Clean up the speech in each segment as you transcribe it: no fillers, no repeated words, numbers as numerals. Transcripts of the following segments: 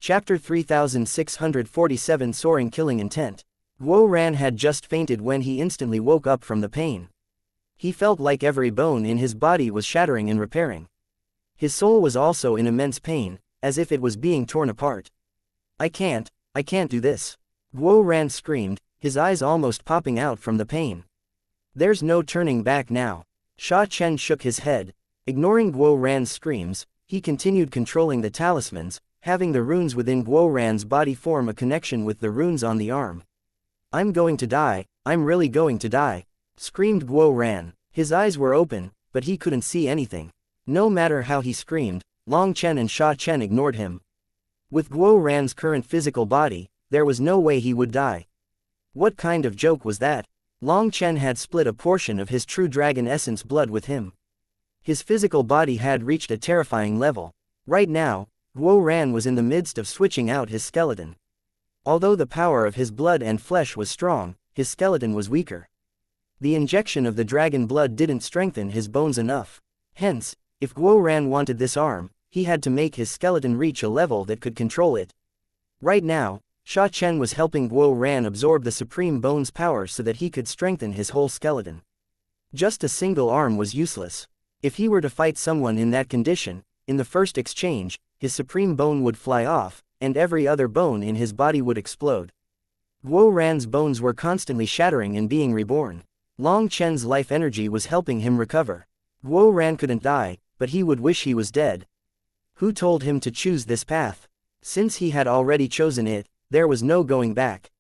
Chapter 3647 Soaring Killing Intent. Guo Ran had just fainted when he instantly woke up from the pain. He felt like every bone in his body was shattering and repairing. His soul was also in immense pain, as if it was being torn apart. I can't do this. Guo Ran screamed, his eyes almost popping out from the pain. There's no turning back now. Sha Chen shook his head. Ignoring Guo Ran's screams, he continued controlling the talismans, having the runes within Guo Ran's body form a connection with the runes on the arm. I'm going to die, I'm really going to die, screamed Guo Ran. His eyes were open, but he couldn't see anything. No matter how he screamed, Long Chen and Sha Chen ignored him. With Guo Ran's current physical body, there was no way he would die. What kind of joke was that? Long Chen had split a portion of his true dragon essence blood with him. His physical body had reached a terrifying level. Right now, Guo Ran was in the midst of switching out his skeleton. Although the power of his blood and flesh was strong, his skeleton was weaker. The injection of the dragon blood didn't strengthen his bones enough. Hence, if Guo Ran wanted this arm, he had to make his skeleton reach a level that could control it. Right now, Sha Chen was helping Guo Ran absorb the Supreme Bone's power so that he could strengthen his whole skeleton. Just a single arm was useless. If he were to fight someone in that condition, in the first exchange, his Supreme Bone would fly off, and every other bone in his body would explode. Guo Ran's bones were constantly shattering and being reborn. Long Chen's life energy was helping him recover. Guo Ran couldn't die, but he would wish he was dead. Who told him to choose this path? Since he had already chosen it, there was no going back.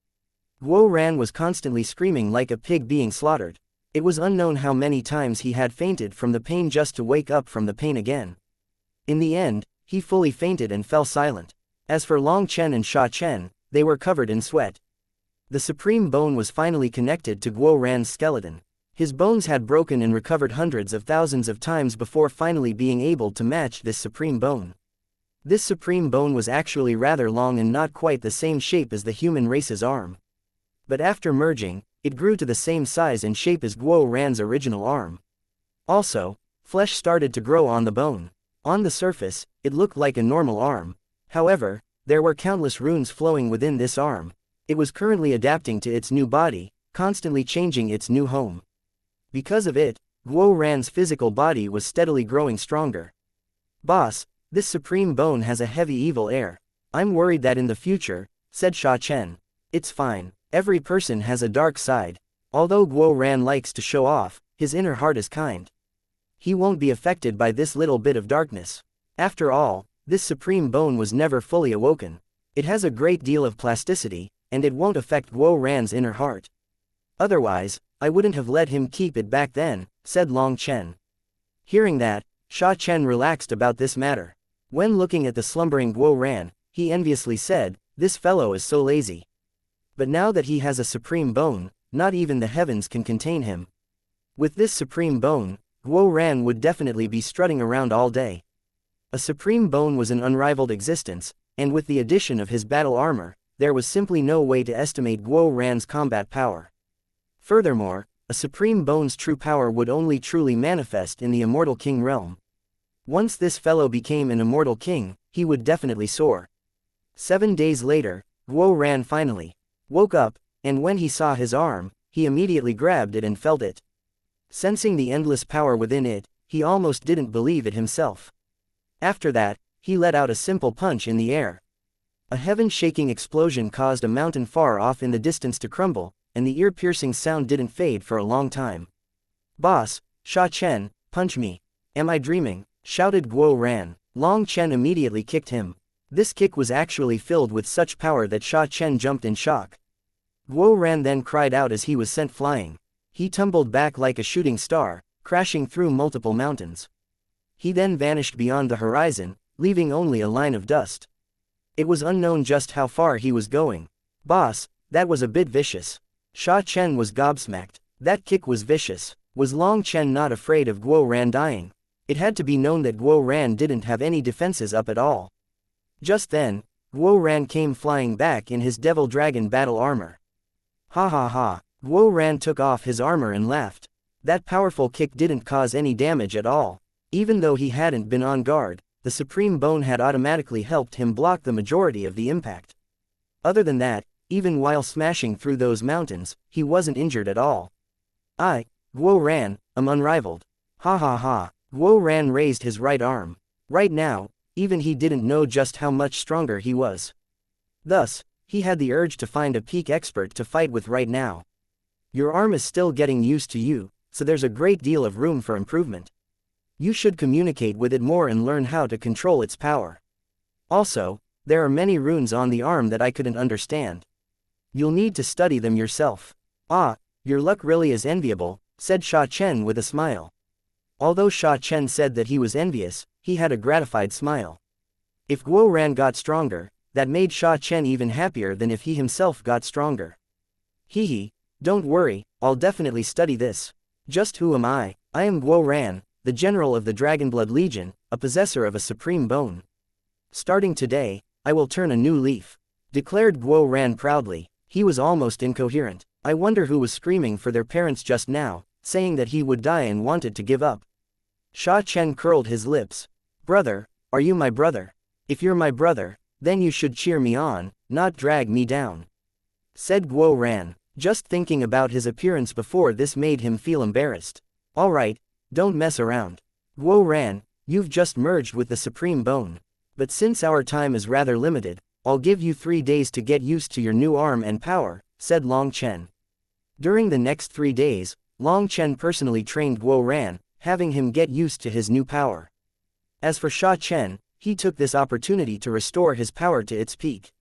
Guo Ran was constantly screaming like a pig being slaughtered. It was unknown how many times he had fainted from the pain just to wake up from the pain again. In the end, he fully fainted and fell silent. As for Long Chen and Sha Chen, they were covered in sweat. The Supreme Bone was finally connected to Guo Ran's skeleton. His bones had broken and recovered hundreds of thousands of times before finally being able to match this Supreme Bone. This Supreme Bone was actually rather long and not quite the same shape as the human race's arm. But after merging, it grew to the same size and shape as Guo Ran's original arm. Also, flesh started to grow on the bone. On the surface, it looked like a normal arm. However, there were countless runes flowing within this arm. It was currently adapting to its new body, constantly changing its new home. Because of it, Guo Ran's physical body was steadily growing stronger. Boss, this Supreme Bone has a heavy evil air. I'm worried that in the future, said Sha Chen. It's fine, every person has a dark side. Although Guo Ran likes to show off, his inner heart is kind. He won't be affected by this little bit of darkness. After all, this Supreme Bone was never fully awoken. It has a great deal of plasticity, and it won't affect Guo Ran's inner heart. Otherwise, I wouldn't have let him keep it back then, said Long Chen. Hearing that, Sha Chen relaxed about this matter. When looking at the slumbering Guo Ran, he enviously said, "This fellow is so lazy." But now that he has a Supreme Bone, not even the heavens can contain him. With this Supreme Bone, Guo Ran would definitely be strutting around all day. A Supreme Bone was an unrivaled existence, and with the addition of his battle armor, there was simply no way to estimate Guo Ran's combat power. Furthermore, a Supreme Bone's true power would only truly manifest in the Immortal King realm. Once this fellow became an Immortal King, he would definitely soar. 7 days later, Guo Ran finally woke up, and when he saw his arm, he immediately grabbed it and felt it. Sensing the endless power within it, he almost didn't believe it himself. After that, he let out a simple punch in the air. A heaven-shaking explosion caused a mountain far off in the distance to crumble, and the ear-piercing sound didn't fade for a long time. "Boss, Sha Chen, punch me. Am I dreaming?" shouted Guo Ran. Long Chen immediately kicked him. This kick was actually filled with such power that Sha Chen jumped in shock. Guo Ran then cried out as he was sent flying. He tumbled back like a shooting star, crashing through multiple mountains. He then vanished beyond the horizon, leaving only a line of dust. It was unknown just how far he was going. "Boss, that was a bit vicious." Sha Chen was gobsmacked. That kick was vicious. Was Long Chen not afraid of Guo Ran dying? It had to be known that Guo Ran didn't have any defenses up at all. Just then, Guo Ran came flying back in his Devil Dragon battle armor. Ha ha ha, Guo Ran took off his armor and laughed. That powerful kick didn't cause any damage at all. Even though he hadn't been on guard, the Supreme Bone had automatically helped him block the majority of the impact. Other than that, even while smashing through those mountains, he wasn't injured at all. Guo Ran, am unrivaled. Ha ha ha. Guo Ran raised his right arm. Right now, even he didn't know just how much stronger he was. Thus, he had the urge to find a peak expert to fight with right now. Your arm is still getting used to you, so there's a great deal of room for improvement. You should communicate with it more and learn how to control its power. Also, there are many runes on the arm that I couldn't understand. You'll need to study them yourself. Ah, your luck really is enviable, said Sha Chen with a smile. Although Sha Chen said that he was envious, he had a gratified smile. If Guo Ran got stronger, that made Sha Chen even happier than if he himself got stronger. Hehe, don't worry, I'll definitely study this. Just who am I? I am Guo Ran, the general of the Dragonblood Legion, a possessor of a supreme bone. Starting today, I will turn a new leaf, declared Guo Ran proudly. He was almost incoherent. I wonder who was screaming for their parents just now, saying that he would die and wanted to give up. Sha Chen curled his lips. Brother, are you my brother? If you're my brother, then you should cheer me on, not drag me down, said Guo Ran. Just thinking about his appearance before this made him feel embarrassed. Alright, don't mess around. Guo Ran, you've just merged with the Supreme Bone. But since our time is rather limited, I'll give you 3 days to get used to your new arm and power, said Long Chen. During the next 3 days, Long Chen personally trained Guo Ran, having him get used to his new power. As for Sha Chen, he took this opportunity to restore his power to its peak.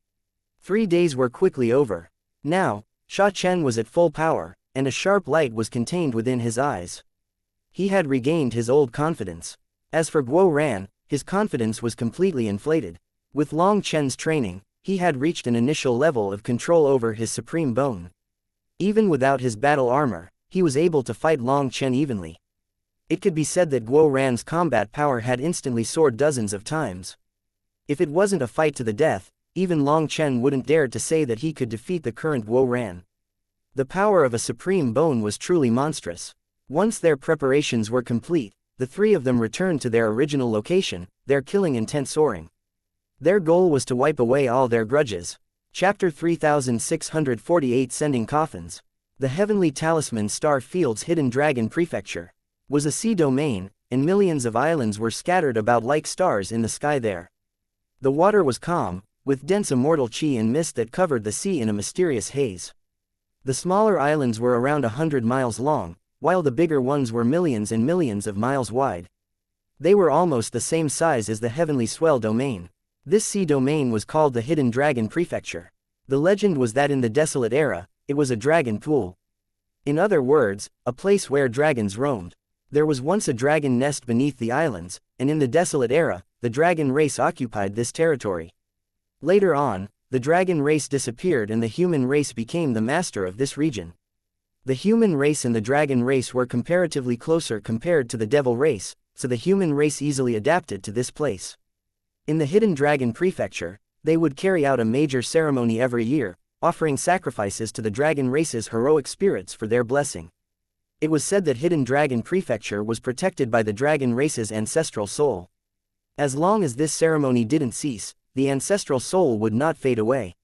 3 days were quickly over. Now, Sha Chen was at full power, and a sharp light was contained within his eyes. He had regained his old confidence. As for Guo Ran, his confidence was completely inflated. With Long Chen's training, he had reached an initial level of control over his supreme bone. Even without his battle armor, he was able to fight Long Chen evenly. It could be said that Guo Ran's combat power had instantly soared dozens of times. If it wasn't a fight to the death, even Long Chen wouldn't dare to say that he could defeat the current Guo Ran. The power of a supreme bone was truly monstrous. Once their preparations were complete, the 3 of them returned to their original location, their killing intent soaring. Their goal was to wipe away all their grudges. Chapter 3648 Sending Coffins. The Heavenly Talisman Star Field's Hidden Dragon Prefecture was a sea domain, and millions of islands were scattered about like stars in the sky there. The water was calm, with dense immortal chi and mist that covered the sea in a mysterious haze. The smaller islands were around 100 miles long, while the bigger ones were millions and millions of miles wide. They were almost the same size as the Heavenly Swell domain. This sea domain was called the Hidden Dragon Prefecture. The legend was that in the Desolate Era, it was a dragon pool. In other words, a place where dragons roamed. There was once a dragon nest beneath the islands, and in the Desolate Era, the dragon race occupied this territory. Later on, the dragon race disappeared and the human race became the master of this region. The human race and the dragon race were comparatively closer compared to the devil race, so the human race easily adapted to this place. In the Hidden Dragon Prefecture, they would carry out a major ceremony every year, offering sacrifices to the dragon race's heroic spirits for their blessing. It was said that Hidden Dragon Prefecture was protected by the dragon race's ancestral soul. As long as this ceremony didn't cease, the ancestral soul would not fade away.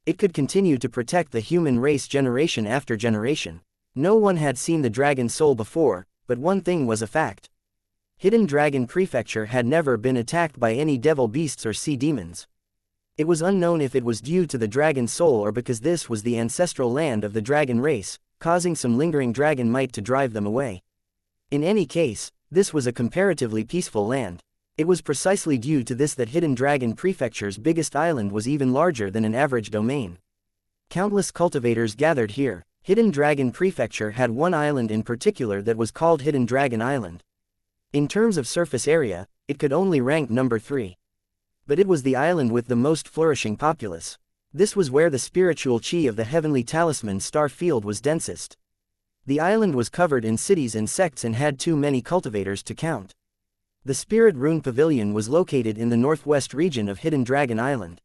It could continue to protect the human race generation after generation. No one had seen the dragon soul before, but one thing was a fact. Hidden Dragon Prefecture had never been attacked by any devil beasts or sea demons. It was unknown if it was due to the dragon soul or because this was the ancestral land of the dragon race, causing some lingering dragon might to drive them away. In any case, this was a comparatively peaceful land. It was precisely due to this that Hidden Dragon Prefecture's biggest island was even larger than an average domain. Countless cultivators gathered here. Hidden Dragon Prefecture had one island in particular that was called Hidden Dragon Island. In terms of surface area, it could only rank number 3. But it was the island with the most flourishing populace. This was where the spiritual chi of the Heavenly Talisman Star Field was densest. The island was covered in cities and sects and had too many cultivators to count. The Spirit Rune Pavilion was located in the northwest region of Hidden Dragon Island.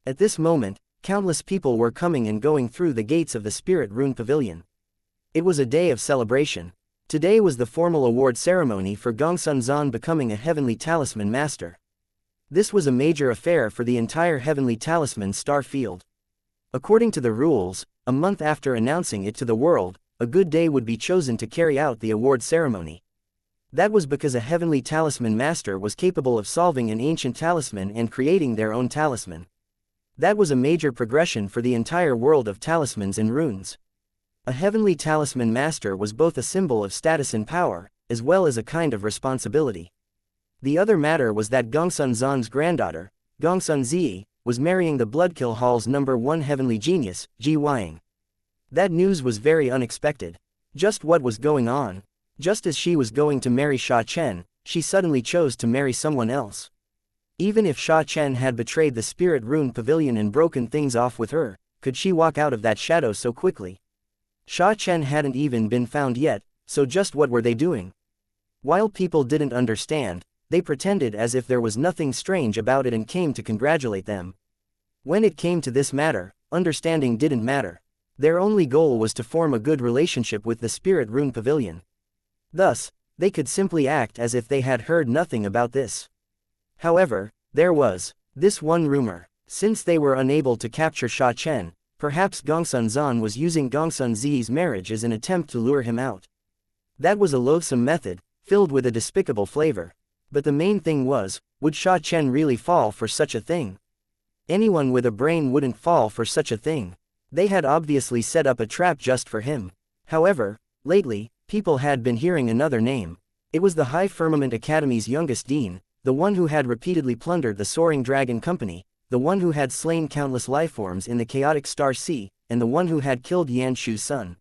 At this moment, countless people were coming and going through the gates of the Spirit Rune Pavilion. It was a day of celebration. Today was the formal award ceremony for Gongsun Zan becoming a Heavenly Talisman Master. This was a major affair for the entire Heavenly Talisman star field. According to the rules, a month after announcing it to the world, a good day would be chosen to carry out the award ceremony. That was because a Heavenly Talisman master was capable of solving an ancient talisman and creating their own talisman. That was a major progression for the entire world of talismans and runes. A Heavenly Talisman master was both a symbol of status and power, as well as a kind of responsibility. The other matter was that Gongsun Zan's granddaughter, Gongsun Zi, was marrying the Bloodkill Hall's #1 heavenly genius, Ji Weiying. That news was very unexpected. Just what was going on? Just as she was going to marry Sha Chen, she suddenly chose to marry someone else. Even if Sha Chen had betrayed the Spirit Rune Pavilion and broken things off with her, could she walk out of that shadow so quickly? Sha Chen hadn't even been found yet, so just what were they doing? While people didn't understand, they pretended as if there was nothing strange about it and came to congratulate them. When it came to this matter, understanding didn't matter. Their only goal was to form a good relationship with the Spirit Rune Pavilion. Thus, they could simply act as if they had heard nothing about this. However, there was this one rumor. Since they were unable to capture Sha Chen, perhaps Gongsun Zan was using Gongsun Zi's marriage as an attempt to lure him out. That was a loathsome method, filled with a despicable flavor. But the main thing was, would Sha Chen really fall for such a thing? Anyone with a brain wouldn't fall for such a thing. They had obviously set up a trap just for him. However, lately, people had been hearing another name. It was the High Firmament Academy's youngest dean, the one who had repeatedly plundered the Soaring Dragon Company, the one who had slain countless lifeforms in the chaotic Star Sea, and the one who had killed Yan Shu's son.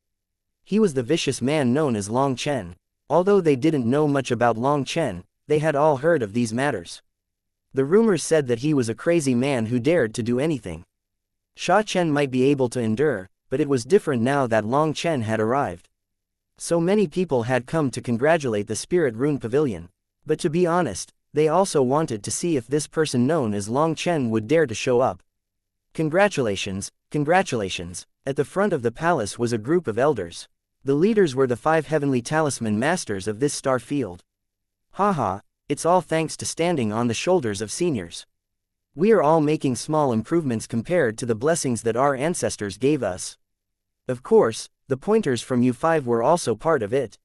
He was the vicious man known as Long Chen. Although they didn't know much about Long Chen, they had all heard of these matters. The rumors said that he was a crazy man who dared to do anything. Sha Chen might be able to endure, but it was different now that Long Chen had arrived. So many people had come to congratulate the Spirit Rune Pavilion. But to be honest, they also wanted to see if this person known as Long Chen would dare to show up. Congratulations, congratulations. At the front of the palace was a group of elders. The leaders were the 5 heavenly talisman masters of this star field. Haha, it's all thanks to standing on the shoulders of seniors. We are all making small improvements compared to the blessings that our ancestors gave us. Of course, the pointers from U5 were also part of it.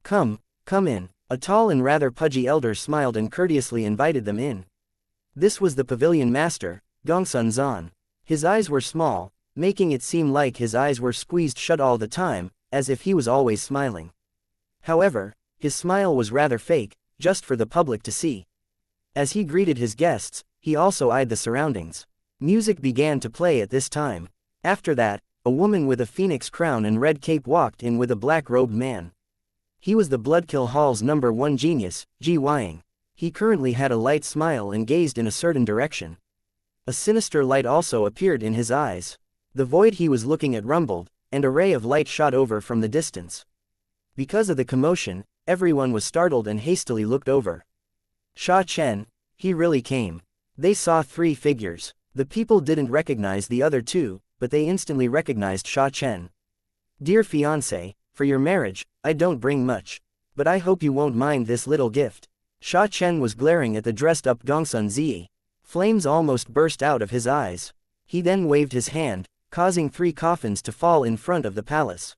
Come in. A tall and rather pudgy elder smiled and courteously invited them in. This was the pavilion master, Gongsun Zan. His eyes were small, making it seem like his eyes were squeezed shut all the time, as if he was always smiling. However, his smile was rather fake, just for the public to see. As he greeted his guests, he also eyed the surroundings. Music began to play at this time. After that, a woman with a phoenix crown and red cape walked in with a black-robed man. He was the Bloodkill Hall's #1 genius, Ji Weiying. He currently had a light smile and gazed in a certain direction. A sinister light also appeared in his eyes. The void he was looking at rumbled, and a ray of light shot over from the distance. Because of the commotion, everyone was startled and hastily looked over. Sha Chen, he really came. They saw 3 figures. The people didn't recognize the other 2, but they instantly recognized Sha Chen. Dear fiancé, for your marriage, I don't bring much. But I hope you won't mind this little gift. Sha Chen was glaring at the dressed-up Gongsun Zi. Flames almost burst out of his eyes. He then waved his hand, causing 3 coffins to fall in front of the palace.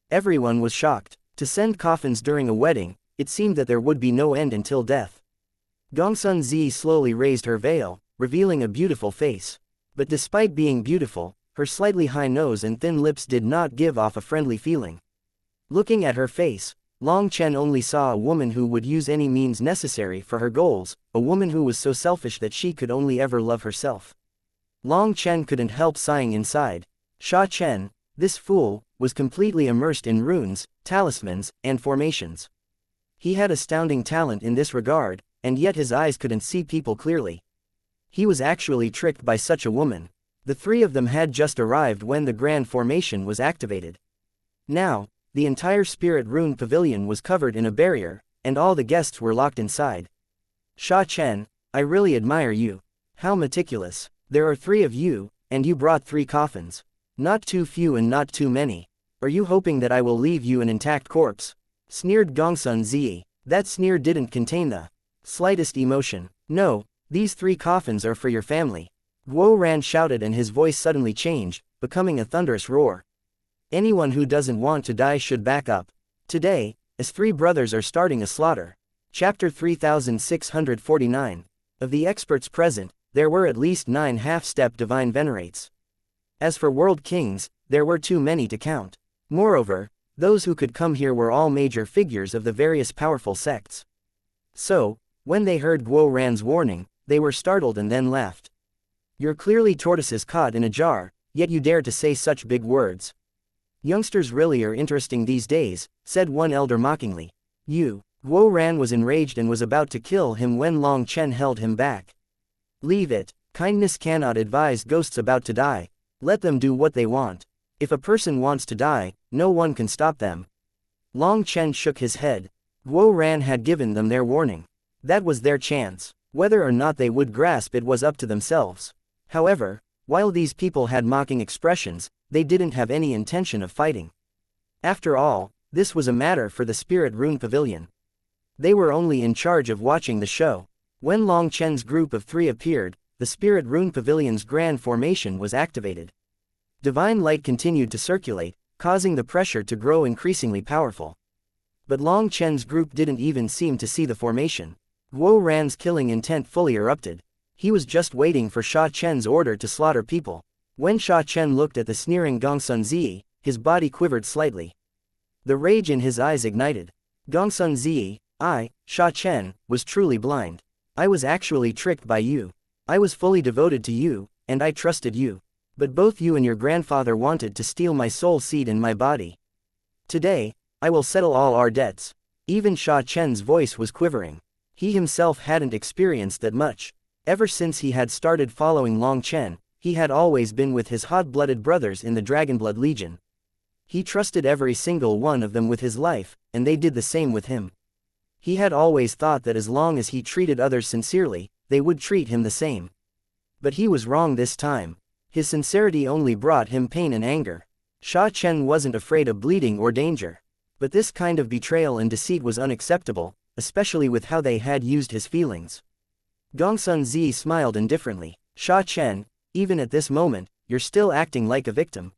Everyone was shocked. To send coffins during a wedding, it seemed that there would be no end until death. Gongsun Zi slowly raised her veil, revealing a beautiful face. But despite being beautiful, her slightly high nose and thin lips did not give off a friendly feeling. Looking at her face, Long Chen only saw a woman who would use any means necessary for her goals, a woman who was so selfish that she could only ever love herself. Long Chen couldn't help sighing inside. Sha Chen, this fool, was completely immersed in runes, talismans, and formations. He had astounding talent in this regard, and yet his eyes couldn't see people clearly. He was actually tricked by such a woman. The 3 of them had just arrived when the grand formation was activated. Now, the entire Spirit Rune Pavilion was covered in a barrier, and all the guests were locked inside. Sha Chen, I really admire you. How meticulous. There are 3 of you, and you brought 3 coffins. Not too few and not too many. Are you hoping that I will leave you an intact corpse? Sneered Gongsun Zi. That sneer didn't contain the slightest emotion. No, These 3 coffins are for your family. Guo Ran shouted, and his voice suddenly changed, becoming a thunderous roar. Anyone who doesn't want to die should back up. Today, as 3 brothers are starting a slaughter. Chapter 3649. Of the experts present, there were at least 9 half-step divine venerates. As for world kings, there were too many to count. Moreover, those who could come here were all major figures of the various powerful sects. So, when they heard Guo Ran's warning, they were startled and then laughed. You're clearly tortoises caught in a jar, yet you dare to say such big words. Youngsters really are interesting these days, said one elder mockingly. Guo Ran was enraged and was about to kill him when Long Chen held him back. Leave it, kindness cannot advise ghosts about to die. Let them do what they want. If a person wants to die, no one can stop them. Long Chen shook his head. Guo Ran had given them their warning. That was their chance. Whether or not they would grasp it was up to themselves. However, while these people had mocking expressions, they didn't have any intention of fighting. After all, this was a matter for the Spirit Rune Pavilion. They were only in charge of watching the show. When Long Chen's group of 3 appeared, the Spirit Rune Pavilion's grand formation was activated. Divine light continued to circulate, causing the pressure to grow increasingly powerful. But Long Chen's group didn't even seem to see the formation. Guo Ran's killing intent fully erupted. He was just waiting for Sha Chen's order to slaughter people. When Sha Chen looked at the sneering Gongsun Zi, his body quivered slightly. The rage in his eyes ignited. Gongsun Zi, Sha Chen, was truly blind. I was actually tricked by you. I was fully devoted to you, and I trusted you. But both you and your grandfather wanted to steal my soul seed in my body. Today, I will settle all our debts. Even Sha Chen's voice was quivering. He himself hadn't experienced that much. Ever since he had started following Long Chen, he had always been with his hot-blooded brothers in the Dragonblood Legion. He trusted every single one of them with his life, and they did the same with him. He had always thought that as long as he treated others sincerely, they would treat him the same. But he was wrong this time. His sincerity only brought him pain and anger. Sha Chen wasn't afraid of bleeding or danger. But this kind of betrayal and deceit was unacceptable, especially with how they had used his feelings. Gongsun Zi smiled indifferently. Sha Chen, even at this moment, you're still acting like a victim.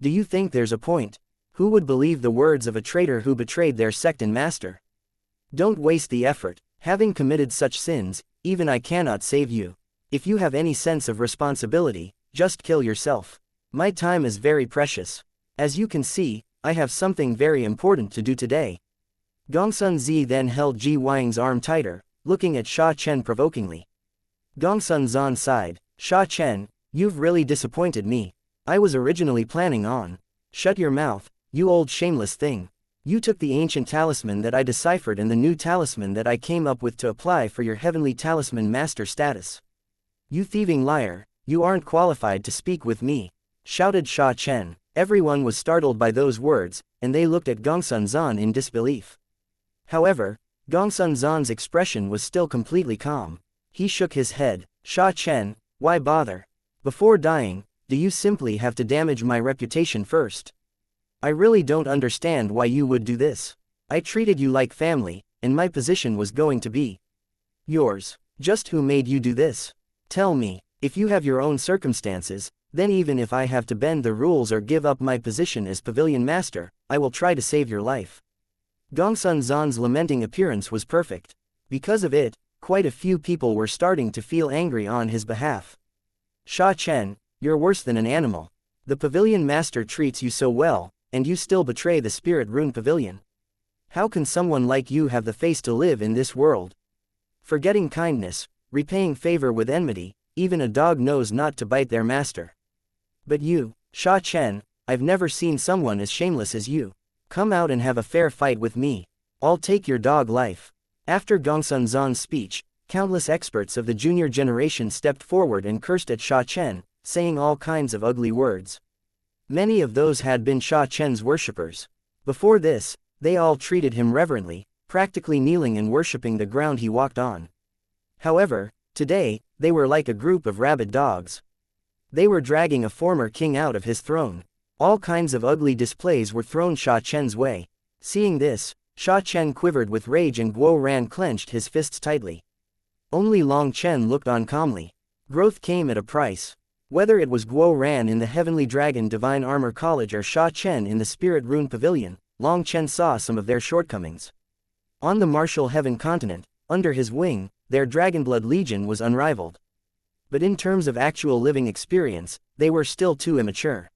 Do you think there's a point? Who would believe the words of a traitor who betrayed their sect and master? Don't waste the effort. Having committed such sins, even I cannot save you. If you have any sense of responsibility, just kill yourself. My time is very precious. As you can see, I have something very important to do today. Gongsun Zi then held Ji Wang's arm tighter, looking at Sha Chen provokingly. Gongsun Zan sighed. Sha Chen, you've really disappointed me. I was originally planning on. Shut your mouth, you old shameless thing. You took the ancient talisman that I deciphered and the new talisman that I came up with to apply for your heavenly talisman master status. You thieving liar, you aren't qualified to speak with me, shouted Sha Chen. Everyone was startled by those words, and they looked at Gongsun Zan in disbelief. However, Gongsun Zan's expression was still completely calm. He shook his head. Sha Chen, why bother? Before dying, do you simply have to damage my reputation first? I really don't understand why you would do this. I treated you like family, and my position was going to be yours. Just who made you do this? Tell me, if you have your own circumstances, then even if I have to bend the rules or give up my position as pavilion master, I will try to save your life. Gongsun Zan's lamenting appearance was perfect. Because of it, quite a few people were starting to feel angry on his behalf. Sha Chen, you're worse than an animal. The pavilion master treats you so well, and you still betray the Spirit Rune Pavilion. How can someone like you have the face to live in this world? Forgetting kindness, repaying favor with enmity, even a dog knows not to bite their master. But you, Sha Chen, I've never seen someone as shameless as you. Come out and have a fair fight with me. I'll take your dog life. After Gongsun Zan's speech, countless experts of the junior generation stepped forward and cursed at Sha Chen, saying all kinds of ugly words. Many of those had been Sha Chen's worshippers. Before this, they all treated him reverently, practically kneeling and worshipping the ground he walked on. However, today, they were like a group of rabid dogs. They were dragging a former king out of his throne. All kinds of ugly displays were thrown Sha Chen's way. Seeing this, Sha Chen quivered with rage and Guo Ran clenched his fists tightly. Only Long Chen looked on calmly. Growth came at a price. Whether it was Guo Ran in the Heavenly Dragon Divine Armor College or Sha Chen in the Spirit Rune Pavilion, Long Chen saw some of their shortcomings. On the Martial Heaven continent, under his wing, their Dragonblood Legion was unrivaled. But in terms of actual living experience, they were still too immature.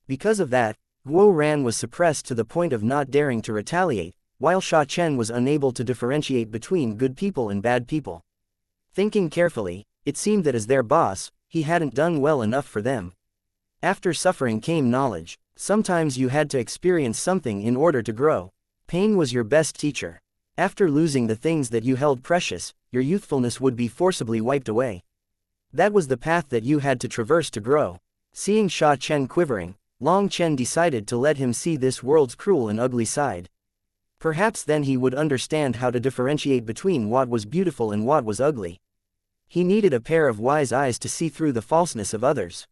Because of that, Guo Ran was suppressed to the point of not daring to retaliate, while Sha Chen was unable to differentiate between good people and bad people. Thinking carefully, it seemed that as their boss, he hadn't done well enough for them. After suffering came knowledge. Sometimes you had to experience something in order to grow. Pain was your best teacher. After losing the things that you held precious, your youthfulness would be forcibly wiped away. That was the path that you had to traverse to grow. Seeing Sha Chen quivering, Long Chen decided to let him see this world's cruel and ugly side. Perhaps then he would understand how to differentiate between what was beautiful and what was ugly. He needed a pair of wise eyes to see through the falseness of others.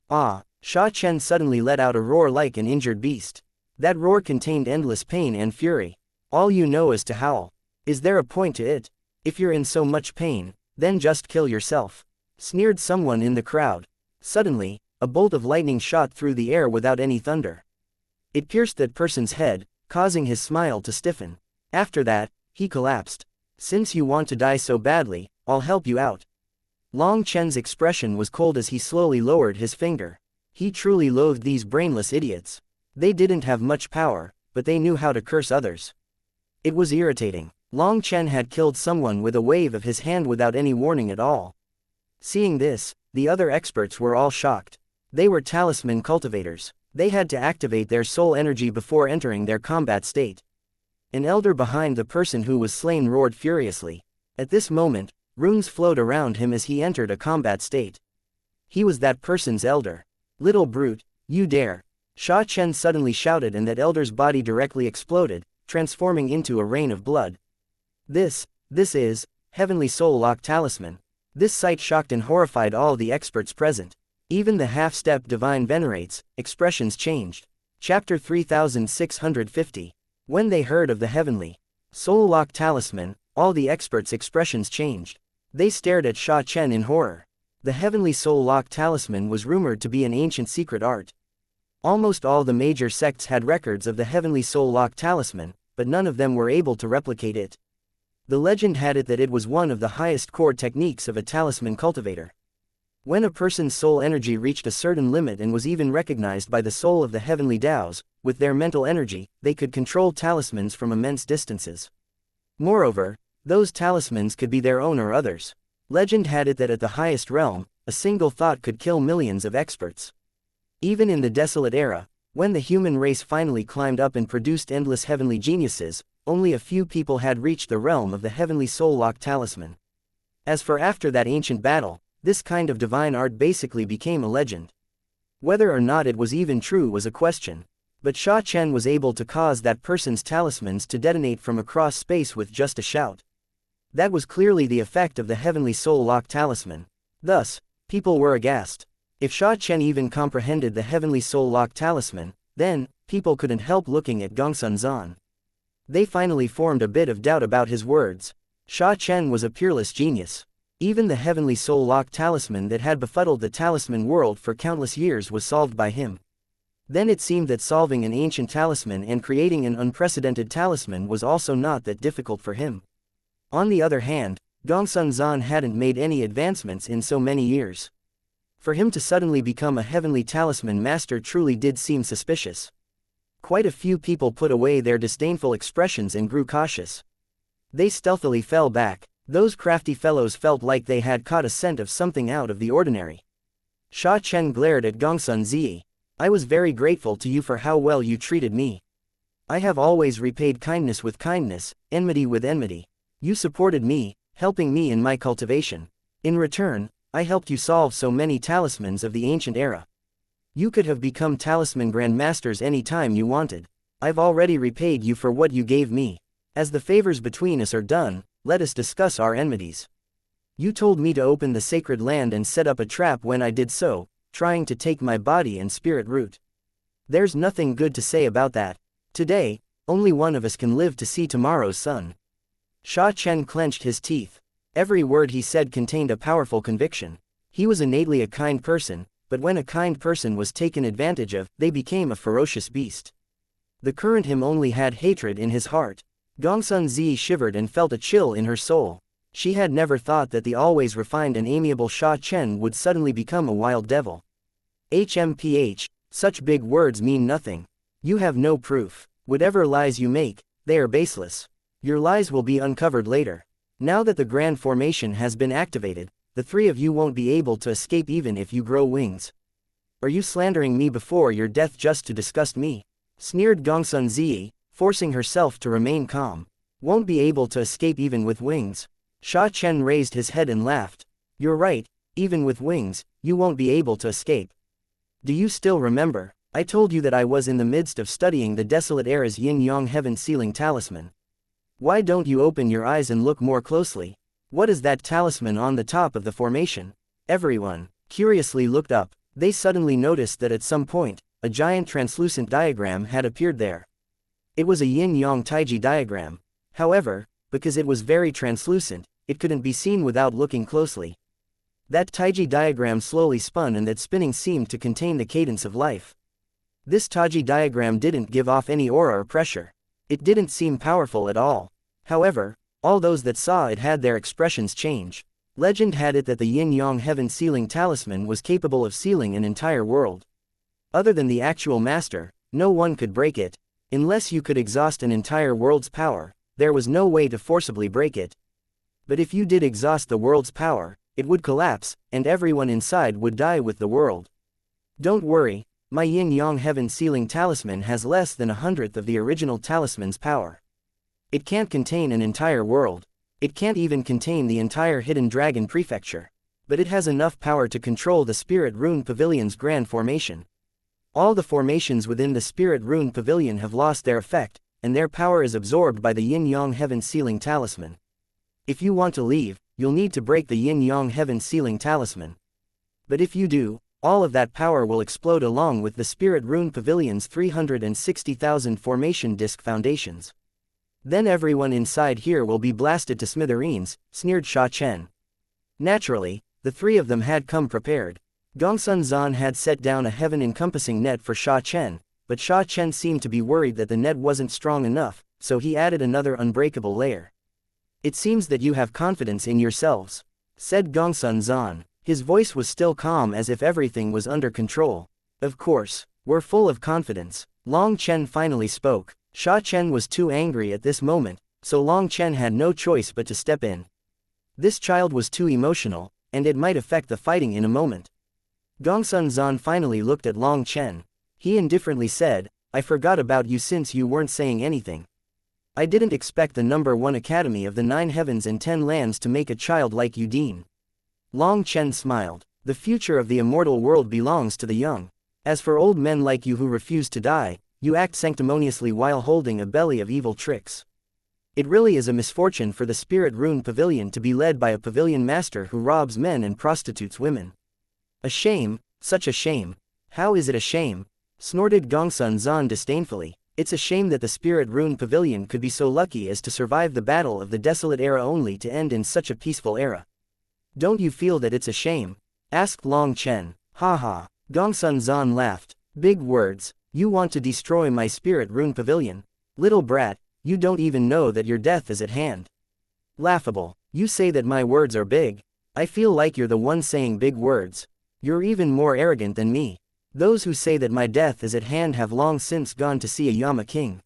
Ah! Sha Chen suddenly let out a roar like an injured beast. That roar contained endless pain and fury. All you know is to howl. Is there a point to it? If you're in so much pain, then just kill yourself. Sneered someone in the crowd. Suddenly, a bolt of lightning shot through the air without any thunder. It pierced that person's head, causing his smile to stiffen. After that, he collapsed. Since you want to die so badly, I'll help you out. Long Chen's expression was cold as he slowly lowered his finger. He truly loathed these brainless idiots. They didn't have much power, but they knew how to curse others. It was irritating. Long Chen had killed someone with a wave of his hand without any warning at all. Seeing this, the other experts were all shocked. They were talisman cultivators. They had to activate their soul energy before entering their combat state. An elder behind the person who was slain roared furiously. At this moment, runes flowed around him as he entered a combat state. He was that person's elder. Little brute, you dare! Sha Chen suddenly shouted, and that elder's body directly exploded, transforming into a rain of blood. This is Heavenly Soul Lock Talisman. This sight shocked and horrified all the experts present. Even the half-step divine venerates, expressions changed. Chapter 3650. When they heard of the Heavenly Soul Lock Talisman, all the experts' expressions changed. They stared at Sha Chen in horror. The Heavenly Soul Lock Talisman was rumored to be an ancient secret art. Almost all the major sects had records of the Heavenly Soul Lock Talisman, but none of them were able to replicate it. The legend had it that it was one of the highest core techniques of a talisman cultivator. When a person's soul energy reached a certain limit and was even recognized by the soul of the heavenly Taos, with their mental energy, they could control talismans from immense distances. Moreover, those talismans could be their own or others. Legend had it that at the highest realm, a single thought could kill millions of experts. Even in the desolate era, when the human race finally climbed up and produced endless heavenly geniuses, only a few people had reached the realm of the Heavenly Soul Lock Talisman. As for after that ancient battle, this kind of divine art basically became a legend. Whether or not it was even true was a question. But Sha Chen was able to cause that person's talismans to detonate from across space with just a shout. That was clearly the effect of the Heavenly Soul Lock Talisman. Thus, people were aghast. If Sha Chen even comprehended the Heavenly Soul Lock Talisman, then, people couldn't help looking at Gongsun Zan. They finally formed a bit of doubt about his words. Sha Chen was a peerless genius. Even the Heavenly Soul Lock Talisman that had befuddled the talisman world for countless years was solved by him. Then it seemed that solving an ancient talisman and creating an unprecedented talisman was also not that difficult for him. On the other hand, Gongsun Zan hadn't made any advancements in so many years. For him to suddenly become a heavenly talisman master truly did seem suspicious. Quite a few people put away their disdainful expressions and grew cautious. They stealthily fell back. Those crafty fellows felt like they had caught a scent of something out of the ordinary. Sha Chen glared at Gongsun Zi. I was very grateful to you for how well you treated me. I have always repaid kindness with kindness, enmity with enmity. You supported me, helping me in my cultivation. In return, I helped you solve so many talismans of the ancient era. You could have become talisman grandmasters any time you wanted. I've already repaid you for what you gave me. As the favors between us are done, let us discuss our enmities. You told me to open the sacred land and set up a trap when I did so, trying to take my body and spirit root. There's nothing good to say about that. Today, only one of us can live to see tomorrow's sun. Sha Chen clenched his teeth. Every word he said contained a powerful conviction. He was innately a kind person, but when a kind person was taken advantage of, they became a ferocious beast. The current him only had hatred in his heart. Gongsun Zi shivered and felt a chill in her soul. She had never thought that the always refined and amiable Sha Chen would suddenly become a wild devil. HMPH, such big words mean nothing. You have no proof. Whatever lies you make, they are baseless. Your lies will be uncovered later. Now that the grand formation has been activated, the three of you won't be able to escape even if you grow wings. Are you slandering me before your death just to disgust me? Sneered Gongsun Zi, forcing herself to remain calm. Won't be able to escape even with wings. Sha Chen raised his head and laughed. You're right, even with wings, you won't be able to escape. Do you still remember? I told you that I was in the midst of studying the desolate era's yin-yang heaven-sealing talisman. Why don't you open your eyes and look more closely? What is that talisman on the top of the formation? Everyone curiously looked up. They suddenly noticed that at some point, a giant translucent diagram had appeared there. It was a yin-yang taiji diagram. However, because it was very translucent, it couldn't be seen without looking closely. That taiji diagram slowly spun, and that spinning seemed to contain the cadence of life. This taiji diagram didn't give off any aura or pressure. It didn't seem powerful at all. However, all those that saw it had their expressions change. Legend had it that the yin-yang heaven-sealing talisman was capable of sealing an entire world. Other than the actual master, no one could break it. Unless you could exhaust an entire world's power, there was no way to forcibly break it. But if you did exhaust the world's power, it would collapse, and everyone inside would die with the world. Don't worry, my yin-yang heaven-sealing talisman has less than 1/100th of the original talisman's power. It can't contain an entire world. It can't even contain the entire Hidden Dragon Prefecture. But it has enough power to control the Spirit Rune Pavilion's grand formation. All the formations within the Spirit Rune Pavilion have lost their effect, and their power is absorbed by the yin-yang heaven-sealing talisman. If you want to leave, you'll need to break the yin-yang heaven-sealing talisman. But if you do, all of that power will explode along with the Spirit Rune Pavilion's 360,000 formation disc foundations. Then everyone inside here will be blasted to smithereens, sneered Sha Chen. Naturally, the three of them had come prepared. Gongsun Zan had set down a heaven-encompassing net for Sha Chen, but Sha Chen seemed to be worried that the net wasn't strong enough, so he added another unbreakable layer. It seems that you have confidence in yourselves, said Gongsun Zan. His voice was still calm, as if everything was under control. Of course, we're full of confidence. Long Chen finally spoke. Sha Chen was too angry at this moment, so Long Chen had no choice but to step in. This child was too emotional, and it might affect the fighting in a moment. Gongsun Zan finally looked at Long Chen. He indifferently said, I forgot about you since you weren't saying anything. I didn't expect the #1 academy of the 9 heavens and 10 lands to make a child like you dean. Long Chen smiled. The future of the immortal world belongs to the young. As for old men like you who refuse to die, you act sanctimoniously while holding a belly of evil tricks. It really is a misfortune for the Spirit Rune Pavilion to be led by a pavilion master who robs men and prostitutes women. A shame, such a shame. How is it a shame? Snorted Gongsun Zan disdainfully. It's a shame that the Spirit Rune Pavilion could be so lucky as to survive the battle of the desolate era only to end in such a peaceful era. Don't you feel that it's a shame? Asked Long Chen. Ha ha. Gongsun Zan laughed. Big words. You want to destroy my Spirit Rune Pavilion? Little brat, you don't even know that your death is at hand. Laughable. You say that my words are big. I feel like you're the one saying big words. You're even more arrogant than me. Those who say that my death is at hand have long since gone to see a Yama king.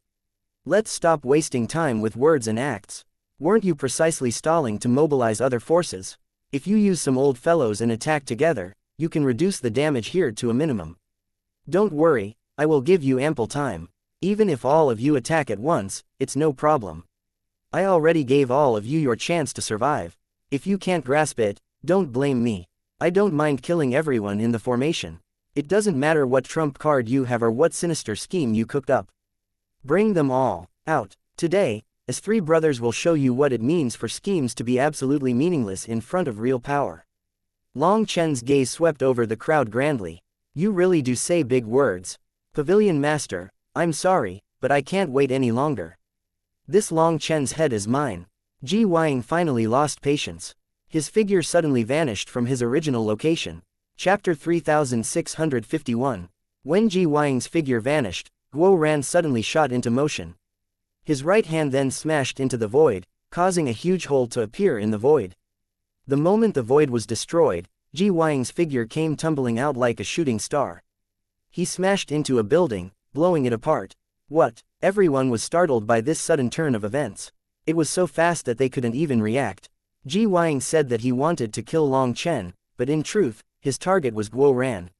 Let's stop wasting time with words and acts. Weren't you precisely stalling to mobilize other forces? If you use some old fellows and attack together, you can reduce the damage here to a minimum. Don't worry, I will give you ample time. Even if all of you attack at once, it's no problem. I already gave all of you your chance to survive. If you can't grasp it, don't blame me. I don't mind killing everyone in the formation. It doesn't matter what trump card you have or what sinister scheme you cooked up. Bring them all out. Today, as three brothers will show you what it means for schemes to be absolutely meaningless in front of real power. Long Chen's gaze swept over the crowd grandly. You really do say big words. Pavilion Master, I'm sorry, but I can't wait any longer. This Long Chen's head is mine. Ji Wang finally lost patience. His figure suddenly vanished from his original location. Chapter 3651. When Ji Wang's figure vanished, Guo Ran suddenly shot into motion. His right hand then smashed into the void, causing a huge hole to appear in the void. The moment the void was destroyed, Ji Wang's figure came tumbling out like a shooting star. He smashed into a building, blowing it apart. What? Everyone was startled by this sudden turn of events. It was so fast that they couldn't even react. Ji Wang said that he wanted to kill Long Chen, but in truth, his target was Guo Ran.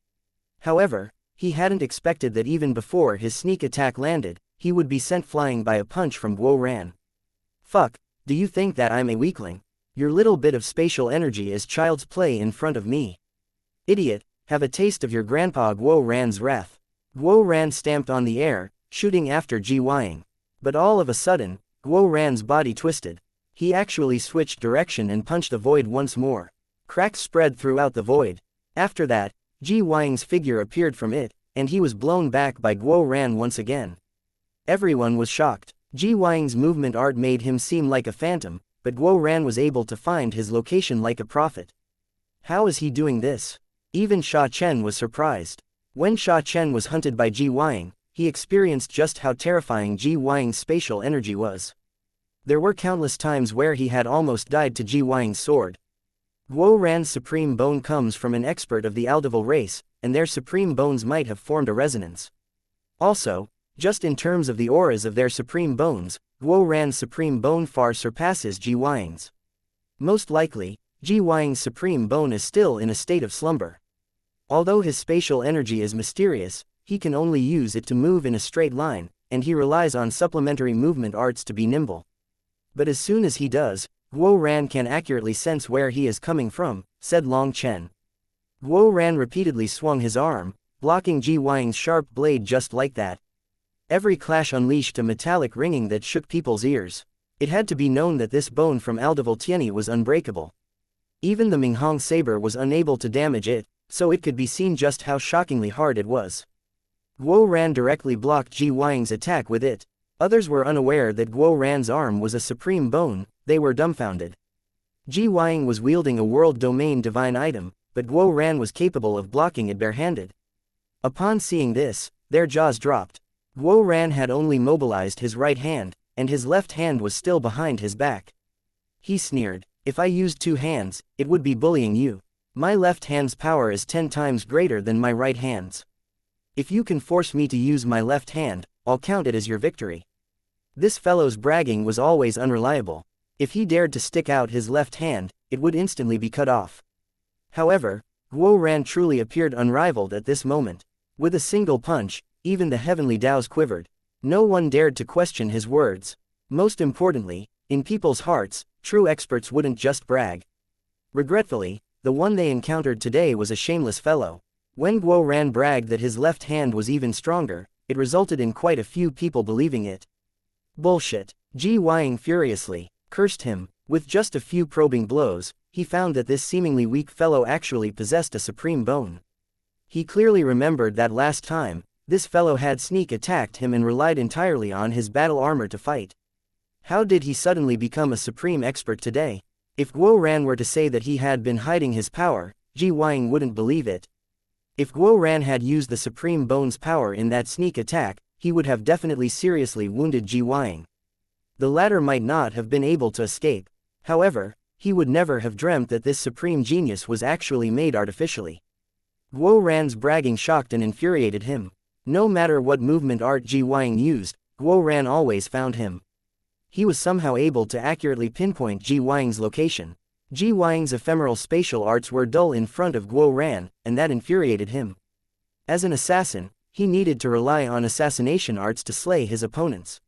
However, he hadn't expected that even before his sneak attack landed, he would be sent flying by a punch from Guo Ran. Fuck, do you think that I'm a weakling? Your little bit of spatial energy is child's play in front of me. Idiot, have a taste of your grandpa Guo Ran's wrath. Guo Ran stamped on the air, shooting after Ji Wang. But all of a sudden, Guo Ran's body twisted. He actually switched direction and punched the void once more. Cracks spread throughout the void. After that, Ji Wang's figure appeared from it, and he was blown back by Guo Ran once again. Everyone was shocked. Ji Wang's movement art made him seem like a phantom, but Guo Ran was able to find his location like a prophet. How is he doing this? Even Sha Chen was surprised. When Sha Chen was hunted by Ji Wang, he experienced just how terrifying Ji Wang's spatial energy was. There were countless times where he had almost died to Ji Wang's sword. Guo Ran's supreme bone comes from an expert of the Aldeval race, and their supreme bones might have formed a resonance. Also, just in terms of the auras of their supreme bones, Guo Ran's supreme bone far surpasses Ji Wang's. Most likely, Ji Wang's supreme bone is still in a state of slumber. Although his spatial energy is mysterious, he can only use it to move in a straight line, and he relies on supplementary movement arts to be nimble. But as soon as he does, Guo Ran can accurately sense where he is coming from, said Long Chen. Guo Ran repeatedly swung his arm, blocking Ji Wang's sharp blade just like that. Every clash unleashed a metallic ringing that shook people's ears. It had to be known that this bone from Aldeval Tianyi was unbreakable. Even the Minghong saber was unable to damage it, so it could be seen just how shockingly hard it was. Guo Ran directly blocked Ji Wang's attack with it. Others were unaware that Guo Ran's arm was a supreme bone, they were dumbfounded. Ji Wang was wielding a world domain divine item, but Guo Ran was capable of blocking it barehanded. Upon seeing this, their jaws dropped. Guo Ran had only mobilized his right hand, and his left hand was still behind his back. He sneered, "If I used two hands, it would be bullying you. My left hand's power is 10 times greater than my right hand's. If you can force me to use my left hand, I'll count it as your victory." This fellow's bragging was always unreliable. If he dared to stick out his left hand, it would instantly be cut off. However, Guo Ran truly appeared unrivaled at this moment. With a single punch, even the heavenly Daos quivered. No one dared to question his words. Most importantly, in people's hearts, true experts wouldn't just brag. Regretfully, the one they encountered today was a shameless fellow. When Guo Ran bragged that his left hand was even stronger, it resulted in quite a few people believing it. Bullshit. Ji Wang furiously cursed him. With just a few probing blows, he found that this seemingly weak fellow actually possessed a supreme bone. He clearly remembered that last time, this fellow had sneak attacked him and relied entirely on his battle armor to fight. How did he suddenly become a supreme expert today? If Guo Ran were to say that he had been hiding his power, Ji Wang wouldn't believe it. If Guo Ran had used the supreme bone's power in that sneak attack, he would have definitely seriously wounded Ji Wang. The latter might not have been able to escape. However, he would never have dreamt that this supreme genius was actually made artificially. Guo Ran's bragging shocked and infuriated him. No matter what movement art Ji Wang used, Guo Ran always found him. He was somehow able to accurately pinpoint Ji Wang's location. Ji Wang's ephemeral spatial arts were dull in front of Guo Ran, and that infuriated him. As an assassin, he needed to rely on assassination arts to slay his opponents.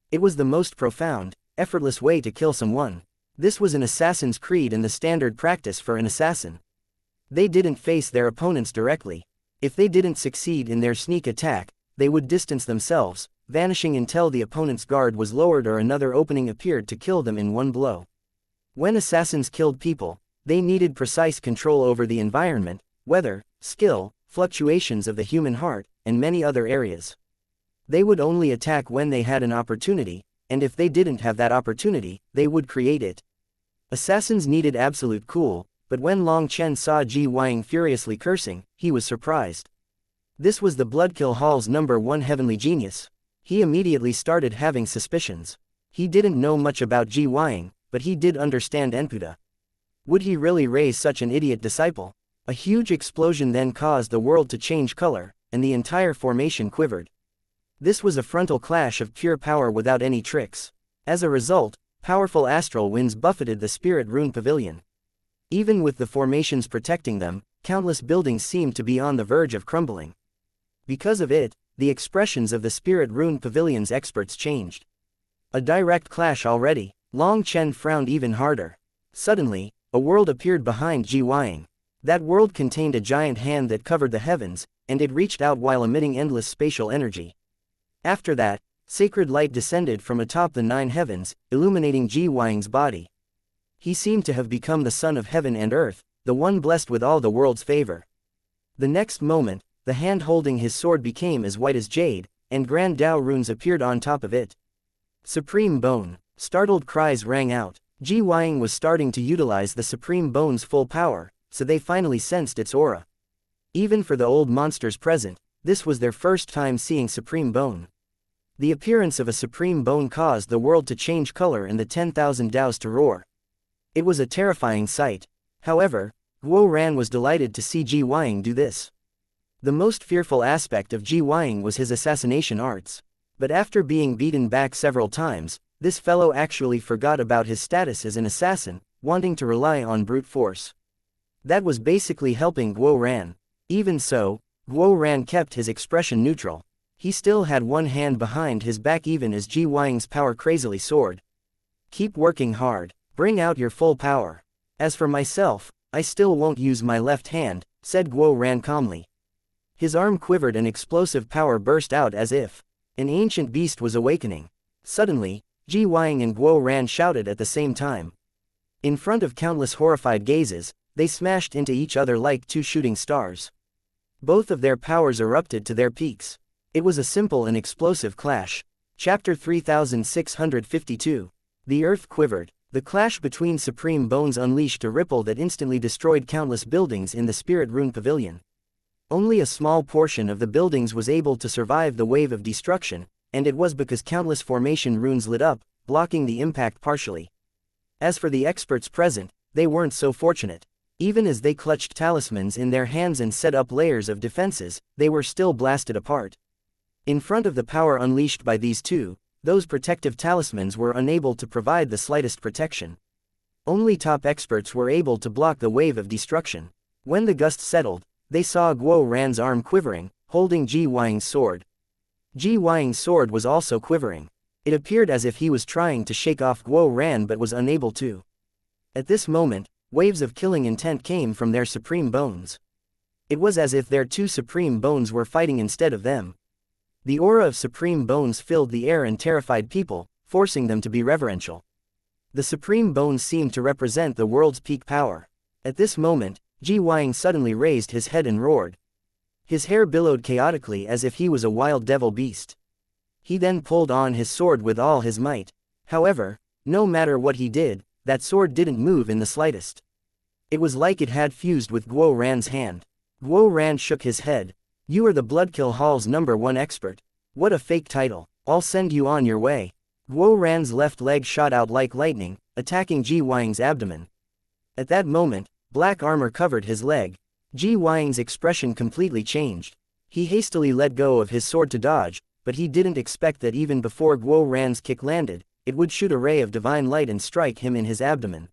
It was the most profound, effortless way to kill someone. This was an assassin's creed and the standard practice for an assassin. They didn't face their opponents directly. If they didn't succeed in their sneak attack, they would distance themselves, vanishing until the opponent's guard was lowered or another opening appeared to kill them in one blow. When assassins killed people, they needed precise control over the environment, weather, skill, fluctuations of the human heart, and many other areas. They would only attack when they had an opportunity, and if they didn't have that opportunity, they would create it. Assassins needed absolute cool, but when Long Chen saw Ji Wang furiously cursing, he was surprised. This was the Bloodkill Hall's #1 heavenly genius. He immediately started having suspicions. He didn't know much about Ji Wang, but he did understand Enputa. Would he really raise such an idiot disciple? A huge explosion then caused the world to change color, and the entire formation quivered. This was a frontal clash of pure power without any tricks. As a result, powerful astral winds buffeted the Spirit Rune Pavilion. Even with the formations protecting them, countless buildings seemed to be on the verge of crumbling. Because of it, the expressions of the Spirit Rune Pavilion's experts changed. A direct clash already. Long Chen frowned even harder. Suddenly, a world appeared behind Ji Wang. That world contained a giant hand that covered the heavens, and it reached out while emitting endless spatial energy. After that, sacred light descended from atop the 9 heavens, illuminating Ji Wang's body. He seemed to have become the son of heaven and earth, the one blessed with all the world's favor. The next moment, the hand holding his sword became as white as jade, and grand Dao runes appeared on top of it. Supreme Bone. Startled cries rang out. Ji Wang was starting to utilize the Supreme Bone's full power, so they finally sensed its aura. Even for the old monsters present, this was their first time seeing Supreme Bone. The appearance of a Supreme Bone caused the world to change color and the 10,000 Daos to roar. It was a terrifying sight. However, Guo Ran was delighted to see Ji Wang do this. The most fearful aspect of Ji Wang was his assassination arts. But after being beaten back several times, this fellow actually forgot about his status as an assassin, wanting to rely on brute force. That was basically helping Guo Ran. Even so, Guo Ran kept his expression neutral. He still had one hand behind his back even as Ji Wang's power crazily soared. Keep working hard. Bring out your full power. As for myself, I still won't use my left hand, said Guo Ran calmly. His arm quivered and explosive power burst out as if an ancient beast was awakening. Suddenly, Ji Wang and Guo Ran shouted at the same time. In front of countless horrified gazes, they smashed into each other like two shooting stars. Both of their powers erupted to their peaks. It was a simple and explosive clash. Chapter 3652. The earth quivered. The clash between Supreme Bones unleashed a ripple that instantly destroyed countless buildings in the Spirit Rune Pavilion. Only a small portion of the buildings was able to survive the wave of destruction, and it was because countless formation runes lit up, blocking the impact partially. As for the experts present, they weren't so fortunate. Even as they clutched talismans in their hands and set up layers of defenses, they were still blasted apart. In front of the power unleashed by these two, those protective talismans were unable to provide the slightest protection. Only top experts were able to block the wave of destruction. When the gust settled, they saw Guo Ran's arm quivering, holding Ji Wang's sword. Ji Wang's sword was also quivering. It appeared as if he was trying to shake off Guo Ran but was unable to. At this moment, waves of killing intent came from their Supreme Bones. It was as if their two Supreme Bones were fighting instead of them. The aura of Supreme Bones filled the air and terrified people, forcing them to be reverential. The Supreme Bones seemed to represent the world's peak power. At this moment, Ji Wang suddenly raised his head and roared. His hair billowed chaotically as if he was a wild devil beast. He then pulled on his sword with all his might. However, no matter what he did, that sword didn't move in the slightest. It was like it had fused with Guo Ran's hand. Guo Ran shook his head. You are the Bloodkill Hall's #1 expert. What a fake title. I'll send you on your way. Guo Ran's left leg shot out like lightning, attacking Ji Wang's abdomen. At that moment, black armor covered his leg. Ji Wang's expression completely changed. He hastily let go of his sword to dodge, but he didn't expect that even before Guo Ran's kick landed, it would shoot a ray of divine light and strike him in his abdomen.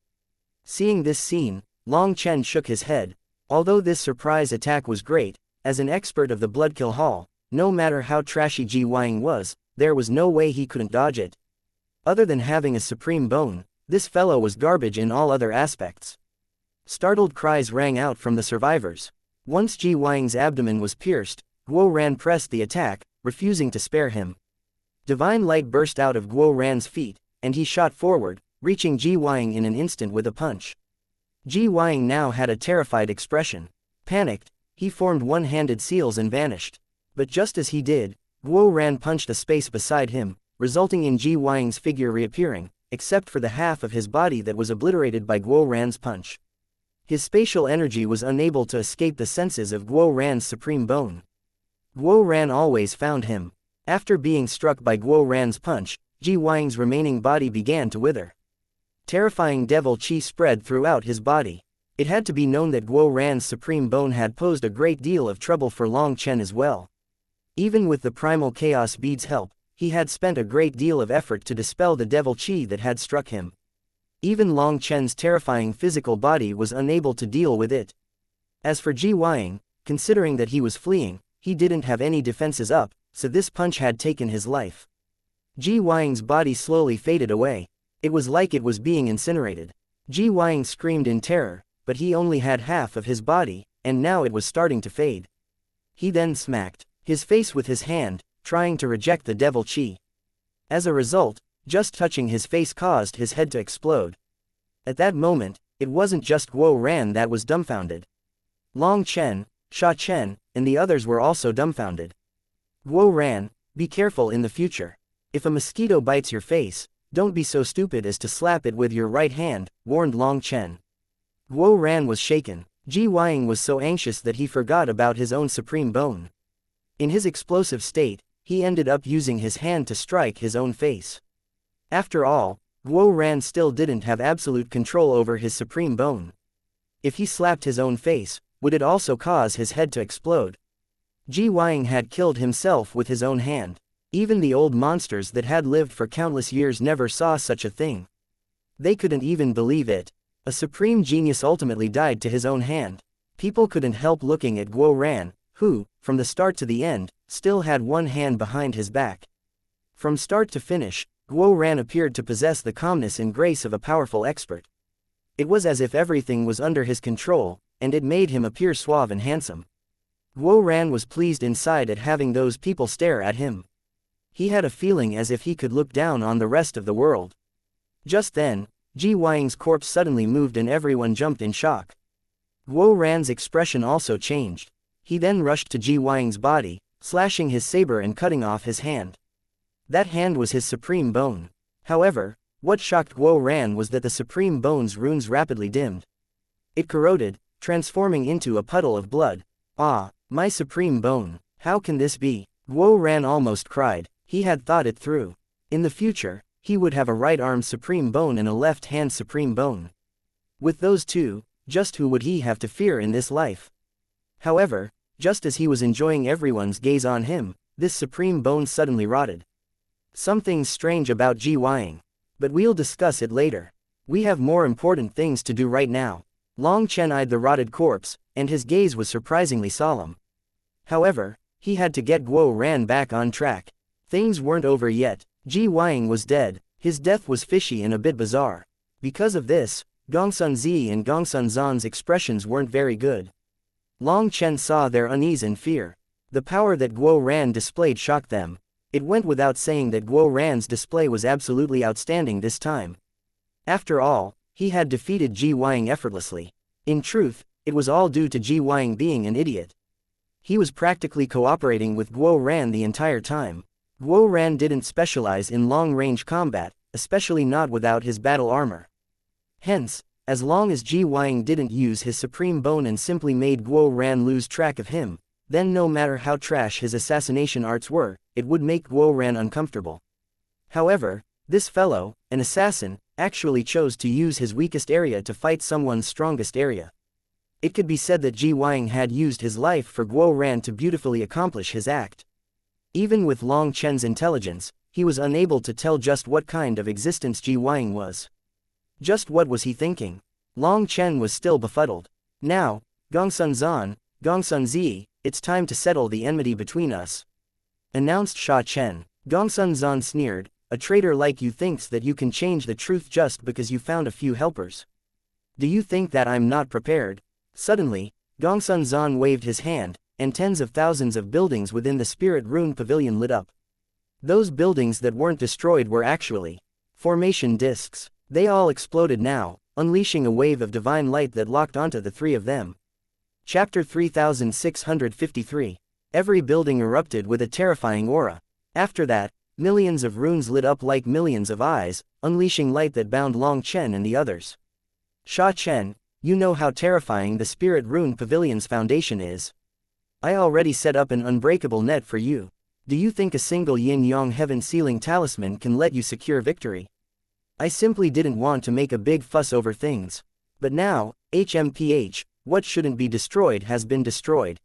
Seeing this scene, Long Chen shook his head. Although this surprise attack was great, as an expert of the Bloodkill Hall, no matter how trashy Ji Wang was, there was no way he couldn't dodge it. Other than having a Supreme Bone, this fellow was garbage in all other aspects. Startled cries rang out from the survivors. Once Ji Wang's abdomen was pierced, Guo Ran pressed the attack, refusing to spare him. Divine light burst out of Guo Ran's feet, and he shot forward, reaching Ji Wang in an instant with a punch. Ji Wang now had a terrified expression. Panicked, he formed one-handed seals and vanished. But just as he did, Guo Ran punched a space beside him, resulting in Ji Wang's figure reappearing, except for the half of his body that was obliterated by Guo Ran's punch. His spatial energy was unable to escape the senses of Guo Ran's supreme bone. Guo Ran always found him. After being struck by Guo Ran's punch, Ji Wang's remaining body began to wither. Terrifying devil chi spread throughout his body. It had to be known that Guo Ran's supreme bone had posed a great deal of trouble for Long Chen as well. Even with the primal chaos bead's help, he had spent a great deal of effort to dispel the devil chi that had struck him. Even Long Chen's terrifying physical body was unable to deal with it. As for Ji Wang, considering that he was fleeing, he didn't have any defenses up, so this punch had taken his life. Ji Wang's body slowly faded away. It was like it was being incinerated. Ji Wang screamed in terror, but he only had half of his body, and now it was starting to fade. He then smacked his face with his hand, trying to reject the devil chi. As a result, just touching his face caused his head to explode. At that moment, it wasn't just Guo Ran that was dumbfounded. Long Chen, Sha Chen, and the others were also dumbfounded. Guo Ran, be careful in the future. If a mosquito bites your face, don't be so stupid as to slap it with your right hand, warned Long Chen. Guo Ran was shaken. Ji Wang was so anxious that he forgot about his own supreme bone. In his explosive state, he ended up using his hand to strike his own face. After all, Guo Ran still didn't have absolute control over his supreme bone. If he slapped his own face, would it also cause his head to explode? Ji Wang had killed himself with his own hand. Even the old monsters that had lived for countless years never saw such a thing. They couldn't even believe it. A supreme genius ultimately died to his own hand. People couldn't help looking at Guo Ran, who, from the start to the end, still had one hand behind his back. From start to finish, Guo Ran appeared to possess the calmness and grace of a powerful expert. It was as if everything was under his control, and it made him appear suave and handsome. Guo Ran was pleased inside at having those people stare at him. He had a feeling as if he could look down on the rest of the world. Just then, Ji Wang's corpse suddenly moved and everyone jumped in shock. Guo Ran's expression also changed. He then rushed to Ji Wang's body, slashing his saber and cutting off his hand. That hand was his supreme bone. However, what shocked Guo Ran was that the supreme bone's runes rapidly dimmed. It corroded, transforming into a puddle of blood. Ah, my supreme bone, how can this be? Guo Ran almost cried. He had thought it through. In the future, he would have a right arm supreme bone and a left hand supreme bone. With those two, just who would he have to fear in this life? However, just as he was enjoying everyone's gaze on him, this supreme bone suddenly rotted. Something's strange about Ji Wang. But we'll discuss it later. We have more important things to do right now. Long Chen eyed the rotted corpse, and his gaze was surprisingly solemn. However, he had to get Guo Ran back on track. Things weren't over yet. Ji Wang was dead. His death was fishy and a bit bizarre. Because of this, Gongsun Zi and Gongsun Zan's expressions weren't very good. Long Chen saw their unease and fear. The power that Guo Ran displayed shocked them. It went without saying that Guo Ran's display was absolutely outstanding this time. After all, he had defeated Ji Wang effortlessly. In truth, it was all due to Ji Wang being an idiot. He was practically cooperating with Guo Ran the entire time. Guo Ran didn't specialize in long-range combat, especially not without his battle armor. Hence, as long as Ji Wang didn't use his supreme bone and simply made Guo Ran lose track of him, then no matter how trash his assassination arts were, it would make Guo Ran uncomfortable. However, this fellow, an assassin, actually chose to use his weakest area to fight someone's strongest area. It could be said that Ji Wang had used his life for Guo Ran to beautifully accomplish his act. Even with Long Chen's intelligence, he was unable to tell just what kind of existence Ji Wang was. Just what was he thinking? Long Chen was still befuddled. Now, Gongsun Zan, Gongsun Zi, it's time to settle the enmity between us, announced Sha Chen. Gongsun Zan sneered, a traitor like you thinks that you can change the truth just because you found a few helpers. Do you think that I'm not prepared? Suddenly, Gongsun Zan waved his hand, and tens of thousands of buildings within the Spirit Rune Pavilion lit up. Those buildings that weren't destroyed were actually formation discs. They all exploded now, unleashing a wave of divine light that locked onto the three of them. Chapter 3653. Every building erupted with a terrifying aura. After that, Millions of runes lit up like millions of eyes, unleashing light that bound Long Chen and the others. Sha Chen, you know how terrifying the Spirit Rune Pavilion's foundation is. I already set up an unbreakable net for you. Do you think a single yin-yang heaven-sealing talisman can let you secure victory? I simply didn't want to make a big fuss over things. But now, HMPH, what shouldn't be destroyed has been destroyed.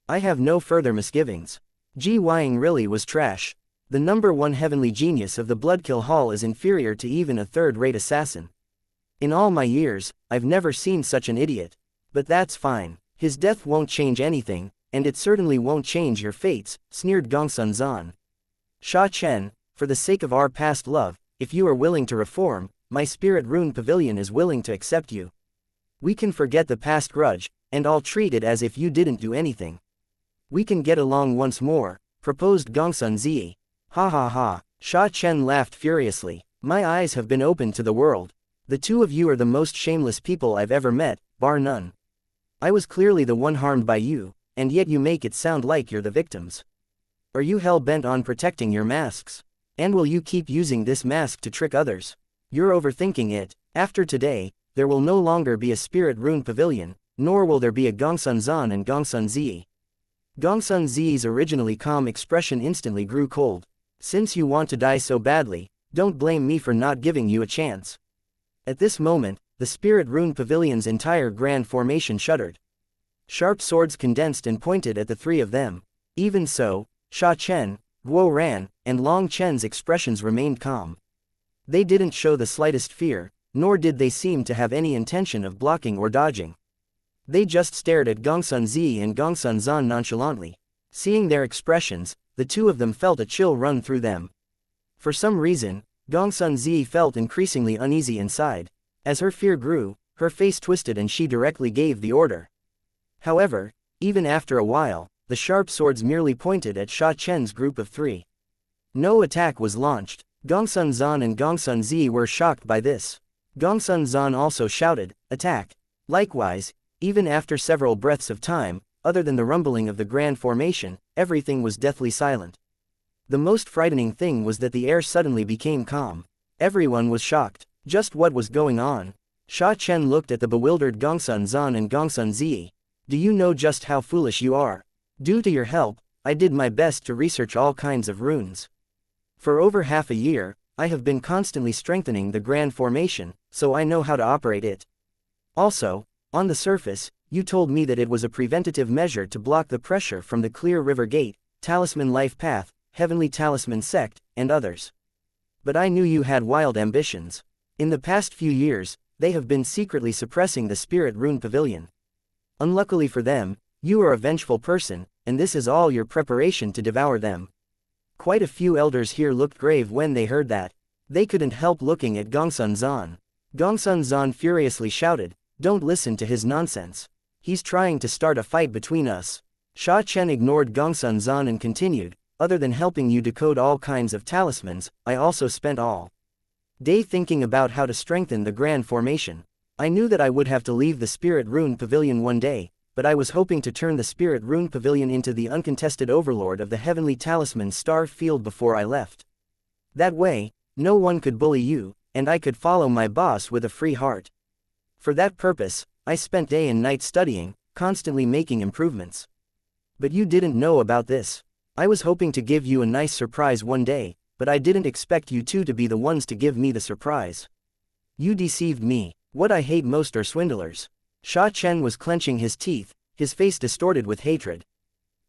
I have no further misgivings. Ji Weiying really was trash. The #1 heavenly genius of the Bloodkill Hall is inferior to even a third-rate assassin. In all my years, I've never seen such an idiot. But that's fine. His death won't change anything, and it certainly won't change your fates, sneered Gongsun Zan. Sha Chen, for the sake of our past love, if you are willing to reform, my Spirit Rune Pavilion is willing to accept you. We can forget the past grudge, and I'll treat it as if you didn't do anything. We can get along once more, proposed Gongsun Zi. Ha ha ha, Sha Chen laughed furiously. My eyes have been opened to the world. The two of you are the most shameless people I've ever met, bar none. I was clearly the one harmed by you, and yet you make it sound like you're the victims. Are you hell-bent on protecting your masks? And will you keep using this mask to trick others? You're overthinking it. After today, there will no longer be a Spirit Rune Pavilion, nor will there be a Gongsun Zan and Gongsun Zi. Gongsun Zi's originally calm expression instantly grew cold. Since you want to die so badly, don't blame me for not giving you a chance. At this moment, the Spirit Rune Pavilion's entire grand formation shuddered. Sharp swords condensed and pointed at the three of them. Even so, Sha Chen, Guo Ran, and Long Chen's expressions remained calm. They didn't show the slightest fear, nor did they seem to have any intention of blocking or dodging. They just stared at Gongsun Zi and Gongsun Zan nonchalantly. Seeing their expressions, the two of them felt a chill run through them. For some reason, Gongsun Zi felt increasingly uneasy inside. As her fear grew, her face twisted and she directly gave the order. However, even after a while, the sharp swords merely pointed at Sha Chen's group of three. No attack was launched. Gongsun Zan and Gongsun Zi were shocked by this. Gongsun Zan also shouted, "Attack!" Likewise, even after several breaths of time, other than the rumbling of the grand formation, everything was deathly silent. The most frightening thing was that the air suddenly became calm. Everyone was shocked. Just what was going on? Sha Chen looked at the bewildered Gongsun Zan and Gongsun Zi. Do you know just how foolish you are? Due to your help, I did my best to research all kinds of runes. For over half a year, I have been constantly strengthening the grand formation, so I know how to operate it. Also, on the surface, you told me that it was a preventative measure to block the pressure from the Clear River Gate, Talisman Life Path, Heavenly Talisman Sect, and others. But I knew you had wild ambitions. In the past few years, they have been secretly suppressing the Spirit Rune Pavilion. Unluckily for them, you are a vengeful person, and this is all your preparation to devour them. Quite a few elders here looked grave when they heard that. They couldn't help looking at Gongsun Zan. Gongsun Zan furiously shouted, "Don't listen to his nonsense. He's trying to start a fight between us." Sha Chen ignored Gongsun Zan and continued, "Other than helping you decode all kinds of talismans, I also spent all day thinking about how to strengthen the grand formation. I knew that I would have to leave the Spirit Rune Pavilion one day, but I was hoping to turn the Spirit Rune Pavilion into the uncontested overlord of the Heavenly Talisman Star Field before I left. That way, no one could bully you, and I could follow my boss with a free heart. For that purpose, I spent day and night studying, constantly making improvements. But you didn't know about this. I was hoping to give you a nice surprise one day, but I didn't expect you two to be the ones to give me the surprise. You deceived me. What I hate most are swindlers." Sha Chen was clenching his teeth, his face distorted with hatred.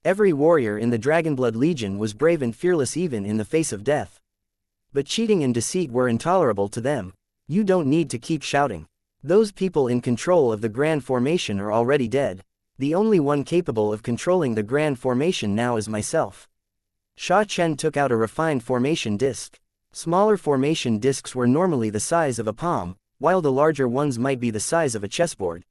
Every warrior in the Dragonblood Legion was brave and fearless even in the face of death. But cheating and deceit were intolerable to them. You don't need to keep shouting. Those people in control of the Grand Formation are already dead. The only one capable of controlling the Grand Formation now is myself. Sha Chen took out a refined formation disc. Smaller formation discs were normally the size of a palm, while the larger ones might be the size of a chessboard.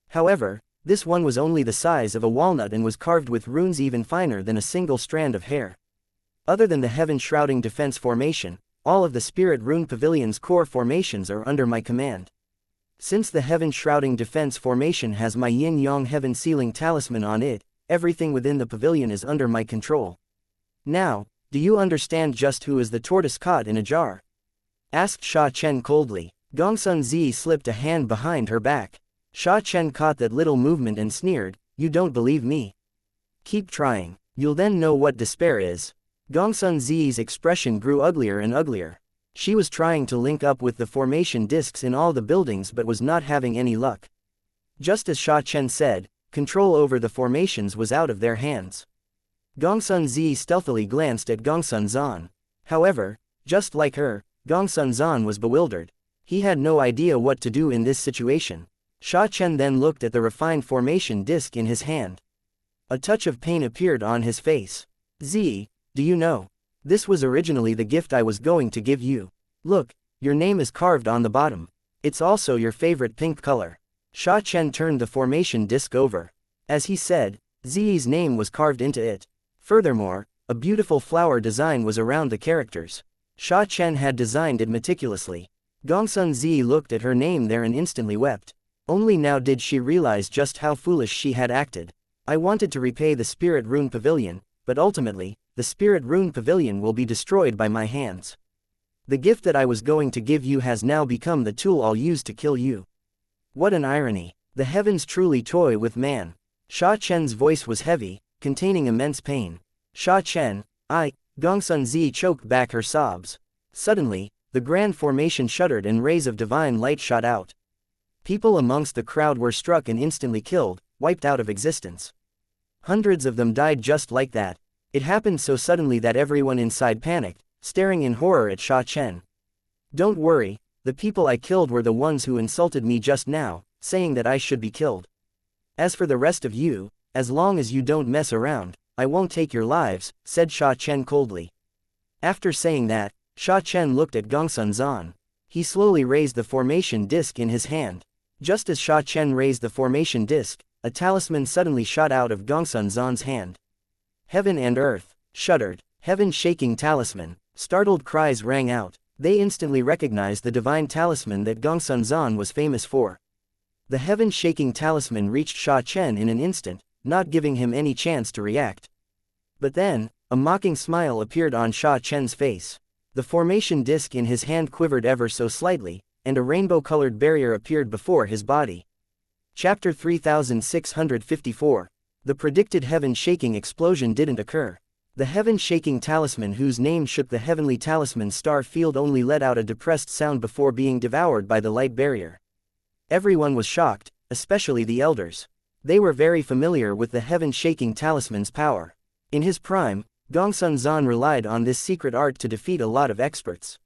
However, this one was only the size of a walnut and was carved with runes even finer than a single strand of hair. Other than the Heaven Shrouding Defense Formation, all of the Spirit Rune Pavilion's core formations are under my command. Since the Heaven Shrouding Defense Formation has my Yin-Yang Heaven Sealing Talisman on it, everything within the pavilion is under my control. Now, Do you understand just who is the tortoise caught in a jar? Asked Sha Chen coldly. Gongsun Zi slipped a hand behind her back. Sha Chen caught that little movement and sneered, "You don't believe me? Keep trying. You'll then know what despair is." Gongsun Zi's expression grew uglier and uglier. She was trying to link up with the formation discs in all the buildings but was not having any luck. Just as Sha Chen said, control over the formations was out of their hands. Gongsun Zi stealthily glanced at Gongsun Zan. However, just like her, Gongsun Zan was bewildered. He had no idea what to do in this situation. Sha Chen then looked at the refined formation disc in his hand. A touch of pain appeared on his face. "Zi, do you know? This was originally the gift I was going to give you. Look, your name is carved on the bottom. It's also your favorite pink color." Sha Chen turned the formation disc over. As he said, Zi's name was carved into it. Furthermore, a beautiful flower design was around the characters. Sha Chen had designed it meticulously. Gongsun Zi looked at her name there and instantly wept. Only now did she realize just how foolish she had acted. "I wanted to repay the Spirit Rune Pavilion, but ultimately, the Spirit Rune Pavilion will be destroyed by my hands. The gift that I was going to give you has now become the tool I'll use to kill you. What an irony. The heavens truly toy with man." Sha Chen's voice was heavy, containing immense pain. "Sha Chen, Gongsun Zi choked back her sobs. Suddenly, the grand formation shuddered and rays of divine light shot out. People amongst the crowd were struck and instantly killed, wiped out of existence. Hundreds of them died just like that. It happened so suddenly that everyone inside panicked, staring in horror at Sha Chen. "Don't worry, the people I killed were the ones who insulted me just now, saying that I should be killed. As for the rest of you, as long as you don't mess around, I won't take your lives," said Sha Chen coldly. After saying that, Sha Chen looked at Gongsun Zan. He slowly raised the formation disc in his hand. Just as Sha Chen raised the formation disc, a talisman suddenly shot out of Gongsun Zan's hand. Heaven and earth shuddered. Heaven-shaking talisman. Startled cries rang out. They instantly recognized the divine talisman that Gongsun Zan was famous for. The heaven-shaking talisman reached Sha Chen in an instant, not giving him any chance to react. But then, a mocking smile appeared on Sha Chen's face. The formation disc in his hand quivered ever so slightly, and a rainbow-colored barrier appeared before his body. Chapter 3654. The predicted heaven-shaking explosion didn't occur. The heaven-shaking talisman, whose name shook the heavenly talisman star field, only let out a depressed sound before being devoured by the light barrier. Everyone was shocked, especially the elders. They were very familiar with the heaven-shaking talisman's power. In his prime, Gongsun Zan relied on this secret art to defeat a lot of experts.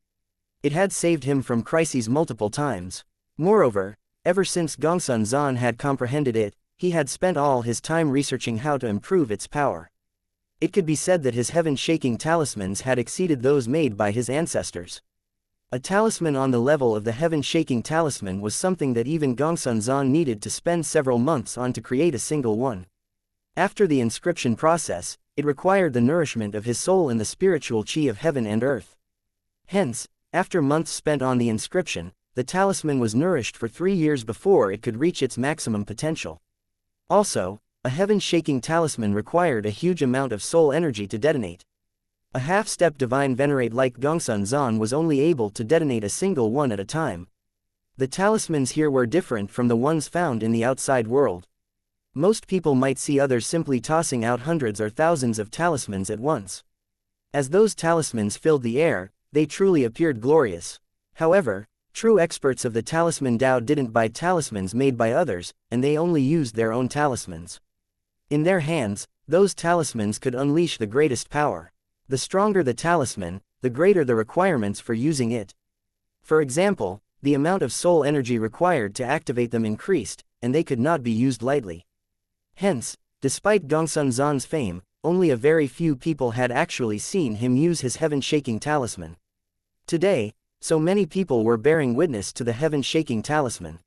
It had saved him from crises multiple times. Moreover, ever since Gongsun Zan had comprehended it, he had spent all his time researching how to improve its power. It could be said that his heaven-shaking talismans had exceeded those made by his ancestors. A talisman on the level of the heaven-shaking talisman was something that even Gongsun Zan needed to spend several months on to create a single one. After the inscription process, it required the nourishment of his soul in the spiritual qi of heaven and earth. Hence, after months spent on the inscription, the talisman was nourished for 3 years before it could reach its maximum potential. Also, a heaven-shaking talisman required a huge amount of soul energy to detonate. A half-step divine venerate like Gongsun Zan was only able to detonate a single one at a time. The talismans here were different from the ones found in the outside world. Most people might see others simply tossing out hundreds or thousands of talismans at once. As those talismans filled the air, they truly appeared glorious. However, true experts of the talisman Dao didn't buy talismans made by others, and they only used their own talismans. In their hands, those talismans could unleash the greatest power. The stronger the talisman, the greater the requirements for using it. For example, the amount of soul energy required to activate them increased, and they could not be used lightly. Hence, despite Gongsun Zan's fame, only a very few people had actually seen him use his heaven-shaking talisman. Today, so many people were bearing witness to the heaven-shaking talisman.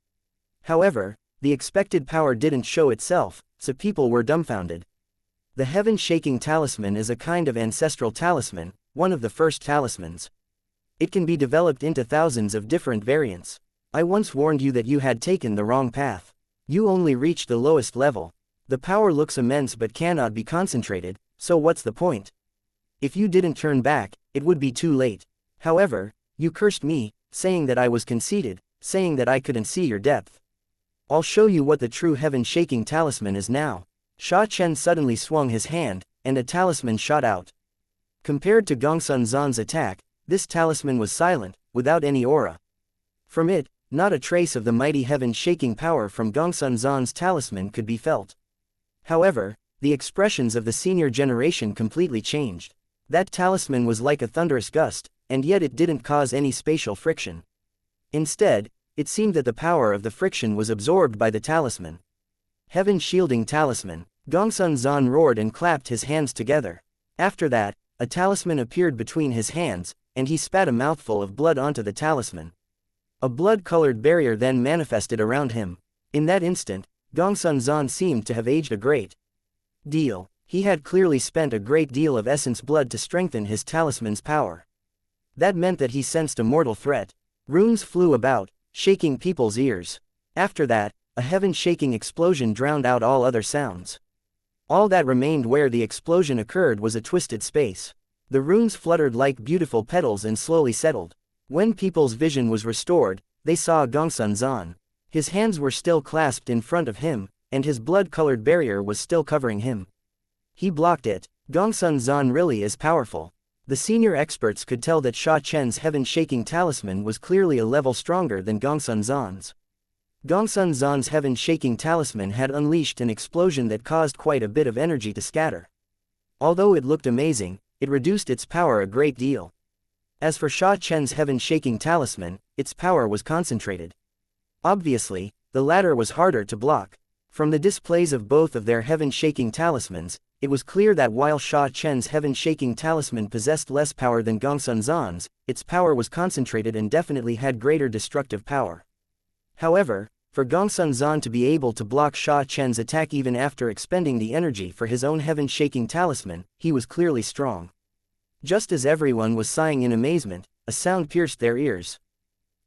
However, the expected power didn't show itself, so people were dumbfounded. The heaven-shaking talisman is a kind of ancestral talisman, one of the first talismans. It can be developed into thousands of different variants. I once warned you that you had taken the wrong path. You only reached the lowest level. The power looks immense but cannot be concentrated, so what's the point? If you didn't turn back, it would be too late. However, you cursed me, saying that I was conceited, saying that I couldn't see your depth. I'll show you what the true heaven-shaking talisman is now. Sha Chen suddenly swung his hand, and a talisman shot out. Compared to Gongsun Zan's attack, this talisman was silent, without any aura. From it, not a trace of the mighty heaven-shaking power from Gongsun Zan's talisman could be felt. However, the expressions of the senior generation completely changed. That talisman was like a thunderous gust, and yet it didn't cause any spatial friction. Instead, it seemed that the power of the friction was absorbed by the talisman. Heaven-shielding talisman. Gongsun Zan roared and clapped his hands together. After that, a talisman appeared between his hands, and he spat a mouthful of blood onto the talisman. A blood-colored barrier then manifested around him. In that instant, Gongsun Zan seemed to have aged a great deal. He had clearly spent a great deal of essence blood to strengthen his talisman's power. That meant that he sensed a mortal threat. Runes flew about, shaking people's ears. After that, a heaven-shaking explosion drowned out all other sounds. All that remained where the explosion occurred was a twisted space. The runes fluttered like beautiful petals and slowly settled. When people's vision was restored, they saw Gongsun Zan. His hands were still clasped in front of him, and his blood-colored barrier was still covering him. He blocked it. Gongsun Zan really is powerful. The senior experts could tell that Sha Chen's heaven-shaking talisman was clearly a level stronger than Gongsun Zan's. Gongsun Zan's heaven-shaking talisman had unleashed an explosion that caused quite a bit of energy to scatter. Although it looked amazing, it reduced its power a great deal. As for Sha Chen's heaven-shaking talisman, its power was concentrated. Obviously, the latter was harder to block. From the displays of both of their heaven-shaking talismans, it was clear that while Sha Chen's heaven-shaking talisman possessed less power than Gongsun Zan's, its power was concentrated and definitely had greater destructive power. However, for Gongsun Zan to be able to block Sha Chen's attack even after expending the energy for his own heaven-shaking talisman, he was clearly strong. Just as everyone was sighing in amazement, a sound pierced their ears.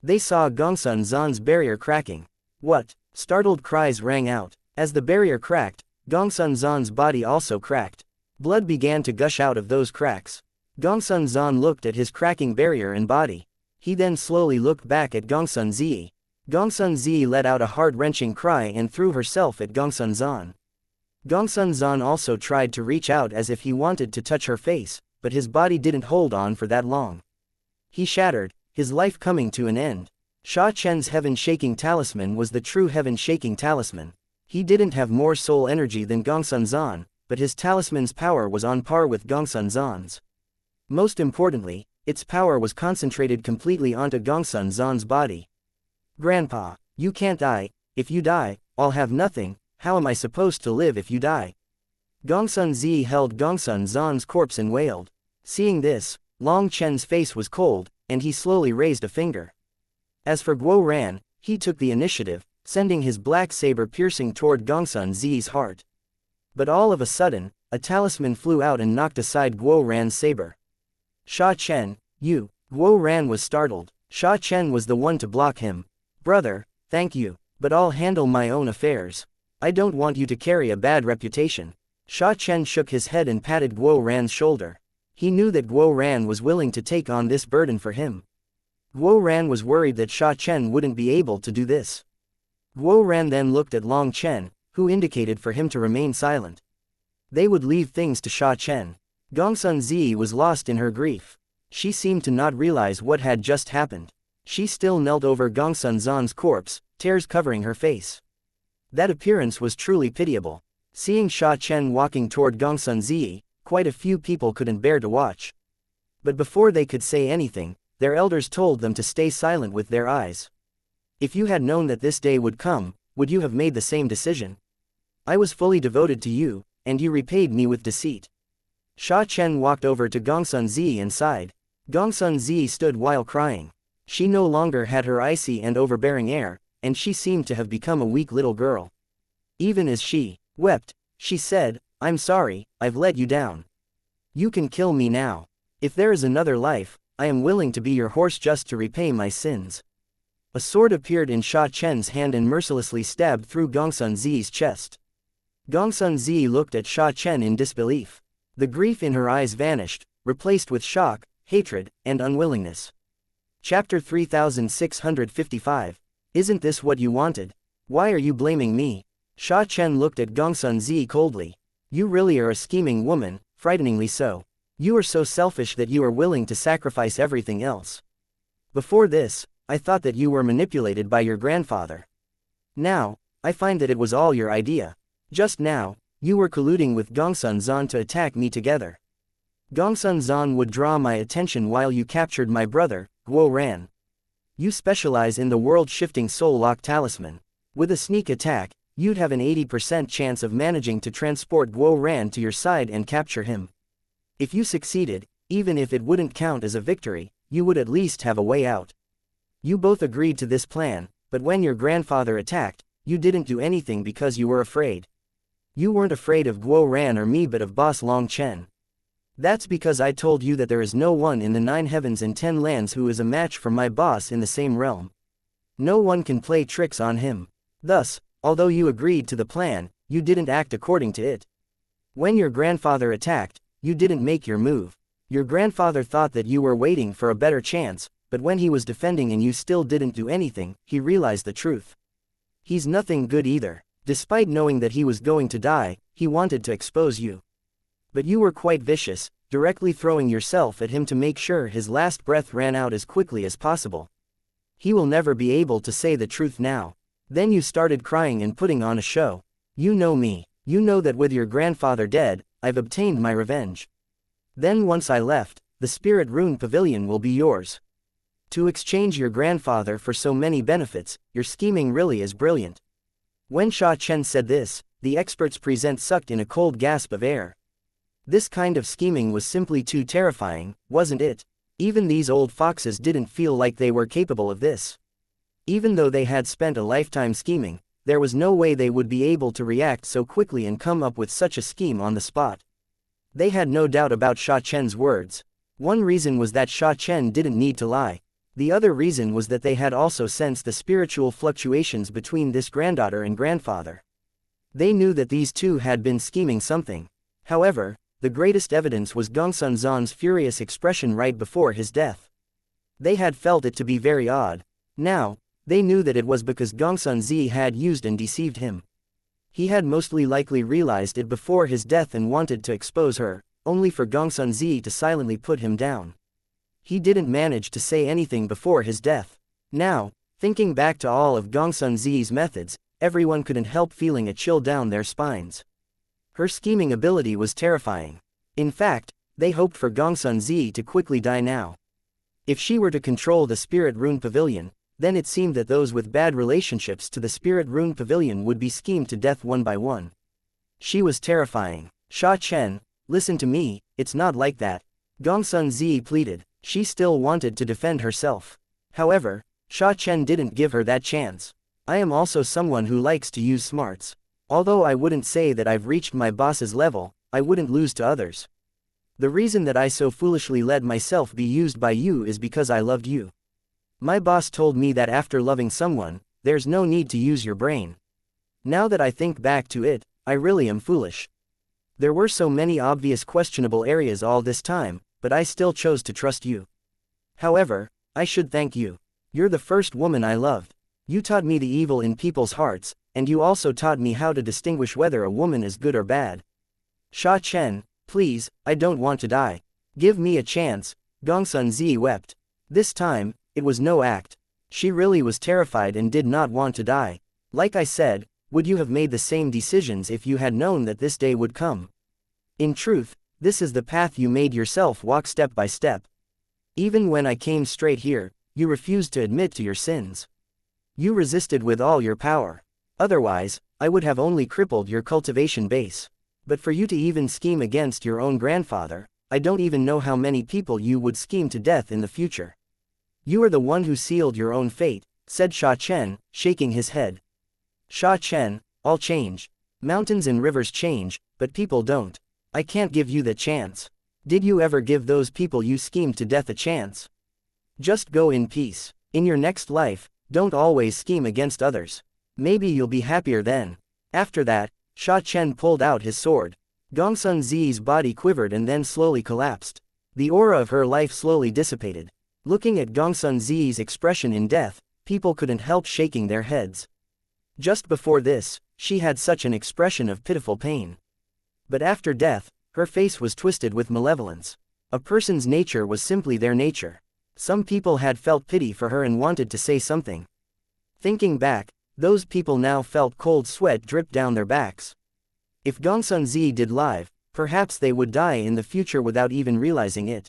They saw Gongsun Zan's barrier cracking. What? Startled cries rang out. As the barrier cracked, Gongsun Zan's body also cracked. Blood began to gush out of those cracks. Gongsun Zan looked at his cracking barrier and body. He then slowly looked back at Gongsun Zi. Gongsun Zi let out a heart-wrenching cry and threw herself at Gongsun Zan. Gongsun Zan also tried to reach out as if he wanted to touch her face, but his body didn't hold on for that long. He shattered, his life coming to an end. Sha Chen's heaven-shaking talisman was the true heaven-shaking talisman. He didn't have more soul energy than Gongsun Zan, but his talisman's power was on par with Gongsun Zan's. Most importantly, its power was concentrated completely onto Gongsun Zan's body. Grandpa, you can't die. If you die, I'll have nothing. How am I supposed to live if you die? Gongsun Zi held Gongsun Zan's corpse and wailed. Seeing this, Long Chen's face was cold, and he slowly raised a finger. As for Guo Ran, he took the initiative, sending his black saber piercing toward Gongsun Zi's heart. But all of a sudden, a talisman flew out and knocked aside Guo Ran's saber. Sha Chen, you. Guo Ran was startled. Sha Chen was the one to block him. Brother, thank you, but I'll handle my own affairs. I don't want you to carry a bad reputation. Sha Chen shook his head and patted Guo Ran's shoulder. He knew that Guo Ran was willing to take on this burden for him. Guo Ran was worried that Sha Chen wouldn't be able to do this. Guo Ran then looked at Long Chen, who indicated for him to remain silent. They would leave things to Sha Chen. Gongsun Zi was lost in her grief. She seemed to not realize what had just happened. She still knelt over Gongsun Zan's corpse, tears covering her face. That appearance was truly pitiable. Seeing Sha Chen walking toward Gongsun Zi, quite a few people couldn't bear to watch. But before they could say anything, their elders told them to stay silent with their eyes. If you had known that this day would come, would you have made the same decision? I was fully devoted to you, and you repaid me with deceit. Sha Chen walked over to Gongsun Zi and sighed. Gongsun Zi stood while crying. She no longer had her icy and overbearing air, and she seemed to have become a weak little girl. Even as she wept, she said, I'm sorry, I've let you down. You can kill me now. If there is another life, I am willing to be your horse just to repay my sins. A sword appeared in Sha Chen's hand and mercilessly stabbed through Gongsun Zi's chest. Gongsun Zi looked at Sha Chen in disbelief. The grief in her eyes vanished, replaced with shock, hatred, and unwillingness. Chapter 3655. Isn't this what you wanted? Why are you blaming me? Sha Chen looked at Gongsun Zi coldly. You really are a scheming woman, frighteningly so. You are so selfish that you are willing to sacrifice everything else. Before this, I thought that you were manipulated by your grandfather. Now, I find that it was all your idea. Just now, you were colluding with Gongsun Zan to attack me together. Gongsun Zan would draw my attention while you captured my brother, Guo Ran. You specialize in the world-shifting soul lock talisman. With a sneak attack, you'd have an 80% chance of managing to transport Guo Ran to your side and capture him. If you succeeded, even if it wouldn't count as a victory, you would at least have a way out. You both agreed to this plan, but when your grandfather attacked, you didn't do anything because you were afraid. You weren't afraid of Guo Ran or me but of Boss Long Chen. That's because I told you that there is no one in the 9 heavens and 10 lands who is a match for my boss in the same realm. No one can play tricks on him. Thus, although you agreed to the plan, you didn't act according to it. When your grandfather attacked, you didn't make your move. Your grandfather thought that you were waiting for a better chance, but when he was defending and you still didn't do anything, he realized the truth. He's nothing good either. Despite knowing that he was going to die, he wanted to expose you. But you were quite vicious, directly throwing yourself at him to make sure his last breath ran out as quickly as possible. He will never be able to say the truth now. Then you started crying and putting on a show. You know me. You know that with your grandfather dead, I've obtained my revenge. Then once I left, the Spirit Rune Pavilion will be yours. To exchange your grandfather for so many benefits, your scheming really is brilliant. When Sha Chen said this, the experts present sucked in a cold gasp of air. This kind of scheming was simply too terrifying, wasn't it? Even these old foxes didn't feel like they were capable of this. Even though they had spent a lifetime scheming, there was no way they would be able to react so quickly and come up with such a scheme on the spot. They had no doubt about Sha Chen's words. One reason was that Sha Chen didn't need to lie. The other reason was that they had also sensed the spiritual fluctuations between this granddaughter and grandfather. They knew that these two had been scheming something. However, the greatest evidence was Gongsun Zan's furious expression right before his death. They had felt it to be very odd. Now, they knew that it was because Gongsun Zi had used and deceived him. He had mostly likely realized it before his death and wanted to expose her, only for Gongsun Zi to silently put him down. He didn't manage to say anything before his death. Now, thinking back to all of Gongsun Zi's methods, everyone couldn't help feeling a chill down their spines. Her scheming ability was terrifying. In fact, they hoped for Gongsun Zi to quickly die now. If she were to control the Spirit Rune Pavilion, then it seemed that those with bad relationships to the Spirit Rune Pavilion would be schemed to death one by one. She was terrifying. Sha Chen, listen to me, it's not like that. Gongsun Zi pleaded. She still wanted to defend herself. However, Sha Chen didn't give her that chance. I am also someone who likes to use smarts. Although I wouldn't say that I've reached my boss's level, I wouldn't lose to others. The reason that I so foolishly let myself be used by you is because I loved you. My boss told me that after loving someone, there's no need to use your brain. Now that I think back to it, I really am foolish. There were so many obvious questionable areas all this time, but I still chose to trust you. However, I should thank you. You're the first woman I loved. You taught me the evil in people's hearts, and you also taught me how to distinguish whether a woman is good or bad. Sha Chen, please, I don't want to die. Give me a chance. Gongsun Zi wept. This time, it was no act. She really was terrified and did not want to die. Like I said, would you have made the same decisions if you had known that this day would come? In truth, this is the path you made yourself walk step by step. Even when I came straight here, you refused to admit to your sins. You resisted with all your power. Otherwise, I would have only crippled your cultivation base. But for you to even scheme against your own grandfather, I don't even know how many people you would scheme to death in the future. You are the one who sealed your own fate, said Sha Chen, shaking his head. Sha Chen, I'll change. Mountains and rivers change, but people don't. I can't give you the chance. Did you ever give those people you schemed to death a chance? Just go in peace. In your next life, don't always scheme against others. Maybe you'll be happier then. After that, Sha Chen pulled out his sword. Gongsun Zi's body quivered and then slowly collapsed. The aura of her life slowly dissipated. Looking at Gongsun Zi's expression in death, people couldn't help shaking their heads. Just before this, she had such an expression of pitiful pain. But after death, her face was twisted with malevolence. A person's nature was simply their nature. Some people had felt pity for her and wanted to say something. Thinking back, those people now felt cold sweat drip down their backs. If Gongsun Zi did live, perhaps they would die in the future without even realizing it.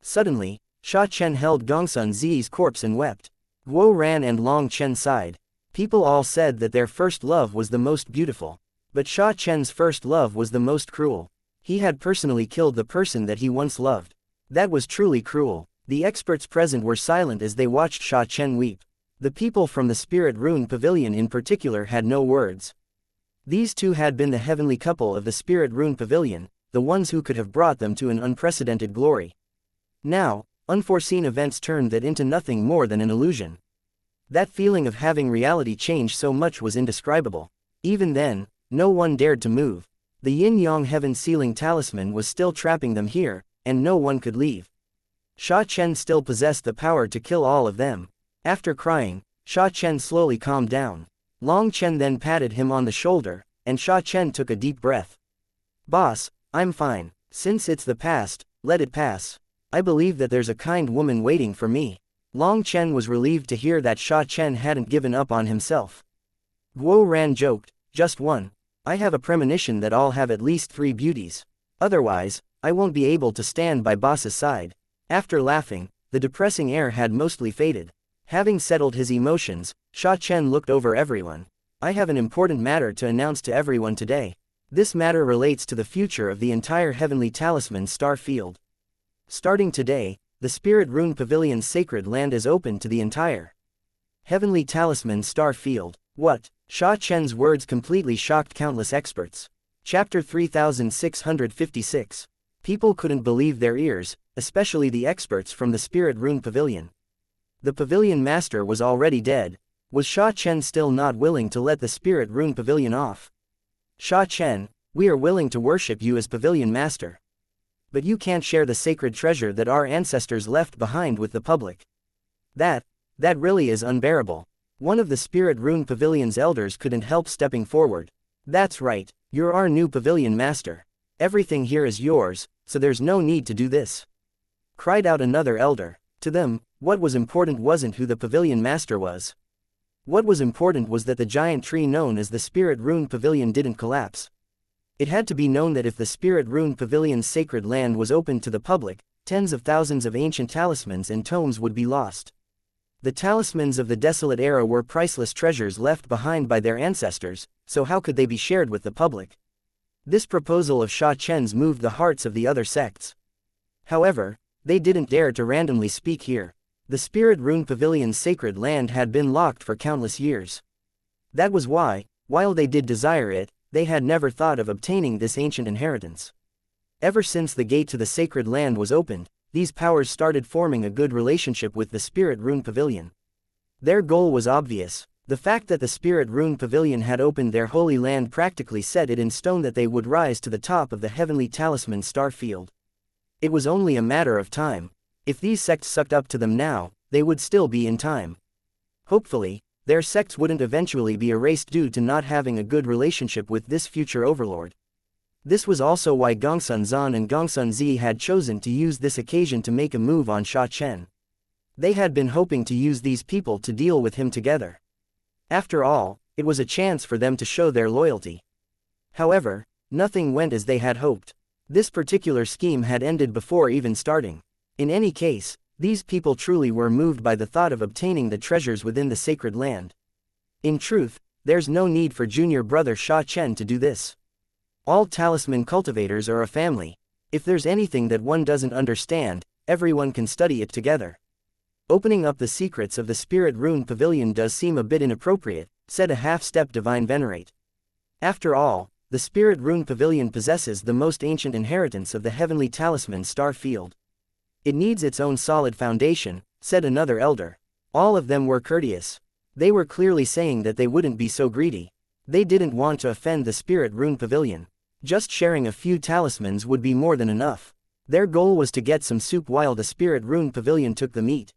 Suddenly, Sha Chen held Gongsun Zi's corpse and wept. Guo Ran and Long Chen sighed. People all said that their first love was the most beautiful. But Sha Chen's first love was the most cruel. He had personally killed the person that he once loved. That was truly cruel. The experts present were silent as they watched Sha Chen weep. The people from the Spirit Rune Pavilion in particular had no words. These two had been the heavenly couple of the Spirit Rune Pavilion, the ones who could have brought them to an unprecedented glory. Now, unforeseen events turned that into nothing more than an illusion. That feeling of having reality change so much was indescribable. Even then, no one dared to move. The yin-yang heaven-sealing talisman was still trapping them here, and no one could leave. Sha Chen still possessed the power to kill all of them. After crying, Sha Chen slowly calmed down. Long Chen then patted him on the shoulder, and Sha Chen took a deep breath. "Boss, I'm fine. Since it's the past, let it pass. I believe that there's a kind woman waiting for me." Long Chen was relieved to hear that Sha Chen hadn't given up on himself. Guo Ran joked, "Just one. I have a premonition that I'll have at least 3 beauties. Otherwise, I won't be able to stand by boss's side." After laughing, the depressing air had mostly faded. Having settled his emotions, Sha Chen looked over everyone. "I have an important matter to announce to everyone today. This matter relates to the future of the entire Heavenly Talisman Star Field. Starting today, the Spirit Rune Pavilion's sacred land is open to the entire Heavenly Talisman Star Field." What? Sha Chen's words completely shocked countless experts. Chapter 3656. People couldn't believe their ears, especially the experts from the Spirit Rune Pavilion. The Pavilion Master was already dead. Was Sha Chen still not willing to let the Spirit Rune Pavilion off? "Sha Chen, we are willing to worship you as Pavilion Master. But you can't share the sacred treasure that our ancestors left behind with the public. That really is unbearable." One of the Spirit Rune Pavilion's elders couldn't help stepping forward. "That's right, you're our new Pavilion Master. Everything here is yours, so there's no need to do this," cried out another elder. To them, what was important wasn't who the Pavilion Master was. What was important was that the giant tree known as the Spirit Rune Pavilion didn't collapse. It had to be known that if the Spirit Rune Pavilion's sacred land was open to the public, tens of thousands of ancient talismans and tomes would be lost. The talismans of the desolate era were priceless treasures left behind by their ancestors, so how could they be shared with the public? This proposal of Sha Chen's moved the hearts of the other sects. However, they didn't dare to randomly speak here. The Spirit Rune Pavilion's sacred land had been locked for countless years. That was why, while they did desire it, they had never thought of obtaining this ancient inheritance. Ever since the gate to the sacred land was opened, these powers started forming a good relationship with the Spirit Rune Pavilion. Their goal was obvious. The fact that the Spirit Rune Pavilion had opened their holy land practically set it in stone that they would rise to the top of the Heavenly Talisman Star Field. It was only a matter of time. If these sects sucked up to them now, they would still be in time. Hopefully, their sects wouldn't eventually be erased due to not having a good relationship with this future overlord. This was also why Gongsun Zan and Gongsun Zi had chosen to use this occasion to make a move on Sha Chen. They had been hoping to use these people to deal with him together. After all, it was a chance for them to show their loyalty. However, nothing went as they had hoped. This particular scheme had ended before even starting. In any case, these people truly were moved by the thought of obtaining the treasures within the sacred land. In truth, there's no need for junior brother Sha Chen to do this. All talisman cultivators are a family. If there's anything that one doesn't understand, everyone can study it together. "Opening up the secrets of the Spirit Rune Pavilion does seem a bit inappropriate," said a half-step divine venerate. "After all, the Spirit Rune Pavilion possesses the most ancient inheritance of the Heavenly Talisman Star Field. It needs its own solid foundation," said another elder. All of them were courteous. They were clearly saying that they wouldn't be so greedy. They didn't want to offend the Spirit Rune Pavilion. Just sharing a few talismans would be more than enough. Their goal was to get some soup while the spirit rune pavilion took the meat.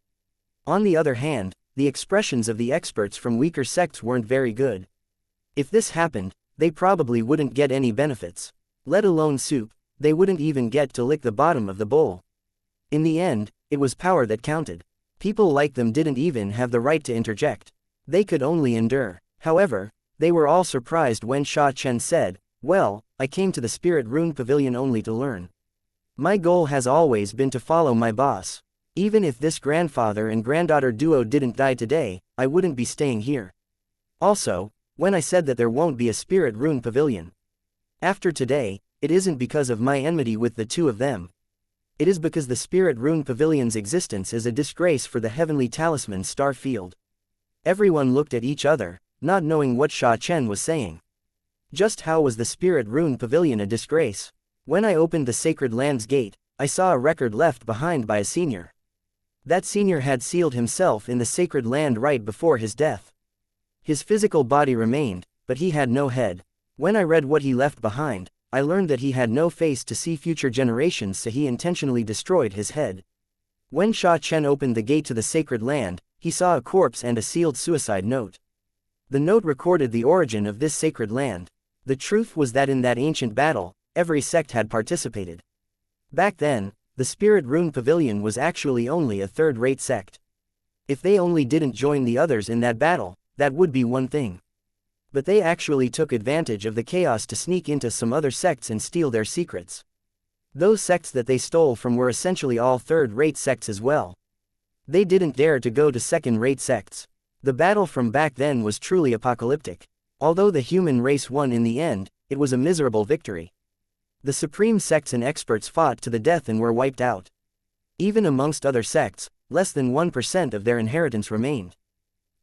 On the other hand, the expressions of the experts from weaker sects weren't very good. If this happened, they probably wouldn't get any benefits. Let alone soup, they wouldn't even get to lick the bottom of the bowl. In the end, it was power that counted. People like them didn't even have the right to interject. They could only endure. However, they were all surprised when Sha Chen said, "Well, I came to the Spirit Rune Pavilion only to learn. My goal has always been to follow my boss. Even if this grandfather and granddaughter duo didn't die today, I wouldn't be staying here. Also, when I said that there won't be a Spirit Rune Pavilion after today, it isn't because of my enmity with the two of them. It is because the Spirit Rune Pavilion's existence is a disgrace for the Heavenly Talisman Star Field." Everyone looked at each other, not knowing what Sha Chen was saying. Just how was the Spirit Rune Pavilion a disgrace? When I opened the Sacred Land's gate, I saw a record left behind by a senior. That senior had sealed himself in the Sacred Land right before his death. His physical body remained, but he had no head. When I read what he left behind, I learned that he had no face to see future generations, so he intentionally destroyed his head. When Sha Chen opened the gate to the Sacred Land, he saw a corpse and a sealed suicide note. The note recorded the origin of this Sacred Land. The truth was that in that ancient battle, every sect had participated. Back then, the Spirit Rune Pavilion was actually only a third-rate sect. If they only didn't join the others in that battle, that would be one thing. But they actually took advantage of the chaos to sneak into some other sects and steal their secrets. Those sects that they stole from were essentially all third-rate sects as well. They didn't dare to go to second-rate sects. The battle from back then was truly apocalyptic. Although the human race won in the end, it was a miserable victory. The supreme sects and experts fought to the death and were wiped out. Even amongst other sects, less than 1% of their inheritance remained.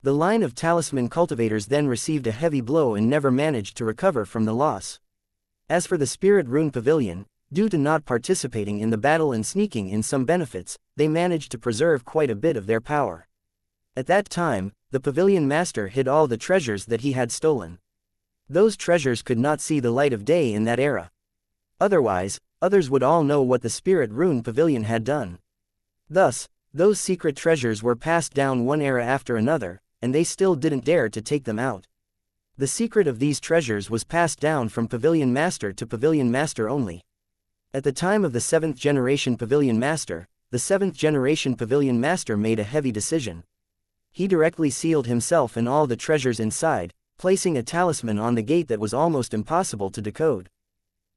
The line of talisman cultivators then received a heavy blow and never managed to recover from the loss. As for the Spirit Rune Pavilion, due to not participating in the battle and sneaking in some benefits, they managed to preserve quite a bit of their power. At that time, the Pavilion Master hid all the treasures that he had stolen. Those treasures could not see the light of day in that era. Otherwise, others would all know what the Spirit Rune Pavilion had done. Thus, those secret treasures were passed down one era after another, and they still didn't dare to take them out. The secret of these treasures was passed down from Pavilion Master to Pavilion Master only. At the time of the 7th generation Pavilion Master, the 7th generation Pavilion Master made a heavy decision. He directly sealed himself and all the treasures inside, placing a talisman on the gate that was almost impossible to decode.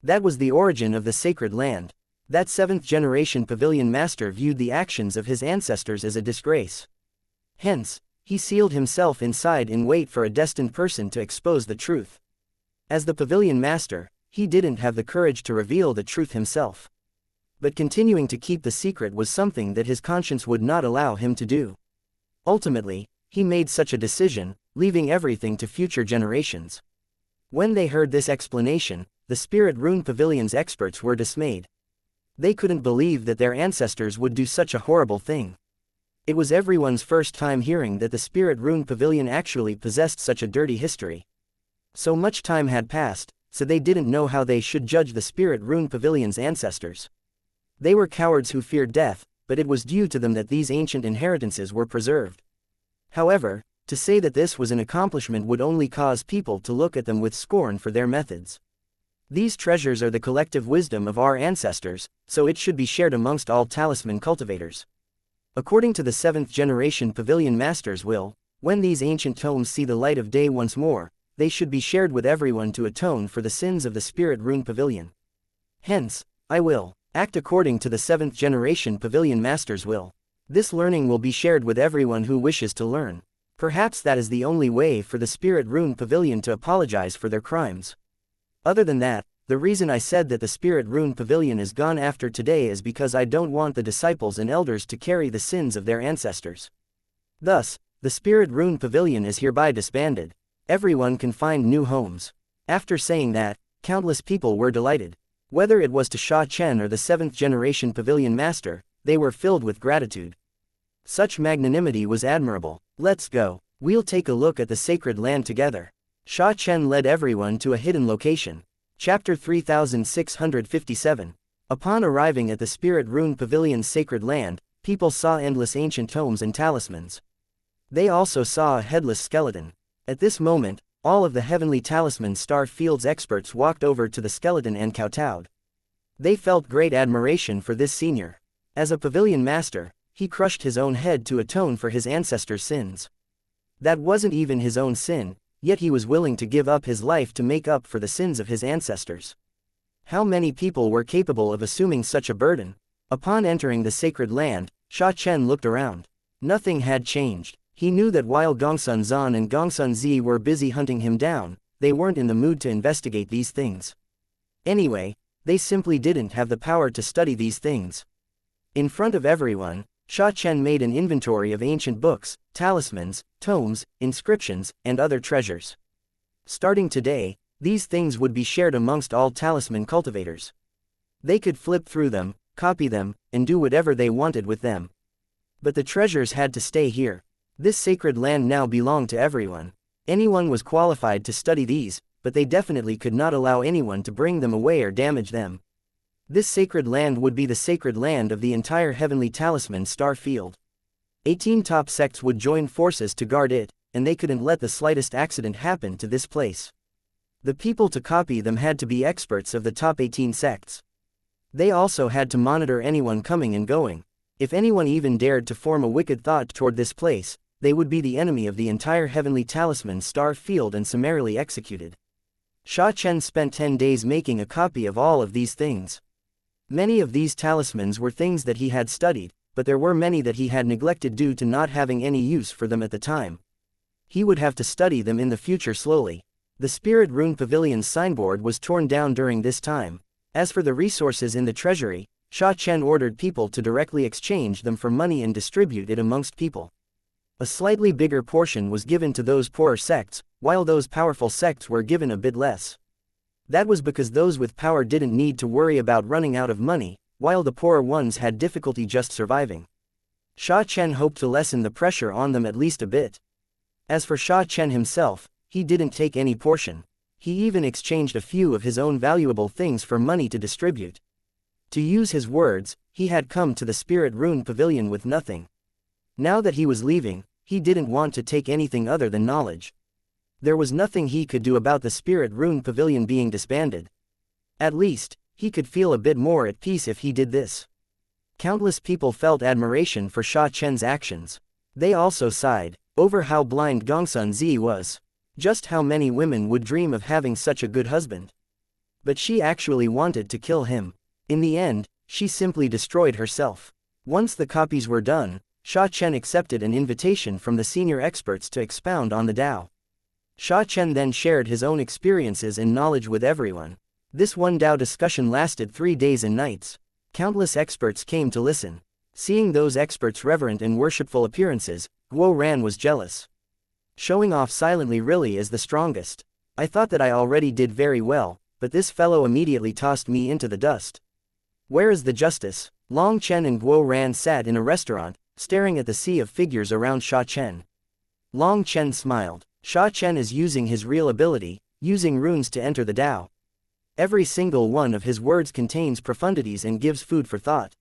That was the origin of the Sacred Land. That 7th generation Pavilion Master viewed the actions of his ancestors as a disgrace. Hence, he sealed himself inside in wait for a destined person to expose the truth. As the Pavilion Master, he didn't have the courage to reveal the truth himself. But continuing to keep the secret was something that his conscience would not allow him to do. Ultimately, he made such a decision, leaving everything to future generations. When they heard this explanation, the Spirit Rune Pavilion's experts were dismayed. They couldn't believe that their ancestors would do such a horrible thing. It was everyone's first time hearing that the Spirit Rune Pavilion actually possessed such a dirty history. So much time had passed, so they didn't know how they should judge the Spirit Rune Pavilion's ancestors. They were cowards who feared death, but it was due to them that these ancient inheritances were preserved. However, to say that this was an accomplishment would only cause people to look at them with scorn for their methods. These treasures are the collective wisdom of our ancestors, so it should be shared amongst all talisman cultivators. According to the 7th generation Pavilion Master's will, when these ancient tomes see the light of day once more, they should be shared with everyone to atone for the sins of the Spirit Rune Pavilion. Hence, I will act according to the 7th generation Pavilion Master's will. This learning will be shared with everyone who wishes to learn. Perhaps that is the only way for the Spirit Rune Pavilion to apologize for their crimes. Other than that, the reason I said that the Spirit Rune Pavilion is gone after today is because I don't want the disciples and elders to carry the sins of their ancestors. Thus, the Spirit Rune Pavilion is hereby disbanded. Everyone can find new homes. After saying that, countless people were delighted. Whether it was to Sha Chen or the 7th generation Pavilion Master, they were filled with gratitude. Such magnanimity was admirable. Let's go. We'll take a look at the Sacred Land together. Sha Chen led everyone to a hidden location. Chapter 3657. Upon arriving at the Spirit Rune Pavilion's sacred land, people saw endless ancient tomes and talismans. They also saw a headless skeleton. At this moment, all of the Heavenly Talisman Star Field's experts walked over to the skeleton and kowtowed. They felt great admiration for this senior. As a pavilion master, he crushed his own head to atone for his ancestors' sins. That wasn't even his own sin, yet he was willing to give up his life to make up for the sins of his ancestors. How many people were capable of assuming such a burden? Upon entering the sacred land, Sha Chen looked around. Nothing had changed. He knew that while Gongsun Zan and Gongsun Zi were busy hunting him down, they weren't in the mood to investigate these things. Anyway, they simply didn't have the power to study these things. In front of everyone, Sha Chen made an inventory of ancient books, talismans, tomes, inscriptions, and other treasures. Starting today, these things would be shared amongst all talisman cultivators. They could flip through them, copy them, and do whatever they wanted with them. But the treasures had to stay here. This sacred land now belonged to everyone. Anyone was qualified to study these, but they definitely could not allow anyone to bring them away or damage them. This sacred land would be the sacred land of the entire Heavenly Talisman Star Field. 18 top sects would join forces to guard it, and they couldn't let the slightest accident happen to this place. The people to copy them had to be experts of the top 18 sects. They also had to monitor anyone coming and going. If anyone even dared to form a wicked thought toward this place, they would be the enemy of the entire Heavenly Talisman Star Field and summarily executed. Sha Chen spent 10 days making a copy of all of these things. Many of these talismans were things that he had studied, but there were many that he had neglected due to not having any use for them at the time. He would have to study them in the future slowly. The Spirit Rune Pavilion's signboard was torn down during this time. As for the resources in the treasury, Sha Chen ordered people to directly exchange them for money and distribute it amongst people. A slightly bigger portion was given to those poorer sects, while those powerful sects were given a bit less. That was because those with power didn't need to worry about running out of money, while the poorer ones had difficulty just surviving. Sha Chen hoped to lessen the pressure on them at least a bit. As for Sha Chen himself, he didn't take any portion. He even exchanged a few of his own valuable things for money to distribute. To use his words, he had come to the Spirit Rune Pavilion with nothing. Now that he was leaving, he didn't want to take anything other than knowledge. There was nothing he could do about the Spirit Rune Pavilion being disbanded. At least, he could feel a bit more at peace if he did this. Countless people felt admiration for Sha Chen's actions. They also sighed over how blind Gongsun Zi was. Just how many women would dream of having such a good husband? But she actually wanted to kill him. In the end, she simply destroyed herself. Once the copies were done, Sha Chen accepted an invitation from the senior experts to expound on the Tao. Sha Chen then shared his own experiences and knowledge with everyone. This one Tao discussion lasted 3 days and nights. Countless experts came to listen. Seeing those experts' reverent and worshipful appearances, Guo Ran was jealous. Showing off silently really is the strongest. I thought that I already did very well, but this fellow immediately tossed me into the dust. Where is the justice? Long Chen and Guo Ran sat in a restaurant, staring at the sea of figures around Sha Chen. Long Chen smiled. Sha Chen is using his real ability, using runes to enter the Tao. Every single one of his words contains profundities and gives food for thought.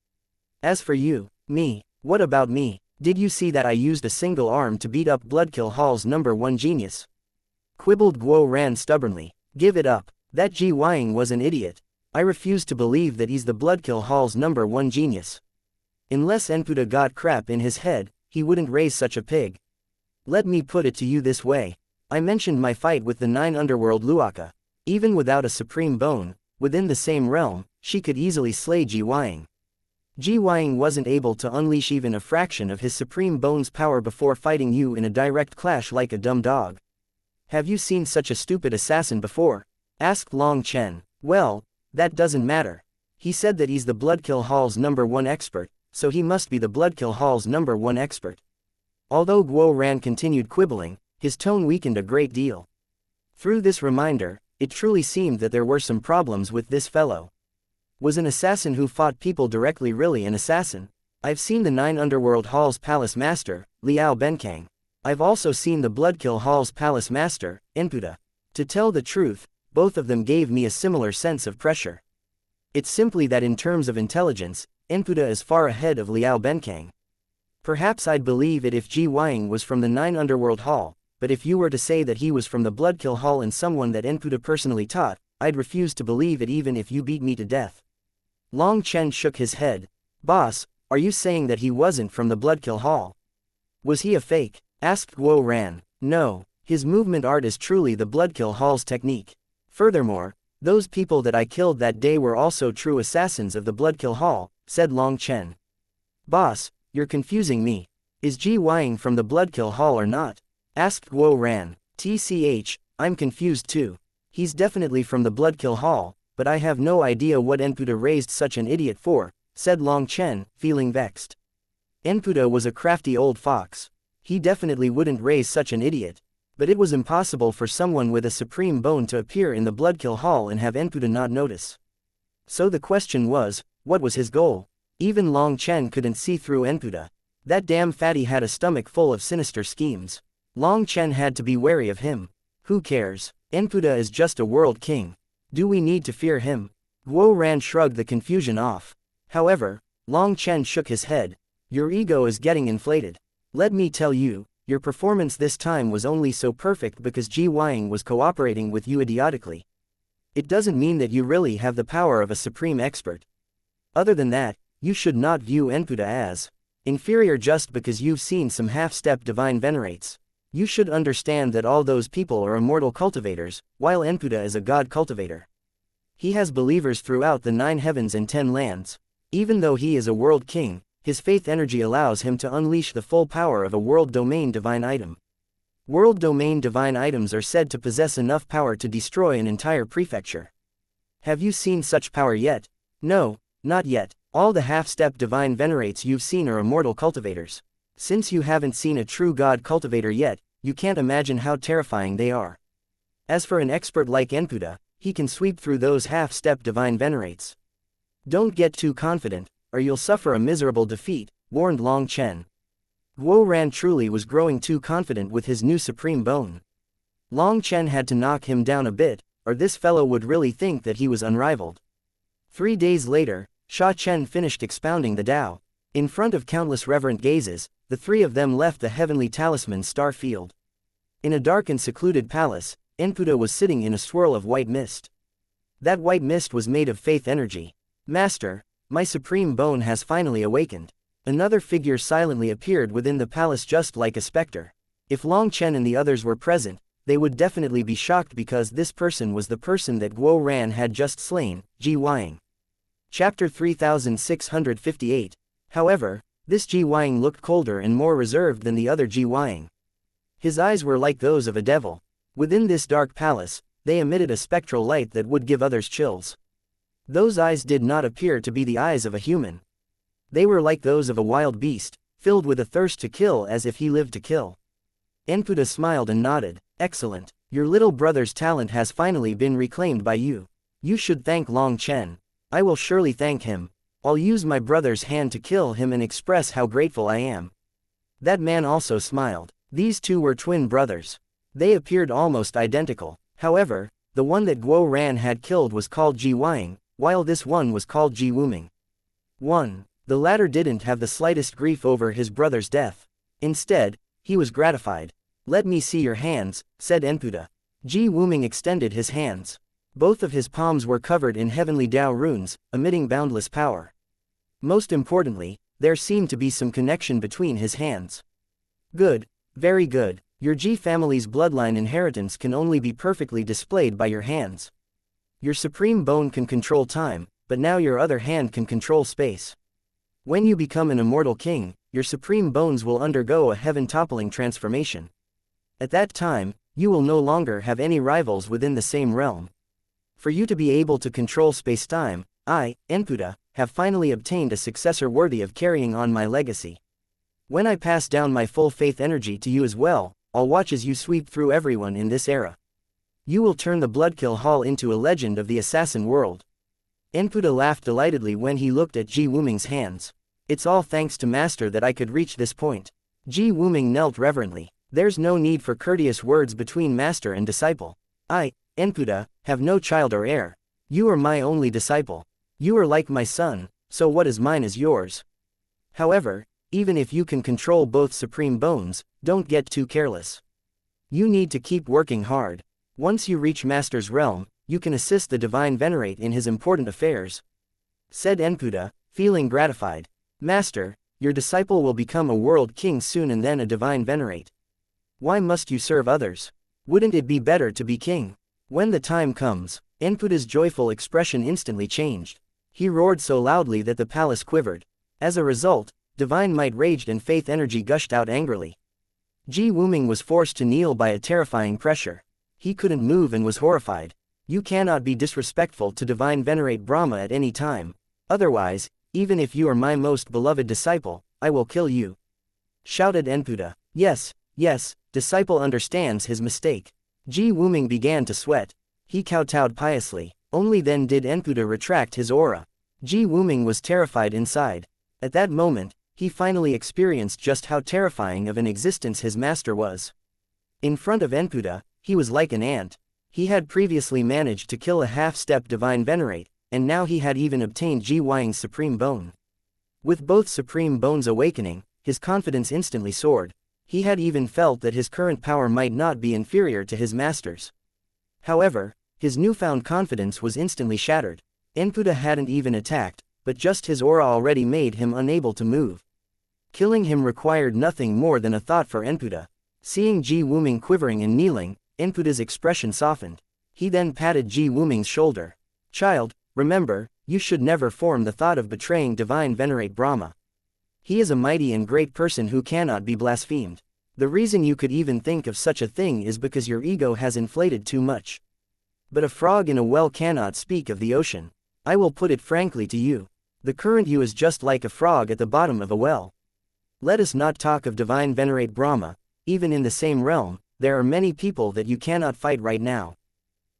As for you, me, what about me? Did you see that I used a single arm to beat up Bloodkill Hall's #1 genius? Quibbled Guo Ran stubbornly. Give it up. That Ji Weiying was an idiot. I refuse to believe that he's the Bloodkill Hall's #1 genius. Unless Enputa got crap in his head, he wouldn't raise such a pig. Let me put it to you this way. I mentioned my fight with the 9 underworld Luaka. Even without a supreme bone, within the same realm, she could easily slay Ji Weiying. Ji Weiying wasn't able to unleash even a fraction of his supreme bone's power before fighting you in a direct clash like a dumb dog. Have you seen such a stupid assassin before? Asked Long Chen. Well, that doesn't matter. He said that he's the Bloodkill Hall's #1 expert, so he must be the Bloodkill Hall's #1 expert. Although Guo Ran continued quibbling, his tone weakened a great deal. Through this reminder, it truly seemed that there were some problems with this fellow. Was an assassin who fought people directly really an assassin? I've seen the 9 Underworld Hall's Palace Master, Liao Benkang. I've also seen the Bloodkill Hall's Palace Master, Enputa. To tell the truth, both of them gave me a similar sense of pressure. It's simply that in terms of intelligence, Enputa is far ahead of Liao Benkang. Perhaps I'd believe it if Ji Wang was from the 9 Underworld Hall, but if you were to say that he was from the Bloodkill Hall and someone that Enputa personally taught, I'd refuse to believe it even if you beat me to death. Long Chen shook his head. Boss, are you saying that he wasn't from the Bloodkill Hall? Was he a fake? Asked Guo Ran. No, his movement art is truly the Bloodkill Hall's technique. Furthermore, those people that I killed that day were also true assassins of the Bloodkill Hall, said Long Chen. Boss, you're confusing me. Is Ji Wang from the Bloodkill Hall or not? Asked Guo Ran. TCH, I'm confused too. He's definitely from the Bloodkill Hall, but I have no idea what Enputa raised such an idiot for, said Long Chen, feeling vexed. Enputa was a crafty old fox. He definitely wouldn't raise such an idiot. But it was impossible for someone with a supreme bone to appear in the Bloodkill Hall and have Enputa not notice. So the question was, what was his goal? Even Long Chen couldn't see through Enputa. That damn fatty had a stomach full of sinister schemes. Long Chen had to be wary of him. Who cares? Enputa is just a world king. Do we need to fear him? Guo Ran shrugged the confusion off. However, Long Chen shook his head. Your ego is getting inflated. Let me tell you, your performance this time was only so perfect because Ji Wang was cooperating with you idiotically. It doesn't mean that you really have the power of a supreme expert. Other than that, you should not view Enputa as inferior just because you've seen some half-step divine venerates. You should understand that all those people are immortal cultivators, while Enputa is a god cultivator. He has believers throughout the 9 heavens and 10 lands. Even though he is a world king, his faith energy allows him to unleash the full power of a world domain divine item. World domain divine items are said to possess enough power to destroy an entire prefecture. Have you seen such power yet? No, not yet. All the half-step divine venerates you've seen are immortal cultivators. Since you haven't seen a true god cultivator yet, you can't imagine how terrifying they are. As for an expert like Enputa, he can sweep through those half-step divine venerates. Don't get too confident, or you'll suffer a miserable defeat, warned Long Chen. Guo Ran truly was growing too confident with his new supreme bone. Long Chen had to knock him down a bit, or this fellow would really think that he was unrivaled. 3 days later, Sha Chen finished expounding the Tao. In front of countless reverent gazes, the 3 of them left the heavenly talisman star field. In a dark and secluded palace, Enputa was sitting in a swirl of white mist. That white mist was made of faith energy. Master, my supreme bone has finally awakened. Another figure silently appeared within the palace just like a specter. If Long Chen and the others were present, they would definitely be shocked because this person was the person that Guo Ran had just slain, Ji Wang. Chapter 3658. However, this Ji Wang looked colder and more reserved than the other Ji Wang. His eyes were like those of a devil. Within this dark palace, they emitted a spectral light that would give others chills. Those eyes did not appear to be the eyes of a human. They were like those of a wild beast, filled with a thirst to kill as if he lived to kill. Enputa smiled and nodded. Excellent. Your little brother's talent has finally been reclaimed by you. You should thank Long Chen. I will surely thank him. I'll use my brother's hand to kill him and express how grateful I am. That man also smiled. These two were twin brothers. They appeared almost identical. However, the one that Guo Ran had killed was called Ji Wang, while this one was called Ji Wuming. 1. The latter didn't have the slightest grief over his brother's death. Instead, he was gratified. Let me see your hands, said Enputa. Ji Wuming extended his hands. Both of his palms were covered in heavenly Tao runes, emitting boundless power. Most importantly, there seemed to be some connection between his hands. Good, very good. Your Ji family's bloodline inheritance can only be perfectly displayed by your hands. Your supreme bone can control time, but now your other hand can control space. When you become an immortal king, your supreme bones will undergo a heaven-toppling transformation. At that time, you will no longer have any rivals within the same realm. For you to be able to control space-time, I, Enputa, have finally obtained a successor worthy of carrying on my legacy. When I pass down my full faith energy to you as well, I'll watch as you sweep through everyone in this era. You will turn the Bloodkill Hall into a legend of the assassin world. Enputa laughed delightedly when he looked at Ji Wuming's hands. It's all thanks to Master that I could reach this point. Ji Wuming knelt reverently. There's no need for courteous words between Master and disciple. I, Enputa, have no child or heir. You are my only disciple. You are like my son, so what is mine is yours. However, even if you can control both supreme bones, don't get too careless. You need to keep working hard. Once you reach Master's realm, you can assist the Divine Venerate in his important affairs," said Enputa, feeling gratified. "Master, your disciple will become a world king soon and then a Divine Venerate. Why must you serve others? Wouldn't it be better to be king?" When the time comes, Enputa's joyful expression instantly changed. He roared so loudly that the palace quivered. As a result, divine might raged and faith energy gushed out angrily. Ji Wuming was forced to kneel by a terrifying pressure. He couldn't move and was horrified. "You cannot be disrespectful to Divine Venerate Brahma at any time. Otherwise, even if you are my most beloved disciple, I will kill you," shouted Enputa. Yes, disciple understands his mistake." Ji Wuming began to sweat. He kowtowed piously. Only then did Enputa retract his aura. Ji Wuming was terrified inside. At that moment, he finally experienced just how terrifying of an existence his master was. In front of Enputa, he was like an ant. He had previously managed to kill a half-step Divine Venerate, and now he had even obtained Ji Wuying's Supreme Bone. With both Supreme Bones awakening, his confidence instantly soared. He had even felt that his current power might not be inferior to his master's. However, his newfound confidence was instantly shattered. Enputa hadn't even attacked, but just his aura already made him unable to move. Killing him required nothing more than a thought for Enputa. Seeing Ji Wuming quivering and kneeling, Enputa's expression softened. He then patted Ji Wuming's shoulder. "Child, remember, you should never form the thought of betraying Divine Venerate Brahma. He is a mighty and great person who cannot be blasphemed. The reason you could even think of such a thing is because your ego has inflated too much. But a frog in a well cannot speak of the ocean. I will put it frankly to you. The current you is just like a frog at the bottom of a well. Let us not talk of Divine Venerate Brahma. Even in the same realm, there are many people that you cannot fight right now.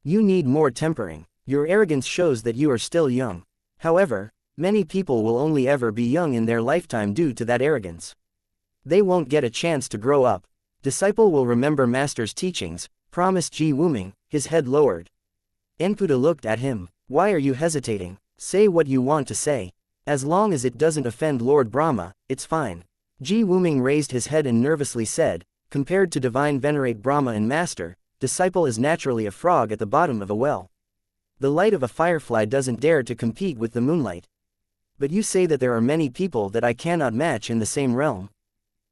You need more tempering. Your arrogance shows that you are still young. However, many people will only ever be young in their lifetime due to that arrogance. They won't get a chance to grow up. Disciple will remember Master's teachings," promised Ji Wuming, his head lowered. Enputa looked at him. "Why are you hesitating? Say what you want to say. As long as it doesn't offend Lord Brahma, it's fine." Ji Wuming raised his head and nervously said, "Compared to Divine Venerate Brahma and Master, disciple is naturally a frog at the bottom of a well. The light of a firefly doesn't dare to compete with the moonlight. But you say that there are many people that I cannot match in the same realm.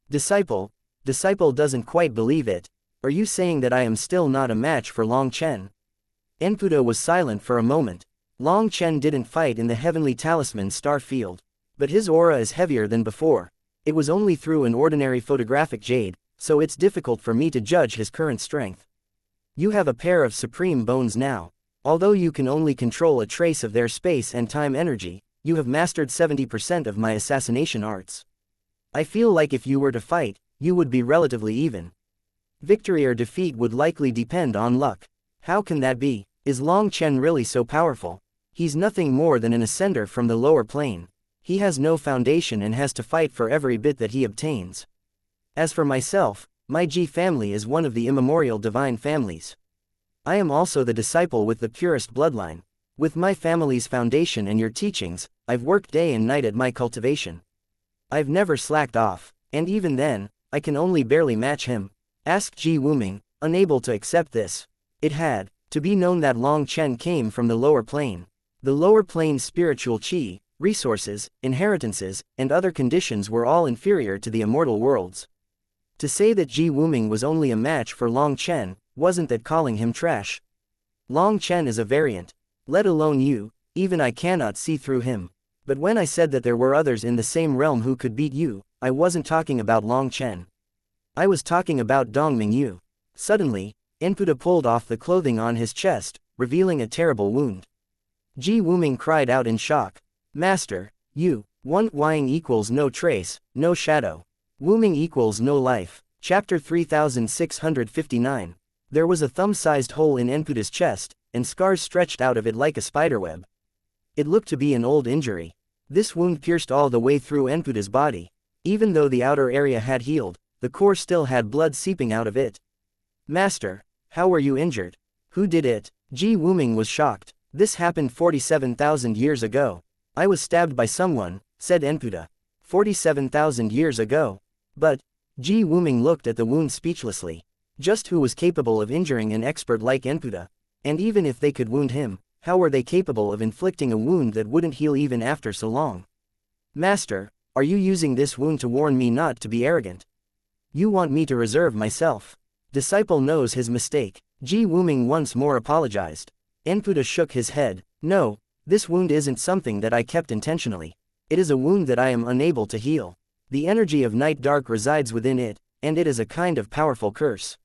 Disciple doesn't quite believe it. Are you saying that I am still not a match for Long Chen?" Enputa was silent for a moment. Long Chen didn't fight in the Heavenly Talisman star field. But his aura is heavier than before. It was only through an ordinary photographic jade, so it's difficult for me to judge his current strength. You have a pair of Supreme Bones now. Although you can only control a trace of their space and time energy, you have mastered 70% of my assassination arts. I feel like if you were to fight, you would be relatively even. Victory or defeat would likely depend on luck. How can that be? Is Long Chen really so powerful? He's nothing more than an ascender from the lower plane. He has no foundation and has to fight for every bit that he obtains. As for myself, my Ji family is one of the immemorial divine families. I am also the disciple with the purest bloodline. With my family's foundation and your teachings, I've worked day and night at my cultivation. I've never slacked off, and even then, I can only barely match him," asked Ji Wuming, unable to accept this. It had to be known that Long Chen came from the lower plane. The lower plane's spiritual qi, resources, inheritances, and other conditions were all inferior to the immortal worlds. To say that Ji Wuming was only a match for Long Chen, wasn't that calling him trash? Long Chen is a variant. Let alone you, even I cannot see through him. But when I said that there were others in the same realm who could beat you, I wasn't talking about Long Chen. I was talking about Dongming Yu. Suddenly, Enputa pulled off the clothing on his chest, revealing a terrible wound. Ji Wuming cried out in shock. "Master, you, one Wuying equals no trace, no shadow. Wuming equals no life." Chapter 3659. There was a thumb-sized hole in Enputa's chest, and scars stretched out of it like a spiderweb. It looked to be an old injury. This wound pierced all the way through Enputa's body. Even though the outer area had healed, the core still had blood seeping out of it. "Master, how were you injured? Who did it?" Ji Wuming was shocked. This happened 47,000 years ago. I was stabbed by someone, said Enputa. 47,000 years ago. But, Ji Wuming looked at the wound speechlessly. Just who was capable of injuring an expert like Enputa? And even if they could wound him, how were they capable of inflicting a wound that wouldn't heal even after so long? Master, are you using this wound to warn me not to be arrogant? You want me to reserve myself? Disciple knows his mistake. Ji Wuming once more apologized. Enputa shook his head. No, this wound isn't something that I kept intentionally. It is a wound that I am unable to heal. The energy of night dark resides within it, and it is a kind of powerful curse.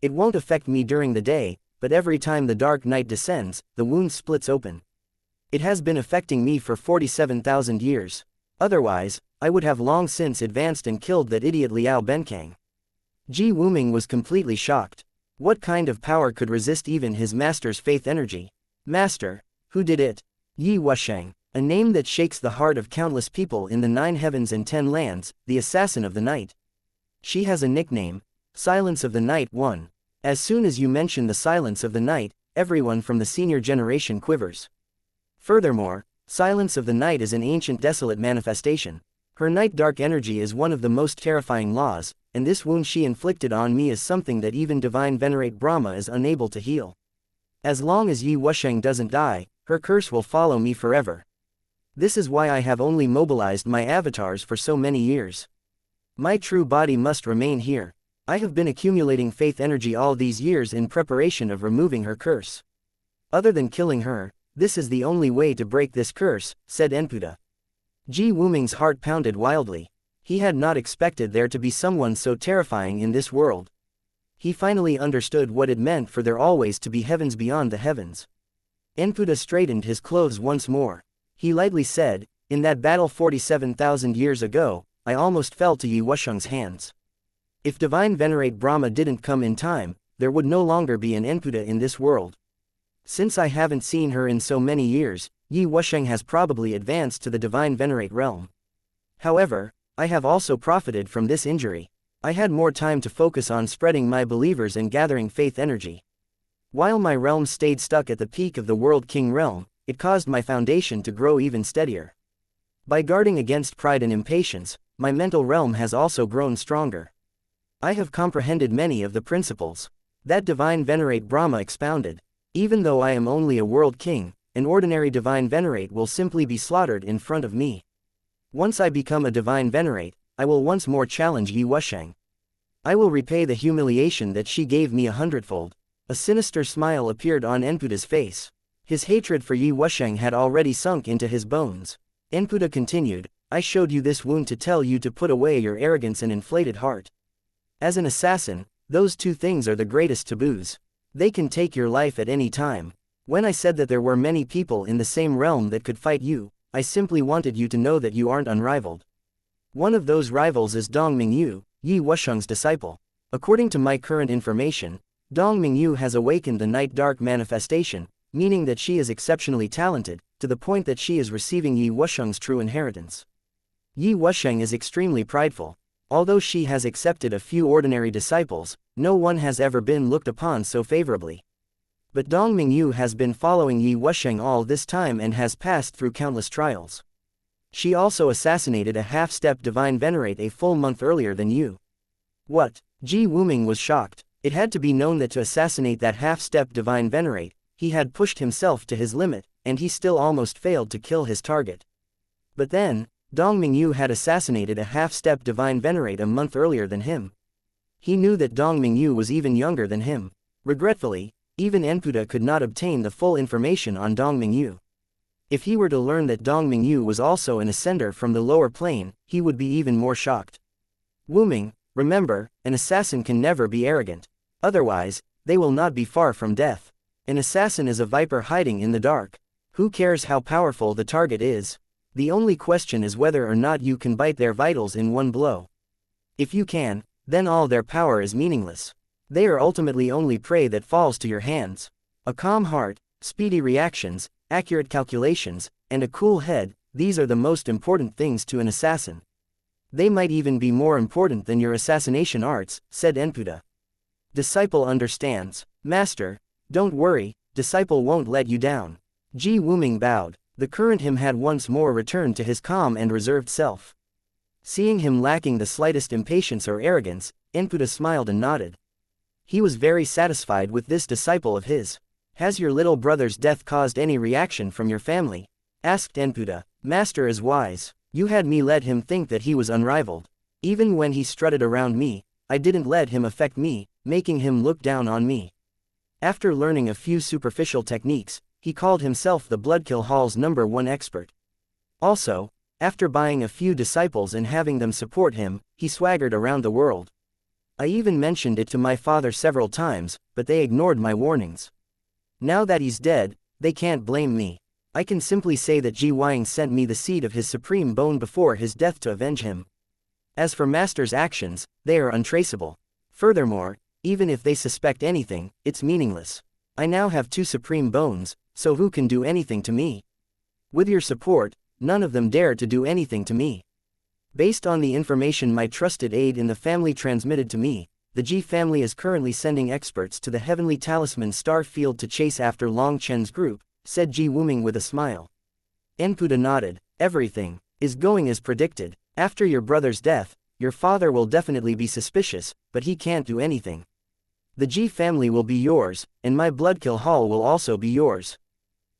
It won't affect me during the day, but every time the dark night descends, the wound splits open. It has been affecting me for 47,000 years. Otherwise, I would have long since advanced and killed that idiot Liao Benkang. Ji Wuming was completely shocked. What kind of power could resist even his master's faith energy? Master, who did it? Yi Wusheng, a name that shakes the heart of countless people in the 9 heavens and 10 lands, the assassin of the night. She has a nickname, Silence of the Night 1. As soon as you mention the Silence of the Night, everyone from the senior generation quivers. Furthermore, Silence of the Night is an ancient desolate manifestation. Her night dark energy is one of the most terrifying laws, and this wound she inflicted on me is something that even Divine Venerate Brahma is unable to heal. As long as Yi Wusheng doesn't die, her curse will follow me forever. This is why I have only mobilized my avatars for so many years. My true body must remain here. I have been accumulating faith energy all these years in preparation of removing her curse. Other than killing her, this is the only way to break this curse, said Enputa. Ji Wuming's heart pounded wildly. He had not expected there to be someone so terrifying in this world. He finally understood what it meant for there always to be heavens beyond the heavens. Enputa straightened his clothes once more. He lightly said, in that battle 47,000 years ago, I almost fell to Yi Wusheng's hands. If Divine Venerate Brahma didn't come in time, there would no longer be an Enputa in this world. Since I haven't seen her in so many years, Yi Wusheng has probably advanced to the Divine Venerate realm. However, I have also profited from this injury. I had more time to focus on spreading my believers and gathering faith energy. While my realm stayed stuck at the peak of the World King realm, it caused my foundation to grow even steadier. By guarding against pride and impatience, my mental realm has also grown stronger. I have comprehended many of the principles that Divine Venerate Brahma expounded. Even though I am only a world king, an ordinary Divine Venerate will simply be slaughtered in front of me. Once I become a Divine Venerate, I will once more challenge Yi Wusheng. I will repay the humiliation that she gave me 100-fold. A sinister smile appeared on Enputa's face. His hatred for Yi Wusheng had already sunk into his bones. Enputa continued, I showed you this wound to tell you to put away your arrogance and inflated heart. As an assassin, those two things are the greatest taboos. They can take your life at any time. When I said that there were many people in the same realm that could fight you, I simply wanted you to know that you aren't unrivaled. One of those rivals is Dong Mingyu, Yi Wusheng's disciple. According to my current information, Dong Mingyu has awakened the night dark manifestation, meaning that she is exceptionally talented, to the point that she is receiving Yi Wusheng's true inheritance. Yi Wusheng is extremely prideful. Although she has accepted a few ordinary disciples, no one has ever been looked upon so favorably. But Dong Mingyu has been following Yi Wusheng all this time and has passed through countless trials. She also assassinated a half-step Divine Venerate a full month earlier than you. What? Ji Wuming was shocked. It had to be known that to assassinate that half-step Divine Venerate, he had pushed himself to his limit, and he still almost failed to kill his target. But then, Dong Mingyu had assassinated a half-step Divine Venerate a month earlier than him. He knew that Dong Mingyu was even younger than him. Regretfully, even Enputa could not obtain the full information on Dong Mingyu. If he were to learn that Dong Mingyu was also an ascender from the lower plane, he would be even more shocked. Wuming, remember, an assassin can never be arrogant. Otherwise, they will not be far from death. An assassin is a viper hiding in the dark. Who cares how powerful the target is? The only question is whether or not you can bite their vitals in one blow. If you can, then all their power is meaningless. They are ultimately only prey that falls to your hands. A calm heart, speedy reactions, accurate calculations, and a cool head, these are the most important things to an assassin. They might even be more important than your assassination arts, said Enputa. Disciple understands. Master, don't worry, disciple won't let you down. Ji Wuming bowed. The current him had once more returned to his calm and reserved self. Seeing him lacking the slightest impatience or arrogance, Enputa smiled and nodded. He was very satisfied with this disciple of his. Has your little brother's death caused any reaction from your family? Asked Enputa. Master is wise. You had me let him think that he was unrivaled. Even when he strutted around me, I didn't let him affect me, making him look down on me. After learning a few superficial techniques, he called himself the Bloodkill Hall's #1 expert. Also, after buying a few disciples and having them support him, he swaggered around the world. I even mentioned it to my father several times, but they ignored my warnings. Now that he's dead, they can't blame me. I can simply say that Ji Wang sent me the seed of his supreme bone before his death to avenge him. As for Master's actions, they are untraceable. Furthermore, even if they suspect anything, it's meaningless. I now have 2 supreme bones, so who can do anything to me? With your support, none of them dare to do anything to me. Based on the information my trusted aide in the family transmitted to me, the Ji family is currently sending experts to the Heavenly Talisman Star Field to chase after Long Chen's group, said Ji Wuming with a smile. Enputa nodded. Everything is going as predicted. After your brother's death, your father will definitely be suspicious, but he can't do anything. The Ji family will be yours, and my Bloodkill Hall will also be yours.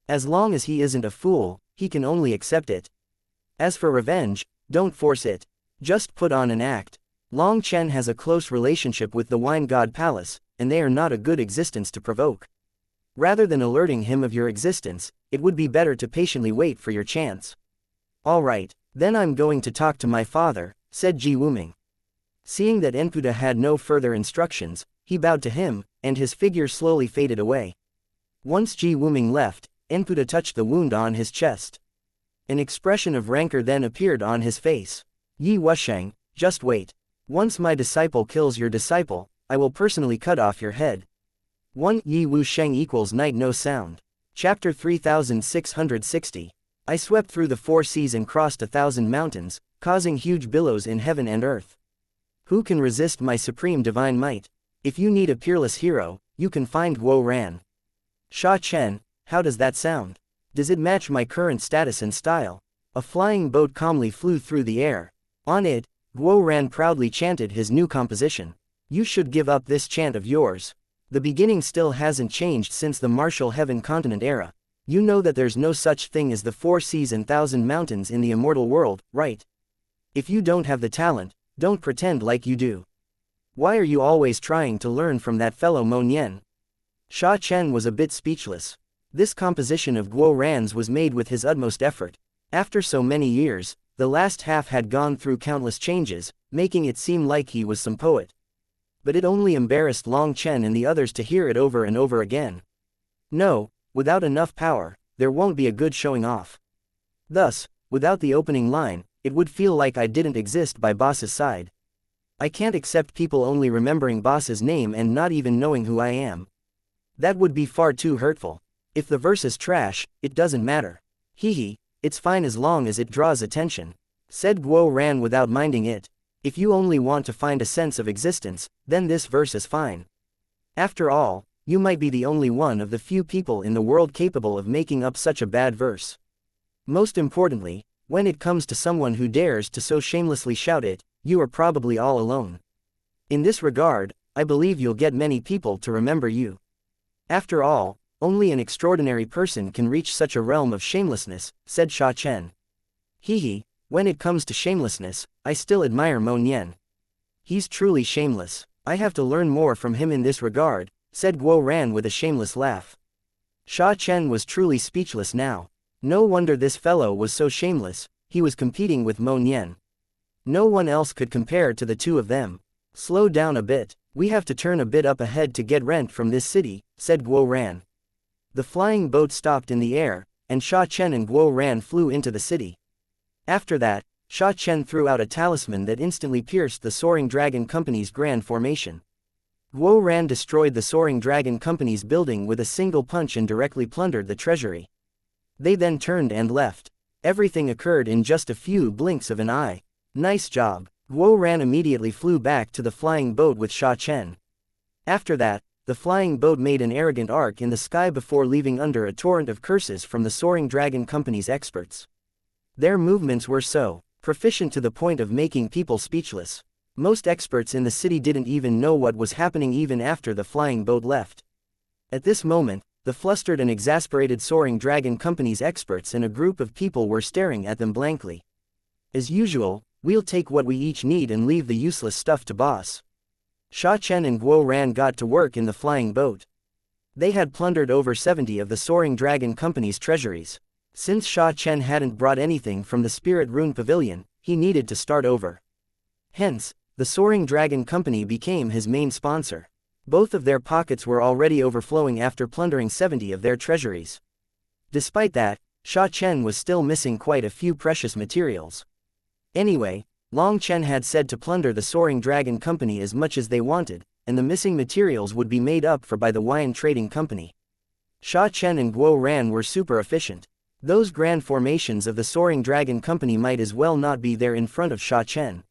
As long as he isn't a fool, he can only accept it. As for revenge, don't force it. Just put on an act. Long Chen has a close relationship with the Wine God Palace, and they are not a good existence to provoke. Rather than alerting him of your existence, it would be better to patiently wait for your chance. All right, then I'm going to talk to my father, said Ji Wuming. Seeing that Enputa had no further instructions, he bowed to him, and his figure slowly faded away. Once Ji Wuming left, Enputa touched the wound on his chest. An expression of rancor then appeared on his face. Yi Wusheng, just wait. Once my disciple kills your disciple, I will personally cut off your head. 1 Yi Wusheng equals night no sound. Chapter 3660. I swept through the 4 seas and crossed 1,000 mountains, causing huge billows in heaven and earth. Who can resist my supreme divine might? If you need a peerless hero, you can find Guo Ran. Sha Chen, how does that sound? Does it match my current status and style? A flying boat calmly flew through the air. On it, Guo Ran proudly chanted his new composition. You should give up this chant of yours. The beginning still hasn't changed since the martial heaven continent era. You know that there's no such thing as the 4 seas and 1,000 mountains in the immortal world, right? If you don't have the talent, don't pretend like you do. Why are you always trying to learn from that fellow Mo Nian? Sha Chen was a bit speechless. This composition of Guo Ran's was made with his utmost effort. After so many years, the last half had gone through countless changes, making it seem like he was some poet. But it only embarrassed Long Chen and the others to hear it over and over again. No, without enough power, there won't be a good showing off. Thus, without the opening line, it would feel like I didn't exist by boss's side. I can't accept people only remembering boss's name and not even knowing who I am. That would be far too hurtful. If the verse is trash, it doesn't matter. Hehe, it's fine as long as it draws attention, said Guo Ran without minding it. If you only want to find a sense of existence, then this verse is fine. After all, you might be the only one of the few people in the world capable of making up such a bad verse. Most importantly, when it comes to someone who dares to so shamelessly shout it, you are probably all alone. In this regard, I believe you'll get many people to remember you. After all, only an extraordinary person can reach such a realm of shamelessness, said Sha Chen. Hehe, when it comes to shamelessness, I still admire Mo Nian. He's truly shameless. I have to learn more from him in this regard, said Guo Ran with a shameless laugh. Sha Chen was truly speechless now. No wonder this fellow was so shameless, he was competing with Mo Nian. No one else could compare to the two of them. Slow down a bit, we have to turn a bit up ahead to get rent from this city, said Guo Ran. The flying boat stopped in the air, and Sha Chen and Guo Ran flew into the city. After that, Sha Chen threw out a talisman that instantly pierced the Soaring Dragon Company's grand formation. Guo Ran destroyed the Soaring Dragon Company's building with a single punch and directly plundered the treasury. They then turned and left. Everything occurred in just a few blinks of an eye. Nice job. Guo Ran immediately flew back to the flying boat with Sha Chen. After that, the flying boat made an arrogant arc in the sky before leaving under a torrent of curses from the Soaring Dragon Company's experts. Their movements were so proficient to the point of making people speechless. Most experts in the city didn't even know what was happening even after the flying boat left. At this moment, the flustered and exasperated Soaring Dragon Company's experts and a group of people were staring at them blankly. As usual, we'll take what we each need and leave the useless stuff to boss. Sha Chen and Guo Ran got to work in the flying boat. They had plundered over 70 of the Soaring Dragon Company's treasuries. Since Sha Chen hadn't brought anything from the Spirit Rune Pavilion, he needed to start over. Hence, the Soaring Dragon Company became his main sponsor. Both of their pockets were already overflowing after plundering 70 of their treasuries. Despite that, Sha Chen was still missing quite a few precious materials. Anyway, Long Chen had said to plunder the Soaring Dragon Company as much as they wanted, and the missing materials would be made up for by the Wine Trading Company. Sha Chen and Guo Ran were super efficient. Those grand formations of the Soaring Dragon Company might as well not be there in front of Sha Chen.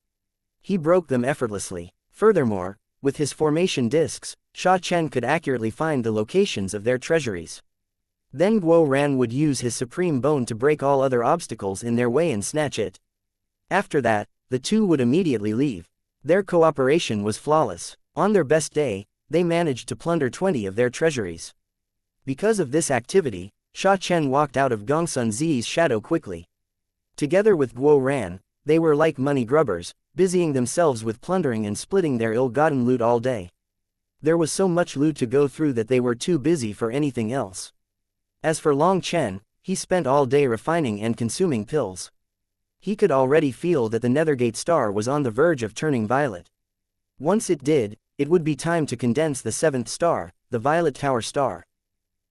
He broke them effortlessly. Furthermore, with his formation discs, Sha Chen could accurately find the locations of their treasuries. Then Guo Ran would use his supreme bone to break all other obstacles in their way and snatch it. After that, the two would immediately leave. Their cooperation was flawless. On their best day, they managed to plunder 20 of their treasuries. Because of this activity, Sha Chen walked out of Gongsun Zi's shadow quickly. Together with Guo Ran, they were like money grubbers, busying themselves with plundering and splitting their ill-gotten loot all day. There was so much loot to go through that they were too busy for anything else. As for Long Chen, he spent all day refining and consuming pills. He could already feel that the Nethergate star was on the verge of turning violet. Once it did, it would be time to condense the 7th star, the Violet Tower star.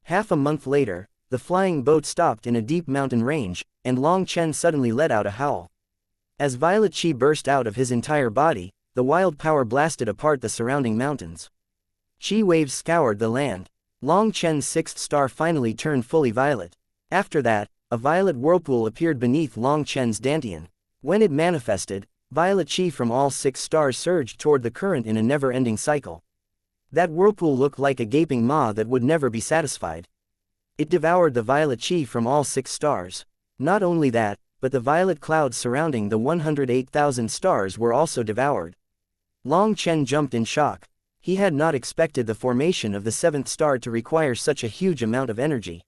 Half a month later, the flying boat stopped in a deep mountain range, and Long Chen suddenly let out a howl. As violet chi burst out of his entire body, the wild power blasted apart the surrounding mountains. Chi waves scoured the land. Long Chen's 6th star finally turned fully violet. After that, a violet whirlpool appeared beneath Long Chen's dantian. When it manifested, violet chi from all 6 stars surged toward the current in a never-ending cycle. That whirlpool looked like a gaping maw that would never be satisfied. It devoured the violet chi from all 6 stars. Not only that, but the violet clouds surrounding the 108,000 stars were also devoured. Long Chen jumped in shock. He had not expected the formation of the 7th star to require such a huge amount of energy.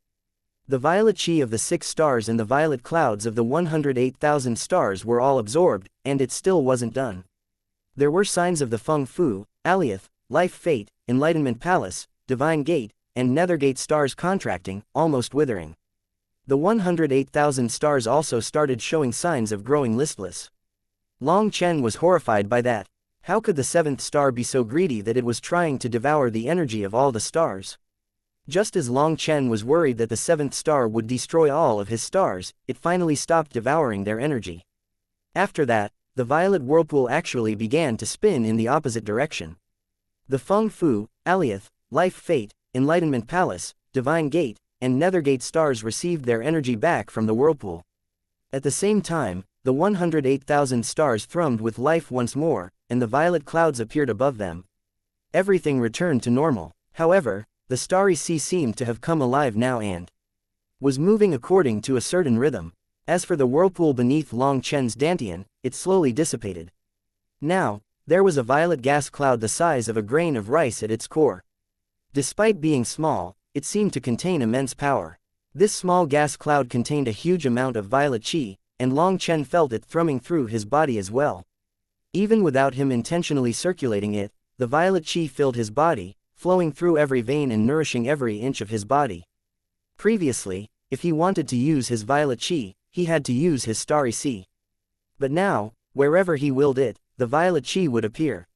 The violet chi of the 6 stars and the violet clouds of the 108,000 stars were all absorbed, and it still wasn't done. There were signs of the Feng Fu, Alioth, Life Fate, Enlightenment Palace, Divine Gate, and Nethergate stars contracting, almost withering. The 108,000 stars also started showing signs of growing listless. Long Chen was horrified by that. How could the 7th star be so greedy that it was trying to devour the energy of all the stars? Just as Long Chen was worried that the 7th star would destroy all of his stars, it finally stopped devouring their energy. After that, the violet whirlpool actually began to spin in the opposite direction. The Feng Fu, Alioth, Life Fate, Enlightenment Palace, Divine Gate, and Nethergate stars received their energy back from the whirlpool. At the same time, the 108,000 stars thrummed with life once more, and the violet clouds appeared above them. Everything returned to normal. However, the starry sea seemed to have come alive now and was moving according to a certain rhythm. As for the whirlpool beneath Long Chen's dantian, it slowly dissipated. Now, there was a violet gas cloud the size of a grain of rice at its core. Despite being small, it seemed to contain immense power. This small gas cloud contained a huge amount of violet chi, and Long Chen felt it thrumming through his body as well. Even without him intentionally circulating it, the violet chi filled his body, flowing through every vein and nourishing every inch of his body. Previously, if he wanted to use his violet chi, he had to use his starry sea. But now, wherever he willed it, the violet chi would appear.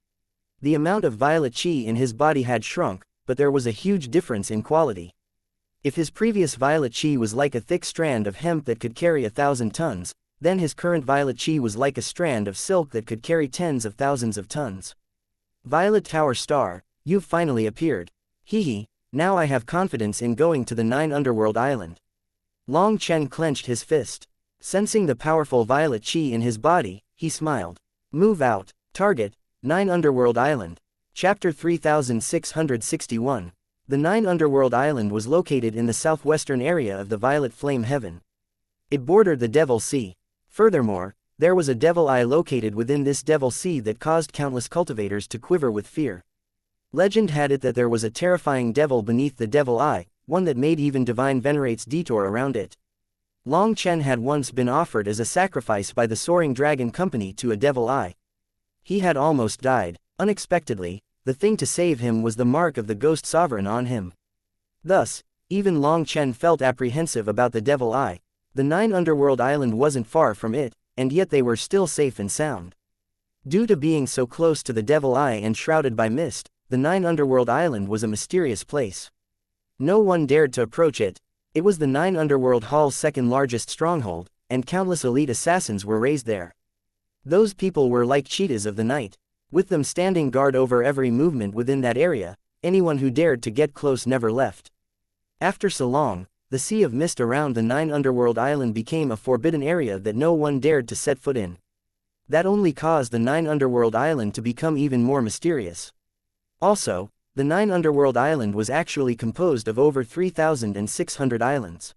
The amount of violet chi in his body had shrunk, but there was a huge difference in quality. If his previous violet chi was like a thick strand of hemp that could carry 1,000 tons, then his current violet chi was like a strand of silk that could carry tens of thousands of tons. Violet Tower Star, you've finally appeared. Hee, now I have confidence in going to the 9 Underworld Island. Long Chen clenched his fist. Sensing the powerful violet chi in his body, he smiled. Move out. Target, 9 Underworld Island. Chapter 3661. The Nine Underworld Island was located in the southwestern area of the Violet Flame Heaven. It bordered the Devil Sea. Furthermore, there was a Devil Eye located within this Devil Sea that caused countless cultivators to quiver with fear. Legend had it that there was a terrifying devil beneath the Devil Eye, one that made even divine venerates detour around it. Long Chen had once been offered as a sacrifice by the Soaring Dragon Company to a Devil Eye. He had almost died. Unexpectedly, the thing to save him was the mark of the Ghost Sovereign on him. Thus, even Long Chen felt apprehensive about the Devil Eye. The Nine Underworld Island wasn't far from it, and yet they were still safe and sound. Due to being so close to the Devil Eye and shrouded by mist, the Nine Underworld Island was a mysterious place. No one dared to approach it. It was the Nine Underworld Hall's second largest stronghold, and countless elite assassins were raised there. Those people were like cheetahs of the night. With them standing guard over every movement within that area, anyone who dared to get close never left. After so long, the sea of mist around the Nine Underworld Island became a forbidden area that no one dared to set foot in. That only caused the Nine Underworld Island to become even more mysterious. Also, the Nine Underworld Island was actually composed of over 3,600 islands.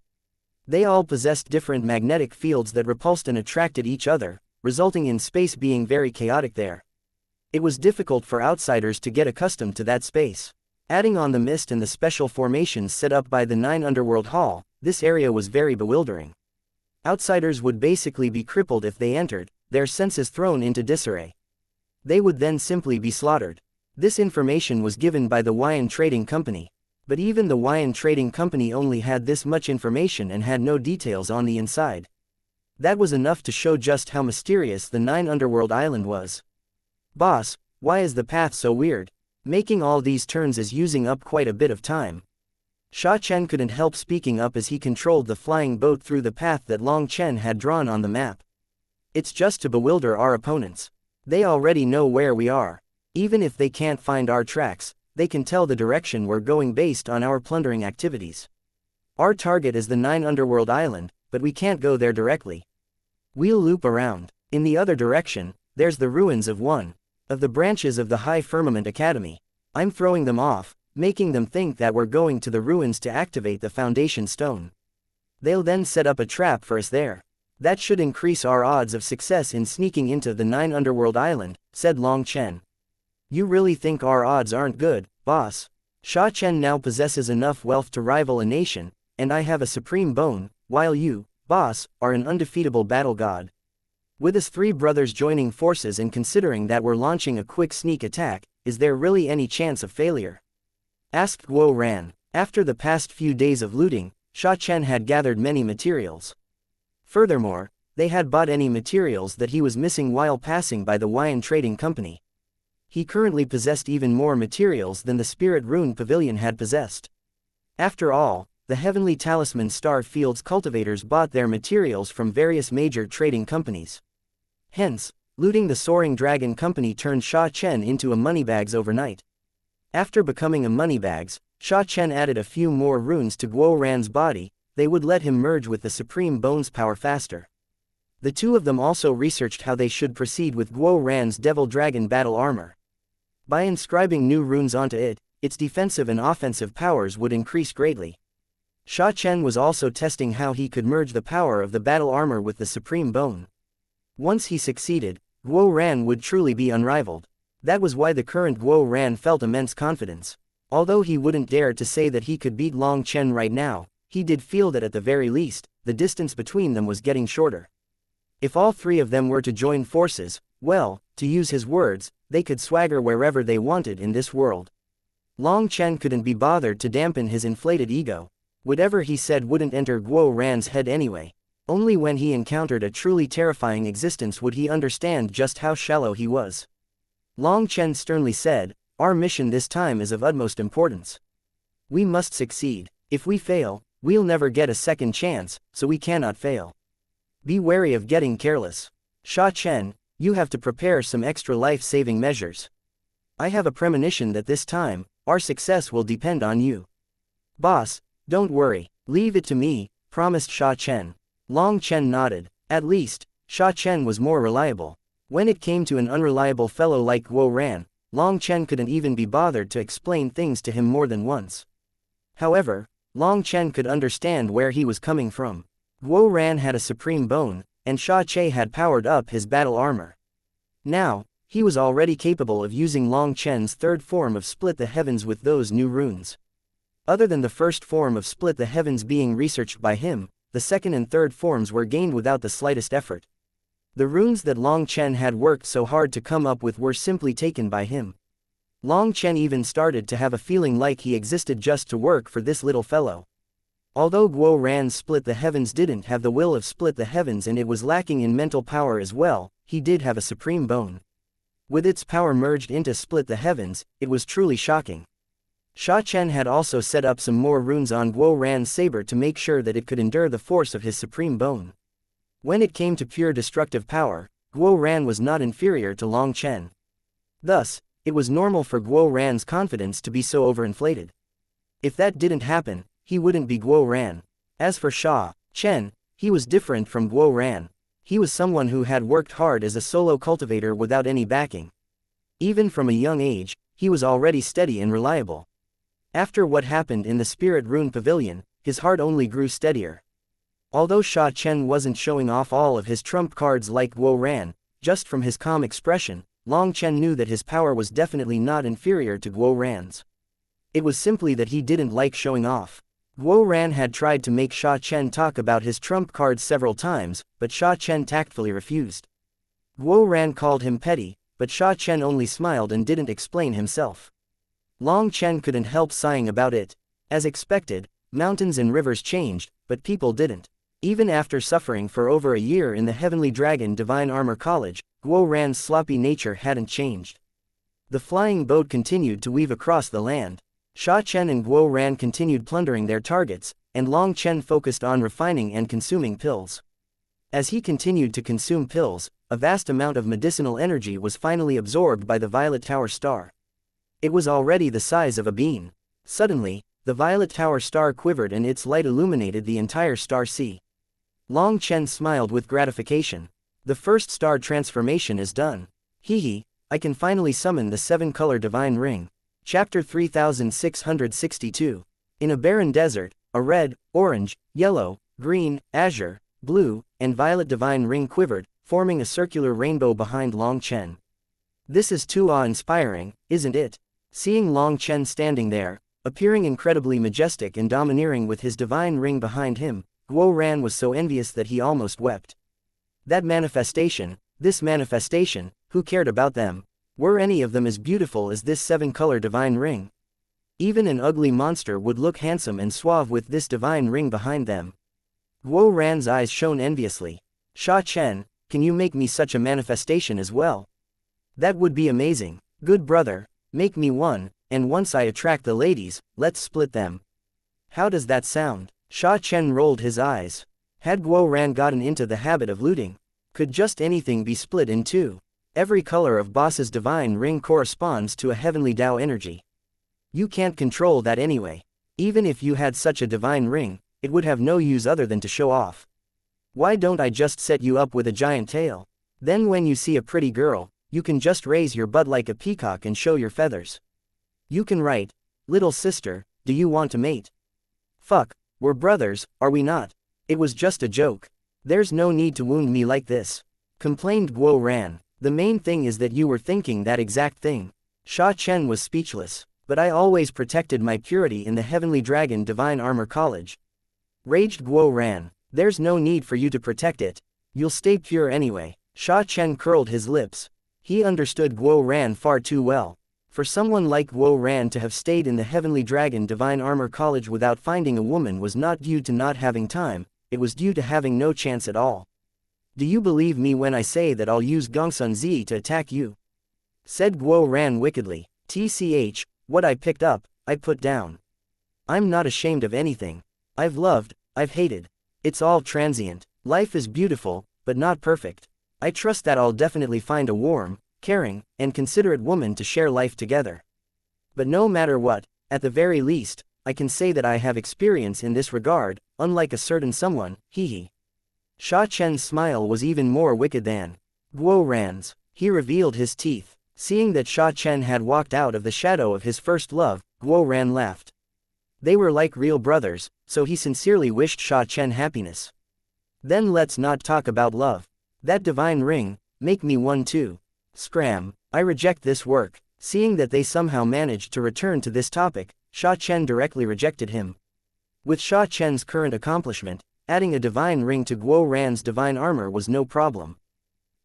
They all possessed different magnetic fields that repulsed and attracted each other, resulting in space being very chaotic there. It was difficult for outsiders to get accustomed to that space. Adding on the mist and the special formations set up by the Nine Underworld Hall, this area was very bewildering. Outsiders would basically be crippled if they entered, their senses thrown into disarray. They would then simply be slaughtered. This information was given by the Wuxian Trading Company. But even the Wuxian Trading Company only had this much information and had no details on the inside. That was enough to show just how mysterious the Nine Underworld Island was. "Boss, why is the path so weird? Making all these turns is using up quite a bit of time." Sha Chen couldn't help speaking up as he controlled the flying boat through the path that Long Chen had drawn on the map. "It's just to bewilder our opponents. They already know where we are. Even if they can't find our tracks, they can tell the direction we're going based on our plundering activities. Our target is the Nine Underworld Island, but we can't go there directly. We'll loop around. In the other direction, there's the ruins of one of the branches of the High Firmament Academy. I'm throwing them off, making them think that we're going to the ruins to activate the foundation stone. They'll then set up a trap for us there. That should increase our odds of success in sneaking into the Nine Underworld Island," said Long Chen. "You really think our odds aren't good, boss? Sha Chen now possesses enough wealth to rival a nation, and I have a supreme bone, while you, boss, are an undefeatable battle god. With us three brothers joining forces and considering that we're launching a quick sneak attack, is there really any chance of failure?" asked Guo Ran. After the past few days of looting, Sha Chen had gathered many materials. Furthermore, they had bought any materials that he was missing while passing by the Wuxian Trading Company. He currently possessed even more materials than the Spirit Rune Pavilion had possessed. After all, the Heavenly Talisman Star Field's cultivators bought their materials from various major trading companies. Hence, looting the Soaring Dragon Company turned Sha Chen into a moneybags overnight. After becoming a moneybags, Sha Chen added a few more runes to Guo Ran's body. They would let him merge with the Supreme Bone's power faster. The two of them also researched how they should proceed with Guo Ran's Devil Dragon battle armor. By inscribing new runes onto it, its defensive and offensive powers would increase greatly. Sha Chen was also testing how he could merge the power of the battle armor with the Supreme Bone. Once he succeeded, Guo Ran would truly be unrivaled. That was why the current Guo Ran felt immense confidence. Although he wouldn't dare to say that he could beat Long Chen right now, he did feel that at the very least, the distance between them was getting shorter. If all three of them were to join forces, well, to use his words, they could swagger wherever they wanted in this world. Long Chen couldn't be bothered to dampen his inflated ego. Whatever he said wouldn't enter Guo Ran's head anyway. Only when he encountered a truly terrifying existence would he understand just how shallow he was. Long Chen sternly said, "Our mission this time is of utmost importance. We must succeed. If we fail, we'll never get a second chance, so we cannot fail. Be wary of getting careless. Sha Chen, you have to prepare some extra life-saving measures. I have a premonition that this time, our success will depend on you." "Boss, don't worry, leave it to me," promised Sha Chen. Long Chen nodded. At least, Sha Chen was more reliable. When it came to an unreliable fellow like Guo Ran, Long Chen couldn't even be bothered to explain things to him more than once. However, Long Chen could understand where he was coming from. Guo Ran had a supreme bone, and Xianxia had powered up his battle armor. Now, he was already capable of using Long Chen's third form of Split the Heavens with those new runes. Other than the first form of Split the Heavens being researched by him, the second and third forms were gained without the slightest effort. The runes that Long Chen had worked so hard to come up with were simply taken by him. Long Chen even started to have a feeling like he existed just to work for this little fellow. Although Guo Ran's Split the Heavens didn't have the will of Split the Heavens and it was lacking in mental power as well, he did have a supreme bone. With its power merged into Split the Heavens, it was truly shocking. Sha Chen had also set up some more runes on Guo Ran's saber to make sure that it could endure the force of his supreme bone. When it came to pure destructive power, Guo Ran was not inferior to Long Chen. Thus, it was normal for Guo Ran's confidence to be so overinflated. If that didn't happen, he wouldn't be Guo Ran. As for Sha Chen, he was different from Guo Ran. He was someone who had worked hard as a solo cultivator without any backing. Even from a young age, he was already steady and reliable. After what happened in the Spirit Rune Pavilion, his heart only grew steadier. Although Sha Chen wasn't showing off all of his trump cards like Guo Ran, just from his calm expression, Long Chen knew that his power was definitely not inferior to Guo Ran's. It was simply that he didn't like showing off. Guo Ran had tried to make Sha Chen talk about his trump cards several times, but Sha Chen tactfully refused. Guo Ran called him petty, but Sha Chen only smiled and didn't explain himself. Long Chen couldn't help sighing about it. As expected, mountains and rivers changed, but people didn't. Even after suffering for over a year in the Heavenly Dragon Divine Armor College, Guo Ran's sloppy nature hadn't changed. The flying boat continued to weave across the land. Sha Chen and Guo Ran continued plundering their targets, and Long Chen focused on refining and consuming pills. As he continued to consume pills, a vast amount of medicinal energy was finally absorbed by the Violet Tower star. It was already the size of a bean. Suddenly, the Violet Tower star quivered and its light illuminated the entire star sea. Long Chen smiled with gratification. The first star transformation is done. Hee, I can finally summon the 7-color divine ring. Chapter 3662. In a barren desert, a red, orange, yellow, green, azure, blue, and violet divine ring quivered, forming a circular rainbow behind Long Chen. This is too awe-inspiring, isn't it? Seeing Long Chen standing there, appearing incredibly majestic and domineering with his divine ring behind him, Guo Ran was so envious that he almost wept. That manifestation, this manifestation, who cared about them? Were any of them as beautiful as this 7-color divine ring? Even an ugly monster would look handsome and suave with this divine ring behind them. Guo Ran's eyes shone enviously. Sha Chen, can you make me such a manifestation as well? That would be amazing. Good brother, make me one, and once I attract the ladies, let's split them. How does that sound? Sha Chen rolled his eyes. Had Guo Ran gotten into the habit of looting? Could just anything be split in two? Every color of boss's divine ring corresponds to a heavenly Tao energy. You can't control that anyway. Even if you had such a divine ring, it would have no use other than to show off. Why don't I just set you up with a giant tail? Then when you see a pretty girl, you can just raise your butt like a peacock and show your feathers. You can write, little sister, do you want to mate? Fuck, we're brothers, are we not? It was just a joke. There's no need to wound me like this. Complained Guo Ran. The main thing is that you were thinking that exact thing. Sha Chen was speechless. But I always protected my purity in the Heavenly Dragon Divine Armor College. Raged Guo Ran. There's no need for you to protect it. You'll stay pure anyway. Sha Chen curled his lips. He understood Guo Ran far too well. For someone like Guo Ran to have stayed in the Heavenly Dragon Divine Armor College without finding a woman was not due to not having time, it was due to having no chance at all. Do you believe me when I say that I'll use Gongsun Zi to attack you? Said Guo Ran wickedly. TCH, what I picked up, I put down. I'm not ashamed of anything. I've loved, I've hated. It's all transient. Life is beautiful, but not perfect. I trust that I'll definitely find a warm, caring, and considerate woman to share life together. But no matter what, at the very least, I can say that I have experience in this regard, unlike a certain someone, hee. Sha Chen's smile was even more wicked than Guo Ran's. He revealed his teeth. Seeing that Sha Chen had walked out of the shadow of his first love, Guo Ran laughed. They were like real brothers, so he sincerely wished Sha Chen happiness. Then let's not talk about love. That divine ring, make me one too. Scram, I reject this work. Seeing that they somehow managed to return to this topic, Sha Chen directly rejected him. With Sha Chen's current accomplishment, adding a divine ring to Guo Ran's divine armor was no problem.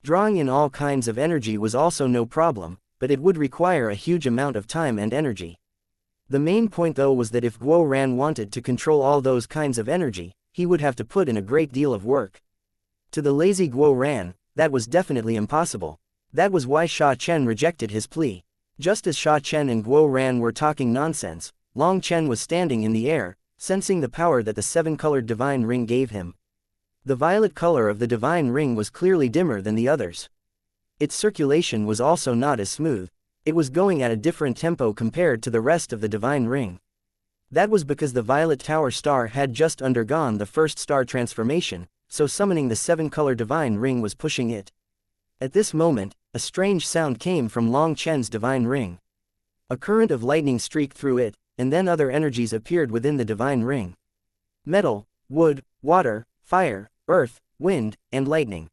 Drawing in all kinds of energy was also no problem, but it would require a huge amount of time and energy. The main point though was that if Guo Ran wanted to control all those kinds of energy, he would have to put in a great deal of work. To the lazy Guo Ran, that was definitely impossible. That was why Sha Chen rejected his plea. Just as Sha Chen and Guo Ran were talking nonsense, Long Chen was standing in the air, sensing the power that the seven-colored divine ring gave him. The violet color of the divine ring was clearly dimmer than the others. Its circulation was also not as smooth. It was going at a different tempo compared to the rest of the divine ring. That was because the violet tower star had just undergone the first star transformation, so summoning the seven-color divine ring was pushing it. At this moment, a strange sound came from Long Chen's divine ring. A current of lightning streaked through it, and then other energies appeared within the divine ring. Metal, wood, water, fire, earth, wind, and lightning.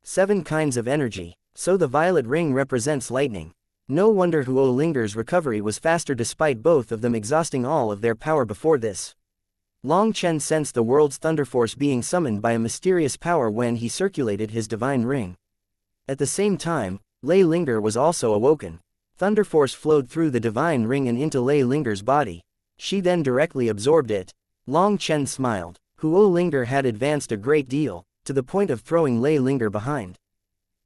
7 kinds of energy, so the violet ring represents lightning. No wonder Huo Linger's recovery was faster despite both of them exhausting all of their power before this. Long Chen sensed the world's thunder force being summoned by a mysterious power when he circulated his divine ring. At the same time, Lei Linger was also awoken. Thunder force flowed through the divine ring and into Lei Linger's body. She then directly absorbed it. Long Chen smiled. Huo Linger had advanced a great deal, to the point of throwing Lei Linger behind.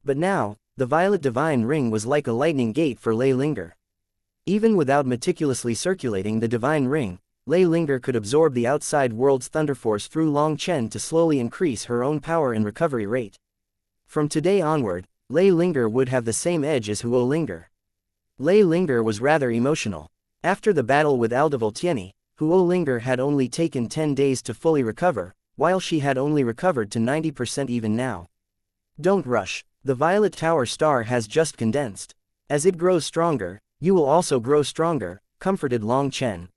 But now, the violet divine ring was like a lightning gate for Lei Linger. Even without meticulously circulating the divine ring, Lei Linger could absorb the outside world's thunder force through Long Chen to slowly increase her own power and recovery rate. From today onward, Lei Linger would have the same edge as Huo Linger. Lei Linger was rather emotional. After the battle with Aldevoltieni, Huo Linger had only taken 10 days to fully recover, while she had only recovered to 90% even now. Don't rush, the violet tower star has just condensed. As it grows stronger, you will also grow stronger, comforted Long Chen.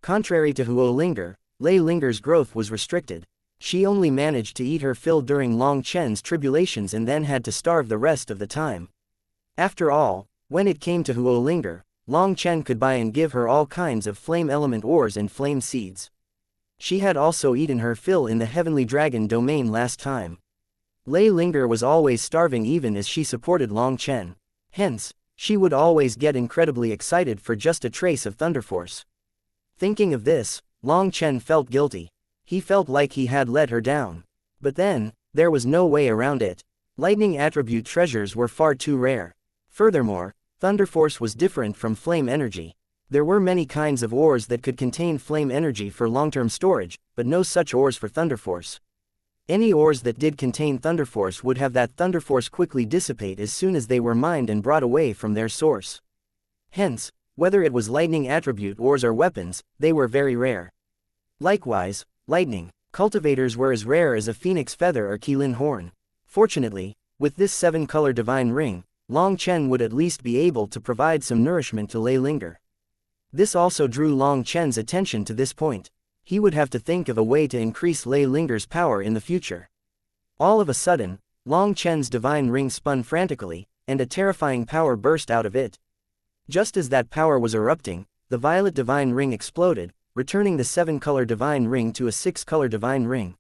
Contrary to Huo Linger, Lei Linger's growth was restricted. She only managed to eat her fill during Long Chen's tribulations and then had to starve the rest of the time. After all, when it came to Huo Linger, Long Chen could buy and give her all kinds of flame element ores and flame seeds. She had also eaten her fill in the Heavenly Dragon domain last time. Lei Linger was always starving even as she supported Long Chen. Hence, she would always get incredibly excited for just a trace of Thunder Force. Thinking of this, Long Chen felt guilty. He felt like he had let her down. But then, there was no way around it. Lightning attribute treasures were far too rare. Furthermore, Thunder Force was different from flame energy. There were many kinds of ores that could contain flame energy for long-term storage, but no such ores for Thunder Force. Any ores that did contain Thunder Force would have that Thunder Force quickly dissipate as soon as they were mined and brought away from their source. Hence, whether it was lightning attribute ores or weapons, they were very rare. Likewise, lightning cultivators were as rare as a phoenix feather or Qilin horn. Fortunately, with this 7-color divine ring, Long Chen would at least be able to provide some nourishment to Lei Linger. This also drew Long Chen's attention to this point. He would have to think of a way to increase Lei Linger's power in the future. All of a sudden, Long Chen's divine ring spun frantically, and a terrifying power burst out of it. Just as that power was erupting, the violet divine ring exploded, returning the 7-color divine ring to a 6-color divine ring.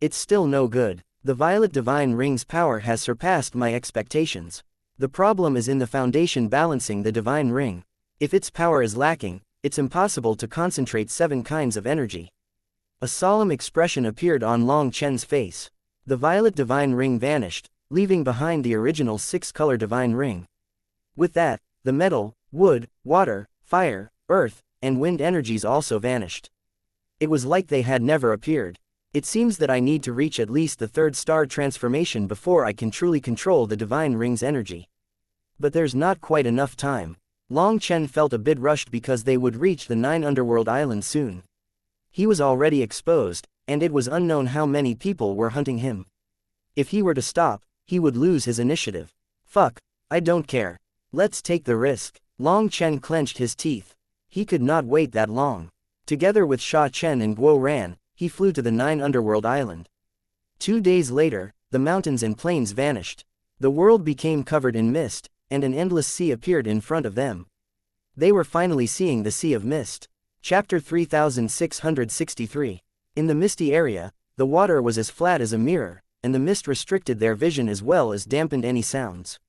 It's still no good. The violet divine ring's power has surpassed my expectations. The problem is in the foundation balancing the divine ring. If its power is lacking, it's impossible to concentrate 7 kinds of energy. A solemn expression appeared on Long Chen's face. The violet divine ring vanished, leaving behind the original 6-color divine ring. With that, the metal, wood, water, fire, earth, and wind energies also vanished. It was like they had never appeared. It seems that I need to reach at least the 3rd star transformation before I can truly control the divine ring's energy. But there's not quite enough time. Long Chen felt a bit rushed because they would reach the 9 underworld islands soon. He was already exposed, and it was unknown how many people were hunting him. If he were to stop, he would lose his initiative. Fuck, I don't care. Let's take the risk. Long Chen clenched his teeth. He could not wait that long. Together with Sha Chen and Guo Ran, he flew to the 9 underworld island. 2 days later, the mountains and plains vanished. The world became covered in mist, and an endless sea appeared in front of them. They were finally seeing the Sea of Mist. Chapter 3663. In the misty area, the water was as flat as a mirror, and the mist restricted their vision as well as dampened any sounds.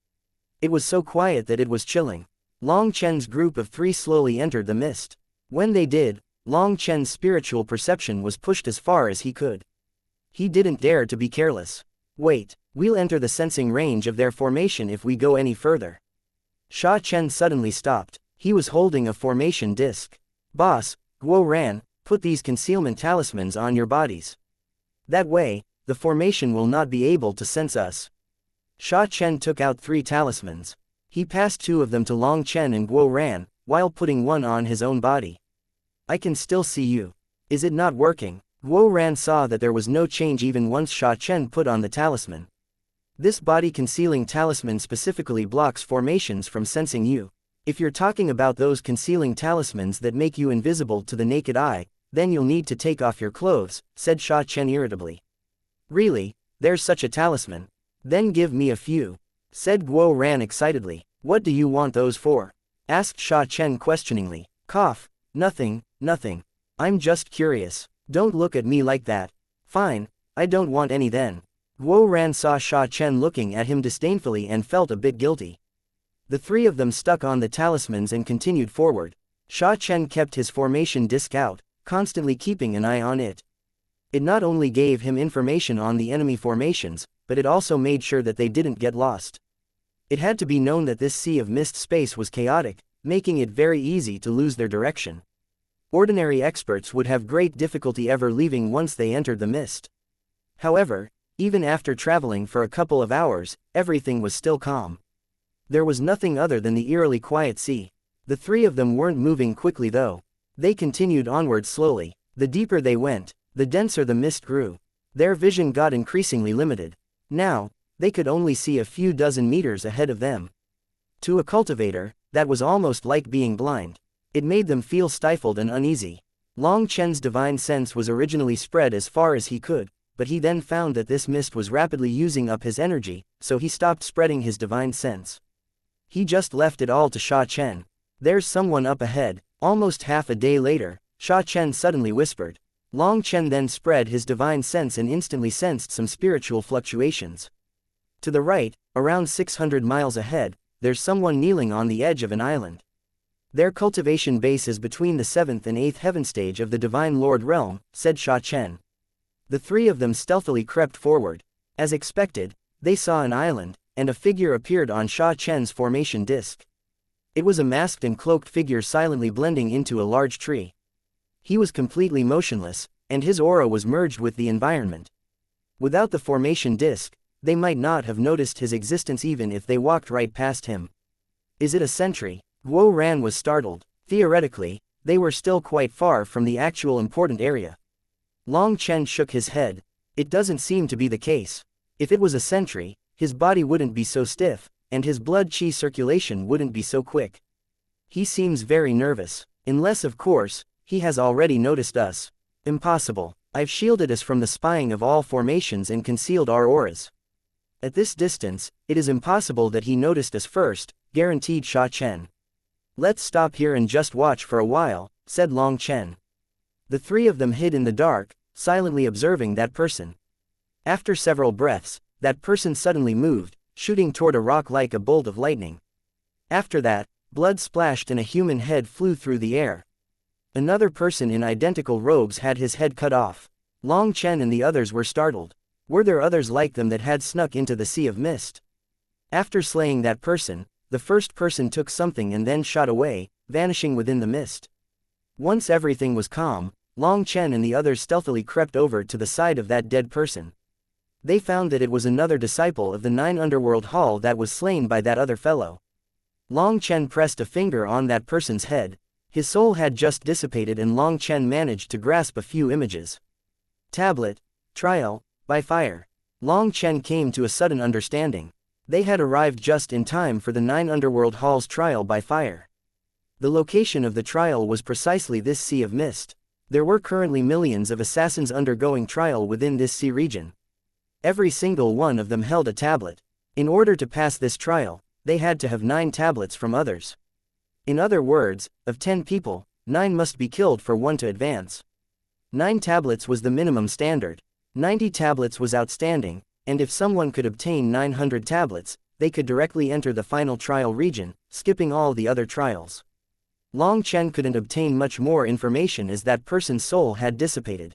It was so quiet that it was chilling. Long Chen's group of 3 slowly entered the mist. When they did, Long Chen's spiritual perception was pushed as far as he could. He didn't dare to be careless. Wait, we'll enter the sensing range of their formation if we go any further. Sha Chen suddenly stopped. He was holding a formation disc. Boss, Guo Ran, put these concealment talismans on your bodies. That way, the formation will not be able to sense us. Sha Chen took out 3 talismans. He passed 2 of them to Long Chen and Guo Ran, while putting one on his own body. I can still see you. Is it not working? Guo Ran saw that there was no change even once Sha Chen put on the talisman. This body-concealing talisman specifically blocks formations from sensing you. If you're talking about those concealing talismans that make you invisible to the naked eye, then you'll need to take off your clothes, said Sha Chen irritably. Really? There's such a talisman? Then give me a few, said Guo Ran excitedly. What do you want those for? Asked Sha Chen questioningly. Cough. Nothing, nothing. I'm just curious. Don't look at me like that. Fine, I don't want any then. Guo Ran saw Sha Chen looking at him disdainfully and felt a bit guilty. The 3 of them stuck on the talismans and continued forward. Sha Chen kept his formation disc out, constantly keeping an eye on it. It not only gave him information on the enemy formations, but it also made sure that they didn't get lost. It had to be known that this sea of mist space was chaotic, making it very easy to lose their direction. Ordinary experts would have great difficulty ever leaving once they entered the mist. However, even after traveling for a couple of hours, everything was still calm. There was nothing other than the eerily quiet sea. The 3 of them weren't moving quickly though. They continued onward slowly. The deeper they went, the denser the mist grew. Their vision got increasingly limited. Now, they could only see a few dozen meters ahead of them. To a cultivator, that was almost like being blind. It made them feel stifled and uneasy. Long Chen's divine sense was originally spread as far as he could, but he then found that this mist was rapidly using up his energy, so he stopped spreading his divine sense. He just left it all to Sha Chen. There's someone up ahead. Almost half a day later, Sha Chen suddenly whispered. Long Chen then spread his divine sense and instantly sensed some spiritual fluctuations. To the right, around 600 miles ahead, there's someone kneeling on the edge of an island. Their cultivation base is between the 7th and 8th heaven stage of the Divine Lord realm, said Sha Chen. The 3 of them stealthily crept forward. As expected, they saw an island, and a figure appeared on Sha Chen's formation disc. It was a masked and cloaked figure silently blending into a large tree. He was completely motionless, and his aura was merged with the environment. Without the formation disc, they might not have noticed his existence even if they walked right past him. Is it a sentry? Guo Ran was startled. Theoretically, they were still quite far from the actual important area. Long Chen shook his head. It doesn't seem to be the case. If it was a sentry, his body wouldn't be so stiff, and his blood qi circulation wouldn't be so quick. He seems very nervous. Unless of course, he has already noticed us. Impossible. I've shielded us from the spying of all formations and concealed our auras. At this distance, it is impossible that he noticed us first, guaranteed Sha Chen. Let's stop here and just watch for a while, said Long Chen. The 3 of them hid in the dark, silently observing that person. After several breaths, that person suddenly moved, shooting toward a rock like a bolt of lightning. After that, blood splashed and a human head flew through the air. Another person in identical robes had his head cut off. Long Chen and the others were startled. Were there others like them that had snuck into the Sea of Mist? After slaying that person, the first person took something and then shot away, vanishing within the mist. Once everything was calm, Long Chen and the others stealthily crept over to the side of that dead person. They found that it was another disciple of the 9 underworld hall that was slain by that other fellow. Long Chen pressed a finger on that person's head. His soul had just dissipated and Long Chen managed to grasp a few images. Tablet. Trial. By fire. Long Chen came to a sudden understanding. They had arrived just in time for the 9 Underworld Hall's trial by fire. The location of the trial was precisely this sea of mist. There were currently millions of assassins undergoing trial within this sea region. Every single one of them held a tablet. In order to pass this trial, they had to have 9 tablets from others. In other words, of 10 people, 9 must be killed for one to advance. 9 tablets was the minimum standard. 90 tablets was outstanding, and if someone could obtain 900 tablets, they could directly enter the final trial region, skipping all the other trials. Long Chen couldn't obtain much more information as that person's soul had dissipated.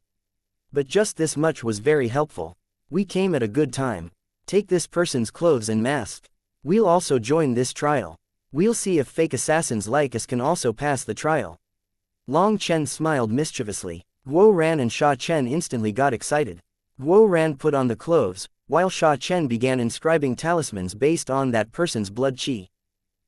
But just this much was very helpful. We came at a good time. Take this person's clothes and mask. We'll also join this trial. We'll see if fake assassins like us can also pass the trial. Long Chen smiled mischievously. Guo Ran and Sha Chen instantly got excited. Guo Ran put on the clothes, while Sha Chen began inscribing talismans based on that person's blood qi.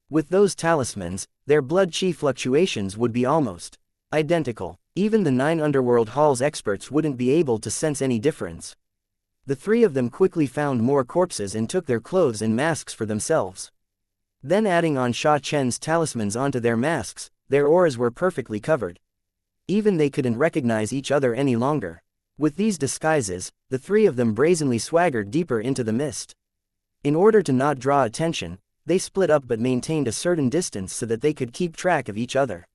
With those talismans, their blood qi fluctuations would be almost identical. Even the 9 Underworld Hall's experts wouldn't be able to sense any difference. The 3 of them quickly found more corpses and took their clothes and masks for themselves. Then adding on Sha Chen's talismans onto their masks, their auras were perfectly covered. Even they couldn't recognize each other any longer. With these disguises, the 3 of them brazenly swaggered deeper into the mist. In order to not draw attention, they split up but maintained a certain distance so that they could keep track of each other.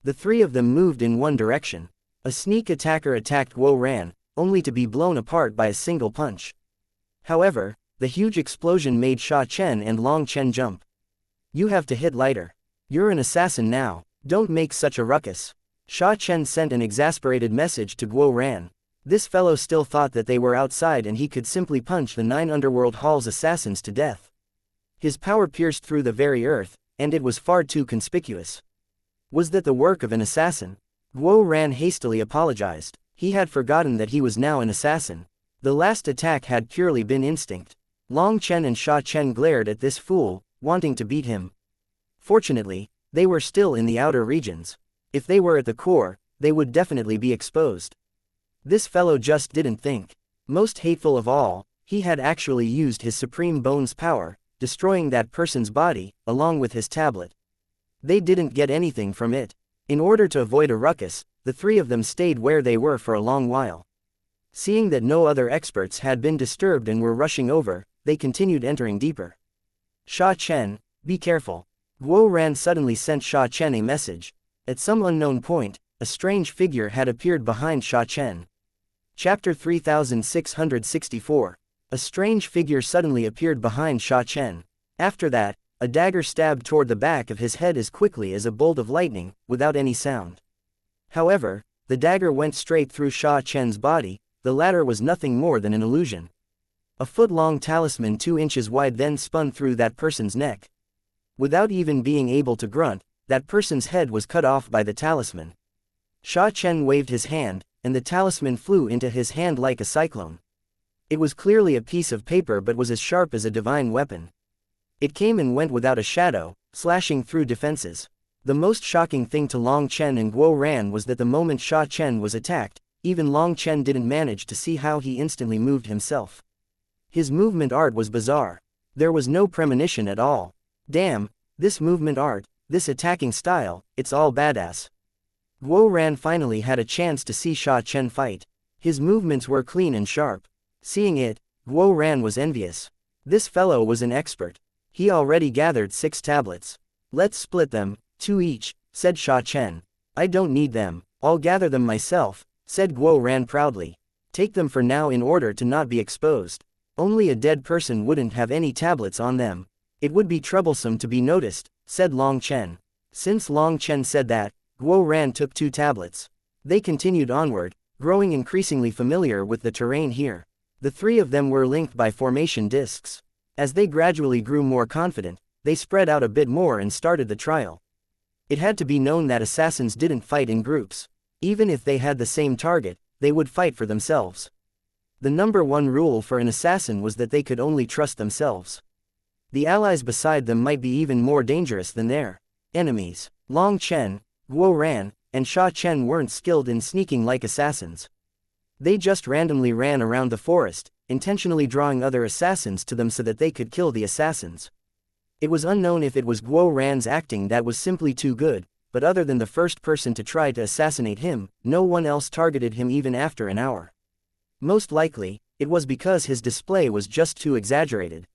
The 3 of them moved in one direction. A sneak attacker attacked Guo Ran, only to be blown apart by a single punch. However, the huge explosion made Sha Chen and Long Chen jump. You have to hit lighter. You're an assassin now, don't make such a ruckus. Sha Chen sent an exasperated message to Guo Ran. This fellow still thought that they were outside and he could simply punch the 9 Underworld Hall's assassins to death. His power pierced through the very earth, and it was far too conspicuous. Was that the work of an assassin? Guo Ran hastily apologized. He had forgotten that he was now an assassin. The last attack had purely been instinct. Long Chen and Sha Chen glared at this fool, wanting to beat him. Fortunately, they were still in the outer regions. If they were at the core, they would definitely be exposed. This fellow just didn't think. Most hateful of all, he had actually used his Supreme Bone's power, destroying that person's body, along with his tablet. They didn't get anything from it. In order to avoid a ruckus, the 3 of them stayed where they were for a long while. Seeing that no other experts had been disturbed and were rushing over, they continued entering deeper. Sha Chen, be careful. Guo Ran suddenly sent Sha Chen a message. At some unknown point, a strange figure had appeared behind Sha Chen. Chapter 3664. A strange figure suddenly appeared behind Sha Chen. After that, a dagger stabbed toward the back of his head as quickly as a bolt of lightning, without any sound. However, the dagger went straight through Sha Chen's body. The latter was nothing more than an illusion. A foot-long talisman 2 inches wide then spun through that person's neck. Without even being able to grunt, that person's head was cut off by the talisman. Sha Chen waved his hand, and the talisman flew into his hand like a cyclone. It was clearly a piece of paper but was as sharp as a divine weapon. It came and went without a shadow, slashing through defenses. The most shocking thing to Long Chen and Guo Ran was that the moment Sha Chen was attacked, even Long Chen didn't manage to see how he instantly moved himself. His movement art was bizarre. There was no premonition at all. Damn, this movement art, this attacking style, it's all badass. Guo Ran finally had a chance to see Sha Chen fight. His movements were clean and sharp. Seeing it, Guo Ran was envious. This fellow was an expert. He already gathered 6 tablets. Let's split them, 2 each, said Sha Chen. I don't need them, I'll gather them myself, said Guo Ran proudly. Take them for now in order to not be exposed. Only a dead person wouldn't have any tablets on them. It would be troublesome to be noticed, said Long Chen. Since Long Chen said that, Guo Ran took 2 tablets. They continued onward, growing increasingly familiar with the terrain here. The 3 of them were linked by formation discs. As they gradually grew more confident, they spread out a bit more and started the trial. It had to be known that assassins didn't fight in groups. Even if they had the same target, they would fight for themselves. The number 1 rule for an assassin was that they could only trust themselves. The allies beside them might be even more dangerous than their enemies. Long Chen, Guo Ran, and Sha Chen weren't skilled in sneaking like assassins. They just randomly ran around the forest, intentionally drawing other assassins to them so that they could kill the assassins. It was unknown if it was Guo Ran's acting that was simply too good, but other than the first person to try to assassinate him, no one else targeted him even after an hour. Most likely, it was because his display was just too exaggerated.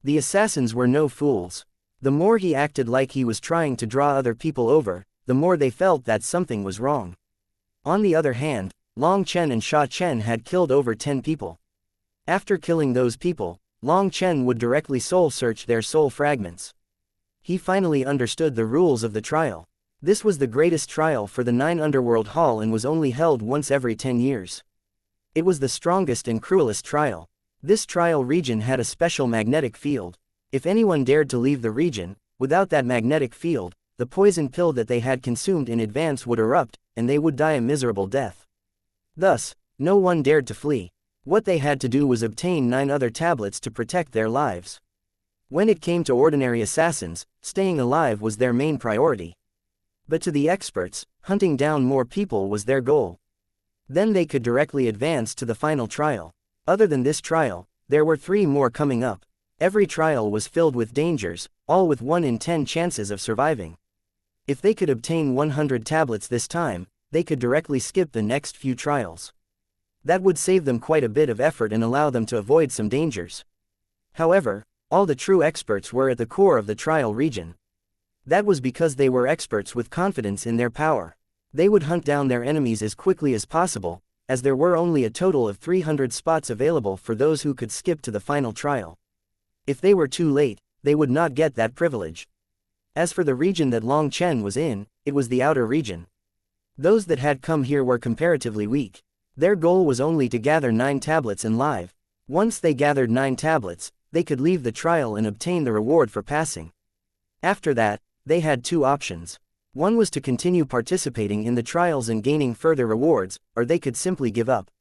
The assassins were no fools. The more he acted like he was trying to draw other people over, the more they felt that something was wrong. On the other hand, Long Chen and Sha Chen had killed over 10 people. After killing those people, Long Chen would directly soul search their soul fragments. He finally understood the rules of the trial. This was the greatest trial for the 9 Underworld Hall and was only held once every 10 years. It was the strongest and cruelest trial. This trial region had a special magnetic field. If anyone dared to leave the region, without that magnetic field, the poison pill that they had consumed in advance would erupt, and they would die a miserable death. Thus, no one dared to flee. What they had to do was obtain 9 other tablets to protect their lives. When it came to ordinary assassins, staying alive was their main priority. But to the experts, hunting down more people was their goal. Then they could directly advance to the final trial. Other than this trial, there were 3 more coming up. Every trial was filled with dangers, all with 1 in 10 chances of surviving. If they could obtain 100 tablets this time, they could directly skip the next few trials. That would save them quite a bit of effort and allow them to avoid some dangers. However, all the true experts were at the core of the trial region. That was because they were experts with confidence in their power. They would hunt down their enemies as quickly as possible, as there were only a total of 300 spots available for those who could skip to the final trial. If they were too late, they would not get that privilege. As for the region that Long Chen was in, it was the outer region. Those that had come here were comparatively weak. Their goal was only to gather 9 tablets and live. Once they gathered 9 tablets, they could leave the trial and obtain the reward for passing. After that, they had 2 options. One was to continue participating in the trials and gaining further rewards, or they could simply give up.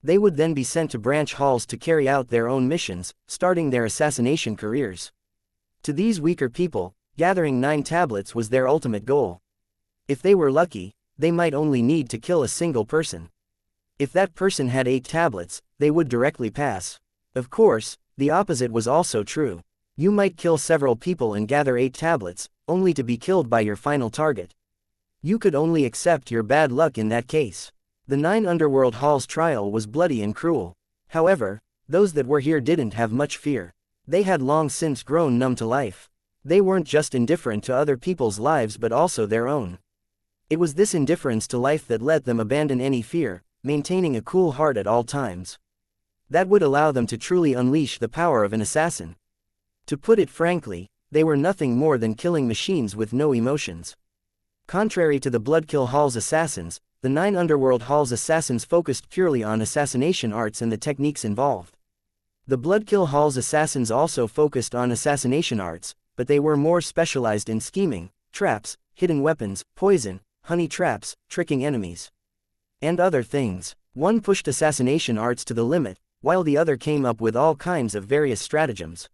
They would then be sent to branch halls to carry out their own missions, starting their assassination careers. To these weaker people, gathering 9 tablets was their ultimate goal. If they were lucky, they might only need to kill a single person. If that person had 8 tablets, they would directly pass. Of course, the opposite was also true. You might kill several people and gather 8 tablets, only to be killed by your final target. You could only accept your bad luck in that case. The 9 Underworld Hall's trial was bloody and cruel. However, those that were here didn't have much fear. They had long since grown numb to life. They weren't just indifferent to other people's lives but also their own. It was this indifference to life that let them abandon any fear, maintaining a cool heart at all times. That would allow them to truly unleash the power of an assassin. To put it frankly, they were nothing more than killing machines with no emotions. Contrary to the Bloodkill Hall's assassins, the 9 Underworld Hall's assassins focused purely on assassination arts and the techniques involved. The Bloodkill Hall's assassins also focused on assassination arts, but they were more specialized in scheming, traps, hidden weapons, poison, honey traps, tricking enemies, and other things. One pushed assassination arts to the limit, while the other came up with all kinds of various stratagems.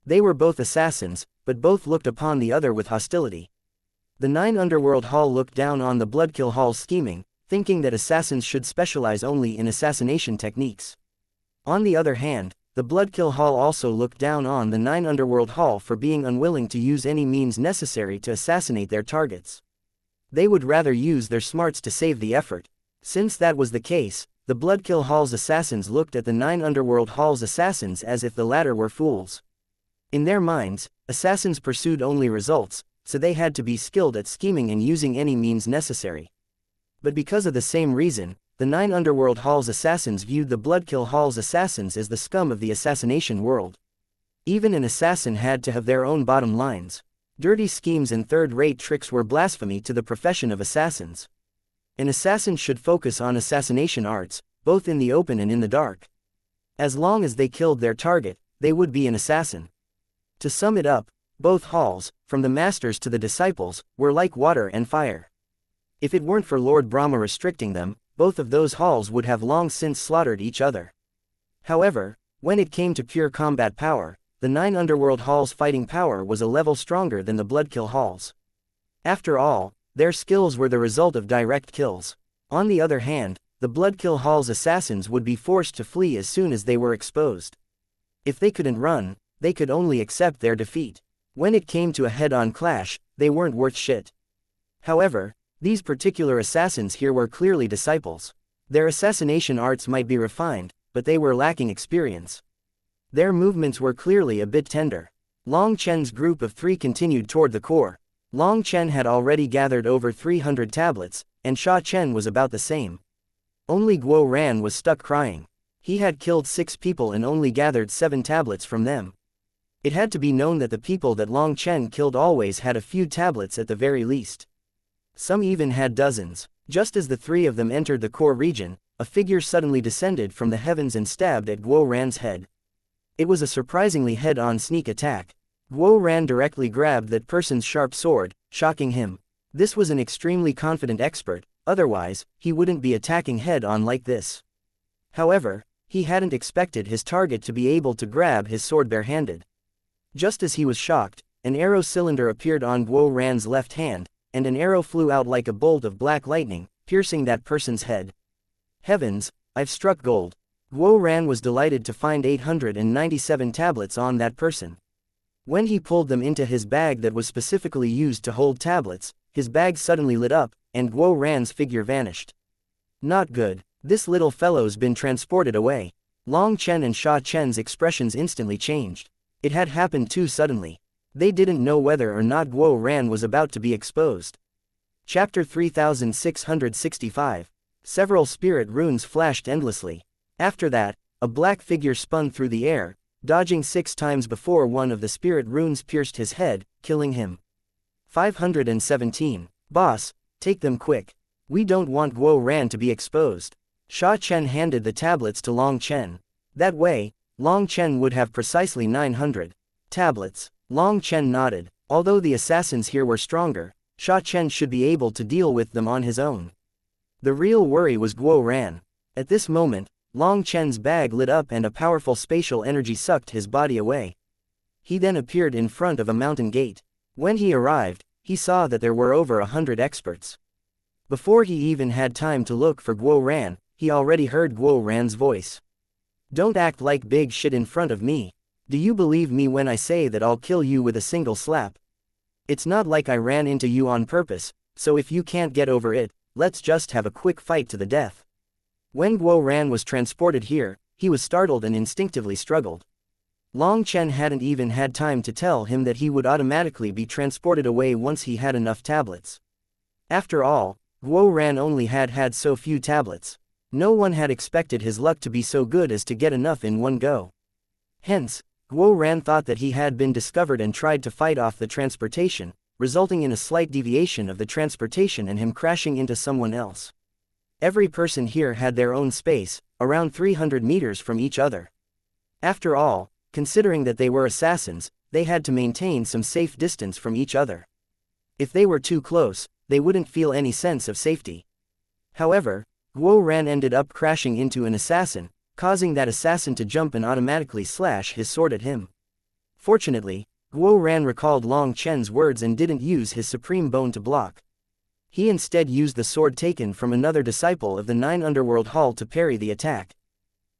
They were both assassins, but both looked upon the other with hostility. The 9 Underworld Hall looked down on the Bloodkill Hall's scheming, thinking that assassins should specialize only in assassination techniques. On the other hand, the Bloodkill Hall also looked down on the 9 Underworld Hall for being unwilling to use any means necessary to assassinate their targets. They would rather use their smarts to save the effort. Since that was the case, the Bloodkill Hall's assassins looked at the 9 Underworld Hall's assassins as if the latter were fools. In their minds, assassins pursued only results, so they had to be skilled at scheming and using any means necessary. But because of the same reason, the 9 Underworld Hall's assassins viewed the Bloodkill Hall's assassins as the scum of the assassination world. Even an assassin had to have their own bottom lines. Dirty schemes and third-rate tricks were blasphemy to the profession of assassins. An assassin should focus on assassination arts, both in the open and in the dark. As long as they killed their target, they would be an assassin. To sum it up, both halls, from the masters to the disciples, were like water and fire. If it weren't for Lord Brahma restricting them, both of those halls would have long since slaughtered each other. However, when it came to pure combat power, the 9 Underworld Hall's fighting power was a level stronger than the Bloodkill Hall's. After all, their skills were the result of direct kills. On the other hand, the Bloodkill Hall's assassins would be forced to flee as soon as they were exposed. If they couldn't run, they could only accept their defeat. When it came to a head-on clash, they weren't worth shit. However, these particular assassins here were clearly disciples. Their assassination arts might be refined, but they were lacking experience. Their movements were clearly a bit tender. Long Chen's group of 3 continued toward the core. Long Chen had already gathered over 300 tablets, and Sha Chen was about the same. Only Guo Ran was stuck crying. He had killed 6 people and only gathered 7 tablets from them. It had to be known that the people that Long Chen killed always had a few tablets at the very least. Some even had dozens. Just as the 3 of them entered the core region, a figure suddenly descended from the heavens and stabbed at Guo Ran's head. It was a surprisingly head-on sneak attack. Guo Ran directly grabbed that person's sharp sword, shocking him. This was an extremely confident expert, otherwise, he wouldn't be attacking head-on like this. However, he hadn't expected his target to be able to grab his sword barehanded. Just as he was shocked, an arrow cylinder appeared on Guo Ran's left hand, and an arrow flew out like a bolt of black lightning, piercing that person's head. Heavens, I've struck gold. Guo Ran was delighted to find 897 tablets on that person. When he pulled them into his bag that was specifically used to hold tablets, his bag suddenly lit up, and Guo Ran's figure vanished. Not good. This little fellow's been transported away. Long Chen and Sha Chen's expressions instantly changed. It had happened too suddenly. They didn't know whether or not Guo Ran was about to be exposed. Chapter 3665. Several spirit runes flashed endlessly. After that, a black figure spun through the air, dodging 6 times before one of the spirit runes pierced his head, killing him. 517. Boss, take them quick. We don't want Guo Ran to be exposed. Sha Chen handed the tablets to Long Chen. That way, Long Chen would have precisely 900 tablets. Long Chen nodded. Although the assassins here were stronger, Sha Chen should be able to deal with them on his own. The real worry was Guo Ran. At this moment, Long Chen's bag lit up and a powerful spatial energy sucked his body away. He then appeared in front of a mountain gate. When he arrived, he saw that there were over 100 experts. Before he even had time to look for Guo Ran, he already heard Guo Ran's voice. Don't act like big shit in front of me. Do you believe me when I say that I'll kill you with a single slap? It's not like I ran into you on purpose, so if you can't get over it, let's just have a quick fight to the death. When Guo Ran was transported here, he was startled and instinctively struggled. Long Chen hadn't even had time to tell him that he would automatically be transported away once he had enough tablets. After all, Guo Ran only had so few tablets. No one had expected his luck to be so good as to get enough in one go. Hence, Guo Ran thought that he had been discovered and tried to fight off the transportation, resulting in a slight deviation of the transportation and him crashing into someone else. Every person here had their own space, around 300 meters from each other. After all, considering that they were assassins, they had to maintain some safe distance from each other. If they were too close, they wouldn't feel any sense of safety. However, Guo Ran ended up crashing into an assassin, causing that assassin to jump and automatically slash his sword at him. Fortunately, Guo Ran recalled Long Chen's words and didn't use his supreme bone to block. He instead used the sword taken from another disciple of the 9 Underworld Hall to parry the attack.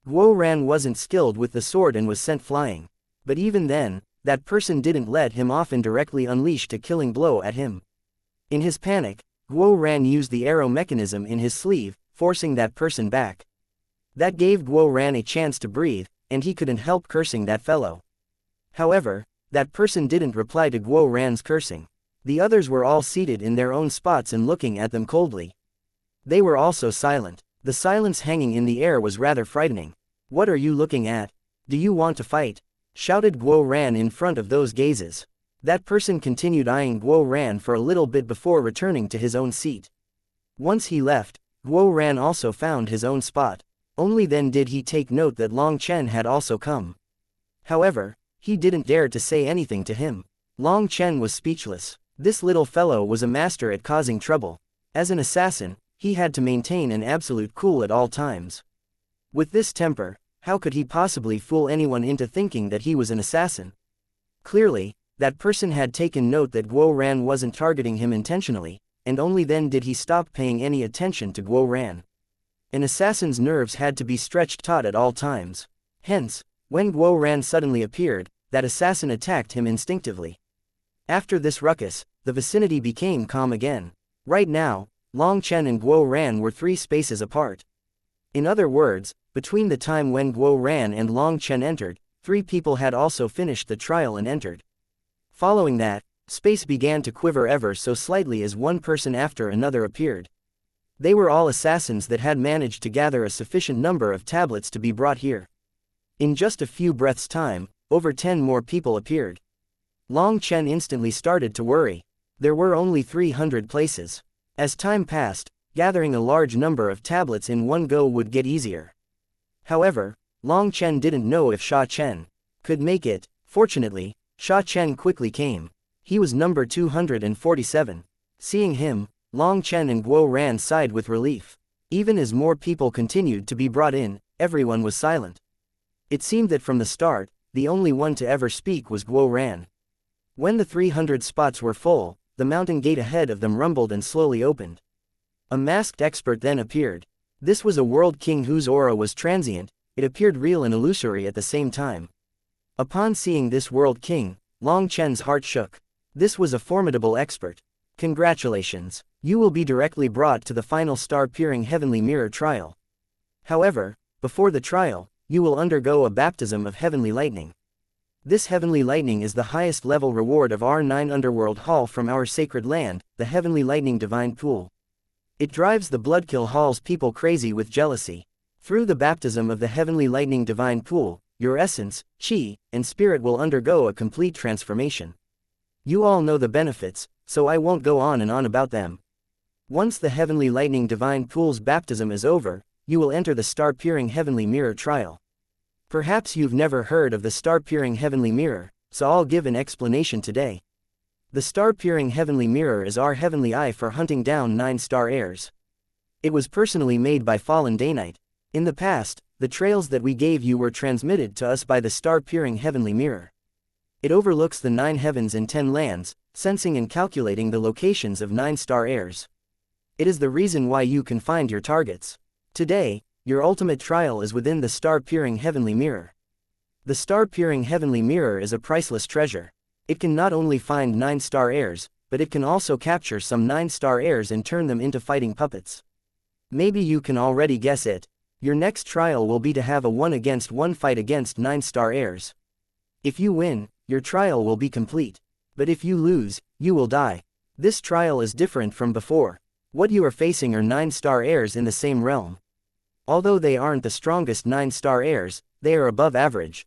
Guo Ran wasn't skilled with the sword and was sent flying. But even then, that person didn't let him off and directly unleashed a killing blow at him. In his panic, Guo Ran used the arrow mechanism in his sleeve, forcing that person back. That gave Guo Ran a chance to breathe, and he couldn't help cursing that fellow. However, that person didn't reply to Guo Ran's cursing. The others were all seated in their own spots and looking at them coldly. They were also silent. The silence hanging in the air was rather frightening. What are you looking at? Do you want to fight? Shouted Guo Ran in front of those gazes. That person continued eyeing Guo Ran for a little bit before returning to his own seat. Once he left, Guo Ran also found his own spot. Only then did he take note that Long Chen had also come. However, he didn't dare to say anything to him. Long Chen was speechless. This little fellow was a master at causing trouble. As an assassin, he had to maintain an absolute cool at all times. With this temper, how could he possibly fool anyone into thinking that he was an assassin? Clearly, that person had taken note that Guo Ran wasn't targeting him intentionally, and only then did he stop paying any attention to Guo Ran. An assassin's nerves had to be stretched taut at all times. Hence, when Guo Ran suddenly appeared, that assassin attacked him instinctively. After this ruckus, the vicinity became calm again. Right now, Long Chen and Guo Ran were 3 spaces apart. In other words, between the time when Guo Ran and Long Chen entered, 3 people had also finished the trial and entered. Following that, space began to quiver ever so slightly as one person after another appeared. They were all assassins that had managed to gather a sufficient number of tablets to be brought here. In just a few breaths' time, over 10 more people appeared. Long Chen instantly started to worry. There were only 300 places. As time passed, gathering a large number of tablets in one go would get easier. However, Long Chen didn't know if Sha Chen could make it. Fortunately, Sha Chen quickly came. He was number 247. Seeing him, Long Chen and Guo Ran sighed with relief. Even as more people continued to be brought in, everyone was silent. It seemed that from the start, the only one to ever speak was Guo Ran. When the 300 spots were full, the mountain gate ahead of them rumbled and slowly opened. A masked expert then appeared. This was a world king whose aura was transient, it appeared real and illusory at the same time. Upon seeing this world king, Long Chen's heart shook. This was a formidable expert. Congratulations, you will be directly brought to the final star-peering heavenly mirror trial. However, before the trial, you will undergo a baptism of heavenly lightning. This heavenly lightning is the highest level reward of R9 Underworld Hall from our sacred land, the heavenly lightning divine pool. It drives the Bloodkill Hall's people crazy with jealousy. Through the baptism of the heavenly lightning divine pool, your essence, chi, and spirit will undergo a complete transformation. You all know the benefits, so I won't go on and on about them. Once the heavenly lightning divine pool's baptism is over, you will enter the star-peering heavenly mirror trial. Perhaps you've never heard of the star-peering heavenly mirror, so I'll give an explanation today. The star-peering heavenly mirror is our heavenly eye for hunting down 9-star heirs. It was personally made by Fallen Day Knight. In the past, the trails that we gave you were transmitted to us by the star-peering heavenly mirror. It overlooks the 9 heavens and 10 lands, sensing and calculating the locations of 9-star heirs. It is the reason why you can find your targets. Today, your ultimate trial is within the star-peering heavenly mirror. The star-peering heavenly mirror is a priceless treasure. It can not only find 9-star heirs, but it can also capture some 9-star heirs and turn them into fighting puppets. Maybe you can already guess it. Your next trial will be to have a 1-against-1 fight against 9-star heirs. If you win, your trial will be complete. But if you lose, you will die. This trial is different from before. What you are facing are 9-star heirs in the same realm. Although they aren't the strongest 9-star heirs, they are above average.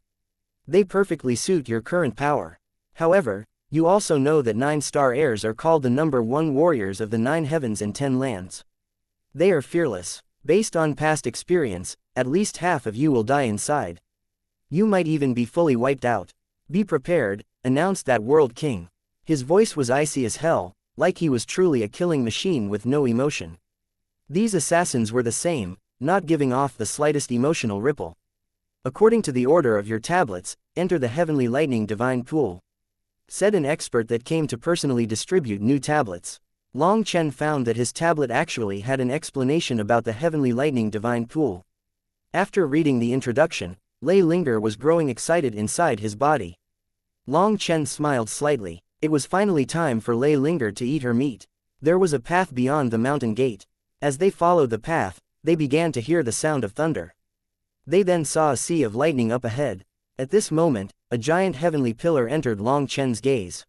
They perfectly suit your current power. However, you also know that 9-star heirs are called the number 1 warriors of the 9 heavens and 10 lands. They are fearless. Based on past experience, at least half of you will die inside. You might even be fully wiped out. Be prepared, announced that world king. His voice was icy as hell, like he was truly a killing machine with no emotion. These assassins were the same, not giving off the slightest emotional ripple. According to the order of your tablets, enter the heavenly lightning divine pool. Said an expert that came to personally distribute new tablets. Long Chen found that his tablet actually had an explanation about the heavenly lightning divine pool. After reading the introduction, Lei Linger was growing excited inside his body. Long Chen smiled slightly. It was finally time for Lei Linger to eat her meat. There was a path beyond the mountain gate. As they followed the path, they began to hear the sound of thunder. They then saw a sea of lightning up ahead. At this moment, a giant heavenly pillar entered Long Chen's gaze.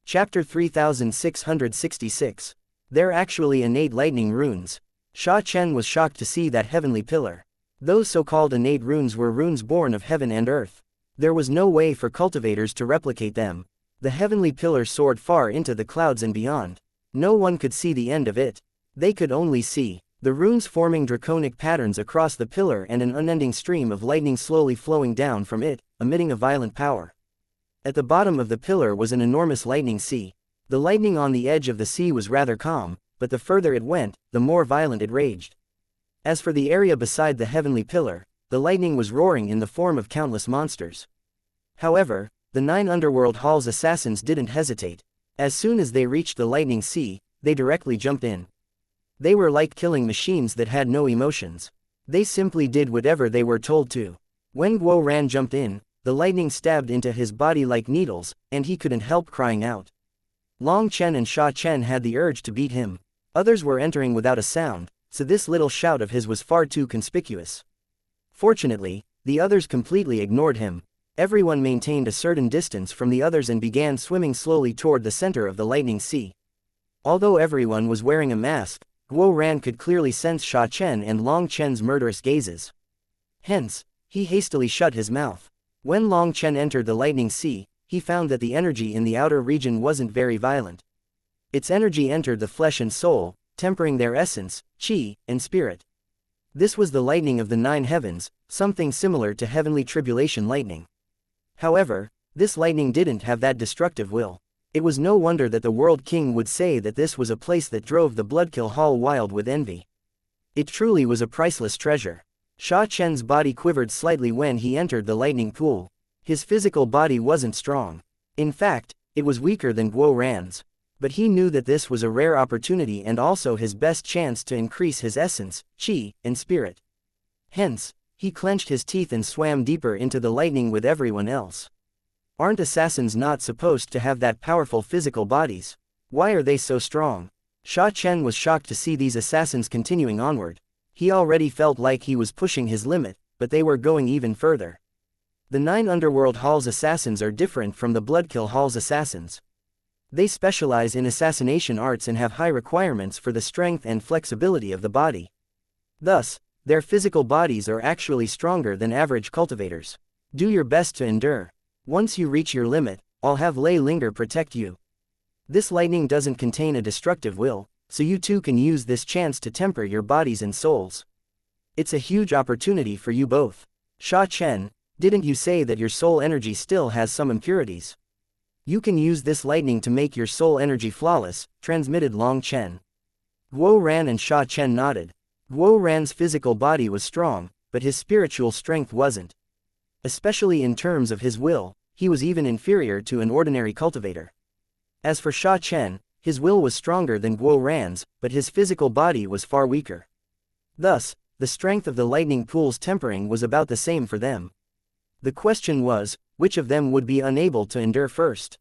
Chapter 3666. They're actually innate lightning runes. Sha Chen was shocked to see that heavenly pillar. Those so-called innate runes were runes born of heaven and earth. There was no way for cultivators to replicate them. The heavenly pillar soared far into the clouds and beyond. No one could see the end of it. They could only see the runes forming draconic patterns across the pillar and an unending stream of lightning slowly flowing down from it, emitting a violent power. At the bottom of the pillar was an enormous lightning sea. The lightning on the edge of the sea was rather calm, but the further it went, the more violent it raged. As for the area beside the heavenly pillar, the lightning was roaring in the form of countless monsters. However, the 9 Underworld Hall's assassins didn't hesitate. As soon as they reached the lightning sea, they directly jumped in. They were like killing machines that had no emotions. They simply did whatever they were told to. When Guo Ran jumped in, the lightning stabbed into his body like needles, and he couldn't help crying out. Long Chen and Sha Chen had the urge to beat him. Others were entering without a sound, so this little shout of his was far too conspicuous. Fortunately, the others completely ignored him. Everyone maintained a certain distance from the others and began swimming slowly toward the center of the lightning sea. Although everyone was wearing a mask, Guo Ran could clearly sense Sha Chen and Long Chen's murderous gazes. Hence, he hastily shut his mouth. When Long Chen entered the lightning sea, he found that the energy in the outer region wasn't very violent. Its energy entered the flesh and soul, tempering their essence, qi, and spirit. This was the lightning of the 9 heavens, something similar to heavenly tribulation lightning. However, this lightning didn't have that destructive will. It was no wonder that the World King would say that this was a place that drove the Bloodkill Hall wild with envy. It truly was a priceless treasure. Sha Chen's body quivered slightly when he entered the lightning pool. His physical body wasn't strong. In fact, it was weaker than Guo Ran's. But he knew that this was a rare opportunity and also his best chance to increase his essence, qi, and spirit. Hence, he clenched his teeth and swam deeper into the lightning with everyone else. Aren't assassins not supposed to have that powerful physical bodies? Why are they so strong? Sha Chen was shocked to see these assassins continuing onward. He already felt like he was pushing his limit, but they were going even further. The 9 Underworld Hall's assassins are different from the Bloodkill Hall's assassins. They specialize in assassination arts and have high requirements for the strength and flexibility of the body. Thus, their physical bodies are actually stronger than average cultivators. Do your best to endure. Once you reach your limit, I'll have Lei Linger protect you. This lightning doesn't contain a destructive will, so you too can use this chance to temper your bodies and souls. It's a huge opportunity for you both. Sha Chen, didn't you say that your soul energy still has some impurities? You can use this lightning to make your soul energy flawless, transmitted Long Chen. Guo Ran and Sha Chen nodded. Guo Ran's physical body was strong, but his spiritual strength wasn't. Especially in terms of his will, he was even inferior to an ordinary cultivator. As for Sha Chen, his will was stronger than Guo Ran's, but his physical body was far weaker. Thus, the strength of the lightning pool's tempering was about the same for them. The question was, which of them would be unable to endure first?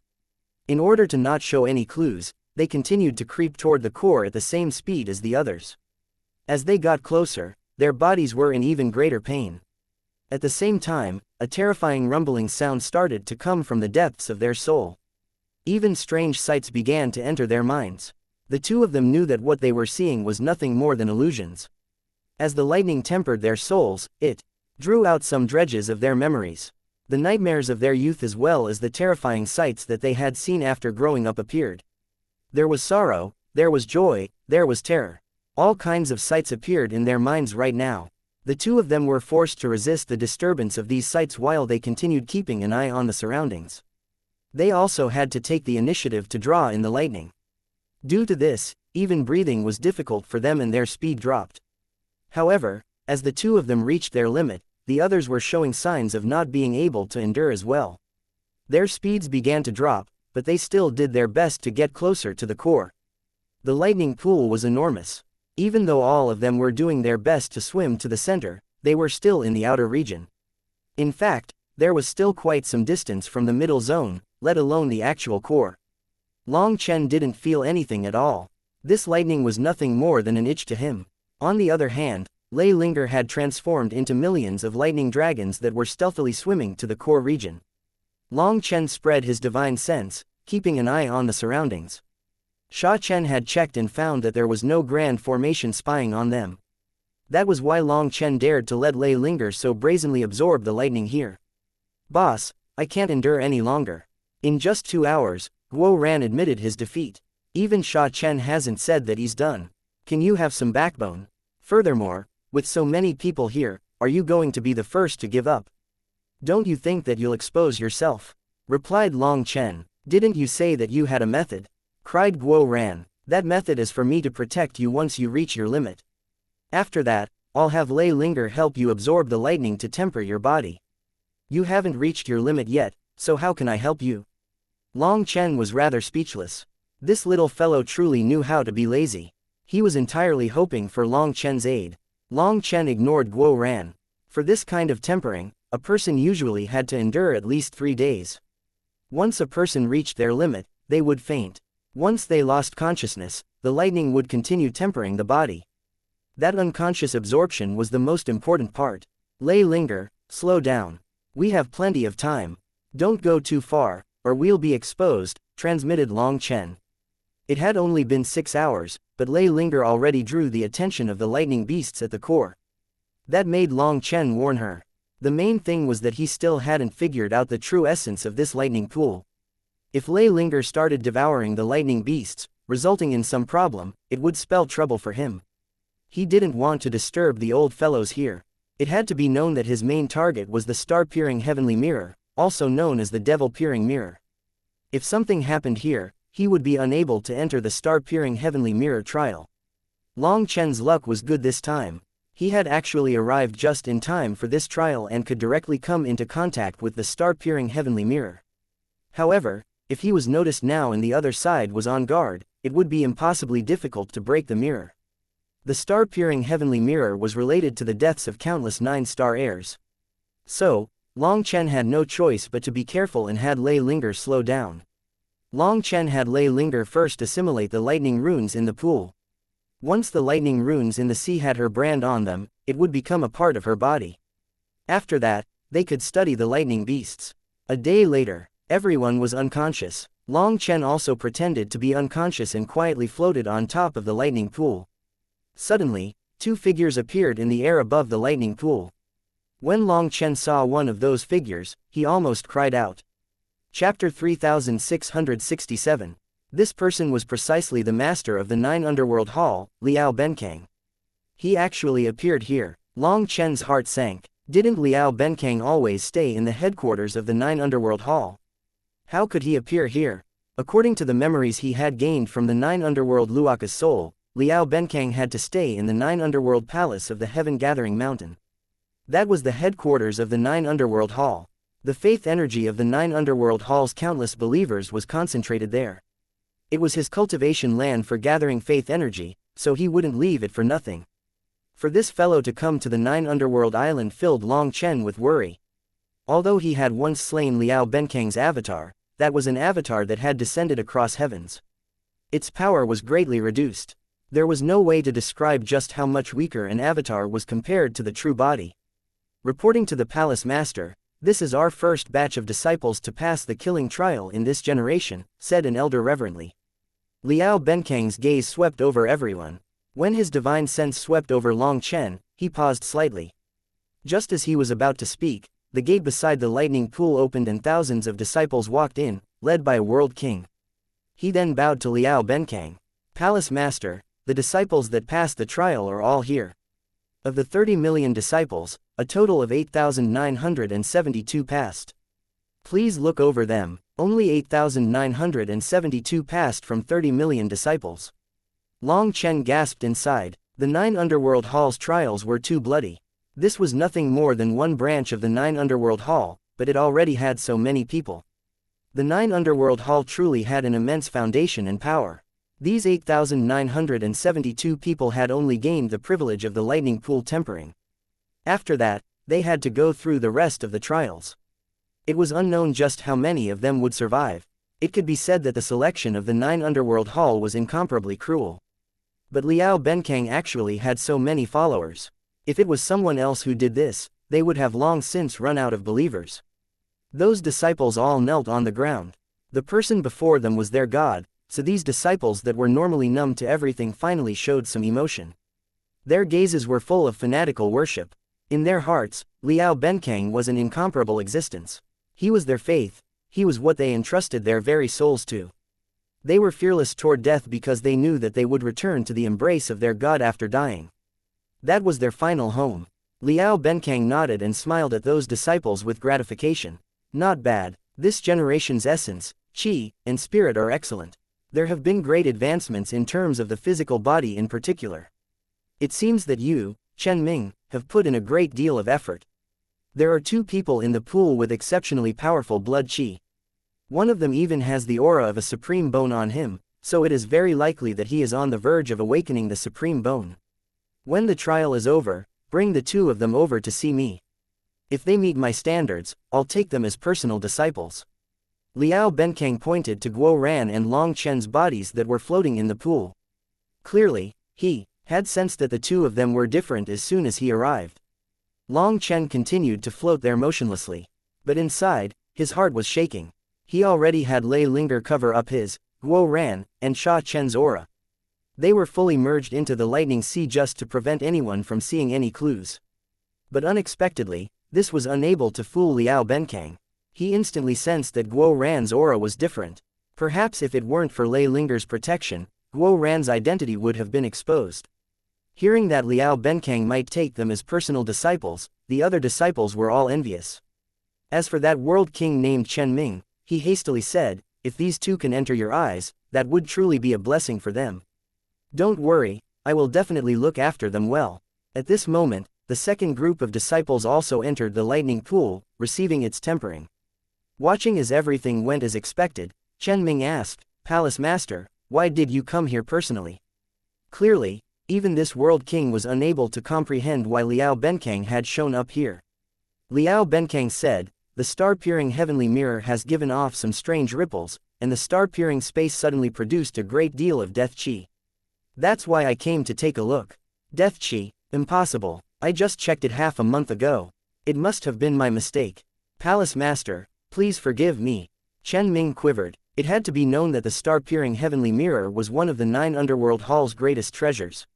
In order to not show any clues, they continued to creep toward the core at the same speed as the others. As they got closer, their bodies were in even greater pain. At the same time, a terrifying rumbling sound started to come from the depths of their soul. Even strange sights began to enter their minds. The two of them knew that what they were seeing was nothing more than illusions. As the lightning tempered their souls, it drew out some dredges of their memories. The nightmares of their youth as well as the terrifying sights that they had seen after growing up appeared. There was sorrow, there was joy, there was terror. All kinds of sights appeared in their minds right now. The two of them were forced to resist the disturbance of these sights while they continued keeping an eye on the surroundings. They also had to take the initiative to draw in the lightning. Due to this, even breathing was difficult for them and their speed dropped. However, as the two of them reached their limit, the others were showing signs of not being able to endure as well. Their speeds began to drop, but they still did their best to get closer to the core. The lightning pool was enormous. Even though all of them were doing their best to swim to the center, they were still in the outer region. In fact, there was still quite some distance from the middle zone, let alone the actual core. Long Chen didn't feel anything at all. This lightning was nothing more than an itch to him. On the other hand, Lei Linger had transformed into millions of lightning dragons that were stealthily swimming to the core region. Long Chen spread his divine sense, keeping an eye on the surroundings. Sha Chen had checked and found that there was no grand formation spying on them. That was why Long Chen dared to let Lei Linger so brazenly absorb the lightning here. Boss, I can't endure any longer. In just 2 hours, Guo Ran admitted his defeat. Even Sha Chen hasn't said that he's done. Can you have some backbone? Furthermore, with so many people here, are you going to be the first to give up? Don't you think that you'll expose yourself? Replied Long Chen. Didn't you say that you had a method? Cried Guo Ran. That method is for me to protect you once you reach your limit. After that, I'll have Lei Linger help you absorb the lightning to temper your body. You haven't reached your limit yet, so how can I help you? Long Chen was rather speechless. This little fellow truly knew how to be lazy. He was entirely hoping for Long Chen's aid. Long Chen ignored Guo Ran. For this kind of tempering, a person usually had to endure at least 3 days. Once a person reached their limit, they would faint. Once they lost consciousness, the lightning would continue tempering the body. That unconscious absorption was the most important part. Lei Linger, slow down. We have plenty of time. Don't go too far, or we'll be exposed, transmitted Long Chen. It had only been 6 hours, but Lei Linger already drew the attention of the lightning beasts at the core. That made Long Chen warn her. The main thing was that he still hadn't figured out the true essence of this lightning pool. If Lei Linger started devouring the lightning beasts, resulting in some problem, it would spell trouble for him. He didn't want to disturb the old fellows here. It had to be known that his main target was the star-peering heavenly mirror, also known as the devil-peering mirror. If something happened here, he would be unable to enter the star-peering heavenly mirror trial. Long Chen's luck was good this time. He had actually arrived just in time for this trial and could directly come into contact with the star-peering heavenly mirror. However, if he was noticed now and the other side was on guard, it would be impossibly difficult to break the mirror. The star-peering heavenly mirror was related to the deaths of countless 9-star heirs. So, Long Chen had no choice but to be careful and had Lei Linger slow down. Long Chen had Lei Linger first assimilate the lightning runes in the pool. Once the lightning runes in the sea had her brand on them, it would become a part of her body. After that, they could study the lightning beasts. A day later, everyone was unconscious. Long Chen also pretended to be unconscious and quietly floated on top of the lightning pool. Suddenly, 2 figures appeared in the air above the lightning pool. When Long Chen saw one of those figures, he almost cried out. Chapter 3667. This person was precisely the master of the 9 Underworld Hall, Liao Benkang. He actually appeared here. Long Chen's heart sank. Didn't Liao Benkang always stay in the headquarters of the 9 Underworld Hall? How could he appear here? According to the memories he had gained from the 9 Underworld Luaka's soul, Liao Benkang had to stay in the 9 Underworld Palace of the Heaven Gathering Mountain. That was the headquarters of the 9 Underworld Hall. The faith energy of the 9 Underworld Hall's countless believers was concentrated there. It was his cultivation land for gathering faith energy, so he wouldn't leave it for nothing. For this fellow to come to the 9 Underworld Island filled Long Chen with worry. Although he had once slain Liao Benkang's avatar, that was an avatar that had descended across heavens. Its power was greatly reduced. There was no way to describe just how much weaker an avatar was compared to the true body. Reporting to the palace master, "This is our first batch of disciples to pass the killing trial in this generation," said an elder reverently. Liao Benkang's gaze swept over everyone. When his divine sense swept over Long Chen, he paused slightly. Just as he was about to speak, the gate beside the lightning pool opened and thousands of disciples walked in, led by a world king. He then bowed to Liao Benkang. "Palace master, the disciples that passed the trial are all here. Of the 30 million disciples, a total of 8,972 passed. Please look over them." Only 8,972 passed from 30 million disciples. Long Chen gasped inside. The 9 Underworld Hall's trials were too bloody. This was nothing more than one branch of the 9 Underworld Hall, but it already had so many people. The 9 Underworld Hall truly had an immense foundation and power. These 8,972 people had only gained the privilege of the lightning pool tempering. After that, they had to go through the rest of the trials. It was unknown just how many of them would survive. It could be said that the selection of the 9 Underworld Hall was incomparably cruel. But Liao Benkang actually had so many followers. If it was someone else who did this, they would have long since run out of believers. Those disciples all knelt on the ground. The person before them was their god, so these disciples that were normally numb to everything finally showed some emotion. Their gazes were full of fanatical worship. In their hearts, Liao Benkang was an incomparable existence. He was their faith, he was what they entrusted their very souls to. They were fearless toward death because they knew that they would return to the embrace of their god after dying. That was their final home. Liao Benkang nodded and smiled at those disciples with gratification. Not bad, this generation's essence, qi, and spirit are excellent. There have been great advancements in terms of the physical body in particular. It seems that you, Chen Ming, have put in a great deal of effort. There are 2 people in the pool with exceptionally powerful blood qi. One of them even has the aura of a supreme bone on him, so it is very likely that he is on the verge of awakening the supreme bone. When the trial is over, bring the two of them over to see me. If they meet my standards, I'll take them as personal disciples." Liao Benkang pointed to Guo Ran and Long Chen's bodies that were floating in the pool. Clearly, he had sensed that the two of them were different as soon as he arrived. Long Chen continued to float there motionlessly. But inside, his heart was shaking. He already had Lei Linger cover up his, Guo Ran, and Sha Chen's aura. They were fully merged into the lightning sea just to prevent anyone from seeing any clues. But unexpectedly, this was unable to fool Liao Benkang. He instantly sensed that Guo Ran's aura was different. Perhaps if it weren't for Lei Linger's protection, Guo Ran's identity would have been exposed. Hearing that Liao Benkang might take them as personal disciples, the other disciples were all envious. As for that world king named Chen Ming, he hastily said, "If these two can enter your eyes, that would truly be a blessing for them. Don't worry, I will definitely look after them well." At this moment, the second group of disciples also entered the lightning pool, receiving its tempering. Watching as everything went as expected, Chen Ming asked, "Palace Master, why did you come here personally?" Clearly, even this world king was unable to comprehend why Liao Benkang had shown up here. Liao Benkang said, "The star-peering heavenly mirror has given off some strange ripples, and the star-peering space suddenly produced a great deal of death chi. That's why I came to take a look." "Death chi? Impossible. I just checked it half a month ago. It must have been my mistake. Palace Master, please forgive me." Chen Ming quivered. It had to be known that the star-peering heavenly mirror was one of the 9 underworld hall's greatest treasures.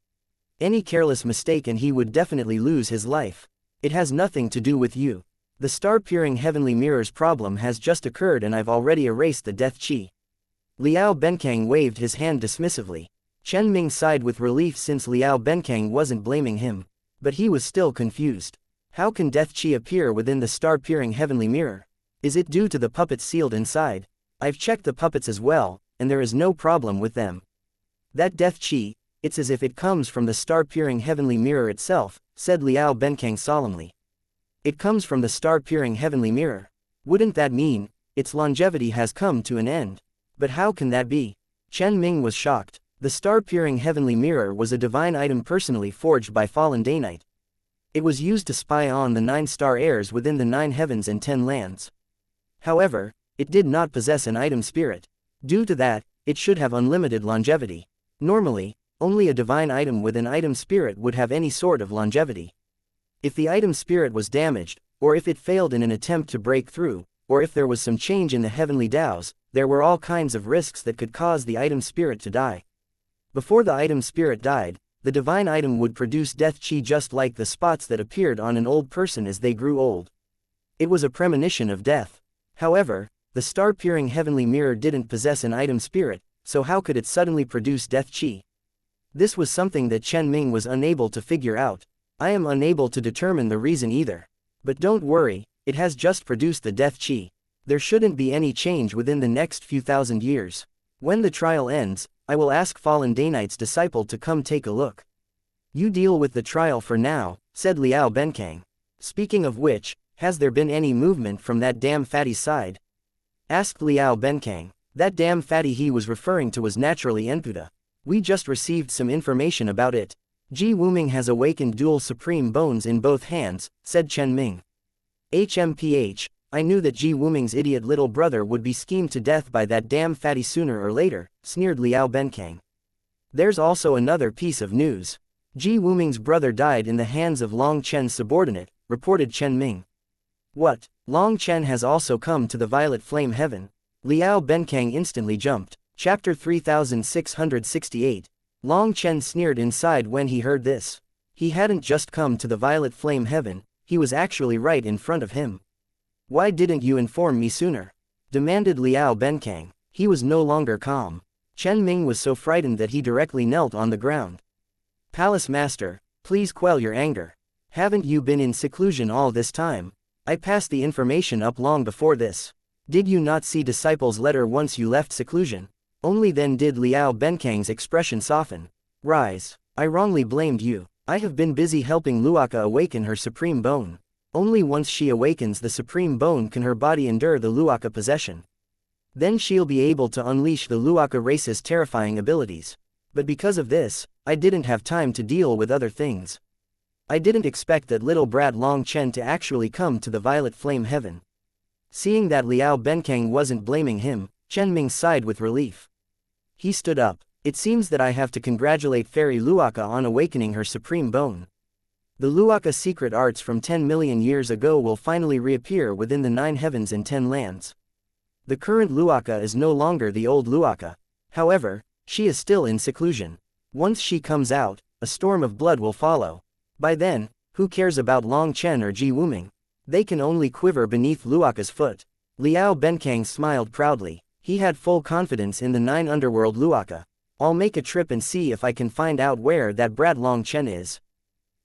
Any careless mistake and he would definitely lose his life. "It has nothing to do with you. The star-peering heavenly mirror's problem has just occurred and I've already erased the death chi." Liao Benkang waved his hand dismissively. Chen Ming sighed with relief since Liao Benkang wasn't blaming him. But he was still confused. How can death chi appear within the star-peering heavenly mirror? Is it due to the puppets sealed inside? I've checked the puppets as well, and there is no problem with them. That death chi, it's as if it comes from the star-peering heavenly mirror itself, said Liao Benkang solemnly. It comes from the star-peering heavenly mirror. Wouldn't that mean its longevity has come to an end? But how can that be? Chen Ming was shocked. The star-peering heavenly mirror was a divine item personally forged by fallen Daynite. It was used to spy on the 9 star heirs within the 9 heavens and 10 lands. However, it did not possess an item spirit. Due to that, it should have unlimited longevity. Normally, only a divine item with an item spirit would have any sort of longevity. If the item spirit was damaged, or if it failed in an attempt to break through, or if there was some change in the heavenly Taos, there were all kinds of risks that could cause the item spirit to die. Before the item spirit died, the divine item would produce death chi just like the spots that appeared on an old person as they grew old. It was a premonition of death. However, the star-peering heavenly mirror didn't possess an item spirit, so how could it suddenly produce death chi? This was something that Chen Ming was unable to figure out. I am unable to determine the reason either. But don't worry, it has just produced the death chi. There shouldn't be any change within the next few thousand years. When the trial ends, I will ask fallen Daynite's disciple to come take a look. You deal with the trial for now, said Liao Benkang. Speaking of which, has there been any movement from that damn fatty's side? Asked Liao Benkang. That damn fatty he was referring to was naturally Enputa. We just received some information about it. Ji Wuming has awakened dual supreme bones in both hands, said Chen Ming. HMPH, I knew that Ji Wuming's idiot little brother would be schemed to death by that damn fatty sooner or later, sneered Liao Benkang. There's also another piece of news. Ji Wuming's brother died in the hands of Long Chen's subordinate, reported Chen Ming. What? Long Chen has also come to the violet flame heaven. Liao Benkang instantly jumped. Chapter 3668. Long Chen sneered inside when he heard this. He hadn't just come to the violet flame heaven, he was actually right in front of him. Why didn't you inform me sooner? Demanded Liao Benkang. He was no longer calm. Chen Ming was so frightened that he directly knelt on the ground. Palace Master, please quell your anger. Haven't you been in seclusion all this time? I passed the information up long before this. Did you not see Disciple's letter once you left seclusion? Only then did Liao Benkang's expression soften. Rise. I wrongly blamed you. I have been busy helping Luaka awaken her supreme bone. Only once she awakens the supreme bone can her body endure the Luaka possession. Then she'll be able to unleash the Luaka race's terrifying abilities. But because of this, I didn't have time to deal with other things. I didn't expect that little brat Long Chen to actually come to the violet flame heaven. Seeing that Liao Benkang wasn't blaming him, Chen Ming sighed with relief. He stood up. It seems that I have to congratulate Fairy Luaka on awakening her supreme bone. The Luaka secret arts from 10 million years ago will finally reappear within the 9 heavens and 10 lands. The current Luaka is no longer the old Luaka. However, she is still in seclusion. Once she comes out, a storm of blood will follow. By then, who cares about Long Chen or Ji Wuming? They can only quiver beneath Luaka's foot. Liao Benkang smiled proudly. He had full confidence in the 9 underworld Luaka. I'll make a trip and see if I can find out where that brat Long Chen is.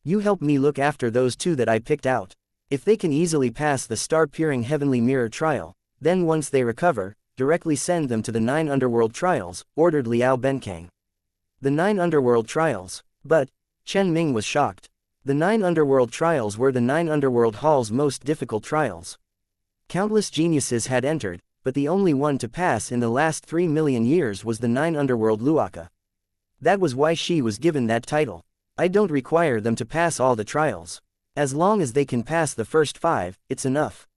You help me look after those 2 that I picked out. If they can easily pass the star-peering heavenly mirror trial, then once they recover, directly send them to the 9 underworld trials, ordered Liao Benkang. The 9 underworld trials? But Chen Ming was shocked. The 9 underworld trials were the 9 underworld hall's most difficult trials. Countless geniuses had entered, but the only one to pass in the last 3 million years was the 9 underworld Luaka. That was why she was given that title. I don't require them to pass all the trials. As long as they can pass the first 5, it's enough.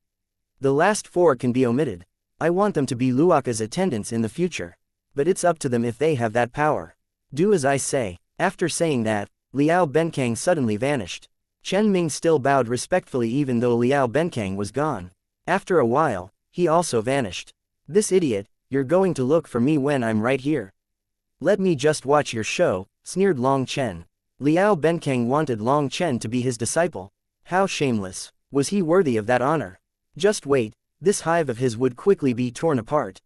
The last 4 can be omitted. I want them to be Luaka's attendants in the future. But it's up to them if they have that power. Do as I say. After saying that, Liao Benkang suddenly vanished. Chen Ming still bowed respectfully even though Liao Benkang was gone. After a while, he also vanished. This idiot, you're going to look for me when I'm right here. Let me just watch your show, sneered Long Chen. Liao Benkang wanted Long Chen to be his disciple. How shameless. Was he worthy of that honor? Just wait, this hive of his would quickly be torn apart.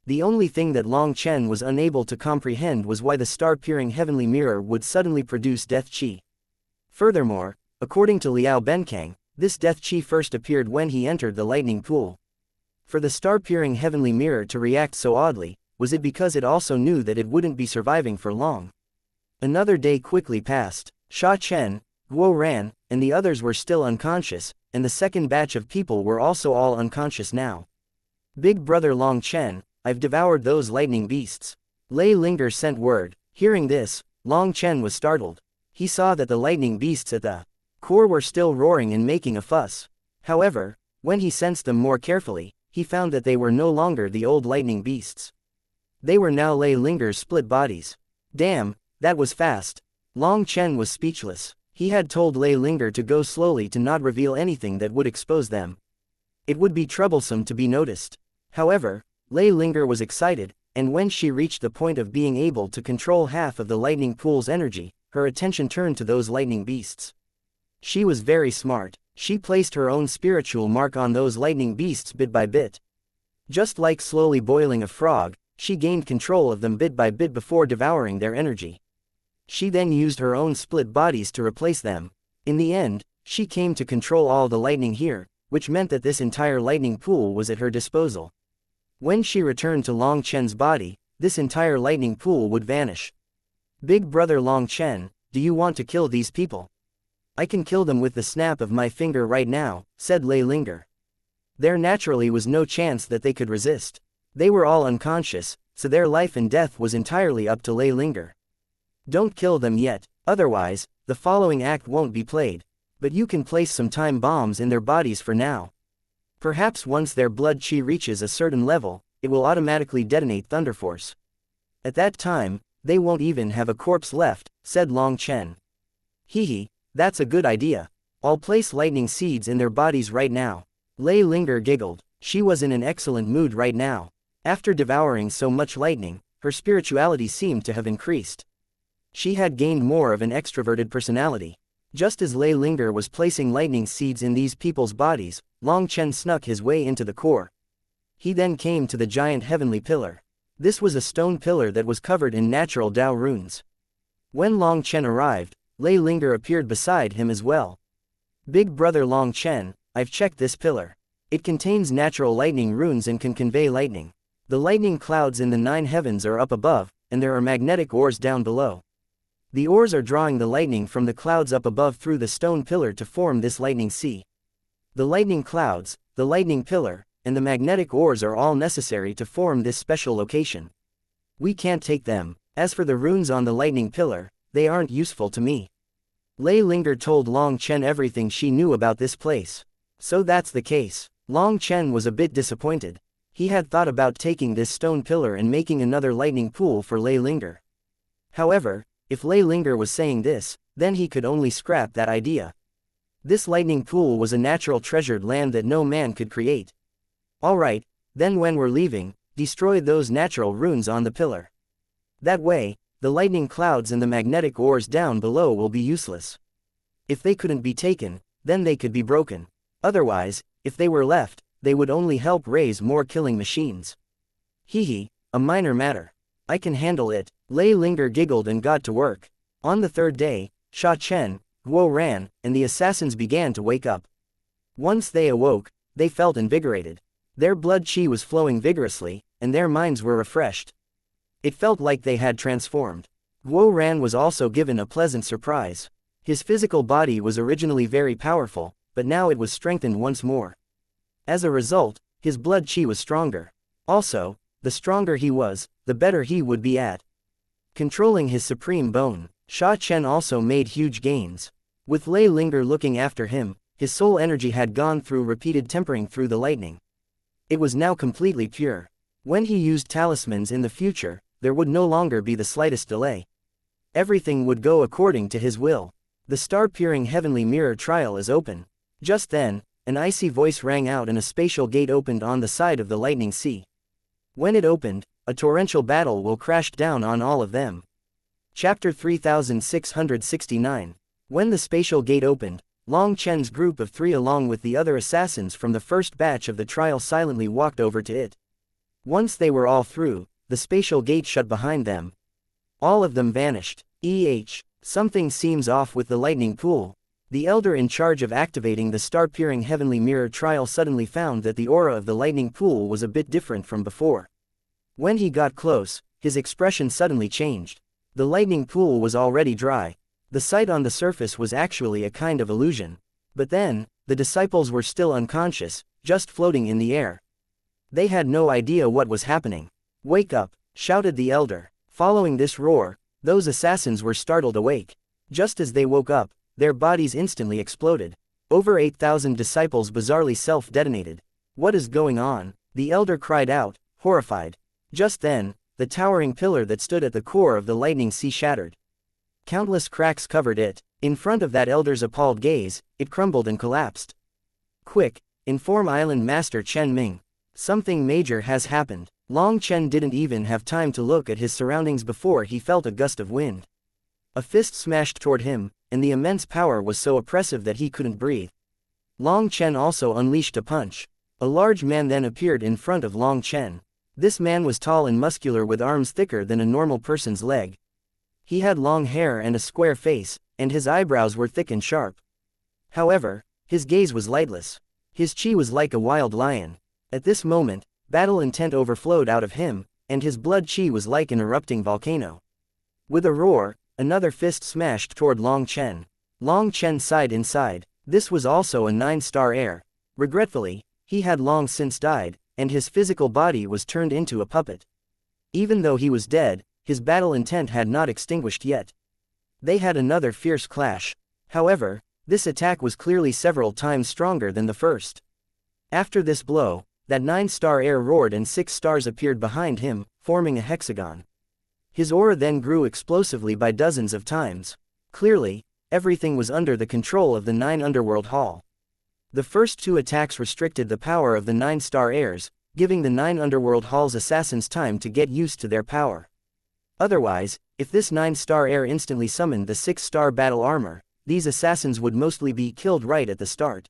The only thing that Long Chen was unable to comprehend was why the star-peering heavenly mirror would suddenly produce death qi. Furthermore, according to Liao Benkang, this death qi first appeared when he entered the lightning pool. For the star-peering heavenly mirror to react so oddly, was it because it also knew that it wouldn't be surviving for long? Another day quickly passed. Sha Chen, Guo Ran, and the others were still unconscious, and the second batch of people were also all unconscious now. Big brother Long Chen, I've devoured those lightning beasts. Lei Linger sent word. Hearing this, Long Chen was startled. He saw that the lightning beasts at the core were still roaring and making a fuss. However, when he sensed them more carefully, he found that they were no longer the old lightning beasts. They were now Lei Linger's split bodies. Damn, that was fast. Long Chen was speechless. He had told Lei Linger to go slowly to not reveal anything that would expose them. It would be troublesome to be noticed. However, Lei Linger was excited, and when she reached the point of being able to control half of the lightning pool's energy, her attention turned to those lightning beasts. She was very smart. She placed her own spiritual mark on those lightning beasts bit by bit. Just like slowly boiling a frog, she gained control of them bit by bit before devouring their energy. She then used her own split bodies to replace them. In the end, she came to control all the lightning here, which meant that this entire lightning pool was at her disposal. When she returned to Long Chen's body, this entire lightning pool would vanish. Big brother Long Chen, do you want to kill these people? I can kill them with the snap of my finger right now, said Lei Linger. There naturally was no chance that they could resist. They were all unconscious, so their life and death was entirely up to Lei Linger. Don't kill them yet, otherwise, the following act won't be played. But you can place some time bombs in their bodies for now. Perhaps once their blood qi reaches a certain level, it will automatically detonate Thunder Force. At that time, they won't even have a corpse left, said Long Chen. Hehe, that's a good idea. I'll place lightning seeds in their bodies right now. Lei Linger giggled. She was in an excellent mood right now. After devouring so much lightning, her spirituality seemed to have increased. She had gained more of an extroverted personality. Just as Lei Linger was placing lightning seeds in these people's bodies, Long Chen snuck his way into the core. He then came to the giant heavenly pillar. This was a stone pillar that was covered in natural Dao runes. When Long Chen arrived, Lei Linger appeared beside him as well. Big brother Long Chen, I've checked this pillar. It contains natural lightning runes and can convey lightning. The lightning clouds in the 9 heavens are up above, and there are magnetic ores down below. The ores are drawing the lightning from the clouds up above through the stone pillar to form this lightning sea. The lightning clouds, the lightning pillar, and the magnetic ores are all necessary to form this special location. We can't take them. As for the runes on the lightning pillar, they aren't useful to me. Lei Linger told Long Chen everything she knew about this place. So that's the case. Long Chen was a bit disappointed. He had thought about taking this stone pillar and making another lightning pool for Lei Linger. However, if Lei Linger was saying this, then he could only scrap that idea. This lightning pool was a natural treasured land that no man could create. Alright, then when we're leaving, destroy those natural runes on the pillar. That way, the lightning clouds and the magnetic ores down below will be useless. If they couldn't be taken, then they could be broken. Otherwise, if they were left, they would only help raise more killing machines. Hehe, a minor matter. I can handle it. Lei Linger giggled and got to work. On the third day, Sha Chen, Guo Ran, and the assassins began to wake up. Once they awoke, they felt invigorated. Their blood qi was flowing vigorously, and their minds were refreshed. It felt like they had transformed. Guo Ran was also given a pleasant surprise. His physical body was originally very powerful, but now it was strengthened once more. As a result, his blood qi was stronger. Also, the stronger he was, the better he would be at controlling his supreme bone. Sha Chen also made huge gains. With Lei Linger looking after him, his soul energy had gone through repeated tempering through the lightning. It was now completely pure. When he used talismans in the future, there would no longer be the slightest delay. Everything would go according to his will. The star-peering heavenly mirror trial is open. Just then, an icy voice rang out and a spatial gate opened on the side of the lightning sea. When it opened, a torrential battle will crash down on all of them. Chapter 3669. When the spatial gate opened, Long Chen's group of 3 along with the other assassins from the first batch of the trial silently walked over to it. Once they were all through, the spatial gate shut behind them. All of them vanished. Something seems off with the lightning pool. The elder in charge of activating the star-peering heavenly mirror trial suddenly found that the aura of the lightning pool was a bit different from before. When he got close, his expression suddenly changed. The lightning pool was already dry. The sight on the surface was actually a kind of illusion. But then, the disciples were still unconscious, just floating in the air. They had no idea what was happening. "Wake up!" shouted the elder. Following this roar, those assassins were startled awake. Just as they woke up, their bodies instantly exploded. Over 8,000 disciples bizarrely self-detonated. "What is going on?" the elder cried out, horrified. Just then, the towering pillar that stood at the core of the lightning sea shattered. Countless cracks covered it. In front of that elder's appalled gaze, it crumbled and collapsed. "Quick, inform Island Master Chen Ming. Something major has happened." Long Chen didn't even have time to look at his surroundings before he felt a gust of wind. A fist smashed toward him, and the immense power was so oppressive that he couldn't breathe. Long Chen also unleashed a punch. A large man then appeared in front of Long Chen. This man was tall and muscular with arms thicker than a normal person's leg. He had long hair and a square face, and his eyebrows were thick and sharp. However, his gaze was lightless. His chi was like a wild lion. At this moment, battle intent overflowed out of him, and his blood chi was like an erupting volcano. With a roar, another fist smashed toward Long Chen. Long Chen sighed inside. This was also a 9-star heir. Regretfully, he had long since died, and his physical body was turned into a puppet. Even though he was dead, his battle intent had not extinguished yet. They had another fierce clash. However, this attack was clearly several times stronger than the first. After this blow, that 9-star heir roared and 6 stars appeared behind him, forming a hexagon. His aura then grew explosively by dozens of times. Clearly, everything was under the control of the 9 Underworld Hall. The first 2 attacks restricted the power of the 9-star heirs, giving the 9 Underworld Hall's assassins time to get used to their power. Otherwise, if this 9-star heir instantly summoned the 6-star battle armor, these assassins would mostly be killed right at the start.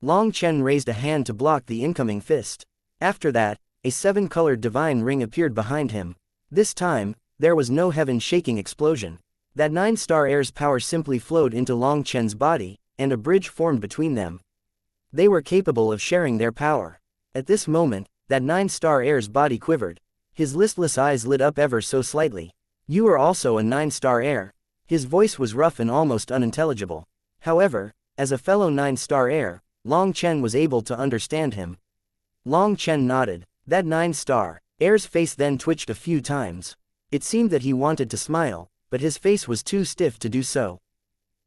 Long Chen raised a hand to block the incoming fist. After that, a 7-colored divine ring appeared behind him. This time, there was no heaven-shaking explosion. That 9-star heir's power simply flowed into Long Chen's body, and a bridge formed between them. They were capable of sharing their power. At this moment, that 9-star heir's body quivered. His listless eyes lit up ever so slightly. "You are also a 9-star heir." His voice was rough and almost unintelligible. However, as a fellow 9-star heir, Long Chen was able to understand him. Long Chen nodded. That 9-star heir's face then twitched a few times. It seemed that he wanted to smile, but his face was too stiff to do so.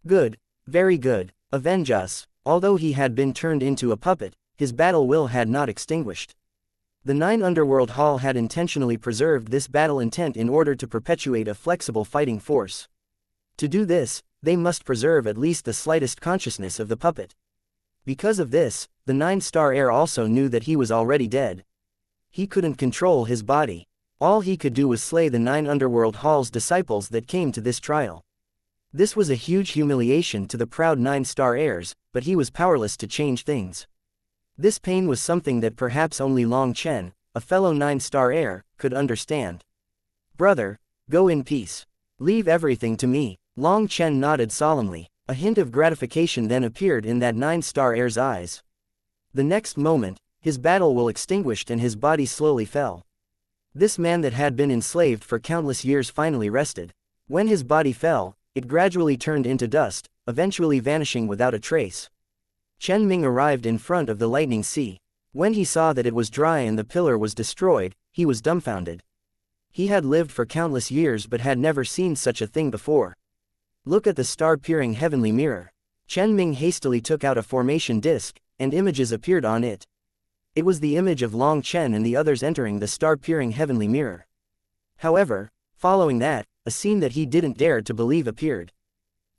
Good, very good, avenge us. Although he had been turned into a puppet, his battle will had not extinguished. The 9 Underworld Hall had intentionally preserved this battle intent in order to perpetuate a flexible fighting force. To do this, they must preserve at least the slightest consciousness of the puppet. Because of this, the 9-star heir also knew that he was already dead. He couldn't control his body. All he could do was slay the 9 Underworld Hall's disciples that came to this trial. This was a huge humiliation to the proud 9-star heirs, but he was powerless to change things. This pain was something that perhaps only Long Chen, a fellow 9-star heir, could understand. Brother, go in peace. Leave everything to me. Long Chen nodded solemnly. A hint of gratification then appeared in that 9-star heir's eyes. The next moment, his battle will extinguished and his body slowly fell. This man that had been enslaved for countless years finally rested. When his body fell, it gradually turned into dust, eventually vanishing without a trace. Chen Ming arrived in front of the lightning sea. When he saw that it was dry and the pillar was destroyed, he was dumbfounded. He had lived for countless years but had never seen such a thing before. Look at the star-peering heavenly mirror. Chen Ming hastily took out a formation disc, and images appeared on it. It was the image of Long Chen and the others entering the star-peering heavenly mirror. However, following that, a scene that he didn't dare to believe appeared.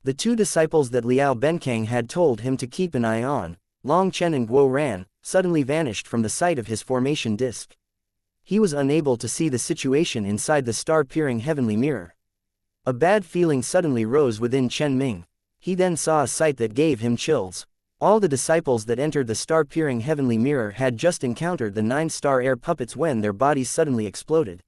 The 2 disciples that Liao Benkang had told him to keep an eye on, Long Chen and Guo Ran, suddenly vanished from the sight of his formation disc. He was unable to see the situation inside the star-peering heavenly mirror. A bad feeling suddenly rose within Chen Ming. He then saw a sight that gave him chills. All the disciples that entered the star-peering heavenly mirror had just encountered the 9-star heir puppets when their bodies suddenly exploded.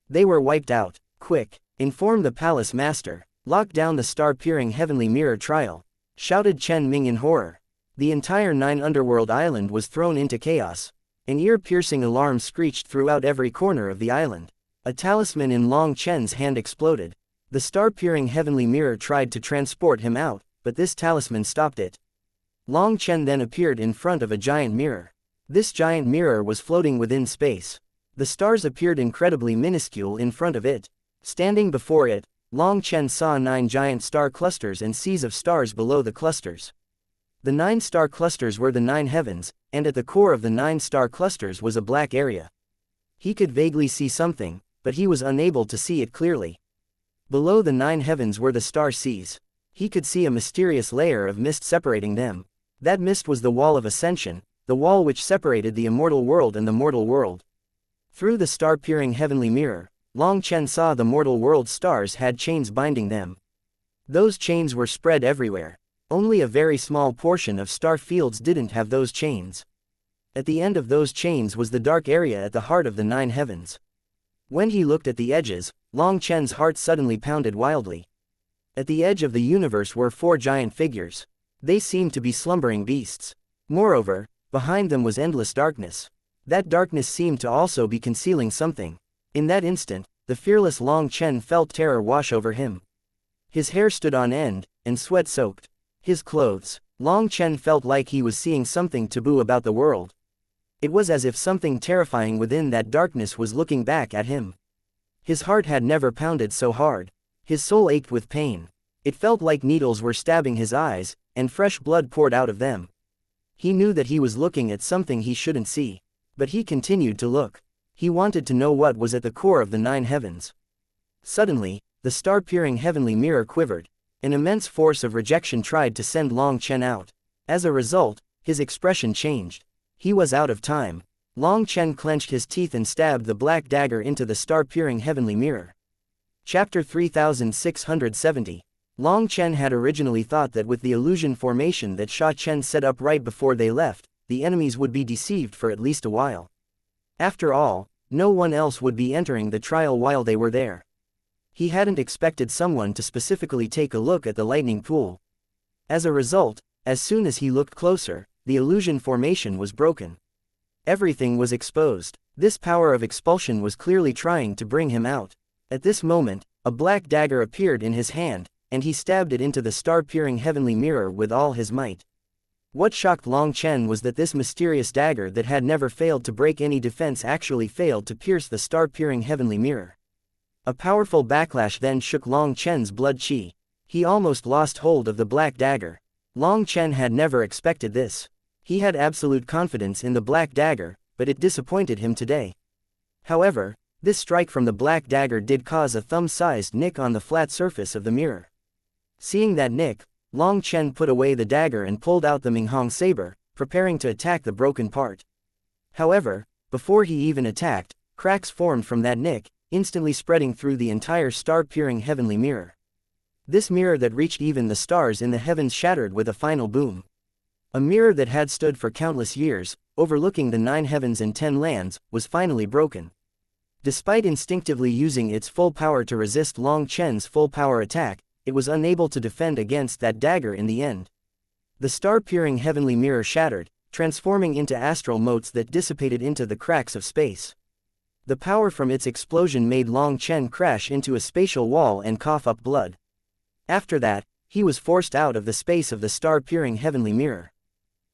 They were wiped out. Quick, inform the palace master. Lock down the star-peering heavenly mirror trial, shouted Chen Ming in horror. The entire 9 Underworld Island was thrown into chaos. An ear-piercing alarm screeched throughout every corner of the island. A talisman in Long Chen's hand exploded. The star-peering heavenly mirror tried to transport him out, but this talisman stopped it. Long Chen then appeared in front of a giant mirror. This giant mirror was floating within space. The stars appeared incredibly minuscule in front of it. Standing before it, Long Chen saw 9 giant star clusters and seas of stars below the clusters. The 9 star clusters were the 9 heavens, and at the core of the 9 star clusters was a black area. He could vaguely see something, but he was unable to see it clearly. Below the 9 heavens were the star seas. He could see a mysterious layer of mist separating them. That mist was the wall of ascension, the wall which separated the immortal world and the mortal world. Through the star-peering heavenly mirror, Long Chen saw the mortal world stars had chains binding them. Those chains were spread everywhere. Only a very small portion of star fields didn't have those chains. At the end of those chains was the dark area at the heart of the 9 heavens. When he looked at the edges, Long Chen's heart suddenly pounded wildly. At the edge of the universe were 4 giant figures. They seemed to be slumbering beasts. Moreover, behind them was endless darkness. That darkness seemed to also be concealing something. In that instant, the fearless Long Chen felt terror wash over him. His hair stood on end, and sweat soaked his clothes. Long Chen felt like he was seeing something taboo about the world. It was as if something terrifying within that darkness was looking back at him. His heart had never pounded so hard. His soul ached with pain. It felt like needles were stabbing his eyes, and fresh blood poured out of them. He knew that he was looking at something he shouldn't see. But he continued to look. He wanted to know what was at the core of the 9 heavens. Suddenly, the star-peering heavenly mirror quivered. An immense force of rejection tried to send Long Chen out. As a result, his expression changed. He was out of time. Long Chen clenched his teeth and stabbed the black dagger into the star-peering heavenly mirror. Chapter 3670. Long Chen had originally thought that with the illusion formation that Sha Chen set up right before they left, the enemies would be deceived for at least a while. After all, no one else would be entering the trial while they were there. He hadn't expected someone to specifically take a look at the lightning pool. As a result, as soon as he looked closer, the illusion formation was broken. Everything was exposed. This power of expulsion was clearly trying to bring him out. At this moment, a black dagger appeared in his hand, and he stabbed it into the star-peering heavenly mirror with all his might. What shocked Long Chen was that this mysterious dagger that had never failed to break any defense actually failed to pierce the star-peering heavenly mirror. A powerful backlash then shook Long Chen's blood qi. He almost lost hold of the black dagger. Long Chen had never expected this. He had absolute confidence in the black dagger, but it disappointed him today. However, this strike from the black dagger did cause a thumb-sized nick on the flat surface of the mirror. Seeing that nick, Long Chen put away the dagger and pulled out the Minghong saber, preparing to attack the broken part. However, before he even attacked, cracks formed from that nick, instantly spreading through the entire star-peering heavenly mirror. This mirror that reached even the stars in the heavens shattered with a final boom. A mirror that had stood for countless years, overlooking the 9 heavens and 10 lands, was finally broken. Despite instinctively using its full power to resist Long Chen's full power attack, it was unable to defend against that dagger in the end. The star-peering heavenly mirror shattered, transforming into astral motes that dissipated into the cracks of space. The power from its explosion made Long Chen crash into a spatial wall and cough up blood. After that, he was forced out of the space of the star-peering heavenly mirror.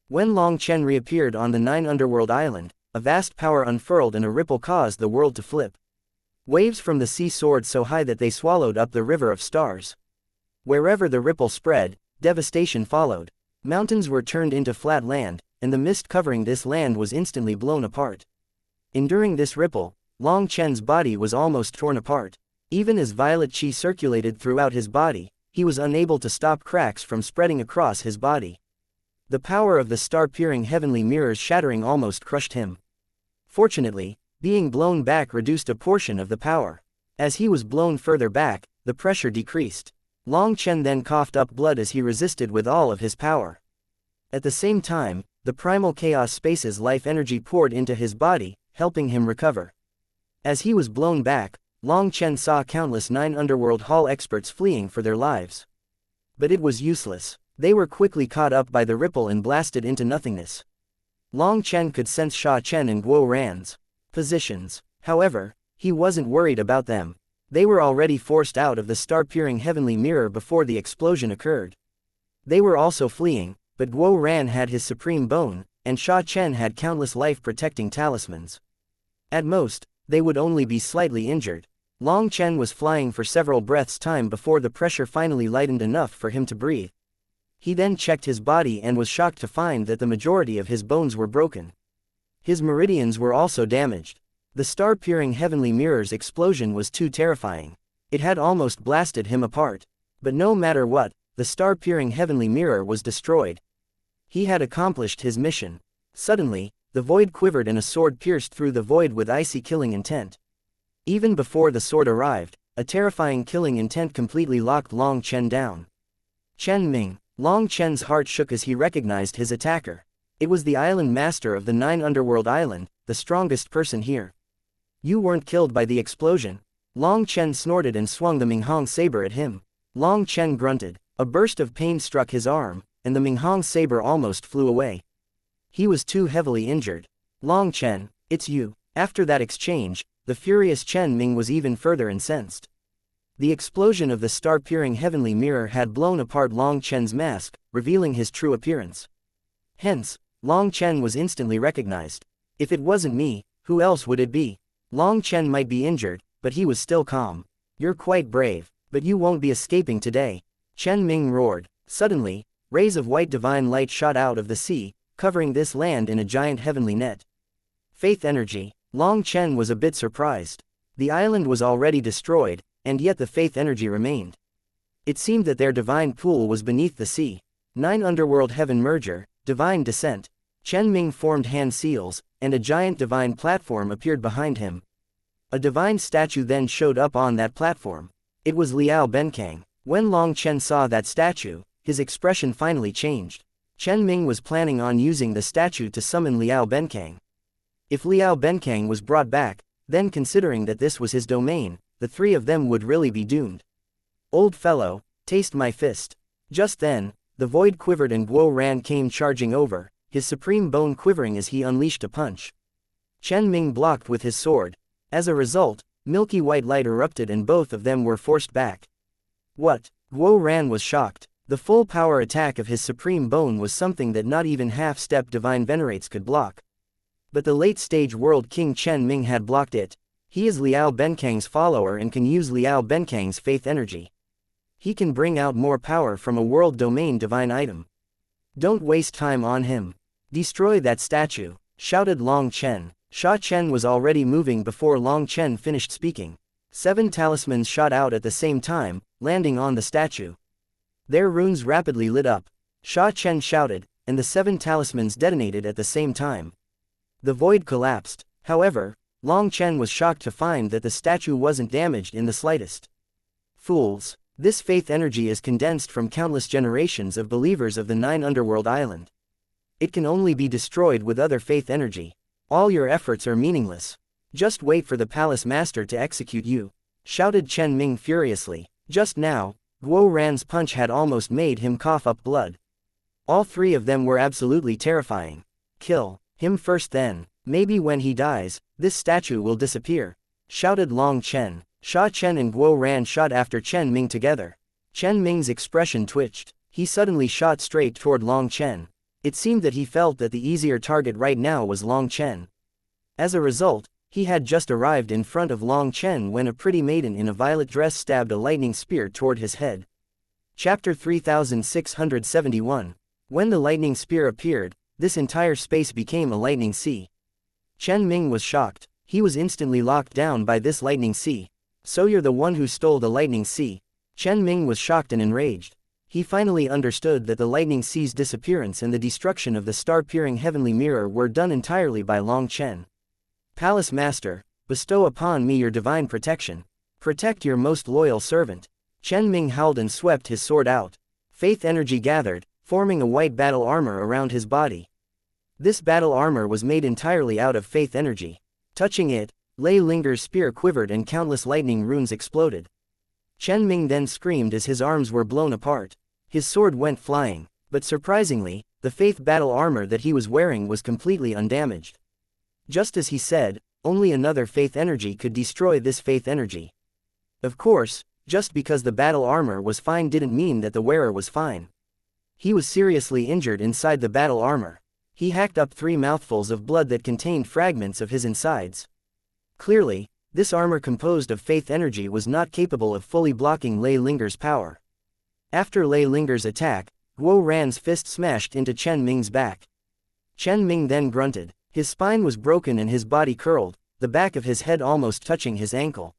When Long Chen reappeared on the 9 underworld island, a vast power unfurled and a ripple caused the world to flip. Waves from the sea soared so high that they swallowed up the river of stars. Wherever the ripple spread, devastation followed. Mountains were turned into flat land, and the mist covering this land was instantly blown apart. Enduring this ripple, Long Chen's body was almost torn apart. Even as violet qi circulated throughout his body, he was unable to stop cracks from spreading across his body. The power of the star-peering heavenly mirrors shattering almost crushed him. Fortunately, being blown back reduced a portion of the power. As he was blown further back, the pressure decreased. Long Chen then coughed up blood as he resisted with all of his power. At the same time, the primal chaos space's life energy poured into his body, helping him recover. As he was blown back, Long Chen saw countless 9 underworld hall experts fleeing for their lives. But it was useless. They were quickly caught up by the ripple and blasted into nothingness. Long Chen could sense Sha Chen and Guo Ran's positions. However, he wasn't worried about them. They were already forced out of the star-peering heavenly mirror before the explosion occurred. They were also fleeing, but Guo Ran had his supreme bone, and Sha Chen had countless life-protecting talismans. At most, they would only be slightly injured. Long Chen was flying for several breaths' time before the pressure finally lightened enough for him to breathe. He then checked his body and was shocked to find that the majority of his bones were broken. His meridians were also damaged. The star-peering heavenly mirror's explosion was too terrifying. It had almost blasted him apart. But no matter what, the star-peering heavenly mirror was destroyed. He had accomplished his mission. Suddenly, the void quivered and a sword pierced through the void with icy killing intent. Even before the sword arrived, a terrifying killing intent completely locked Long Chen down. Chen Ming. Long Chen's heart shook as he recognized his attacker. It was the island master of the 9 underworld island, the strongest person here. You weren't killed by the explosion. Long Chen snorted and swung the Minghong saber at him. Long Chen grunted. A burst of pain struck his arm, and the Minghong saber almost flew away. He was too heavily injured. Long Chen, it's you. After that exchange, the furious Chen Ming was even further incensed. The explosion of the star-peering heavenly mirror had blown apart Long Chen's mask, revealing his true appearance. Hence, Long Chen was instantly recognized. If it wasn't me, who else would it be? Long Chen might be injured, but he was still calm. You're quite brave, but you won't be escaping today. Chen Ming roared. Suddenly, rays of white divine light shot out of the sea, covering this land in a giant heavenly net. Faith energy. Long Chen was a bit surprised. The island was already destroyed, and yet the faith energy remained. It seemed that their divine pool was beneath the sea. 9 underworld heaven merger, divine descent. Chen Ming formed hand seals, and a giant divine platform appeared behind him. A divine statue then showed up on that platform. It was Liao Benkang. When Long Chen saw that statue, his expression finally changed. Chen Ming was planning on using the statue to summon Liao Benkang. If Liao Benkang was brought back, then considering that this was his domain, the 3 of them would really be doomed. Old fellow, taste my fist. Just then, the void quivered and Guo Ran came charging over, his supreme bone quivering as he unleashed a punch. Chen Ming blocked with his sword. As a result, milky white light erupted and both of them were forced back. What? Guo Ran was shocked. The full power attack of his supreme bone was something that not even half-step divine venerates could block. But the late-stage world king Chen Ming had blocked it. He is Liao Benkang's follower and can use Liao Benkang's faith energy. He can bring out more power from a world domain divine item. Don't waste time on him. Destroy that statue, shouted Long Chen. Sha Chen was already moving before Long Chen finished speaking. 7 talismans shot out at the same time, landing on the statue. Their runes rapidly lit up. Sha Chen shouted, and the 7 talismans detonated at the same time. The void collapsed. However, Long Chen was shocked to find that the statue wasn't damaged in the slightest. Fools! This faith energy is condensed from countless generations of believers of the 9 underworld island. It can only be destroyed with other faith energy. All your efforts are meaningless. Just wait for the palace master to execute you, shouted Chen Ming furiously. Just now, Guo Ran's punch had almost made him cough up blood. All 3 of them were absolutely terrifying. Kill him first, then, maybe when he dies, this statue will disappear, shouted Long Chen. Sha Chen and Guo Ran shot after Chen Ming together. Chen Ming's expression twitched. He suddenly shot straight toward Long Chen. It seemed that he felt that the easier target right now was Long Chen. As a result, he had just arrived in front of Long Chen when a pretty maiden in a violet dress stabbed a lightning spear toward his head. Chapter 3671. When the lightning spear appeared, this entire space became a lightning sea. Chen Ming was shocked. He was instantly locked down by this lightning sea. So you're the one who stole the lightning sea? Chen Ming was shocked and enraged. He finally understood that the lightning sea's disappearance and the destruction of the star-peering heavenly mirror were done entirely by Long Chen. Palace Master, bestow upon me your divine protection. Protect your most loyal servant. Chen Ming howled and swept his sword out. Faith energy gathered, forming a white battle armor around his body. This battle armor was made entirely out of faith energy. Touching it, Lei Linger's spear quivered and countless lightning runes exploded. Chen Ming then screamed as his arms were blown apart. His sword went flying, but surprisingly, the faith battle armor that he was wearing was completely undamaged. Just as he said, only another faith energy could destroy this faith energy. Of course, just because the battle armor was fine didn't mean that the wearer was fine. He was seriously injured inside the battle armor. He hacked up 3 mouthfuls of blood that contained fragments of his insides. Clearly, this armor composed of faith energy was not capable of fully blocking Lei Linger's power. After Lei Linger's attack, Guo Ran's fist smashed into Chen Ming's back. Chen Ming then grunted. His spine was broken and his body curled, the back of his head almost touching his ankle.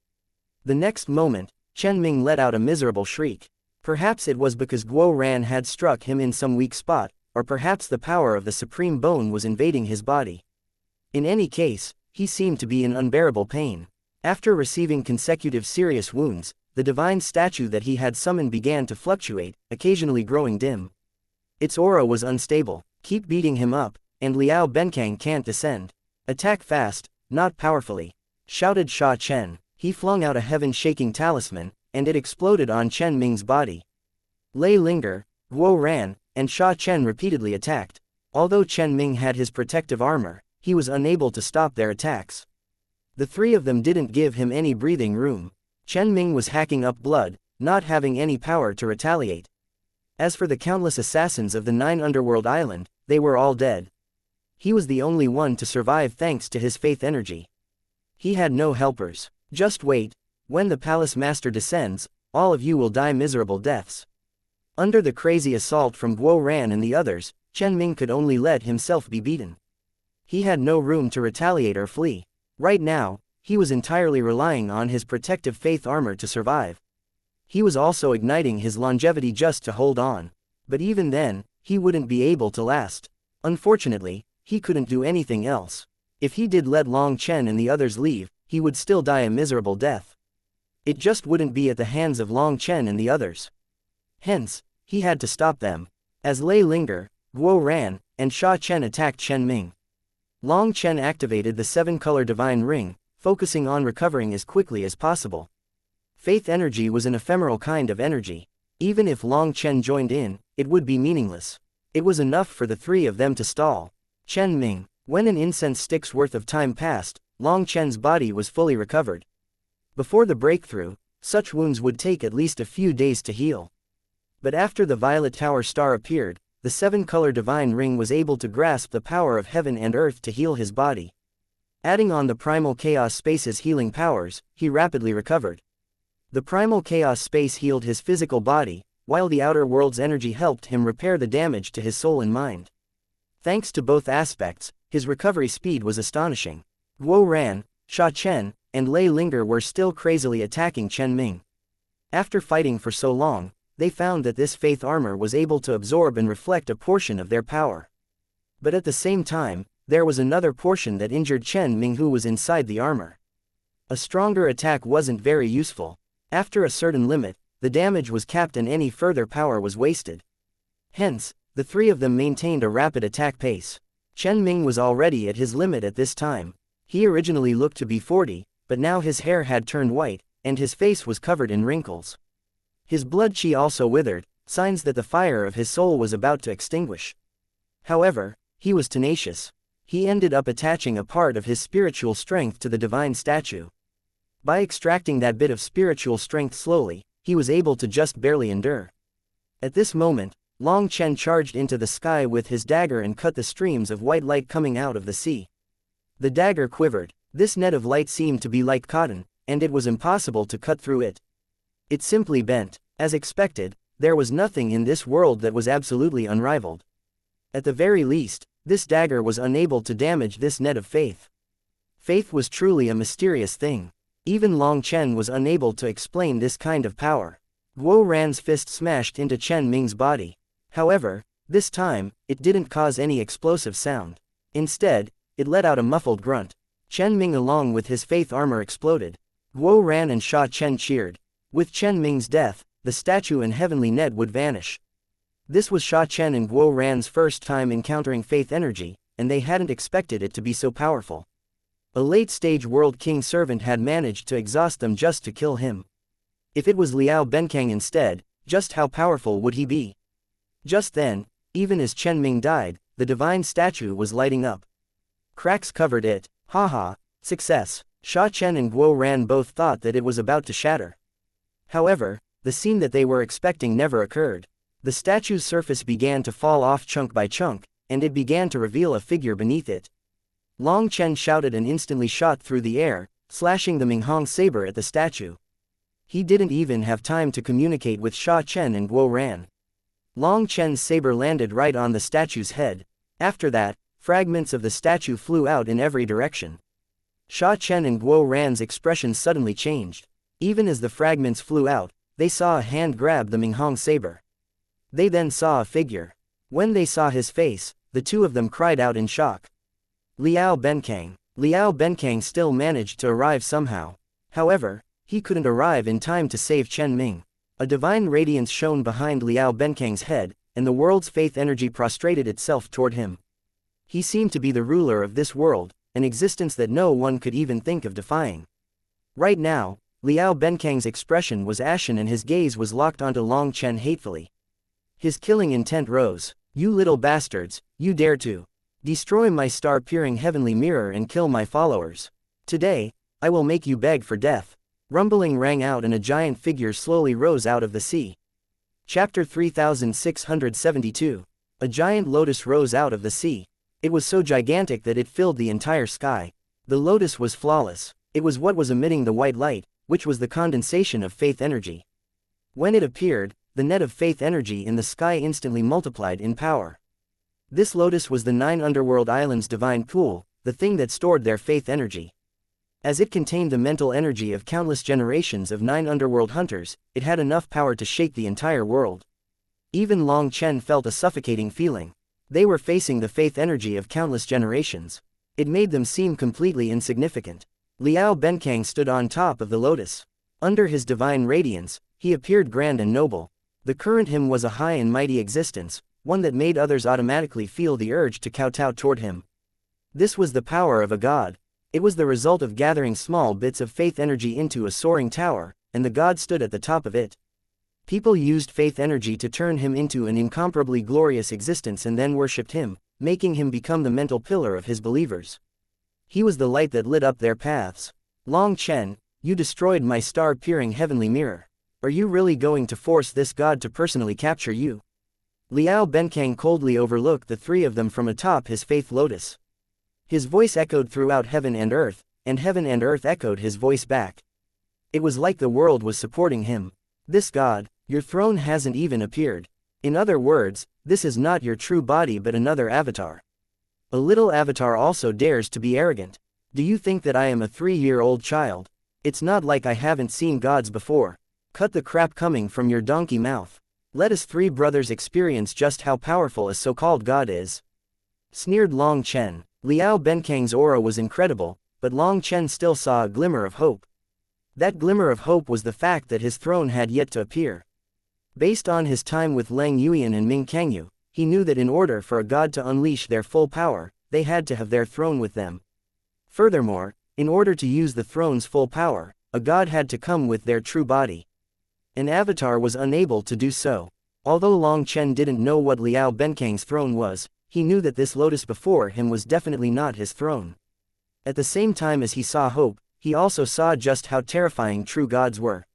The next moment, Chen Ming let out a miserable shriek. Perhaps it was because Guo Ran had struck him in some weak spot, or perhaps the power of the supreme bone was invading his body. In any case, he seemed to be in unbearable pain. After receiving consecutive serious wounds, the divine statue that he had summoned began to fluctuate, occasionally growing dim. Its aura was unstable. Keep beating him up, and Liao Benkang can't descend. Attack fast, not powerfully, shouted Sha Chen. He flung out a heaven-shaking talisman, and it exploded on Chen Ming's body. Lei Linger, Guo Ran, and Sha Chen repeatedly attacked. Although Chen Ming had his protective armor, he was unable to stop their attacks. The 3 of them didn't give him any breathing room. Chen Ming was hacking up blood, not having any power to retaliate. As for the countless assassins of the 9 underworld island, they were all dead. He was the only one to survive thanks to his faith energy. He had no helpers. Just wait. When the palace master descends, all of you will die miserable deaths. Under the crazy assault from Guo Ran and the others, Chen Ming could only let himself be beaten. He had no room to retaliate or flee. Right now, he was entirely relying on his protective faith armor to survive. He was also igniting his longevity just to hold on. But even then, he wouldn't be able to last. Unfortunately, he couldn't do anything else. If he did let Long Chen and the others leave, he would still die a miserable death. It just wouldn't be at the hands of Long Chen and the others. Hence, he had to stop them. As Lei Linger, Guo Ran, and Sha Chen attacked Chen Ming, Long Chen activated the 7-color divine ring, focusing on recovering as quickly as possible. Faith energy was an ephemeral kind of energy. Even if Long Chen joined in, it would be meaningless. It was enough for the 3 of them to stall. Chen Ming. When an incense stick's worth of time passed, Long Chen's body was fully recovered. Before the breakthrough, such wounds would take at least a few days to heal. But after the violet tower star appeared, the seven-color divine ring was able to grasp the power of heaven and earth to heal his body. Adding on the primal chaos space's healing powers, he rapidly recovered. The primal chaos space healed his physical body, while the outer world's energy helped him repair the damage to his soul and mind. Thanks to both aspects, his recovery speed was astonishing. Guo Ran, Sha Chen, and Lei Linger were still crazily attacking Chen Ming. After fighting for so long, they found that this faith armor was able to absorb and reflect a portion of their power. But at the same time, there was another portion that injured Chen Ming, who was inside the armor. A stronger attack wasn't very useful. After a certain limit, the damage was capped and any further power was wasted. Hence, the three of them maintained a rapid attack pace. Chen Ming was already at his limit at this time. He originally looked to be 40, but now his hair had turned white, and his face was covered in wrinkles. His blood chi also withered, signs that the fire of his soul was about to extinguish. However, he was tenacious. He ended up attaching a part of his spiritual strength to the divine statue. By extracting that bit of spiritual strength slowly, he was able to just barely endure. At this moment, Long Chen charged into the sky with his dagger and cut the streams of white light coming out of the sea. The dagger quivered. This net of light seemed to be like cotton, and it was impossible to cut through it. It simply bent. As expected, there was nothing in this world that was absolutely unrivaled. At the very least, this dagger was unable to damage this net of faith. Faith was truly a mysterious thing. Even Long Chen was unable to explain this kind of power. Guo Ran's fist smashed into Chen Ming's body. However, this time, it didn't cause any explosive sound. Instead, it let out a muffled grunt. Chen Ming along with his faith armor exploded. Guo Ran and Sha Chen cheered. With Chen Ming's death, the statue and heavenly net would vanish. This was Sha Chen and Guo Ran's first time encountering faith energy, and they hadn't expected it to be so powerful. A late-stage World King servant had managed to exhaust them just to kill him. If it was Liao Benkang instead, just how powerful would he be? Just then, even as Chen Ming died, the divine statue was lighting up. Cracks covered it. Haha, success. Sha Chen and Guo Ran both thought that it was about to shatter. However, the scene that they were expecting never occurred. The statue's surface began to fall off chunk by chunk, and it began to reveal a figure beneath it. Long Chen shouted and instantly shot through the air, slashing the Minghong saber at the statue. He didn't even have time to communicate with Sha Chen and Guo Ran. Long Chen's saber landed right on the statue's head. After that, fragments of the statue flew out in every direction. Sha Chen and Guo Ran's expressions suddenly changed. Even as the fragments flew out, they saw a hand grab the Minghong saber. They then saw a figure. When they saw his face, the two of them cried out in shock. Liao Benkang. Liao Benkang still managed to arrive somehow. However, he couldn't arrive in time to save Chen Ming. A divine radiance shone behind Liao Benkang's head, and the world's faith energy prostrated itself toward him. He seemed to be the ruler of this world, an existence that no one could even think of defying. Right now, Liao Benkang's expression was ashen and his gaze was locked onto Long Chen hatefully. His killing intent rose. You little bastards, you dare to destroy my star-peering heavenly mirror and kill my followers. Today, I will make you beg for death. Rumbling rang out and a giant figure slowly rose out of the sea. Chapter 3672. A giant lotus rose out of the sea. It was so gigantic that it filled the entire sky. The lotus was flawless. It was what was emitting the white light, which was the condensation of faith energy. When it appeared, the net of faith energy in the sky instantly multiplied in power. This lotus was the 9 underworld islands' divine pool, the thing that stored their faith energy. As it contained the mental energy of countless generations of 9 underworld hunters, it had enough power to shake the entire world. Even Long Chen felt a suffocating feeling. They were facing the faith energy of countless generations. It made them seem completely insignificant. Liao Benkang stood on top of the lotus. Under his divine radiance, he appeared grand and noble. The current him was a high and mighty existence, one that made others automatically feel the urge to kowtow toward him. This was the power of a god. It was the result of gathering small bits of faith energy into a soaring tower, and the god stood at the top of it. People used faith energy to turn him into an incomparably glorious existence and then worshipped him, making him become the mental pillar of his believers. He was the light that lit up their paths. Long Chen, you destroyed my star-peering heavenly mirror. Are you really going to force this god to personally capture you? Liao Benkang coldly overlooked the three of them from atop his faith lotus. His voice echoed throughout heaven and earth echoed his voice back. It was like the world was supporting him. This god, your throne hasn't even appeared. In other words, this is not your true body but another avatar. A little avatar also dares to be arrogant. Do you think that I am a 3-year-old child? It's not like I haven't seen gods before. Cut the crap coming from your donkey mouth. Let us three brothers experience just how powerful a so-called god is. Sneered Long Chen. Liao Benkang's aura was incredible, but Long Chen still saw a glimmer of hope. That glimmer of hope was the fact that his throne had yet to appear. Based on his time with Lang Yuan and Ming Kangyu, he knew that in order for a god to unleash their full power, they had to have their throne with them. Furthermore, in order to use the throne's full power, a god had to come with their true body. An avatar was unable to do so. Although Long Chen didn't know what Liao Benkang's throne was, he knew that this lotus before him was definitely not his throne. At the same time as he saw hope, he also saw just how terrifying true gods were.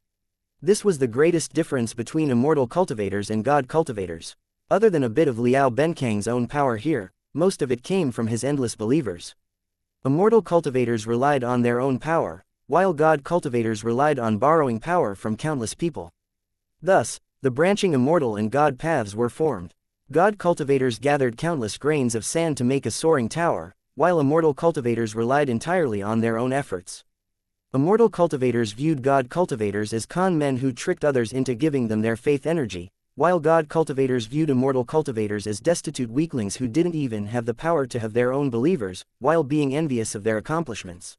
This was the greatest difference between immortal cultivators and god cultivators. Other than a bit of Liao Benkang's own power here, most of it came from his endless believers. Immortal cultivators relied on their own power, while god cultivators relied on borrowing power from countless people. Thus, the branching immortal and god paths were formed. God cultivators gathered countless grains of sand to make a soaring tower, while immortal cultivators relied entirely on their own efforts. Immortal cultivators viewed god cultivators as con men who tricked others into giving them their faith energy, while god cultivators viewed immortal cultivators as destitute weaklings who didn't even have the power to have their own believers, while being envious of their accomplishments.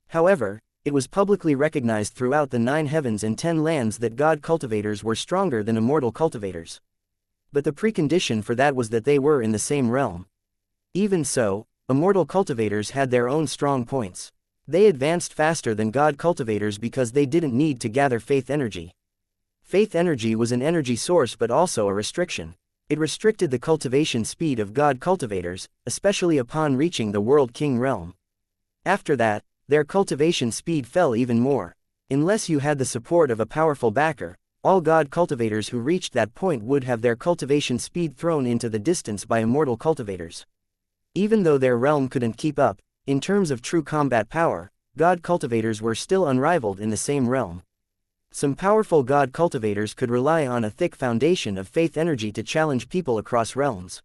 However, it was publicly recognized throughout the 9 heavens and 10 lands that god cultivators were stronger than immortal cultivators. But the precondition for that was that they were in the same realm. Even so, immortal cultivators had their own strong points. They advanced faster than god cultivators because they didn't need to gather faith energy. Faith energy was an energy source but also a restriction. It restricted the cultivation speed of god cultivators, especially upon reaching the World King realm. After that, their cultivation speed fell even more. Unless you had the support of a powerful backer, all god cultivators who reached that point would have their cultivation speed thrown into the distance by immortal cultivators. Even though their realm couldn't keep up, in terms of true combat power, god cultivators were still unrivaled in the same realm. Some powerful god cultivators could rely on a thick foundation of faith energy to challenge people across realms.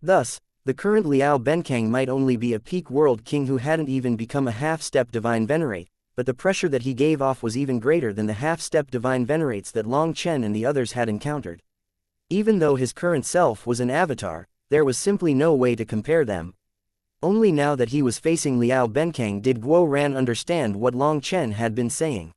Thus, the current Liao Benkang might only be a peak world king who hadn't even become a half-step divine venerate, but the pressure that he gave off was even greater than the half-step divine venerates that Long Chen and the others had encountered. Even though his current self was an avatar, there was simply no way to compare them. Only now that he was facing Liao Benkang did Guo Ran understand what Long Chen had been saying.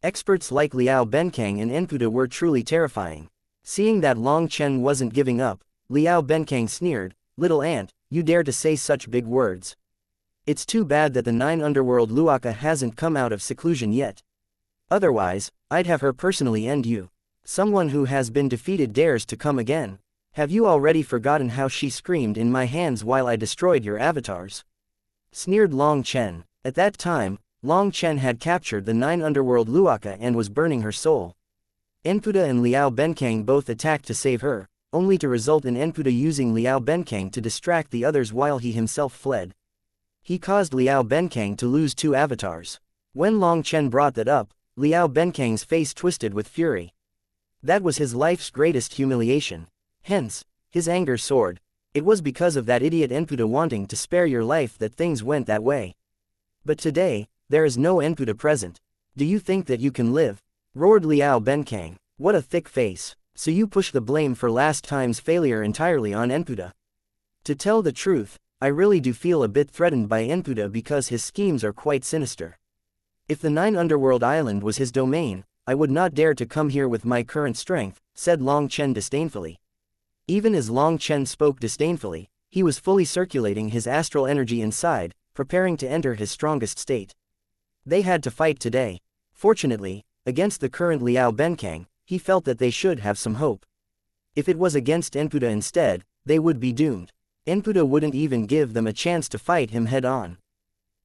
Experts like Liao Benkang and Enputa were truly terrifying. Seeing that Long Chen wasn't giving up, Liao Benkang sneered, "Little ant, you dare to say such big words. It's too bad that the 9 underworld Luaka hasn't come out of seclusion yet. Otherwise, I'd have her personally end you. Someone who has been defeated dares to come again. Have you already forgotten how she screamed in my hands while I destroyed your avatars?" Sneered Long Chen. At that time, Long Chen had captured the 9 underworld Luaka and was burning her soul. Enputa and Liao Benkang both attacked to save her, only to result in Enputa using Liao Benkang to distract the others while he himself fled. He caused Liao Benkang to lose 2 avatars. When Long Chen brought that up, Liao Benkang's face twisted with fury. That was his life's greatest humiliation. Hence, his anger soared. It was because of that idiot Enputa wanting to spare your life that things went that way. But today, there is no Enputa present. Do you think that you can live? Roared Liao Benkang. What a thick face. So you push the blame for last time's failure entirely on Enputa. To tell the truth, I really do feel a bit threatened by Enputa because his schemes are quite sinister. If the 9 underworld island was his domain, I would not dare to come here with my current strength, said Long Chen disdainfully. Even as Long Chen spoke disdainfully, he was fully circulating his astral energy inside, preparing to enter his strongest state. They had to fight today. Fortunately, against the current Liao Benkang, he felt that they should have some hope. If it was against Enputa instead, they would be doomed. Enputa wouldn't even give them a chance to fight him head-on.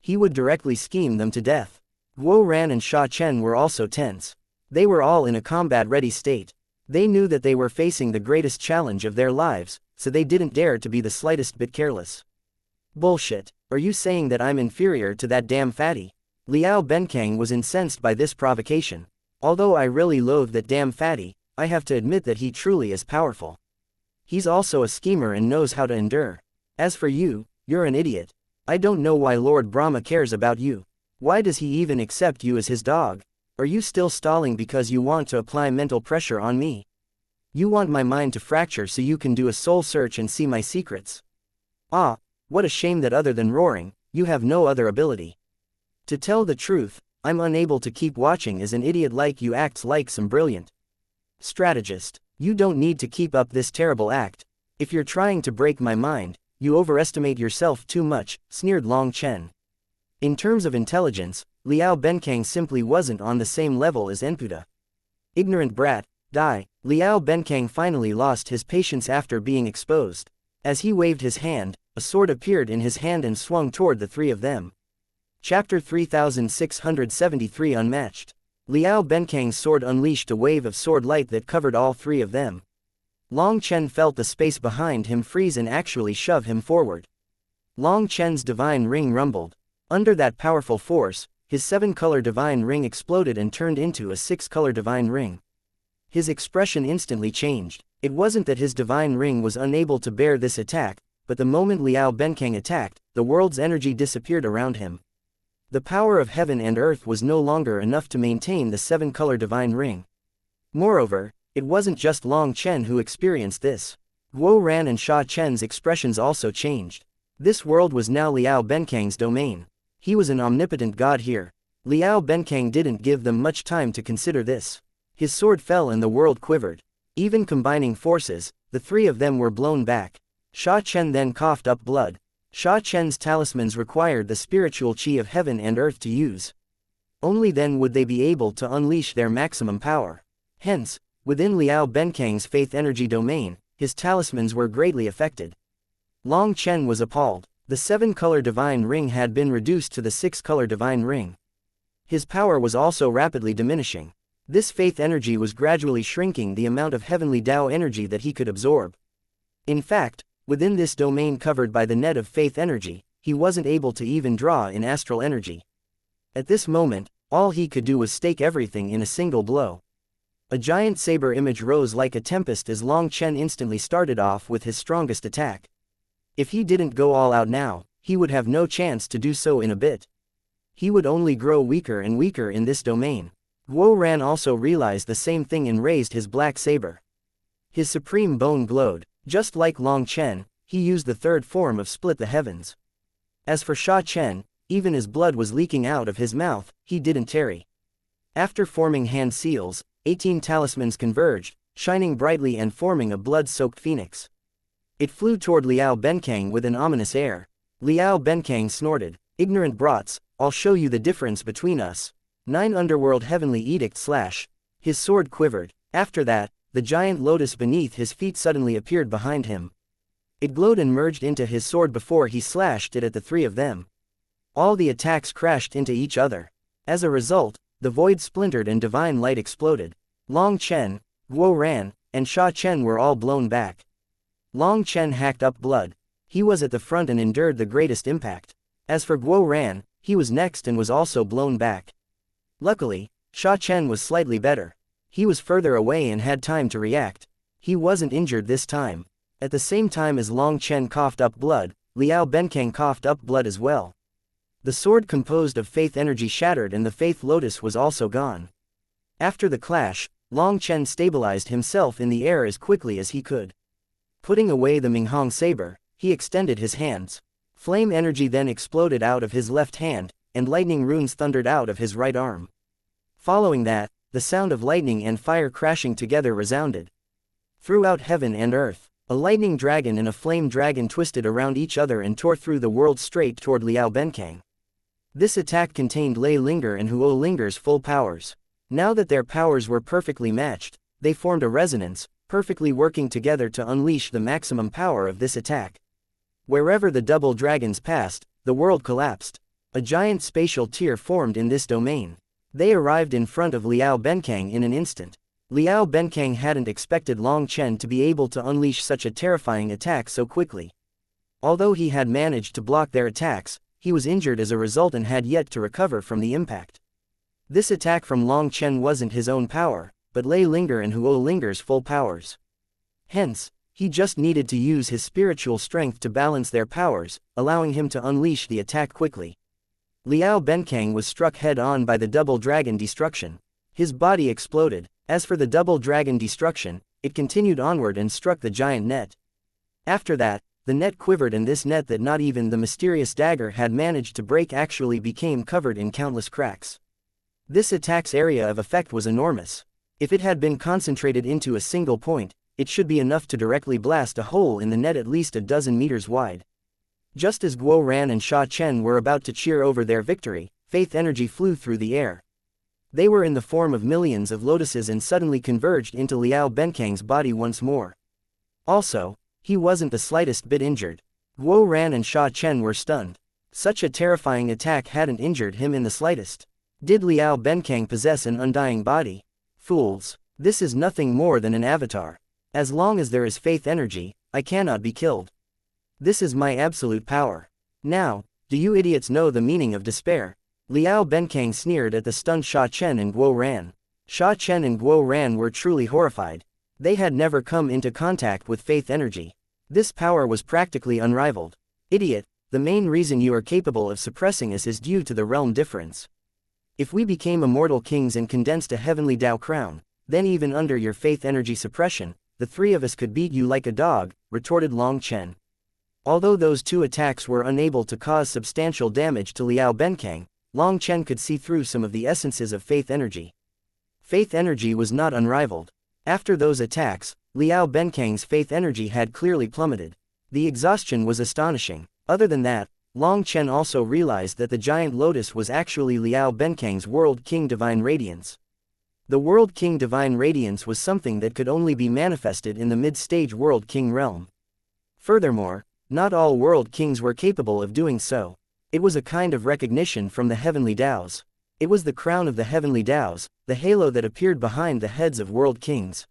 He would directly scheme them to death. Guo Ran and Sha Chen were also tense. They were all in a combat-ready state. They knew that they were facing the greatest challenge of their lives, so they didn't dare to be the slightest bit careless. Bullshit. Are you saying that I'm inferior to that damn fatty? Liao Benkang was incensed by this provocation. Although I really loathe that damn fatty, I have to admit that he truly is powerful. He's also a schemer and knows how to endure. As for you, you're an idiot. I don't know why Lord Brahma cares about you. Why does he even accept you as his dog? Are you still stalling because you want to apply mental pressure on me? You want my mind to fracture so you can do a soul search and see my secrets. Ah, what a shame that other than roaring, you have no other ability. To tell the truth, I'm unable to keep watching as an idiot like you acts like some brilliant strategist. You don't need to keep up this terrible act. If you're trying to break my mind, you overestimate yourself too much, sneered Long Chen. In terms of intelligence, Liao Benkang simply wasn't on the same level as Enputa. Ignorant brat, die. Liao Benkang finally lost his patience after being exposed. As he waved his hand, a sword appeared in his hand and swung toward the three of them. Chapter 3673 Unmatched. Liao Benkang's sword unleashed a wave of sword light that covered all three of them. Long Chen felt the space behind him freeze and actually shove him forward. Long Chen's divine ring rumbled. Under that powerful force, his 7-color divine ring exploded and turned into a 6-color divine ring. His expression instantly changed. It wasn't that his divine ring was unable to bear this attack, but the moment Liao Benkang attacked, the world's energy disappeared around him. The power of heaven and earth was no longer enough to maintain the 7-color divine ring. Moreover, it wasn't just Long Chen who experienced this. Guo Ran and Sha Chen's expressions also changed. This world was now Liao Benkang's domain. He was an omnipotent god here. Liao Benkang didn't give them much time to consider this. His sword fell and the world quivered. Even combining forces, the three of them were blown back. Sha Chen then coughed up blood. Sha Chen's talismans required the spiritual chi of heaven and earth to use. Only then would they be able to unleash their maximum power. Hence, within Liao Benkang's faith energy domain, his talismans were greatly affected. Long Chen was appalled. The 7-color divine ring had been reduced to the 6-color divine ring. His power was also rapidly diminishing. This faith energy was gradually shrinking the amount of heavenly Tao energy that he could absorb. In fact, within this domain covered by the net of faith energy, he wasn't able to even draw in astral energy. At this moment, all he could do was stake everything in a single blow. A giant saber image rose like a tempest as Long Chen instantly started off with his strongest attack. If he didn't go all out now, he would have no chance to do so in a bit. He would only grow weaker and weaker in this domain. Guo Ran also realized the same thing and raised his black saber. His supreme bone glowed. Just like Long Chen, he used the third form of Split the Heavens. As for Sha Chen, even as blood was leaking out of his mouth, he didn't tarry. After forming hand seals, 18 talismans converged, shining brightly and forming a blood-soaked phoenix. It flew toward Liao Benkang with an ominous air. Liao Benkang snorted, "Ignorant brats, I'll show you the difference between us." 9 Underworld Heavenly Edict / His sword quivered. After that, the giant lotus beneath his feet suddenly appeared behind him. It glowed and merged into his sword before he slashed it at the three of them. All the attacks crashed into each other. As a result, the void splintered and divine light exploded. Long Chen, Guo Ran, and Sha Chen were all blown back. Long Chen hacked up blood. He was at the front and endured the greatest impact. As for Guo Ran, he was next and was also blown back. Luckily, Sha Chen was slightly better. He was further away and had time to react. He wasn't injured this time. At the same time as Long Chen coughed up blood, Liao Benkang coughed up blood as well. The sword composed of faith energy shattered and the faith lotus was also gone. After the clash, Long Chen stabilized himself in the air as quickly as he could. Putting away the Minghong saber, he extended his hands. Flame energy then exploded out of his left hand, and lightning runes thundered out of his right arm. Following that, the sound of lightning and fire crashing together resounded throughout heaven and earth. A lightning dragon and a flame dragon twisted around each other and tore through the world straight toward Liao Benkang. This attack contained Lei Linger and Huo Linger's full powers. Now that their powers were perfectly matched, they formed a resonance, perfectly working together to unleash the maximum power of this attack. Wherever the double dragons passed, the world collapsed. A giant spatial tear formed in this domain. They arrived in front of Liao Benkang in an instant. Liao Benkang hadn't expected Long Chen to be able to unleash such a terrifying attack so quickly. Although he had managed to block their attacks, he was injured as a result and had yet to recover from the impact. This attack from Long Chen wasn't his own power, but Lei Linger and Huo Linger's full powers. Hence, he just needed to use his spiritual strength to balance their powers, allowing him to unleash the attack quickly. Liao Benkang was struck head-on by the double dragon destruction. His body exploded. As for the double dragon destruction, it continued onward and struck the giant net. After that, the net quivered, and this net that not even the mysterious dagger had managed to break actually became covered in countless cracks. This attack's area of effect was enormous. If it had been concentrated into a single point, it should be enough to directly blast a hole in the net at least a dozen meters wide. Just as Guo Ran and Sha Chen were about to cheer over their victory, faith energy flew through the air. They were in the form of millions of lotuses and suddenly converged into Liao Benkang's body once more. Also, he wasn't the slightest bit injured. Guo Ran and Sha Chen were stunned. Such a terrifying attack hadn't injured him in the slightest. Did Liao Benkang possess an undying body? Fools, this is nothing more than an avatar. As long as there is faith energy, I cannot be killed. This is my absolute power. Now, do you idiots know the meaning of despair? Liao Benkang sneered at the stunned Sha Chen and Guo Ran. Sha Chen and Guo Ran were truly horrified. They had never come into contact with faith energy. This power was practically unrivaled. Idiot, the main reason you are capable of suppressing us is due to the realm difference. If we became immortal kings and condensed a heavenly Dao crown, then even under your faith energy suppression, the three of us could beat you like a dog, retorted Long Chen. Although those two attacks were unable to cause substantial damage to Liao Benkang, Long Chen could see through some of the essences of faith energy. Faith energy was not unrivaled. After those attacks, Liao Benkang's faith energy had clearly plummeted. The exhaustion was astonishing. Other than that, Long Chen also realized that the giant lotus was actually Liao Benkang's World King Divine Radiance. The World King Divine Radiance was something that could only be manifested in the mid-stage World King realm. Furthermore, not all World Kings were capable of doing so. It was a kind of recognition from the Heavenly Daos. It was the crown of the Heavenly Daos, the halo that appeared behind the heads of World Kings.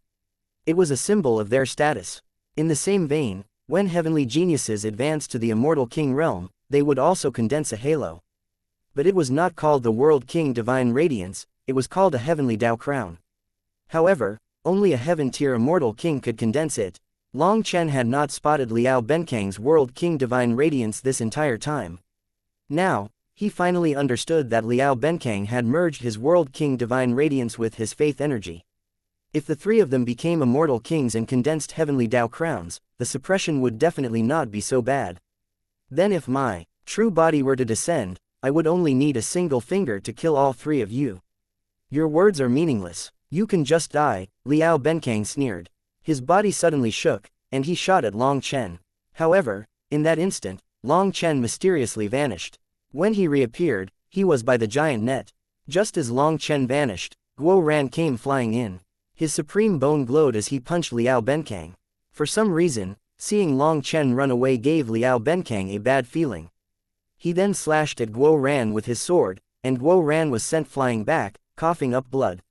It was a symbol of their status. In the same vein, when heavenly geniuses advanced to the Immortal King realm, they would also condense a halo. But it was not called the World King Divine Radiance, it was called a Heavenly Dao Crown. However, only a Heaven-tier Immortal King could condense it. Long Chen had not spotted Liao Benkang's World King Divine Radiance this entire time. Now, he finally understood that Liao Benkang had merged his World King Divine Radiance with his faith energy. If the three of them became immortal kings and condensed heavenly Dao crowns, the suppression would definitely not be so bad. Then if my true body were to descend, I would only need a single finger to kill all three of you. Your words are meaningless. You can just die, Liao Benkang sneered. His body suddenly shook, and he shot at Long Chen. However, in that instant, Long Chen mysteriously vanished. When he reappeared, he was by the giant net. Just as Long Chen vanished, Guo Ran came flying in. His supreme bone glowed as he punched Liao Benkang. For some reason, seeing Long Chen run away gave Liao Benkang a bad feeling. He then slashed at Guo Ran with his sword, and Guo Ran was sent flying back, coughing up blood.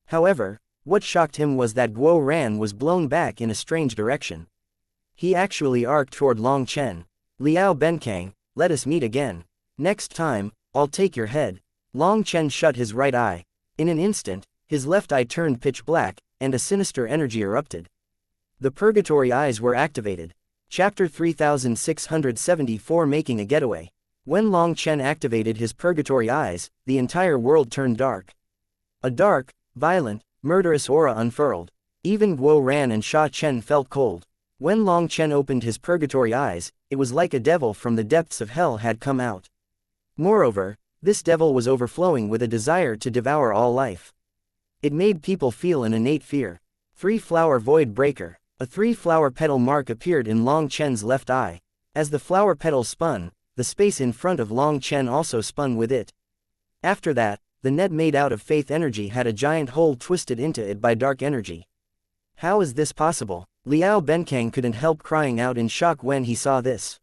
However, what shocked him was that Guo Ran was blown back in a strange direction. He actually arced toward Long Chen. Liao Benkang, let us meet again. Next time, I'll take your head. Long Chen shut his right eye. In an instant, his left eye turned pitch black, and a sinister energy erupted. The purgatory eyes were activated. Chapter 3674 Making a Getaway. When Long Chen activated his purgatory eyes, the entire world turned dark. A dark, violent, murderous aura unfurled. Even Guo Ran and Sha Chen felt cold. When Long Chen opened his purgatory eyes, it was like a devil from the depths of hell had come out. Moreover, this devil was overflowing with a desire to devour all life. It made people feel an innate fear. Three-flower void breaker. A three-flower petal mark appeared in Long Chen's left eye. As the flower petal spun, the space in front of Long Chen also spun with it. After that, the net made out of faith energy had a giant hole twisted into it by dark energy. How is this possible? Liao Benkang couldn't help crying out in shock when he saw this.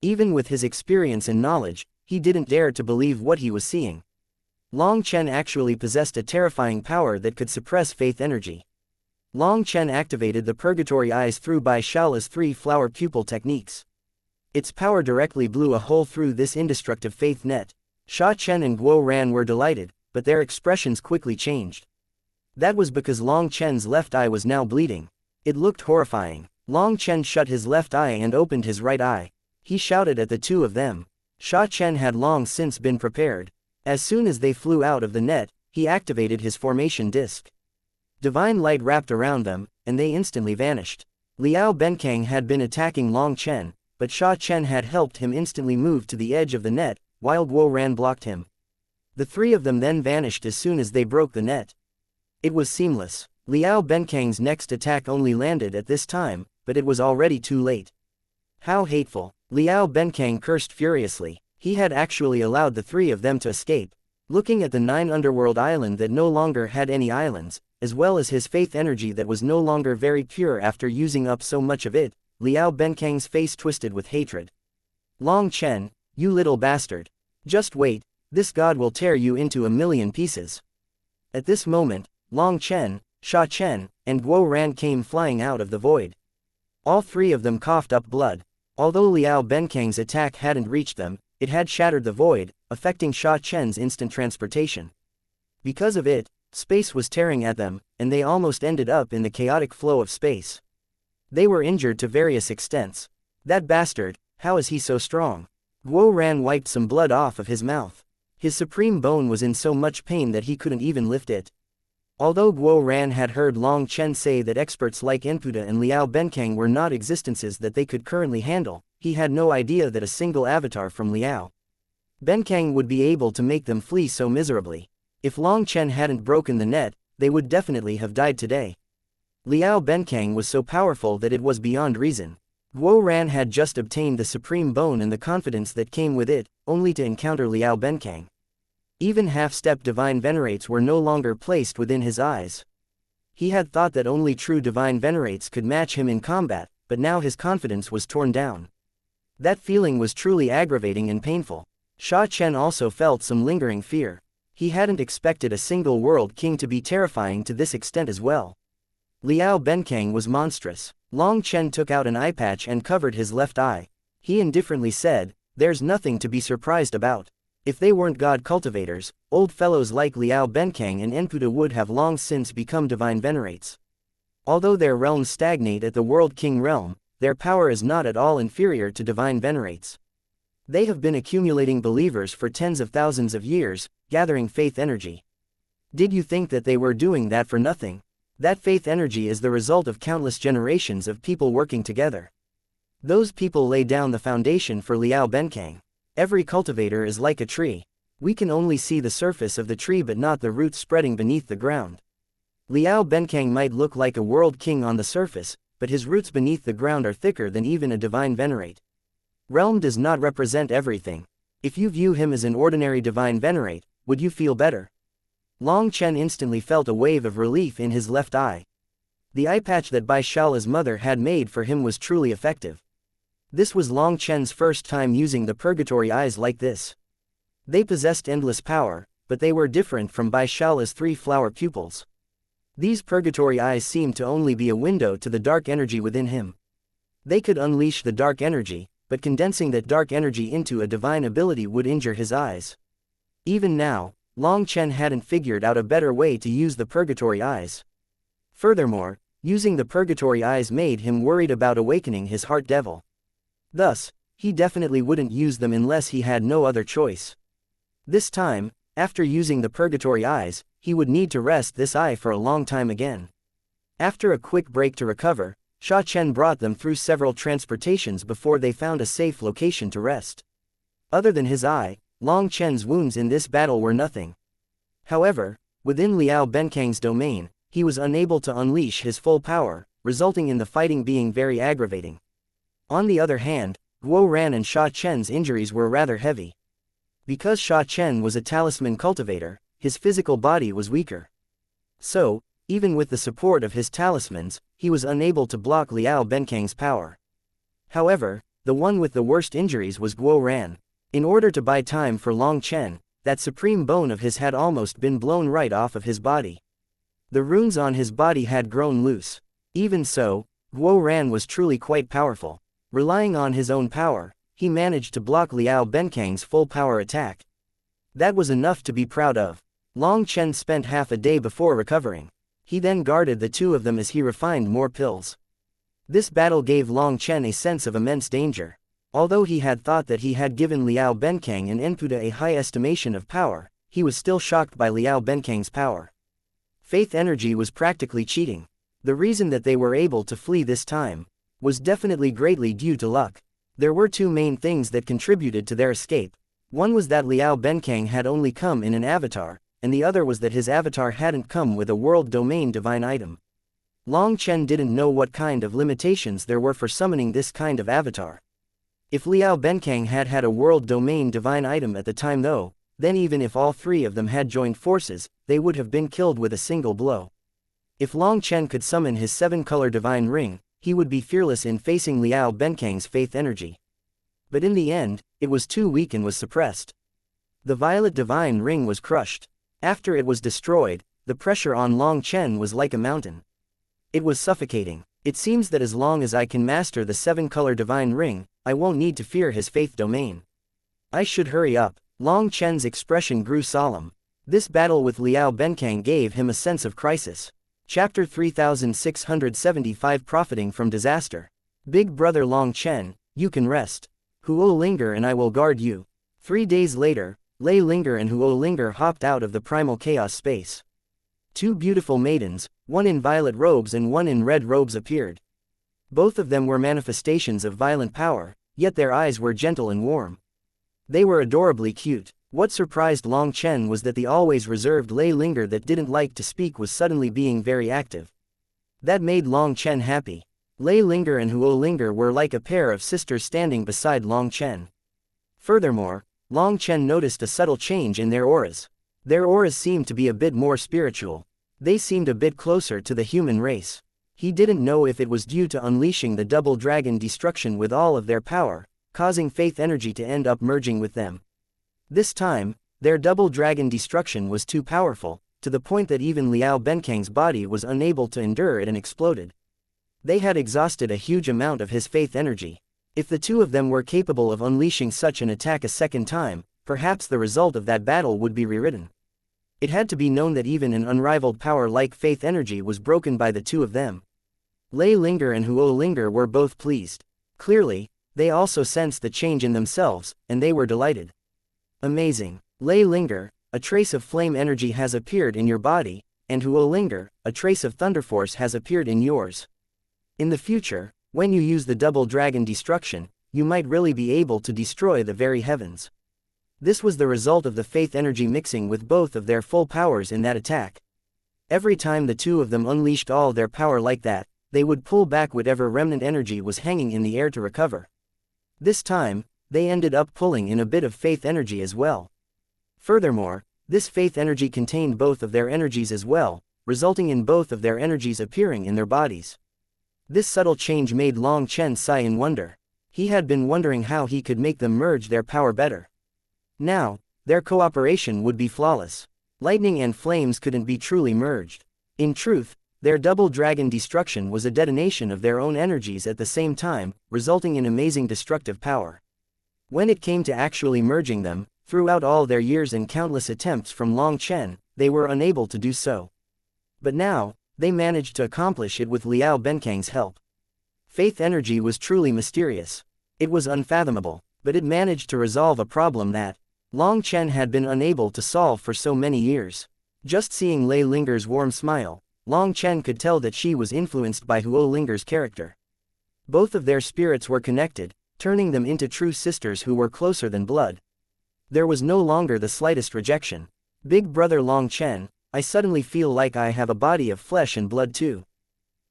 Even with his experience and knowledge, he didn't dare to believe what he was seeing. Long Chen actually possessed a terrifying power that could suppress faith energy. Long Chen activated the Purgatory Eyes through Bai Shaola's 3-flower pupil techniques. Its power directly blew a hole through this indestructible faith net. Sha Chen and Guo Ran were delighted, but their expressions quickly changed. That was because Long Chen's left eye was now bleeding. It looked horrifying. Long Chen shut his left eye and opened his right eye. He shouted at the two of them. Sha Chen had long since been prepared. As soon as they flew out of the net, he activated his formation disc. Divine light wrapped around them, and they instantly vanished. Liao Benkang had been attacking Long Chen, but Sha Chen had helped him instantly move to the edge of the net, while Guo Ran blocked him. The three of them then vanished as soon as they broke the net. It was seamless. Liao Benkang's next attack only landed at this time, but it was already too late. How hateful! Liao Benkang cursed furiously. He had actually allowed the three of them to escape. Looking at the 9 underworld island that no longer had any islands, as well as his faith energy that was no longer very pure after using up so much of it, Liao Benkang's face twisted with hatred. Long Chen, you little bastard. Just wait, this god will tear you into a million pieces. At this moment, Long Chen, Sha Chen, and Guo Ran came flying out of the void. All three of them coughed up blood. Although Liao Benkang's attack hadn't reached them, it had shattered the void, affecting Sha Chen's instant transportation. Because of it, space was tearing at them, and they almost ended up in the chaotic flow of space. They were injured to various extents. That bastard, how is he so strong? Guo Ran wiped some blood off of his mouth. His supreme bone was in so much pain that he couldn't even lift it. Although Guo Ran had heard Long Chen say that experts like Enputa and Liao Benkang were not existences that they could currently handle, he had no idea that a single avatar from Liao Benkang would be able to make them flee so miserably. If Long Chen hadn't broken the net, they would definitely have died today. Liao Benkang was so powerful that it was beyond reason. Guo Ran had just obtained the supreme bone and the confidence that came with it, only to encounter Liao Benkang. Even half-step divine venerates were no longer placed within his eyes. He had thought that only true divine venerates could match him in combat, but now his confidence was torn down. That feeling was truly aggravating and painful. Sha Chen also felt some lingering fear. He hadn't expected a single world king to be terrifying to this extent as well. Liao Benkang was monstrous. Long Chen took out an eye patch and covered his left eye. He indifferently said, "There's nothing to be surprised about. If they weren't god cultivators, old fellows like Liao Benkang and Enputa would have long since become divine venerates. Although their realms stagnate at the World King realm, their power is not at all inferior to divine venerates. They have been accumulating believers for tens of thousands of years, gathering faith energy. Did you think that they were doing that for nothing? That faith energy is the result of countless generations of people working together. Those people lay down the foundation for Liao Benkang. Every cultivator is like a tree. We can only see the surface of the tree but not the roots spreading beneath the ground. Liao Benkang might look like a world king on the surface, but his roots beneath the ground are thicker than even a divine venerate. Realm does not represent everything. If you view him as an ordinary divine venerate, would you feel better?" Long Chen instantly felt a wave of relief in his left eye. The eye patch that Bai Shaola's mother had made for him was truly effective. This was Long Chen's first time using the Purgatory Eyes like this. They possessed endless power, but they were different from Bai Shaola's 3-flower pupils. These Purgatory Eyes seemed to only be a window to the dark energy within him. They could unleash the dark energy, but condensing that dark energy into a divine ability would injure his eyes. Even now, Long Chen hadn't figured out a better way to use the Purgatory Eyes. Furthermore, using the Purgatory Eyes made him worried about awakening his heart devil. Thus, he definitely wouldn't use them unless he had no other choice. This time, after using the Purgatory Eyes, he would need to rest this eye for a long time again. After a quick break to recover, Sha Chen brought them through several transportations before they found a safe location to rest. Other than his eye, Long Chen's wounds in this battle were nothing. However, within Liao Benkang's domain, he was unable to unleash his full power, resulting in the fighting being very aggravating. On the other hand, Guo Ran and Sha Chen's injuries were rather heavy. Because Sha Chen was a talisman cultivator, his physical body was weaker. So, even with the support of his talismans, he was unable to block Liao Benkang's power. However, the one with the worst injuries was Guo Ran. In order to buy time for Long Chen, that supreme bone of his had almost been blown right off of his body. The runes on his body had grown loose. Even so, Guo Ran was truly quite powerful. Relying on his own power, he managed to block Liao Benkang's full power attack. That was enough to be proud of. Long Chen spent half a day before recovering. He then guarded the two of them as he refined more pills. This battle gave Long Chen a sense of immense danger. Although he had thought that he had given Liao Benkang and Enputa a high estimation of power, he was still shocked by Liao Benkang's power. Faith energy was practically cheating. The reason that they were able to flee this time was definitely greatly due to luck. There were two main things that contributed to their escape. One was that Liao Benkang had only come in an avatar, and the other was that his avatar hadn't come with a world domain divine item. Long Chen didn't know what kind of limitations there were for summoning this kind of avatar. If Liao Benkang had had a world domain divine item at the time though, then even if all three of them had joined forces, they would have been killed with a single blow. If Long Chen could summon his 7-color divine ring, he would be fearless in facing Liao Benkang's faith energy. But in the end, it was too weak and was suppressed. The violet divine ring was crushed. After it was destroyed, the pressure on Long Chen was like a mountain. It was suffocating. It seems that as long as I can master the 7-color divine ring, I won't need to fear his faith domain. I should hurry up. Long Chen's expression grew solemn. This battle with Liao Benkang gave him a sense of crisis. Chapter 3675 Profiting from Disaster. Big brother Long Chen, you can rest. Huo Linger and I will guard you. 3 days later, Lei Linger and Huo Linger hopped out of the primal chaos space. Two beautiful maidens, one in violet robes and one in red robes appeared. Both of them were manifestations of violent power, yet their eyes were gentle and warm. They were adorably cute. What surprised Long Chen was that the always reserved Lei Linger that didn't like to speak was suddenly being very active. That made Long Chen happy. Lei Linger and Huo Linger were like a pair of sisters standing beside Long Chen. Furthermore, Long Chen noticed a subtle change in their auras. Their auras seemed to be a bit more spiritual. They seemed a bit closer to the human race. He didn't know if it was due to unleashing the double dragon destruction with all of their power, causing faith energy to end up merging with them. This time, their double dragon destruction was too powerful, to the point that even Liao Benkang's body was unable to endure it and exploded. They had exhausted a huge amount of his faith energy. If the two of them were capable of unleashing such an attack a second time, perhaps the result of that battle would be rewritten. It had to be known that even an unrivaled power like faith energy was broken by the two of them. Lei Linger and Huo Linger were both pleased. Clearly, they also sensed the change in themselves, and they were delighted. Amazing. Lei Linger, a trace of flame energy has appeared in your body, and Huo Linger, a trace of thunder force has appeared in yours. In the future, when you use the double dragon destruction, you might really be able to destroy the very heavens. This was the result of the faith energy mixing with both of their full powers in that attack. Every time the two of them unleashed all their power like that, they would pull back whatever remnant energy was hanging in the air to recover. This time, they ended up pulling in a bit of faith energy as well. Furthermore, this faith energy contained both of their energies as well, resulting in both of their energies appearing in their bodies. This subtle change made Long Chen sigh in wonder. He had been wondering how he could make them merge their power better. Now, their cooperation would be flawless. Lightning and flames couldn't be truly merged. In truth, their double dragon destruction was a detonation of their own energies at the same time, resulting in amazing destructive power. When it came to actually merging them, throughout all their years and countless attempts from Long Chen, they were unable to do so. But now, they managed to accomplish it with Liao Benkang's help. Faith energy was truly mysterious. It was unfathomable, but it managed to resolve a problem that Long Chen had been unable to solve for so many years. Just seeing Lei Linger's warm smile, Long Chen could tell that she was influenced by Huo Linger's character. Both of their spirits were connected, turning them into true sisters who were closer than blood. There was no longer the slightest rejection. Big brother Long Chen, I suddenly feel like I have a body of flesh and blood too.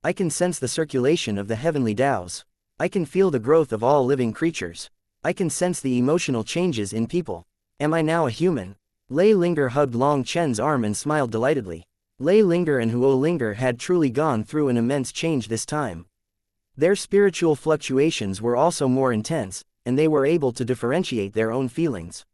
I can sense the circulation of the heavenly Taos. I can feel the growth of all living creatures. I can sense the emotional changes in people. Am I now a human? Lei Linger hugged Long Chen's arm and smiled delightedly. Lei Linger and Huo Linger had truly gone through an immense change this time. Their spiritual fluctuations were also more intense, and they were able to differentiate their own feelings.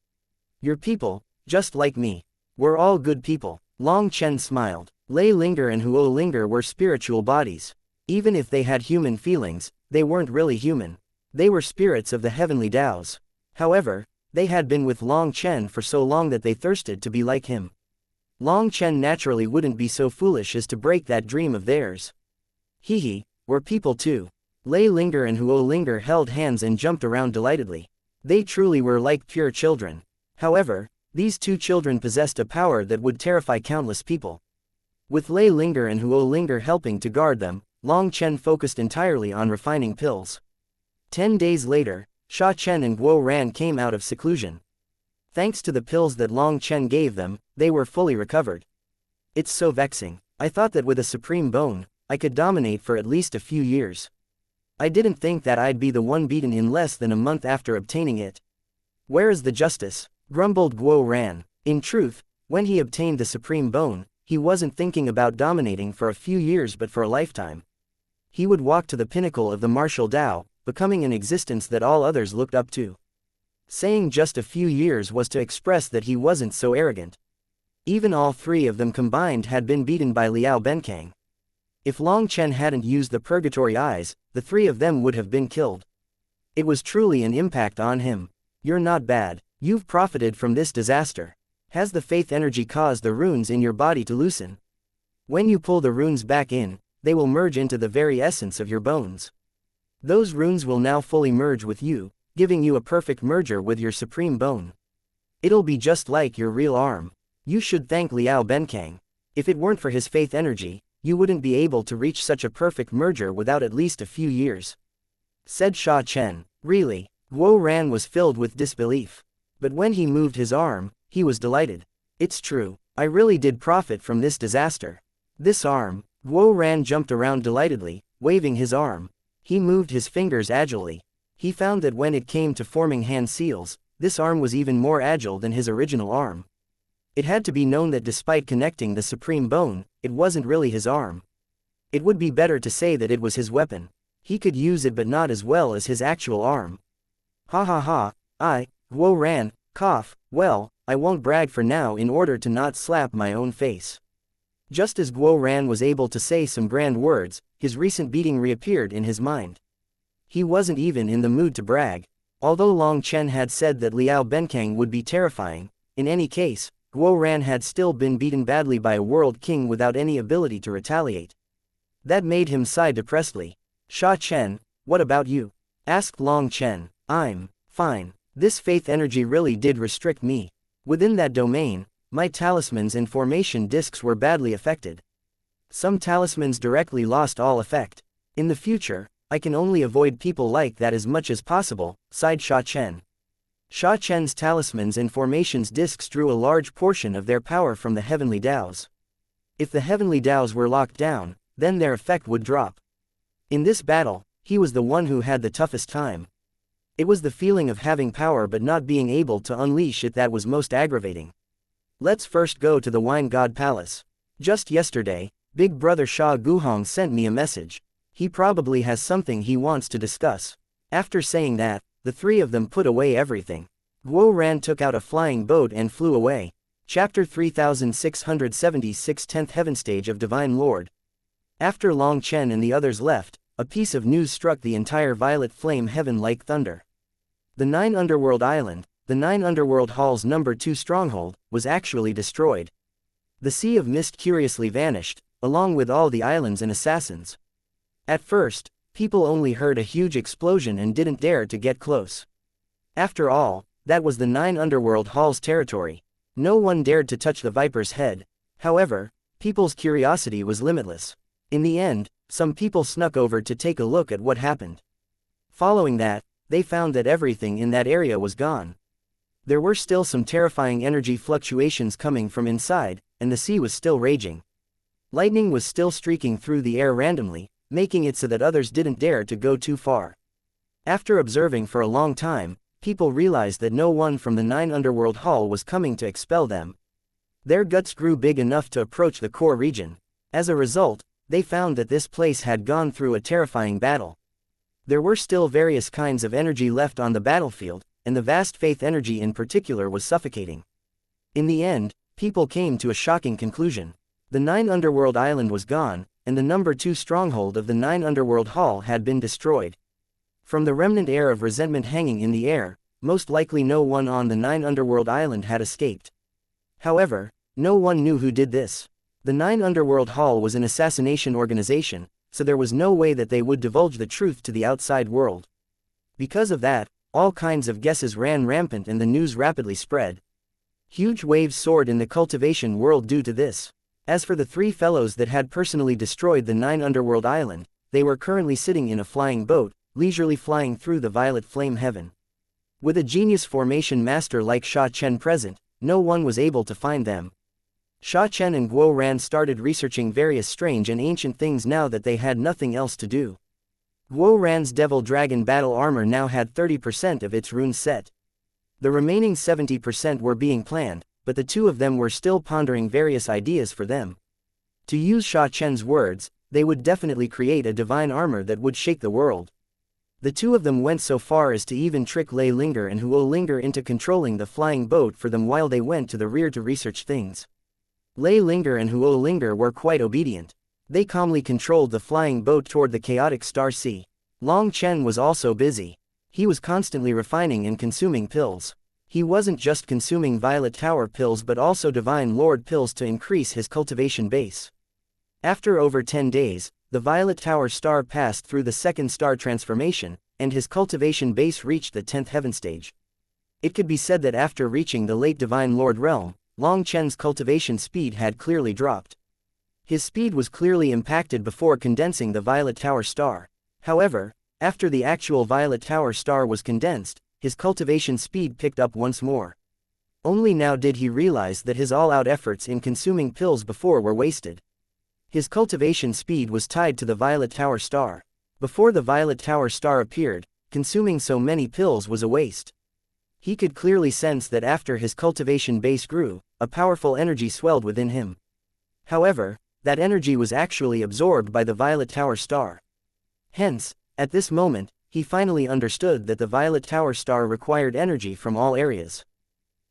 Your people, Just like me. We're all good people. Long Chen smiled. Lei Linger and Huo Linger were spiritual bodies. Even if they had human feelings, they weren't really human. They were spirits of the heavenly Taos. However, they had been with Long Chen for so long that they thirsted to be like him. Long Chen naturally wouldn't be so foolish as to break that dream of theirs. Hehe, we're people too. Lei Linger and Huo Linger held hands and jumped around delightedly. They truly were like pure children. However, these two children possessed a power that would terrify countless people. With Lei Linger and Huo Linger helping to guard them, Long Chen focused entirely on refining pills. 10 days later, Sha Chen and Guo Ran came out of seclusion. Thanks to the pills that Long Chen gave them, they were fully recovered. It's so vexing. I thought that with a supreme bone, I could dominate for at least a few years. I didn't think that I'd be the one beaten in less than a month after obtaining it. Where is the justice? Grumbled Guo Ran. In truth, when he obtained the supreme bone, he wasn't thinking about dominating for a few years but for a lifetime. He would walk to the pinnacle of the martial Tao, becoming an existence that all others looked up to. Saying just a few years was to express that he wasn't so arrogant. Even all three of them combined had been beaten by Liao Benkang. If Long Chen hadn't used the purgatory eyes, the three of them would have been killed. It was truly an impact on him. You're not bad. You've profited from this disaster. Has the faith energy caused the runes in your body to loosen? When you pull the runes back in, they will merge into the very essence of your bones. Those runes will now fully merge with you, giving you a perfect merger with your supreme bone. It'll be just like your real arm. You should thank Liao Benkang. If it weren't for his faith energy, you wouldn't be able to reach such a perfect merger without at least a few years. Said Sha Chen. Really? Guo Ran was filled with disbelief. But when he moved his arm, he was delighted. It's true, I really did profit from this disaster. This arm. Guo Ran jumped around delightedly, waving his arm. He moved his fingers agilely. He found that when it came to forming hand seals, this arm was even more agile than his original arm. It had to be known that despite connecting the supreme bone, it wasn't really his arm. It would be better to say that it was his weapon. He could use it but not as well as his actual arm. Ha ha ha, Guo Ran, cough, well, I won't brag for now in order to not slap my own face. Just as Guo Ran was able to say some grand words, his recent beating reappeared in his mind. He wasn't even in the mood to brag. Although Long Chen had said that Liao Benkang would be terrifying, in any case, Guo Ran had still been beaten badly by a world king without any ability to retaliate. That made him sigh depressedly. Sha Chen, what about you? Asked Long Chen. I'm fine. This faith energy really did restrict me. Within that domain, my talismans and formation discs were badly affected. Some talismans directly lost all effect. In the future, I can only avoid people like that as much as possible, sighed Sha Chen. Sha Chen's talismans and formations discs drew a large portion of their power from the heavenly Taos. If the heavenly Taos were locked down, then their effect would drop. In this battle, he was the one who had the toughest time. It was the feeling of having power but not being able to unleash it that was most aggravating. Let's first go to the Wine God Palace. Just yesterday, Big Brother Sha Guhong sent me a message. He probably has something he wants to discuss. After saying that, the three of them put away everything. Guo Ran took out a flying boat and flew away. Chapter 3676 10th Heaven Stage of Divine Lord. After Long Chen and the others left, a piece of news struck the entire violet flame heaven like thunder. The 9 Underworld Island, the 9 Underworld Hall's number 2 stronghold, was actually destroyed. The Sea of Mist curiously vanished, along with all the islands and assassins. At first, people only heard a huge explosion and didn't dare to get close. After all, that was the 9 Underworld Hall's territory. No one dared to touch the Viper's head. However, people's curiosity was limitless. In the end, some people snuck over to take a look at what happened. Following that, they found that everything in that area was gone. There were still some terrifying energy fluctuations coming from inside, and the sea was still raging. Lightning was still streaking through the air randomly, making it so that others didn't dare to go too far. After observing for a long time, people realized that no one from the 9 Underworld Hall was coming to expel them. Their guts grew big enough to approach the core region. As a result, they found that this place had gone through a terrifying battle. There were still various kinds of energy left on the battlefield, and the vast faith energy in particular was suffocating. In the end, people came to a shocking conclusion. The 9 Underworld Island was gone, and the number 2 stronghold of the 9 Underworld Hall had been destroyed. From the remnant air of resentment hanging in the air, most likely no one on the 9 Underworld Island had escaped. However, no one knew who did this. The 9 Underworld Hall was an assassination organization, so there was no way that they would divulge the truth to the outside world. Because of that, all kinds of guesses ran rampant and the news rapidly spread. Huge waves soared in the cultivation world due to this. As for the 3 fellows that had personally destroyed the 9 Underworld Island, they were currently sitting in a flying boat, leisurely flying through the violet flame heaven. With a genius formation master like Sha Chen present, no one was able to find them. Sha Chen and Guo Ran started researching various strange and ancient things now that they had nothing else to do. Guo Ran's Devil Dragon battle armor now had 30% of its runes set. The remaining 70% were being planned, but the 2 of them were still pondering various ideas for them. To use Sha Chen's words, they would definitely create a divine armor that would shake the world. The 2 of them went so far as to even trick Lei Linger and Huo Linger into controlling the flying boat for them while they went to the rear to research things. Lei Linger and Huo Linger were quite obedient. They calmly controlled the flying boat toward the chaotic Star Sea. Long Chen was also busy. He was constantly refining and consuming pills. He wasn't just consuming Violet Tower pills but also Divine Lord pills to increase his cultivation base. After over 10 days, the Violet Tower star passed through the 2nd star transformation, and his cultivation base reached the 10th heaven stage. It could be said that after reaching the late Divine Lord realm, Long Chen's cultivation speed had clearly dropped. His speed was clearly impacted before condensing the Violet Tower star. However, after the actual Violet Tower star was condensed, his cultivation speed picked up once more. Only now did he realize that his all-out efforts in consuming pills before were wasted. His cultivation speed was tied to the Violet Tower star. Before the Violet Tower star appeared, consuming so many pills was a waste. He could clearly sense that after his cultivation base grew, a powerful energy swelled within him. However, that energy was actually absorbed by the Violet Tower star. Hence, at this moment, he finally understood that the Violet Tower star required energy from all areas.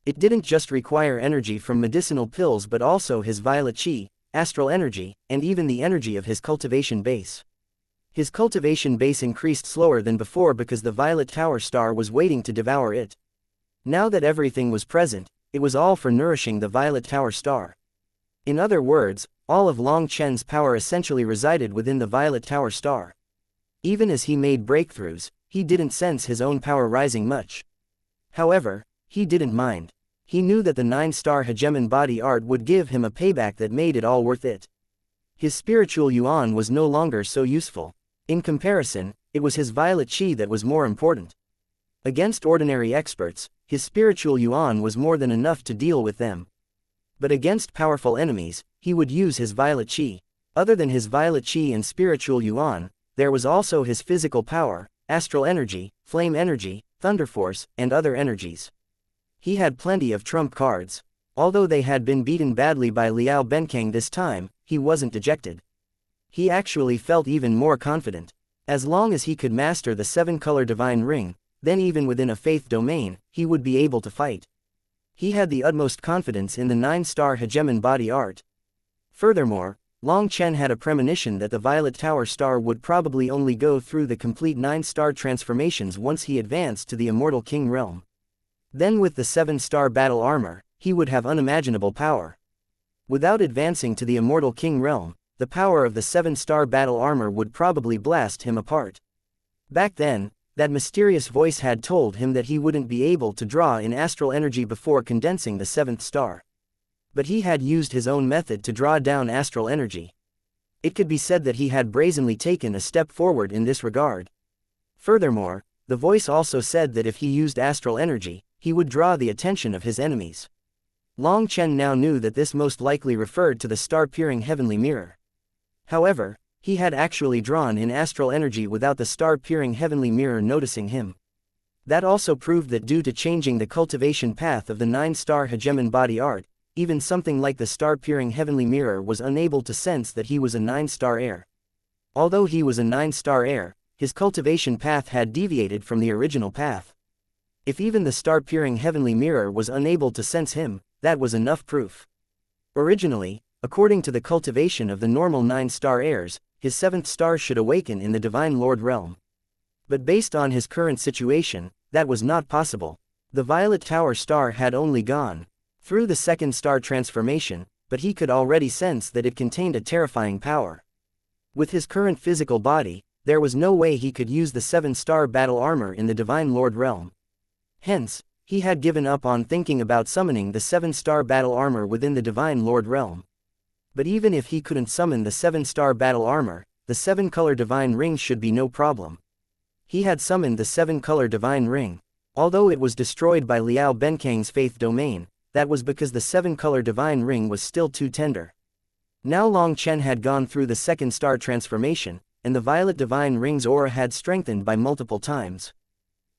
It didn't just require energy from medicinal pills but also his violet chi, astral energy, and even the energy of his cultivation base. His cultivation base increased slower than before because the Violet Tower star was waiting to devour it. Now that everything was present, it was all for nourishing the Violet Tower star. In other words, all of Long Chen's power essentially resided within the Violet Tower star. Even as he made breakthroughs, he didn't sense his own power rising much. However, he didn't mind. He knew that the 9-star hegemon body art would give him a payback that made it all worth it. His spiritual yuan was no longer so useful. In comparison, it was his violet chi that was more important. Against ordinary experts, his spiritual yuan was more than enough to deal with them. But against powerful enemies, he would use his violet chi. Other than his violet chi and spiritual yuan, there was also his physical power, astral energy, flame energy, thunder force, and other energies. He had plenty of trump cards. Although they had been beaten badly by Liao Benkang this time, he wasn't dejected. He actually felt even more confident. As long as he could master the 7-color divine ring, then even within a faith domain, he would be able to fight. He had the utmost confidence in the 9-star hegemon body art. Furthermore, Long Chen had a premonition that the Violet Tower star would probably only go through the complete 9-star transformations once he advanced to the Immortal King realm. Then with the 7-star battle armor, he would have unimaginable power. Without advancing to the Immortal King realm, the power of the 7-star battle armor would probably blast him apart. Back then, that mysterious voice had told him that he wouldn't be able to draw in astral energy before condensing the 7th star. But he had used his own method to draw down astral energy. It could be said that he had brazenly taken a step forward in this regard. Furthermore, the voice also said that if he used astral energy, he would draw the attention of his enemies. Long Chen now knew that this most likely referred to the star-peering heavenly mirror. However, he had actually drawn in astral energy without the star-peering heavenly mirror noticing him. That also proved that due to changing the cultivation path of the 9-star hegemon body art, even something like the star-peering heavenly mirror was unable to sense that he was a 9-star heir. Although he was a 9-star heir, his cultivation path had deviated from the original path. If even the star-peering heavenly mirror was unable to sense him, that was enough proof. Originally, according to the cultivation of the normal 9-star heirs, his 7th star should awaken in the Divine Lord realm. But based on his current situation, that was not possible. The Violet Tower star had only gone through the 2nd star transformation, but he could already sense that it contained a terrifying power. With his current physical body, there was no way he could use the 7-star battle armor in the Divine Lord realm. Hence, he had given up on thinking about summoning the 7-star battle armor within the Divine Lord realm. But even if he couldn't summon the 7-star battle armor, the 7-color divine ring should be no problem. He had summoned the 7-color divine ring. Although it was destroyed by Liao Benkang's faith domain, that was because the 7-color divine ring was still too tender. Now Long Chen had gone through the 2nd star transformation, and the violet divine ring's aura had strengthened by multiple times.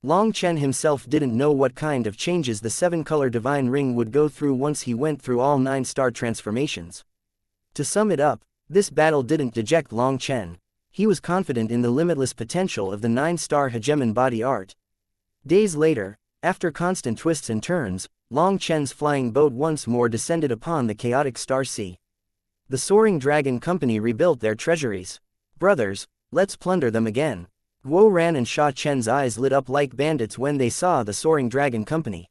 Long Chen himself didn't know what kind of changes the 7-color divine ring would go through once he went through all 9-star transformations. To sum it up, this battle didn't deject Long Chen. He was confident in the limitless potential of the 9-star hegemon body art. Days later, after constant twists and turns, Long Chen's flying boat once more descended upon the chaotic Star Sea. The Soaring Dragon Company rebuilt their treasuries. Brothers, let's plunder them again. Guo Ran and Sha Chen's eyes lit up like bandits when they saw the Soaring Dragon Company.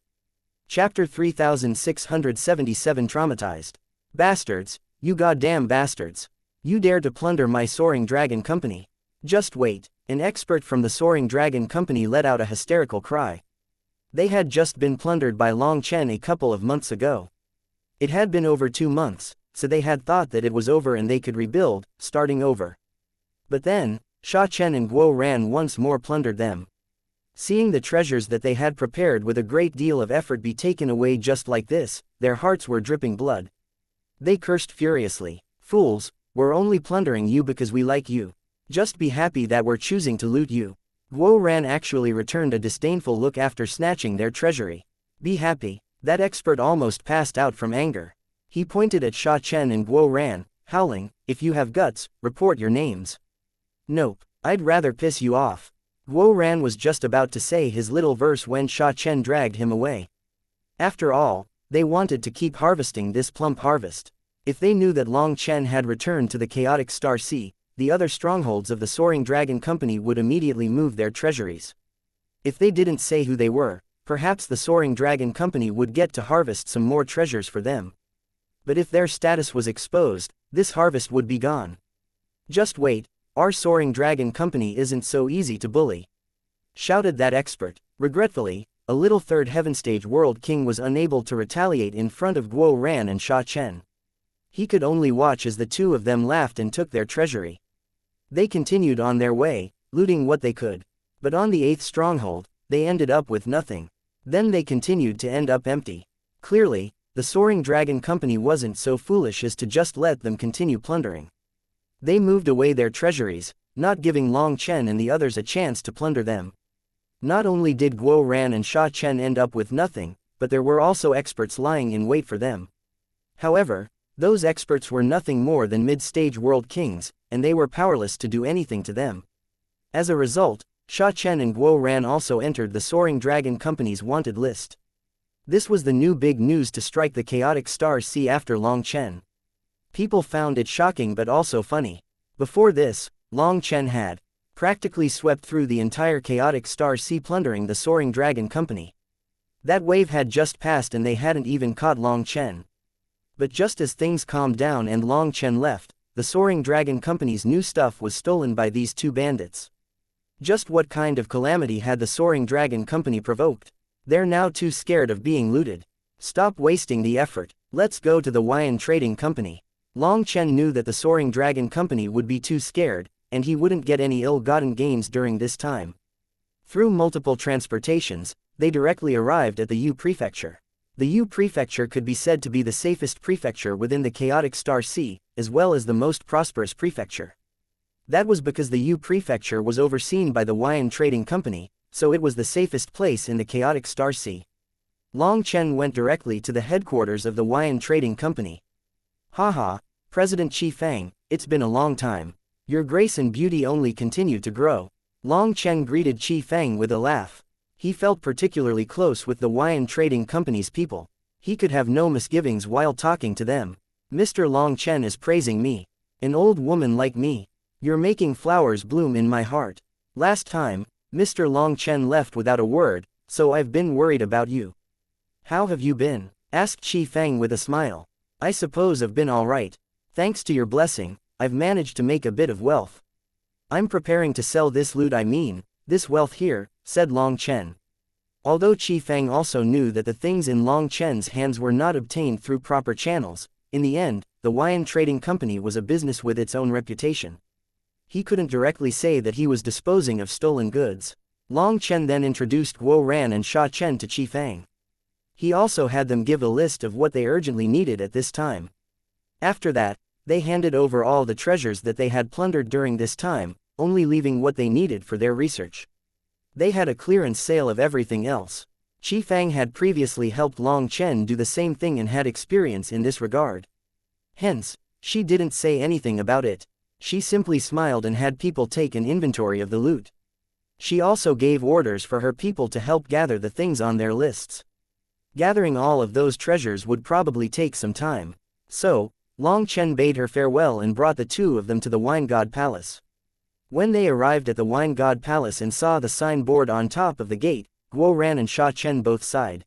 Chapter 3677 Traumatized. Bastards, you goddamn bastards. You dare to plunder my Soaring Dragon Company. Just wait, an expert from the Soaring Dragon Company let out a hysterical cry. They had just been plundered by Long Chen a couple of months ago. It had been over 2 months, so they had thought that it was over and they could rebuild, starting over. But then, Sha Chen and Guo Ran once more plundered them. Seeing the treasures that they had prepared with a great deal of effort be taken away just like this, their hearts were dripping blood. They cursed furiously. Fools, we're only plundering you because we like you. Just be happy that we're choosing to loot you. Guo Ran actually returned a disdainful look after snatching their treasury. Be happy. That expert almost passed out from anger. He pointed at Sha Chen and Guo Ran, howling, if you have guts, report your names. Nope, I'd rather piss you off. Guo Ran was just about to say his little verse when Sha Chen dragged him away. After all, they wanted to keep harvesting this plump harvest. If they knew that Long Chen had returned to the chaotic Star Sea, the other strongholds of the Soaring Dragon Company would immediately move their treasuries. If they didn't say who they were, perhaps the Soaring Dragon Company would get to harvest some more treasures for them. But if their status was exposed, this harvest would be gone. Just wait, our Soaring Dragon Company isn't so easy to bully. Shouted that expert. Regretfully, a little third heaven stage world king was unable to retaliate in front of Guo Ran and Sha Chen. He could only watch as the two of them laughed and took their treasury. They continued on their way, looting what they could. But on the 8th stronghold, they ended up with nothing. Then they continued to end up empty. Clearly, the Soaring Dragon Company wasn't so foolish as to just let them continue plundering. They moved away their treasuries, not giving Long Chen and the others a chance to plunder them. Not only did Guo Ran and Sha Chen end up with nothing, but there were also experts lying in wait for them. However, those experts were nothing more than mid-stage world kings, and they were powerless to do anything to them. As a result, Sha Chen and Guo Ran also entered the Soaring Dragon Company's wanted list. This was the new big news to strike the chaotic Star Sea after Long Chen. People found it shocking but also funny. Before this, Long Chen had practically swept through the entire chaotic Star Sea plundering the Soaring Dragon Company. That wave had just passed and they hadn't even caught Long Chen. But just as things calmed down and Long Chen left, the Soaring Dragon Company's new stuff was stolen by these two bandits. Just what kind of calamity had the Soaring Dragon Company provoked? They're now too scared of being looted. Stop wasting the effort, let's go to the Wuxian Trading Company. Long Chen knew that the Soaring Dragon Company would be too scared, and he wouldn't get any ill-gotten gains during this time. Through multiple transportations, they directly arrived at the Yu Prefecture. The Yu Prefecture could be said to be the safest prefecture within the chaotic Star Sea, as well as the most prosperous prefecture. That was because the Yu Prefecture was overseen by the Wuxian Trading Company, so it was the safest place in the chaotic Star Sea. Long Chen went directly to the headquarters of the Wuxian Trading Company. Haha, President Qi Fang, it's been a long time. Your grace and beauty only continue to grow. Long Chen greeted Qi Fang with a laugh. He felt particularly close with the Wuxian Trading Company's people. He could have no misgivings while talking to them. Mr. Long Chen is praising me. An old woman like me. You're making flowers bloom in my heart. Last time, Mr. Long Chen left without a word, so I've been worried about you. How have you been? Asked Qi Fang with a smile. I suppose I've been alright. Thanks to your blessing, I've managed to make a bit of wealth. I'm preparing to sell this loot, this wealth here, said Long Chen. Although Qi Fang also knew that the things in Long Chen's hands were not obtained through proper channels, in the end, the Huayan Trading Company was a business with its own reputation. He couldn't directly say that he was disposing of stolen goods. Long Chen then introduced Guo Ran and Sha Chen to Qi Fang. He also had them give a list of what they urgently needed at this time. After that, they handed over all the treasures that they had plundered during this time, only leaving what they needed for their research. They had a clearance sale of everything else. Qi Fang had previously helped Long Chen do the same thing and had experience in this regard. Hence, she didn't say anything about it. She simply smiled and had people take an inventory of the loot. She also gave orders for her people to help gather the things on their lists. Gathering all of those treasures would probably take some time. So, Long Chen bade her farewell and brought the two of them to the Wine God Palace. When they arrived at the Wine God Palace and saw the signboard on top of the gate, Guo Ran and Sha Chen both sighed.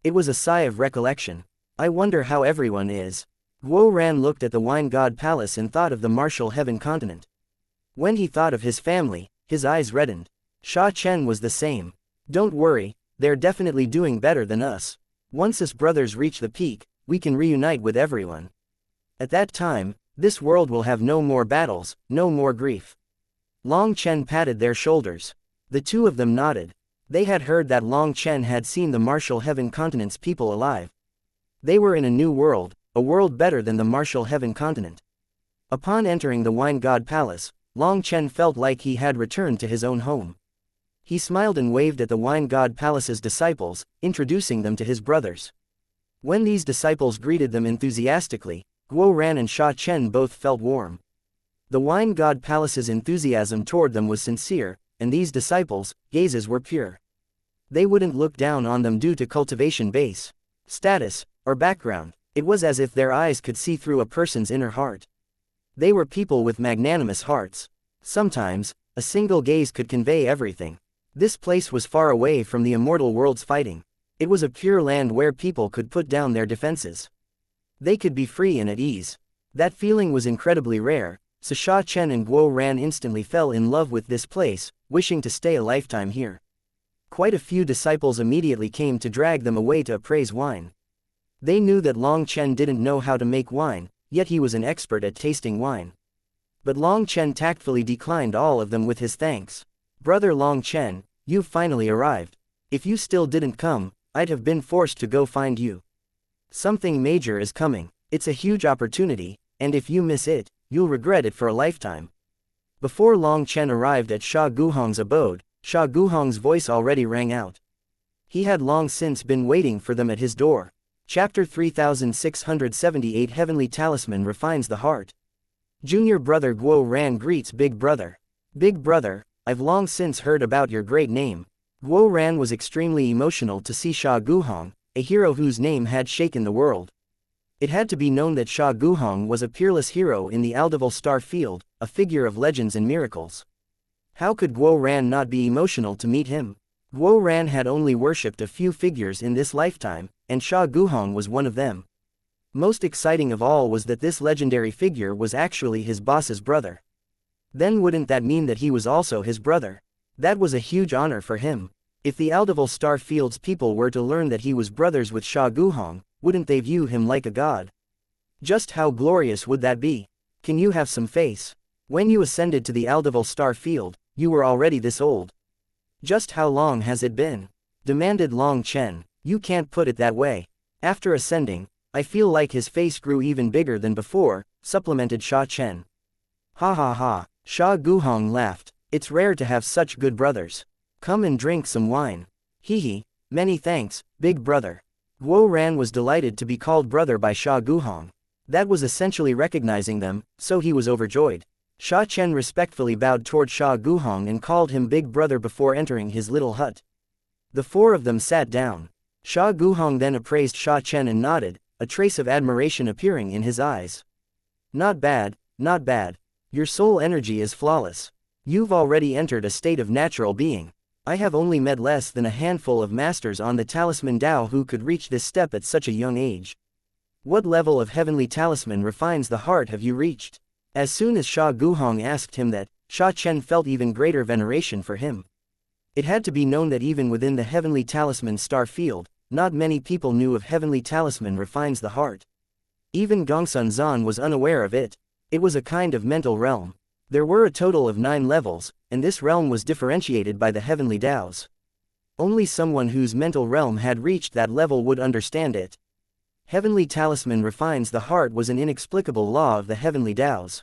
It was a sigh of recollection. I wonder how everyone is. Guo Ran looked at the Wine God Palace and thought of the martial heaven continent. When he thought of his family, his eyes reddened. Sha Chen was the same. Don't worry, they're definitely doing better than us. Once us brothers reach the peak, we can reunite with everyone. At that time, this world will have no more battles, no more grief. Long Chen patted their shoulders. The two of them nodded. They had heard that Long Chen had seen the martial heaven continent's people alive. They were in a new world, a world better than the martial heaven continent. Upon entering the Wine God Palace, Long Chen felt like he had returned to his own home. He smiled and waved at the Wine God Palace's disciples, introducing them to his brothers. When these disciples greeted them enthusiastically, Guo Ran and Sha Chen both felt warm. The Wine God Palace's enthusiasm toward them was sincere, and these disciples' gazes were pure. They wouldn't look down on them due to cultivation base, status, or background. It was as if their eyes could see through a person's inner heart. They were people with magnanimous hearts. Sometimes, a single gaze could convey everything. This place was far away from the immortal world's fighting. It was a pure land where people could put down their defenses. They could be free and at ease. That feeling was incredibly rare, so Sha Chen and Guo Ran instantly fell in love with this place, wishing to stay a lifetime here. Quite a few disciples immediately came to drag them away to appraise wine. They knew that Long Chen didn't know how to make wine, yet he was an expert at tasting wine. But Long Chen tactfully declined all of them with his thanks. Brother Long Chen, you've finally arrived. If you still didn't come, I'd have been forced to go find you. Something major is coming. It's a huge opportunity, and if you miss it, you'll regret it for a lifetime. Before Long Chen arrived at Sha Guhong's abode, Sha Guhong's voice already rang out. He had long since been waiting for them at his door. Chapter 3678 Heavenly Talisman refines the heart. Junior brother Guo Ran greets Big Brother. Big Brother, I've long since heard about your great name. Guo Ran was extremely emotional to see Sha Guhong, a hero whose name had shaken the world. It had to be known that Sha Guhong was a peerless hero in the Aldeval Star Field, a figure of legends and miracles. How could Guo Ran not be emotional to meet him? Guo Ran had only worshipped a few figures in this lifetime, and Sha Guhong was one of them. Most exciting of all was that this legendary figure was actually his boss's brother. Then wouldn't that mean that he was also his brother? That was a huge honor for him. If the Aldeval Star Field's people were to learn that he was brothers with Sha Guhong, wouldn't they view him like a god? Just how glorious would that be? Can you have some face? When you ascended to the Aldeval Star Field, you were already this old. Just how long has it been? Demanded Long Chen. You can't put it that way. After ascending, I feel like his face grew even bigger than before, supplemented Sha Chen. Ha ha ha, Sha Guhong laughed. It's rare to have such good brothers. Come and drink some wine. Hee hee, many thanks, Big Brother. Guo Ran was delighted to be called brother by Sha Guhong. That was essentially recognizing them, so he was overjoyed. Sha Chen respectfully bowed toward Sha Guhong and called him Big Brother before entering his little hut. The four of them sat down. Sha Guhong then appraised Sha Chen and nodded, a trace of admiration appearing in his eyes. Not bad, not bad. Your soul energy is flawless. You've already entered a state of natural being. I have only met less than a handful of masters on the talisman Dao who could reach this step at such a young age. What level of heavenly talisman refines the heart have you reached? As soon as Sha Guhong asked him that, Sha Chen felt even greater veneration for him. It had to be known that even within the heavenly talisman star field, not many people knew of heavenly talisman refines the heart. Even Gongsun Zan was unaware of it. It was a kind of mental realm. There were a total of 9 levels, and this realm was differentiated by the heavenly Daos. Only someone whose mental realm had reached that level would understand it. Heavenly talisman refines the heart was an inexplicable law of the heavenly Daos.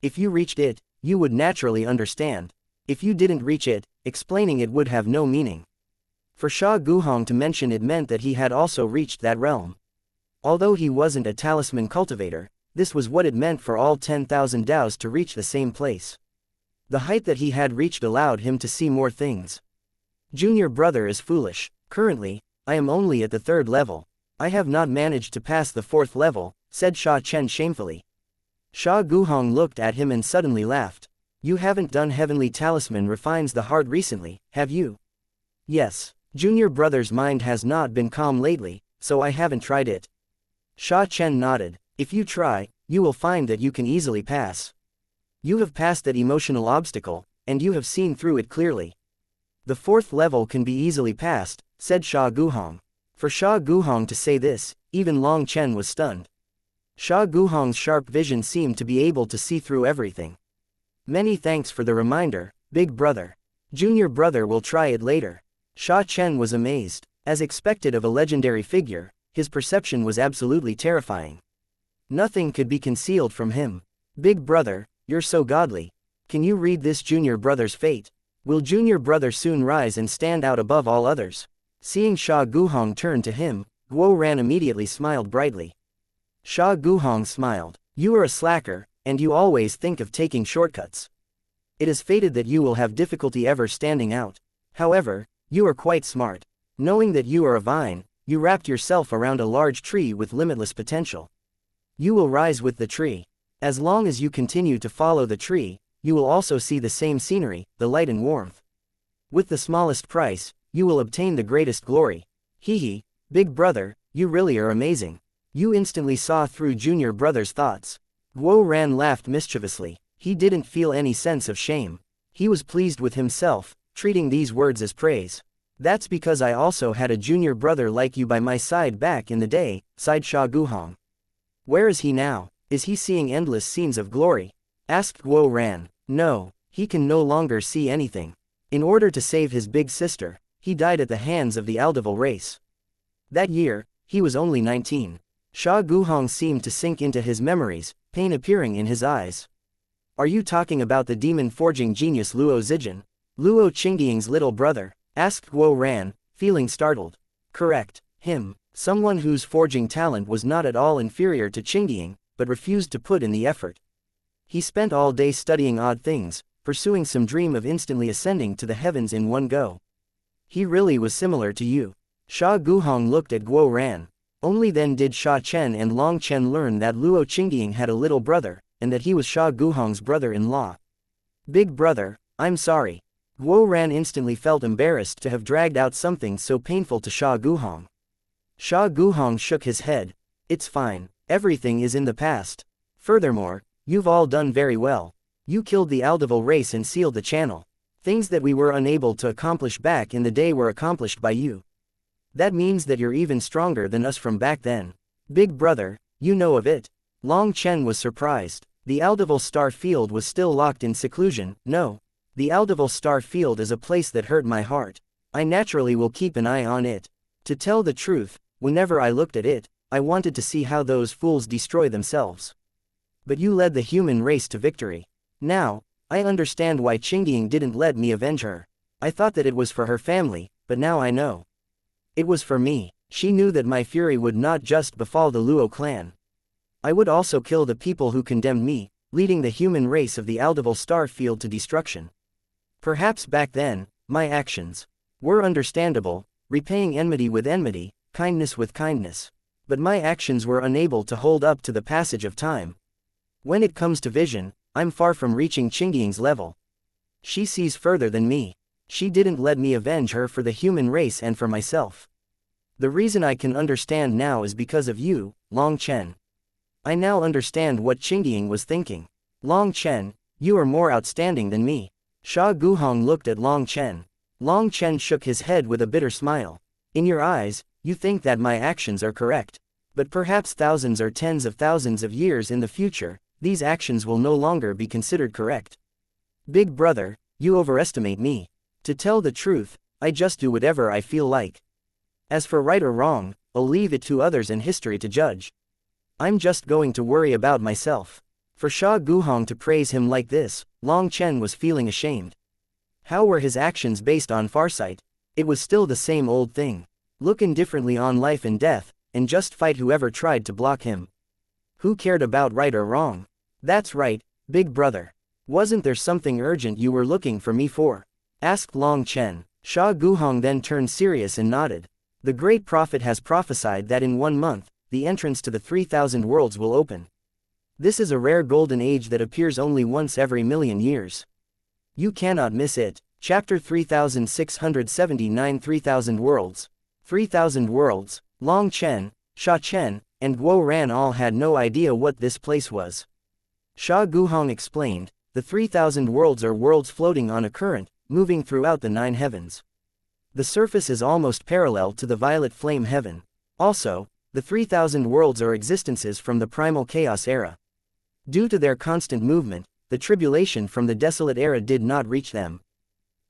If you reached it, you would naturally understand. If you didn't reach it, explaining it would have no meaning. For Sha Guhong to mention it meant that he had also reached that realm. Although he wasn't a talisman cultivator, this was what it meant for all 10,000 Daos to reach the same place. The height that he had reached allowed him to see more things. Junior brother is foolish. Currently, I am only at the 3rd level. I have not managed to pass the 4th level, said Sha Chen shamefully. Sha Guhong looked at him and suddenly laughed. You haven't done heavenly talisman refines the heart recently, have you? Yes. Junior brother's mind has not been calm lately, so I haven't tried it. Sha Chen nodded. If you try, you will find that you can easily pass. You have passed that emotional obstacle, and you have seen through it clearly. The 4th level can be easily passed, said Sha Guhong. For Sha Guhong to say this, even Long Chen was stunned. Sha Guhong's sharp vision seemed to be able to see through everything. Many thanks for the reminder, big brother. Junior brother will try it later. Sha Chen was amazed. As expected of a legendary figure, his perception was absolutely terrifying. Nothing could be concealed from him. Big brother, you're so godly. Can you read this junior brother's fate? Will junior brother soon rise and stand out above all others? Seeing Sha Guhong turn to him, Guo Ran immediately smiled brightly. Sha Guhong smiled. You are a slacker, and you always think of taking shortcuts. It is fated that you will have difficulty ever standing out. However, you are quite smart. Knowing that you are a vine, you wrapped yourself around a large tree with limitless potential. You will rise with the tree. As long as you continue to follow the tree, you will also see the same scenery, the light and warmth. With the smallest price, you will obtain the greatest glory. Hee, big brother, you really are amazing. You instantly saw through junior brother's thoughts. Guo Ran laughed mischievously. He didn't feel any sense of shame. He was pleased with himself, treating these words as praise. That's because I also had a junior brother like you by my side back in the day, sighed Sha Guhong. Where is he now? Is he seeing endless scenes of glory? Asked Guo Ran. No, he can no longer see anything. In order to save his big sister, he died at the hands of the Aldeval race. That year, he was only 19. Sha Guhong seemed to sink into his memories, pain appearing in his eyes. Are you talking about the demon forging genius Luo Zijin? Luo Qingying's little brother? Asked Guo Ran, feeling startled. Correct, him. Someone whose forging talent was not at all inferior to Qingying, but refused to put in the effort. He spent all day studying odd things, pursuing some dream of instantly ascending to the heavens in one go. He really was similar to you. Sha Guhong looked at Guo Ran. Only then did Sha Chen and Long Chen learn that Luo Qingying had a little brother, and that he was Sha Guhong's brother-in-law. Big brother, I'm sorry. Guo Ran instantly felt embarrassed to have dragged out something so painful to Sha Guhong. Sha Guhong shook his head. It's fine, everything is in the past. Furthermore, you've all done very well. You killed the Aldeval race and sealed the channel. Things that we were unable to accomplish back in the day were accomplished by you. That means that you're even stronger than us from back then. Big brother, you know of it. Long Chen was surprised. The Aldeval star field was still locked in seclusion. No. The Aldeval star field is a place that hurt my heart. I naturally will keep an eye on it. To tell the truth, whenever I looked at it, I wanted to see how those fools destroy themselves. But you led the human race to victory. Now, I understand why Qingying didn't let me avenge her. I thought that it was for her family, but now I know. It was for me. She knew that my fury would not just befall the Luo clan. I would also kill the people who condemned me, leading the human race of the Aldeval star field to destruction. Perhaps back then, my actions were understandable, repaying enmity with enmity, kindness with kindness. But my actions were unable to hold up to the passage of time. When it comes to vision, I'm far from reaching Qingying's level. She sees further than me. She didn't let me avenge her for the human race and for myself. The reason I can understand now is because of you, Long Chen. I now understand what Qingying was thinking. Long Chen, you are more outstanding than me. Sha Guhong looked at Long Chen. Long Chen shook his head with a bitter smile. In your eyes, you think that my actions are correct. But perhaps thousands or tens of thousands of years in the future, these actions will no longer be considered correct. Big brother, you overestimate me. To tell the truth, I just do whatever I feel like. As for right or wrong, I'll leave it to others and history to judge. I'm just going to worry about myself. For Sha Guhong to praise him like this, Long Chen was feeling ashamed. How were his actions based on farsight? It was still the same old thing. Look indifferently on life and death, and just fight whoever tried to block him. Who cared about right or wrong? That's right, big brother. Wasn't there something urgent you were looking for me for? Asked Long Chen. Sha Guhong then turned serious and nodded. The great prophet has prophesied that in 1 month, the entrance to the 3,000 worlds will open. This is a rare golden age that appears only once every million years. You cannot miss it. Chapter 3679 3000 Worlds. 3,000 Worlds. Long Chen, Sha Chen, and Guo Ran all had no idea what this place was. Sha Guhong explained, the 3,000 worlds are worlds floating on a current, moving throughout the 9 heavens. The surface is almost parallel to the violet flame heaven. Also, the 3,000 worlds are existences from the primal chaos era. Due to their constant movement, the tribulation from the desolate era did not reach them.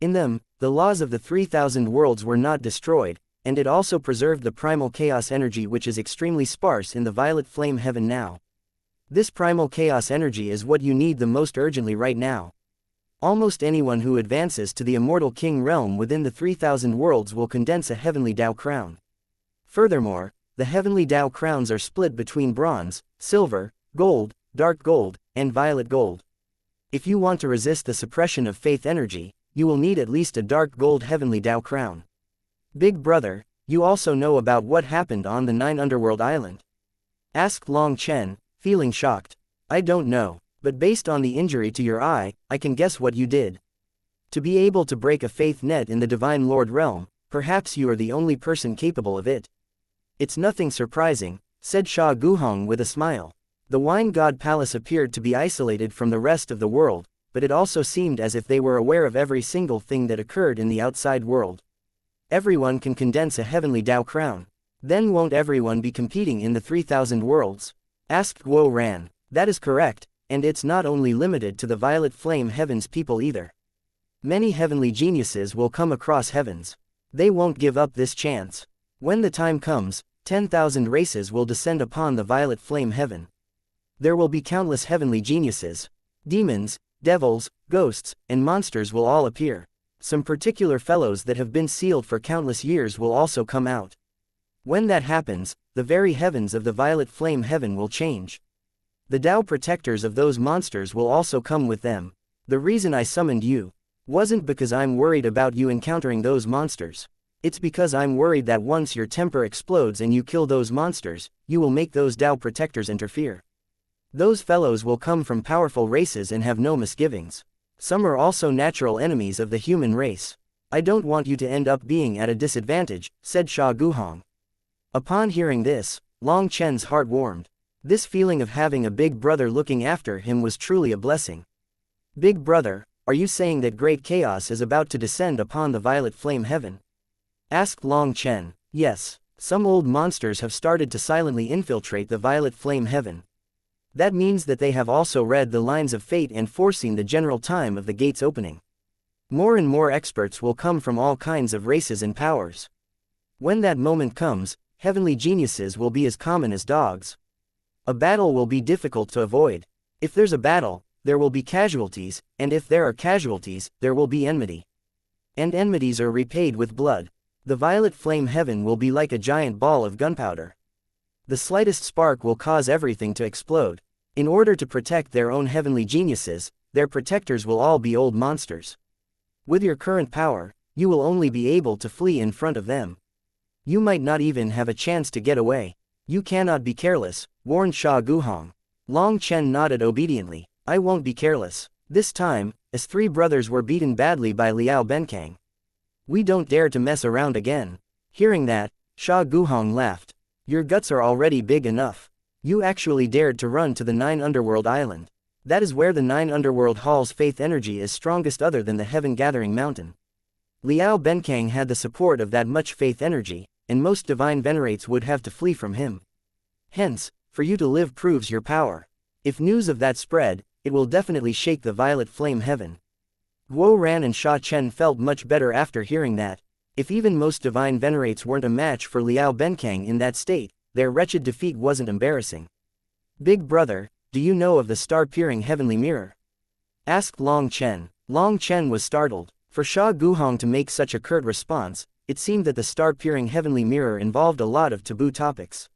In them, the laws of the 3,000 worlds were not destroyed, and it also preserved the primal chaos energy which is extremely sparse in the violet flame heaven now. This primal chaos energy is what you need the most urgently right now. Almost anyone who advances to the immortal king realm within the 3,000 worlds will condense a heavenly Tao crown. Furthermore, the heavenly Tao crowns are split between bronze, silver, gold, dark gold, and violet gold. If you want to resist the suppression of faith energy, you will need at least a dark gold heavenly Tao crown. Big brother, you also know about what happened on the 9 underworld island? Asked Long Chen, feeling shocked. I don't know, but based on the injury to your eye, I can guess what you did. To be able to break a faith net in the Divine Lord realm, perhaps you are the only person capable of it. It's nothing surprising, said Sha Guhong with a smile. The Wine God Palace appeared to be isolated from the rest of the world, but it also seemed as if they were aware of every single thing that occurred in the outside world. Everyone can condense a heavenly Tao crown. Then won't everyone be competing in the 3,000 worlds? Asked Guo Ran. That is correct, and it's not only limited to the violet flame heavens people either. Many heavenly geniuses will come across heavens. They won't give up this chance. When the time comes, 10,000 races will descend upon the violet flame heaven. There will be countless heavenly geniuses. Demons, devils, ghosts, and monsters will all appear. Some particular fellows that have been sealed for countless years will also come out. When that happens, the very heavens of the violet flame heaven will change. The Tao protectors of those monsters will also come with them. The reason I summoned you wasn't because I'm worried about you encountering those monsters. It's because I'm worried that once your temper explodes and you kill those monsters, you will make those Tao protectors interfere. Those fellows will come from powerful races and have no misgivings. Some are also natural enemies of the human race. I don't want you to end up being at a disadvantage, said Sha Guhong. Upon hearing this, Long Chen's heart warmed. This feeling of having a big brother looking after him was truly a blessing. Big brother, are you saying that great chaos is about to descend upon the violet flame heaven? Asked Long Chen. Yes, some old monsters have started to silently infiltrate the violet flame heaven. That means that they have also read the lines of fate and foreseen the general time of the gates opening. More and more experts will come from all kinds of races and powers. When that moment comes, heavenly geniuses will be as common as dogs. A battle will be difficult to avoid. If there's a battle, there will be casualties, and if there are casualties, there will be enmity. And enmities are repaid with blood. The violet flame heaven will be like a giant ball of gunpowder. The slightest spark will cause everything to explode. In order to protect their own heavenly geniuses, their protectors will all be old monsters. With your current power, you will only be able to flee in front of them. You might not even have a chance to get away. You cannot be careless, warned Sha Guhong. Long Chen nodded obediently. I won't be careless. This time, as three brothers were beaten badly by Liao Benkang. We don't dare to mess around again. Hearing that, Sha Guhong laughed. Your guts are already big enough. You actually dared to run to the 9 Underworld Island. That is where the 9 Underworld Hall's faith energy is strongest other than the Heaven-Gathering Mountain. Liao Benkang had the support of that much faith energy, and most divine venerates would have to flee from him. Hence, for you to live proves your power. If news of that spread, it will definitely shake the violet flame heaven. Guo Ran and Sha Chen felt much better after hearing that. If even most divine venerates weren't a match for Liao Benkang in that state, their wretched defeat wasn't embarrassing. Big brother, do you know of the star-peering heavenly mirror? Asked Long Chen. Long Chen was startled. For Sha Guhong to make such a curt response, it seemed that the star-peering heavenly mirror involved a lot of taboo topics.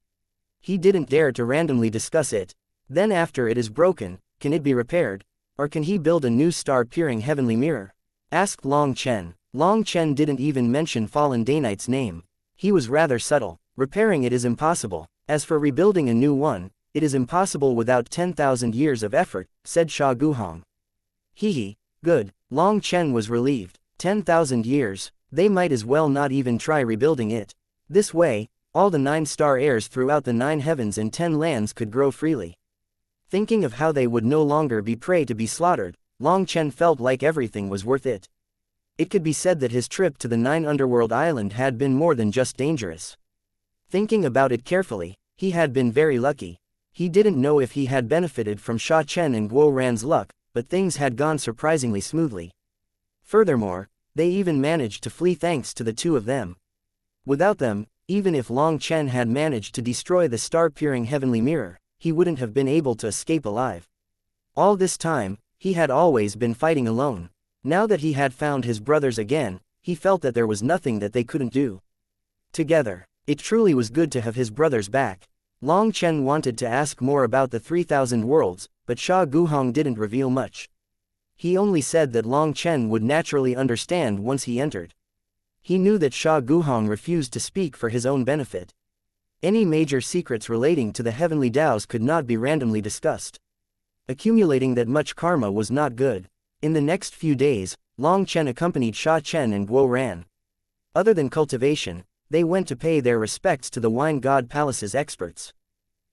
He didn't dare to randomly discuss it. Then after it is broken, can it be repaired? Or can he build a new star-peering heavenly mirror? Asked Long Chen. Long Chen didn't even mention Fallen Daynight's name. He was rather subtle. Repairing it is impossible. As for rebuilding a new one, it is impossible without 10,000 years of effort, said Sha Guhong. Hehe, good. Long Chen was relieved. 10,000 years, they might as well not even try rebuilding it. This way, all the 9 star heirs throughout the 9 heavens and 10 lands could grow freely. Thinking of how they would no longer be prey to be slaughtered, Long Chen felt like everything was worth it. It could be said that his trip to the 9 Underworld Island had been more than just dangerous. Thinking about it carefully, he had been very lucky. He didn't know if he had benefited from Sha Chen and Guo Ran's luck, but things had gone surprisingly smoothly. Furthermore, they even managed to flee thanks to the two of them. Without them, even if Long Chen had managed to destroy the star-peering heavenly mirror, he wouldn't have been able to escape alive. All this time, he had always been fighting alone. Now that he had found his brothers again, he felt that there was nothing that they couldn't do together. It truly was good to have his brothers back. Long Chen wanted to ask more about the 3,000 worlds, but Sha Guhong didn't reveal much. He only said that Long Chen would naturally understand once he entered. He knew that Sha Guhong refused to speak for his own benefit. Any major secrets relating to the heavenly Daos could not be randomly discussed. Accumulating that much karma was not good. In the next few days, Long Chen accompanied Sha Chen and Guo Ran. Other than cultivation, they went to pay their respects to the Wine God Palace's experts.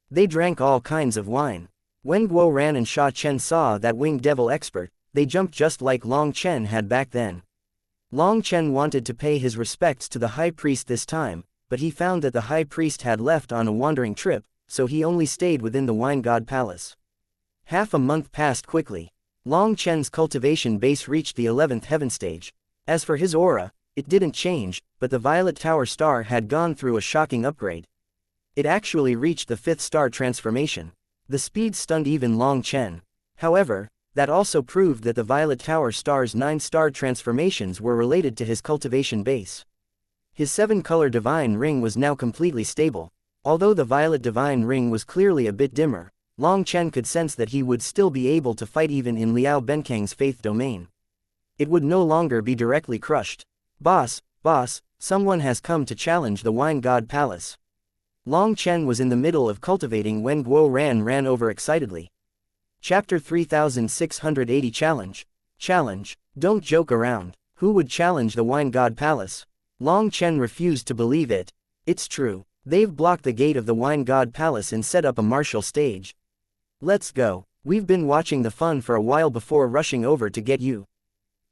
They drank all kinds of wine. When Guo Ran and Sha Chen saw that winged devil expert, they jumped just like Long Chen had back then. Long Chen wanted to pay his respects to the high priest this time, but he found that the high priest had left on a wandering trip, so he only stayed within the Wine God Palace. Half a month passed quickly. Long Chen's cultivation base reached the 11th heaven stage. As for his aura, it didn't change, but the Violet Tower star had gone through a shocking upgrade. It actually reached the 5th star transformation. The speed stunned even Long Chen. However, that also proved that the Violet Tower star's 9-star transformations were related to his cultivation base. His 7-color divine ring was now completely stable. Although the violet divine ring was clearly a bit dimmer, Long Chen could sense that he would still be able to fight even in Liao Benkang's faith domain. It would no longer be directly crushed. Boss, someone has come to challenge the Wine God Palace. Long Chen was in the middle of cultivating when Guo Ran ran over excitedly. Chapter 3680 Challenge. Don't joke around. Who would challenge the Wine God Palace? Long Chen refused to believe it. It's true. They've blocked the gate of the Wine God Palace and set up a martial stage. Let's go. We've been watching the fun for a while before rushing over to get you,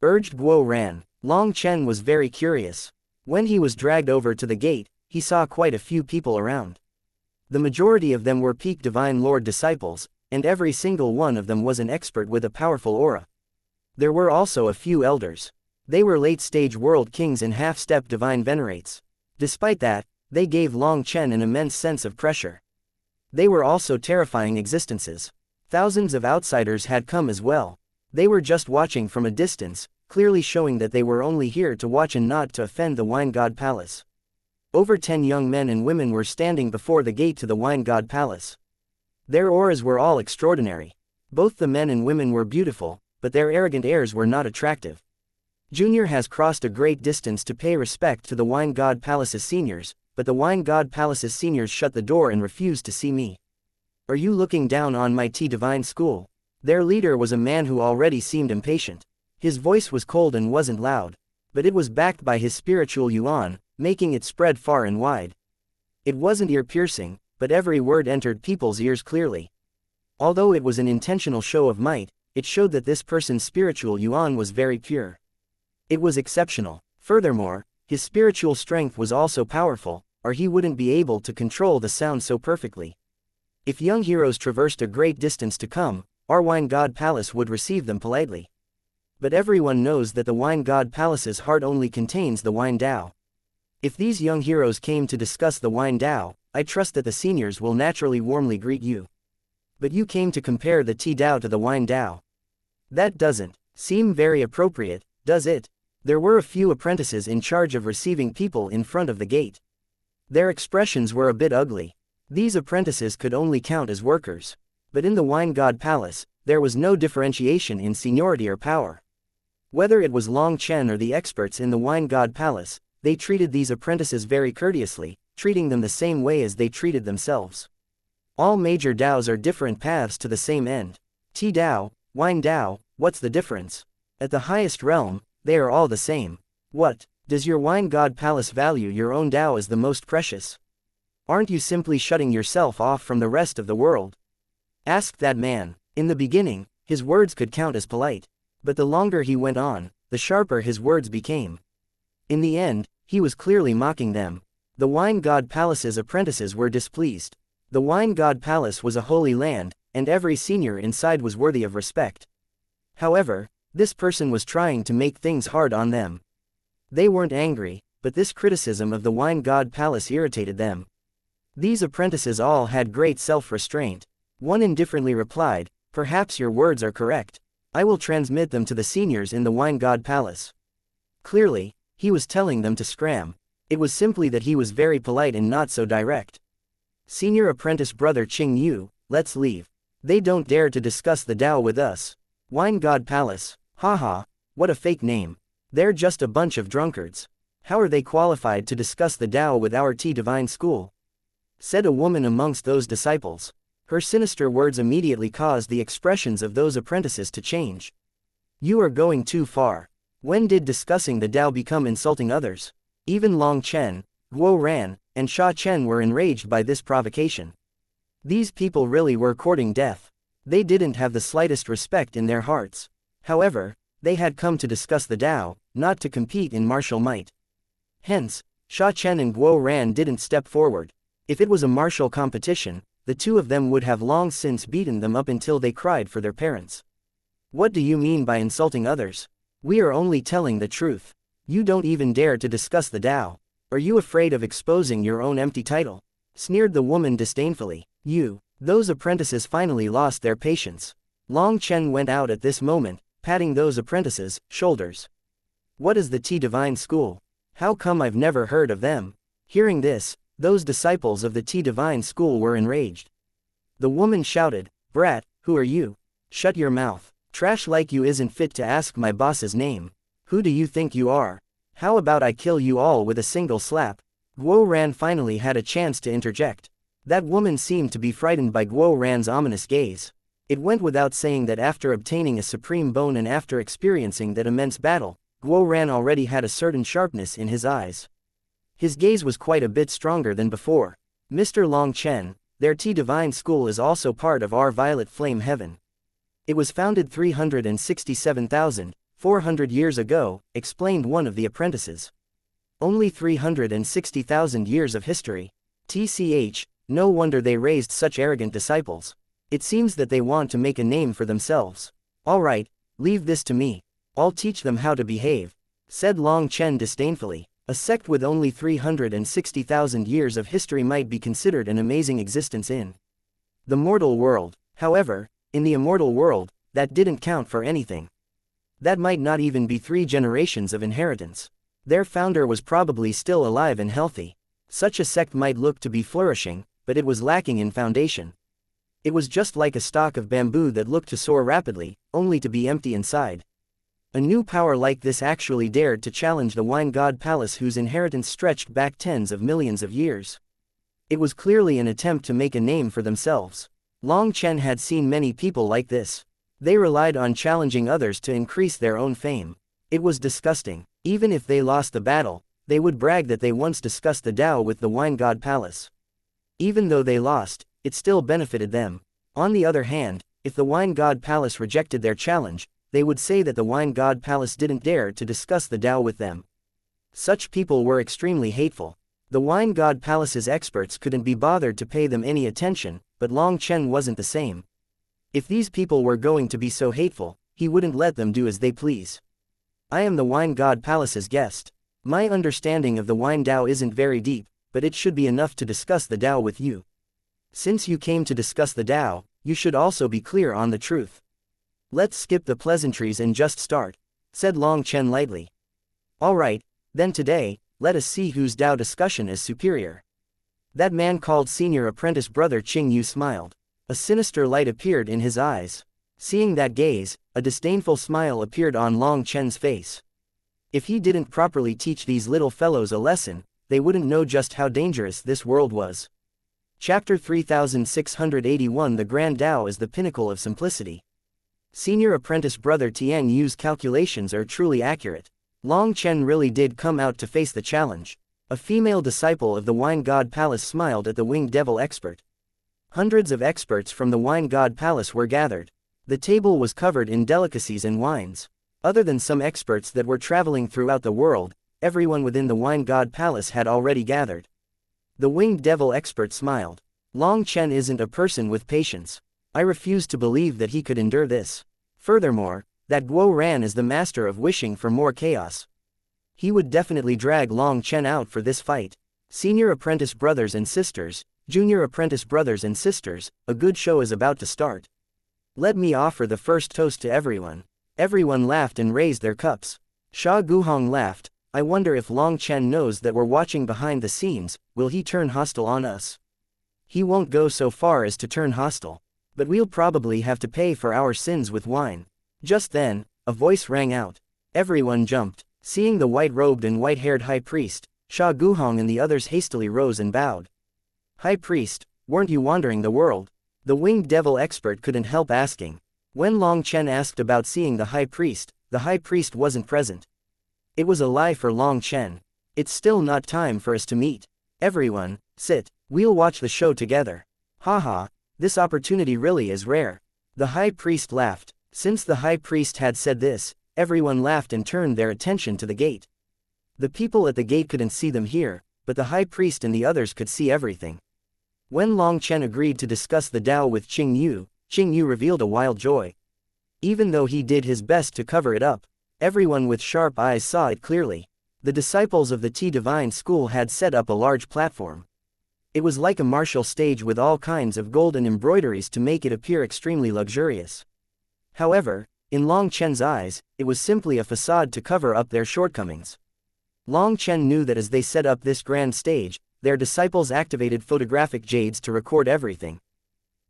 urged Guo Ran. Long Chen was very curious. When he was dragged over to the gate, he saw quite a few people around. The majority of them were peak Divine Lord disciples, and every single one of them was an expert with a powerful aura. There were also a few elders. They were late-stage world kings and half-step divine venerates. Despite that, they gave Long Chen an immense sense of pressure. They were also terrifying existences. Thousands of outsiders had come as well. They were just watching from a distance, clearly showing that they were only here to watch and not to offend the Wine God Palace. Over 10 young men and women were standing before the gate to the Wine God Palace. Their auras were all extraordinary. Both the men and women were beautiful, but their arrogant airs were not attractive. Junior has crossed a great distance to pay respect to the Wine God Palace's seniors, but the Wine God Palace's seniors shut the door and refused to see me. Are you looking down on my Divine School? Their leader was a man who already seemed impatient. His voice was cold and wasn't loud, but it was backed by his spiritual yuan, making it spread far and wide. It wasn't ear-piercing, but every word entered people's ears clearly. Although it was an intentional show of might, it showed that this person's spiritual yuan was very pure. It was exceptional. Furthermore, his spiritual strength was also powerful, or he wouldn't be able to control the sound so perfectly. If young heroes traversed a great distance to come, our Wine God Palace would receive them politely. But everyone knows that the Wine God Palace's heart only contains the Wine Dao. If these young heroes came to discuss the Wine Dao, I trust that the seniors will naturally warmly greet you. But you came to compare the Tea Dao to the Wine Dao. That doesn't seem very appropriate, does it? There were a few apprentices in charge of receiving people in front of the gate. Their expressions were a bit ugly. These apprentices could only count as workers. But in the Wine God Palace, there was no differentiation in seniority or power. Whether it was Long Chen or the experts in the Wine God Palace, they treated these apprentices very courteously, treating them the same way as they treated themselves. All major Daos are different paths to the same end. Tea Dao, Wine Dao, what's the difference? At the highest realm, they are all the same. What, does your Wine God Palace value your own Dao as the most precious? Aren't you simply shutting yourself off from the rest of the world? Asked that man. In the beginning, his words could count as polite. But the longer he went on, the sharper his words became. In the end, he was clearly mocking them. The Wine God Palace's apprentices were displeased. The Wine God Palace was a holy land, and every senior inside was worthy of respect. However, this person was trying to make things hard on them. They weren't angry, but this criticism of the Wine God Palace irritated them. These apprentices all had great self-restraint. One indifferently replied, "Perhaps your words are correct. I will transmit them to the seniors in the Wine God Palace." Clearly, he was telling them to scram. It was simply that he was very polite and not so direct. Senior apprentice brother Qing Yu, let's leave. They don't dare to discuss the Dao with us. Wine God Palace, haha, what a fake name. They're just a bunch of drunkards. How are they qualified to discuss the Dao with our Divine School? Said a woman amongst those disciples. Her sinister words immediately caused the expressions of those apprentices to change. You are going too far. When did discussing the Dao become insulting others? Even Long Chen, Guo Ran, and Sha Chen were enraged by this provocation. These people really were courting death. They didn't have the slightest respect in their hearts. However, they had come to discuss the Dao, not to compete in martial might. Hence, Sha Chen and Guo Ran didn't step forward. If it was a martial competition, the two of them would have long since beaten them up until they cried for their parents. What do you mean by insulting others? We are only telling the truth. You don't even dare to discuss the Dao. Are you afraid of exposing your own empty title? Sneered the woman disdainfully. Those apprentices finally lost their patience. Long Chen went out at this moment, patting those apprentices' shoulders. What is the Divine School? How come I've never heard of them? Hearing this, those disciples of the Divine School were enraged. The woman shouted, Brat, who are you? Shut your mouth. Trash like you isn't fit to ask my boss's name. Who do you think you are? How about I kill you all with a single slap? Guo Ran finally had a chance to interject. That woman seemed to be frightened by Guo Ran's ominous gaze. It went without saying that after obtaining a supreme bone and after experiencing that immense battle, Guo Ran already had a certain sharpness in his eyes. His gaze was quite a bit stronger than before. Mr. Long Chen, their Divine School is also part of our Violet Flame Heaven. It was founded 367,400 years ago, explained one of the apprentices. Only 360,000 years of history. TCH, no wonder they raised such arrogant disciples. It seems that they want to make a name for themselves. All right, leave this to me. I'll teach them how to behave, said Long Chen disdainfully. A sect with only 360,000 years of history might be considered an amazing existence in the mortal world. However, in the immortal world, that didn't count for anything. That might not even be 3 generations of inheritance. Their founder was probably still alive and healthy. Such a sect might look to be flourishing, but it was lacking in foundation. It was just like a stalk of bamboo that looked to soar rapidly, only to be empty inside. A new power like this actually dared to challenge the Wine God Palace, whose inheritance stretched back tens of millions of years. It was clearly an attempt to make a name for themselves. Long Chen had seen many people like this. They relied on challenging others to increase their own fame. It was disgusting. Even if they lost the battle, they would brag that they once discussed the Tao with the Wine God Palace. Even though they lost, it still benefited them. On the other hand, if the Wine God Palace rejected their challenge, they would say that the Wine God Palace didn't dare to discuss the Tao with them. Such people were extremely hateful. The Wine God Palace's experts couldn't be bothered to pay them any attention, but Long Chen wasn't the same. If these people were going to be so hateful, he wouldn't let them do as they please. I am the Wine God Palace's guest. My understanding of the Wine Tao isn't very deep, but it should be enough to discuss the Tao with you. Since you came to discuss the Tao, you should also be clear on the truth. Let's skip the pleasantries and just start, said Long Chen lightly. Alright, then today, let us see whose Tao discussion is superior. That man called senior apprentice brother Qing Yu smiled. A sinister light appeared in his eyes. Seeing that gaze, a disdainful smile appeared on Long Chen's face. If he didn't properly teach these little fellows a lesson, they wouldn't know just how dangerous this world was. Chapter 3681 The Grand Tao is the pinnacle of simplicity. Senior apprentice brother Tian Yu's calculations are truly accurate. Long Chen really did come out to face the challenge. A female disciple of the Wine God Palace smiled at the winged devil expert. Hundreds of experts from the Wine God Palace were gathered. The table was covered in delicacies and wines. Other than some experts that were traveling throughout the world, everyone within the Wine God Palace had already gathered. The winged devil expert smiled. Long Chen isn't a person with patience. I refuse to believe that he could endure this. Furthermore, that Guo Ran is the master of wishing for more chaos. He would definitely drag Long Chen out for this fight. Senior apprentice brothers and sisters, junior apprentice brothers and sisters, a good show is about to start. Let me offer the first toast to everyone. Everyone laughed and raised their cups. Sha Guhong laughed. I wonder if Long Chen knows that we're watching behind the scenes. Will he turn hostile on us? He won't go so far as to turn hostile. But we'll probably have to pay for our sins with wine. Just then, a voice rang out. Everyone jumped. Seeing the white-robed and white-haired high priest, Sha Guhong and the others hastily rose and bowed. High priest, weren't you wandering the world? The winged devil expert couldn't help asking. When Long Chen asked about seeing the high priest wasn't present. It was a lie for Long Chen. It's still not time for us to meet. Everyone, sit. We'll watch the show together. Haha, this opportunity really is rare. The high priest laughed. Since the high priest had said this, everyone laughed and turned their attention to the gate. The people at the gate couldn't see them here, but the high priest and the others could see everything. When Long Chen agreed to discuss the Tao with Qing Yu revealed a wild joy. Even though he did his best to cover it up, everyone with sharp eyes saw it clearly. The disciples of the T Divine School had set up a large platform. It was like a martial stage with all kinds of golden embroideries to make it appear extremely luxurious. However, in Long Chen's eyes, it was simply a facade to cover up their shortcomings. Long Chen knew that as they set up this grand stage, their disciples activated photographic jades to record everything.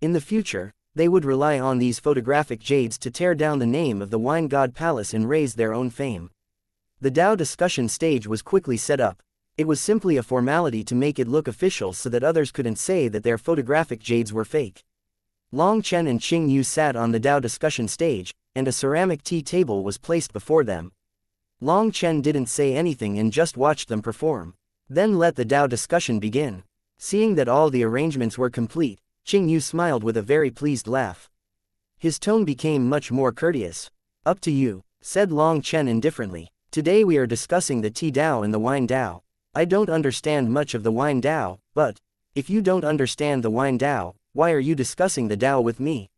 In the future, they would rely on these photographic jades to tear down the name of the Wine God Palace and raise their own fame. The Tao discussion stage was quickly set up. It was simply a formality to make it look official so that others couldn't say that their photographic jades were fake. Long Chen and Qing Yu sat on the Tao discussion stage, and a ceramic tea table was placed before them. Long Chen didn't say anything and just watched them perform. Then let the Tao discussion begin. Seeing that all the arrangements were complete, Qing Yu smiled with a very pleased laugh. His tone became much more courteous. Up to you, said Long Chen indifferently. Today we are discussing the Tea Tao and the Wine Tao. I don't understand much of the Wine Tao, but if you don't understand the Wine Tao, why are you discussing the Tao with me?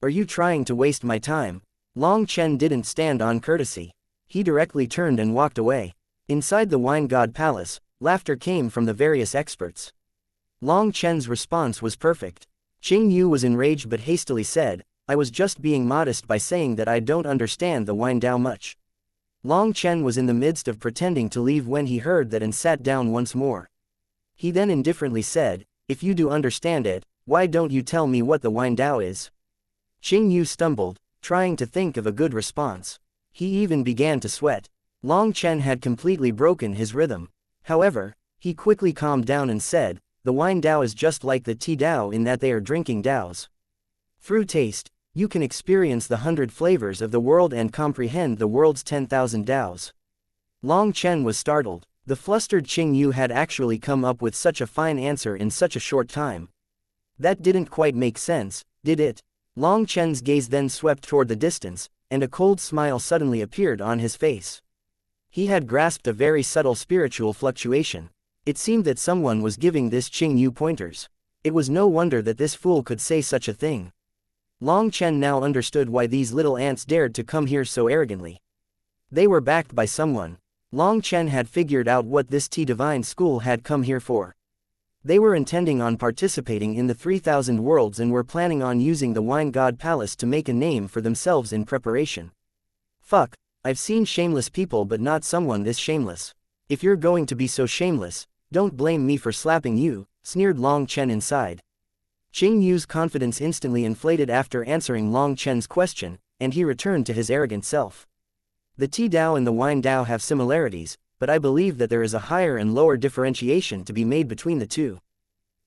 Are you trying to waste my time? Long Chen didn't stand on courtesy. He directly turned and walked away. Inside the Wine God Palace, laughter came from the various experts. Long Chen's response was perfect. Qing Yu was enraged but hastily said, I was just being modest by saying that I don't understand the Wine Tao much. Long Chen was in the midst of pretending to leave when he heard that and sat down once more. He then indifferently said, if you do understand it, why don't you tell me what the Wine Tao is? Qing Yu stumbled, trying to think of a good response. He even began to sweat. Long Chen had completely broken his rhythm. However, he quickly calmed down and said, the wine Dao is just like the tea Dao in that they are drinking Daos. Through taste, you can experience the 100 flavors of the world and comprehend the world's 10,000 Daos. Long Chen was startled. The flustered Qing Yu had actually come up with such a fine answer in such a short time. That didn't quite make sense, did it? Long Chen's gaze then swept toward the distance, and a cold smile suddenly appeared on his face. He had grasped a very subtle spiritual fluctuation. It seemed that someone was giving this Qing Yu pointers. It was no wonder that this fool could say such a thing. Long Chen now understood why these little ants dared to come here so arrogantly. They were backed by someone. Long Chen had figured out what this Tea Divine School had come here for. They were intending on participating in the 3,000 worlds and were planning on using the Wine God Palace to make a name for themselves in preparation. Fuck, I've seen shameless people but not someone this shameless. If you're going to be so shameless, don't blame me for slapping you, sneered Long Chen inside. Qing Yu's confidence instantly inflated after answering Long Chen's question, and he returned to his arrogant self. The tea Dao and the wine Dao have similarities, but I believe that there is a higher and lower differentiation to be made between the two.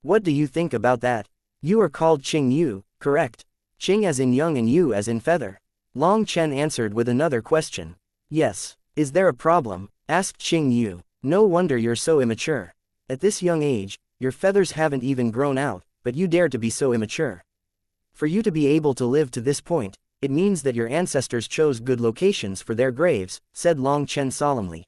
What do you think about that? You are called Qing Yu, correct? Qing as in young and Yu as in feather. Long Chen answered with another question. Yes. Is there a problem? Asked Qing Yu. No wonder you're so immature. At this young age, your feathers haven't even grown out, but you dare to be so immature. For you to be able to live to this point, it means that your ancestors chose good locations for their graves, said Long Chen solemnly.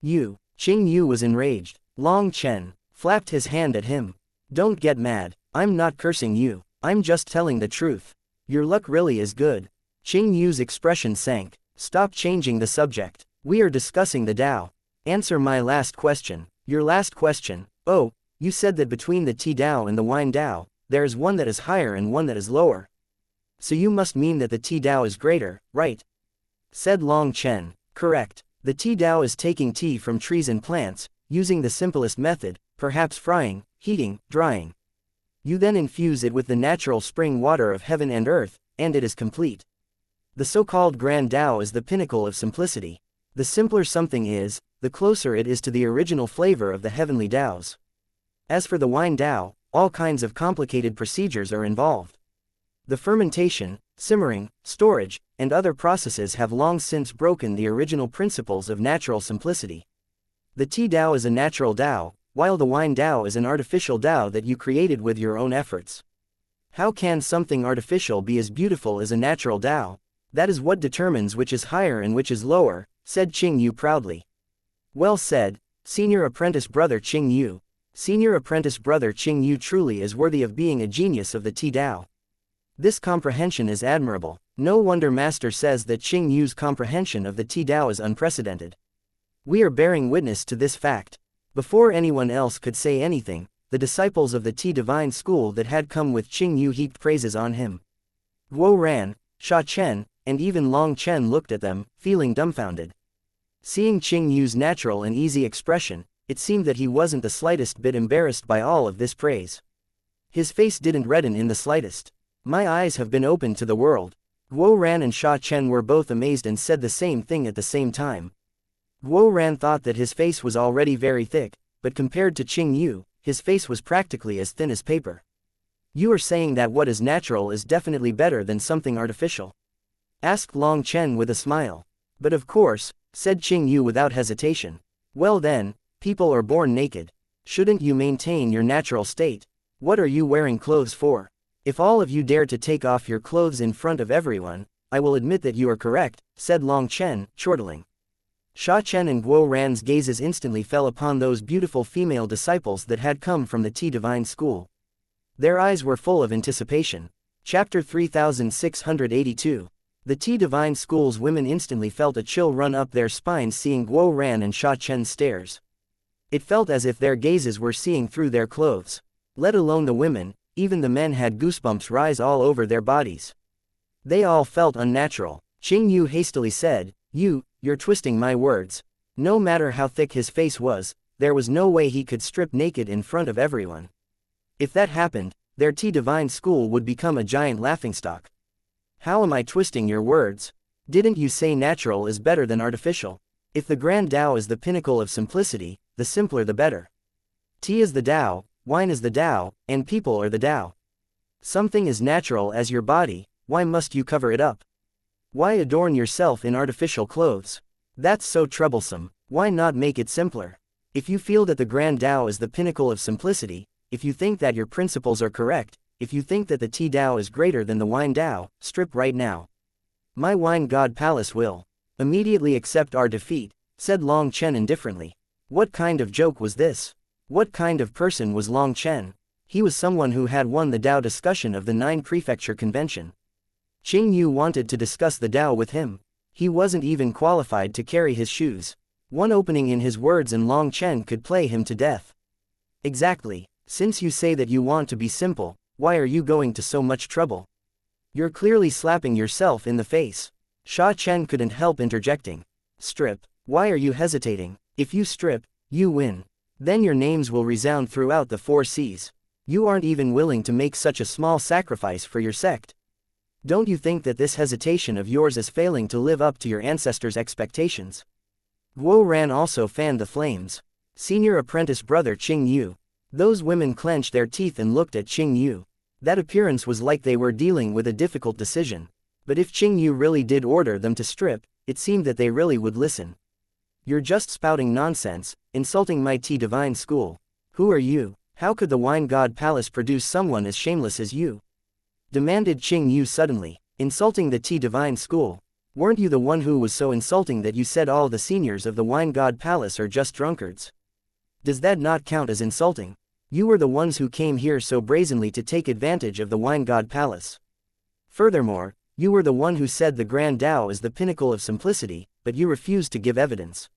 Qing Yu was enraged. Long Chen flapped his hand at him. Don't get mad, I'm not cursing you, I'm just telling the truth. Your luck really is good. Qing Yu's expression sank. Stop changing the subject. We are discussing the Dao. Answer my last question. Your last question. Oh, you said that between the tea Dao and the wine Dao, there is one that is higher and one that is lower. So you must mean that the tea Dao is greater, right? Said Long Chen. Correct. The tea Dao is taking tea from trees and plants, using the simplest method, perhaps frying, heating, drying. You then infuse it with the natural spring water of heaven and earth, and it is complete. The so-called Grand Dao is the pinnacle of simplicity. The simpler something is, the closer it is to the original flavor of the heavenly Daos. As for the wine Dao, all kinds of complicated procedures are involved. The fermentation, simmering, storage, and other processes have long since broken the original principles of natural simplicity. The tea Dao is a natural Dao, while the wine Dao is an artificial Dao that you created with your own efforts. How can something artificial be as beautiful as a natural Dao? That is what determines which is higher and which is lower, said Qing Yu proudly. Well said, Senior Apprentice Brother Qing Yu. Senior Apprentice Brother Qing Yu truly is worthy of being a genius of the tea Dao. This comprehension is admirable. No wonder Master says that Qing Yu's comprehension of the tea Dao is unprecedented. We are bearing witness to this fact. Before anyone else could say anything, the disciples of the Tea Divine School that had come with Qing Yu heaped praises on him. Guo Ran, Sha Chen, and even Long Chen looked at them, feeling dumbfounded. Seeing Qing Yu's natural and easy expression, it seemed that he wasn't the slightest bit embarrassed by all of this praise. His face didn't redden in the slightest. My eyes have been opened to the world. Guo Ran and Sha Chen were both amazed and said the same thing at the same time. Guo Ran thought that his face was already very thick, but compared to Qing Yu, his face was practically as thin as paper. You are saying that what is natural is definitely better than something artificial? Asked Long Chen with a smile. But of course, said Qing Yu without hesitation. Well then, people are born naked. Shouldn't you maintain your natural state? What are you wearing clothes for? If all of you dare to take off your clothes in front of everyone, I will admit that you are correct, said Long Chen, chortling. Sha Chen and Guo Ran's gazes instantly fell upon those beautiful female disciples that had come from the Tea Divine School. Their eyes were full of anticipation. Chapter 3682. The Tea Divine School's women instantly felt a chill run up their spines seeing Guo Ran and Sha Chen's stares. It felt as if their gazes were seeing through their clothes. Let alone the women, even the men had goosebumps rise all over their bodies. They all felt unnatural. Qing Yu hastily said, You're twisting my words. No matter how thick his face was, there was no way he could strip naked in front of everyone. If that happened, their Tea Divine School would become a giant laughingstock. How am I twisting your words? Didn't you say natural is better than artificial? If the Grand Tao is the pinnacle of simplicity, the simpler the better. Tea is the Tao, wine is the Tao, and people are the Tao. Something is natural as your body, why must you cover it up? Why adorn yourself in artificial clothes? That's so troublesome, why not make it simpler? If you feel that the Grand Tao is the pinnacle of simplicity, if you think that your principles are correct, if you think that the tea Tao is greater than the wine Tao, strip right now. My wine god palace will immediately accept our defeat, said Long Chen indifferently. What kind of joke was this? What kind of person was Long Chen? He was someone who had won the Tao discussion of the 9 Prefecture Convention. Qing Yu wanted to discuss the Tao with him. He wasn't even qualified to carry his shoes. One opening in his words and Long Chen could play him to death. Exactly. Since you say that you want to be simple, why are you going to so much trouble? You're clearly slapping yourself in the face. Sha Chen couldn't help interjecting. Strip. Why are you hesitating? If you strip, you win. Then your names will resound throughout the 4 seas. You aren't even willing to make such a small sacrifice for your sect. Don't you think that this hesitation of yours is failing to live up to your ancestors' expectations? Guo Ran also fanned the flames. Senior apprentice brother Qing Yu. Those women clenched their teeth and looked at Qing Yu. That appearance was like they were dealing with a difficult decision. But if Qing Yu really did order them to strip, it seemed that they really would listen. You're just spouting nonsense, insulting my tea divine school. Who are you? How could the wine god palace produce someone as shameless as you? Demanded Qing Yu suddenly, insulting the tea divine school. Weren't you the one who was so insulting that you said all the seniors of the wine god palace are just drunkards? Does that not count as insulting? You were the ones who came here so brazenly to take advantage of the wine god palace. Furthermore, you were the one who said the Grand Tao is the pinnacle of simplicity, but you refused to give evidence.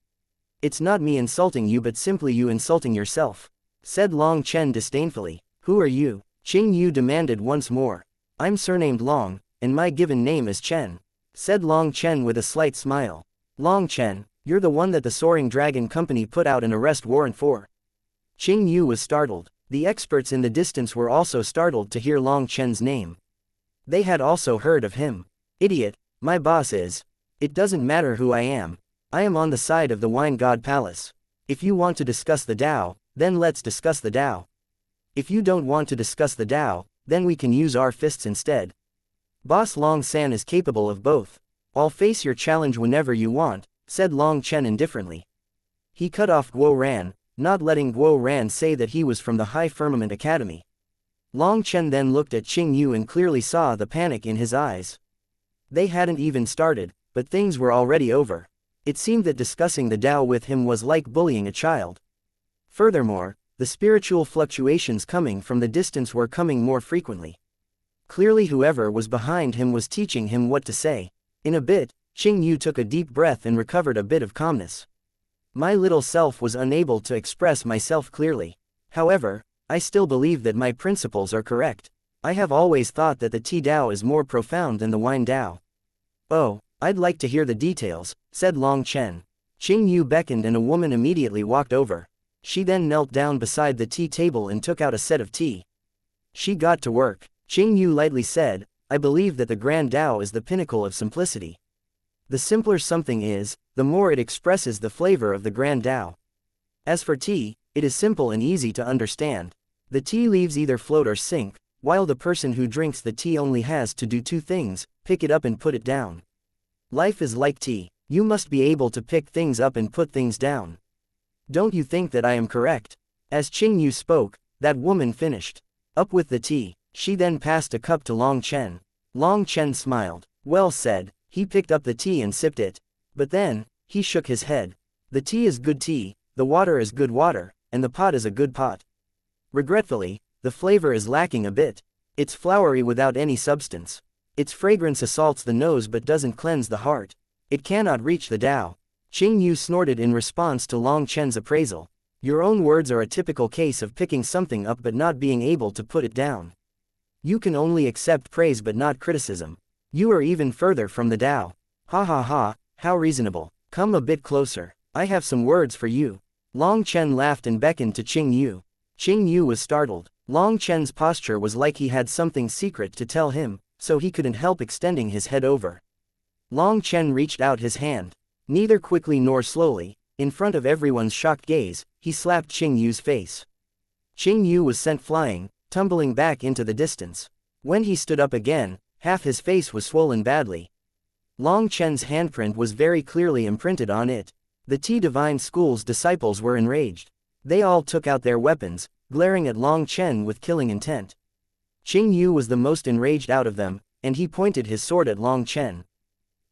It's not me insulting you but simply you insulting yourself, said Long Chen disdainfully. Who are you? Qing Yu demanded once more. I'm surnamed Long, and my given name is Chen, said Long Chen with a slight smile. Long Chen, you're the one that the Soaring Dragon Company put out an arrest warrant for. Qing Yu was startled. The experts in the distance were also startled to hear Long Chen's name. They had also heard of him. Idiot, my boss is. It doesn't matter who I am. I am on the side of the Wine God Palace. If you want to discuss the Tao, then let's discuss the Tao. If you don't want to discuss the Tao, then we can use our fists instead. Boss Long San is capable of both. I'll face your challenge whenever you want, said Long Chen indifferently. He cut off Guo Ran, not letting Guo Ran say that he was from the High Firmament Academy. Long Chen then looked at Qing Yu and clearly saw the panic in his eyes. They hadn't even started, but things were already over. It seemed that discussing the Tao with him was like bullying a child. Furthermore, the spiritual fluctuations coming from the distance were coming more frequently. Clearly whoever was behind him was teaching him what to say. In a bit, Qing Yu took a deep breath and recovered a bit of calmness. My little self was unable to express myself clearly. However, I still believe that my principles are correct. I have always thought that the tea Tao is more profound than the wine Tao. Oh, I'd like to hear the details, said Long Chen. Qing Yu beckoned and a woman immediately walked over. She then knelt down beside the tea table and took out a set of tea. She got to work. Qing Yu lightly said, I believe that the Grand Tao is the pinnacle of simplicity. The simpler something is, the more it expresses the flavor of the Grand Tao. As for tea, it is simple and easy to understand. The tea leaves either float or sink, while the person who drinks the tea only has to do two things, pick it up and put it down. Life is like tea. You must be able to pick things up and put things down. Don't you think that I am correct? As Qing Yu spoke, that woman finished. Up with the tea. She then passed a cup to Long Chen. Long Chen smiled. Well said. He picked up the tea and sipped it. But then, he shook his head. The tea is good tea, the water is good water, and the pot is a good pot. Regretfully, the flavor is lacking a bit. It's flowery without any substance. Its fragrance assaults the nose but doesn't cleanse the heart. It cannot reach the Tao. Qing Yu snorted in response to Long Chen's appraisal. Your own words are a typical case of picking something up but not being able to put it down. You can only accept praise but not criticism. You are even further from the Tao. Ha ha ha, how reasonable. Come a bit closer. I have some words for you. Long Chen laughed and beckoned to Qing Yu. Qing Yu was startled. Long Chen's posture was like he had something secret to tell him, so he couldn't help extending his head over. Long Chen reached out his hand. Neither quickly nor slowly, in front of everyone's shocked gaze, he slapped Qing Yu's face. Qing Yu was sent flying, tumbling back into the distance. When he stood up again, half his face was swollen badly. Long Chen's handprint was very clearly imprinted on it. The Divine School's disciples were enraged. They all took out their weapons, glaring at Long Chen with killing intent. Qing Yu was the most enraged out of them, and he pointed his sword at Long Chen.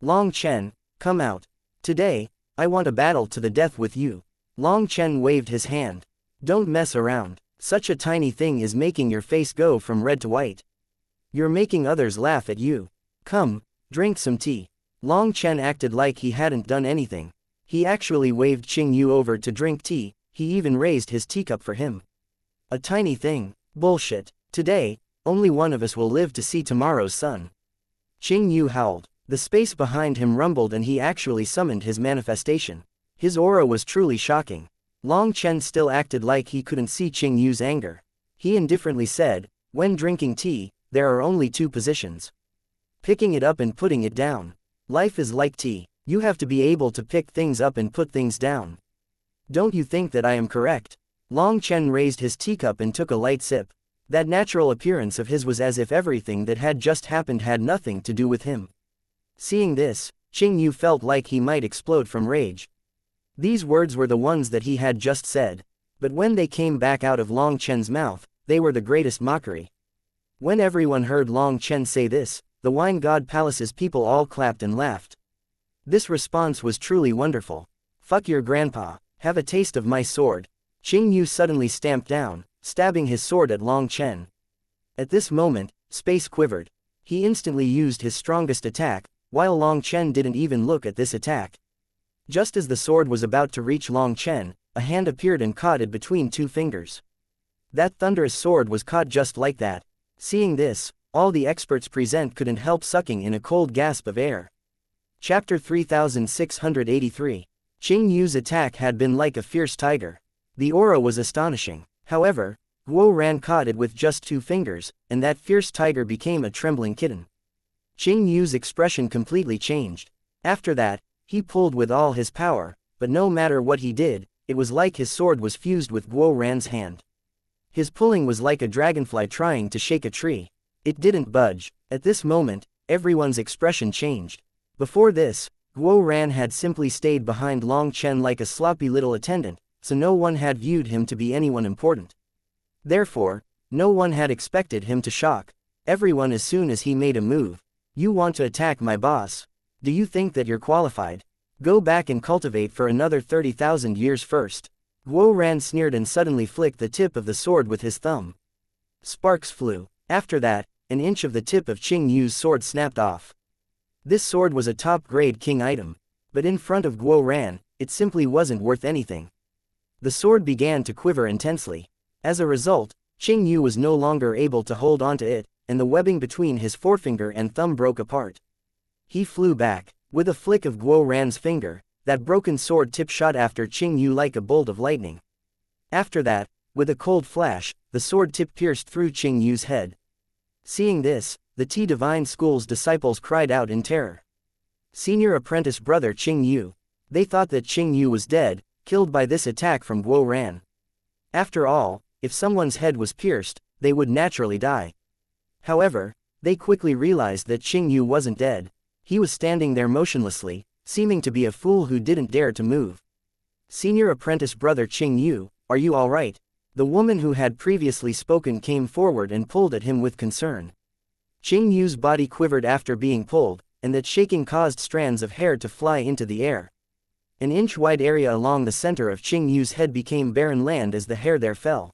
Long Chen, come out. Today, I want a battle to the death with you. Long Chen waved his hand. Don't mess around. Such a tiny thing is making your face go from red to white. You're making others laugh at you. Come, drink some tea. Long Chen acted like he hadn't done anything. He actually waved Qing Yu over to drink tea, he even raised his teacup for him. A tiny thing? Bullshit. Today, only one of us will live to see tomorrow's sun. Qing Yu howled. The space behind him rumbled and he actually summoned his manifestation. His aura was truly shocking. Long Chen still acted like he couldn't see Qing Yu's anger. He indifferently said, when drinking tea, there are only two positions. Picking it up and putting it down. Life is like tea. You have to be able to pick things up and put things down. Don't you think that I am correct? Long Chen raised his teacup and took a light sip. That natural appearance of his was as if everything that had just happened had nothing to do with him. Seeing this, Qing Yu felt like he might explode from rage. These words were the ones that he had just said. But when they came back out of Long Chen's mouth, they were the greatest mockery. When everyone heard Long Chen say this, the Wine God Palace's people all clapped and laughed. This response was truly wonderful. Fuck your grandpa, have a taste of my sword. Qing Yu suddenly stamped down, stabbing his sword at Long Chen. At this moment, space quivered. He instantly used his strongest attack, while Long Chen didn't even look at this attack. Just as the sword was about to reach Long Chen, a hand appeared and caught it between two fingers. That thunderous sword was caught just like that. Seeing this, all the experts present couldn't help sucking in a cold gasp of air. Chapter 3683. Qing Yu's attack had been like a fierce tiger. The aura was astonishing. However, Guo Ran caught it with just two fingers, and that fierce tiger became a trembling kitten. Qing Yu's expression completely changed. After that, he pulled with all his power, but no matter what he did, it was like his sword was fused with Guo Ran's hand. His pulling was like a dragonfly trying to shake a tree. It didn't budge. At this moment, everyone's expression changed. Before this, Guo Ran had simply stayed behind Long Chen like a sloppy little attendant, so no one had viewed him to be anyone important. Therefore, no one had expected him to shock everyone as soon as he made a move. You want to attack my boss? Do you think that you're qualified? Go back and cultivate for another 30,000 years first. Guo Ran sneered and suddenly flicked the tip of the sword with his thumb. Sparks flew. After that, an inch of the tip of Qing Yu's sword snapped off. This sword was a top-grade king item, but in front of Guo Ran, it simply wasn't worth anything. The sword began to quiver intensely. As a result, Qing Yu was no longer able to hold onto it, and the webbing between his forefinger and thumb broke apart. He flew back. With a flick of Guo Ran's finger, that broken sword tip shot after Qing Yu like a bolt of lightning. After that, with a cold flash, the sword tip pierced through Qing Yu's head. Seeing this, the Divine School's disciples cried out in terror. Senior apprentice brother Qing Yu. They thought that Qing Yu was dead, killed by this attack from Guo Ran. After all, if someone's head was pierced, they would naturally die. However, they quickly realized that Qing Yu wasn't dead. He was standing there motionlessly, seeming to be a fool who didn't dare to move. Senior apprentice brother Qing Yu, are you all right? The woman who had previously spoken came forward and pulled at him with concern. Qing Yu's body quivered after being pulled, and that shaking caused strands of hair to fly into the air. An inch-wide area along the center of Qing Yu's head became barren land as the hair there fell.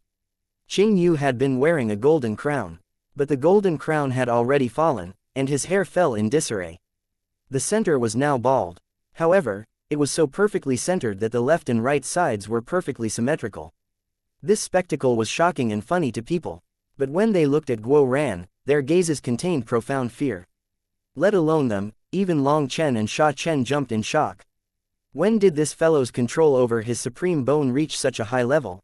Qing Yu had been wearing a golden crown, but the golden crown had already fallen, and his hair fell in disarray. The center was now bald. However, it was so perfectly centered that the left and right sides were perfectly symmetrical. This spectacle was shocking and funny to people, but when they looked at Guo Ran, their gazes contained profound fear. Let alone them, even Long Chen and Sha Chen jumped in shock. When did this fellow's control over his supreme bone reach such a high level?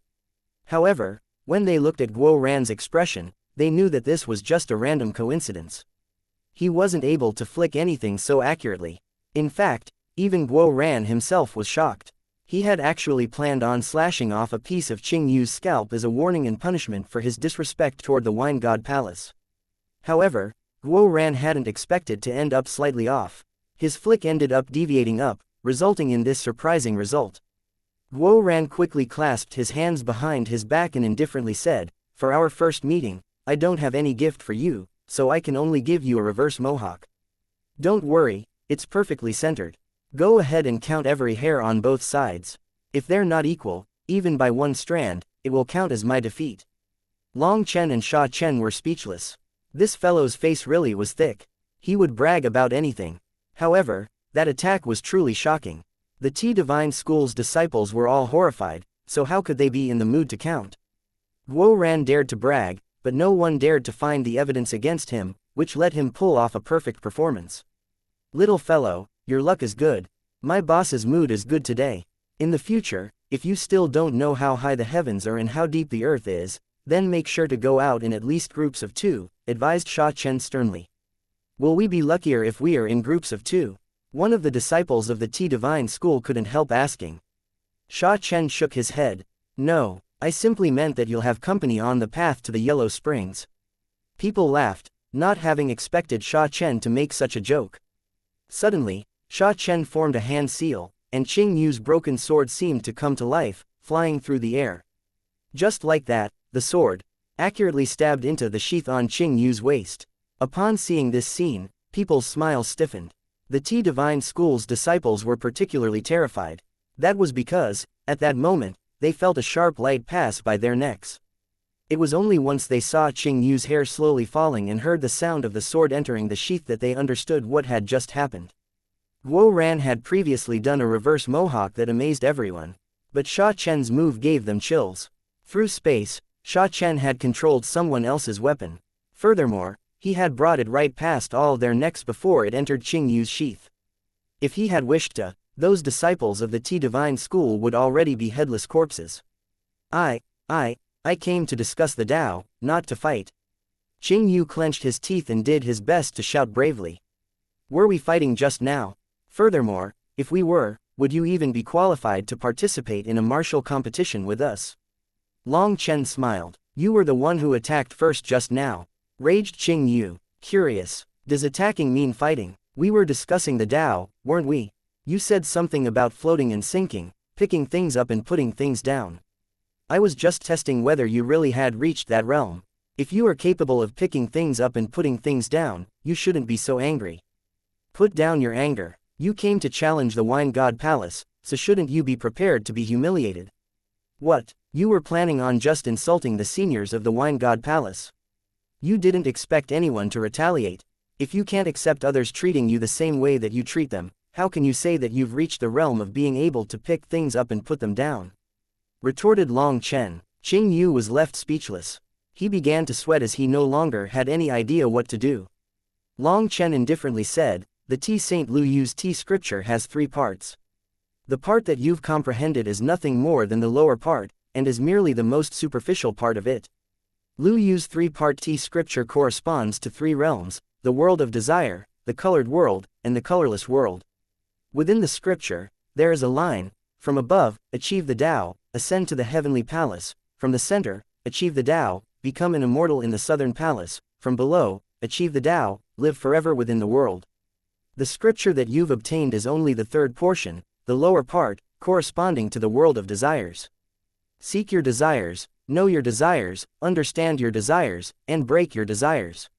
However, when they looked at Guo Ran's expression, they knew that this was just a random coincidence. He wasn't able to flick anything so accurately. In fact, even Guo Ran himself was shocked. He had actually planned on slashing off a piece of Qing Yu's scalp as a warning and punishment for his disrespect toward the Wine God Palace. However, Guo Ran hadn't expected to end up slightly off. His flick ended up deviating up, resulting in this surprising result. Guo Ran quickly clasped his hands behind his back and indifferently said, "For our first meeting, I don't have any gift for you, so I can only give you a reverse mohawk. Don't worry, it's perfectly centered. Go ahead and count every hair on both sides. If they're not equal, even by one strand, it will count as my defeat." Long Chen and Sha Chen were speechless. This fellow's face really was thick. He would brag about anything. However, that attack was truly shocking. The Tea Divine School's disciples were all horrified, so how could they be in the mood to count? Guo Ran dared to brag, but no one dared to find the evidence against him, which let him pull off a perfect performance. "Little fellow, your luck is good. My boss's mood is good today. In the future, if you still don't know how high the heavens are and how deep the earth is, then make sure to go out in at least groups of 2, advised Sha Chen sternly. "Will we be luckier if we are in groups of 2? One of the disciples of the Tea Divine School couldn't help asking. Sha Chen shook his head. "No, I simply meant that you'll have company on the path to the Yellow Springs." People laughed, not having expected Sha Chen to make such a joke. Suddenly, Sha Chen formed a hand seal, and Qing Yu's broken sword seemed to come to life, flying through the air. Just like that, the sword accurately stabbed into the sheath on Qing Yu's waist. Upon seeing this scene, people's smiles stiffened. The Tea Divine School's disciples were particularly terrified. That was because, at that moment, they felt a sharp light pass by their necks. It was only once they saw Qing Yu's hair slowly falling and heard the sound of the sword entering the sheath that they understood what had just happened. Guo Ran had previously done a reverse mohawk that amazed everyone. But Sha Chen's move gave them chills. Through space, Sha Chen had controlled someone else's weapon. Furthermore, he had brought it right past all their necks before it entered Qing Yu's sheath. If he had wished to, those disciples of the Tea Divine School would already be headless corpses. I came to discuss the Tao, not to fight." Qing Yu clenched his teeth and did his best to shout bravely. "Were we fighting just now? Furthermore, if we were, would you even be qualified to participate in a martial competition with us?" Long Chen smiled. "You were the one who attacked first just now," raged Qing Yu. "Curious. Does attacking mean fighting? We were discussing the Tao, weren't we? You said something about floating and sinking, picking things up and putting things down. I was just testing whether you really had reached that realm. If you are capable of picking things up and putting things down, you shouldn't be so angry. Put down your anger. You came to challenge the Wine God Palace, so shouldn't you be prepared to be humiliated? What, you were planning on just insulting the seniors of the Wine God Palace? You didn't expect anyone to retaliate. If you can't accept others treating you the same way that you treat them, how can you say that you've reached the realm of being able to pick things up and put them down?" retorted Long Chen. Qing Yu was left speechless. He began to sweat as he no longer had any idea what to do. Long Chen indifferently said, "The Tea Saint Lu Yu's tea scripture has 3 parts. The part that you've comprehended is nothing more than the lower part, and is merely the most superficial part of it. Lu Yu's 3-part tea scripture corresponds to 3 realms, the world of desire, the colored world, and the colorless world. Within the scripture, there is a line: from above, achieve the Tao, ascend to the heavenly palace; from the center, achieve the Tao, become an immortal in the southern palace; from below, achieve the Tao, live forever within the world. The scripture that you've obtained is only the 3rd portion, the lower part, corresponding to the world of desires. Seek your desires, know your desires, understand your desires, and break your desires.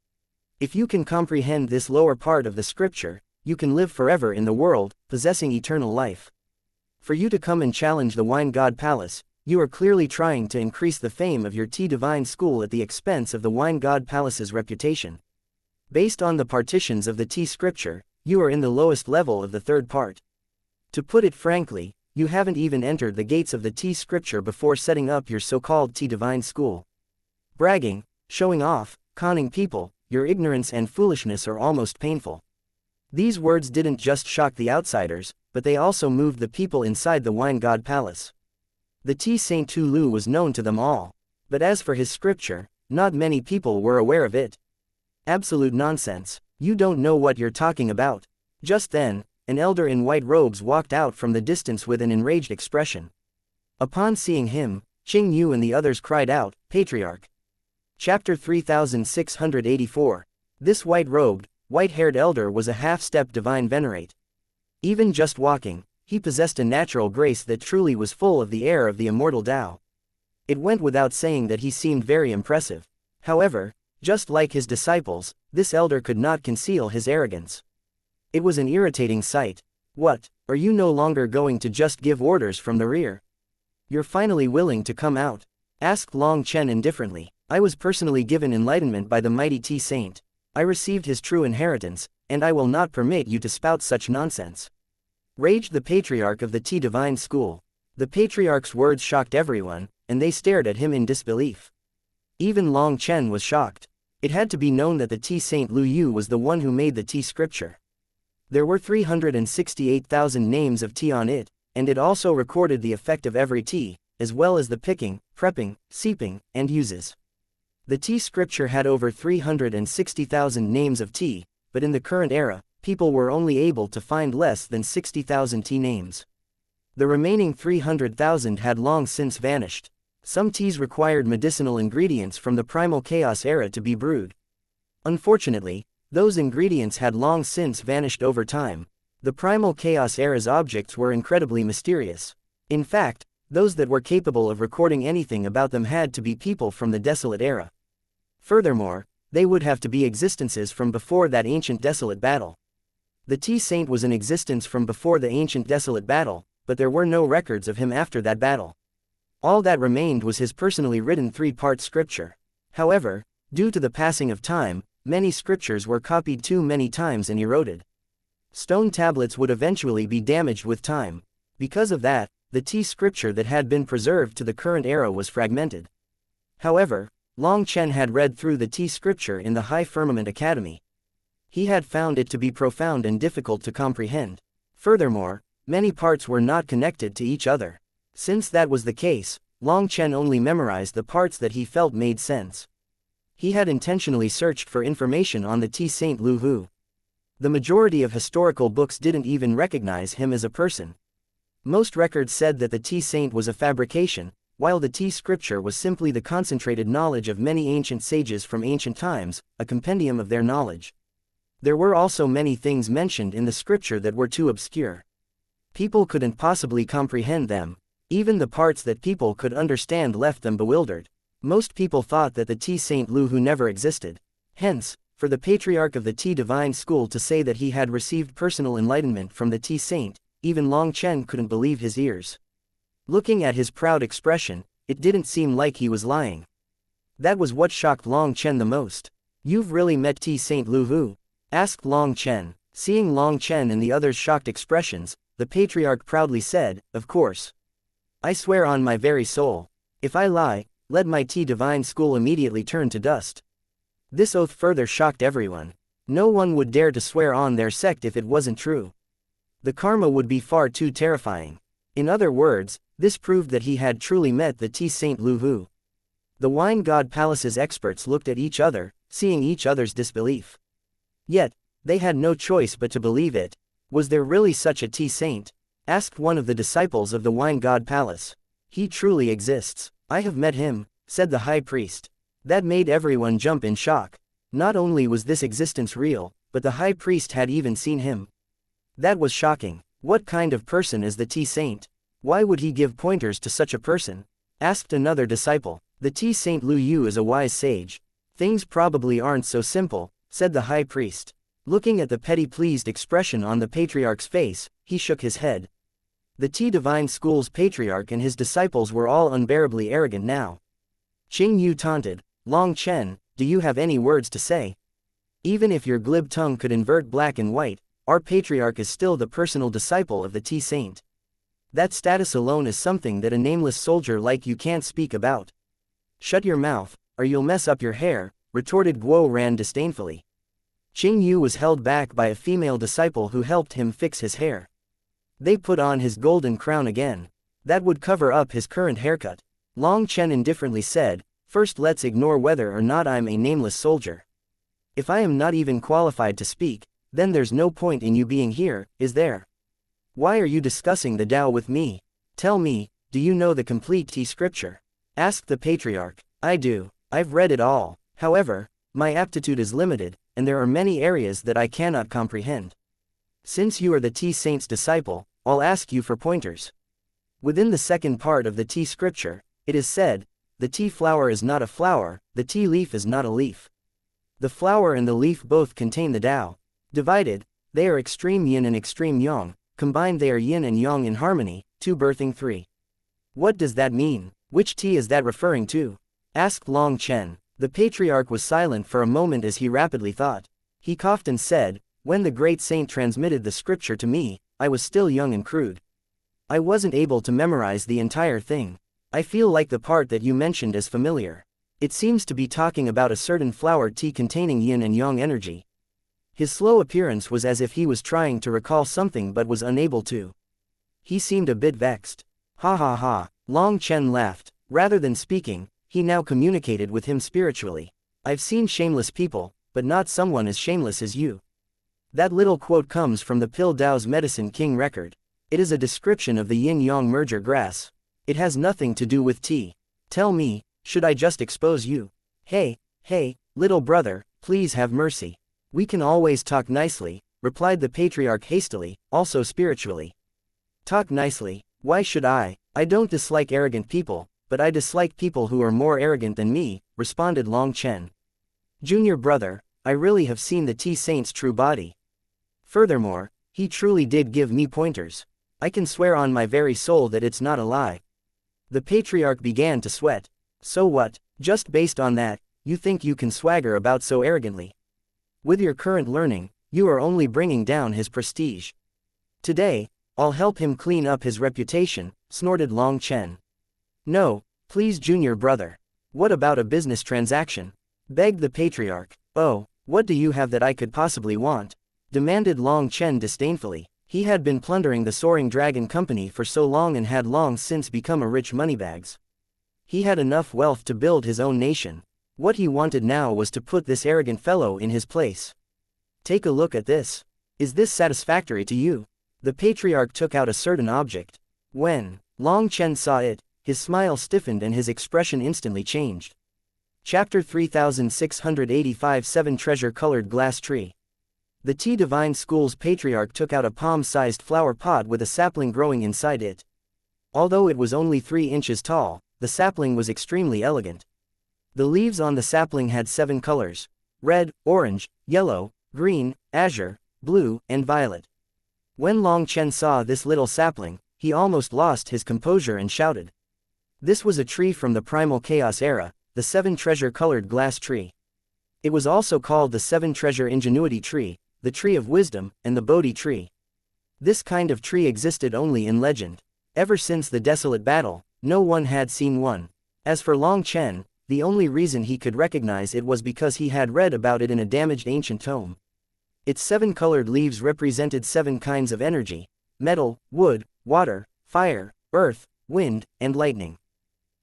If you can comprehend this lower part of the scripture, you can live forever in the world, possessing eternal life. For you to come and challenge the Wine God Palace, you are clearly trying to increase the fame of your Tea Divine School at the expense of the Wine God Palace's reputation. Based on the partitions of the tea scripture, you are in the lowest level of the 3rd part. To put it frankly, you haven't even entered the gates of the tea scripture before setting up your so-called Tea Divine School. Bragging, showing off, conning people, your ignorance and foolishness are almost painful." These words didn't just shock the outsiders, but they also moved the people inside the Wine God Palace. The Tea Saint Tu Lu was known to them all. But as for his scripture, not many people were aware of it. "Absolute nonsense. You don't know what you're talking about." Just then, an elder in white robes walked out from the distance with an enraged expression. Upon seeing him, Qing Yu and the others cried out, "Patriarch!" Chapter 3684. This white-robed, white-haired elder was a half-step divine venerate. Even just walking, he possessed a natural grace that truly was full of the air of the immortal Tao. It went without saying that he seemed very impressive. However, just like his disciples, this elder could not conceal his arrogance. It was an irritating sight. "What, are you no longer going to just give orders from the rear? You're finally willing to come out?" asked Long Chen indifferently. "I was personally given enlightenment by the mighty Tea Saint. I received his true inheritance, and I will not permit you to spout such nonsense," raged the patriarch of the Tea Divine School. The patriarch's words shocked everyone, and they stared at him in disbelief. Even Long Chen was shocked. It had to be known that the Tea Saint Lu Yu was the one who made the tea scripture. There were 368,000 names of tea on it, and it also recorded the effect of every tea, as well as the picking, prepping, seeping, and uses. The tea scripture had over 360,000 names of tea, but in the current era, people were only able to find less than 60,000 tea names. The remaining 300,000 had long since vanished. Some teas required medicinal ingredients from the primal chaos era to be brewed. Unfortunately, those ingredients had long since vanished over time. The primal chaos era's objects were incredibly mysterious. In fact, those that were capable of recording anything about them had to be people from the desolate era. Furthermore, they would have to be existences from before that ancient desolate battle. The Tea Saint was in existence from before the ancient desolate battle, but there were no records of him after that battle. All that remained was his personally written 3-part scripture. However, due to the passing of time, many scriptures were copied too many times and eroded. Stone tablets would eventually be damaged with time. Because of that, the tea scripture that had been preserved to the current era was fragmented. However, Long Chen had read through the tea scripture in the High Firmament Academy. He had found it to be profound and difficult to comprehend. Furthermore, many parts were not connected to each other. Since that was the case, Long Chen only memorized the parts that he felt made sense. He had intentionally searched for information on the Tea Saint Lu Hu. The majority of historical books didn't even recognize him as a person. Most records said that the Tea Saint was a fabrication, while the tea scripture was simply the concentrated knowledge of many ancient sages from ancient times, a compendium of their knowledge. There were also many things mentioned in the scripture that were too obscure. People couldn't possibly comprehend them. Even the parts that people could understand left them bewildered. Most people thought that the Tea Saint Lu Hu never existed. Hence, for the patriarch of the Tea Divine School to say that he had received personal enlightenment from the Tea Saint, even Long Chen couldn't believe his ears. Looking at his proud expression, it didn't seem like he was lying. That was what shocked Long Chen the most. "You've really met Tea Saint Lu Hu?" asked Long Chen. Seeing Long Chen and the others' shocked expressions, the patriarch proudly said, "Of course. I swear on my very soul. If I lie, let my Tea Divine School immediately turn to dust." This oath further shocked everyone. No one would dare to swear on their sect if it wasn't true. The karma would be far too terrifying. In other words, this proved that he had truly met the Tea Saint Lu Hu. The Wine God Palace's experts looked at each other, seeing each other's disbelief. Yet, they had no choice but to believe it. "Was there really such a Tea Saint?" asked one of the disciples of the Wine God Palace. "He truly exists. I have met him," said the high priest. That made everyone jump in shock. Not only was this existence real, but the high priest had even seen him. That was shocking. What kind of person is the Tea Saint? Why would he give pointers to such a person? Asked another disciple. "The Tea Saint Lu Yu is a wise sage. Things probably aren't so simple," said the high priest. Looking at the petty pleased expression on the patriarch's face, he shook his head. The Tea Divine School's patriarch and his disciples were all unbearably arrogant now. Qing Yu taunted, "Long Chen, do you have any words to say? Even if your glib tongue could invert black and white, our patriarch is still the personal disciple of the Tea Saint. That status alone is something that a nameless soldier like you can't speak about." "Shut your mouth, or you'll mess up your hair," retorted Guo Ran disdainfully. Qing Yu was held back by a female disciple who helped him fix his hair. They put on his golden crown again. That would cover up his current haircut. Long Chen indifferently said, "First let's ignore whether or not I'm a nameless soldier. If I am not even qualified to speak, Then there's no point in you being here, is there? Why are you discussing the Tao with me? Tell me, do you know the complete tea scripture? Asked the patriarch. I do. I've read it all. However, my aptitude is limited, and there are many areas that I cannot comprehend. Since you are the tea saint's disciple, I'll ask you for pointers. Within the second part of the tea scripture, it is said, the tea flower is not a flower, the tea leaf is not a leaf. The flower and the leaf both contain the Tao. Divided, they are extreme yin and extreme yang, combined they are yin and yang in harmony, 2 birthing 3. What does that mean? Which tea is that referring to? Asked Long Chen. The patriarch was silent for a moment as he rapidly thought. He coughed and said, when the great saint transmitted the scripture to me, I was still young and crude. I wasn't able to memorize the entire thing. I feel like the part that you mentioned is familiar. It seems to be talking about a certain flower tea containing yin and yang energy. His slow appearance was as if he was trying to recall something but was unable to. He seemed a bit vexed. Ha ha ha, Long Chen laughed. Rather than speaking, he now communicated with him spiritually. I've seen shameless people, but not someone as shameless as you. That little quote comes from the Pill Dao's Medicine King record. It is a description of the yin-yang merger grass. It has nothing to do with tea. Tell me, should I just expose you? Hey, little brother, please have mercy. We can always talk nicely, replied the patriarch hastily, also spiritually. Talk nicely, why should I? I don't dislike arrogant people, but I dislike people who are more arrogant than me, responded Long Chen. Junior brother, I really have seen the tea saint's true body. Furthermore, he truly did give me pointers. I can swear on my very soul that it's not a lie. The patriarch began to sweat. So what, just based on that, you think you can swagger about so arrogantly? With your current learning, you are only bringing down his prestige. Today, I'll help him clean up his reputation, snorted Long Chen. No, please junior brother. What about a business transaction? Begged the patriarch. Oh, what do you have that I could possibly want? Demanded Long Chen disdainfully. He had been plundering the Soaring Dragon Company for so long and had long since become a rich moneybags. He had enough wealth to build his own nation. What he wanted now was to put this arrogant fellow in his place. Take a look at this. Is this satisfactory to you? The patriarch took out a certain object. When Long Chen saw it, his smile stiffened and his expression instantly changed. Chapter 3685 7 Treasure-Colored Glass Tree. The Tea Divine School's patriarch took out a palm-sized flower pot with a sapling growing inside it. Although it was only 3 inches tall, the sapling was extremely elegant. The leaves on the sapling had 7 colors: red, orange, yellow, green, azure, blue, and violet. When Long Chen saw this little sapling, he almost lost his composure and shouted. This was a tree from the Primal Chaos era, the 7 Treasure-Colored Glass Tree. It was also called the 7 Treasure Ingenuity Tree, the Tree of Wisdom, and the Bodhi Tree. This kind of tree existed only in legend. Ever since the desolate battle, no one had seen one. As for Long Chen, the only reason he could recognize it was because he had read about it in a damaged ancient tome. Its 7 colored leaves represented 7 kinds of energy: metal, wood, water, fire, earth, wind, and lightning.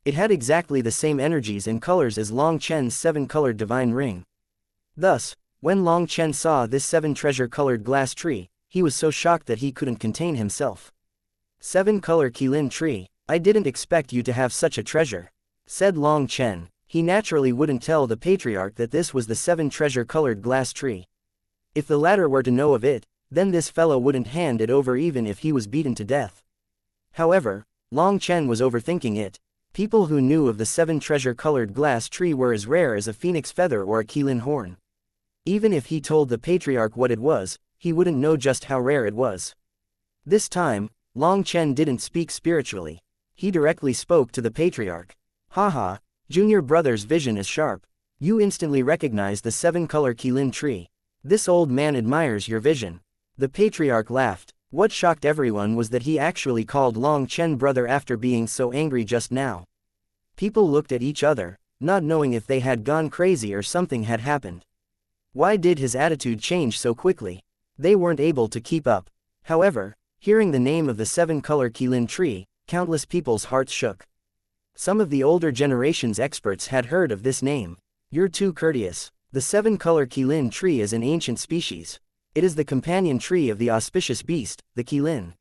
It had exactly the same energies and colors as Long Chen's 7-colored divine ring. Thus, when Long Chen saw this 7 treasure-colored glass tree, he was so shocked that he couldn't contain himself. 7-color Qilin tree, I didn't expect you to have such a treasure, said Long Chen. He naturally wouldn't tell the patriarch that this was the 7 treasure-colored glass tree. If the latter were to know of it, then this fellow wouldn't hand it over even if he was beaten to death. However, Long Chen was overthinking it. People who knew of the 7 treasure-colored glass tree were as rare as a phoenix feather or a Qilin horn. Even if he told the patriarch what it was, he wouldn't know just how rare it was. This time, Long Chen didn't speak spiritually. He directly spoke to the patriarch. Haha, junior brother's vision is sharp. You instantly recognize the 7-color Qilin tree. This old man admires your vision. The patriarch laughed. What shocked everyone was that he actually called Long Chen brother after being so angry just now. People looked at each other, not knowing if they had gone crazy or something had happened. Why did his attitude change so quickly? They weren't able to keep up. However, hearing the name of the 7-color Qilin tree, countless people's hearts shook. Some of the older generation's experts had heard of this name. You're too courteous. The 7-color Qilin tree is an ancient species. It is the companion tree of the auspicious beast, the qilin.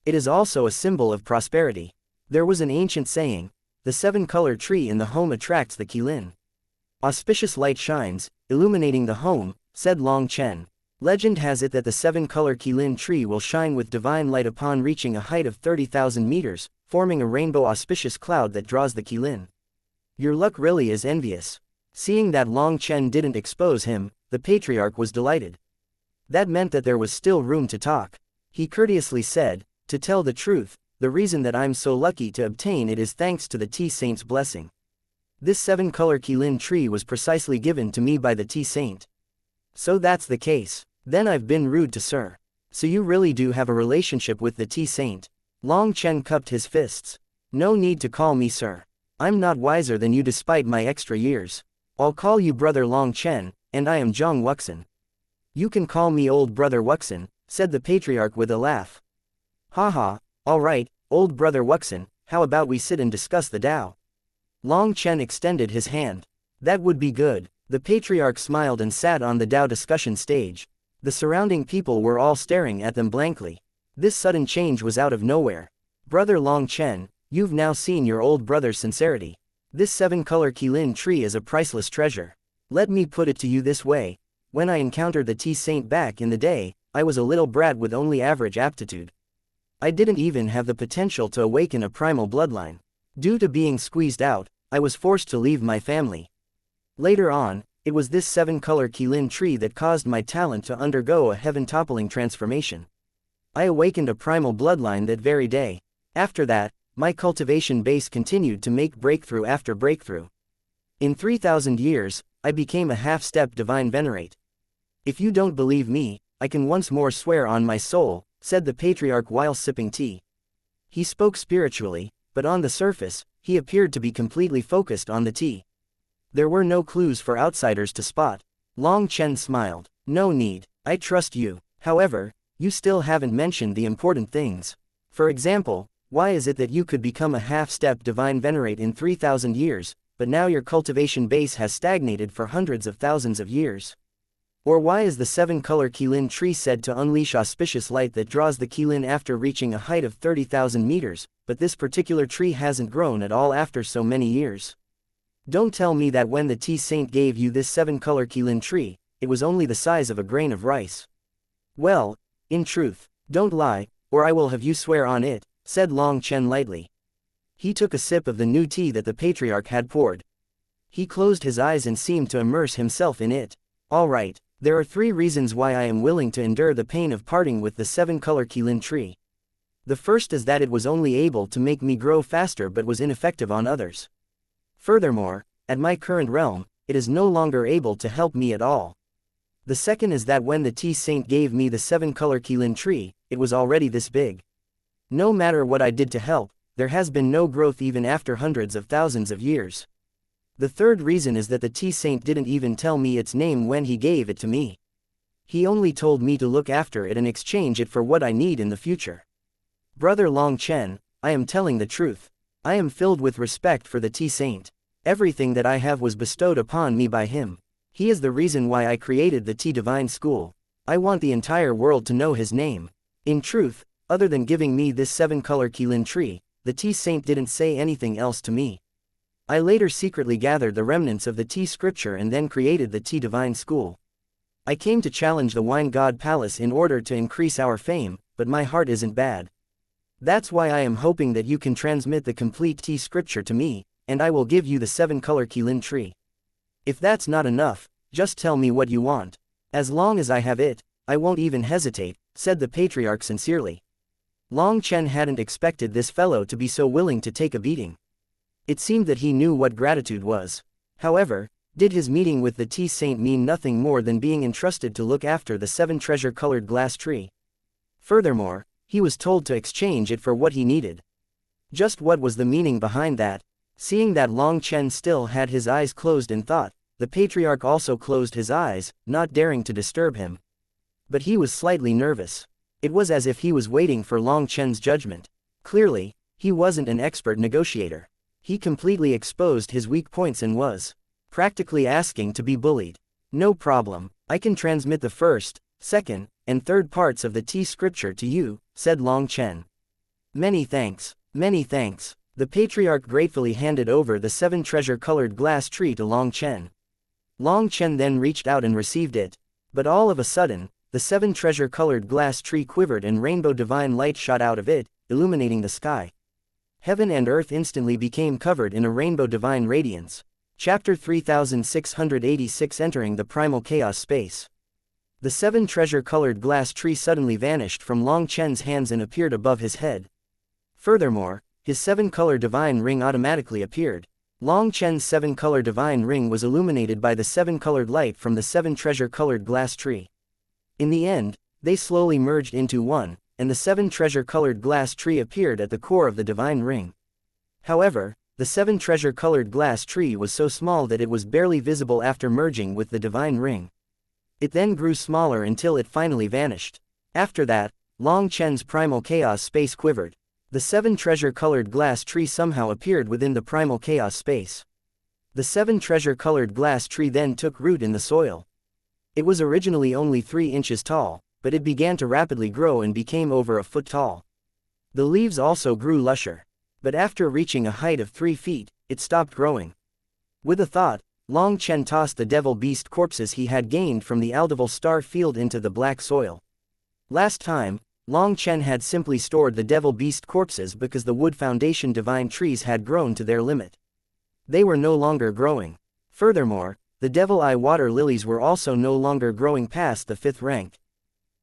It is also a symbol of prosperity. There was an ancient saying, the 7-color tree in the home attracts the qilin. Auspicious light shines, illuminating the home, said Long Chen. Legend has it that the 7-color qilin tree will shine with divine light upon reaching a height of 30,000 meters, forming a rainbow auspicious cloud that draws the qilin. Your luck really is envious. Seeing that Long Chen didn't expose him, the patriarch was delighted. That meant that there was still room to talk. He courteously said, to tell the truth, the reason that I'm so lucky to obtain it is thanks to the tea saint's blessing. This 7-color qilin tree was precisely given to me by the tea saint. So that's the case. Then I've been rude to sir. So you really do have a relationship with the tea saint? Long Chen cupped his fists. No need to call me sir. I'm not wiser than you despite my extra years. I'll call you brother Long Chen, and I am Zhang Wuxin. You can call me old brother Wuxin, said the patriarch with a laugh. Haha, alright, old brother Wuxin, how about we sit and discuss the Tao? Long Chen extended his hand. That would be good. The patriarch smiled and sat on the Tao discussion stage. The surrounding people were all staring at them blankly. This sudden change was out of nowhere. Brother Long Chen, you've now seen your old brother's sincerity. This 7-color qilin tree is a priceless treasure. Let me put it to you this way. When I encountered the tea saint back in the day, I was a little brat with only average aptitude. I didn't even have the potential to awaken a primal bloodline. Due to being squeezed out, I was forced to leave my family. Later on, it was this 7-color qilin tree that caused my talent to undergo a heaven-toppling transformation. I awakened a primal bloodline that very day. After that, my cultivation base continued to make breakthrough after breakthrough. In 3,000 years, I became a half-step divine venerate. If you don't believe me, I can once more swear on my soul, said the patriarch while sipping tea. He spoke spiritually, but on the surface, he appeared to be completely focused on the tea. There were no clues for outsiders to spot. Long Chen smiled. No need, I trust you. However, you still haven't mentioned the important things. For example, why is it that you could become a half-step divine venerate in 3,000 years, but now your cultivation base has stagnated for hundreds of thousands of years? Or why is the 7-color qilin tree said to unleash auspicious light that draws the qilin after reaching a height of 30,000 meters, but this particular tree hasn't grown at all after so many years? Don't tell me that when the tea saint gave you this 7-color qilin tree, it was only the size of a grain of rice. Well, in truth, don't lie, or I will have you swear on it, said Long Chen lightly. He took a sip of the new tea that the patriarch had poured. He closed his eyes and seemed to immerse himself in it. All right, there are 3 reasons why I am willing to endure the pain of parting with the 7-color qilin tree. The first is that it was only able to make me grow faster but was ineffective on others. Furthermore, at my current realm, it is no longer able to help me at all. The second is that when the tea saint gave me the 7-color qilin tree, it was already this big. No matter what I did to help, there has been no growth even after hundreds of thousands of years. The third reason is that the tea saint didn't even tell me its name when he gave it to me. He only told me to look after it and exchange it for what I need in the future. Brother Long Chen, I am telling the truth. I am filled with respect for the tea saint. Everything that I have was bestowed upon me by him. He is the reason why I created the tea divine school. I want the entire world to know his name. In truth, other than giving me this 7-color qilin tree, the tea saint didn't say anything else to me. I later secretly gathered the remnants of the tea scripture and then created the tea divine school. I came to challenge the wine god palace in order to increase our fame, but my heart isn't bad. That's why I am hoping that you can transmit the complete tea scripture to me, and I will give you the 7-color qilin tree. If that's not enough, just tell me what you want. As long as I have it, I won't even hesitate, said the patriarch sincerely. Long Chen hadn't expected this fellow to be so willing to take a beating. It seemed that he knew what gratitude was. However, did his meeting with the tea saint mean nothing more than being entrusted to look after the 7 treasure-colored glass tree? Furthermore, he was told to exchange it for what he needed. Just what was the meaning behind that? Seeing that Long Chen still had his eyes closed in thought, the patriarch also closed his eyes, not daring to disturb him. But he was slightly nervous. It was as if he was waiting for Long Chen's judgment. Clearly, he wasn't an expert negotiator. He completely exposed his weak points and was practically asking to be bullied. No problem, I can transmit the first, second, and third parts of the tea scripture to you," said Long Chen. "Many thanks, many thanks." The patriarch gratefully handed over the 7 treasure-colored glass tree to Long Chen. Long Chen then reached out and received it. But all of a sudden, the 7 treasure-colored glass tree quivered and rainbow divine light shot out of it, illuminating the sky. Heaven and earth instantly became covered in a rainbow divine radiance. Chapter 3686, Entering the Primal Chaos Space. The 7 treasure-colored glass tree suddenly vanished from Long Chen's hands and appeared above his head. Furthermore, his 7-color divine ring automatically appeared. Long Chen's 7-color divine ring was illuminated by the 7-colored light from the 7 treasure-colored glass tree. In the end, they slowly merged into one, and the 7 treasure-colored glass tree appeared at the core of the divine ring. However, the 7 treasure-colored glass tree was so small that it was barely visible after merging with the divine ring. It then grew smaller until it finally vanished. After that, Long Chen's primal chaos space quivered. The 7 treasure-colored glass tree somehow appeared within the primal chaos space. The 7 treasure-colored glass tree then took root in the soil. It was originally only 3 inches tall, but it began to rapidly grow and became over a foot tall. The leaves also grew lusher. But after reaching a height of 3 feet, it stopped growing. With a thought, Long Chen tossed the devil beast corpses he had gained from the Aldeval star field into the black soil. Last time, Long Chen had simply stored the devil beast corpses because the wood foundation divine trees had grown to their limit. They were no longer growing. Furthermore, the devil eye water lilies were also no longer growing past the 5th rank.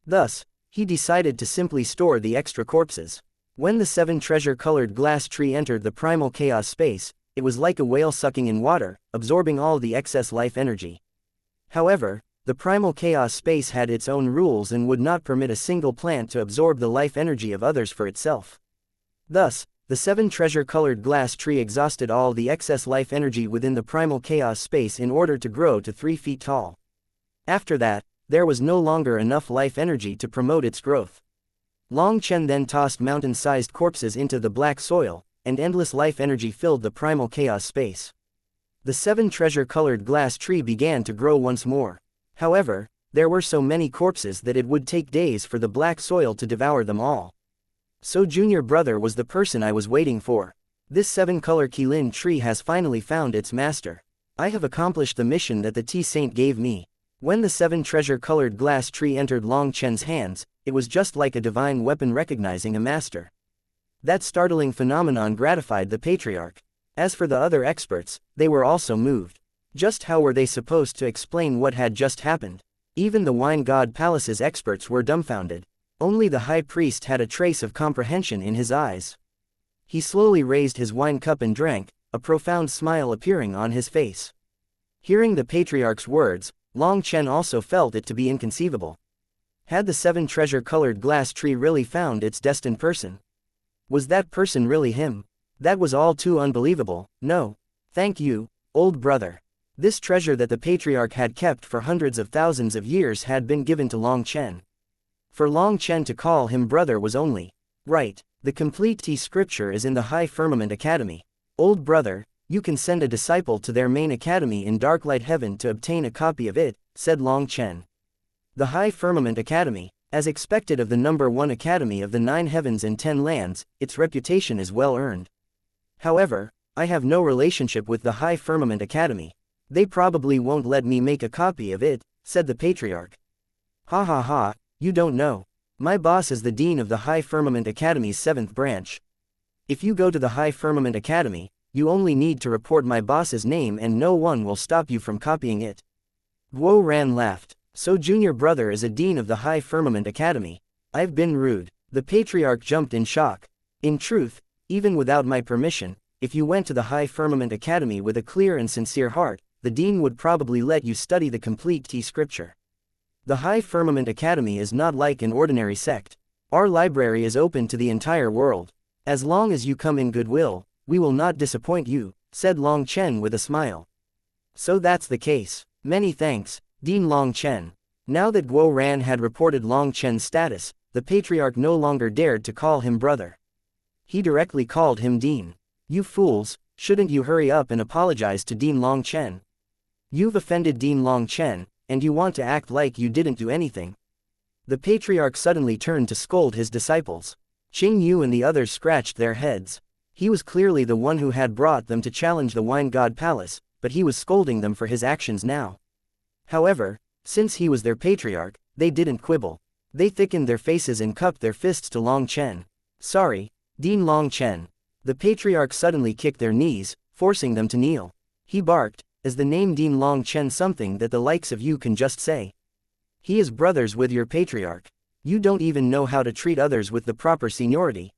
Thus, he decided to simply store the extra corpses. When the 7 treasure-colored glass tree entered the primal chaos space, it was like a whale sucking in water, absorbing all the excess life energy. However, the primal chaos space had its own rules and would not permit a single plant to absorb the life energy of others for itself. Thus, the 7 treasure-colored glass tree exhausted all the excess life energy within the primal chaos space in order to grow to 3 feet tall. After that, there was no longer enough life energy to promote its growth. Long Chen then tossed mountain-sized corpses into the black soil, and endless life energy filled the primal chaos space. The 7 treasure-colored glass tree began to grow once more. However, there were so many corpses that it would take days for the black soil to devour them all. So Junior Brother was the person I was waiting for. This 7-color Qilin tree has finally found its master. I have accomplished the mission that the Tea Saint gave me. When the 7 treasure-colored glass tree entered Long Chen's hands, it was just like a divine weapon recognizing a master. That startling phenomenon gratified the patriarch. As for the other experts, they were also moved. Just how were they supposed to explain what had just happened? Even the Wine God Palace's experts were dumbfounded. Only the high priest had a trace of comprehension in his eyes. He slowly raised his wine cup and drank, a profound smile appearing on his face. Hearing the patriarch's words, Long Chen also felt it to be inconceivable. Had the 7 treasure-colored glass tree really found its destined person? Was that person really him? That was all too unbelievable. No. Thank you, old brother. This treasure that the patriarch had kept for hundreds of thousands of years had been given to Long Chen. For Long Chen to call him brother was only right. The complete tea scripture is in the High Firmament Academy. Old brother, you can send a disciple to their main academy in Darklight Heaven to obtain a copy of it, said Long Chen. The High Firmament Academy, as expected of the number 1 academy of the 9 heavens and 10 lands, its reputation is well earned. However, I have no relationship with the High Firmament Academy. They probably won't let me make a copy of it, said the patriarch. Ha ha ha, you don't know. My boss is the dean of the High Firmament Academy's 7th branch. If you go to the High Firmament Academy, you only need to report my boss's name and no one will stop you from copying it. Guo Ran laughed. So Junior Brother is a dean of the High Firmament Academy. I've been rude. The patriarch jumped in shock. In truth, even without my permission, if you went to the High Firmament Academy with a clear and sincere heart, the dean would probably let you study the complete tea scripture. The High Firmament Academy is not like an ordinary sect. Our library is open to the entire world. As long as you come in goodwill, we will not disappoint you, said Long Chen with a smile. So that's the case. Many thanks, Dean Long Chen. Now that Guo Ran had reported Long Chen's status, the patriarch no longer dared to call him brother. He directly called him Dean. You fools, shouldn't you hurry up and apologize to Dean Long Chen? You've offended Dean Long Chen, and you want to act like you didn't do anything. The patriarch suddenly turned to scold his disciples. Qing Yu and the others scratched their heads. He was clearly the one who had brought them to challenge the Wine God Palace, but he was scolding them for his actions now. However, since he was their patriarch, they didn't quibble. They thickened their faces and cupped their fists to Long Chen. Sorry, Dean Long Chen. The patriarch suddenly kicked their knees, forcing them to kneel. He barked, "Is the name Dean Long Chen something that the likes of you can just say? He is brothers with your patriarch. You don't even know how to treat others with the proper seniority.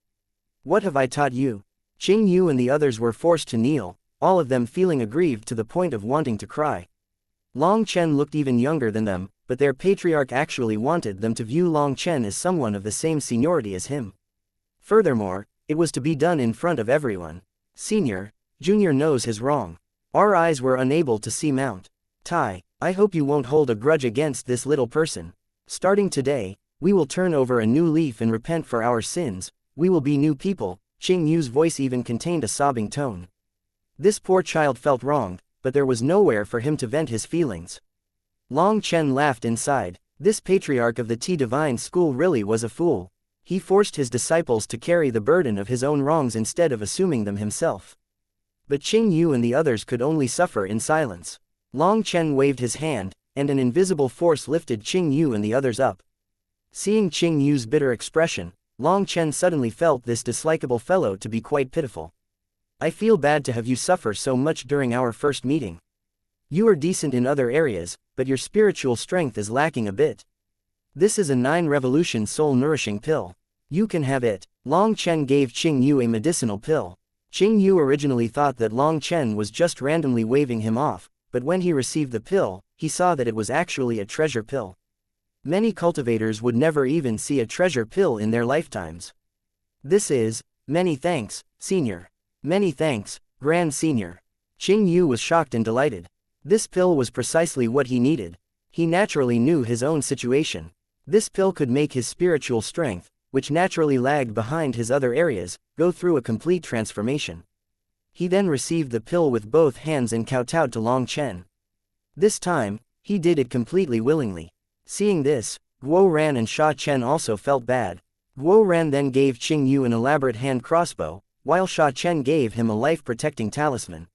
What have I taught you?" Qing Yu and the others were forced to kneel, all of them feeling aggrieved to the point of wanting to cry. Long Chen looked even younger than them, but their patriarch actually wanted them to view Long Chen as someone of the same seniority as him. Furthermore, it was to be done in front of everyone. Senior, Junior knows his wrong. Our eyes were unable to see Mount. Tai, I hope you won't hold a grudge against this little person. Starting today, we will turn over a new leaf and repent for our sins. We will be new people. Qing Yu's voice even contained a sobbing tone. This poor child felt wronged, but there was nowhere for him to vent his feelings. Long Chen laughed inside. This patriarch of the Tea Divine School really was a fool. He forced his disciples to carry the burden of his own wrongs instead of assuming them himself. But Qing Yu and the others could only suffer in silence. Long Chen waved his hand, and an invisible force lifted Qing Yu and the others up. Seeing Qing Yu's bitter expression, Long Chen suddenly felt this dislikable fellow to be quite pitiful. I feel bad to have you suffer so much during our first meeting. You are decent in other areas, but your spiritual strength is lacking a bit. This is a 9-revolution soul-nourishing pill. You can have it. Long Chen gave Qing Yu a medicinal pill. Qing Yu originally thought that Long Chen was just randomly waving him off, but when he received the pill, he saw that it was actually a treasure pill. Many cultivators would never even see a treasure pill in their lifetimes. This is, many thanks, Senior. Many thanks, Grand Senior. Qing Yu was shocked and delighted. This pill was precisely what he needed. He naturally knew his own situation. This pill could make his spiritual strength, which naturally lagged behind his other areas, go through a complete transformation. He then received the pill with both hands and kowtowed to Long Chen. This time, he did it completely willingly. Seeing this, Guo Ran and Sha Chen also felt bad. Guo Ran then gave Qing Yu an elaborate hand crossbow, while Sha Chen gave him a life-protecting talisman.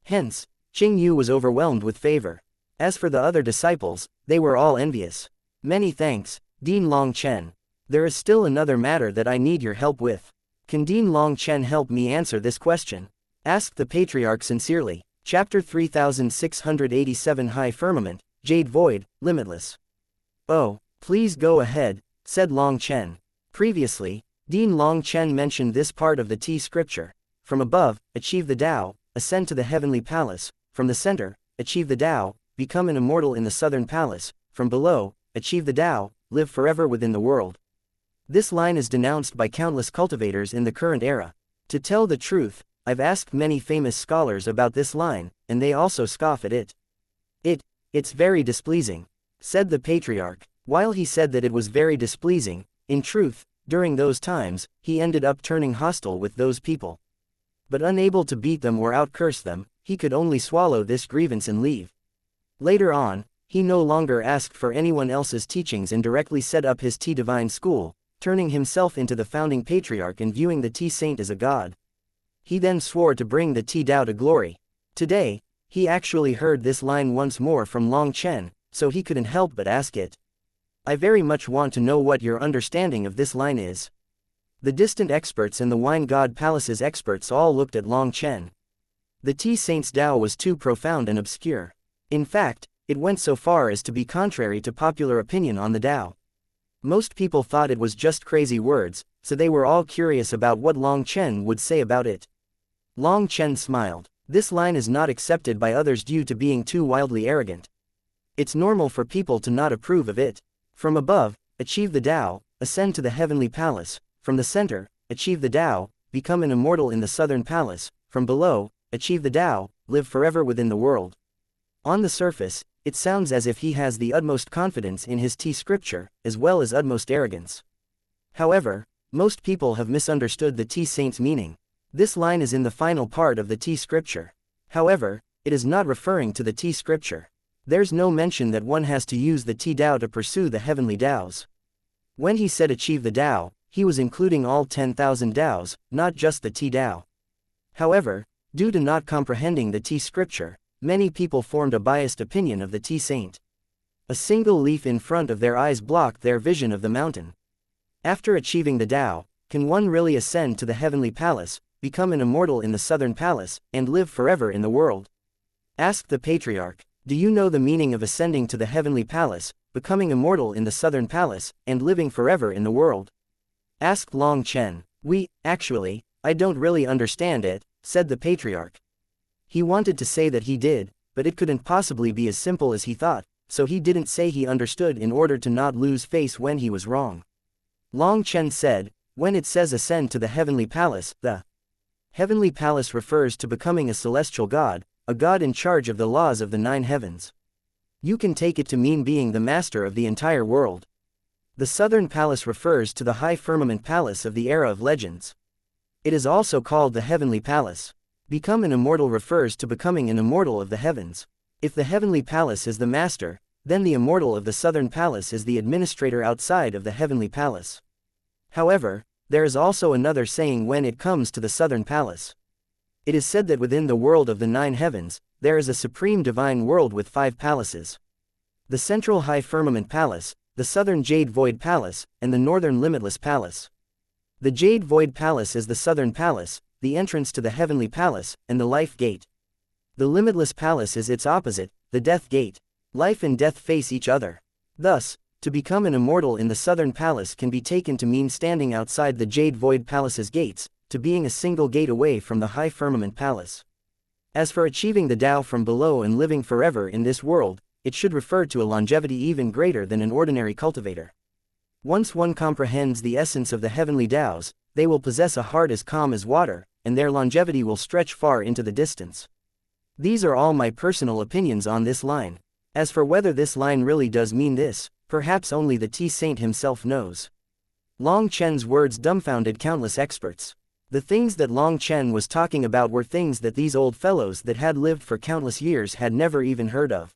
Hence, Qing Yu was overwhelmed with favor. As for the other disciples, they were all envious. Many thanks, Dean Long Chen. There is still another matter that I need your help with. Can Dean Long Chen help me answer this question? Asked the patriarch sincerely. Chapter 3687 High Firmament, Jade Void, Limitless. Oh, please go ahead, said Long Chen. Previously, Dean Long Chen mentioned this part of the Tea scripture. From above, achieve the Tao, ascend to the heavenly palace. From the center, achieve the Tao, become an immortal in the southern palace. From below, achieve the Tao, live forever within the world. This line is denounced by countless cultivators in the current era. To tell the truth, I've asked many famous scholars about this line, and they also scoff at it. It's very displeasing, said the patriarch. While he said that it was very displeasing, in truth, during those times, he ended up turning hostile with those people. But unable to beat them or outcurse them, he could only swallow this grievance and leave. Later on, he no longer asked for anyone else's teachings and directly set up his Tea Divine School, turning himself into the founding patriarch and viewing the Tea Saint as a god. He then swore to bring the Tea Tao to glory. Today, he actually heard this line once more from Long Chen, so he couldn't help but ask it. I very much want to know what your understanding of this line is. The distant experts and the Wine God Palace's experts all looked at Long Chen. The Tea Saint's Tao was too profound and obscure. In fact, it went so far as to be contrary to popular opinion on the Tao. Most people thought it was just crazy words, so they were all curious about what Long Chen would say about it. Long Chen smiled. This line is not accepted by others due to being too wildly arrogant. It's normal for people to not approve of it. From above, achieve the Tao, ascend to the heavenly palace. From the center, achieve the Tao, become an immortal in the southern palace. From below, achieve the Tao, live forever within the world. On the surface, it sounds as if he has the utmost confidence in his Tea scripture, as well as utmost arrogance. However, most people have misunderstood the Tea Saint's meaning. This line is in the final part of the Tea scripture. However, it is not referring to the Tea scripture. There's no mention that one has to use the Tea Tao to pursue the heavenly Taos. When he said achieve the Tao, he was including all 10,000 Taos, not just the T Tao. However, due to not comprehending the T scripture, many people formed a biased opinion of the T saint. A single leaf in front of their eyes blocked their vision of the mountain. After achieving the Tao, can one really ascend to the heavenly palace, become an immortal in the southern palace, and live forever in the world? Asked the patriarch, do you know the meaning of ascending to the heavenly palace, becoming immortal in the southern palace, and living forever in the world? Asked Long Chen. Actually, I don't really understand it, said the patriarch. He wanted to say that he did, but it couldn't possibly be as simple as he thought, so he didn't say he understood in order to not lose face when he was wrong. Long Chen said, when it says ascend to the heavenly palace, the heavenly palace refers to becoming a celestial god, a god in charge of the laws of the 9 heavens. You can take it to mean being the master of the entire world. The southern palace refers to the high firmament palace of the era of legends. It is also called the heavenly palace. Become an immortal refers to becoming an immortal of the heavens. If the heavenly palace is the master, then the immortal of the southern palace is the administrator outside of the heavenly palace. However, there is also another saying when it comes to the southern palace. It is said that within the world of the 9 heavens, there is a supreme divine world with 5 palaces. The central high firmament palace, the southern jade void palace, and the northern limitless palace. The jade void palace is the southern palace, the entrance to the heavenly palace, and the life gate. The limitless palace is its opposite, the death gate. Life and death face each other. Thus, to become an immortal in the southern palace can be taken to mean standing outside the jade void palace's gates, to being a single gate away from the high firmament palace. As for achieving the Tao from below and living forever in this world, it should refer to a longevity even greater than an ordinary cultivator. Once one comprehends the essence of the heavenly Taos, they will possess a heart as calm as water, and their longevity will stretch far into the distance. These are all my personal opinions on this line. As for whether this line really does mean this, perhaps only the Tea Saint himself knows. Long Chen's words dumbfounded countless experts. The things that Long Chen was talking about were things that these old fellows that had lived for countless years had never even heard of.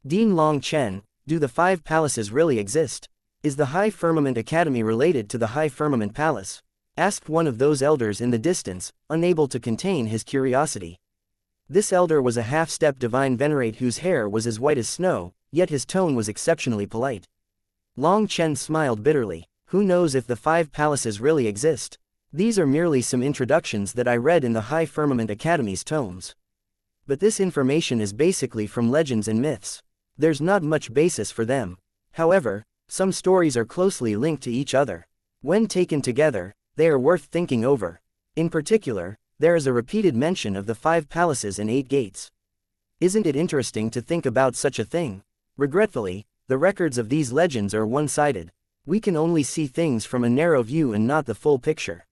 Dean Long Chen, do the 5 palaces really exist? Is the High Firmament Academy related to the High Firmament Palace? Asked one of those elders in the distance, unable to contain his curiosity. This elder was a half-step divine venerate whose hair was as white as snow, yet his tone was exceptionally polite. Long Chen smiled bitterly. Who knows if the 5 palaces really exist? These are merely some introductions that I read in the High Firmament Academy's tomes. But this information is basically from legends and myths. There's not much basis for them. However, some stories are closely linked to each other. When taken together, they are worth thinking over. In particular, there is a repeated mention of the 5 palaces and 8 gates. Isn't it interesting to think about such a thing? Regretfully, the records of these legends are one-sided. We can only see things from a narrow view and not the full picture.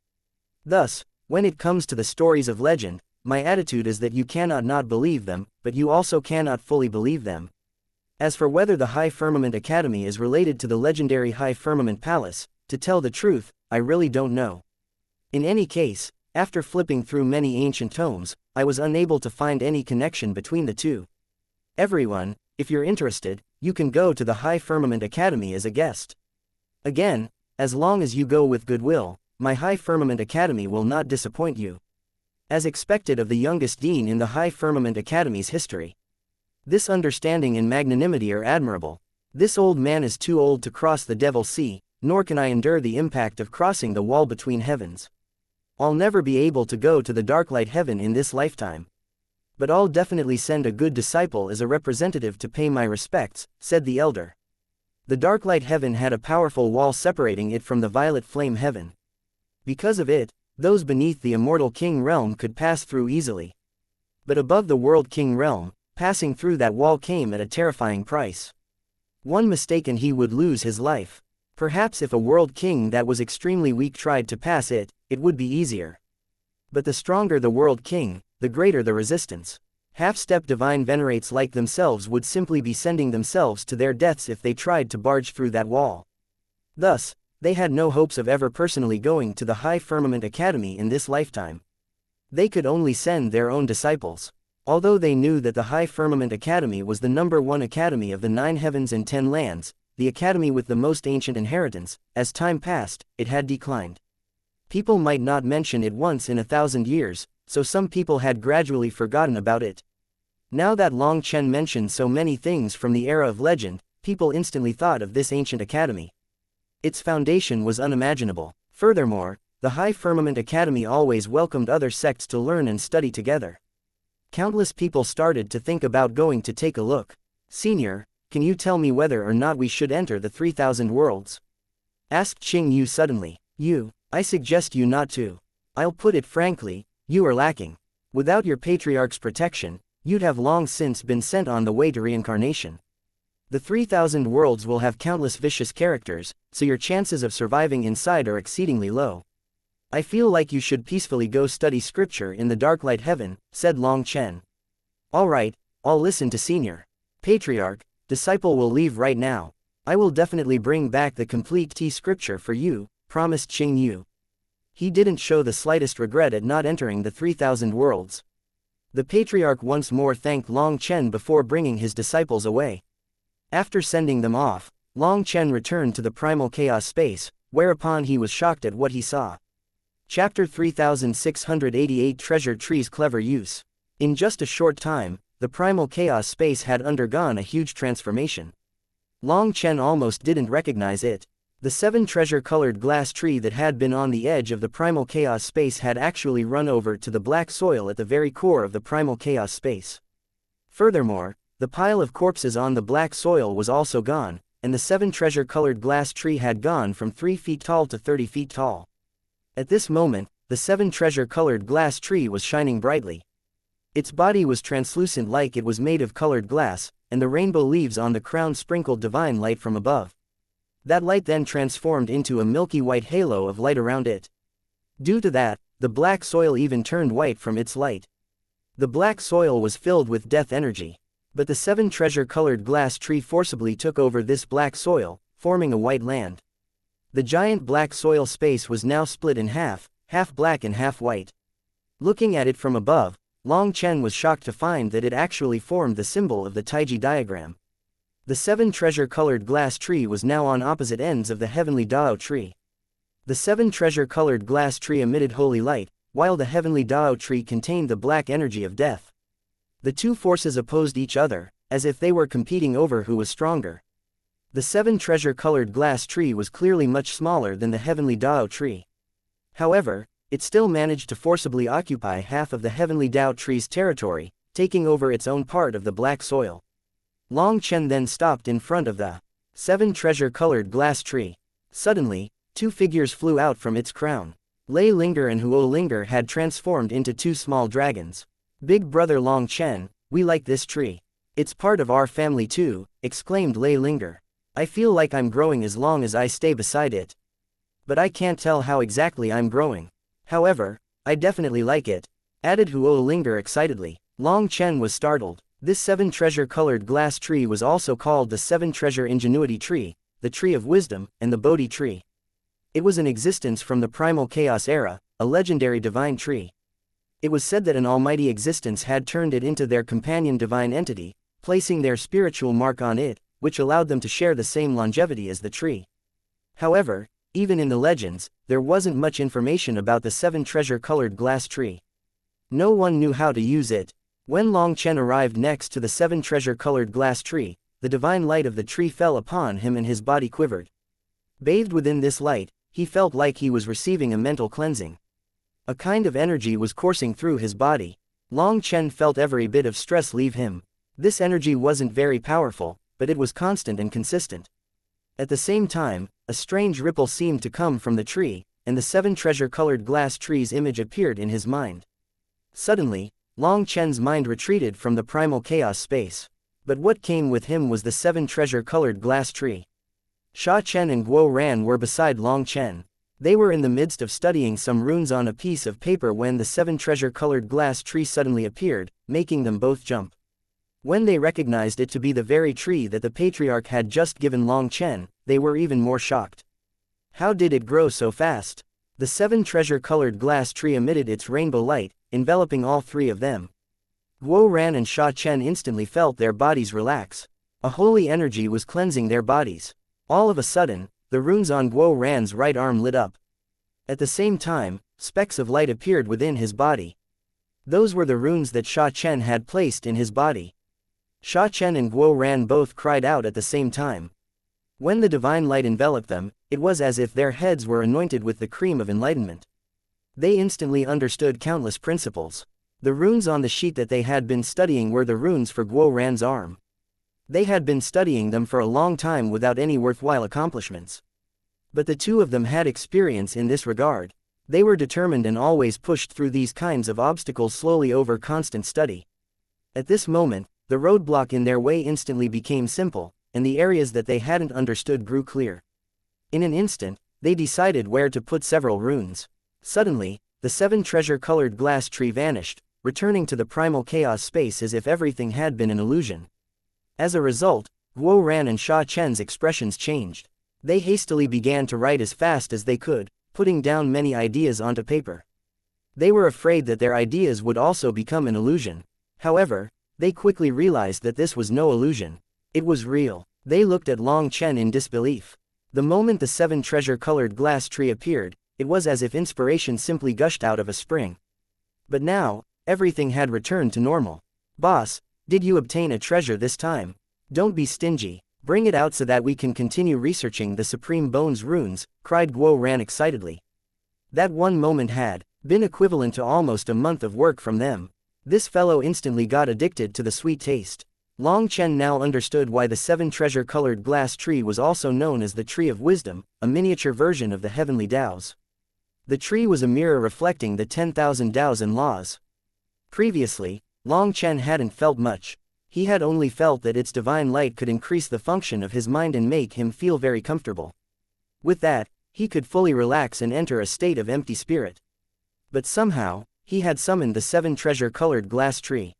Thus, when it comes to the stories of legend, my attitude is that you cannot not believe them, but you also cannot fully believe them. As for whether the High Firmament Academy is related to the legendary High Firmament Palace, to tell the truth, I really don't know. In any case, after flipping through many ancient tomes, I was unable to find any connection between the two. Everyone, if you're interested, you can go to the High Firmament Academy as a guest. Again, as long as you go with goodwill, my High Firmament Academy will not disappoint you. As expected of the youngest dean in the High Firmament Academy's history. This understanding and magnanimity are admirable. This old man is too old to cross the Devil's Sea, nor can I endure the impact of crossing the wall between heavens. I'll never be able to go to the Darklight Heaven in this lifetime. But I'll definitely send a good disciple as a representative to pay my respects, said the elder. The Darklight Heaven had a powerful wall separating it from the Violet Flame Heaven. Because of it, those beneath the Immortal King Realm could pass through easily. But above the World King Realm, passing through that wall came at a terrifying price. One mistake and he would lose his life. Perhaps if a World King that was extremely weak tried to pass it, it would be easier. But the stronger the World King, the greater the resistance. Half-step divine venerates like themselves would simply be sending themselves to their deaths if they tried to barge through that wall. Thus, they had no hopes of ever personally going to the High Firmament Academy in this lifetime. They could only send their own disciples. Although they knew that the High Firmament Academy was the #1 academy of the 9 heavens and 10 lands, the academy with the most ancient inheritance. As time passed, it had declined. People might not mention it once in 1,000 years, so some people had gradually forgotten about it. Now that Long Chen mentioned so many things from the era of legend, people instantly thought of this ancient academy. Its foundation was unimaginable. Furthermore, the High Firmament Academy always welcomed other sects to learn and study together. Countless people started to think about going to take a look. "Senior, can you tell me whether or not we should enter the 3,000 worlds?" asked Qing Yu suddenly. I suggest you not to. I'll put it frankly, you are lacking. Without your patriarch's protection, you'd have long since been sent on the way to reincarnation. The 3,000 worlds will have countless vicious characters, so your chances of surviving inside are exceedingly low. I feel like you should peacefully go study scripture in the dark light heaven, said Long Chen. Alright, I'll listen to Senior. Patriarch, disciple will leave right now. I will definitely bring back the complete tea scripture for you, promised Qing Yu. He didn't show the slightest regret at not entering the 3,000 worlds. The patriarch once more thanked Long Chen before bringing his disciples away. After sending them off, Long Chen returned to the primal chaos space, whereupon he was shocked at what he saw. Chapter 3688 Treasure Tree's Clever Use. In just a short time, the primal chaos space had undergone a huge transformation. Long Chen almost didn't recognize it. The 7 treasure-colored glass tree that had been on the edge of the primal chaos space had actually run over to the black soil at the very core of the primal chaos space. Furthermore, the pile of corpses on the black soil was also gone, and the 7 treasure-colored glass tree had gone from 3 feet tall to 30 feet tall. At this moment, the 7 treasure-colored glass tree was shining brightly. Its body was translucent like it was made of colored glass, and the rainbow leaves on the crown sprinkled divine light from above. That light then transformed into a milky white halo of light around it. Due to that, the black soil even turned white from its light. The black soil was filled with death energy. But the 7 treasure-colored glass tree forcibly took over this black soil, forming a white land. The giant black soil space was now split in half black and half white. Looking at it from above, Long Chen was shocked to find that it actually formed the symbol of the Taiji diagram. The 7 treasure-colored glass tree was now on opposite ends of the heavenly Dao tree. The 7 treasure-colored glass tree emitted holy light, while the heavenly Dao tree contained the black energy of death. The two forces opposed each other, as if they were competing over who was stronger. The 7 treasure-colored glass tree was clearly much smaller than the heavenly Dao tree. However, it still managed to forcibly occupy half of the heavenly Dao tree's territory, taking over its own part of the black soil. Long Chen then stopped in front of the 7 treasure-colored glass tree. Suddenly, 2 figures flew out from its crown. Lei Linger and Huo Linger had transformed into 2 small dragons. "Big brother Long Chen, we like this tree. It's part of our family too," exclaimed Lei Linger. "I feel like I'm growing as long as I stay beside it. But I can't tell how exactly I'm growing. However, I definitely like it," added Huo Linger excitedly. Long Chen was startled. This 7 treasure-colored glass tree was also called the 7 treasure ingenuity tree, the tree of wisdom, and the Bodhi tree. It was in existence from the primal chaos era, a legendary divine tree. It was said that an almighty existence had turned it into their companion divine entity, placing their spiritual mark on it, which allowed them to share the same longevity as the tree. However, even in the legends, there wasn't much information about the 7 treasure-colored glass tree. No one knew how to use it. When Long Chen arrived next to the 7 treasure-colored glass tree, the divine light of the tree fell upon him and his body quivered. Bathed within this light, he felt like he was receiving a mental cleansing. A kind of energy was coursing through his body. Long Chen felt every bit of stress leave him. This energy wasn't very powerful, but it was constant and consistent. At the same time, a strange ripple seemed to come from the tree, and the 7 treasure-colored glass tree's image appeared in his mind. Suddenly, Long Chen's mind retreated from the primal chaos space. But what came with him was the 7 treasure-colored glass tree. Sha Chen and Guo Ran were beside Long Chen. They were in the midst of studying some runes on a piece of paper when the 7 treasure-colored glass tree suddenly appeared, making them both jump. When they recognized it to be the very tree that the patriarch had just given Long Chen, they were even more shocked. How did it grow so fast? The 7 treasure-colored glass tree emitted its rainbow light, enveloping all 3 of them. Guo Ran and Sha Chen instantly felt their bodies relax. A holy energy was cleansing their bodies. All of a sudden, the runes on Guo Ran's right arm lit up. At the same time, specks of light appeared within his body. Those were the runes that Sha Chen had placed in his body. Sha Chen and Guo Ran both cried out at the same time. When the divine light enveloped them, it was as if their heads were anointed with the cream of enlightenment. They instantly understood countless principles. The runes on the sheet that they had been studying were the runes for Guo Ran's arm. They had been studying them for a long time without any worthwhile accomplishments. But the two of them had experience in this regard. They were determined and always pushed through these kinds of obstacles slowly over constant study. At this moment, the roadblock in their way instantly became simple, and the areas that they hadn't understood grew clear. In an instant, they decided where to put several runes. Suddenly, the 7 treasure-colored glass tree vanished, returning to the primal chaos space as if everything had been an illusion. As a result, Guo Ran and Sha Chen's expressions changed. They hastily began to write as fast as they could, putting down many ideas onto paper. They were afraid that their ideas would also become an illusion. However, they quickly realized that this was no illusion. It was real. They looked at Long Chen in disbelief. The moment the 7 treasure-colored glass tree appeared, it was as if inspiration simply gushed out of a spring. But now, everything had returned to normal. "Boss, did you obtain a treasure this time? Don't be stingy. Bring it out so that we can continue researching the Supreme Bones runes," cried Guo Ran excitedly. That one moment had been equivalent to almost a month of work from them. This fellow instantly got addicted to the sweet taste. Long Chen now understood why the 7 treasure-colored glass tree was also known as the Tree of Wisdom, a miniature version of the heavenly Taos. The tree was a mirror reflecting the 10,000 Taos and laws. Previously, Long Chen hadn't felt much. He had only felt that its divine light could increase the function of his mind and make him feel very comfortable. With that, he could fully relax and enter a state of empty spirit. But somehow, he had summoned the 7 treasure-colored glass tree.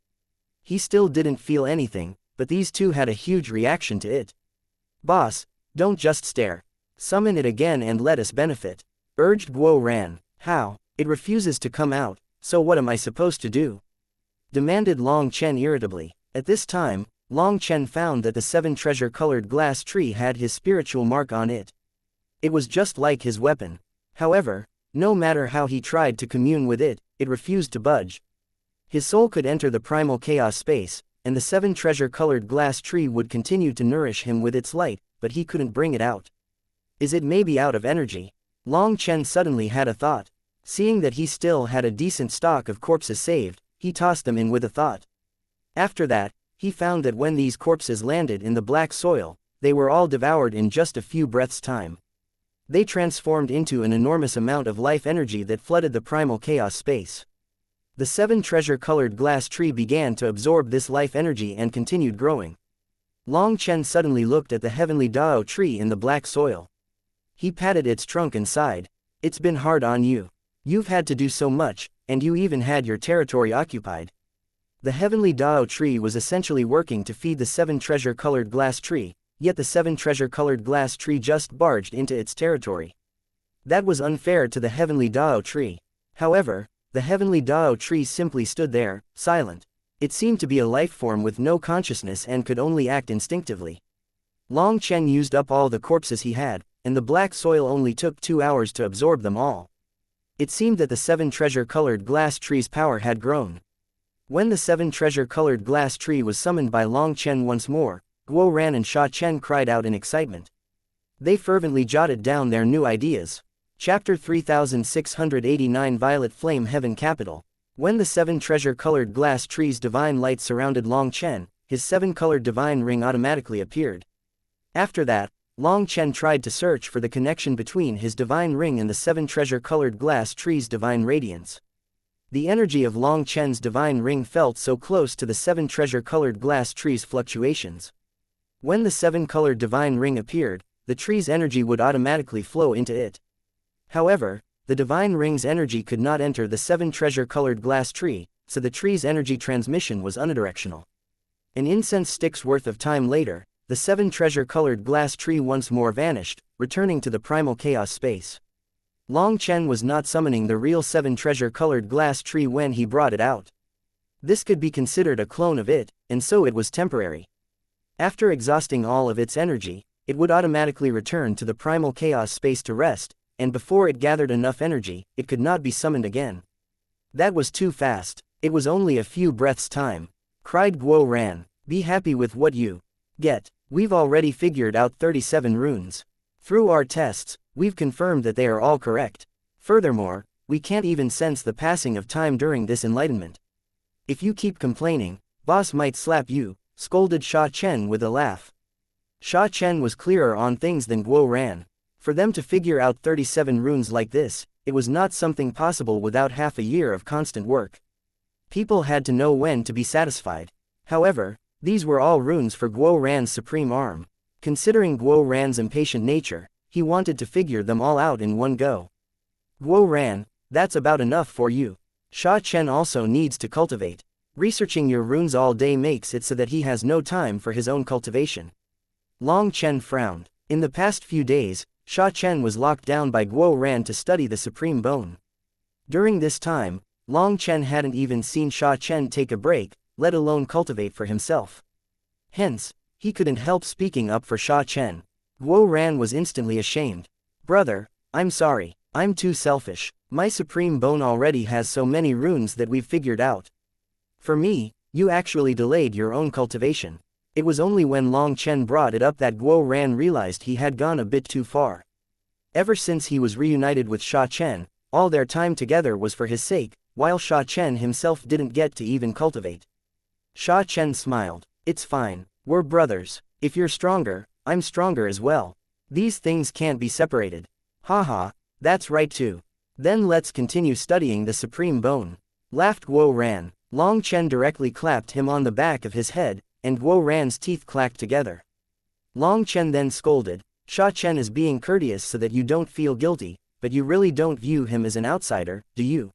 He still didn't feel anything, but these two had a huge reaction to it. "Boss, don't just stare. Summon it again and let us benefit," urged Guo Ran. "How? It refuses to come out, so what am I supposed to do?" demanded Long Chen irritably. At this time, Long Chen found that the 7 treasure-colored glass tree had his spiritual mark on it. It was just like his weapon. However, no matter how he tried to commune with it, it refused to budge. His soul could enter the primal chaos space, and the 7 treasure-colored glass tree would continue to nourish him with its light, but he couldn't bring it out. Is it maybe out of energy? Long Chen suddenly had a thought. Seeing that he still had a decent stock of corpses saved, he tossed them in with a thought. After that, he found that when these corpses landed in the black soil, they were all devoured in just a few breaths' time. They transformed into an enormous amount of life energy that flooded the primal chaos space. The 7 treasure-colored glass tree began to absorb this life energy and continued growing. Long Chen suddenly looked at the heavenly Dao tree in the black soil. He patted its trunk and sighed. "It's been hard on you. You've had to do so much, and you even had your territory occupied." The heavenly Dao tree was essentially working to feed the 7 treasure-colored glass tree, yet the 7 treasure-colored glass tree just barged into its territory. That was unfair to the heavenly Dao tree. However, the heavenly Dao tree simply stood there, silent. It seemed to be a life form with no consciousness and could only act instinctively. Long Chen used up all the corpses he had, and the black soil only took 2 hours to absorb them all. It seemed that the 7 treasure-colored glass tree's power had grown. When the 7 treasure-colored glass tree was summoned by Long Chen once more, Guo Ran and Sha Chen cried out in excitement. They fervently jotted down their new ideas. Chapter 3689 Violet Flame Heaven Capital. When the 7 treasure-colored glass tree's divine light surrounded Long Chen, his 7-colored divine ring automatically appeared. After that, Long Chen tried to search for the connection between his divine ring and the 7 treasure-colored glass tree's divine radiance. The energy of Long Chen's divine ring felt so close to the 7 treasure-colored glass tree's fluctuations. When the 7-colored divine ring appeared, the tree's energy would automatically flow into it. However, the divine ring's energy could not enter the 7 treasure-colored glass tree, so the tree's energy transmission was unidirectional. An incense stick's worth of time later, the 7 treasure-colored glass tree once more vanished, returning to the primal chaos space. Long Chen was not summoning the real 7 treasure-colored glass tree when he brought it out. This could be considered a clone of it, and so it was temporary. After exhausting all of its energy, it would automatically return to the primal chaos space to rest, and before it gathered enough energy, it could not be summoned again. That was too fast. It was only a few breaths' time, cried Guo Ran. Be happy with what you get. We've already figured out 37 runes. Through our tests, we've confirmed that they are all correct. Furthermore, we can't even sense the passing of time during this enlightenment. If you keep complaining, boss might slap you, scolded Sha Chen with a laugh. Sha Chen was clearer on things than Guo Ran. For them to figure out 37 runes like this, it was not something possible without half a year of constant work. People had to know when to be satisfied. However, these were all runes for Guo Ran's supreme arm. Considering Guo Ran's impatient nature, he wanted to figure them all out in one go. Guo Ran, that's about enough for you. Sha Chen also needs to cultivate. Researching your runes all day makes it so that he has no time for his own cultivation. Long Chen frowned. In the past few days, Sha Chen was locked down by Guo Ran to study the supreme bone. During this time, Long Chen hadn't even seen Sha Chen take a break, let alone cultivate for himself. Hence, he couldn't help speaking up for Sha Chen. Guo Ran was instantly ashamed. Brother, I'm sorry, I'm too selfish. My supreme bone already has so many runes that we've figured out. For me, you actually delayed your own cultivation. It was only when Long Chen brought it up that Guo Ran realized he had gone a bit too far. Ever since he was reunited with Sha Chen, all their time together was for his sake, while Sha Chen himself didn't get to even cultivate. Sha Chen smiled. It's fine, we're brothers. If you're stronger, I'm stronger as well. These things can't be separated. Haha, that's right too. Then let's continue studying the supreme bone. Laughed Guo Ran. Long Chen directly clapped him on the back of his head, and Guo Ran's teeth clacked together. Long Chen then scolded, Sha Chen is being courteous so that you don't feel guilty, but you really don't view him as an outsider, do you?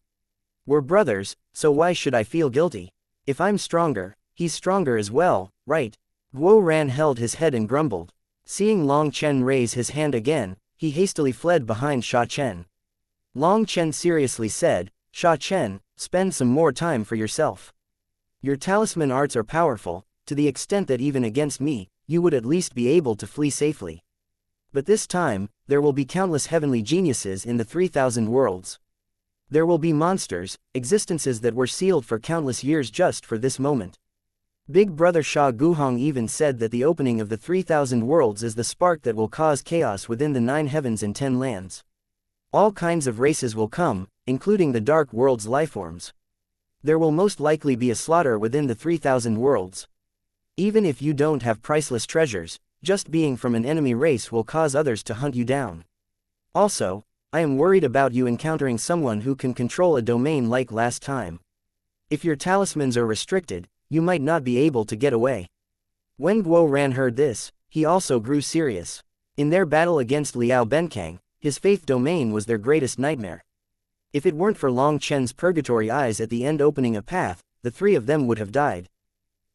We're brothers, so why should I feel guilty? If I'm stronger, he's stronger as well, right? Guo Ran held his head and grumbled. Seeing Long Chen raise his hand again, he hastily fled behind Sha Chen. Long Chen seriously said, Sha Chen, spend some more time for yourself. Your talisman arts are powerful, to the extent that even against me, you would at least be able to flee safely. But this time, there will be countless heavenly geniuses in the 3,000 worlds. There will be monsters, existences that were sealed for countless years just for this moment. Big brother Sha Guhong even said that the opening of the 3,000 worlds is the spark that will cause chaos within the 9 heavens and 10 lands. All kinds of races will come, including the dark world's lifeforms. There will most likely be a slaughter within the 3,000 worlds. Even if you don't have priceless treasures, just being from an enemy race will cause others to hunt you down. Also, I am worried about you encountering someone who can control a domain like last time. If your talismans are restricted, you might not be able to get away. When Guo Ran heard this, he also grew serious. In their battle against Liao Benkang, his faith domain was their greatest nightmare. If it weren't for Long Chen's purgatory eyes at the end opening a path, the 3 of them would have died.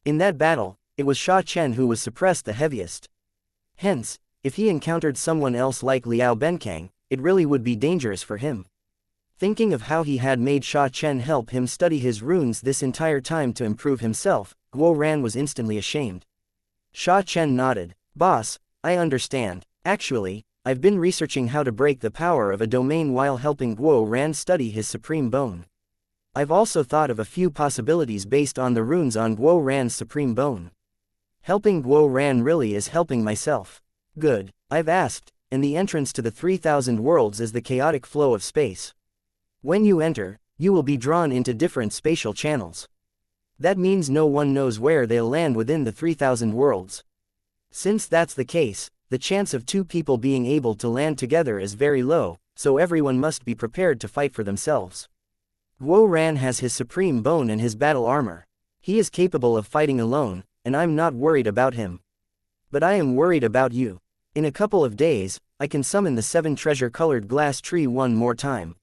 In that battle, it was Sha Chen who was suppressed the heaviest. Hence, if he encountered someone else like Liao Benkang, it really would be dangerous for him. Thinking of how he had made Sha Chen help him study his runes this entire time to improve himself, Guo Ran was instantly ashamed. Sha Chen nodded. Boss, I understand. Actually, I've been researching how to break the power of a domain while helping Guo Ran study his supreme bone. I've also thought of a few possibilities based on the runes on Guo Ran's supreme bone. Helping Guo Ran really is helping myself. Good, I've asked, and the entrance to the 3,000 worlds is the chaotic flow of space. When you enter, you will be drawn into different spatial channels. That means no one knows where they'll land within the 3,000 worlds. Since that's the case, the chance of 2 people being able to land together is very low, so everyone must be prepared to fight for themselves. Guo Ran has his supreme bone and his battle armor. He is capable of fighting alone, and I'm not worried about him. But I am worried about you. In a couple of days, I can summon the 7 treasure-colored glass tree one more time.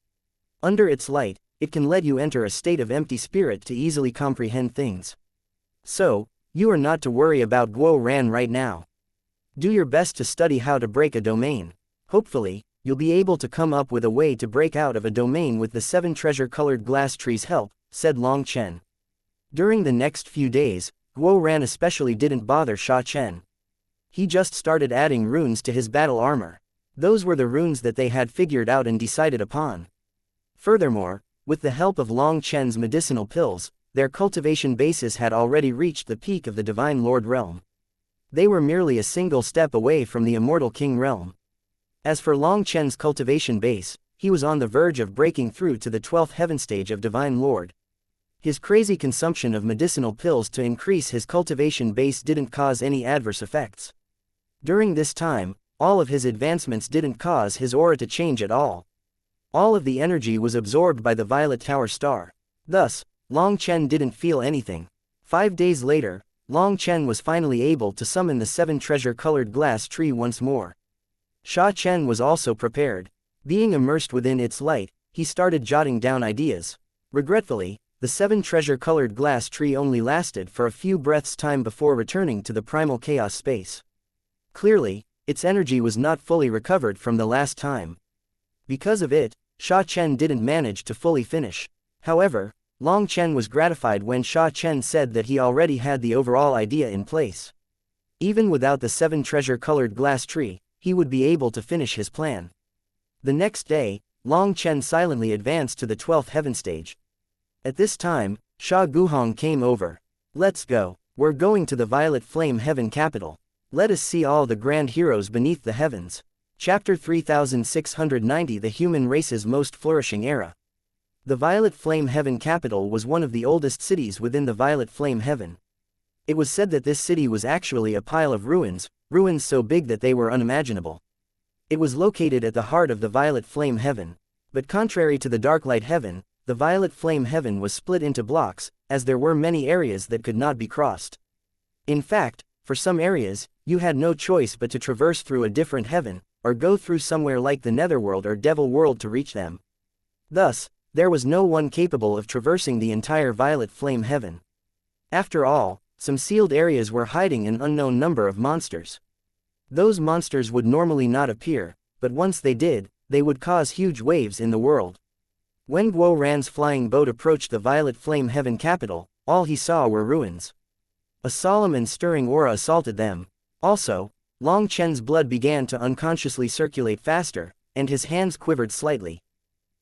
Under its light, it can let you enter a state of empty spirit to easily comprehend things. So, you are not to worry about Guo Ran right now. Do your best to study how to break a domain. Hopefully, you'll be able to come up with a way to break out of a domain with the 7 treasure-colored glass trees' help, said Long Chen. During the next few days, Guo Ran especially didn't bother Sha Chen. He just started adding runes to his battle armor. Those were the runes that they had figured out and decided upon. Furthermore, with the help of Long Chen's medicinal pills, their cultivation bases had already reached the peak of the Divine Lord realm. They were merely a single step away from the Immortal King realm. As for Long Chen's cultivation base, he was on the verge of breaking through to the 12th heaven stage of Divine Lord. His crazy consumption of medicinal pills to increase his cultivation base didn't cause any adverse effects. During this time, all of his advancements didn't cause his aura to change at all. All of the energy was absorbed by the Violet Tower star. Thus, Long Chen didn't feel anything. 5 days later, Long Chen was finally able to summon the 7 treasure-colored glass tree once more. Sha Chen was also prepared. Being immersed within its light, he started jotting down ideas. Regretfully, the 7 treasure-colored glass tree only lasted for a few breaths' time before returning to the primal chaos space. Clearly, its energy was not fully recovered from the last time. Because of it, Sha Chen didn't manage to fully finish. However, Long Chen was gratified when Sha Chen said that he already had the overall idea in place. Even without the 7 treasure-colored glass tree, he would be able to finish his plan. The next day, Long Chen silently advanced to the 12th heaven stage. At this time, Sha Guhong came over. "Let's go. We're going to the Violet Flame Heaven capital. Let us see all the grand heroes beneath the heavens." Chapter 3690 The Human Race's Most Flourishing Era. The Violet Flame Heaven capital was one of the oldest cities within the Violet Flame Heaven. It was said that this city was actually a pile of ruins, ruins so big that they were unimaginable. It was located at the heart of the Violet Flame Heaven. But contrary to the Darklight Heaven, the Violet Flame Heaven was split into blocks, as there were many areas that could not be crossed. In fact, for some areas, you had no choice but to traverse through a different heaven, or go through somewhere like the Netherworld or Devil World to reach them. Thus, there was no one capable of traversing the entire Violet Flame Heaven. After all, some sealed areas were hiding an unknown number of monsters. Those monsters would normally not appear, but once they did, they would cause huge waves in the world. When Guo Ran's flying boat approached the Violet Flame Heaven capital, all he saw were ruins. A solemn and stirring aura assaulted them. Also, Long Chen's blood began to unconsciously circulate faster, and his hands quivered slightly.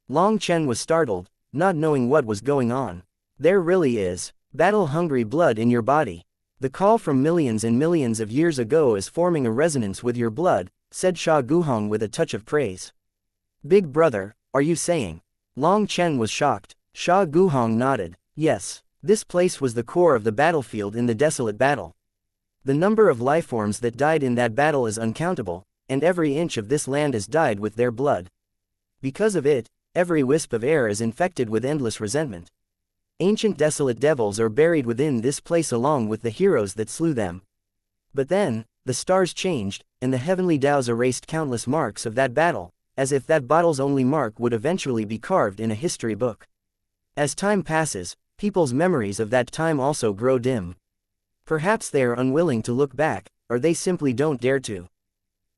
Long Chen was startled, not knowing what was going on. "There really is battle-hungry blood in your body. The call from millions and millions of years ago is forming a resonance with your blood," said Sha Guhong with a touch of praise. "Big brother, are you saying?" Long Chen was shocked. Sha Guhong nodded. "Yes, this place was the core of the battlefield in the desolate battle. The number of lifeforms that died in that battle is uncountable, and every inch of this land is dyed with their blood. Because of it, every wisp of air is infected with endless resentment. Ancient desolate devils are buried within this place along with the heroes that slew them." But then, the stars changed, and the heavenly Daos erased countless marks of that battle, as if that battle's only mark would eventually be carved in a history book. As time passes, people's memories of that time also grow dim. Perhaps they are unwilling to look back, or they simply don't dare to.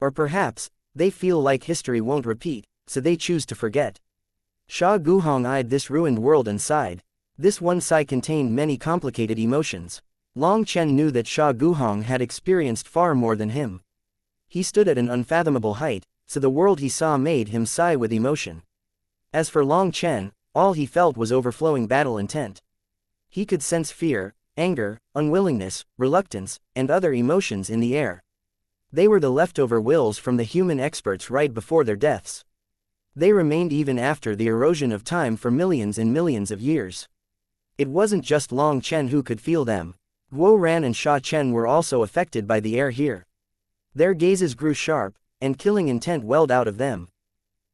Or perhaps, they feel like history won't repeat, so they choose to forget. Sha Guhong eyed this ruined world and sighed. This one sigh contained many complicated emotions. Long Chen knew that Sha Guhong had experienced far more than him. He stood at an unfathomable height, so the world he saw made him sigh with emotion. As for Long Chen, all he felt was overflowing battle intent. He could sense fear, anger, unwillingness, reluctance, and other emotions in the air. They were the leftover wills from the human experts right before their deaths. They remained even after the erosion of time for millions and millions of years. It wasn't just Long Chen who could feel them. Guo Ran and Sha Chen were also affected by the air here. Their gazes grew sharp, and killing intent welled out of them.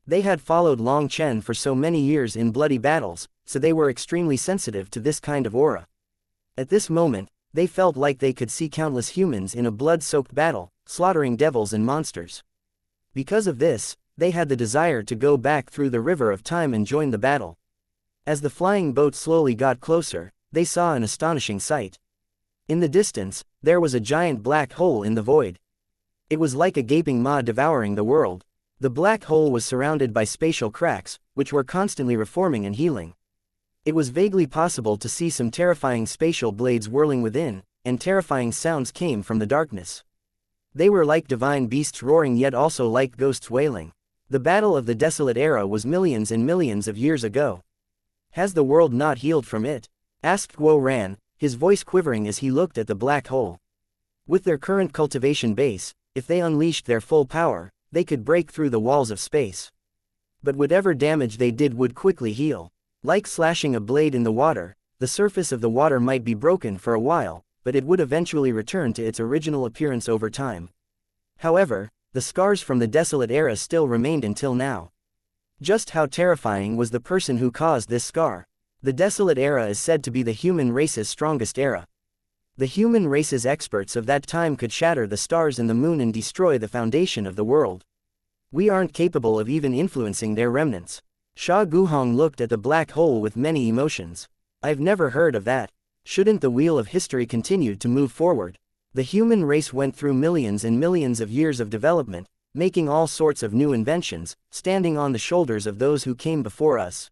They had followed Long Chen for so many years in bloody battles, so they were extremely sensitive to this kind of aura. At this moment, they felt like they could see countless humans in a blood-soaked battle, slaughtering devils and monsters. Because of this, they had the desire to go back through the river of time and join the battle. As the flying boat slowly got closer, they saw an astonishing sight. In the distance, there was a giant black hole in the void. It was like a gaping maw devouring the world. The black hole was surrounded by spatial cracks, which were constantly reforming and healing. It was vaguely possible to see some terrifying spatial blades whirling within, and terrifying sounds came from the darkness. They were like divine beasts roaring yet also like ghosts wailing. The battle of the desolate era was millions and millions of years ago. Has the world not healed from it? Asked Guo Ran, his voice quivering as he looked at the black hole. With their current cultivation base, if they unleashed their full power, they could break through the walls of space. But whatever damage they did would quickly heal. Like slashing a blade in the water, the surface of the water might be broken for a while, but it would eventually return to its original appearance over time. However, the scars from the desolate era still remained until now. Just how terrifying was the person who caused this scar? The desolate era is said to be the human race's strongest era. The human race's experts of that time could shatter the stars and the moon and destroy the foundation of the world. We aren't capable of even influencing their remnants. Sha Guhong looked at the black hole with many emotions. I've never heard of that. Shouldn't the wheel of history continue to move forward? The human race went through millions and millions of years of development, making all sorts of new inventions, standing on the shoulders of those who came before us.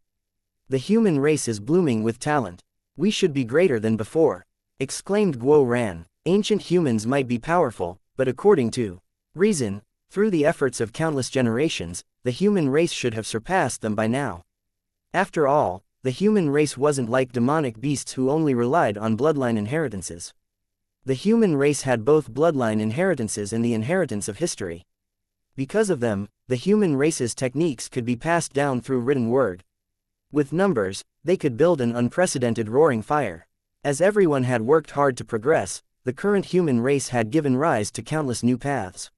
The human race is blooming with talent. We should be greater than before, exclaimed Guo Ran. Ancient humans might be powerful, but according to reason, through the efforts of countless generations, the human race should have surpassed them by now. After all, the human race wasn't like demonic beasts who only relied on bloodline inheritances. The human race had both bloodline inheritances and the inheritance of history. Because of them, the human race's techniques could be passed down through written word. With numbers, they could build an unprecedented roaring fire. As everyone had worked hard to progress, the current human race had given rise to countless new paths.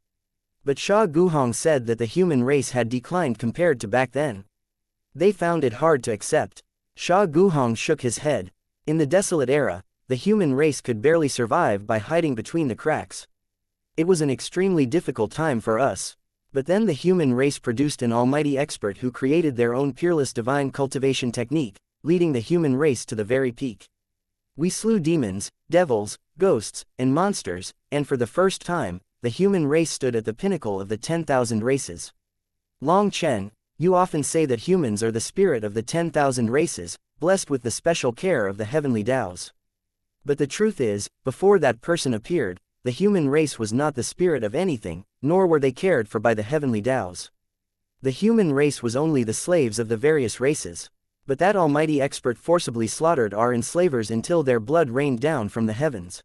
But Sha Guhong said that the human race had declined compared to back then. They found it hard to accept. Sha Guhong shook his head. In the desolate era, the human race could barely survive by hiding between the cracks. It was an extremely difficult time for us. But then the human race produced an almighty expert who created their own peerless divine cultivation technique, leading the human race to the very peak. We slew demons, devils, ghosts, and monsters, and for the first time, the human race stood at the pinnacle of the 10,000 races. Long Chen, you often say that humans are the spirit of the 10,000 races, blessed with the special care of the heavenly Taos. But the truth is, before that person appeared, the human race was not the spirit of anything, nor were they cared for by the heavenly Taos. The human race was only the slaves of the various races. But that almighty expert forcibly slaughtered our enslavers until their blood rained down from the heavens.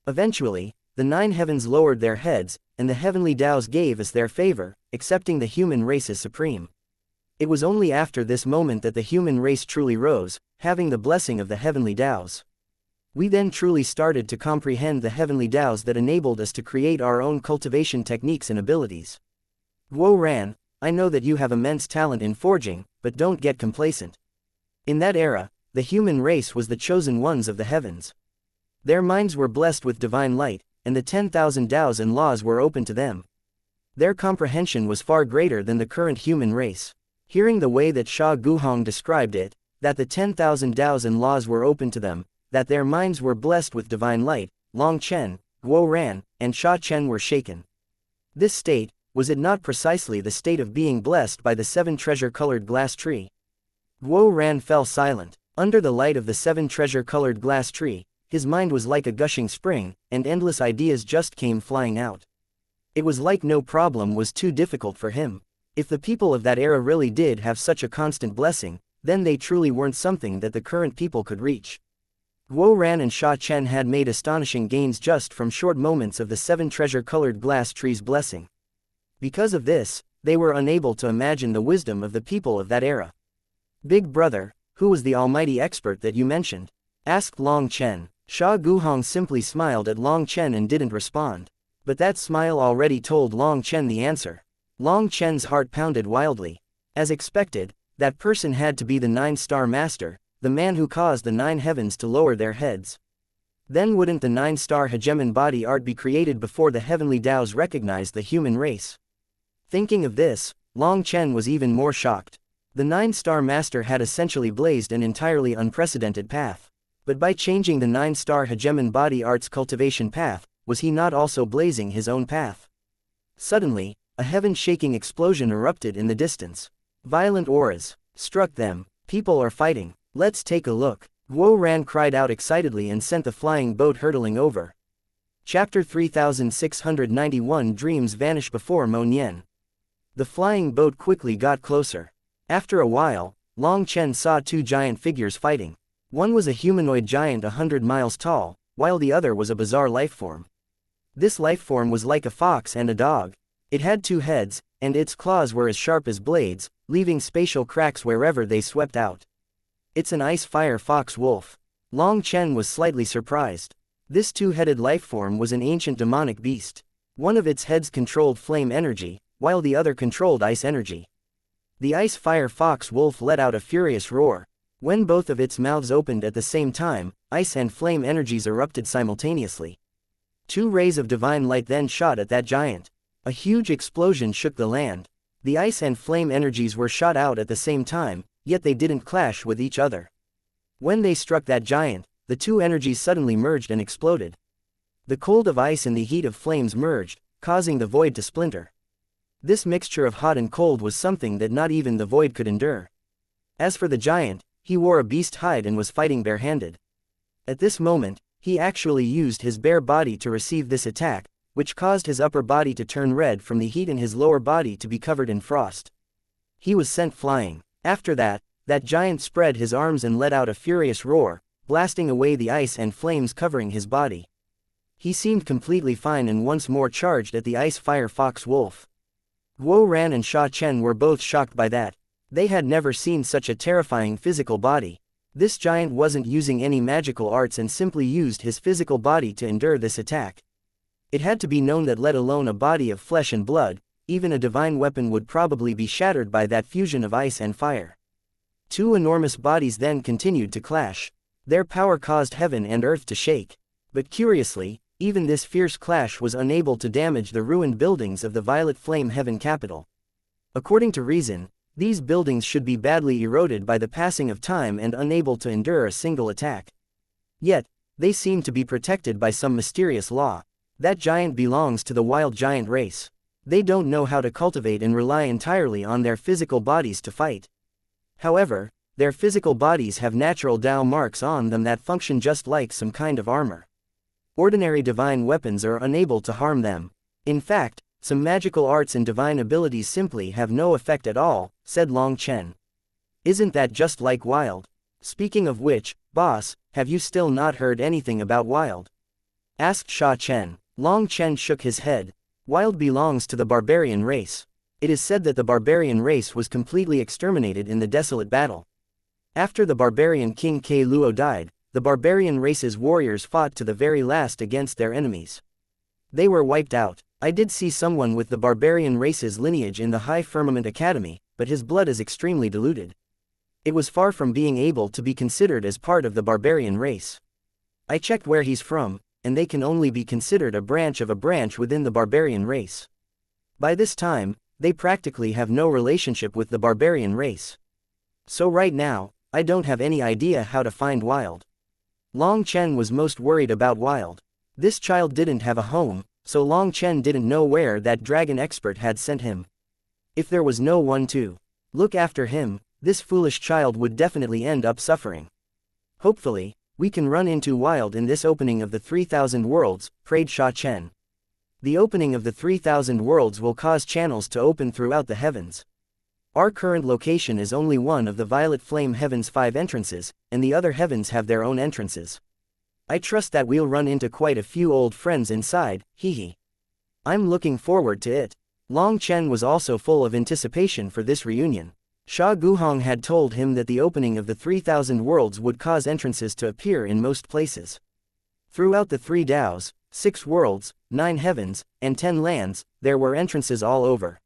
Eventually, the 9 heavens lowered their heads, and the heavenly Taos gave us their favor, accepting the human race as supreme. It was only after this moment that the human race truly rose, having the blessing of the heavenly Taos. We then truly started to comprehend the heavenly Taos that enabled us to create our own cultivation techniques and abilities. Guo Ran, I know that you have immense talent in forging, but don't get complacent. In that era, the human race was the chosen ones of the heavens. Their minds were blessed with divine light, and the 10,000 Taos and laws were open to them. Their comprehension was far greater than the current human race. Hearing the way that Sha Guhong described it, that the 10,000 Taos and laws were open to them, that their minds were blessed with divine light, Long Chen, Guo Ran, and Sha Chen were shaken. This state, was it not precisely the state of being blessed by the 7 treasure-colored glass tree? Guo Ran fell silent. Under the light of the 7 treasure-colored glass tree, his mind was like a gushing spring, and endless ideas just came flying out. It was like no problem was too difficult for him. If the people of that era really did have such a constant blessing, then they truly weren't something that the current people could reach. Guo Ran and Sha Chen had made astonishing gains just from short moments of the 7 treasure-colored glass tree's blessing. Because of this, they were unable to imagine the wisdom of the people of that era. Big brother, who was the almighty expert that you mentioned? Asked Long Chen. Sha Guhong simply smiled at Long Chen and didn't respond. But that smile already told Long Chen the answer. Long Chen's heart pounded wildly. As expected, that person had to be the 9-star master, the man who caused the 9 heavens to lower their heads. Then wouldn't the 9-star hegemon body art be created before the heavenly Taos recognized the human race? Thinking of this, Long Chen was even more shocked. The 9-star master had essentially blazed an entirely unprecedented path. But by changing the 9-star hegemon body art's cultivation path, was he not also blazing his own path? Suddenly, a heaven-shaking explosion erupted in the distance. Violent auras struck them. People are fighting. Let's take a look. Guo Ran cried out excitedly and sent the flying boat hurtling over. Chapter 3691 Dreams vanish before Mo Nian. The flying boat quickly got closer. After a while, Long Chen saw two giant figures fighting. One was a humanoid giant 100 miles tall, while the other was a bizarre lifeform. This lifeform was like a fox and a dog. It had two heads, and its claws were as sharp as blades, leaving spatial cracks wherever they swept out. It's an ice-fire fox wolf. Long Chen was slightly surprised. This two-headed lifeform was an ancient demonic beast. One of its heads controlled flame energy, while the other controlled ice energy. The ice-fire fox wolf let out a furious roar. When both of its mouths opened at the same time, ice and flame energies erupted simultaneously. Two rays of divine light then shot at that giant. A huge explosion shook the land. The ice and flame energies were shot out at the same time, yet they didn't clash with each other. When they struck that giant, the two energies suddenly merged and exploded. The cold of ice and the heat of flames merged, causing the void to splinter. This mixture of hot and cold was something that not even the void could endure. As for the giant, he wore a beast hide and was fighting barehanded. At this moment, he actually used his bare body to receive this attack, which caused his upper body to turn red from the heat and his lower body to be covered in frost. He was sent flying. After that giant spread his arms and let out a furious roar, blasting away the ice and flames covering his body. He seemed completely fine and once more charged at the ice-fire fox wolf. Guo Ran and Sha Chen were both shocked by that. They had never seen such a terrifying physical body. This giant wasn't using any magical arts and simply used his physical body to endure this attack. It had to be known that let alone a body of flesh and blood, even a divine weapon would probably be shattered by that fusion of ice and fire. Two enormous bodies then continued to clash. Their power caused heaven and earth to shake. But curiously, even this fierce clash was unable to damage the ruined buildings of the Violet Flame Heaven capital. According to reason, these buildings should be badly eroded by the passing of time and unable to endure a single attack. Yet, they seem to be protected by some mysterious law. That giant belongs to the wild giant race. They don't know how to cultivate and rely entirely on their physical bodies to fight. However, their physical bodies have natural Dao marks on them that function just like some kind of armor. Ordinary divine weapons are unable to harm them. In fact, some magical arts and divine abilities simply have no effect at all, said Long Chen. Isn't that just like Wild? Speaking of which, boss, have you still not heard anything about Wild? Asked Sha Chen. Long Chen shook his head. Wild belongs to the barbarian race. It is said that the barbarian race was completely exterminated in the desolate battle. After the barbarian king Ke Luo died, the barbarian race's warriors fought to the very last against their enemies. They were wiped out. I did see someone with the barbarian race's lineage in the High Firmament Academy, but his blood is extremely diluted. It was far from being able to be considered as part of the barbarian race. I checked where he's from, and they can only be considered a branch within the barbarian race. By this time, they practically have no relationship with the barbarian race. So right now, I don't have any idea how to find Wild. Long Chen was most worried about Wild. This child didn't have a home, so Long Chen didn't know where that dragon expert had sent him. If there was no one to look after him, this foolish child would definitely end up suffering. Hopefully, we can run into Wild in this opening of the 3,000 worlds, prayed Sha Chen. The opening of the 3,000 worlds will cause channels to open throughout the heavens. Our current location is only one of the Violet Flame Heaven's 5 entrances, and the other heavens have their own entrances. I trust that we'll run into quite a few old friends inside, hehe. I'm looking forward to it. Long Chen was also full of anticipation for this reunion. Sha Guhong had told him that the opening of the 3,000 worlds would cause entrances to appear in most places. Throughout the 3 Daos, 6 worlds, 9 heavens, and 10 lands, there were entrances all over.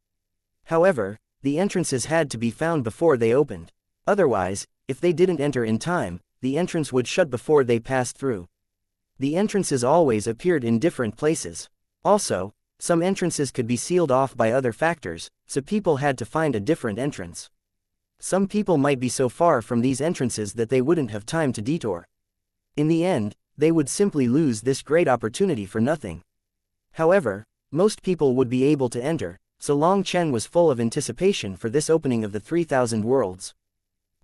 However, the entrances had to be found before they opened. Otherwise, if they didn't enter in time, the entrance would shut before they passed through. The entrances always appeared in different places. Also, some entrances could be sealed off by other factors, so people had to find a different entrance. Some people might be so far from these entrances that they wouldn't have time to detour. In the end, they would simply lose this great opportunity for nothing. However, most people would be able to enter, so Long Chen was full of anticipation for this opening of the 3,000 worlds.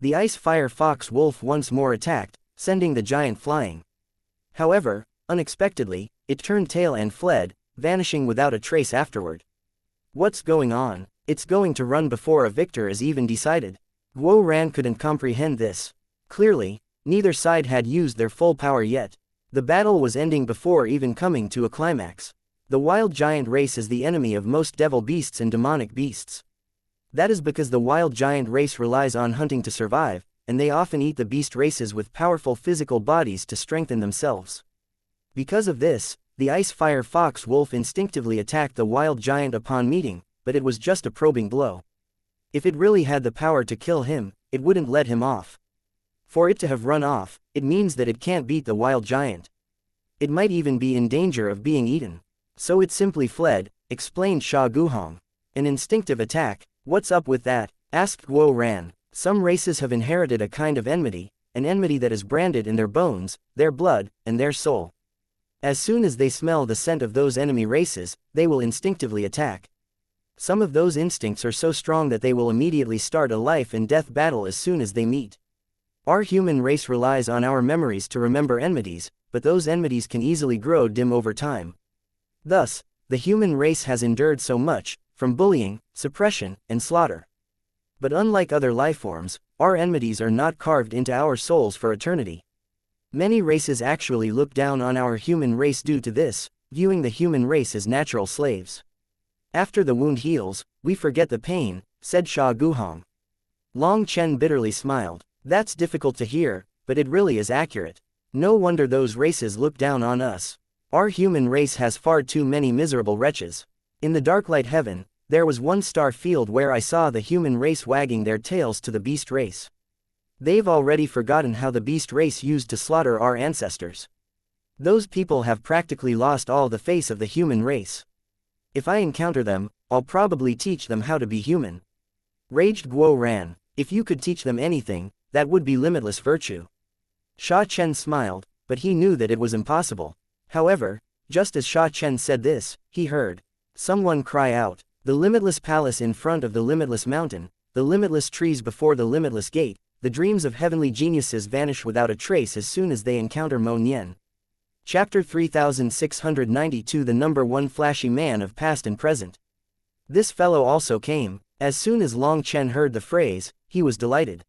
The ice-fire fox wolf once more attacked, sending the giant flying. However, Unexpectedly, it turned tail and fled, vanishing without a trace afterward. What's going on? It's going to run before a victor is even decided. Guo Ran couldn't comprehend this. Clearly, neither side had used their full power yet. The battle was ending before even coming to a climax. The wild giant race is the enemy of most devil beasts and demonic beasts. That is because the wild giant race relies on hunting to survive, and they often eat the beast races with powerful physical bodies to strengthen themselves. Because of this, the ice fire fox wolf instinctively attacked the wild giant upon meeting, but it was just a probing blow. If it really had the power to kill him, it wouldn't let him off. For it to have run off, it means that it can't beat the wild giant. It might even be in danger of being eaten. So it simply fled, explained Sha Guhong. An instinctive attack. What's up with that? Asked Guo Ran. Some races have inherited a kind of enmity, an enmity that is branded in their bones, their blood, and their soul. As soon as they smell the scent of those enemy races, they will instinctively attack. Some of those instincts are so strong that they will immediately start a life and death battle as soon as they meet. Our human race relies on our memories to remember enmities, but those enmities can easily grow dim over time. Thus, the human race has endured so much, from bullying, suppression, and slaughter. But unlike other lifeforms, our enmities are not carved into our souls for eternity. Many races actually look down on our human race due to this, viewing the human race as natural slaves. After the wound heals, we forget the pain, said Sha Guhong. Long Chen bitterly smiled. That's difficult to hear, but it really is accurate. No wonder those races look down on us. Our human race has far too many miserable wretches. In the dark light heaven, there was one star field where I saw the human race wagging their tails to the beast race. They've already forgotten how the beast race used to slaughter our ancestors. Those people have practically lost all the face of the human race. If I encounter them, I'll probably teach them how to be human. Raged Guo Ran. If you could teach them anything, that would be limitless virtue. Sha Chen smiled, but he knew that it was impossible. However, just as Sha Chen said this, he heard someone cry out, "The limitless palace in front of the limitless mountain, the limitless trees before the limitless gate, the dreams of heavenly geniuses vanish without a trace as soon as they encounter Mo Nian." Chapter 3692 The number one flashy man of past and present. This fellow also came. As soon as Long Chen heard the phrase, he was delighted.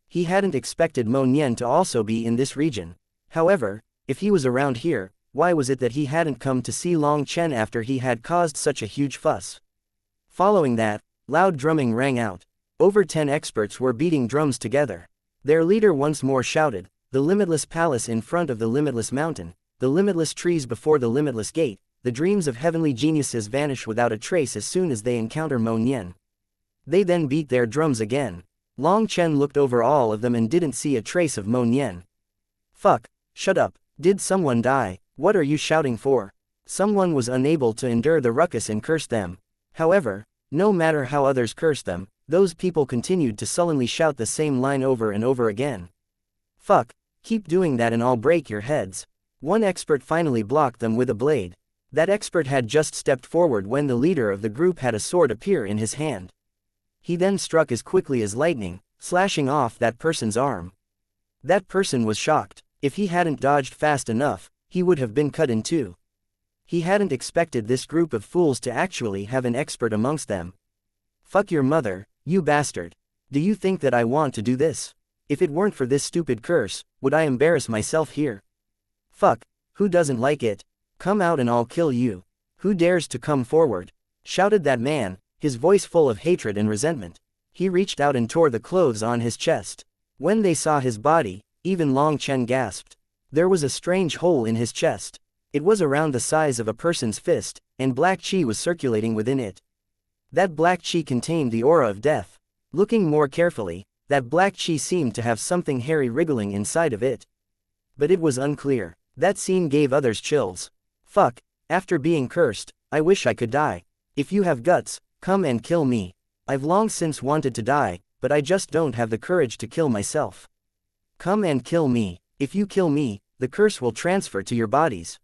He hadn't expected Mo Nian to also be in this region. However, if he was around here, why was it that he hadn't come to see Long Chen after he had caused such a huge fuss? Following that, loud drumming rang out. Over 10 experts were beating drums together. Their leader once more shouted, "The limitless palace in front of the limitless mountain, the limitless trees before the limitless gate, the dreams of heavenly geniuses vanish without a trace as soon as they encounter Mo Nian." They then beat their drums again. Long Chen looked over all of them and didn't see a trace of Mo Nian. "Fuck, shut up, did someone die? What are you shouting for?" Someone was unable to endure the ruckus and cursed them. However, no matter how others cursed them, those people continued to sullenly shout the same line over and over again. "Fuck, keep doing that and I'll break your heads." One expert finally blocked them with a blade. That expert had just stepped forward when the leader of the group had a sword appear in his hand. He then struck as quickly as lightning, slashing off that person's arm. That person was shocked. If he hadn't dodged fast enough, he would have been cut in two. He hadn't expected this group of fools to actually have an expert amongst them. "Fuck your mother, you bastard. Do you think that I want to do this? If it weren't for this stupid curse, would I embarrass myself here? Fuck, who doesn't like it? Come out and I'll kill you. Who dares to come forward?" shouted that man, his voice full of hatred and resentment. He reached out and tore the clothes on his chest. When they saw his body, even Long Chen gasped. There was a strange hole in his chest. It was around the size of a person's fist, and black chi was circulating within it. That black chi contained the aura of death. Looking more carefully, that black chi seemed to have something hairy wriggling inside of it. But it was unclear. That scene gave others chills. "Fuck, after being cursed, I wish I could die. If you have guts, come and kill me. I've long since wanted to die, but I just don't have the courage to kill myself. Come and kill me. If you kill me, the curse will transfer to your bodies.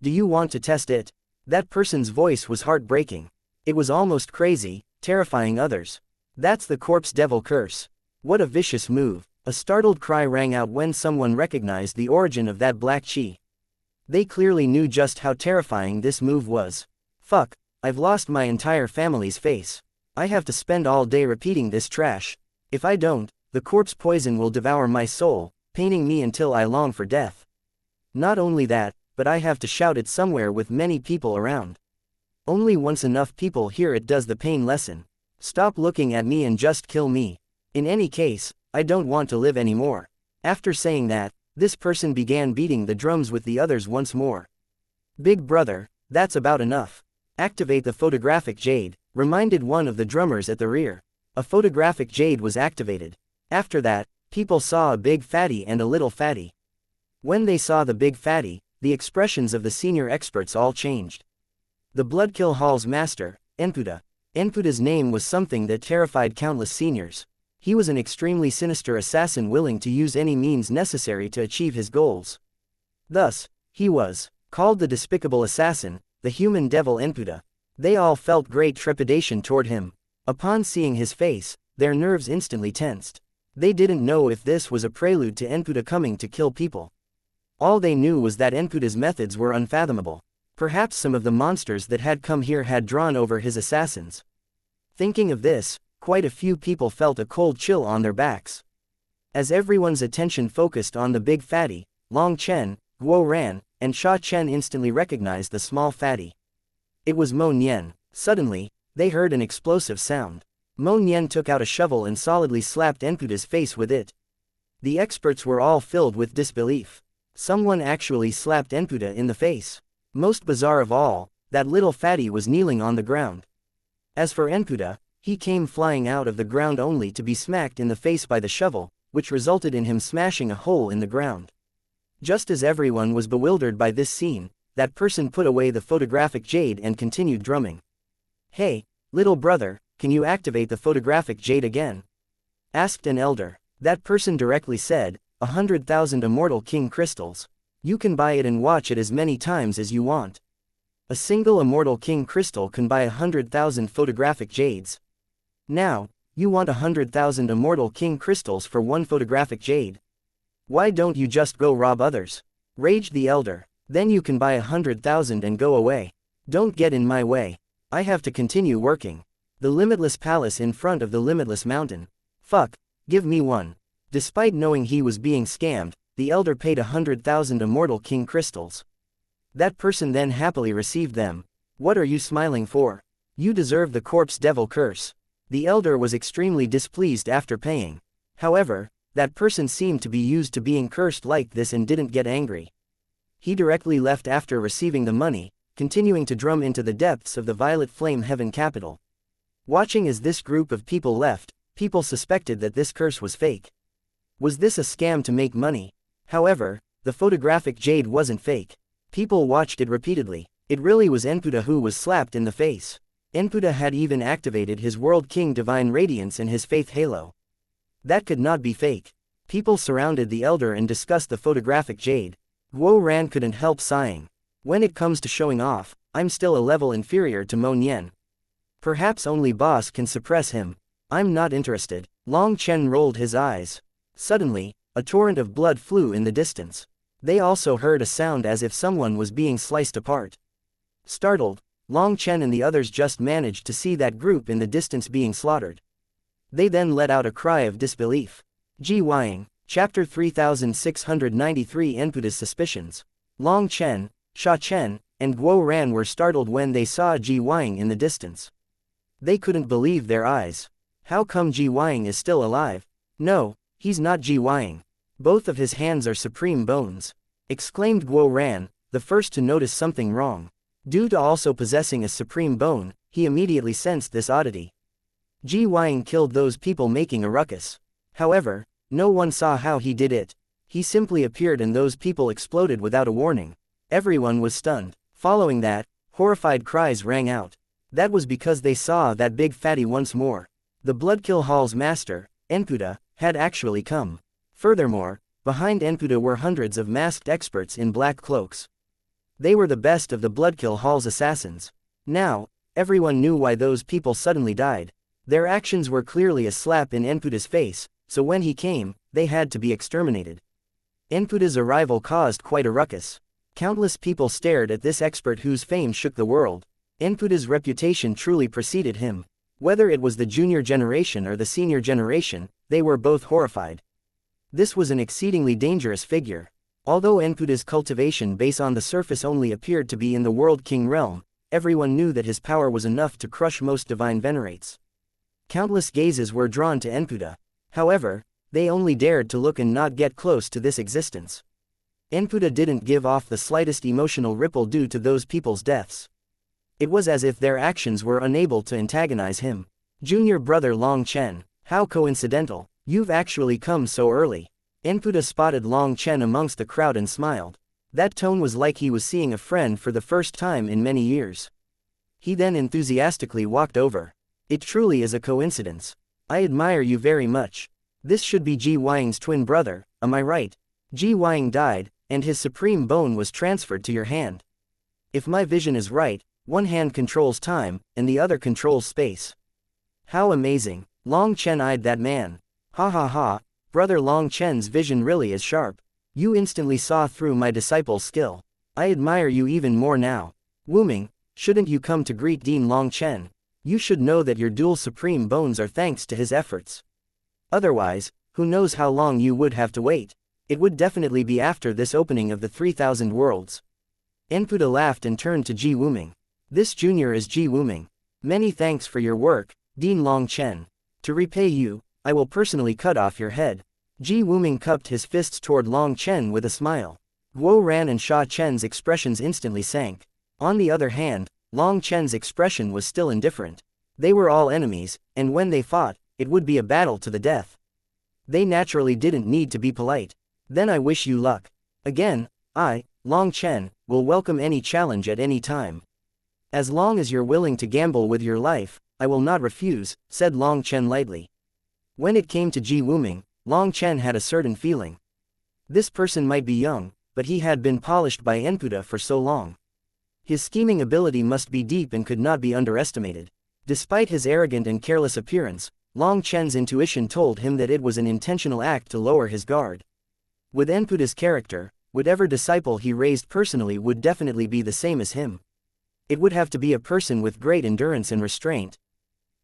Do you want to test it?" That person's voice was heartbreaking. It was almost crazy, terrifying others. "That's the corpse devil curse. What a vicious move." A startled cry rang out when someone recognized the origin of that black chi. They clearly knew just how terrifying this move was. Fuck, I've lost my entire family's face. I have to spend all day repeating this trash. If I don't, the corpse poison will devour my soul, paining me until I long for death. Not only that, but I have to shout it somewhere with many people around. Only once enough people hear it does the pain lessen. Stop looking at me and just kill me. In any case, I don't want to live anymore. After saying that, this person began beating the drums with the others once more. Big brother, that's about enough. Activate the photographic jade, reminded one of the drummers at the rear. A photographic jade was activated. After that, people saw a big fatty and a little fatty. When they saw the big fatty, the expressions of the senior experts all changed. The Bloodkill Hall's master, Enputa. Enputa's name was something that terrified countless seniors. He was an extremely sinister assassin willing to use any means necessary to achieve his goals. Thus, he was called the despicable assassin, the human devil Enputa. They all felt great trepidation toward him. Upon seeing his face, their nerves instantly tensed. They didn't know if this was a prelude to Enputa coming to kill people. All they knew was that Enputa's methods were unfathomable. Perhaps some of the monsters that had come here had drawn over his assassins. Thinking of this, quite a few people felt a cold chill on their backs. As everyone's attention focused on the big fatty, Long Chen, Guo Ran, and Sha Chen instantly recognized the small fatty. It was Mo Nian. Suddenly, they heard an explosive sound. Mo Nian took out a shovel and solidly slapped Enputa's face with it. The experts were all filled with disbelief. Someone actually slapped Enputa in the face. Most bizarre of all, that little fatty was kneeling on the ground. As for Enputa, he came flying out of the ground only to be smacked in the face by the shovel, which resulted in him smashing a hole in the ground. Just as everyone was bewildered by this scene, that person put away the photographic jade and continued drumming. "Hey, little brother, can you activate the photographic jade again?" asked an elder. That person directly said, 100,000 immortal king crystals. You can buy it and watch it as many times as you want. A single immortal king crystal can buy 100,000 photographic jades. Now, you want 100,000 immortal king crystals for one photographic jade. Why don't you just go rob others? Raged the elder. Then you can buy 100,000 and go away. Don't get in my way. I have to continue working. The limitless palace in front of the limitless mountain. Fuck, give me one. Despite knowing he was being scammed, the elder paid 100,000 immortal king crystals. That person then happily received them. What are you smiling for? You deserve the corpse devil curse. The elder was extremely displeased after paying. However, that person seemed to be used to being cursed like this and didn't get angry. He directly left after receiving the money, continuing to drum into the depths of the Violet Flame Heaven capital. Watching as this group of people left, people suspected that this curse was fake. Was this a scam to make money? However, the photographic jade wasn't fake. People watched it repeatedly. It really was Enputa who was slapped in the face. Enputa had even activated his World King Divine Radiance and his Faith Halo. That could not be fake. People surrounded the elder and discussed the photographic jade. Guo Ran couldn't help sighing. When it comes to showing off, I'm still a level inferior to Mo Nian. Perhaps only boss can suppress him. I'm not interested. Long Chen rolled his eyes. Suddenly, a torrent of blood flew in the distance. They also heard a sound as if someone was being sliced apart. Startled, Long Chen and the others just managed to see that group in the distance being slaughtered. They then let out a cry of disbelief. Ji Weiying, Chapter 3693. Enputa's suspicions. Long Chen, Sha Chen, and Guo Ran were startled when they saw Ji Weiying in the distance. They couldn't believe their eyes. How come Ji Weiying is still alive? No, he's not Ji Weiying. Both of his hands are supreme bones. Exclaimed Guo Ran, the first to notice something wrong. Due to also possessing a supreme bone, he immediately sensed this oddity. Ji Weiying killed those people making a ruckus. However, no one saw how he did it. He simply appeared and those people exploded without a warning. Everyone was stunned. Following that, horrified cries rang out. That was because they saw that big fatty once more. The Bloodkill Hall's master, Enputa, had actually come. Furthermore, behind Enputa were hundreds of masked experts in black cloaks. They were the best of the Bloodkill Hall's assassins. Now, everyone knew why those people suddenly died. Their actions were clearly a slap in Enputa's face, so when he came, they had to be exterminated. Enputa's arrival caused quite a ruckus. Countless people stared at this expert whose fame shook the world. Enputa's reputation truly preceded him. Whether it was the junior generation or the senior generation, they were both horrified. This was an exceedingly dangerous figure. Although Enputa's cultivation base on the surface only appeared to be in the World King realm, everyone knew that his power was enough to crush most divine venerates. Countless gazes were drawn to Enputa. However, they only dared to look and not get close to this existence. Enputa didn't give off the slightest emotional ripple due to those people's deaths. It was as if their actions were unable to antagonize him. Junior brother Long Chen, how coincidental, you've actually come so early. Enputa spotted Long Chen amongst the crowd and smiled. That tone was like he was seeing a friend for the first time in many years. He then enthusiastically walked over. It truly is a coincidence. I admire you very much. This should be Ji Weiying's twin brother, am I right? Ji Weiying died, and his supreme bone was transferred to your hand. If my vision is right, one hand controls time, and the other controls space. How amazing. Long Chen eyed that man. Ha ha ha, brother Long Chen's vision really is sharp. You instantly saw through my disciple's skill. I admire you even more now. Wu Ming, shouldn't you come to greet Dean Long Chen? You should know that your dual supreme bones are thanks to his efforts. Otherwise, who knows how long you would have to wait. It would definitely be after this opening of the 3,000 worlds. Enputa laughed and turned to Ji Wuming. This junior is Ji Wuming. Many thanks for your work, Dean Long Chen. To repay you, I will personally cut off your head. Ji Wuming cupped his fists toward Long Chen with a smile. Guo Ran and Sha Chen's expressions instantly sank. On the other hand, Long Chen's expression was still indifferent. They were all enemies, and when they fought, it would be a battle to the death. They naturally didn't need to be polite. Then I wish you luck. Again, I, Long Chen, will welcome any challenge at any time. As long as you're willing to gamble with your life, I will not refuse, said Long Chen lightly. When it came to Ji Wuming, Long Chen had a certain feeling. This person might be young, but he had been polished by Enputa for so long. His scheming ability must be deep and could not be underestimated. Despite his arrogant and careless appearance, Long Chen's intuition told him that it was an intentional act to lower his guard. With Enputa's character, whatever disciple he raised personally would definitely be the same as him. It would have to be a person with great endurance and restraint.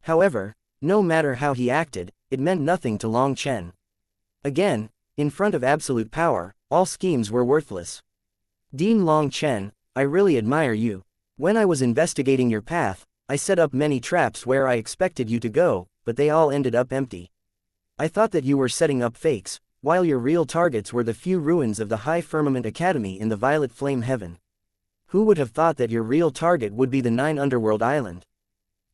However, no matter how he acted, it meant nothing to Long Chen. Again, in front of absolute power, all schemes were worthless. Dean Long Chen, I really admire you. When I was investigating your path, I set up many traps where I expected you to go, but they all ended up empty. I thought that you were setting up fakes, while your real targets were the few ruins of the High Firmament Academy in the Violet Flame Heaven. Who would have thought that your real target would be the 9 Underworld Island?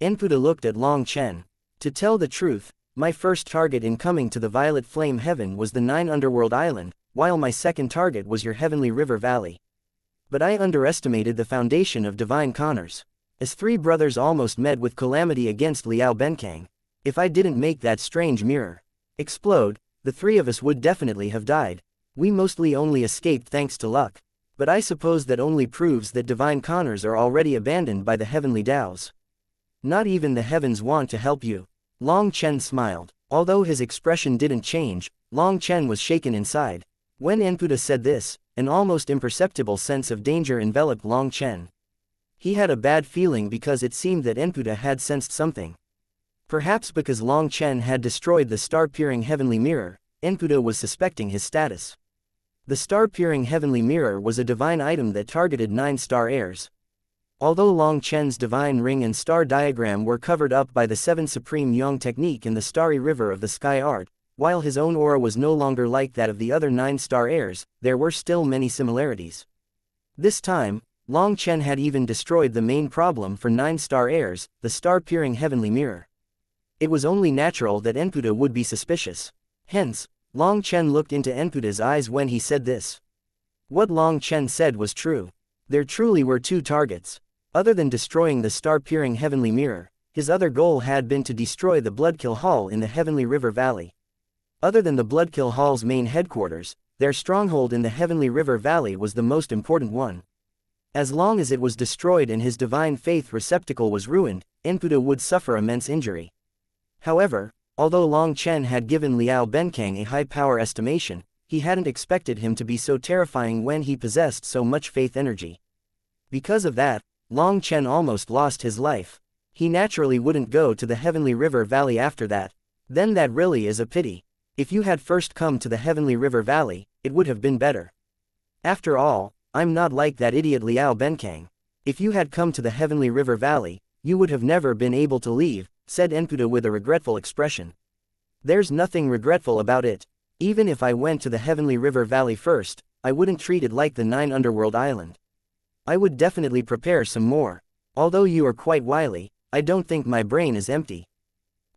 Enputa looked at Long Chen. To tell the truth, my first target in coming to the Violet Flame Heaven was the 9 Underworld Island, while my second target was your Heavenly River Valley. But I underestimated the foundation of Divine Connors. As 3 brothers almost met with calamity against Liao Benkang. If I didn't make that strange mirror explode, the 3 of us would definitely have died. We mostly only escaped thanks to luck. But I suppose that only proves that Divine Connors are already abandoned by the Heavenly Daos. Not even the heavens want to help you. Long Chen smiled. Although his expression didn't change, Long Chen was shaken inside. When Enputa said this, an almost imperceptible sense of danger enveloped Long Chen. He had a bad feeling because it seemed that Enputa had sensed something. Perhaps because Long Chen had destroyed the star-peering heavenly mirror, Enputa was suspecting his status. The star-peering heavenly mirror was a divine item that targeted 9 star heirs. Although Long Chen's divine ring and star diagram were covered up by the 7 supreme Yang technique in the starry river of the sky art, while his own aura was no longer like that of the other 9 star heirs, there were still many similarities. This time, Long Chen had even destroyed the main problem for 9 star heirs, the star-peering heavenly mirror. It was only natural that Enputa would be suspicious. Hence, Long Chen looked into Enputa's eyes when he said this. What Long Chen said was true. There truly were 2 targets. Other than destroying the star-peering heavenly mirror, his other goal had been to destroy the Bloodkill Hall in the Heavenly River Valley. Other than the Bloodkill Hall's main headquarters, their stronghold in the Heavenly River Valley was the most important one. As long as it was destroyed and his divine faith receptacle was ruined, Enputa would suffer immense injury. However, although Long Chen had given Liao Benkang a high power estimation, he hadn't expected him to be so terrifying when he possessed so much faith energy. Because of that, Long Chen almost lost his life. He naturally wouldn't go to the Heavenly River Valley after that. Then that really is a pity. If you had first come to the Heavenly River Valley, it would have been better. After all, I'm not like that idiot Liao Benkang. If you had come to the Heavenly River Valley, you would have never been able to leave, said Enputa with a regretful expression. There's nothing regretful about it. Even if I went to the Heavenly River Valley first, I wouldn't treat it like the 9 underworld island. I would definitely prepare some more. Although you are quite wily, I don't think my brain is empty.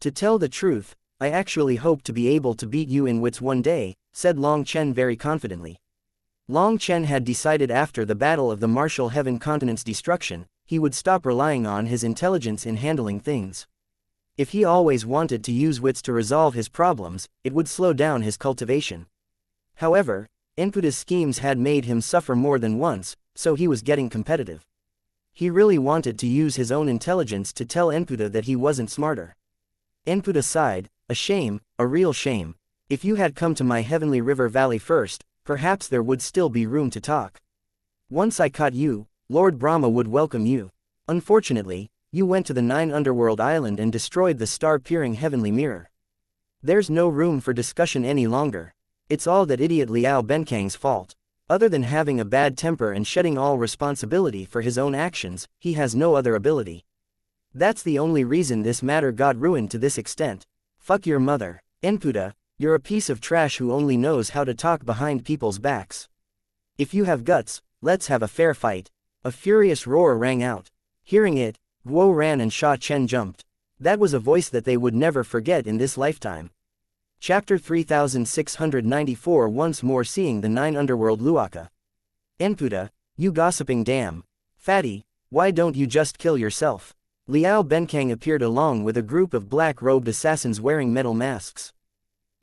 To tell the truth, I actually hope to be able to beat you in wits one day, said Long Chen very confidently. Long Chen had decided after the Battle of the Martial Heaven Continent's destruction, he would stop relying on his intelligence in handling things. If he always wanted to use wits to resolve his problems, it would slow down his cultivation. However, Enputa's schemes had made him suffer more than once, so he was getting competitive. He really wanted to use his own intelligence to tell Enputa that he wasn't smarter. Enputa sighed, a shame, a real shame. If you had come to my Heavenly River Valley first, perhaps there would still be room to talk. Once I caught you, Lord Brahma would welcome you. Unfortunately, you went to the 9 underworld island and destroyed the star-peering heavenly mirror. There's no room for discussion any longer. It's all that idiot Liao Benkang's fault. Other than having a bad temper and shedding all responsibility for his own actions, he has no other ability. That's the only reason this matter got ruined to this extent. Fuck your mother. Enputa, you're a piece of trash who only knows how to talk behind people's backs. If you have guts, let's have a fair fight. A furious roar rang out. Hearing it, Guo ran and Sha Chen jumped. That was a voice that they would never forget in this lifetime. Chapter 3694. Once more seeing the 9 underworld Luaka. Enputa, you gossiping damn. Fatty, why don't you just kill yourself? Liao Benkang appeared along with a group of black-robed assassins wearing metal masks.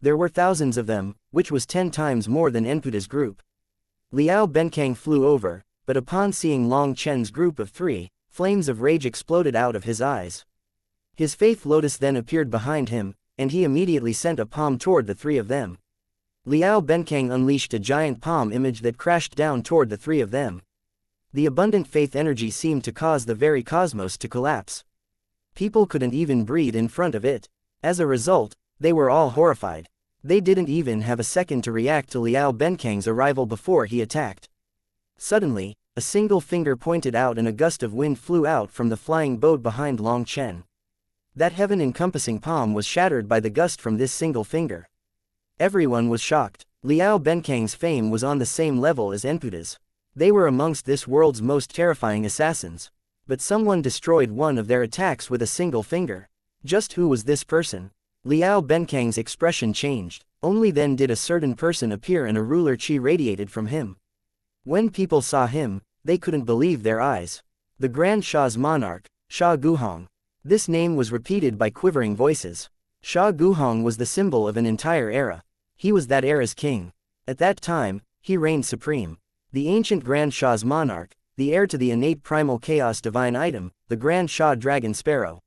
There were thousands of them, which was 10 times more than Enputa's group. Liao Benkang flew over, but upon seeing Long Chen's group of 3, flames of rage exploded out of his eyes. His faith lotus then appeared behind him, and he immediately sent a palm toward the 3 of them. Liao Benkang unleashed a giant palm image that crashed down toward the 3 of them. The abundant faith energy seemed to cause the very cosmos to collapse. People couldn't even breathe in front of it. As a result, they were all horrified. They didn't even have a second to react to Liao Benkang's arrival before he attacked. Suddenly, a single finger pointed out and a gust of wind flew out from the flying boat behind Long Chen. That heaven-encompassing palm was shattered by the gust from this single finger. Everyone was shocked. Liao Benkang's fame was on the same level as Enputa's. They were amongst this world's most terrifying assassins. But someone destroyed one of their attacks with a single finger. Just who was this person? Liao Benkang's expression changed. Only then did a certain person appear and a ruler qi radiated from him. When people saw him, they couldn't believe their eyes. The Grand Sha's monarch, Sha Guhong. This name was repeated by quivering voices. Sha Guhong was the symbol of an entire era. He was that era's king. At that time, he reigned supreme. The ancient Grand Sha's monarch, the heir to the innate primal chaos divine item, the Grand Sha Dragon Sparrow.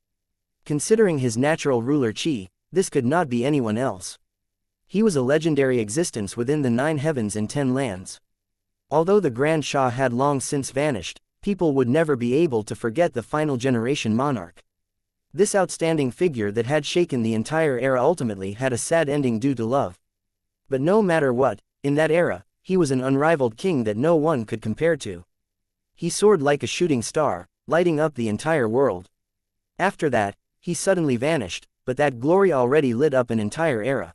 Considering his natural ruler qi, this could not be anyone else. He was a legendary existence within the 9 heavens and 10 lands. Although the Grand Sha had long since vanished, people would never be able to forget the final generation monarch. This outstanding figure that had shaken the entire era ultimately had a sad ending due to love. But no matter what, in that era, he was an unrivaled king that no one could compare to. He soared like a shooting star, lighting up the entire world. After that, he suddenly vanished, but that glory already lit up an entire era.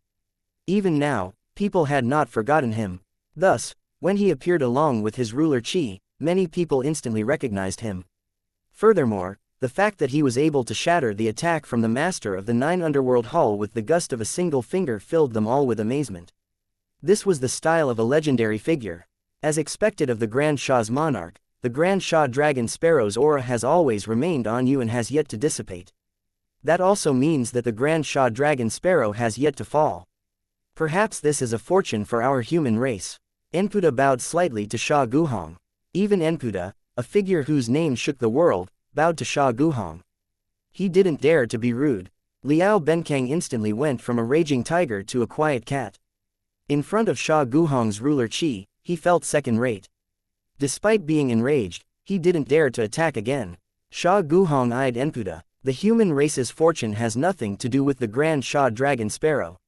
Even now, people had not forgotten him. Thus, when he appeared along with his ruler qi, many people instantly recognized him. Furthermore, the fact that he was able to shatter the attack from the master of the 9 underworld hall with the gust of a single finger filled them all with amazement. This was the style of a legendary figure. As expected of the Grand Sha's monarch, the Grand Sha Dragon Sparrow's aura has always remained on you and has yet to dissipate. That also means that the Grand Sha Dragon Sparrow has yet to fall. Perhaps this is a fortune for our human race. Enputa bowed slightly to Sha Guhong. Even Enputa, a figure whose name shook the world, bowed to Sha Guhong. He didn't dare to be rude. Liao Benkang instantly went from a raging tiger to a quiet cat. In front of Sha Guhong's ruler Qi, he felt second-rate. Despite being enraged, he didn't dare to attack again. Sha Guhong eyed Enputa. The human race's fortune has nothing to do with the grand Sha dragon sparrow.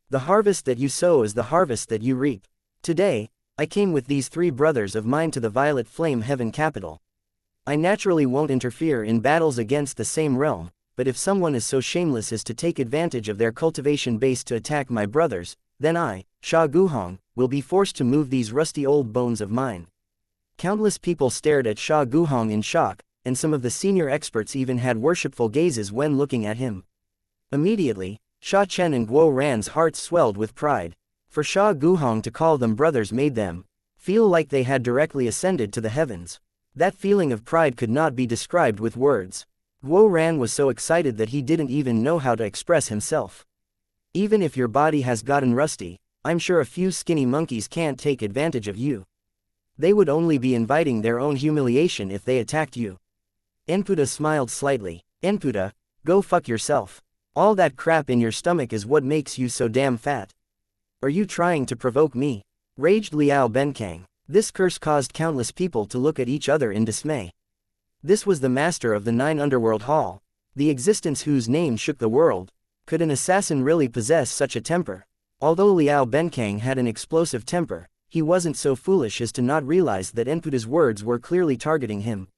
The harvest that you sow is the harvest that you reap. Today, I came with these 3 brothers of mine to the Violet Flame Heaven capital. I naturally won't interfere in battles against the same realm, but if someone is so shameless as to take advantage of their cultivation base to attack my brothers, then I, Sha Guhong, will be forced to move these rusty old bones of mine. Countless people stared at Sha Guhong in shock, and some of the senior experts even had worshipful gazes when looking at him. Immediately, Sha Chen and Guo Ran's hearts swelled with pride. For Sha Guhong to call them brothers made them feel like they had directly ascended to the heavens. That feeling of pride could not be described with words. Guo Ran was so excited that he didn't even know how to express himself. Even if your body has gotten rusty, I'm sure a few skinny monkeys can't take advantage of you. They would only be inviting their own humiliation if they attacked you. Enputa smiled slightly. Enputa, go fuck yourself. All that crap in your stomach is what makes you so damn fat. Are you trying to provoke me? Raged Liao Benkang. This curse caused countless people to look at each other in dismay. This was the master of the 9 Underworld Hall, the existence whose name shook the world. Could an assassin really possess such a temper? Although Liao Benkang had an explosive temper, he wasn't so foolish as to not realize that Enputa's words were clearly targeting him.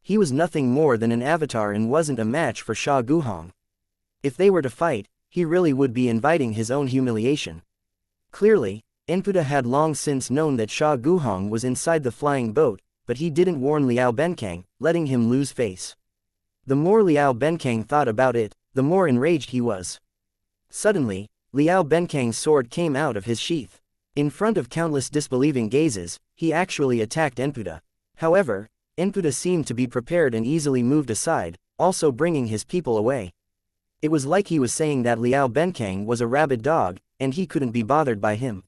He was nothing more than an avatar and wasn't a match for Sha Guhong. If they were to fight, he really would be inviting his own humiliation. Clearly, Enputa had long since known that Sha Guhong was inside the flying boat, but he didn't warn Liao Benkang, letting him lose face. The more Liao Benkang thought about it, the more enraged he was. Suddenly, Liao Benkang's sword came out of his sheath. In front of countless disbelieving gazes, he actually attacked Enputa. However, Enputa seemed to be prepared and easily moved aside, also bringing his people away. It was like he was saying that Liao Benkang was a rabid dog, and he couldn't be bothered by him.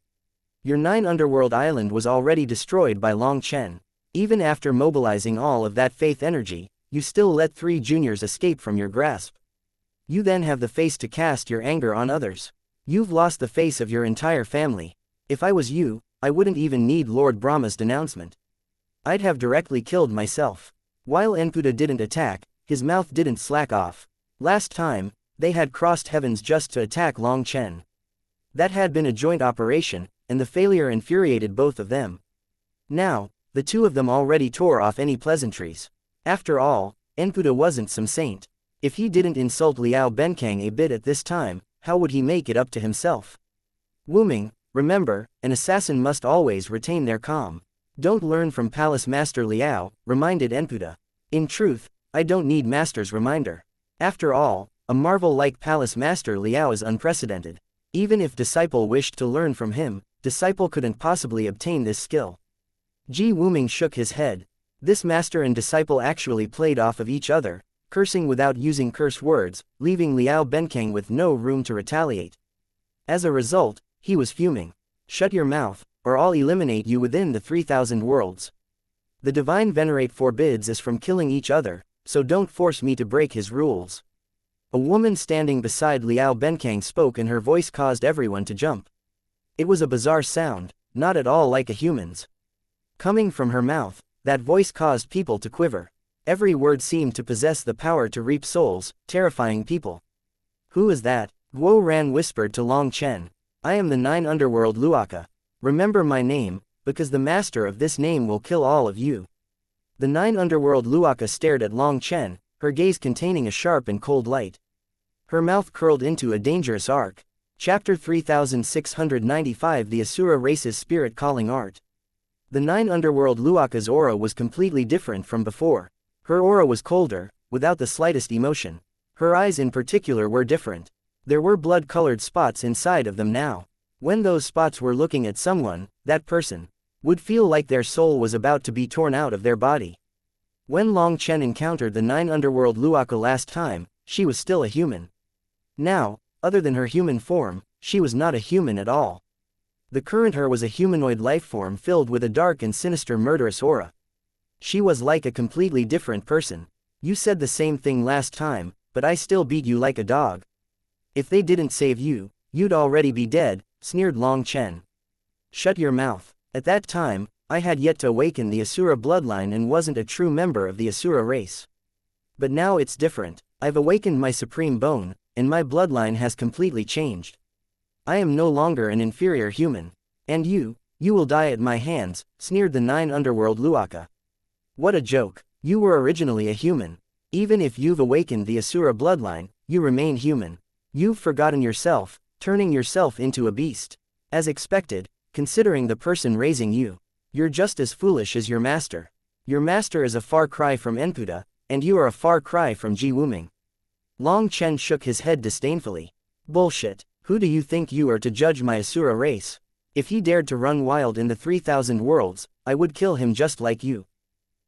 Your 9 Underworld Island was already destroyed by Long Chen. Even after mobilizing all of that faith energy, you still let 3 juniors escape from your grasp. You then have the face to cast your anger on others. You've lost the face of your entire family. If I was you, I wouldn't even need Lord Brahma's denouncement. I'd have directly killed myself. While Enputa didn't attack, his mouth didn't slack off. Last time, they had crossed heavens just to attack Long Chen. That had been a joint operation, and the failure infuriated both of them. Now, the 2 of them already tore off any pleasantries. After all, Enputa wasn't some saint. If he didn't insult Liao Benkang a bit at this time, how would he make it up to himself? Wuming, remember, an assassin must always retain their calm. Don't learn from Palace Master Liao, reminded Enputa. In truth, I don't need Master's reminder. After all, a marvel like Palace Master Liao is unprecedented. Even if Disciple wished to learn from him, Disciple couldn't possibly obtain this skill. Ji Wuming shook his head. This master and disciple actually played off of each other, cursing without using curse words, leaving Liao Benkang with no room to retaliate. As a result, he was fuming. Shut your mouth, or I'll eliminate you within the 3,000 worlds. The Divine Venerate forbids us from killing each other, so don't force me to break his rules. A woman standing beside Liao Benkang spoke and her voice caused everyone to jump. It was a bizarre sound, not at all like a human's. Coming from her mouth, that voice caused people to quiver. Every word seemed to possess the power to reap souls, terrifying people. Who is that? Guo Ran whispered to Long Chen. I am the 9 Underworld Luaka. Remember my name, because the master of this name will kill all of you. The 9 Underworld Luaka stared at Long Chen, her gaze containing a sharp and cold light. Her mouth curled into a dangerous arc. Chapter 3695 The Asura Race's Spirit Calling Art. The 9 Underworld Luaka's aura was completely different from before. Her aura was colder, without the slightest emotion. Her eyes in particular were different. There were blood-colored spots inside of them now. When those spots were looking at someone, that person would feel like their soul was about to be torn out of their body. When Long Chen encountered the 9 Underworld Luaka last time, she was still a human. Now, other than her human form, she was not a human at all. The current her was a humanoid life form filled with a dark and sinister murderous aura. She was like a completely different person. You said the same thing last time, but I still beat you like a dog. If they didn't save you, you'd already be dead, sneered Long Chen. Shut your mouth. At that time, I had yet to awaken the Asura bloodline and wasn't a true member of the Asura race. But now it's different. I've awakened my supreme bone, and my bloodline has completely changed. I am no longer an inferior human. And you will die at my hands, sneered the 9 underworld Luaka. What a joke. You were originally a human. Even if you've awakened the Asura bloodline, you remain human. You've forgotten yourself, turning yourself into a beast. As expected, considering the person raising you. You're just as foolish as your master. Your master is a far cry from Enpuda, and you are a far cry from Ji Wuming. Long Chen shook his head disdainfully. Bullshit. Who do you think you are to judge my Asura race? If he dared to run wild in the 3,000 worlds, I would kill him just like you.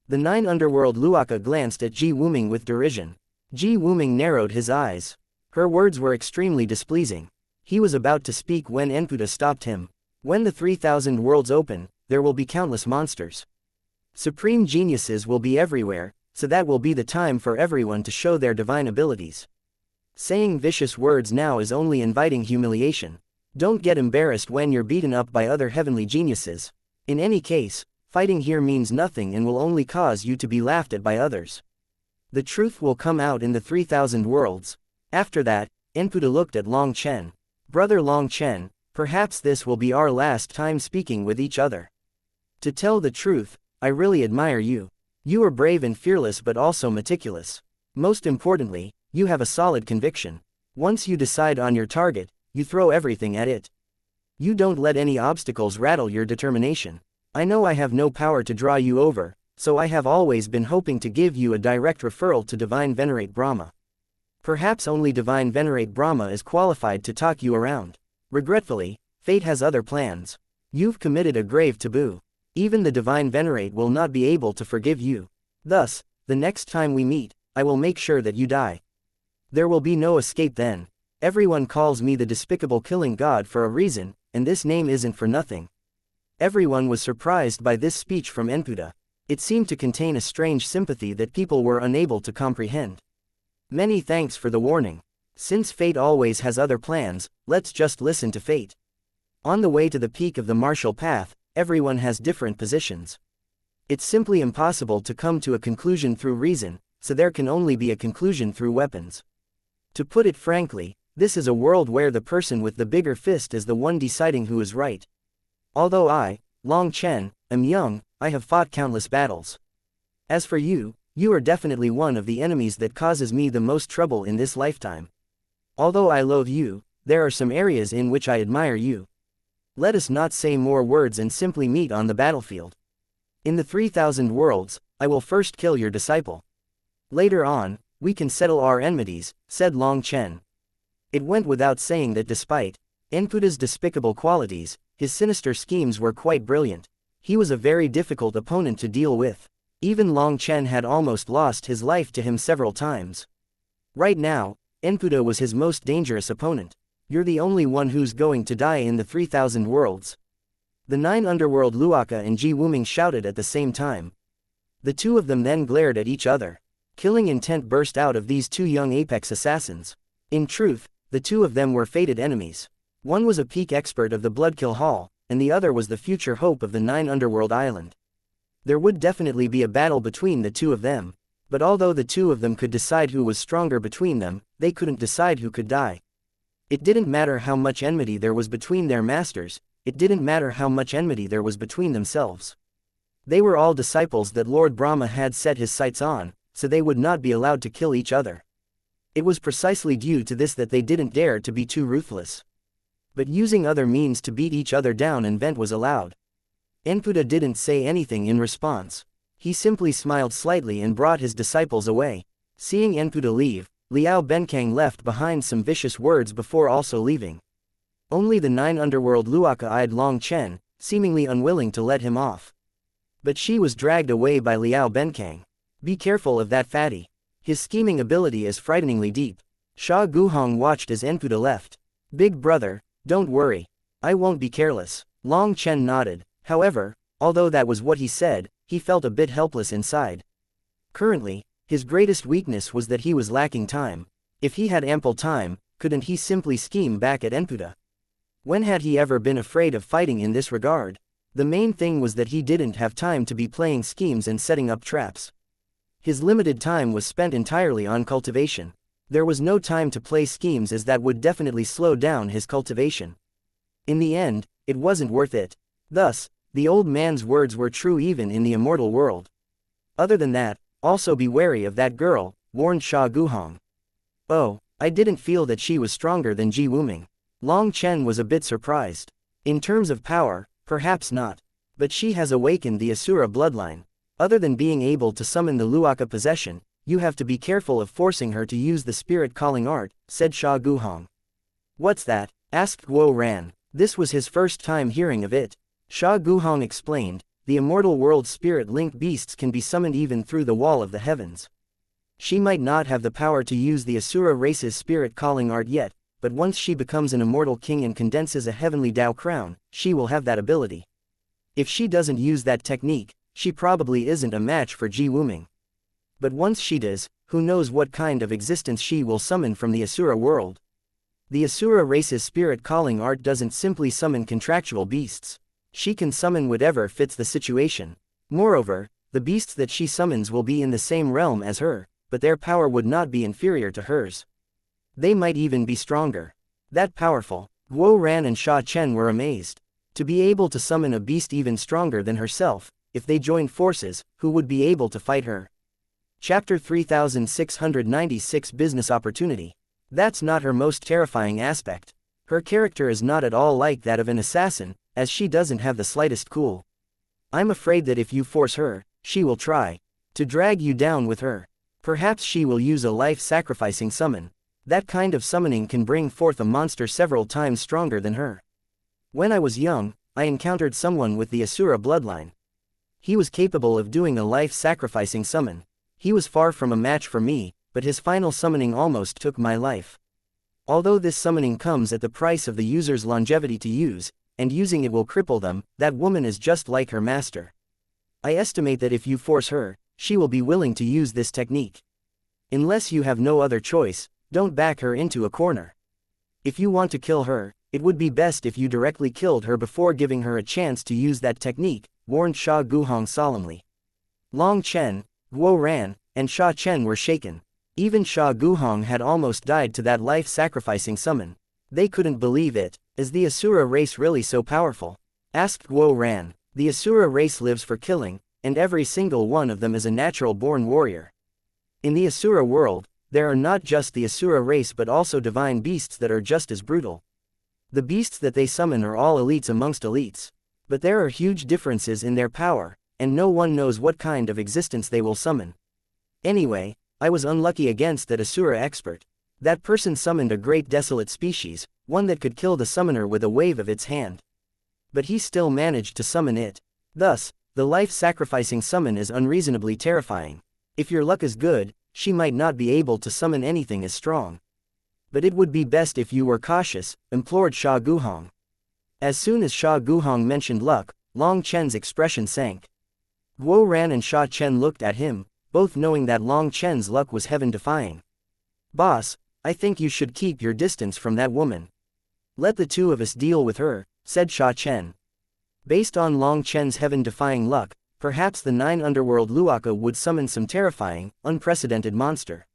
The 9 underworld Luaka glanced at Ji Wuming with derision. Ji Wuming narrowed his eyes. Her words were extremely displeasing. He was about to speak when Enpuda stopped him. When the 3,000 worlds open, there will be countless monsters. Supreme geniuses will be everywhere, so that will be the time for everyone to show their divine abilities. Saying vicious words now is only inviting humiliation. Don't get embarrassed when you're beaten up by other heavenly geniuses. In any case, fighting here means nothing and will only cause you to be laughed at by others. The truth will come out in the 3,000 worlds. After that, Enpuda looked at Long Chen. Brother Long Chen, perhaps this will be our last time speaking with each other. To tell the truth, I really admire you. You are brave and fearless but also meticulous. Most importantly, you have a solid conviction. Once you decide on your target, you throw everything at it. You don't let any obstacles rattle your determination. I know I have no power to draw you over, so I have always been hoping to give you a direct referral to Divine Venerate Brahma. Perhaps only Divine Venerate Brahma is qualified to talk you around. Regretfully, fate has other plans. You've committed a grave taboo. Even the Divine Venerate will not be able to forgive you. Thus, the next time we meet, I will make sure that you die. There will be no escape then. Everyone calls me the despicable killing god for a reason, and this name isn't for nothing. Everyone was surprised by this speech from Enpuda. It seemed to contain a strange sympathy that people were unable to comprehend. Many thanks for the warning. Since fate always has other plans, let's just listen to fate. On the way to the peak of the martial path, everyone has different positions. It's simply impossible to come to a conclusion through reason, so there can only be a conclusion through weapons. To put it frankly, this is a world where the person with the bigger fist is the one deciding who is right. Although I, Long Chen, am young, I have fought countless battles. As for you, you are definitely one of the enemies that causes me the most trouble in this lifetime. Although I loathe you, there are some areas in which I admire you. Let us not say more words and simply meet on the battlefield. In the 3,000 worlds, I will first kill your disciple. Later on, we can settle our enmities, said Long Chen. It went without saying that despite Enpuda's despicable qualities, his sinister schemes were quite brilliant. He was a very difficult opponent to deal with. Even Long Chen had almost lost his life to him several times. Right now, Enpuda was his most dangerous opponent. You're the only one who's going to die in the 3,000 worlds. The 9 underworld Luaka and Ji Wuming shouted at the same time. The two of them then glared at each other. Killing intent burst out of these two young apex assassins. In truth, the two of them were fated enemies. One was a peak expert of the Bloodkill Hall, and the other was the future hope of the 9 underworld island. There would definitely be a battle between the two of them, but although the two of them could decide who was stronger between them, they couldn't decide who could die. It didn't matter how much enmity there was between their masters, it didn't matter how much enmity there was between themselves. They were all disciples that Lord Brahma had set his sights on, so they would not be allowed to kill each other. It was precisely due to this that they didn't dare to be too ruthless. But using other means to beat each other down and vent was allowed. Enpuda didn't say anything in response. He simply smiled slightly and brought his disciples away. Seeing Enpuda leave, Liao Benkang left behind some vicious words before also leaving. Only the 9 underworld Luaka eyed Long Chen, seemingly unwilling to let him off. But she was dragged away by Liao Benkang. Be careful of that fatty. His scheming ability is frighteningly deep. Sha Guhong watched as Enpuda left. Big brother, don't worry. I won't be careless. Long Chen nodded. However, although that was what he said, he felt a bit helpless inside. Currently, his greatest weakness was that he was lacking time. If he had ample time, couldn't he simply scheme back at Enpuda? When had he ever been afraid of fighting in this regard? The main thing was that he didn't have time to be playing schemes and setting up traps. His limited time was spent entirely on cultivation. There was no time to play schemes, as that would definitely slow down his cultivation. In the end, it wasn't worth it. Thus, the old man's words were true even in the immortal world. Other than that, also be wary of that girl, warned Sha Guhong. Oh, I didn't feel that she was stronger than Ji Wuming. Long Chen was a bit surprised. In terms of power, perhaps not. But she has awakened the Asura bloodline. Other than being able to summon the Luaka possession, you have to be careful of forcing her to use the spirit calling art, said Sha Guhong. What's that? Asked Guo Ran. This was his first time hearing of it. Sha Guhong explained, the immortal world's spirit-linked beasts can be summoned even through the wall of the heavens. She might not have the power to use the Asura race's spirit calling art yet, but once she becomes an immortal king and condenses a heavenly Dao crown, she will have that ability. If she doesn't use that technique, she probably isn't a match for Ji Wuming. But once she does, who knows what kind of existence she will summon from the Asura world. The Asura race's spirit calling art doesn't simply summon contractual beasts. She can summon whatever fits the situation. Moreover, the beasts that she summons will be in the same realm as her, but their power would not be inferior to hers. They might even be stronger. That powerful. Guo Ran and Sha Chen were amazed. To be able to summon a beast even stronger than herself, if they joined forces, who would be able to fight her? Chapter 3696 Business Opportunity. That's not her most terrifying aspect. Her character is not at all like that of an assassin, as she doesn't have the slightest cool. I'm afraid that if you force her, she will try to drag you down with her. Perhaps she will use a life-sacrificing summon. That kind of summoning can bring forth a monster several times stronger than her. When I was young, I encountered someone with the Asura bloodline. He was capable of doing a life-sacrificing summon. He was far from a match for me, but his final summoning almost took my life. Although this summoning comes at the price of the user's longevity to use, and using it will cripple them, that woman is just like her master. I estimate that if you force her, she will be willing to use this technique. Unless you have no other choice, don't back her into a corner. If you want to kill her, it would be best if you directly killed her before giving her a chance to use that technique, warned Sha Guhong solemnly. Long Chen, Guo Ran, and Sha Chen were shaken. Even Sha Guhong had almost died to that life-sacrificing summon. They couldn't believe it. Is the Asura race really so powerful? Asked Guo Ran. The Asura race lives for killing, and every single one of them is a natural-born warrior. In the Asura world, there are not just the Asura race but also divine beasts that are just as brutal. The beasts that they summon are all elites amongst elites. But there are huge differences in their power, and no one knows what kind of existence they will summon. Anyway, I was unlucky against that Asura expert. That person summoned a great desolate species, one that could kill the summoner with a wave of its hand. But he still managed to summon it. Thus, the life-sacrificing summon is unreasonably terrifying. If your luck is good, she might not be able to summon anything as strong. But it would be best if you were cautious, implored Sha Guhong. As soon as Sha Guhong mentioned luck, Long Chen's expression sank. Guo Ran and Sha Chen looked at him, both knowing that Long Chen's luck was heaven-defying. Boss, I think you should keep your distance from that woman. Let the two of us deal with her, said Sha Chen. Based on Long Chen's heaven-defying luck, perhaps the 9 underworld Luaka would summon some terrifying, unprecedented monster.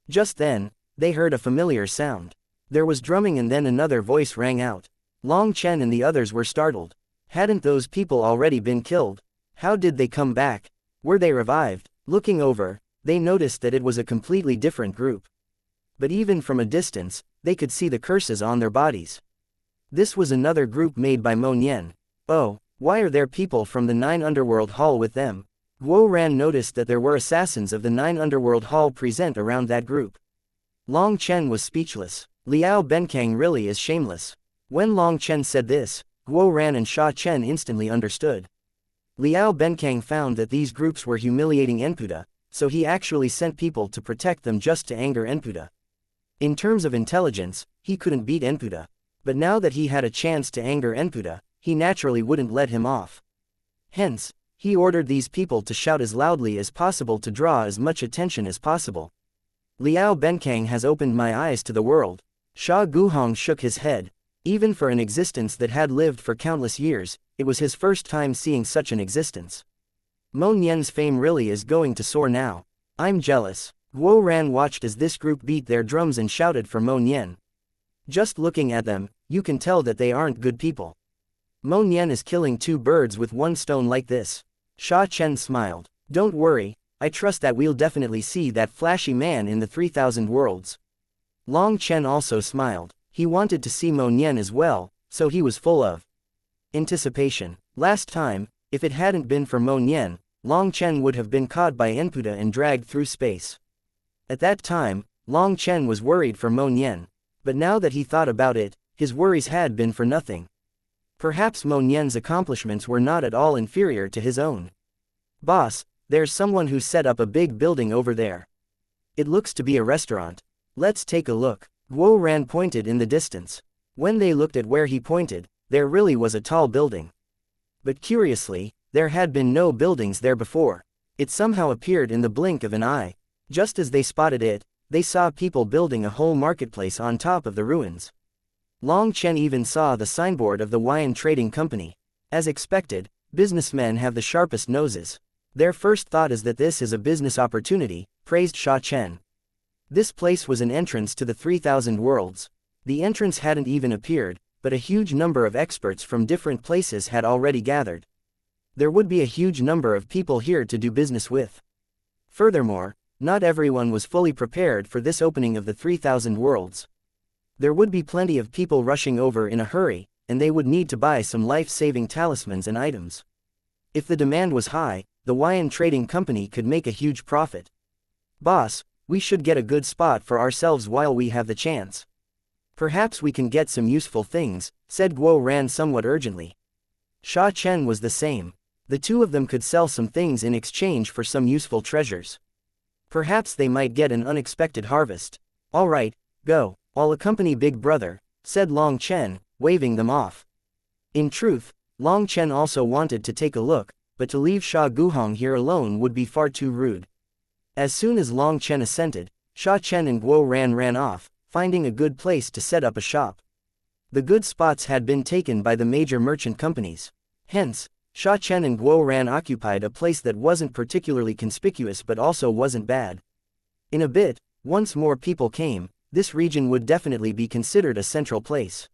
Just then, they heard a familiar sound. There was drumming and then another voice rang out. Long Chen and the others were startled. Hadn't those people already been killed? How did they come back? Were they revived? Looking over, they noticed that it was a completely different group. But even from a distance, they could see the curses on their bodies. This was another group made by Mo Nian. Oh, why are there people from the 9 Underworld Hall with them? Guo Ran noticed that there were assassins of the 9 Underworld Hall present around that group. Long Chen was speechless. Liao Benkang really is shameless. When Long Chen said this, Guo Ran and Sha Chen instantly understood. Liao Benkang found that these groups were humiliating Enputa, so he actually sent people to protect them just to anger Enputa. In terms of intelligence, he couldn't beat Enputa. But now that he had a chance to anger Enputa, he naturally wouldn't let him off. Hence, he ordered these people to shout as loudly as possible to draw as much attention as possible. Liao Benkang has opened my eyes to the world. Sha Guhong shook his head. Even for an existence that had lived for countless years, it was his first time seeing such an existence. Mo Nian's fame really is going to soar now. I'm jealous. Guo Ran watched as this group beat their drums and shouted for Mo Nian. Just looking at them, you can tell that they aren't good people. Mo Nian is killing two birds with one stone like this. Sha Chen smiled. Don't worry, I trust that we'll definitely see that flashy man in the 3000 worlds. Long Chen also smiled. He wanted to see Mo Nian as well, so he was full of anticipation. Last time, if it hadn't been for Mo Nian, Long Chen would have been caught by Enputa and dragged through space. At that time, Long Chen was worried for Mo Nian. But now that he thought about it, his worries had been for nothing. Perhaps Mo Nian's accomplishments were not at all inferior to his own. Boss, there's someone who set up a big building over there. It looks to be a restaurant. Let's take a look. Guo Ran pointed in the distance. When they looked at where he pointed, there really was a tall building. But curiously, there had been no buildings there before. It somehow appeared in the blink of an eye. Just as they spotted it, they saw people building a whole marketplace on top of the ruins. Long Chen even saw the signboard of the Wuxian Trading Company. As expected, businessmen have the sharpest noses. Their first thought is that this is a business opportunity, praised Sha Chen. This place was an entrance to the 3000 worlds. The entrance hadn't even appeared, but a huge number of experts from different places had already gathered. There would be a huge number of people here to do business with. Furthermore, not everyone was fully prepared for this opening of the 3000 worlds. There would be plenty of people rushing over in a hurry, and they would need to buy some life-saving talismans and items. If the demand was high, the Wuxian Trading Company could make a huge profit. Boss, we should get a good spot for ourselves while we have the chance. Perhaps we can get some useful things, said Guo Ran somewhat urgently. Sha Chen was the same. The two of them could sell some things in exchange for some useful treasures. Perhaps they might get an unexpected harvest. All right, go. I'll accompany Big Brother, said Long Chen, waving them off. In truth, Long Chen also wanted to take a look, but to leave Sha Guhong here alone would be far too rude. As soon as Long Chen assented, Sha Chen and Guo ran off, finding a good place to set up a shop. The good spots had been taken by the major merchant companies. Hence, Sha Chen and Guo Ran occupied a place that wasn't particularly conspicuous but also wasn't bad. In a bit, once more people came, this region would definitely be considered a central place.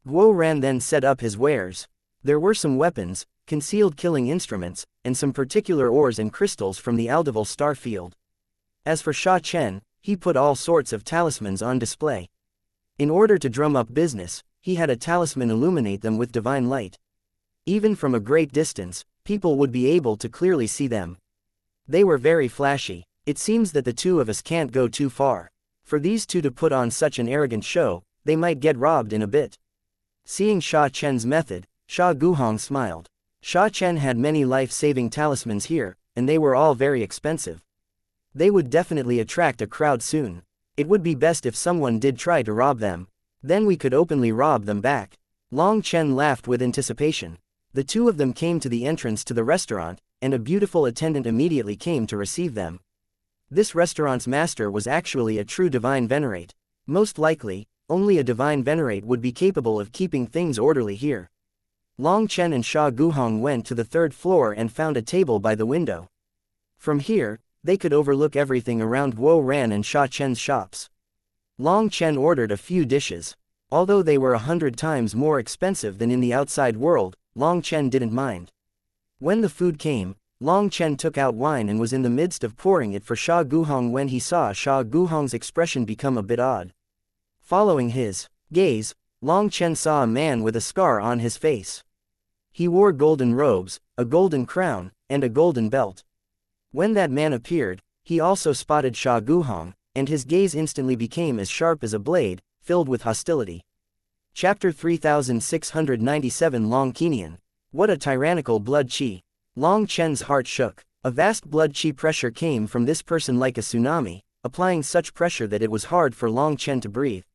Guo Ran then set up his wares. There were some weapons, concealed killing instruments, and some particular ores and crystals from the Aldeval star field. As for Sha Chen, he put all sorts of talismans on display. In order to drum up business, he had a talisman illuminate them with divine light. Even from a great distance, people would be able to clearly see them. They were very flashy. It seems that the two of us can't go too far. For these two to put on such an arrogant show, they might get robbed in a bit. Seeing Sha Chen's method, Sha Guhong smiled. Sha Chen had many life-saving talismans here, and they were all very expensive. They would definitely attract a crowd soon. It would be best if someone did try to rob them. Then we could openly rob them back. Long Chen laughed with anticipation. The two of them came to the entrance to the restaurant, and a beautiful attendant immediately came to receive them. This restaurant's master was actually a true divine venerate. Most likely, only a divine venerate would be capable of keeping things orderly here. Long Chen and Sha Guhong went to the third floor and found a table by the window. From here, they could overlook everything around Guo Ran and Sha Chen's shops. Long Chen ordered a few dishes. Although they were 100 times more expensive than in the outside world, Long Chen didn't mind. When the food came, Long Chen took out wine and was in the midst of pouring it for Sha Guhong when he saw Sha Guhong's expression become a bit odd. Following his gaze, Long Chen saw a man with a scar on his face. He wore golden robes, a golden crown, and a golden belt. When that man appeared, he also spotted Sha Guhong, and his gaze instantly became as sharp as a blade, filled with hostility. Chapter 3697 Long Kenian. What a tyrannical blood qi. Long Chen's heart shook. A vast blood qi pressure came from this person like a tsunami, applying such pressure that it was hard for Long Chen to breathe.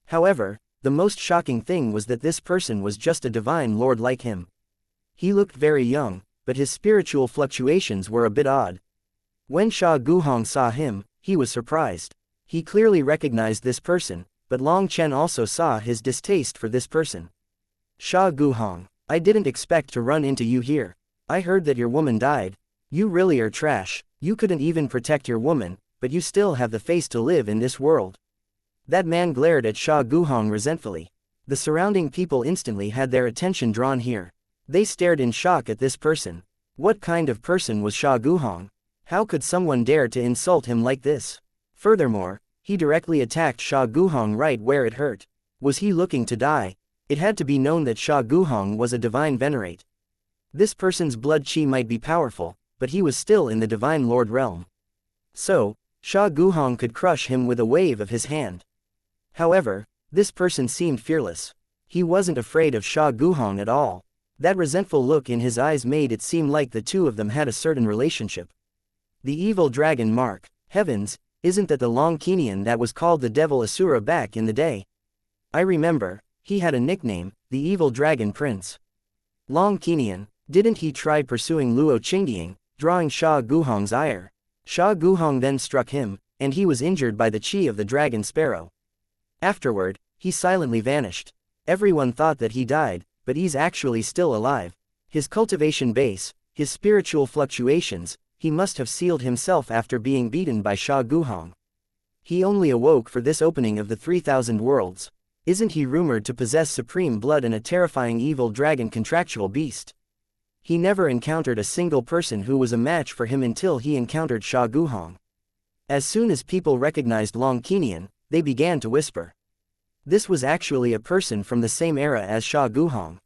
However, the most shocking thing was that this person was just a divine lord like him. He looked very young, but his spiritual fluctuations were a bit odd. When Sha Guhong saw him, he was surprised. He clearly recognized this person, but Long Chen also saw his distaste for this person. Sha Guhong, I didn't expect to run into you here. I heard that your woman died. You really are trash. You couldn't even protect your woman, but you still have the face to live in this world. That man glared at Sha Guhong resentfully. The surrounding people instantly had their attention drawn here. They stared in shock at this person. What kind of person was Sha Guhong? How could someone dare to insult him like this? Furthermore, he directly attacked Sha Guhong right where it hurt. Was he looking to die? It had to be known that Sha Guhong was a divine venerate. This person's blood chi might be powerful, but he was still in the divine lord realm. So, Sha Guhong could crush him with a wave of his hand. However, this person seemed fearless. He wasn't afraid of Sha Guhong at all. That resentful look in his eyes made it seem like the two of them had a certain relationship. The evil dragon mark. Heavens, isn't that the Long Kenian that was called the Devil Asura back in the day? I remember, he had a nickname, the Evil Dragon Prince. Long Kenian, didn't he try pursuing Luo Qingdian, drawing Sha Guhong's ire? Sha Guhong then struck him, and he was injured by the chi of the dragon sparrow. Afterward, he silently vanished. Everyone thought that he died, but he's actually still alive. His cultivation base, his spiritual fluctuations, he must have sealed himself after being beaten by Sha Guhong. He only awoke for this opening of the 3,000 worlds. Isn't he rumored to possess supreme blood and a terrifying evil dragon contractual beast? He never encountered a single person who was a match for him until he encountered Sha Guhong. As soon as people recognized Long Kenian, they began to whisper. This was actually a person from the same era as Sha Guhong.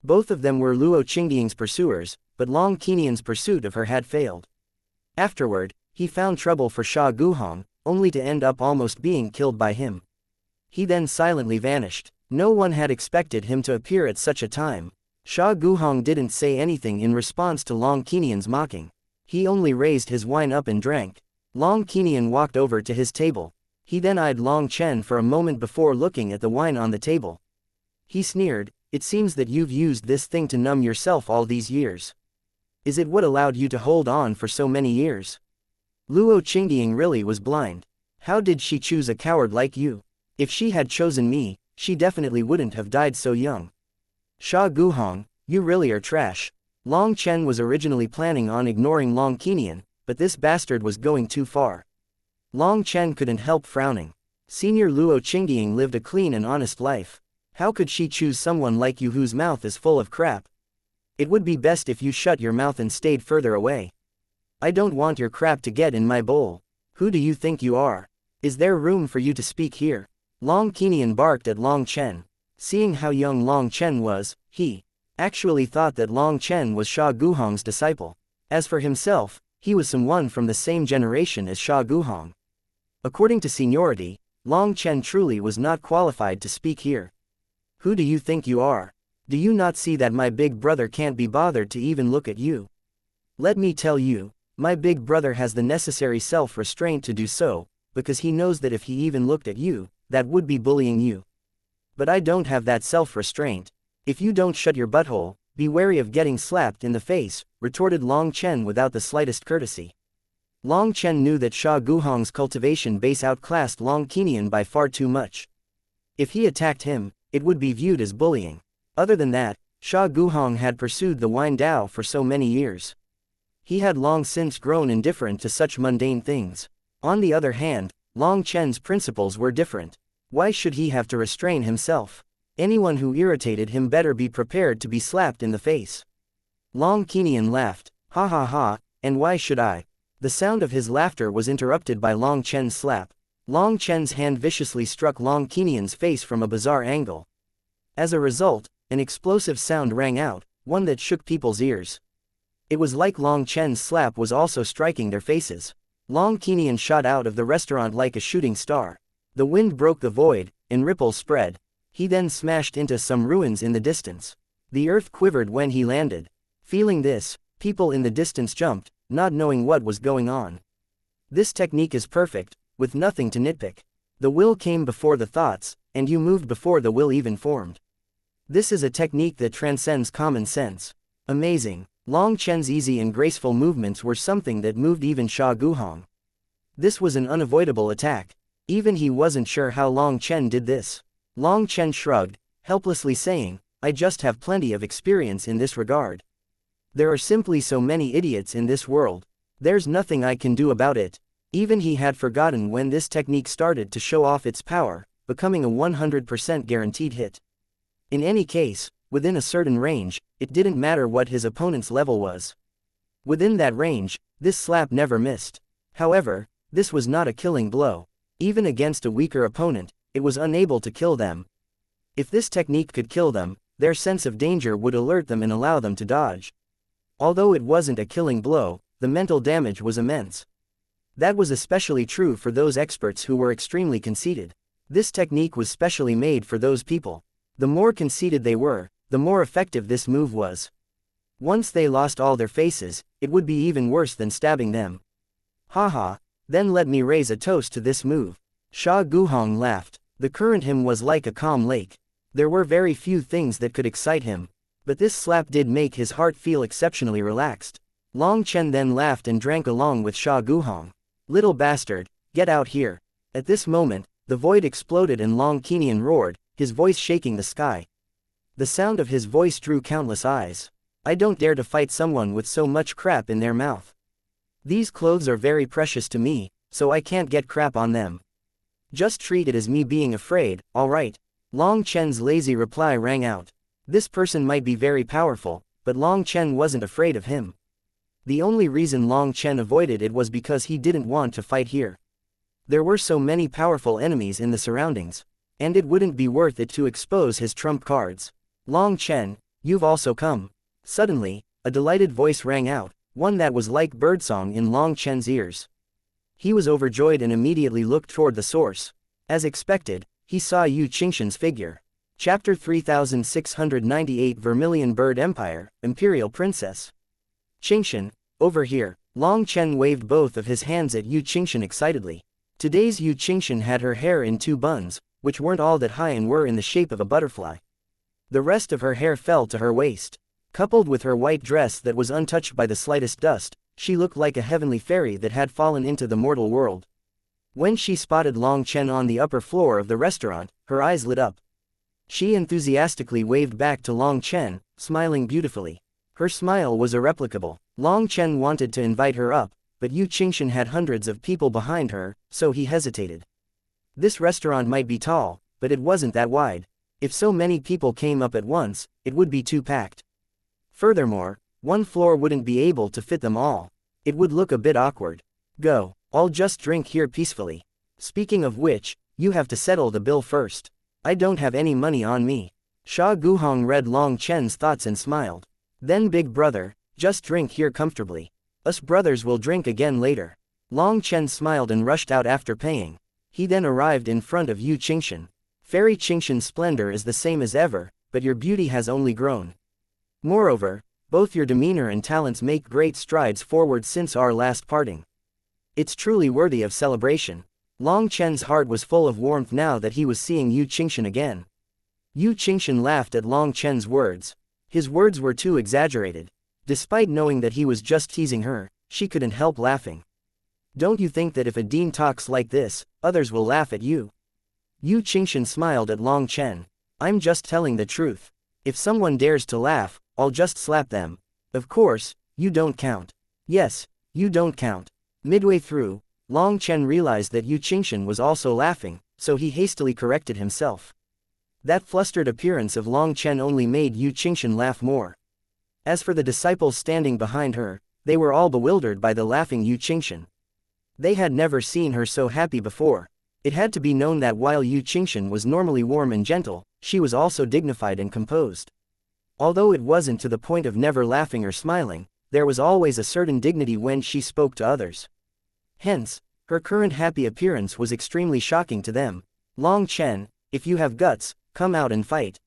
Both of them were Luo Qingdian's pursuers, but Long Kenian's pursuit of her had failed. Afterward, he found trouble for Sha Guhong, only to end up almost being killed by him. He then silently vanished. No one had expected him to appear at such a time. Sha Guhong didn't say anything in response to Long Kenian's mocking. He only raised his wine up and drank. Long Kenian walked over to his table. He then eyed Long Chen for a moment before looking at the wine on the table. He sneered, "It seems that you've used this thing to numb yourself all these years. Is it what allowed you to hold on for so many years?" Luo Qingdian really was blind. How did she choose a coward like you? If she had chosen me, she definitely wouldn't have died so young. Sha Guhong, you really are trash. Long Chen was originally planning on ignoring Long Kenian, but this bastard was going too far. Long Chen couldn't help frowning. Senior Luo Qingdian lived a clean and honest life. How could she choose someone like you whose mouth is full of crap? It would be best if you shut your mouth and stayed further away. I don't want your crap to get in my bowl. Who do you think you are? Is there room for you to speak here? Long Kenian barked at Long Chen. Seeing how young Long Chen was, he actually thought that Long Chen was Sha Guhong's disciple. As for himself, he was someone from the same generation as Sha Guhong. According to seniority, Long Chen truly was not qualified to speak here. Who do you think you are? Do you not see that my big brother can't be bothered to even look at you? Let me tell you, my big brother has the necessary self-restraint to do so, because he knows that if he even looked at you, that would be bullying you. But I don't have that self-restraint. If you don't shut your butthole, be wary of getting slapped in the face, retorted Long Chen without the slightest courtesy. Long Chen knew that Sha Guhong's cultivation base outclassed Long Kenian by far too much. If he attacked him, it would be viewed as bullying. Other than that, Sha Guhong had pursued the Wine Dao for so many years. He had long since grown indifferent to such mundane things. On the other hand, Long Chen's principles were different. Why should he have to restrain himself? Anyone who irritated him better be prepared to be slapped in the face. Long Kenian laughed, "Ha ha ha, and why should I?" The sound of his laughter was interrupted by Long Chen's slap. Long Chen's hand viciously struck Long Kenian's face from a bizarre angle. As a result, an explosive sound rang out, one that shook people's ears. It was like Long Chen's slap was also striking their faces. Long Kenian shot out of the restaurant like a shooting star. The wind broke the void, and ripples spread. He then smashed into some ruins in the distance. The earth quivered when he landed. Feeling this, people in the distance jumped, not knowing what was going on. This technique is perfect, with nothing to nitpick. The will came before the thoughts, and you moved before the will even formed. This is a technique that transcends common sense. Amazing. Long Chen's easy and graceful movements were something that moved even Sha Guhong. This was an unavoidable attack. Even he wasn't sure how Long Chen did this. Long Chen shrugged, helplessly saying, I just have plenty of experience in this regard. There are simply so many idiots in this world. There's nothing I can do about it. Even he had forgotten when this technique started to show off its power, becoming a 100% guaranteed hit. In any case, within a certain range, it didn't matter what his opponent's level was. Within that range, this slap never missed. However, this was not a killing blow. Even against a weaker opponent, it was unable to kill them. If this technique could kill them, their sense of danger would alert them and allow them to dodge. Although it wasn't a killing blow, the mental damage was immense. That was especially true for those experts who were extremely conceited. This technique was specially made for those people. The more conceited they were, the more effective this move was. Once they lost all their faces, it would be even worse than stabbing them. Haha, then let me raise a toast to this move. Sha Guhong laughed. The current him was like a calm lake. There were very few things that could excite him. But this slap did make his heart feel exceptionally relaxed. Long Chen then laughed and drank along with Sha Guhong. Little bastard, get out here. At this moment, the void exploded and Long Kenian roared, his voice shaking the sky. The sound of his voice drew countless eyes. I don't dare to fight someone with so much crap in their mouth. These clothes are very precious to me, so I can't get crap on them. Just treat it as me being afraid, alright? Long Chen's lazy reply rang out. This person might be very powerful, but Long Chen wasn't afraid of him. The only reason Long Chen avoided it was because he didn't want to fight here. There were so many powerful enemies in the surroundings, and it wouldn't be worth it to expose his trump cards. Long Chen, you've also come. Suddenly, a delighted voice rang out, one that was like birdsong in Long Chen's ears. He was overjoyed and immediately looked toward the source. As expected, he saw Yu Qingshan's figure. Chapter 3698 Vermilion Bird Empire, Imperial Princess. Qingshan, over here. Long Chen waved both of his hands at Yu Qingshan excitedly. Today's Yu Qingshan had her hair in two buns, which weren't all that high and were in the shape of a butterfly. The rest of her hair fell to her waist. Coupled with her white dress that was untouched by the slightest dust, she looked like a heavenly fairy that had fallen into the mortal world. When she spotted Long Chen on the upper floor of the restaurant, her eyes lit up. She enthusiastically waved back to Long Chen, smiling beautifully. Her smile was irreplicable. Long Chen wanted to invite her up, but Yu Qingshan had hundreds of people behind her, so he hesitated. This restaurant might be tall, but it wasn't that wide. If so many people came up at once, it would be too packed. Furthermore, one floor wouldn't be able to fit them all. It would look a bit awkward. Go, I'll just drink here peacefully. Speaking of which, you have to settle the bill first. I don't have any money on me. Sha Guhong read Long Chen's thoughts and smiled. Then big brother, just drink here comfortably. Us brothers will drink again later. Long Chen smiled and rushed out after paying. He then arrived in front of Yu Qingshan. Fairy Qingshan's splendor is the same as ever, but your beauty has only grown. Moreover, both your demeanor and talents make great strides forward since our last parting. It's truly worthy of celebration. Long Chen's heart was full of warmth now that he was seeing Yu Qingshan again. Yu Qingshan laughed at Long Chen's words. His words were too exaggerated. Despite knowing that he was just teasing her, she couldn't help laughing. Don't you think that if a dean talks like this, others will laugh at you? Yu Qingshan smiled at Long Chen. I'm just telling the truth. If someone dares to laugh, I'll just slap them. Of course, you don't count. Yes, you don't count. Midway through, Long Chen realized that Yu Qingshan was also laughing, so he hastily corrected himself. That flustered appearance of Long Chen only made Yu Qingshan laugh more. As for the disciples standing behind her, they were all bewildered by the laughing Yu Qingshan. They had never seen her so happy before. It had to be known that while Yu Qingshan was normally warm and gentle, she was also dignified and composed. Although it wasn't to the point of never laughing or smiling, there was always a certain dignity when she spoke to others. Hence, her current happy appearance was extremely shocking to them. Long Chen, if you have guts, come out and fight.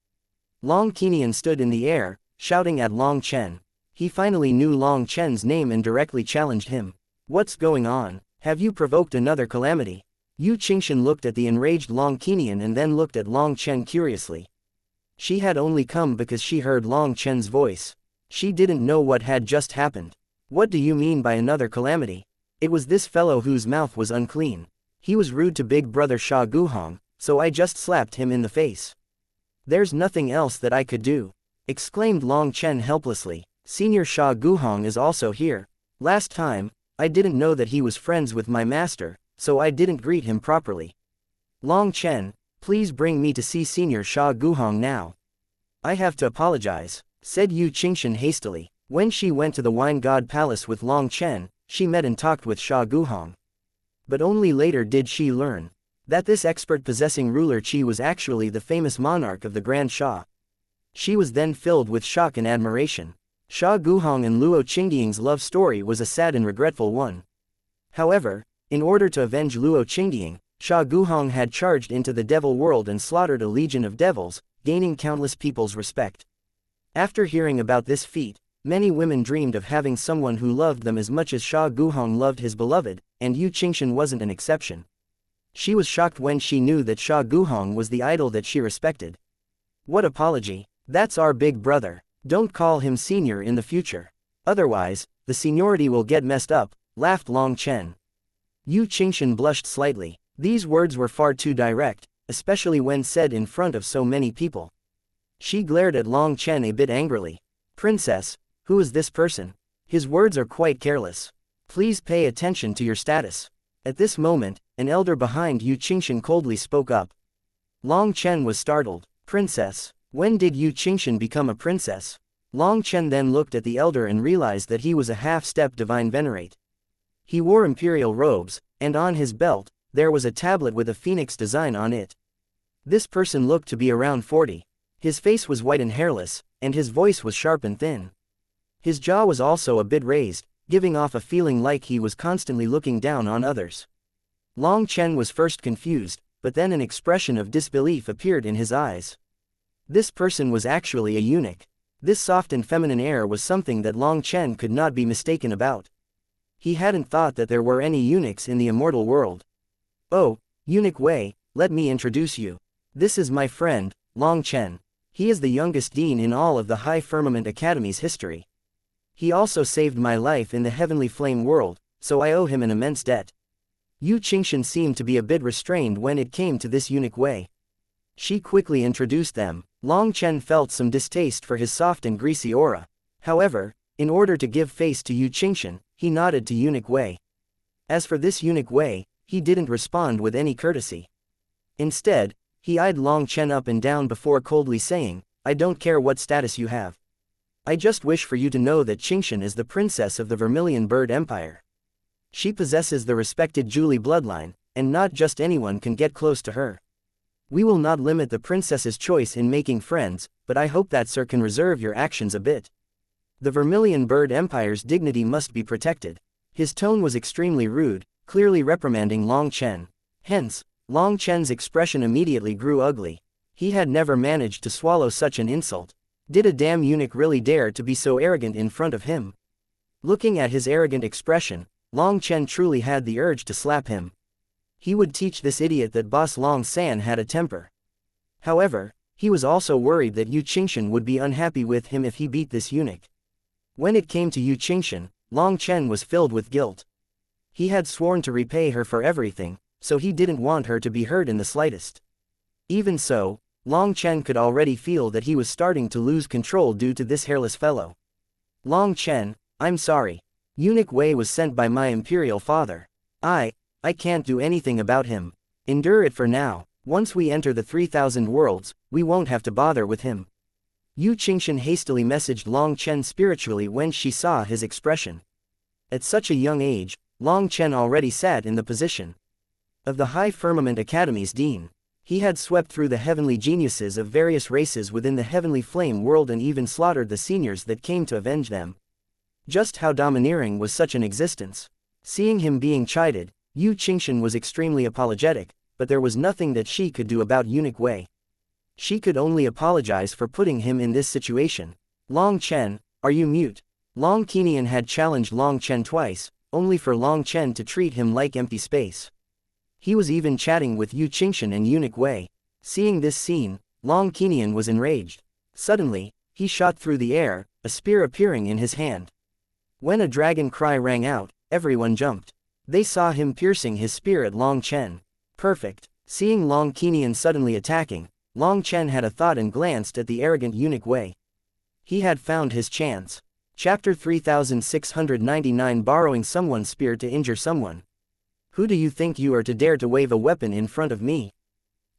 Long Kenian stood in the air, shouting at Long Chen. He finally knew Long Chen's name and directly challenged him. What's going on? Have you provoked another calamity? Yu Qingshan looked at the enraged Long Kenian and then looked at Long Chen curiously. She had only come because she heard Long Chen's voice. She didn't know what had just happened. What do you mean by another calamity? It was this fellow whose mouth was unclean. He was rude to big brother Sha Guhong, so I just slapped him in the face. There's nothing else that I could do, exclaimed Long Chen helplessly. Senior Sha Guhong is also here. Last time, I didn't know that he was friends with my master, so I didn't greet him properly. Long Chen, please bring me to see Senior Sha Guhong now. I have to apologize, said Yu Qingshan hastily. When she went to the Wine God Palace with Long Chen, she met and talked with Sha Guhong. But only later did she learn that this expert possessing ruler Qi was actually the famous monarch of the Grand Sha. She was then filled with shock and admiration. Sha Guhong and Luo Qingdiang's love story was a sad and regretful one. However, in order to avenge Luo Qingdiang, Sha Guhong had charged into the devil world and slaughtered a legion of devils, gaining countless people's respect. After hearing about this feat, many women dreamed of having someone who loved them as much as Sha Guhong loved his beloved, and Yu Qingshan wasn't an exception. She was shocked when she knew that Sha Guhong was the idol that she respected. What apology? That's our big brother. Don't call him senior in the future. Otherwise, the seniority will get messed up, laughed Long Chen. Yu Qingshan blushed slightly. These words were far too direct, especially when said in front of so many people. She glared at Long Chen a bit angrily. Princess, who is this person? His words are quite careless. Please pay attention to your status. At this moment, an elder behind Yu Qingshan coldly spoke up. Long Chen was startled. Princess, when did Yu Qingshan become a princess? Long Chen then looked at the elder and realized that he was a half-step divine venerate. He wore imperial robes, and on his belt, there was a tablet with a phoenix design on it. This person looked to be around 40. His face was white and hairless, and his voice was sharp and thin. His jaw was also a bit raised, giving off a feeling like he was constantly looking down on others. Long Chen was first confused, but then an expression of disbelief appeared in his eyes. This person was actually a eunuch. This soft and feminine air was something that Long Chen could not be mistaken about. He hadn't thought that there were any eunuchs in the immortal world. Oh, Eunuch Wei, let me introduce you. This is my friend, Long Chen. He is the youngest dean in all of the High Firmament Academy's history. He also saved my life in the Heavenly Flame world, so I owe him an immense debt. Yu Qingshan seemed to be a bit restrained when it came to this Eunuch Wei. She quickly introduced them. Long Chen felt some distaste for his soft and greasy aura. However, in order to give face to Yu Qingshan, he nodded to Eunuch Wei. As for this Eunuch Wei, he didn't respond with any courtesy. Instead, he eyed Long Chen up and down before coldly saying, I don't care what status you have. I just wish for you to know that Qingshan is the princess of the Vermilion Bird Empire. She possesses the respected Julie bloodline, and not just anyone can get close to her. We will not limit the princess's choice in making friends, but I hope that sir can reserve your actions a bit. The Vermilion Bird Empire's dignity must be protected. His tone was extremely rude, clearly reprimanding Long Chen. Hence, Long Chen's expression immediately grew ugly. He had never managed to swallow such an insult. Did a damn eunuch really dare to be so arrogant in front of him? Looking at his arrogant expression, Long Chen truly had the urge to slap him. He would teach this idiot that Boss Long San had a temper. However, he was also worried that Yu Qingshan would be unhappy with him if he beat this eunuch. When it came to Yu Qingshan, Long Chen was filled with guilt. He had sworn to repay her for everything, so he didn't want her to be hurt in the slightest. Even so, Long Chen could already feel that he was starting to lose control due to this hairless fellow. Long Chen, I'm sorry. Eunuch Wei was sent by my imperial father. I can't do anything about him. Endure it for now. Once we enter the 3,000 worlds, we won't have to bother with him. Yu Qingshan hastily messaged Long Chen spiritually when she saw his expression. At such a young age, Long Chen already sat in the position of the High Firmament Academy's dean. He had swept through the heavenly geniuses of various races within the Heavenly Flame world and even slaughtered the seniors that came to avenge them. Just how domineering was such an existence? Seeing him being chided, Yu Qingshan was extremely apologetic, but there was nothing that she could do about Eunuch Wei. She could only apologize for putting him in this situation. Long Chen, are you mute? Long Qingshan had challenged Long Chen twice, only for Long Chen to treat him like empty space. He was even chatting with Yu Qingshan and Eunuch Wei. Seeing this scene, Long Qingshan was enraged. Suddenly, he shot through the air, a spear appearing in his hand. When a dragon cry rang out, everyone jumped. They saw him piercing his spear at Long Chen. Perfect. Seeing Long Qian suddenly attacking, Long Chen had a thought and glanced at the arrogant eunuch Wei. He had found his chance. Chapter 3699 Borrowing someone's spear to injure someone. Who do you think you are to dare to wave a weapon in front of me?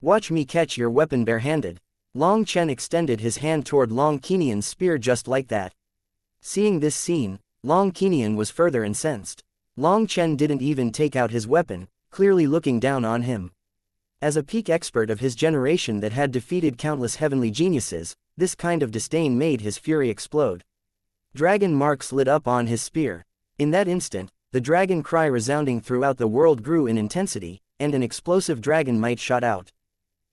Watch me catch your weapon barehanded. Long Chen extended his hand toward Long Qian's spear just like that. Seeing this scene, Long Qian was further incensed. Long Chen didn't even take out his weapon, clearly looking down on him. As a peak expert of his generation that had defeated countless heavenly geniuses, this kind of disdain made his fury explode. Dragon marks lit up on his spear. In that instant, the dragon cry resounding throughout the world grew in intensity, and an explosive dragon might shot out.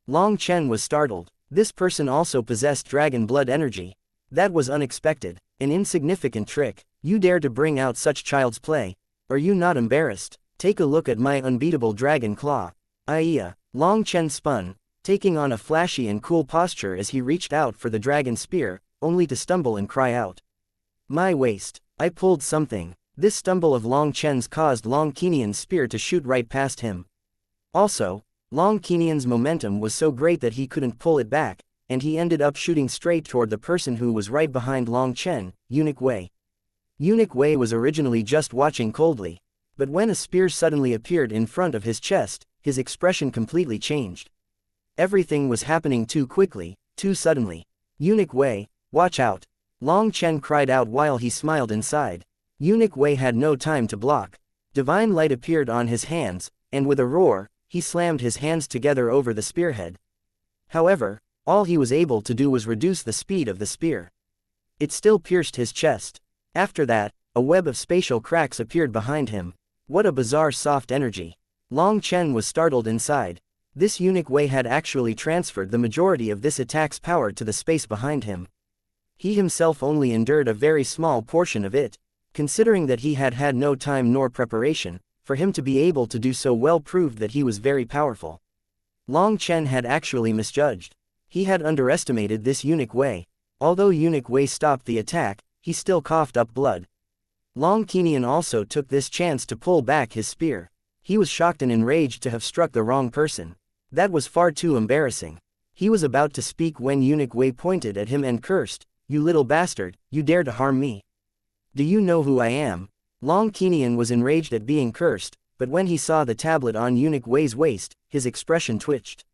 Long Chen was startled. This person also possessed dragon blood energy. That was unexpected. An insignificant trick. You dare to bring out such child's play? Are you not embarrassed? Take a look at my unbeatable dragon claw. Iya. Long Chen spun, taking on a flashy and cool posture as he reached out for the dragon spear, only to stumble and cry out. My waist. I pulled something. This stumble of Long Chen's caused Long Qian's spear to shoot right past him. Also, Long Qian's momentum was so great that he couldn't pull it back, and he ended up shooting straight toward the person who was right behind Long Chen, Eunuch Wei. Eunuch Wei was originally just watching coldly, but when a spear suddenly appeared in front of his chest, his expression completely changed. Everything was happening too quickly, too suddenly. Eunuch Wei, watch out! Long Chen cried out while he smiled inside. Eunuch Wei had no time to block. Divine light appeared on his hands, and with a roar, he slammed his hands together over the spearhead. However, all he was able to do was reduce the speed of the spear. It still pierced his chest. After that, a web of spatial cracks appeared behind him. What a bizarre soft energy. Long Chen was startled inside. This Eunuch Wei had actually transferred the majority of this attack's power to the space behind him. He himself only endured a very small portion of it. Considering that he had had no time nor preparation, for him to be able to do so well proved that he was very powerful. Long Chen had actually misjudged. He had underestimated this Eunuch Wei. Although Eunuch Wei stopped the attack, he still coughed up blood. Long Qian also took this chance to pull back his spear. He was shocked and enraged to have struck the wrong person. That was far too embarrassing. He was about to speak when Eunuch Wei pointed at him and cursed, "You little bastard, you dare to harm me. Do you know who I am?" Long Qian was enraged at being cursed, but when he saw the tablet on Eunuch Wei's waist, his expression twitched.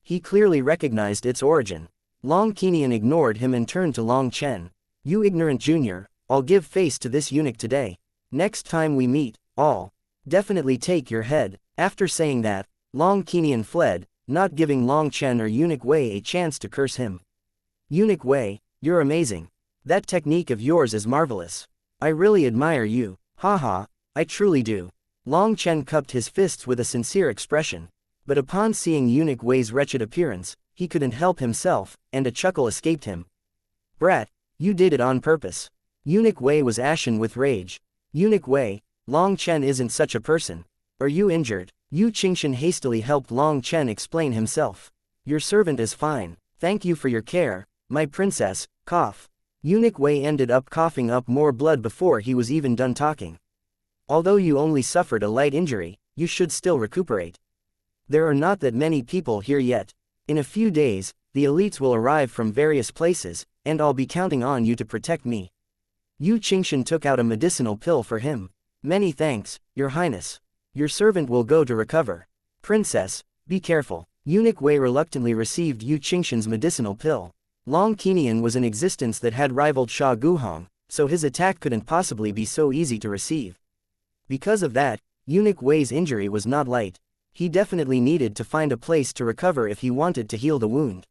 He clearly recognized its origin. Long Qian ignored him and turned to Long Chen. "You ignorant junior, I'll give face to this eunuch today. Next time we meet, I'll definitely take your head." After saying that, Long Qian fled, not giving Long Chen or Eunuch Wei a chance to curse him. "Eunuch Wei, you're amazing. That technique of yours is marvelous. I really admire you. Haha, I truly do." Long Chen cupped his fists with a sincere expression. But upon seeing Eunuch Wei's wretched appearance, he couldn't help himself, and a chuckle escaped him. "Brat, you did it on purpose." Eunuch Wei was ashen with rage. "Eunuch Wei, Long Chen isn't such a person. Are you injured?" Yu Qingshan hastily helped Long Chen explain himself. "Your servant is fine. Thank you for your care, my princess." Cough. Eunuch Wei ended up coughing up more blood before he was even done talking. "Although you only suffered a light injury, you should still recuperate. There are not that many people here yet. In a few days, the elites will arrive from various places, and I'll be counting on you to protect me." Yu Qingshan took out a medicinal pill for him. "Many thanks, Your Highness. Your servant will go to recover." "Princess, be careful." Eunuch Wei reluctantly received Yu Qingshan's medicinal pill. Long Qian was an existence that had rivaled Sha Guhong, so his attack couldn't possibly be so easy to receive. Because of that, Eunuch Wei's injury was not light. He definitely needed to find a place to recover if he wanted to heal the wound.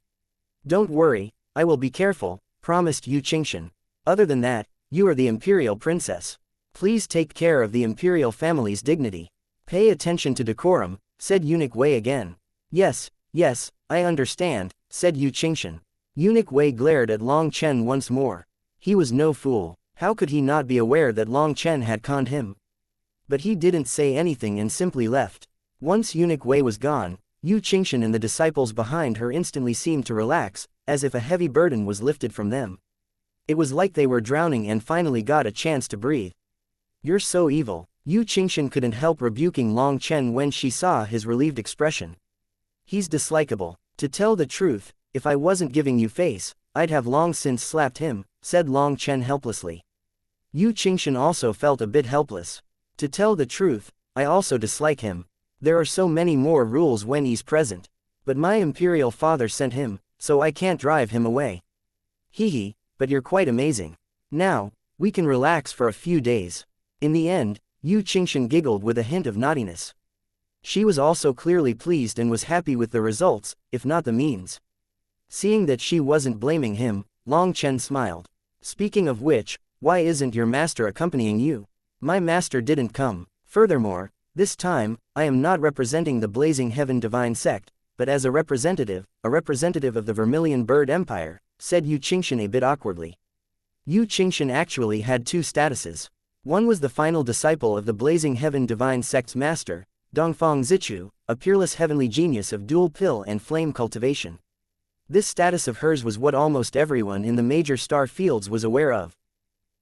"Don't worry, I will be careful," promised Yu Qingshan. "Other than that, you are the imperial princess. Please take care of the imperial family's dignity. Pay attention to decorum," said Eunuch Wei again. Yes, I understand," said Yu Qingshan. Eunuch Wei glared at Long Chen once more. He was no fool. How could he not be aware that Long Chen had conned him? But he didn't say anything and simply left. Once Eunuch Wei was gone, Yu Qingshan and the disciples behind her instantly seemed to relax, as if a heavy burden was lifted from them. It was like they were drowning and finally got a chance to breathe. "You're so evil. Yu Qingshan couldn't help rebuking Long Chen when she saw his relieved expression. He's dislikable. To tell the truth, if I wasn't giving you face, I'd have long since slapped him, said Long Chen helplessly. Yu Qingshan also felt a bit helpless. To tell the truth, I also dislike him. There are so many more rules when he's present. But my imperial father sent him, so I can't drive him away. Hee, but you're quite amazing. Now, we can relax for a few days. In the end, Yu Qingshan giggled with a hint of naughtiness. She was also clearly pleased and was happy with the results, if not the means. Seeing that she wasn't blaming him, Long Chen smiled. Speaking of which, why isn't your master accompanying you? My master didn't come. Furthermore, this time, I am not representing the Blazing Heaven Divine Sect, but as a representative of the Vermilion Bird Empire, said Yu Qingshan a bit awkwardly. Yu Qingshan actually had two statuses. One was the final disciple of the Blazing Heaven Divine Sect's master, Dongfang Zichu, a peerless heavenly genius of dual pill and flame cultivation. This status of hers was what almost everyone in the major star fields was aware of.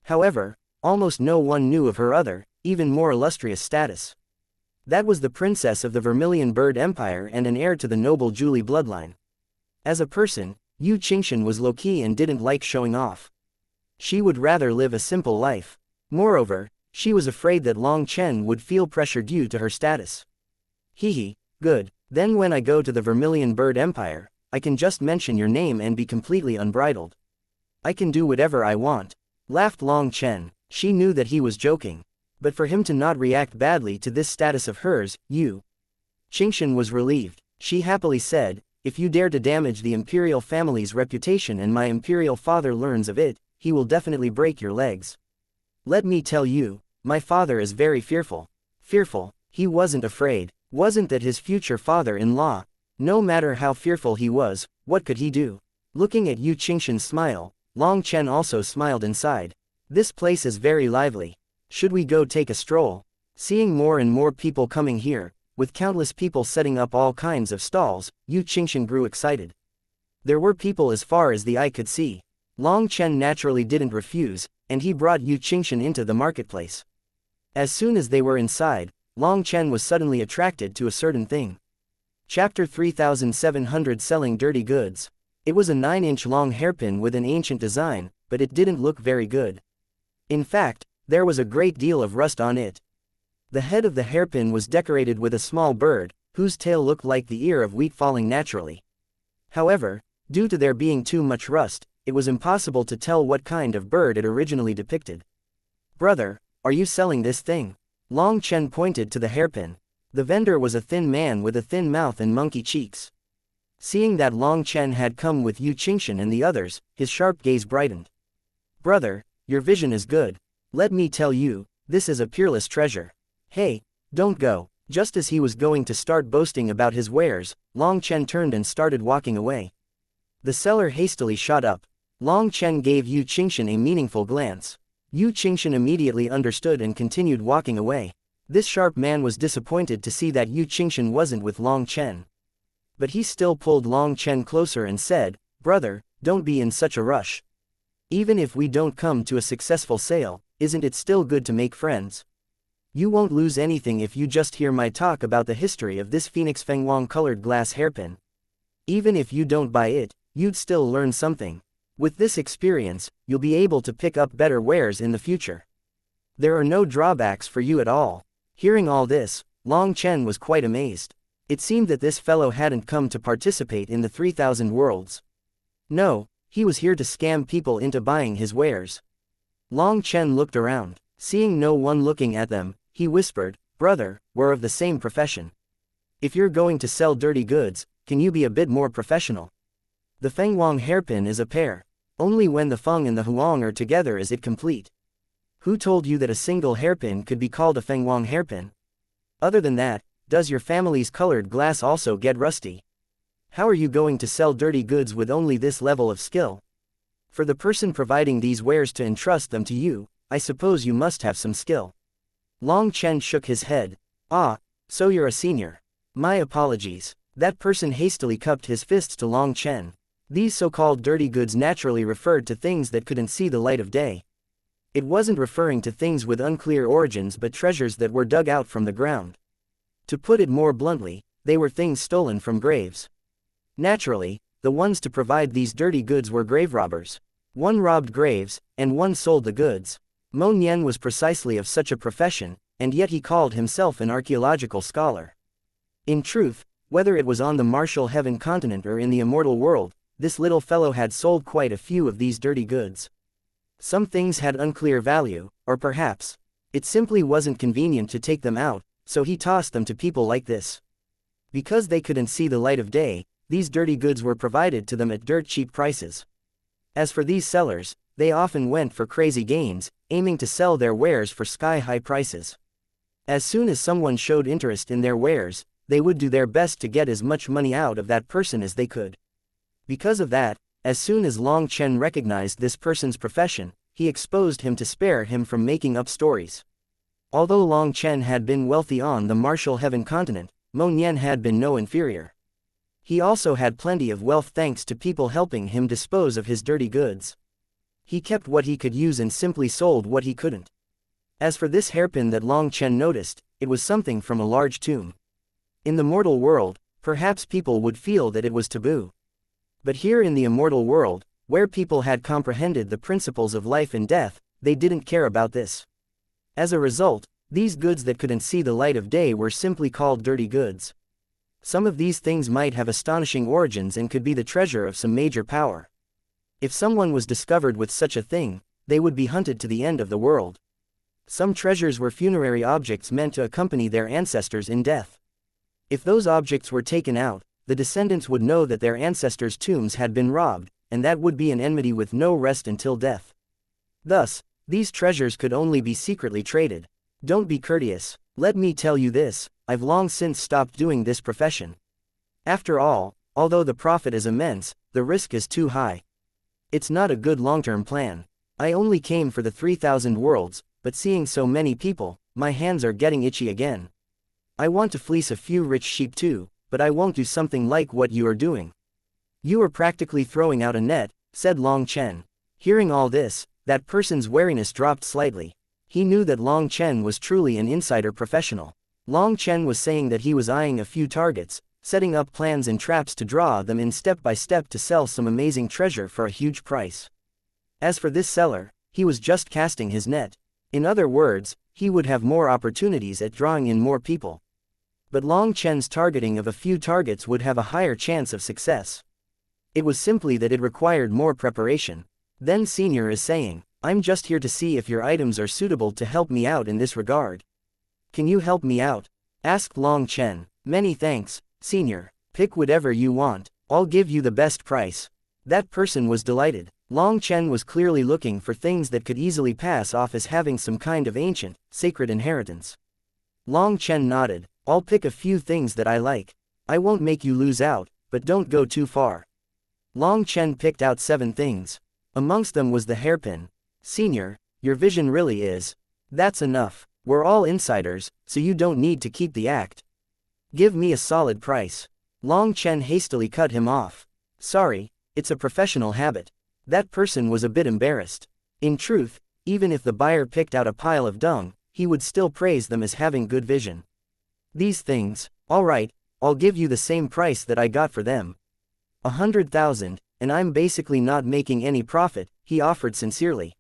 However, almost no one knew of her other, even more illustrious status. That was the princess of the Vermilion Bird Empire and an heir to the noble Julie bloodline. As a person, Yu Qingshan was low-key and didn't like showing off. She would rather live a simple life. Moreover, she was afraid that Long Chen would feel pressure due to her status. Hee, good. Then when I go to the Vermilion Bird Empire, I can just mention your name and be completely unbridled. I can do whatever I want, laughed Long Chen. She knew that he was joking. But for him to not react badly to this status of hers, Yu Qingshan was relieved. She happily said, if you dare to damage the imperial family's reputation and my imperial father learns of it, he will definitely break your legs. Let me tell you, my father is very fearful. Fearful? He wasn't afraid. Wasn't that his future father-in-law? No matter how fearful he was, what could he do? Looking at Yu Qingshan's smile, Long Chen also smiled inside. This place is very lively. Should we go take a stroll? Seeing more and more people coming here, with countless people setting up all kinds of stalls, Yu Qingshan grew excited. There were people as far as the eye could see. Long Chen naturally didn't refuse, and he brought Yu Qingshan into the marketplace. As soon as they were inside, Long Chen was suddenly attracted to a certain thing. Chapter 3700 Selling Dirty Goods. It was a 9-inch long hairpin with an ancient design, but it didn't look very good. In fact, there was a great deal of rust on it. The head of the hairpin was decorated with a small bird, whose tail looked like the ear of wheat falling naturally. However, due to there being too much rust, it was impossible to tell what kind of bird it originally depicted. Brother, are you selling this thing? Long Chen pointed to the hairpin. The vendor was a thin man with a thin mouth and monkey cheeks. Seeing that Long Chen had come with Yu Qingshan and the others, his sharp gaze brightened. Brother, your vision is good. Let me tell you, this is a peerless treasure. Hey, don't go. Just as he was going to start boasting about his wares, Long Chen turned and started walking away. The seller hastily shot up. Long Chen gave Yu Qingshan a meaningful glance. Yu Qingshan immediately understood and continued walking away. This sharp man was disappointed to see that Yu Qingshan wasn't with Long Chen. But he still pulled Long Chen closer and said, brother, don't be in such a rush. Even if we don't come to a successful sale, isn't it still good to make friends? You won't lose anything if you just hear my talk about the history of this Phoenix Fenghuang colored glass hairpin. Even if you don't buy it, you'd still learn something. With this experience, you'll be able to pick up better wares in the future. There are no drawbacks for you at all. Hearing all this, Long Chen was quite amazed. It seemed that this fellow hadn't come to participate in the 3000 worlds. No, he was here to scam people into buying his wares. Long Chen looked around. Seeing no one looking at them, he whispered, brother, we're of the same profession. If you're going to sell dirty goods, can you be a bit more professional? The Fenghuang hairpin is a pair. Only when the Feng and the Huang are together is it complete. Who told you that a single hairpin could be called a Fenghuang hairpin? Other than that, does your family's colored glass also get rusty? How are you going to sell dirty goods with only this level of skill? For the person providing these wares to entrust them to you, I suppose you must have some skill. Long Chen shook his head. Ah, so you're a senior. My apologies. That person hastily cupped his fists to Long Chen. These so-called dirty goods naturally referred to things that couldn't see the light of day. It wasn't referring to things with unclear origins but treasures that were dug out from the ground. To put it more bluntly, they were things stolen from graves. Naturally, the ones to provide these dirty goods were grave robbers. One robbed graves, and one sold the goods. Mo Nian was precisely of such a profession, and yet he called himself an archaeological scholar. In truth, whether it was on the martial heaven continent or in the immortal world, this little fellow had sold quite a few of these dirty goods. Some things had unclear value, or perhaps it simply wasn't convenient to take them out, so he tossed them to people like this. Because they couldn't see the light of day, these dirty goods were provided to them at dirt cheap prices. As for these sellers, they often went for crazy gains, aiming to sell their wares for sky-high prices. As soon as someone showed interest in their wares, they would do their best to get as much money out of that person as they could. Because of that, as soon as Long Chen recognized this person's profession, he exposed him to spare him from making up stories. Although Long Chen had been wealthy on the martial heaven continent, Mo Nian had been no inferior. He also had plenty of wealth thanks to people helping him dispose of his dirty goods. He kept what he could use and simply sold what he couldn't. As for this hairpin that Long Chen noticed, it was something from a large tomb. In the mortal world, perhaps people would feel that it was taboo. But here in the immortal world, where people had comprehended the principles of life and death, they didn't care about this. As a result, these goods that couldn't see the light of day were simply called dirty goods. Some of these things might have astonishing origins and could be the treasure of some major power. If someone was discovered with such a thing, they would be hunted to the end of the world. Some treasures were funerary objects meant to accompany their ancestors in death. If those objects were taken out, the descendants would know that their ancestors' tombs had been robbed, and that would be an enmity with no rest until death. Thus, these treasures could only be secretly traded. Don't be courteous. Let me tell you this, I've long since stopped doing this profession. After all, although the profit is immense, the risk is too high. It's not a good long-term plan. I only came for the 3,000 worlds, but seeing so many people, my hands are getting itchy again. I want to fleece a few rich sheep too, but I won't do something like what you are doing. You are practically throwing out a net, said Long Chen. Hearing all this, that person's wariness dropped slightly. He knew that Long Chen was truly an insider professional. Long Chen was saying that he was eyeing a few targets, setting up plans and traps to draw them in step by step to sell some amazing treasure for a huge price. As for this seller, he was just casting his net. In other words, he would have more opportunities at drawing in more people. But Long Chen's targeting of a few targets would have a higher chance of success. It was simply that it required more preparation. Then Senior is saying, I'm just here to see if your items are suitable to help me out in this regard. Can you help me out? Asked Long Chen. Many thanks, Senior. Pick whatever you want, I'll give you the best price. That person was delighted. Long Chen was clearly looking for things that could easily pass off as having some kind of ancient, sacred inheritance. Long Chen nodded. I'll pick a few things that I like. I won't make you lose out, but don't go too far. Long Chen picked out 7 things. Amongst them was the hairpin. Senior, your vision really is. That's enough. We're all insiders, so you don't need to keep the act. Give me a solid price. Long Chen hastily cut him off. Sorry, it's a professional habit. That person was a bit embarrassed. In truth, even if the buyer picked out a pile of dung, he would still praise them as having good vision. These things, all right, I'll give you the same price that I got for them. 100,000, and I'm basically not making any profit, he offered sincerely.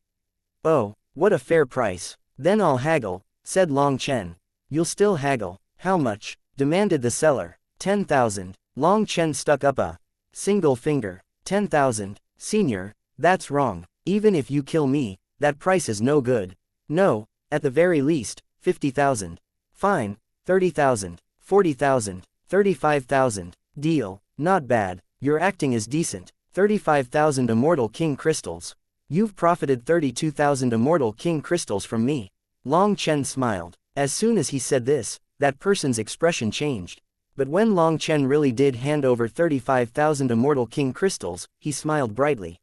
Oh, what a fair price. Then I'll haggle, said Long Chen. You'll still haggle. How much? Demanded the seller. 10,000. Long Chen stuck up a single finger. 10,000. Senior, that's wrong. Even if you kill me, that price is no good. No, at the very least, 50,000. Fine, 30,000, 40,000, 35,000. Deal. Not bad. Your acting is decent. 35,000 immortal king crystals. You've profited 32,000 immortal king crystals from me. Long Chen smiled. As soon as he said this, that person's expression changed. But when Long Chen really did hand over 35,000 immortal king crystals, he smiled brightly.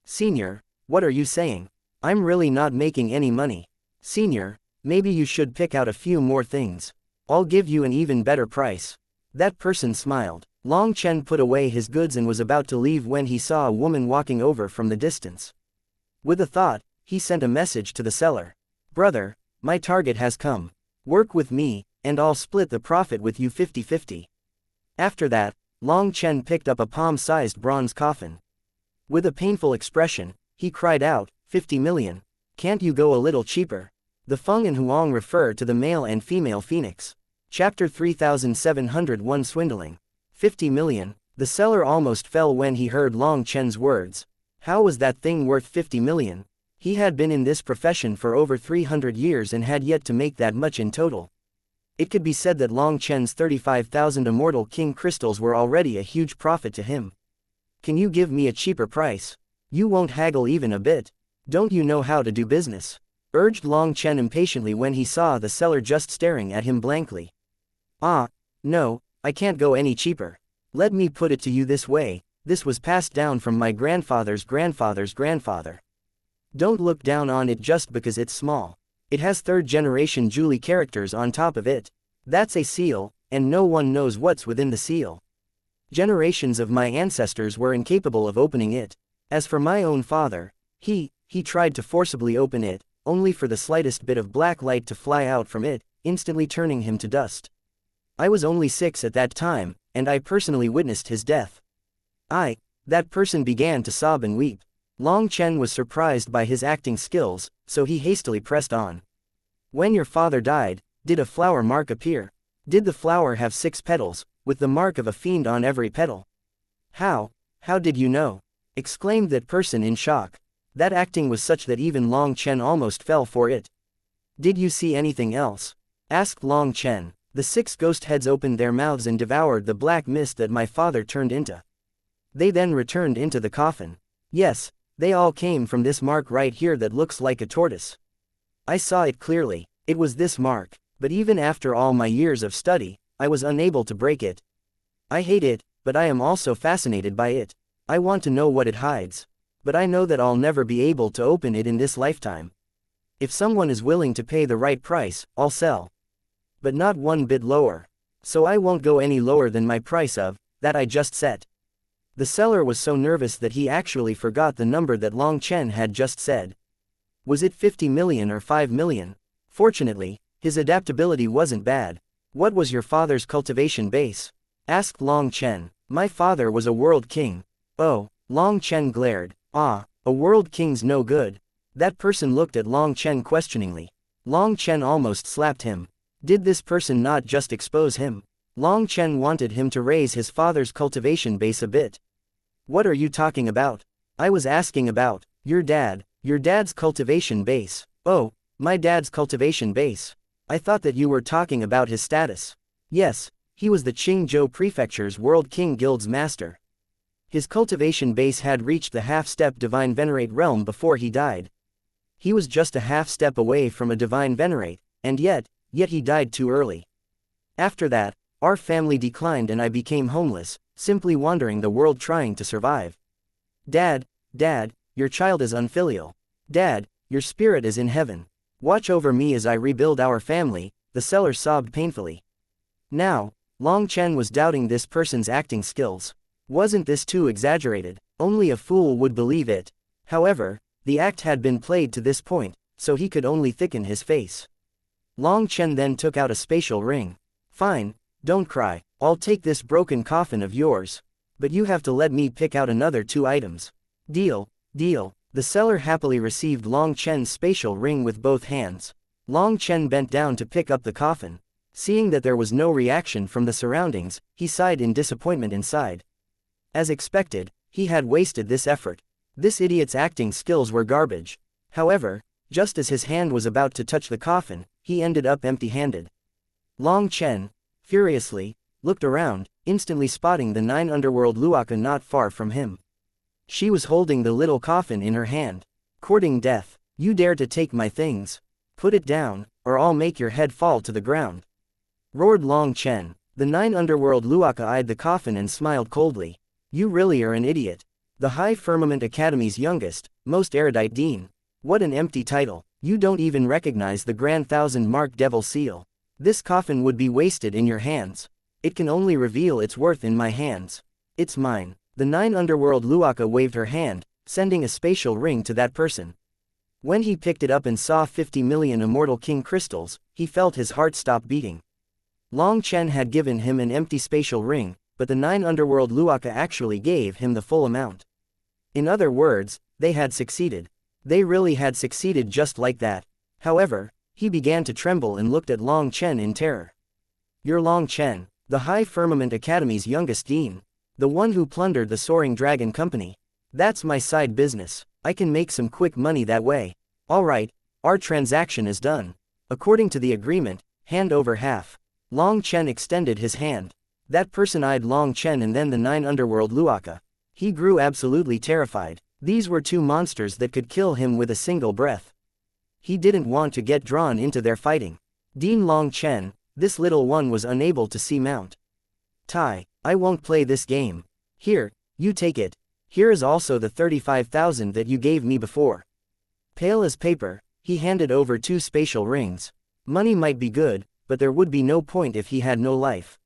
Senior, what are you saying? I'm really not making any money. Senior, maybe you should pick out a few more things. I'll give you an even better price. That person smiled. Long Chen put away his goods and was about to leave when he saw a woman walking over from the distance. With a thought, he sent a message to the seller. Brother, my target has come. Work with me, and I'll split the profit with you 50-50. After that, Long Chen picked up a palm-sized bronze coffin. With a painful expression, he cried out, 50 million. Can't you go a little cheaper? The Feng and Huang refer to the male and female phoenix. Chapter 3701 Swindling. 50 million. The seller almost fell when he heard Long Chen's words. How was that thing worth 50 million? He had been in this profession for over 300 years and had yet to make that much in total. It could be said that Long Chen's 35,000 immortal king crystals were already a huge profit to him. Can you give me a cheaper price? You won't haggle even a bit. Don't you know how to do business? Urged Long Chen impatiently when he saw the seller just staring at him blankly. No, I can't go any cheaper. Let me put it to you this way, this was passed down from my grandfather's grandfather's grandfather. Don't look down on it just because it's small. It has third-generation Julie characters on top of it. That's a seal, and no one knows what's within the seal. Generations of my ancestors were incapable of opening it. As for my own father, he tried to forcibly open it, only for the slightest bit of black light to fly out from it, instantly turning him to dust. I was only 6 at that time, and I personally witnessed his death. That person began to sob and weep. Long Chen was surprised by his acting skills, so he hastily pressed on. When your father died, did a flower mark appear? Did the flower have 6 petals, with the mark of a fiend on every petal? How did you know? Exclaimed that person in shock. That acting was such that even Long Chen almost fell for it. Did you see anything else? Asked Long Chen. The 6 ghost heads opened their mouths and devoured the black mist that my father turned into. They then returned into the coffin. Yes, they all came from this mark right here that looks like a tortoise. I saw it clearly, it was this mark, but even after all my years of study, I was unable to break it. I hate it, but I am also fascinated by it. I want to know what it hides. But I know that I'll never be able to open it in this lifetime. If someone is willing to pay the right price, I'll sell. But not one bit lower. So I won't go any lower than my price that I just set. The seller was so nervous that he actually forgot the number that Long Chen had just said. Was it 50 million or 5 million? Fortunately, his adaptability wasn't bad. What was your father's cultivation base? Asked Long Chen. My father was a world king. Oh, Long Chen glared. A world king's no good. That person looked at Long Chen questioningly. Long Chen almost slapped him. Did this person not just expose him? Long Chen wanted him to raise his father's cultivation base a bit. What are you talking about? I was asking about your dad's cultivation base. Oh, my dad's cultivation base. I thought that you were talking about his status. Yes, he was the Qingzhou Prefecture's World King Guild's master. His cultivation base had reached the half-step Divine Venerate realm before he died. He was just a half-step away from a Divine Venerate, and yet he died too early. After that, our family declined and I became homeless, simply wandering the world trying to survive. Dad, your child is unfilial. Dad, your spirit is in heaven. Watch over me as I rebuild our family, the seller sobbed painfully. Now, Long Chen was doubting this person's acting skills. Wasn't this too exaggerated? Only a fool would believe it. However, the act had been played to this point, so he could only thicken his face. Long Chen then took out a spatial ring. Fine, don't cry, I'll take this broken coffin of yours. But you have to let me pick out another 2 items. Deal. The seller happily received Long Chen's spatial ring with both hands. Long Chen bent down to pick up the coffin. Seeing that there was no reaction from the surroundings, he sighed in disappointment inside. As expected, he had wasted this effort. This idiot's acting skills were garbage. However, just as his hand was about to touch the coffin, he ended up empty-handed. Long Chen, furiously, looked around, instantly spotting the 9 underworld Luaka not far from him. She was holding the little coffin in her hand. Courting death, you dare to take my things? Put it down, or I'll make your head fall to the ground. Roared Long Chen. The 9 underworld Luaka eyed the coffin and smiled coldly. You really are an idiot. The High Firmament Academy's youngest, most erudite dean. What an empty title. You don't even recognize the Grand 1000-mark Devil Seal. This coffin would be wasted in your hands. It can only reveal its worth in my hands. It's mine. The 9 underworld Luaka waved her hand, sending a spatial ring to that person. When he picked it up and saw 50 million immortal king crystals, he felt his heart stop beating. Long Chen had given him an empty spatial ring, but the 9 underworld Luaka actually gave him the full amount. In other words, they had succeeded. They really had succeeded just like that. However, he began to tremble and looked at Long Chen in terror. "You're Long Chen, the High Firmament Academy's youngest dean. The one who plundered the Soaring Dragon Company. That's my side business. I can make some quick money that way. Alright, our transaction is done. According to the agreement, hand over half." Long Chen extended his hand. That person eyed Long Chen and then the 9 underworld Luaka. He grew absolutely terrified. These were 2 monsters that could kill him with a single breath. He didn't want to get drawn into their fighting. Dean Long Chen, this little one was unable to see Mount. "Tai, I won't play this game. Here, you take it. Here is also the 35,000 that you gave me before." Pale as paper, he handed over 2 spatial rings. Money might be good, but there would be no point if he had no life.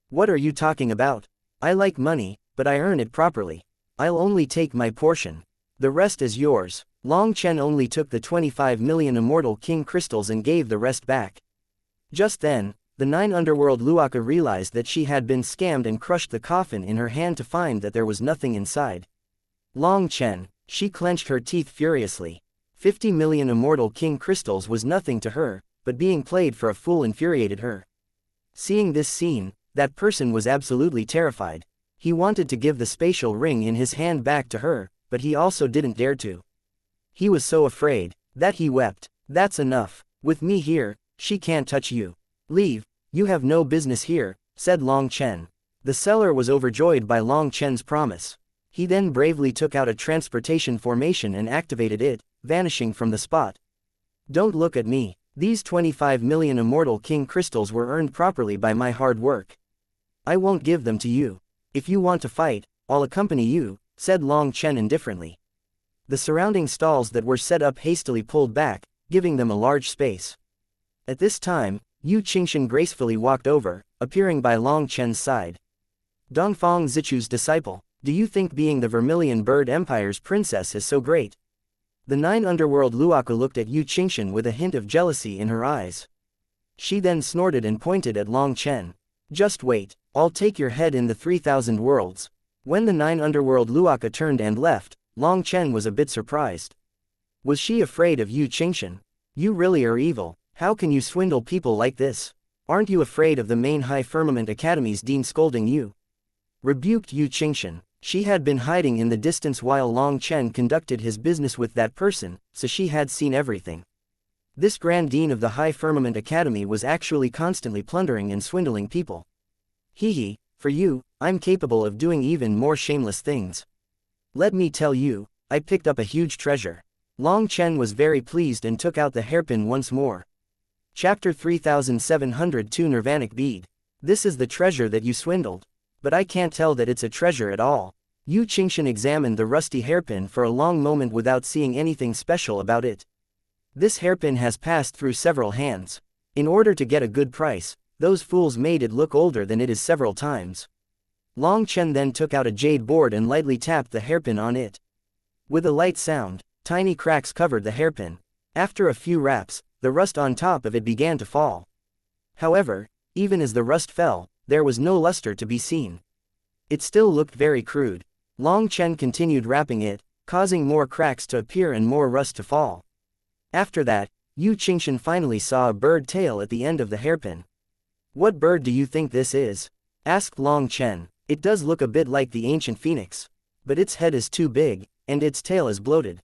"What are you talking about? I like money, but I earn it properly. I'll only take my portion. The rest is yours." Long Chen only took the 25 million immortal king crystals and gave the rest back. Just then, the 9 underworld Luaka realized that she had been scammed and crushed the coffin in her hand to find that there was nothing inside. Long Chen, she clenched her teeth furiously. 50 million immortal king crystals was nothing to her, but being played for a fool infuriated her. Seeing this scene, that person was absolutely terrified. He wanted to give the spatial ring in his hand back to her, but he also didn't dare to. He was so afraid that he wept. "That's enough. With me here, she can't touch you. Leave, you have no business here," said Long Chen. The seller was overjoyed by Long Chen's promise. He then bravely took out a transportation formation and activated it, vanishing from the spot. "Don't look at me. These 25 million immortal king crystals were earned properly by my hard work. I won't give them to you. If you want to fight, I'll accompany you," said Long Chen indifferently. The surrounding stalls that were set up hastily pulled back, giving them a large space. At this time, Yu Qingshan gracefully walked over, appearing by Long Chen's side. "Dongfang Zichu's disciple, do you think being the Vermilion Bird Empire's princess is so great?" The 9 underworld Luaka looked at Yu Qingshan with a hint of jealousy in her eyes. She then snorted and pointed at Long Chen. "Just wait, I'll take your head in the 3,000 worlds." When the 9 underworld Luaka turned and left, Long Chen was a bit surprised. Was she afraid of Yu Qingshan? "You really are evil. How can you swindle people like this? Aren't you afraid of the main High Firmament Academy's dean scolding you?" Rebuked Yu Qingshan. She had been hiding in the distance while Long Chen conducted his business with that person, so she had seen everything. This Grand Dean of the High Firmament Academy was actually constantly plundering and swindling people. "Hee, for you, I'm capable of doing even more shameless things. Let me tell you, I picked up a huge treasure." Long Chen was very pleased and took out the hairpin once more. Chapter 3702 Nirvanic Bead. "This is the treasure that you swindled. But I can't tell that it's a treasure at all." Yu Qingshan examined the rusty hairpin for a long moment without seeing anything special about it. "This hairpin has passed through several hands. In order to get a good price, those fools made it look older than it is several times." Long Chen then took out a jade board and lightly tapped the hairpin on it. With a light sound, tiny cracks covered the hairpin. After a few raps, the rust on top of it began to fall. However, even as the rust fell, there was no luster to be seen. It still looked very crude. Long Chen continued rapping it, causing more cracks to appear and more rust to fall. After that, Yu Qingshan finally saw a bird tail at the end of the hairpin. "What bird do you think this is?" asked Long Chen. "It does look a bit like the ancient phoenix. But its head is too big, and its tail is bloated.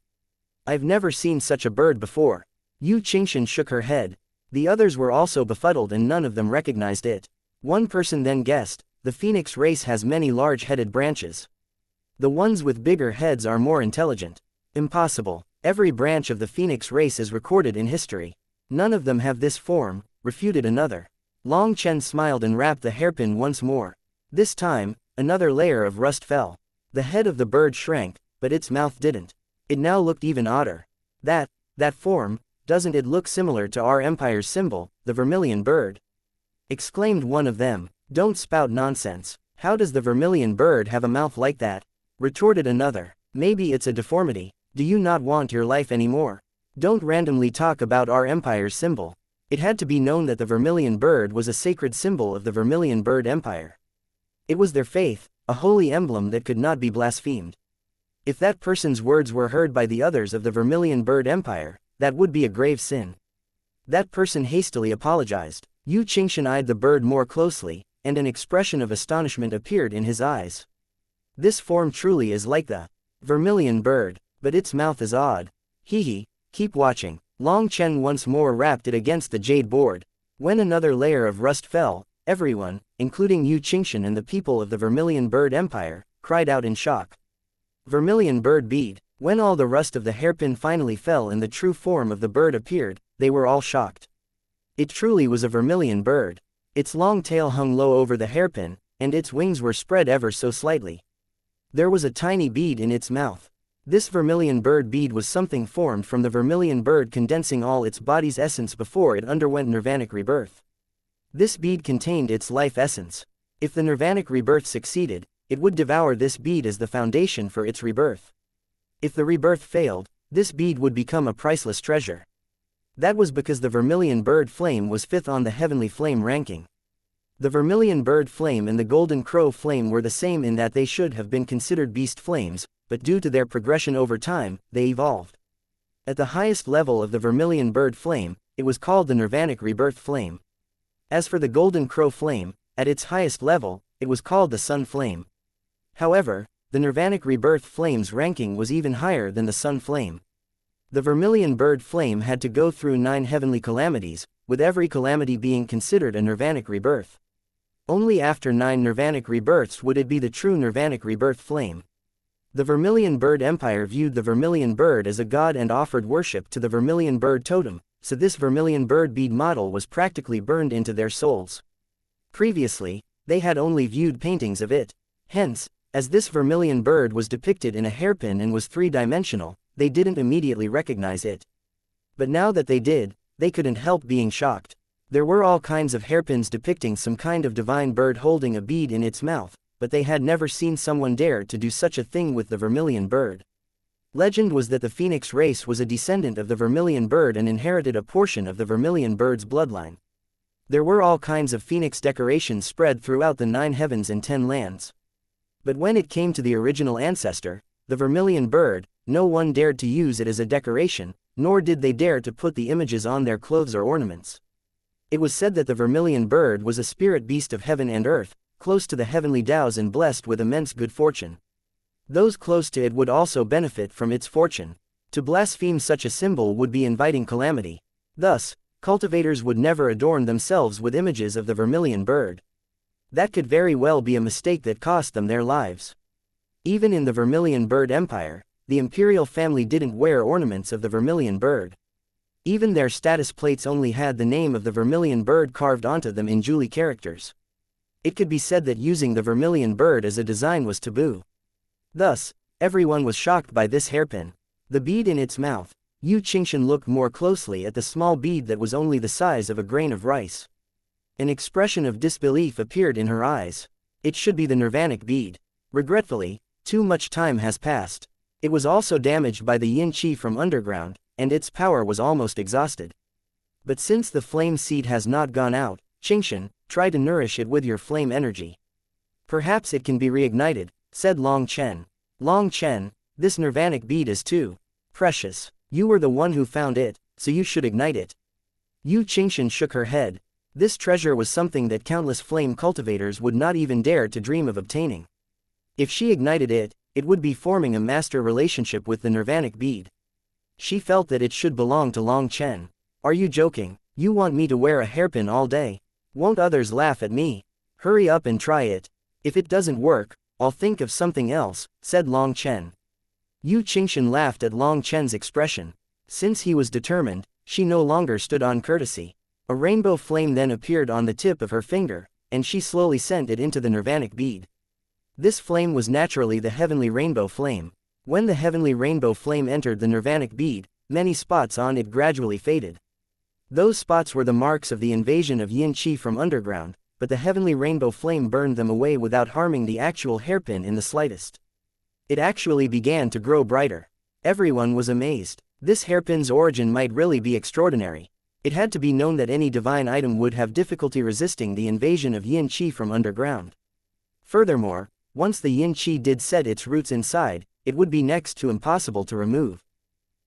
I've never seen such a bird before." Yu Qingshan shook her head. The others were also befuddled and none of them recognized it. One person then guessed, "The phoenix race has many large-headed branches. The ones with bigger heads are more intelligent." "Impossible. Every branch of the phoenix race is recorded in history. None of them have this form," refuted another. Long Chen smiled and rapped the hairpin once more. This time, another layer of rust fell. The head of the bird shrank, but its mouth didn't. It now looked even odder. That form, doesn't it look similar to our empire's symbol, the vermilion bird?" exclaimed one of them. "Don't spout nonsense. How does the vermilion bird have a mouth like that?" retorted another. "Maybe it's a deformity. Do you not want your life anymore? Don't randomly talk about our empire's symbol. It had to be known that the vermilion bird was a sacred symbol of the Vermilion Bird Empire. It was their faith, a holy emblem that could not be blasphemed. If that person's words were heard by the others of the Vermilion Bird Empire, that would be a grave sin. That person hastily apologized. Xianxia eyed the bird more closely, and an expression of astonishment appeared in his eyes. This form truly is like the vermilion bird, but its mouth is odd. Hee, keep watching. Long Chen once more rapped it against the jade board. When another layer of rust fell, everyone, including Xianxia and the people of the Vermilion Bird Empire, cried out in shock. Vermilion bird bead. When all the rust of the hairpin finally fell and the true form of the bird appeared, they were all shocked. It truly was a vermilion bird. Its long tail hung low over the hairpin, and its wings were spread ever so slightly. There was a tiny bead in its mouth. This vermilion bird bead was something formed from the vermilion bird condensing all its body's essence before it underwent nirvanic rebirth. This bead contained its life essence. If the nirvanic rebirth succeeded, it would devour this bead as the foundation for its rebirth. If the rebirth failed, this bead would become a priceless treasure. That was because the vermilion bird flame was 5th on the heavenly flame ranking. The vermilion bird flame and the golden crow flame were the same in that they should have been considered beast flames, but due to their progression over time, they evolved. At the highest level of the vermilion bird flame, it was called the nirvanic rebirth flame. As for the golden crow flame, at its highest level, it was called the sun flame. However, the nirvanic rebirth flame's ranking was even higher than the sun flame. The vermilion bird flame had to go through 9 heavenly calamities, with every calamity being considered a nirvanic rebirth. Only after 9 nirvanic rebirths would it be the true nirvanic rebirth flame. The Vermilion Bird Empire viewed the vermilion bird as a god and offered worship to the vermilion bird totem, so this vermilion bird bead model was practically burned into their souls. Previously, they had only viewed paintings of it. Hence, as this vermilion bird was depicted in a hairpin and was 3-dimensional, they didn't immediately recognize it. But now that they did, they couldn't help being shocked. There were all kinds of hairpins depicting some kind of divine bird holding a bead in its mouth, but they had never seen someone dare to do such a thing with the vermilion bird. Legend was that the phoenix race was a descendant of the vermilion bird and inherited a portion of the vermilion bird's bloodline. There were all kinds of phoenix decorations spread throughout the 9 heavens and 10 lands. But when it came to the original ancestor, the vermilion bird, no one dared to use it as a decoration, nor did they dare to put the images on their clothes or ornaments. It was said that the vermilion bird was a spirit beast of heaven and earth, close to the heavenly Tao's and blessed with immense good fortune. Those close to it would also benefit from its fortune. To blaspheme such a symbol would be inviting calamity. Thus, cultivators would never adorn themselves with images of the vermilion bird. That could very well be a mistake that cost them their lives. Even in the Vermilion Bird Empire, the imperial family didn't wear ornaments of the vermilion bird. Even their status plates only had the name of the vermilion bird carved onto them in jewelry characters. It could be said that using the vermilion bird as a design was taboo. Thus, everyone was shocked by this hairpin. The bead in its mouth. Xianxia looked more closely at the small bead that was only the size of a grain of rice. An expression of disbelief appeared in her eyes. It should be the nirvanic bead. Regretfully, too much time has passed. It was also damaged by the yin qi from underground, and its power was almost exhausted. But since the flame seed has not gone out, Xianxia, try to nourish it with your flame energy. Perhaps it can be reignited, said Long Chen. Long Chen, this nirvanic bead is too precious. You were the one who found it, so you should ignite it. Xianxia shook her head. This treasure was something that countless flame cultivators would not even dare to dream of obtaining. If she ignited it, it would be forming a master relationship with the nirvanic bead. She felt that it should belong to Long Chen. Are you joking? You want me to wear a hairpin all day? Won't others laugh at me? Hurry up and try it. If it doesn't work, I'll think of something else, said Long Chen. Xianxia laughed at Long Chen's expression. Since he was determined, she no longer stood on courtesy. A rainbow flame then appeared on the tip of her finger, and she slowly sent it into the nirvanic bead. This flame was naturally the heavenly rainbow flame. When the heavenly rainbow flame entered the nirvanic bead, many spots on it gradually faded. Those spots were the marks of the invasion of yin qi from underground, but the heavenly rainbow flame burned them away without harming the actual hairpin in the slightest. It actually began to grow brighter. Everyone was amazed. This hairpin's origin might really be extraordinary. It had to be known that any divine item would have difficulty resisting the invasion of yin qi from underground. Furthermore, once the yin qi did set its roots inside, it would be next to impossible to remove.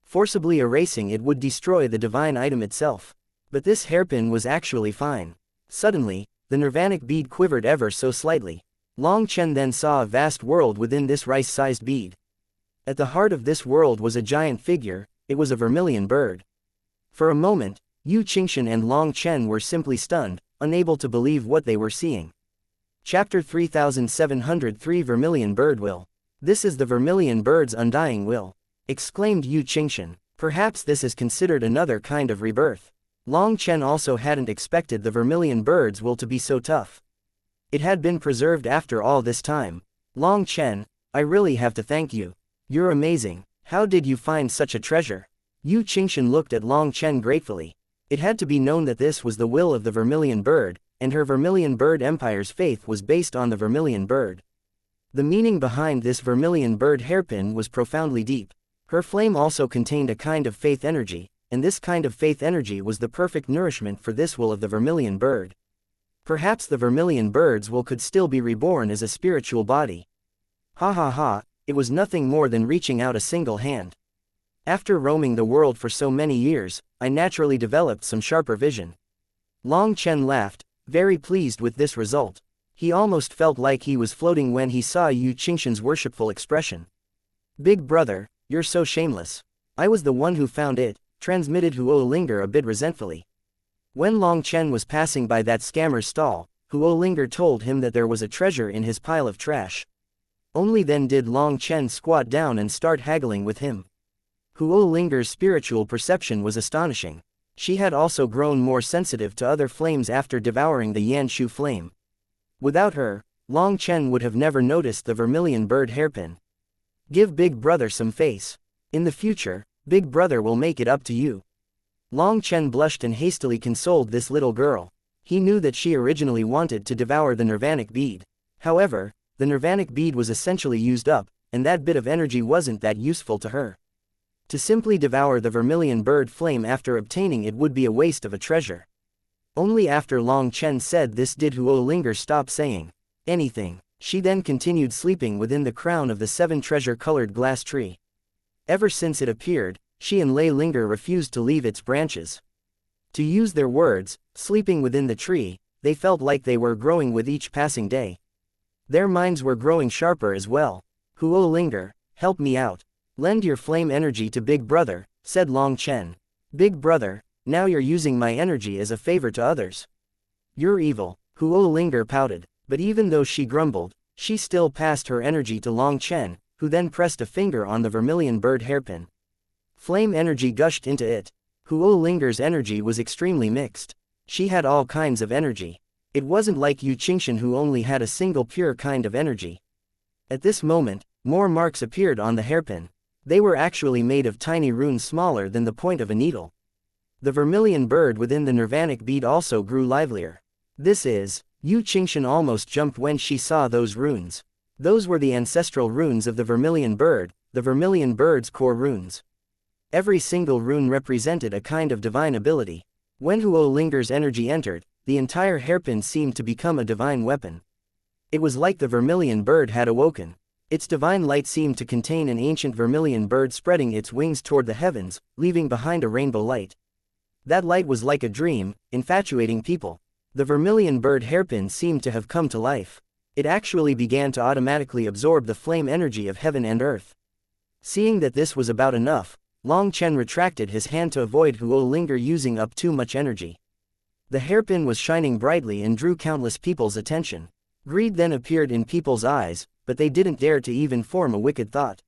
Forcibly erasing it would destroy the divine item itself. But this hairpin was actually fine. Suddenly, the nirvanic bead quivered ever so slightly. Long Chen then saw a vast world within this rice-sized bead. At the heart of this world was a giant figure. It was a vermilion bird. For a moment, Yu Qingshan and Long Chen were simply stunned, unable to believe what they were seeing. Chapter 3703 Vermilion Bird Will. This is the vermilion bird's undying will, exclaimed Yu Qingshan. Perhaps this is considered another kind of rebirth. Long Chen also hadn't expected the vermilion bird's will to be so tough. It had been preserved after all this time. Long Chen, I really have to thank you. You're amazing. How did you find such a treasure? Yu Qingshan looked at Long Chen gratefully. It had to be known that this was the will of the vermilion bird, and her vermilion bird empire's faith was based on the vermilion bird. The meaning behind this vermilion bird hairpin was profoundly deep. Her flame also contained a kind of faith energy, and this kind of faith energy was the perfect nourishment for this will of the vermilion bird. Perhaps the vermilion bird's will could still be reborn as a spiritual body. Ha ha ha, it was nothing more than reaching out a single hand. After roaming the world for so many years, I naturally developed some sharper vision. Long Chen laughed, very pleased with this result. He almost felt like he was floating when he saw Yu Qingshan's worshipful expression. Big brother, you're so shameless. I was the one who found it, transmitted Huo Linger a bit resentfully. When Long Chen was passing by that scammer's stall, Huo Linger told him that there was a treasure in his pile of trash. Only then did Long Chen squat down and start haggling with him. Huo Linger's spiritual perception was astonishing. She had also grown more sensitive to other flames after devouring the Yanshu flame. Without her, Long Chen would have never noticed the vermilion bird hairpin. Give Big Brother some face. In the future, Big Brother will make it up to you. Long Chen blushed and hastily consoled this little girl. He knew that she originally wanted to devour the nirvanic bead. However, the nirvanic bead was essentially used up, and that bit of energy wasn't that useful to her. To simply devour the vermilion bird flame after obtaining it would be a waste of a treasure. Only after Long Chen said this did Huo Linger stop saying anything. She then continued sleeping within the crown of the 7 treasure-colored glass tree. Ever since it appeared, she and Lei Linger refused to leave its branches. To use their words, sleeping within the tree, they felt like they were growing with each passing day. Their minds were growing sharper as well. Huo Linger, help me out. Lend your flame energy to Big Brother, said Long Chen. Big Brother, now you're using my energy as a favor to others. You're evil, Huo Linger pouted, but even though she grumbled, she still passed her energy to Long Chen, who then pressed a finger on the vermilion bird hairpin. Flame energy gushed into it. Huo Linger's energy was extremely mixed. She had all kinds of energy. It wasn't like Yu Qingshan who only had a single pure kind of energy. At this moment, more marks appeared on the hairpin. They were actually made of tiny runes smaller than the point of a needle. The vermilion bird within the nirvanic bead also grew livelier. This is, Yu Qingshan almost jumped when she saw those runes. Those were the ancestral runes of the vermilion bird's core runes. Every single rune represented a kind of divine ability. When Huo Linger's energy entered, the entire hairpin seemed to become a divine weapon. It was like the vermilion bird had awoken. Its divine light seemed to contain an ancient vermilion bird spreading its wings toward the heavens, leaving behind a rainbow light. That light was like a dream, infatuating people. The vermilion bird hairpin seemed to have come to life. It actually began to automatically absorb the flame energy of heaven and earth. Seeing that this was about enough, Long Chen retracted his hand to avoid Huo Linger using up too much energy. The hairpin was shining brightly and drew countless people's attention. Greed then appeared in people's eyes, but they didn't dare to even form a wicked thought.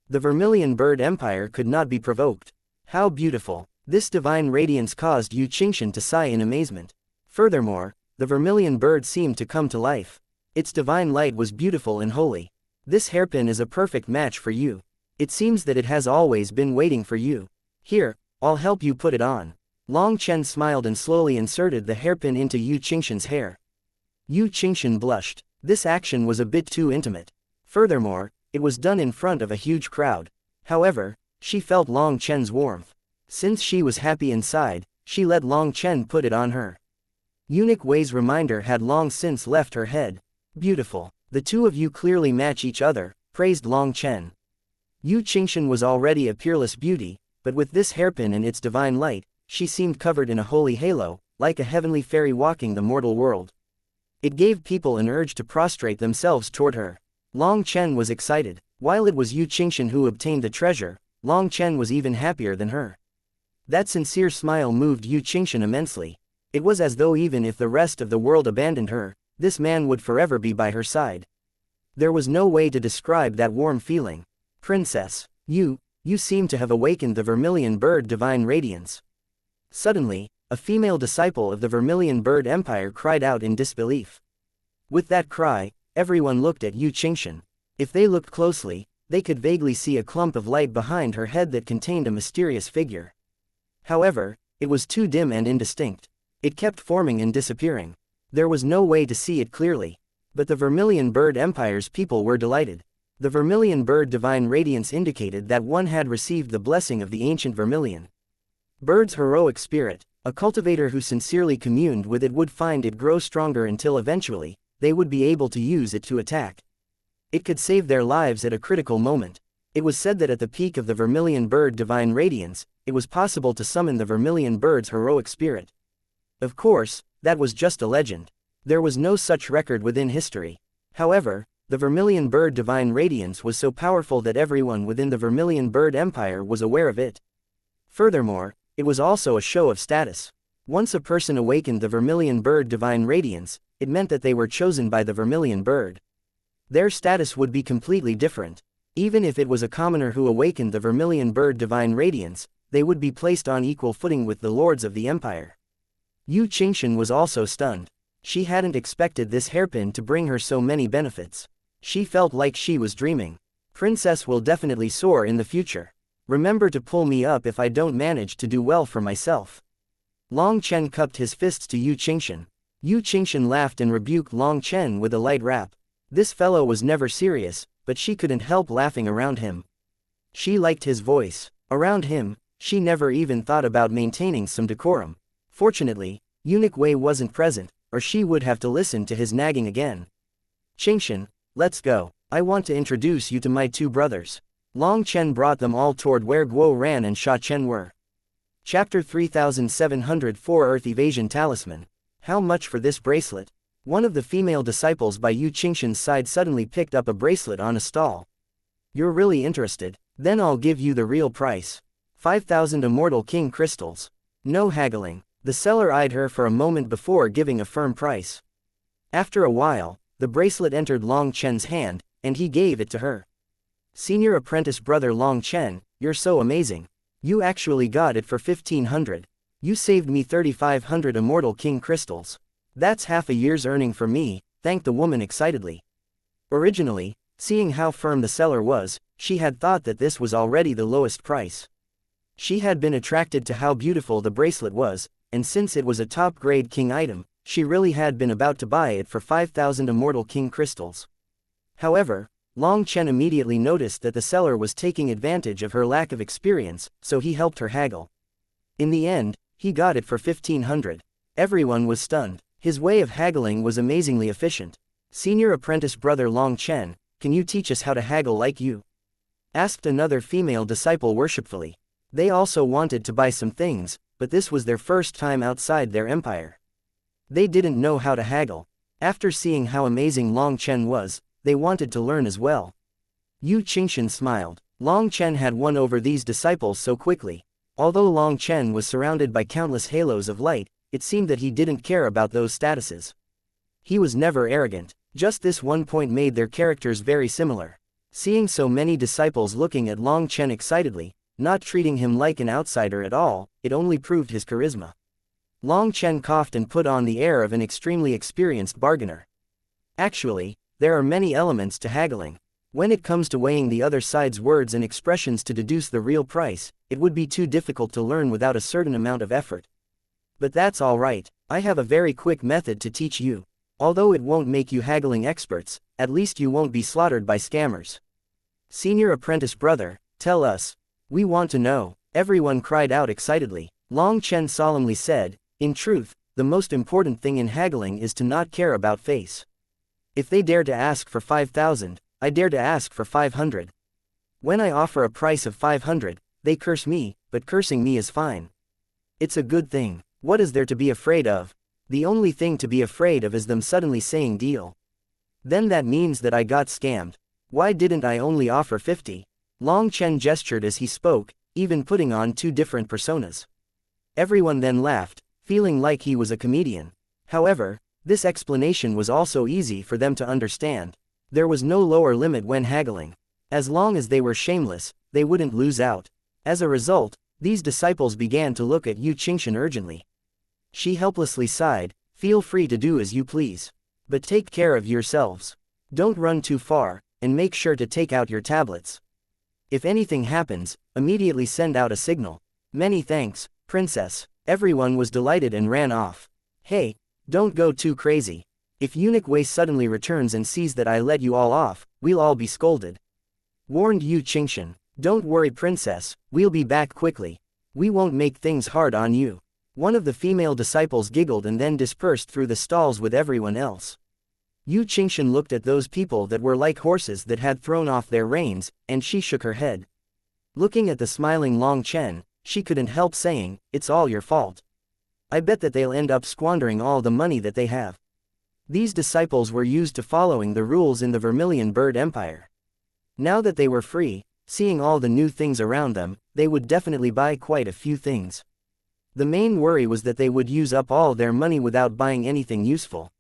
The vermilion bird empire could not be provoked. How beautiful! This divine radiance caused Yu Qingshan to sigh in amazement. Furthermore, the vermilion bird seemed to come to life. Its divine light was beautiful and holy. This hairpin is a perfect match for you. It seems that it has always been waiting for you. Here, I'll help you put it on. Long Chen smiled and slowly inserted the hairpin into Yu Qingshan's hair. Yu Qingshan blushed. This action was a bit too intimate. Furthermore, it was done in front of a huge crowd. However, She felt Long Chen's warmth. Since she was happy inside, she let Long Chen put it on her. Eunuch Wei's reminder had long since left her head. Beautiful. The two of you clearly match each other, praised Long Chen. Yu Qingshan was already a peerless beauty, but with this hairpin and its divine light, she seemed covered in a holy halo, like a heavenly fairy walking the mortal world. It gave people an urge to prostrate themselves toward her. Long Chen was excited. While it was Yu Qingshan who obtained the treasure, Long Chen was even happier than her. That sincere smile moved Yu Qingshan immensely. It was as though even if the rest of the world abandoned her, this man would forever be by her side. There was no way to describe that warm feeling. Princess, you seem to have awakened the Vermilion Bird divine radiance. Suddenly, a female disciple of the Vermilion Bird Empire cried out in disbelief. With that cry, everyone looked at Yu Qingshan. If they looked closely, they could vaguely see a clump of light behind her head that contained a mysterious figure. However, it was too dim and indistinct. It kept forming and disappearing. There was no way to see it clearly. But the Vermilion Bird Empire's people were delighted. The Vermilion Bird divine radiance indicated that one had received the blessing of the ancient Vermilion Bird's heroic spirit. A cultivator who sincerely communed with it would find it grow stronger until eventually, they would be able to use it to attack. It could save their lives at a critical moment. It was said that at the peak of the Vermilion Bird divine radiance, it was possible to summon the Vermilion Bird's heroic spirit. Of course, that was just a legend. There was no such record within history. However, the Vermilion Bird divine radiance was so powerful that everyone within the Vermilion Bird Empire was aware of it. Furthermore, it was also a show of status. Once a person awakened the Vermilion Bird divine radiance, it meant that they were chosen by the Vermilion Bird. Their status would be completely different. Even if it was a commoner who awakened the Vermilion Bird divine radiance, they would be placed on equal footing with the lords of the empire. Yu Qingshan was also stunned. She hadn't expected this hairpin to bring her so many benefits. She felt like she was dreaming. Princess will definitely soar in the future. Remember to pull me up if I don't manage to do well for myself. Long Chen cupped his fists to Yu Qingshan. Yu Qingshan laughed and rebuked Long Chen with a light rap. This fellow was never serious, but she couldn't help laughing around him. She liked his voice. Around him, she never even thought about maintaining some decorum. Fortunately, Eunuch Wei wasn't present, or she would have to listen to his nagging again. Qingshan, let's go. I want to introduce you to my two brothers. Long Chen brought them all toward where Guo Ran and Sha Chen were. Chapter 3704 Earth Evasion Talisman. How much for this bracelet? One of the female disciples by Yu Qingshan's side suddenly picked up a bracelet on a stall. You're really interested? Then I'll give you the real price. 5,000 immortal king crystals. No haggling. The seller eyed her for a moment before giving a firm price. After a while, the bracelet entered Long Chen's hand, and he gave it to her. Senior apprentice brother Long Chen, you're so amazing. You actually got it for 1,500. You saved me 3,500 immortal king crystals. That's half a year's earning for me, thanked the woman excitedly. Originally, seeing how firm the seller was, she had thought that this was already the lowest price. She had been attracted to how beautiful the bracelet was, and since it was a top-grade king item, she really had been about to buy it for 5,000 immortal king crystals. However, Long Chen immediately noticed that the seller was taking advantage of her lack of experience, so he helped her haggle. In the end, he got it for 1,500. Everyone was stunned. His way of haggling was amazingly efficient. Senior apprentice brother Long Chen, can you teach us how to haggle like you? Asked another female disciple worshipfully. They also wanted to buy some things, but this was their first time outside their empire. They didn't know how to haggle. After seeing how amazing Long Chen was, they wanted to learn as well. Yu Qingshan smiled. Long Chen had won over these disciples so quickly. Although Long Chen was surrounded by countless halos of light, it seemed that he didn't care about those statuses. He was never arrogant. Just this one point made their characters very similar. Seeing so many disciples looking at Long Chen excitedly, not treating him like an outsider at all, it only proved his charisma. Long Chen coughed and put on the air of an extremely experienced bargainer. Actually, there are many elements to haggling. When it comes to weighing the other side's words and expressions to deduce the real price, it would be too difficult to learn without a certain amount of effort. But that's all right. I have a very quick method to teach you. Although it won't make you haggling experts, at least you won't be slaughtered by scammers. Senior apprentice brother, tell us. We want to know. Everyone cried out excitedly. Long Chen solemnly said, in truth, the most important thing in haggling is to not care about face. If they dare to ask for 5,000, I dare to ask for 500. When I offer a price of 500, they curse me, but cursing me is fine. It's a good thing. What is there to be afraid of? The only thing to be afraid of is them suddenly saying deal. Then that means that I got scammed. Why didn't I only offer 50? Long Chen gestured as he spoke, even putting on two different personas. Everyone then laughed, feeling like he was a comedian. However, this explanation was also easy for them to understand. There was no lower limit when haggling. As long as they were shameless, they wouldn't lose out. As a result, these disciples began to look at Yu Qingshan urgently. She helplessly sighed, feel free to do as you please. But take care of yourselves. Don't run too far, and make sure to take out your tablets. If anything happens, immediately send out a signal. Many thanks, Princess. Everyone was delighted and ran off. Hey, don't go too crazy. If Eunuch Wei suddenly returns and sees that I let you all off, we'll all be scolded. Warned Yu Qingshan. Don't worry Princess, we'll be back quickly. We won't make things hard on you. One of the female disciples giggled and then dispersed through the stalls with everyone else. Yu Qingshan looked at those people that were like horses that had thrown off their reins, and she shook her head. Looking at the smiling Long Chen, she couldn't help saying, it's all your fault. I bet that they'll end up squandering all the money that they have. These disciples were used to following the rules in the Vermilion Bird Empire. Now that they were free, seeing all the new things around them, they would definitely buy quite a few things. The main worry was that they would use up all their money without buying anything useful.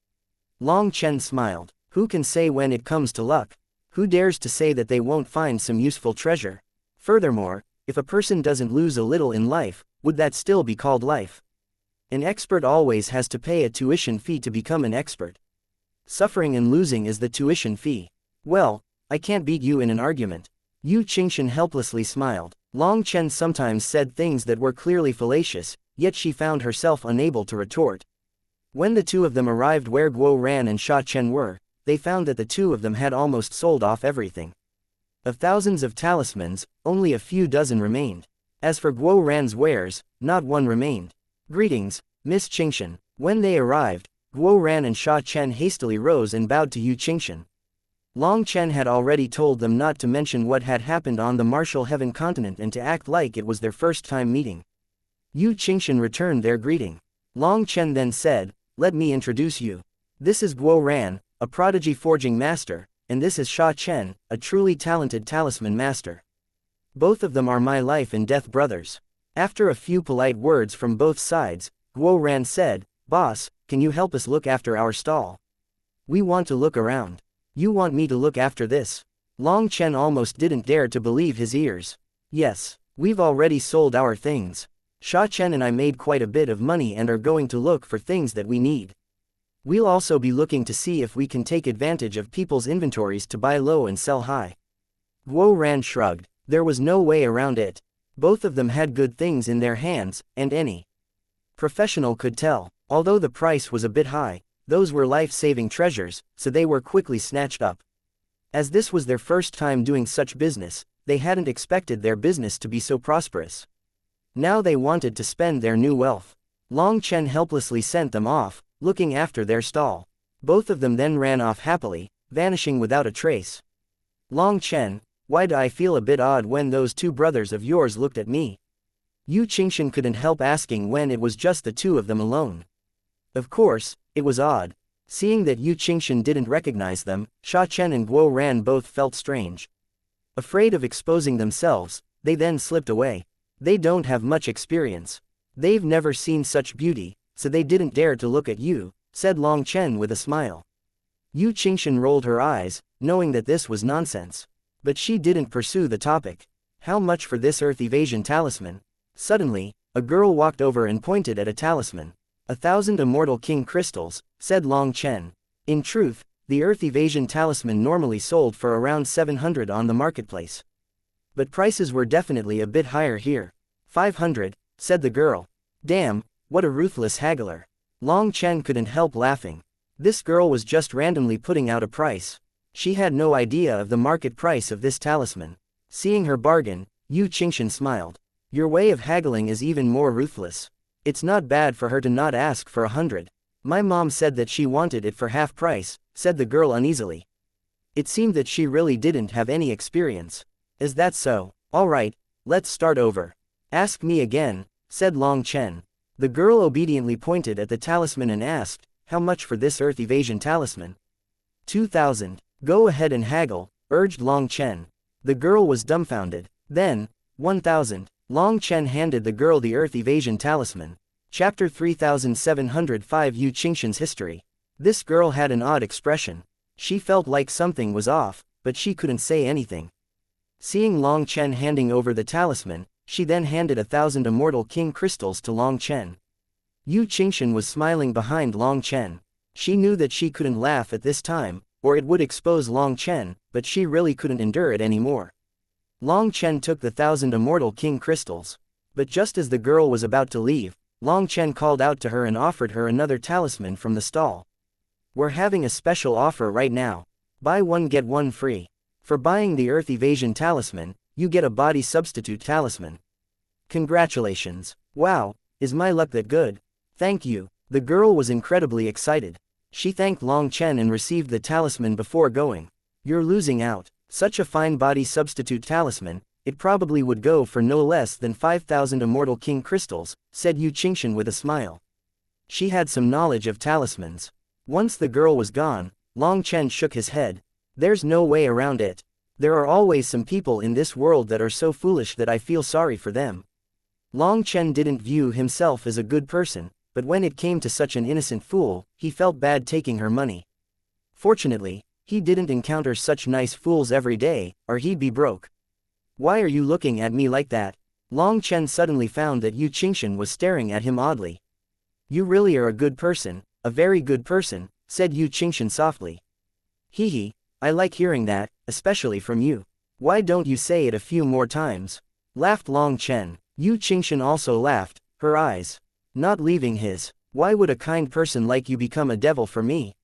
Long Chen smiled. Who can say when it comes to luck? Who dares to say that they won't find some useful treasure? Furthermore, if a person doesn't lose a little in life, would that still be called life? An expert always has to pay a tuition fee to become an expert. Suffering and losing is the tuition fee. Well, I can't beat you in an argument. Yu Qingshan helplessly smiled. Long Chen sometimes said things that were clearly fallacious, yet she found herself unable to retort. When the two of them arrived where Guo Ran and Sha Chen were, they found that the two of them had almost sold off everything. Of thousands of talismans, only a few dozen remained. As for Guo Ran's wares, not one remained. Greetings, Miss Qingshan. When they arrived, Guo Ran and Sha Chen hastily rose and bowed to Yu Qingshan. Long Chen had already told them not to mention what had happened on the Martial Heaven continent and to act like it was their first time meeting. Yu Qingshan returned their greeting. Long Chen then said, let me introduce you. This is Guo Ran, a prodigy forging master, and this is Sha Chen, a truly talented talisman master. Both of them are my life and death brothers. After a few polite words from both sides, Guo Ran said, Boss, can you help us look after our stall? We want to look around. You want me to look after this? Long Chen almost didn't dare to believe his ears. Yes, we've already sold our things. Sha Chen and I made quite a bit of money and are going to look for things that we need. We'll also be looking to see if we can take advantage of people's inventories to buy low and sell high. Guo Ran shrugged. There was no way around it. Both of them had good things in their hands, and any professional could tell. Although the price was a bit high, those were life-saving treasures, so they were quickly snatched up. As this was their first time doing such business, they hadn't expected their business to be so prosperous. Now they wanted to spend their new wealth. Long Chen helplessly sent them off, looking after their stall. Both of them then ran off happily, vanishing without a trace. Long Chen, why do I feel a bit odd when those two brothers of yours looked at me? Yu Qingshan couldn't help asking when it was just the two of them alone. Of course, it was odd. Seeing that Yu Qingshan didn't recognize them, Sha Chen and Guo Ran both felt strange. Afraid of exposing themselves, they then slipped away. They don't have much experience. They've never seen such beauty, so they didn't dare to look at you, said Long Chen with a smile. Yu Qingshan rolled her eyes, knowing that this was nonsense. But she didn't pursue the topic. How much for this earth evasion talisman? Suddenly, a girl walked over and pointed at a talisman. 1,000 immortal king crystals, said Long Chen. In truth, the earth evasion talisman normally sold for around 700 on the marketplace. But prices were definitely a bit higher here. 500, said the girl. Damn, what a ruthless haggler. Long Chen couldn't help laughing. This girl was just randomly putting out a price. She had no idea of the market price of this talisman. Seeing her bargain, Yu Qingshan smiled. Your way of haggling is even more ruthless. It's not bad for her to not ask for 100. My mom said that she wanted it for half price, said the girl uneasily. It seemed that she really didn't have any experience. Is that so? Alright, let's start over. Ask me again, said Long Chen. The girl obediently pointed at the talisman and asked, how much for this earth evasion talisman? 2,000. Go ahead and haggle, urged Long Chen. The girl was dumbfounded. Then, 1,000. Long Chen handed the girl the earth evasion talisman. Chapter 3705 Yu Qingshan's history. This girl had an odd expression. She felt like something was off, but she couldn't say anything. Seeing Long Chen handing over the talisman, she then handed 1,000 immortal king crystals to Long Chen. Yu Qingshan was smiling behind Long Chen. She knew that she couldn't laugh at this time, or it would expose Long Chen, but she really couldn't endure it anymore. Long Chen took the 1,000 immortal king crystals. But just as the girl was about to leave, Long Chen called out to her and offered her another talisman from the stall. We're having a special offer right now. Buy one get one free. For buying the earth evasion talisman, you get a body substitute talisman. Congratulations. Wow, is my luck that good? Thank you. The girl was incredibly excited. She thanked Long Chen and received the talisman before going. You're losing out. Such a fine body substitute talisman, it probably would go for no less than 5,000 immortal king crystals, said Yu Qingshan with a smile. She had some knowledge of talismans. Once the girl was gone, Long Chen shook his head. There's no way around it. There are always some people in this world that are so foolish that I feel sorry for them. Long Chen didn't view himself as a good person, but when it came to such an innocent fool, he felt bad taking her money. Fortunately, he didn't encounter such nice fools every day, or he'd be broke. Why are you looking at me like that? Long Chen suddenly found that Yu Qingshan was staring at him oddly. You really are a good person, a very good person, said Yu Qingshan softly. Hee, I like hearing that, especially from you. Why don't you say it a few more times? Laughed Long Chen. Yu Qingshan also laughed, her eyes not leaving his. Why would a kind person like you become a devil for me?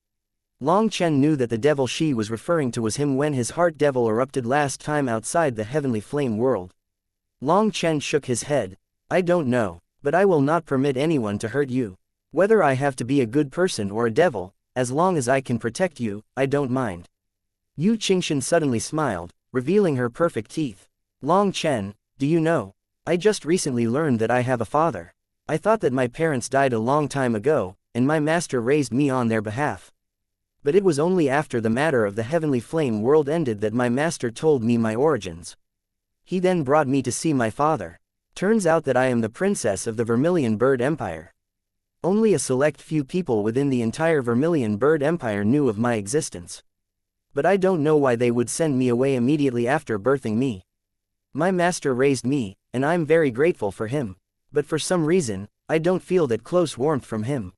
Long Chen knew that the devil she was referring to was him when his heart devil erupted last time outside the heavenly flame world. Long Chen shook his head. I don't know, but I will not permit anyone to hurt you. Whether I have to be a good person or a devil, as long as I can protect you, I don't mind. Yu Qingshan suddenly smiled, revealing her perfect teeth. Long Chen, do you know? I just recently learned that I have a father. I thought that my parents died a long time ago, and my master raised me on their behalf. But it was only after the matter of the heavenly flame world ended that my master told me my origins. He then brought me to see my father. Turns out that I am the princess of the Vermilion Bird Empire. Only a select few people within the entire Vermilion Bird Empire knew of my existence. But I don't know why they would send me away immediately after birthing me. My master raised me, and I'm very grateful for him. But for some reason, I don't feel that close warmth from him.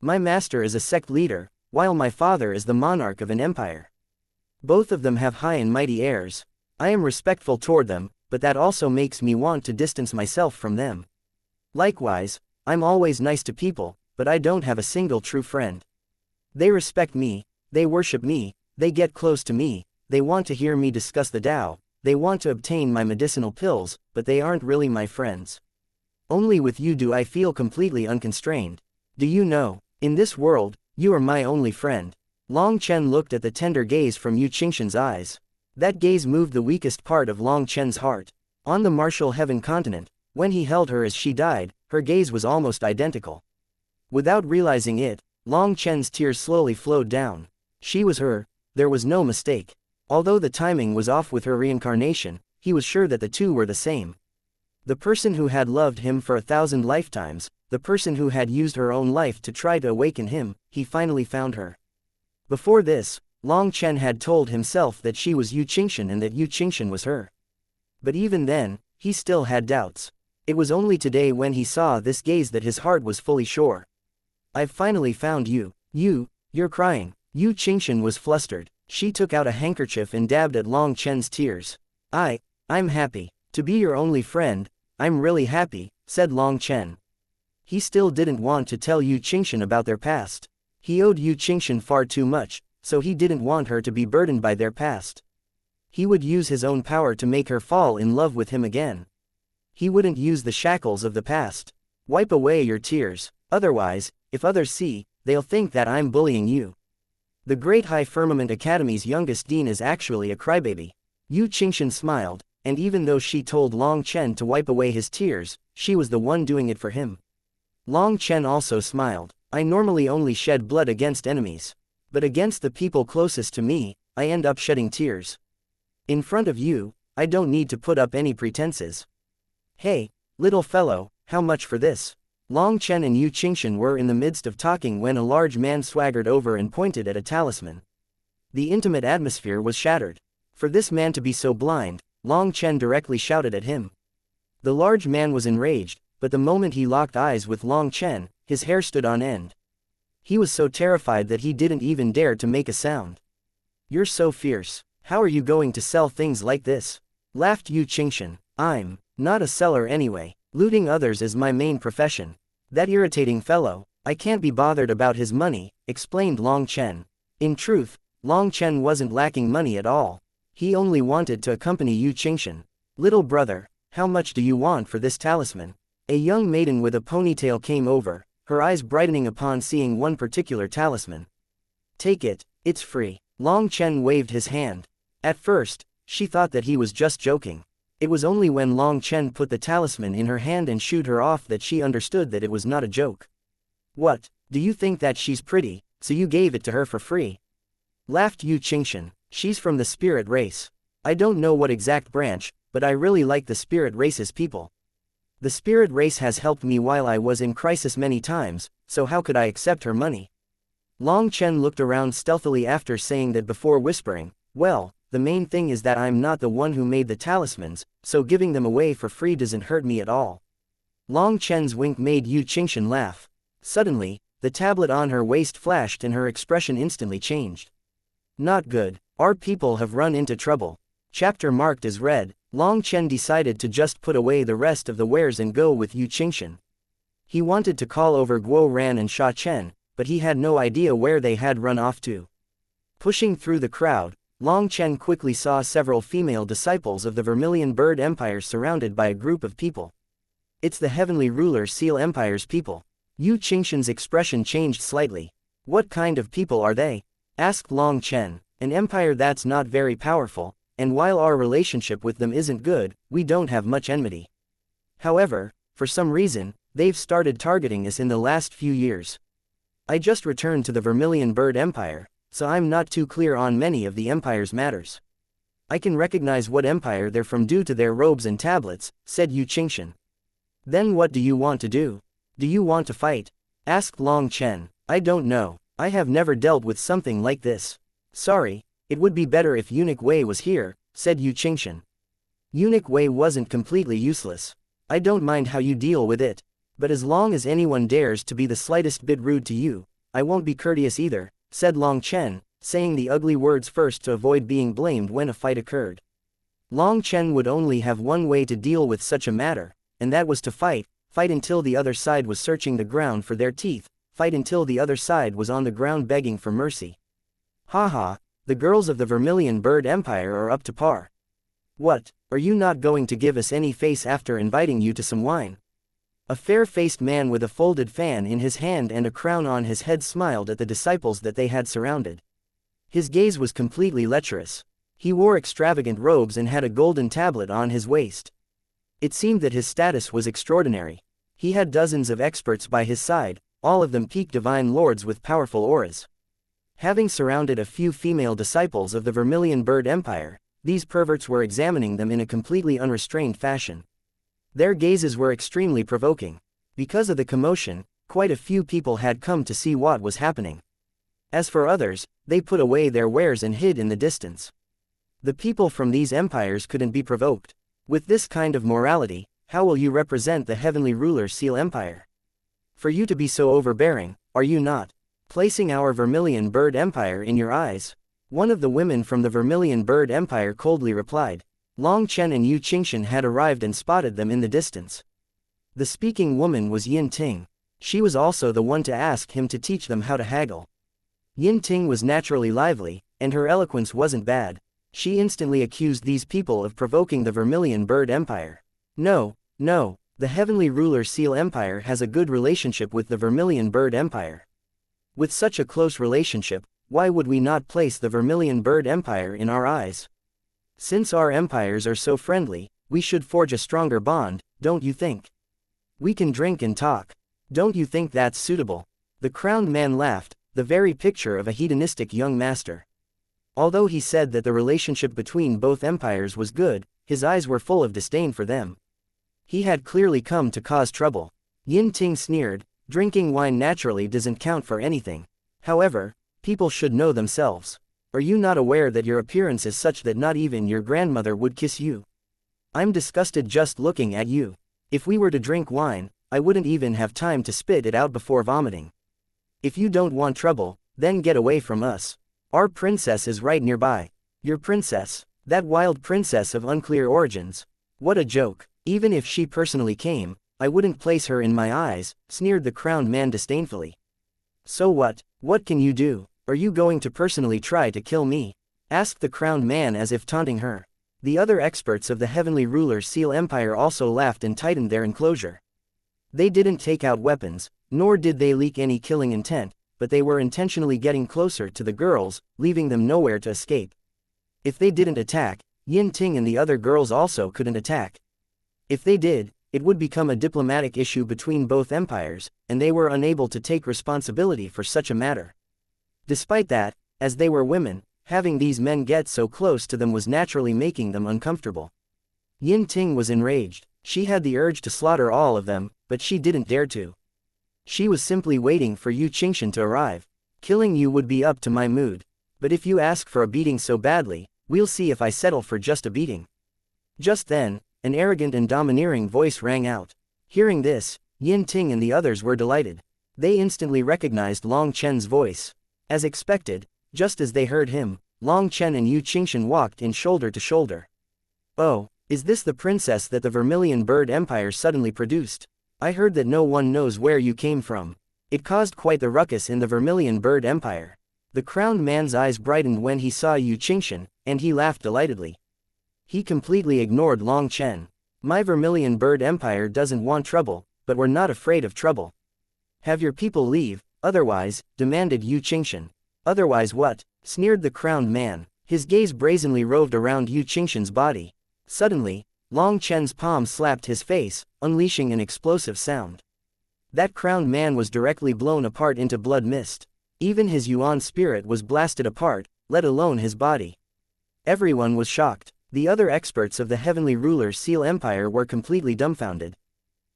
My master is a sect leader, while my father is the monarch of an empire. Both of them have high and mighty airs. I am respectful toward them, but that also makes me want to distance myself from them. Likewise, I'm always nice to people, but I don't have a single true friend. They respect me, they worship me, they get close to me, they want to hear me discuss the Tao, they want to obtain my medicinal pills, but they aren't really my friends. Only with you do I feel completely unconstrained. Do you know, in this world, you are my only friend. Long Chen looked at the tender gaze from Yu Qingshan's eyes. That gaze moved the weakest part of Long Chen's heart. On the martial heaven continent, when he held her as she died, her gaze was almost identical. Without realizing it, Long Chen's tears slowly flowed down. She was her, there was no mistake. Although the timing was off with her reincarnation, he was sure that the two were the same. The person who had loved him for 1,000 lifetimes, the person who had used her own life to try to awaken him, he finally found her. Before this, Long Chen had told himself that she was Yu Qingshan and that Yu Qingshan was her. But even then, he still had doubts. It was only today when he saw this gaze that his heart was fully sure. I've finally found you. You're crying. Yu Qingshan was flustered. She took out a handkerchief and dabbed at Long Chen's tears. I'm happy. To be your only friend, I'm really happy, said Long Chen. He still didn't want to tell Yu Qingshan about their past. He owed Yu Qingshan far too much, so he didn't want her to be burdened by their past. He would use his own power to make her fall in love with him again. He wouldn't use the shackles of the past. Wipe away your tears, otherwise, if others see, they'll think that I'm bullying you. The Great High Firmament Academy's youngest dean is actually a crybaby. Yu Qingshan smiled, and even though she told Long Chen to wipe away his tears, she was the one doing it for him. Long Chen also smiled. I normally only shed blood against enemies. But against the people closest to me, I end up shedding tears. In front of you, I don't need to put up any pretenses. Hey, little fellow, how much for this? Long Chen and Yu Qingshan were in the midst of talking when a large man swaggered over and pointed at a talisman. The intimate atmosphere was shattered. For this man to be so blind, Long Chen directly shouted at him. The large man was enraged, but the moment he locked eyes with Long Chen, his hair stood on end. He was so terrified that he didn't even dare to make a sound. You're so fierce. How are you going to sell things like this? Laughed Yu Qingshan. I'm not a seller anyway. Looting others is my main profession. That irritating fellow, I can't be bothered about his money, explained Long Chen. In truth, Long Chen wasn't lacking money at all. He only wanted to accompany Yu Qingshan. Little brother, how much do you want for this talisman? A young maiden with a ponytail came over, her eyes brightening upon seeing one particular talisman. Take it, it's free. Long Chen waved his hand. At first, she thought that he was just joking. It was only when Long Chen put the talisman in her hand and shooed her off that she understood that it was not a joke. What, do you think that she's pretty, so you gave it to her for free? Laughed Yu Qingshan. She's from the spirit race. I don't know what exact branch, but I really like the spirit race's people. The spirit race has helped me while I was in crisis many times, so how could I accept her money? Long Chen looked around stealthily after saying that before whispering, well, the main thing is that I'm not the one who made the talismans, so giving them away for free doesn't hurt me at all. Long Chen's wink made Yu Qingshan laugh. Suddenly, the tablet on her waist flashed and her expression instantly changed. Not good. Our people have run into trouble. Chapter marked as read. Long Chen decided to just put away the rest of the wares and go with Yu Qingshan. He wanted to call over Guo Ran and Sha Chen, but he had no idea where they had run off to. Pushing through the crowd, Long Chen quickly saw several female disciples of the Vermilion Bird Empire surrounded by a group of people. It's the Heavenly Ruler Seal Empire's people. Yu Qingshan's expression changed slightly. What kind of people are they? Asked Long Chen. An empire that's not very powerful, and while our relationship with them isn't good, we don't have much enmity. However, for some reason, they've started targeting us in the last few years. I just returned to the Vermilion Bird Empire, so I'm not too clear on many of the empire's matters. I can recognize what empire they're from due to their robes and tablets, said Yu Qingshan. Then what do you want to do? Do you want to fight? Asked Long Chen. I don't know. I have never dealt with something like this. Sorry, it would be better if Eunuch Wei was here, said Yu Qingshan. Eunuch Wei wasn't completely useless. I don't mind how you deal with it. But as long as anyone dares to be the slightest bit rude to you, I won't be courteous either, said Long Chen, saying the ugly words first to avoid being blamed when a fight occurred. Long Chen would only have one way to deal with such a matter, and that was to fight until the other side was searching the ground for their teeth, fight until the other side was on the ground begging for mercy. Haha, the girls of the Vermilion Bird Empire are up to par. What, are you not going to give us any face after inviting you to some wine? A fair-faced man with a folded fan in his hand and a crown on his head smiled at the disciples that they had surrounded. His gaze was completely lecherous. He wore extravagant robes and had a golden tablet on his waist. It seemed that his status was extraordinary. He had dozens of experts by his side, all of them peak divine lords with powerful auras. Having surrounded a few female disciples of the Vermilion Bird Empire, these perverts were examining them in a completely unrestrained fashion. Their gazes were extremely provoking. Because of the commotion, quite a few people had come to see what was happening. As for others, they put away their wares and hid in the distance. The people from these empires couldn't be provoked. With this kind of morality, how will you represent the Heavenly Ruler Seal Empire? For you to be so overbearing, are you not placing our Vermilion Bird Empire in your eyes? One of the women from the Vermilion Bird Empire coldly replied. Long Chen and Yu Qingshan had arrived and spotted them in the distance. The speaking woman was Yin Ting. She was also the one to ask him to teach them how to haggle. Yin Ting was naturally lively, and her eloquence wasn't bad. She instantly accused these people of provoking the Vermilion Bird Empire. No, no, the Heavenly Ruler Seal Empire has a good relationship with the Vermilion Bird Empire. With such a close relationship, why would we not place the Vermilion Bird Empire in our eyes? Since our empires are so friendly, we should forge a stronger bond, don't you think? We can drink and talk. Don't you think that's suitable? The crowned man laughed, the very picture of a hedonistic young master. Although he said that the relationship between both empires was good, his eyes were full of disdain for them. He had clearly come to cause trouble. Yin Ting sneered, drinking wine naturally doesn't count for anything. However, people should know themselves. Are you not aware that your appearance is such that not even your grandmother would kiss you? I'm disgusted just looking at you. If we were to drink wine, I wouldn't even have time to spit it out before vomiting. If you don't want trouble, then get away from us. Our princess is right nearby. Your princess? That wild princess of unclear origins? What a joke. Even if she personally came, I wouldn't place her in my eyes, sneered the crowned man disdainfully. So what? What can you do? Are you going to personally try to kill me? Asked the crowned man as if taunting her. The other experts of the Heavenly Ruler Seal Empire also laughed and tightened their enclosure. They didn't take out weapons, nor did they leak any killing intent, but they were intentionally getting closer to the girls, leaving them nowhere to escape. If they didn't attack, Yin Ting and the other girls also couldn't attack. If they did, it would become a diplomatic issue between both empires, and they were unable to take responsibility for such a matter. Despite that, as they were women, having these men get so close to them was naturally making them uncomfortable. Yin Ting was enraged. She had the urge to slaughter all of them, but she didn't dare to. She was simply waiting for Yu Qingshan to arrive. Killing you would be up to my mood. But if you ask for a beating so badly, we'll see if I settle for just a beating. Just then, an arrogant and domineering voice rang out. Hearing this, Yin Ting and the others were delighted. They instantly recognized Long Chen's voice. As expected, just as they heard him, Long Chen and Yu Qingshan walked in shoulder to shoulder. Oh, is this the princess that the Vermilion Bird Empire suddenly produced? I heard that no one knows where you came from. It caused quite the ruckus in the Vermilion Bird Empire. The crowned man's eyes brightened when he saw Yu Qingshan, and he laughed delightedly. He completely ignored Long Chen. My Vermilion Bird Empire doesn't want trouble, but we're not afraid of trouble. Have your people leave, otherwise, demanded Yu Qingshan. Otherwise what? Sneered the crowned man. His gaze brazenly roved around Yu Qingshan's body. Suddenly, Long Chen's palm slapped his face, unleashing an explosive sound. That crowned man was directly blown apart into blood mist. Even his Yuan spirit was blasted apart, let alone his body. Everyone was shocked. The other experts of the Heavenly Ruler Seal Empire were completely dumbfounded.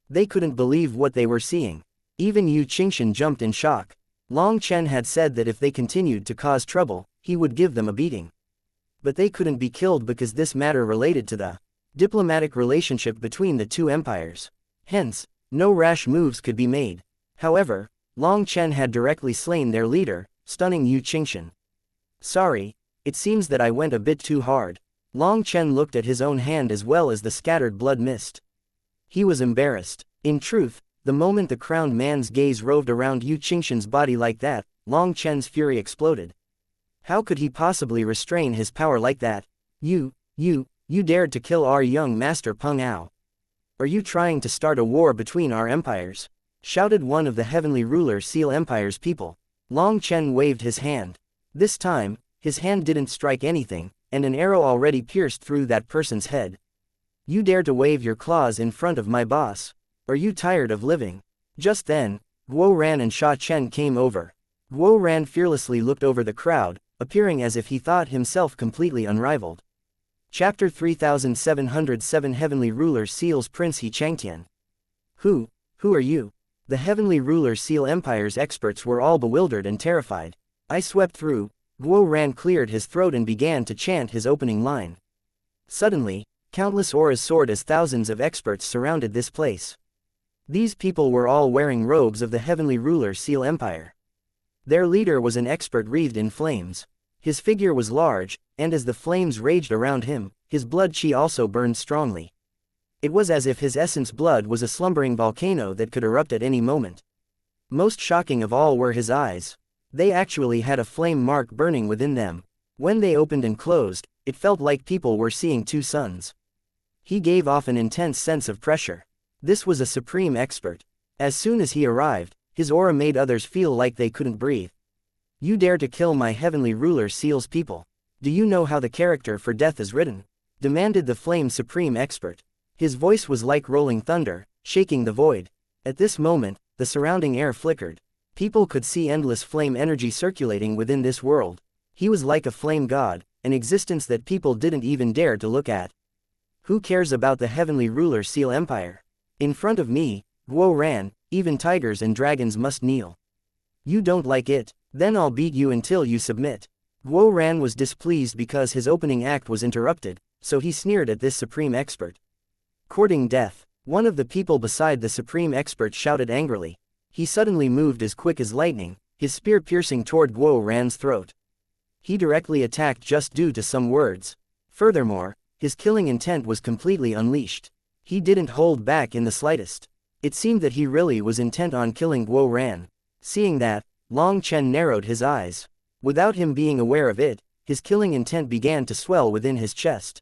They couldn't believe what they were seeing. Even Yu Qingshan jumped in shock. Long Chen had said that if they continued to cause trouble, he would give them a beating. But they couldn't be killed because this matter related to the diplomatic relationship between the two empires. Hence, no rash moves could be made. However, Long Chen had directly slain their leader, stunning Yu Qingshan. Sorry, it seems that I went a bit too hard. Long Chen looked at his own hand as well as the scattered blood mist. He was embarrassed. In truth, the moment the crowned man's gaze roved around Yu Qingshan's body like that, Long Chen's fury exploded. How could he possibly restrain his power like that? You dared to kill our young master Peng Ao. Are you trying to start a war between our empires? Shouted one of the Heavenly Ruler Seal Empire's people. Long Chen waved his hand. This time, his hand didn't strike anything, and an arrow already pierced through that person's head. You dare to wave your claws in front of my boss? Are you tired of living? Just then, Guo Ran and Sha Chen came over. Guo Ran fearlessly looked over the crowd, appearing as if he thought himself completely unrivaled. Chapter 3707 Heavenly Ruler Seals Prince He Changtian. Who are you? The Heavenly Ruler Seal Empire's experts were all bewildered and terrified. I swept through. Guo Ran cleared his throat and began to chant his opening line. Suddenly, countless auras soared as thousands of experts surrounded this place. These people were all wearing robes of the Heavenly Ruler Seal Empire. Their leader was an expert wreathed in flames. His figure was large, and as the flames raged around him, his blood chi also burned strongly. It was as if his essence blood was a slumbering volcano that could erupt at any moment. Most shocking of all were his eyes. They actually had a flame mark burning within them. When they opened and closed, it felt like people were seeing two suns. He gave off an intense sense of pressure. This was a supreme expert. As soon as he arrived, his aura made others feel like they couldn't breathe. You dare to kill my heavenly ruler Seal's people. Do you know how the character for death is written? Demanded the flame supreme expert. His voice was like rolling thunder, shaking the void. At this moment, the surrounding air flickered. People could see endless flame energy circulating within this world. He was like a flame god, an existence that people didn't even dare to look at. Who cares about the heavenly ruler Seal Empire? In front of me, Guo ran, even tigers and dragons must kneel. You don't like it? Then I'll beat you until you submit. Guo Ran was displeased because his opening act was interrupted, so he sneered at this supreme expert. Courting death. One of the people beside the supreme expert shouted angrily. He suddenly moved as quick as lightning, his spear piercing toward Guo Ran's throat. He directly attacked just due to some words. Furthermore, his killing intent was completely unleashed. He didn't hold back in the slightest. It seemed that he really was intent on killing Guo Ran. Seeing that, Long Chen narrowed his eyes. Without him being aware of it, his killing intent began to swell within his chest.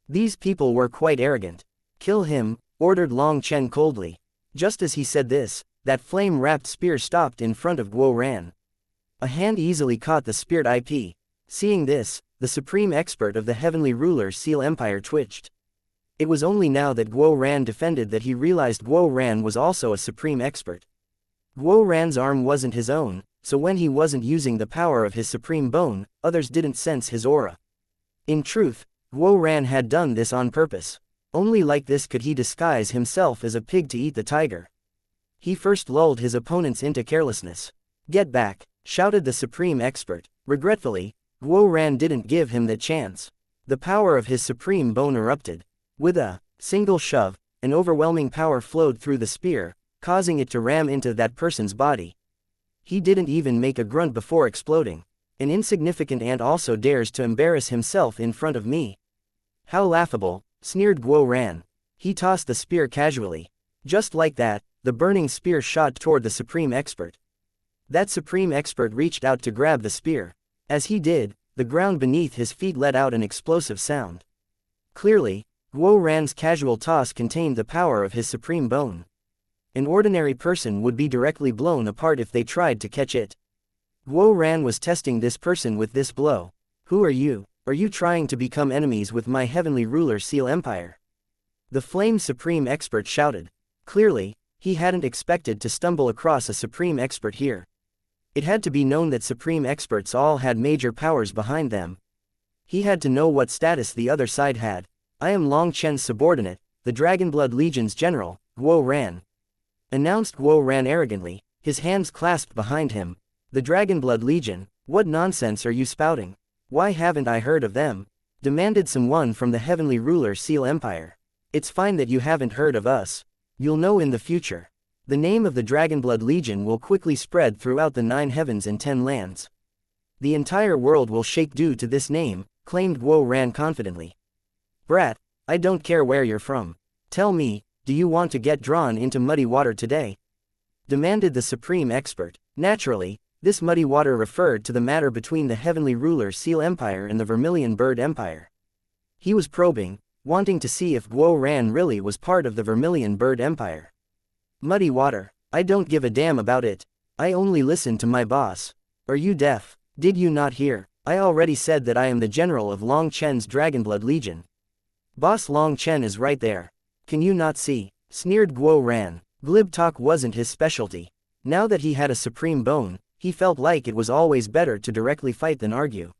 These people were quite arrogant. Kill him, ordered Long Chen coldly. Just as he said this, that flame-wrapped spear stopped in front of Guo Ran. A hand easily caught the speared IP. Seeing this, the supreme expert of the heavenly ruler Seal Empire twitched. It was only now that Guo Ran defended that he realized Guo Ran was also a supreme expert. Guo Ran's arm wasn't his own, so when he wasn't using the power of his supreme bone, others didn't sense his aura. In truth, Guo Ran had done this on purpose. Only like this could he disguise himself as a pig to eat the tiger. He first lulled his opponents into carelessness. Get back, shouted the supreme expert. Regretfully, Guo Ran didn't give him the chance. The power of his supreme bone erupted. With a single shove, an overwhelming power flowed through the spear, causing it to ram into that person's body. He didn't even make a grunt before exploding. An insignificant ant also dares to embarrass himself in front of me. How laughable, sneered Guo Ran. He tossed the spear casually. Just like that, the burning spear shot toward the supreme expert. That supreme expert reached out to grab the spear. As he did, the ground beneath his feet let out an explosive sound. Clearly, Guo Ran's casual toss contained the power of his supreme bone. An ordinary person would be directly blown apart if they tried to catch it. Guo Ran was testing this person with this blow. Who are you? Are you trying to become enemies with my heavenly ruler Seal Empire? The flame supreme expert shouted. Clearly, he hadn't expected to stumble across a supreme expert here. It had to be known that supreme experts all had major powers behind them. He had to know what status the other side had. I am Long Chen's subordinate, the Dragonblood Legion's general, Guo Ran. Announced Guo Ran arrogantly, his hands clasped behind him. The Dragonblood Legion, what nonsense are you spouting? Why haven't I heard of them? Demanded someone from the heavenly ruler Seal Empire. It's fine that you haven't heard of us. You'll know in the future. The name of the Dragonblood Legion will quickly spread throughout the 9 heavens and 10 lands. The entire world will shake due to this name, claimed Guo Ran confidently. Brat, I don't care where you're from. Tell me, do you want to get drawn into muddy water today? Demanded the supreme expert. Naturally, this muddy water referred to the matter between the heavenly ruler Seal Empire and the Vermilion Bird Empire. He was probing, wanting to see if Guo Ran really was part of the Vermilion Bird Empire. Muddy water, I don't give a damn about it. I only listen to my boss. Are you deaf? Did you not hear? I already said that I am the general of Long Chen's Dragonblood Legion. Boss Long Chen is right there. Can you not see? Sneered Guo Ran. Glib talk wasn't his specialty. Now that he had a supreme bone, he felt like it was always better to directly fight than argue.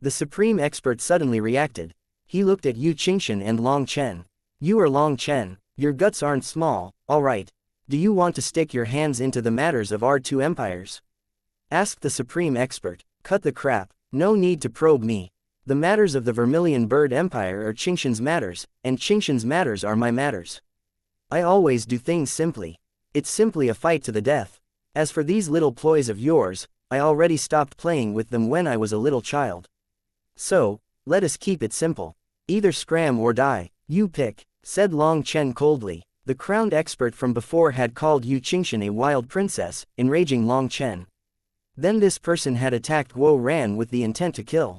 The supreme expert suddenly reacted. He looked at Yu Qingshan and Long Chen. You are Long Chen, your guts aren't small, alright. Do you want to stick your hands into the matters of our 2 empires? Asked the supreme expert. Cut the crap, no need to probe me. The matters of the Vermilion Bird Empire are Qingshan's matters, and Qingshan's matters are my matters. I always do things simply. It's simply a fight to the death. As for these little ploys of yours, I already stopped playing with them when I was a little child. So, let us keep it simple. Either scram or die, you pick, said Long Chen coldly. The crowned expert from before had called Yu Qingshan a wild princess, enraging Long Chen. Then this person had attacked Guo Ran with the intent to kill.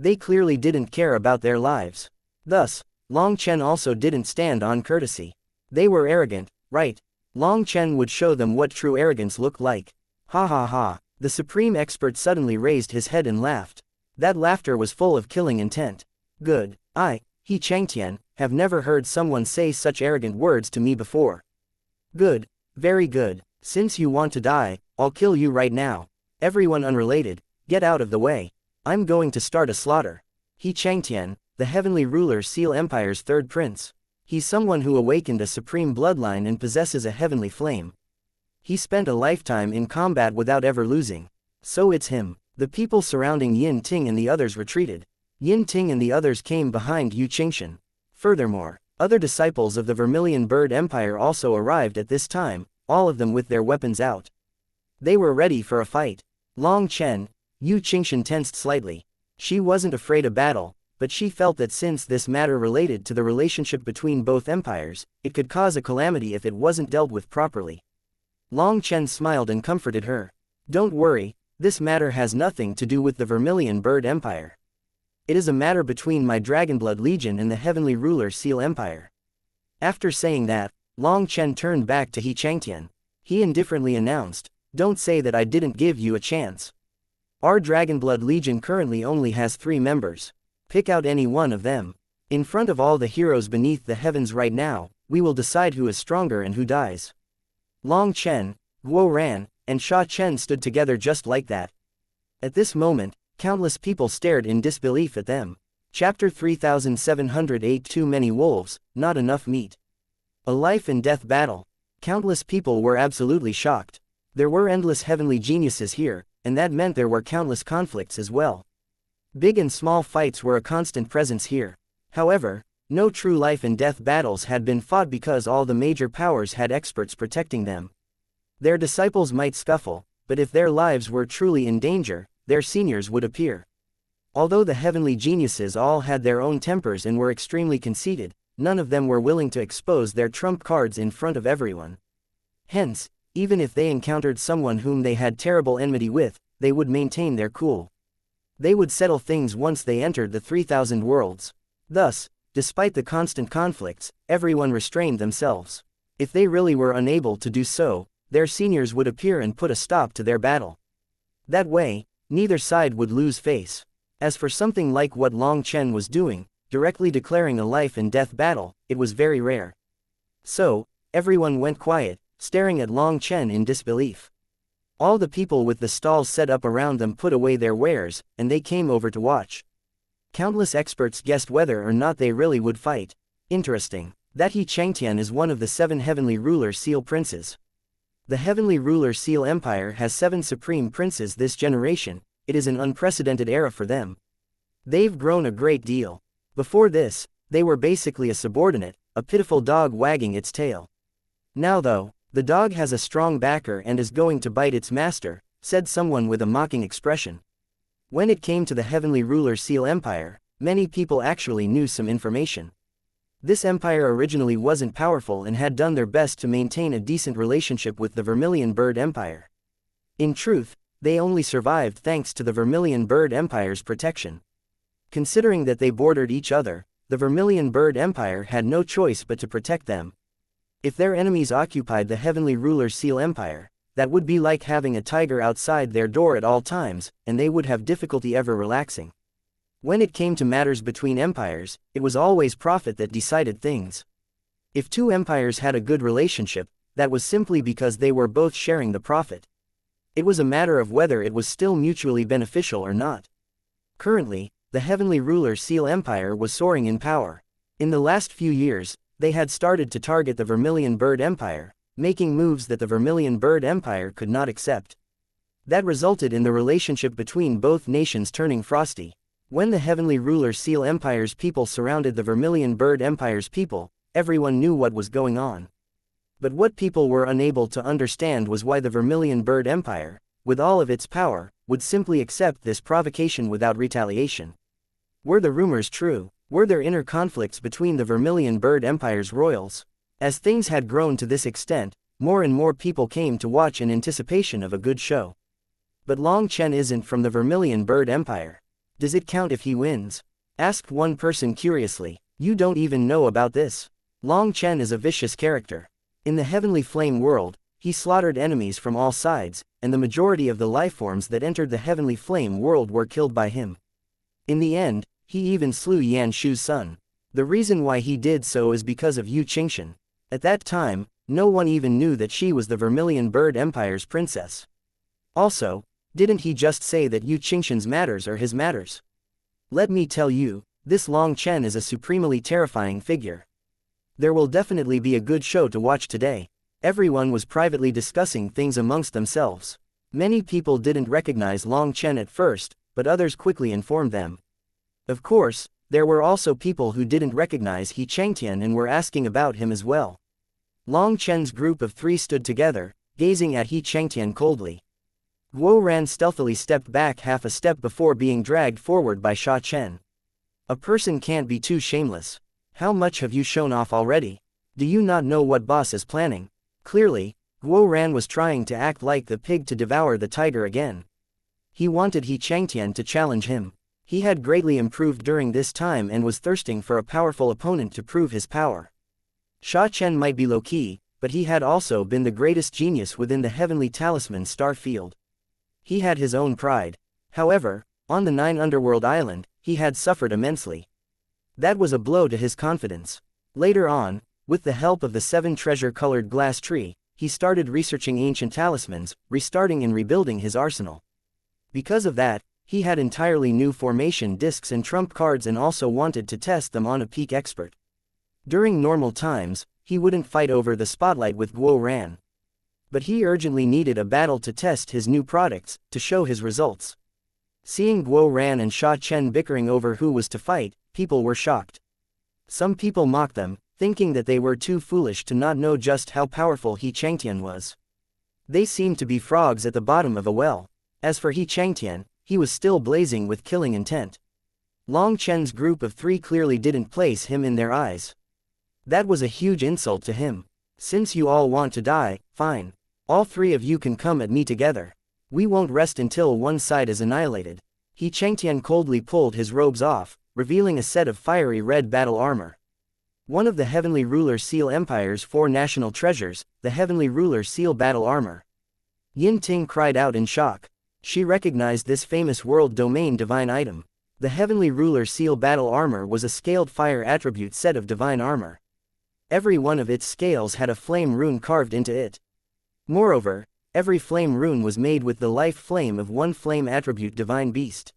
They clearly didn't care about their lives. Thus, Long Chen also didn't stand on courtesy. They were arrogant, right? Long Chen would show them what true arrogance looked like. Ha ha ha. The supreme expert suddenly raised his head and laughed. That laughter was full of killing intent. Good. Xianxia, have never heard someone say such arrogant words to me before. Good. Very good. Since you want to die, I'll kill you right now. Everyone unrelated, get out of the way. I'm going to start a slaughter. Xianxia, the heavenly ruler Seal Empire's third prince. He's someone who awakened a supreme bloodline and possesses a heavenly flame. He spent a lifetime in combat without ever losing. So it's him. The people surrounding Yin Ting and the others retreated. Yin Ting and the others came behind Yu Qingshan. Furthermore, other disciples of the Vermilion Bird Empire also arrived at this time, all of them with their weapons out. They were ready for a fight. Long Chen, Yu Qingshan tensed slightly. She wasn't afraid of battle, but she felt that since this matter related to the relationship between both empires, it could cause a calamity if it wasn't dealt with properly. Long Chen smiled and comforted her. Don't worry, this matter has nothing to do with the Vermilion Bird Empire. It is a matter between my Dragonblood Legion and the heavenly ruler Seal Empire. After saying that, Long Chen turned back to Xianxia. He indifferently announced, don't say that I didn't give you a chance. Our Dragonblood Legion currently only has 3 members. Pick out any one of them. In front of all the heroes beneath the heavens right now, we will decide who is stronger and who dies. Long Chen, Guo Ran, and Sha Chen stood together just like that. At this moment, countless people stared in disbelief at them. Chapter 3708 Too many wolves, not enough meat. A life and death battle. Countless people were absolutely shocked. There were endless heavenly geniuses here, and that meant there were countless conflicts as well. Big and small fights were a constant presence here. However, no true life and death battles had been fought because all the major powers had experts protecting them. Their disciples might scuffle, but if their lives were truly in danger, their seniors would appear. Although the heavenly geniuses all had their own tempers and were extremely conceited, none of them were willing to expose their trump cards in front of everyone. Hence, even if they encountered someone whom they had terrible enmity with, they would maintain their cool. They would settle things once they entered the 3000 worlds. Thus, despite the constant conflicts, everyone restrained themselves. If they really were unable to do so, their seniors would appear and put a stop to their battle. That way, neither side would lose face. As for something like what Long Chen was doing, directly declaring a life and death battle, it was very rare. So, everyone went quiet, staring at Long Chen in disbelief. All the people with the stalls set up around them put away their wares, and they came over to watch. Countless experts guessed whether or not they really would fight. Interesting. That Xianxia is one of the 7 heavenly ruler seal princes. The heavenly ruler Seal Empire has 7 supreme princes this generation. It is an unprecedented era for them. They've grown a great deal. Before this, they were basically a subordinate, a pitiful dog wagging its tail. Now though, the dog has a strong backer and is going to bite its master, said someone with a mocking expression. When it came to the heavenly ruler Seal Empire, many people actually knew some information. This empire originally wasn't powerful and had done their best to maintain a decent relationship with the Vermilion Bird Empire. In truth, they only survived thanks to the Vermilion Bird Empire's protection. Considering that they bordered each other, the Vermilion Bird Empire had no choice but to protect them. If their enemies occupied the heavenly ruler Seal Empire, that would be like having a tiger outside their door at all times, and they would have difficulty ever relaxing. When it came to matters between empires, it was always profit that decided things. If 2 empires had a good relationship, that was simply because they were both sharing the profit. It was a matter of whether it was still mutually beneficial or not. Currently, the heavenly ruler Seal Empire was soaring in power. In the last few years, they had started to target the Vermilion Bird Empire, making moves that the Vermilion Bird Empire could not accept. That resulted in the relationship between both nations turning frosty. When the heavenly ruler Seal Empire's people surrounded the Vermilion Bird Empire's people, everyone knew what was going on. But what people were unable to understand was why the Vermilion Bird Empire, with all of its power, would simply accept this provocation without retaliation. Were the rumors true? Were there inner conflicts between the Vermilion Bird Empire's royals? As things had grown to this extent, more and more people came to watch in anticipation of a good show. But Long Chen isn't from the Vermilion Bird Empire. Does it count if he wins? Asked one person curiously. You don't even know about this. Long Chen is a vicious character. In the heavenly flame world, he slaughtered enemies from all sides, and the majority of the lifeforms that entered the heavenly flame world were killed by him. In the end, he even slew Yan Shu's son. The reason why he did so is because of Yu Qingshan. At that time, no one even knew that she was the Vermilion Bird Empire's princess. Also, didn't he just say that Yu Qingshan's matters are his matters? Let me tell you, this Long Chen is a supremely terrifying figure. There will definitely be a good show to watch today. Everyone was privately discussing things amongst themselves. Many people didn't recognize Long Chen at first, but others quickly informed them. Of course, there were also people who didn't recognize He Changtian and were asking about him as well. Long Chen's group of 3 stood together, gazing at He Changtian coldly. Guo Ran stealthily stepped back half a step before being dragged forward by Sha Chen. A person can't be too shameless. How much have you shown off already? Do you not know what boss is planning? Clearly, Guo Ran was trying to act like the pig to devour the tiger again. He wanted He Changtian to challenge him. He had greatly improved during this time and was thirsting for a powerful opponent to prove his power. Sha Chen might be low-key, but he had also been the greatest genius within the Heavenly Talisman star field. He had his own pride. However, on the 9 Underworld Island, he had suffered immensely. That was a blow to his confidence. Later on, with the help of the 7 treasure-colored glass tree, he started researching ancient talismans, restarting and rebuilding his arsenal. Because of that, he had entirely new formation discs and trump cards and also wanted to test them on a peak expert. During normal times, he wouldn't fight over the spotlight with Guo Ran. But he urgently needed a battle to test his new products, to show his results. Seeing Guo Ran and Sha Chen bickering over who was to fight, people were shocked. Some people mocked them, thinking that they were too foolish to not know just how powerful He Changtian was. They seemed to be frogs at the bottom of a well. As for He Changtian, he was still blazing with killing intent. Long Chen's group of 3 clearly didn't place him in their eyes. That was a huge insult to him. Since you all want to die, fine. All 3 of you can come at me together. We won't rest until one side is annihilated. He Changtian coldly pulled his robes off, revealing a set of fiery red battle armor. One of the Heavenly Ruler Seal Empire's 4 national treasures, the Heavenly Ruler Seal battle armor. Yin Ting cried out in shock. She recognized this famous world domain divine item. The Heavenly Ruler Seal battle armor was a scaled fire attribute set of divine armor. Every one of its scales had a flame rune carved into it. Moreover, every flame rune was made with the life flame of one flame attribute divine beast.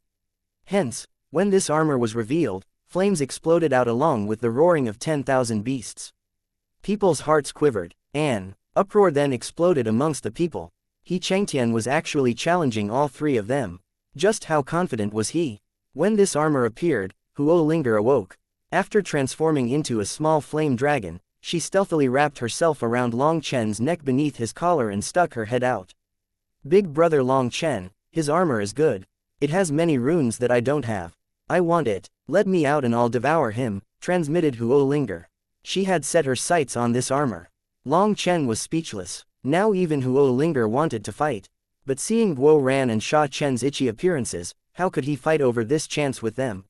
Hence, when this armor was revealed, flames exploded out along with the roaring of 10,000 beasts. People's hearts quivered. An uproar then exploded amongst the people. He Changtian was actually challenging all 3 of them. Just how confident was he? When this armor appeared, Huo Linger awoke. After transforming into a small flame dragon, she stealthily wrapped herself around Long Chen's neck beneath his collar and stuck her head out. Big brother Long Chen, his armor is good. It has many runes that I don't have. I want it. Let me out and I'll devour him, transmitted Huo Linger. She had set her sights on this armor. Long Chen was speechless. Now even Huo Linger wanted to fight. But seeing Guo Ran and Sha Chen's itchy appearances, how could he fight over this chance with them?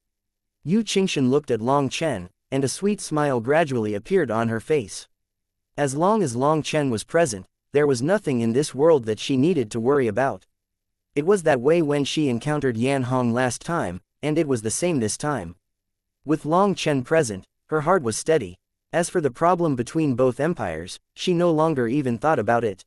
Yu Qingshan looked at Long Chen, and a sweet smile gradually appeared on her face. As long as Long Chen was present, there was nothing in this world that she needed to worry about. It was that way when she encountered Yan Hong last time, and it was the same this time. With Long Chen present, her heart was steady. As for the problem between both empires, she no longer even thought about it.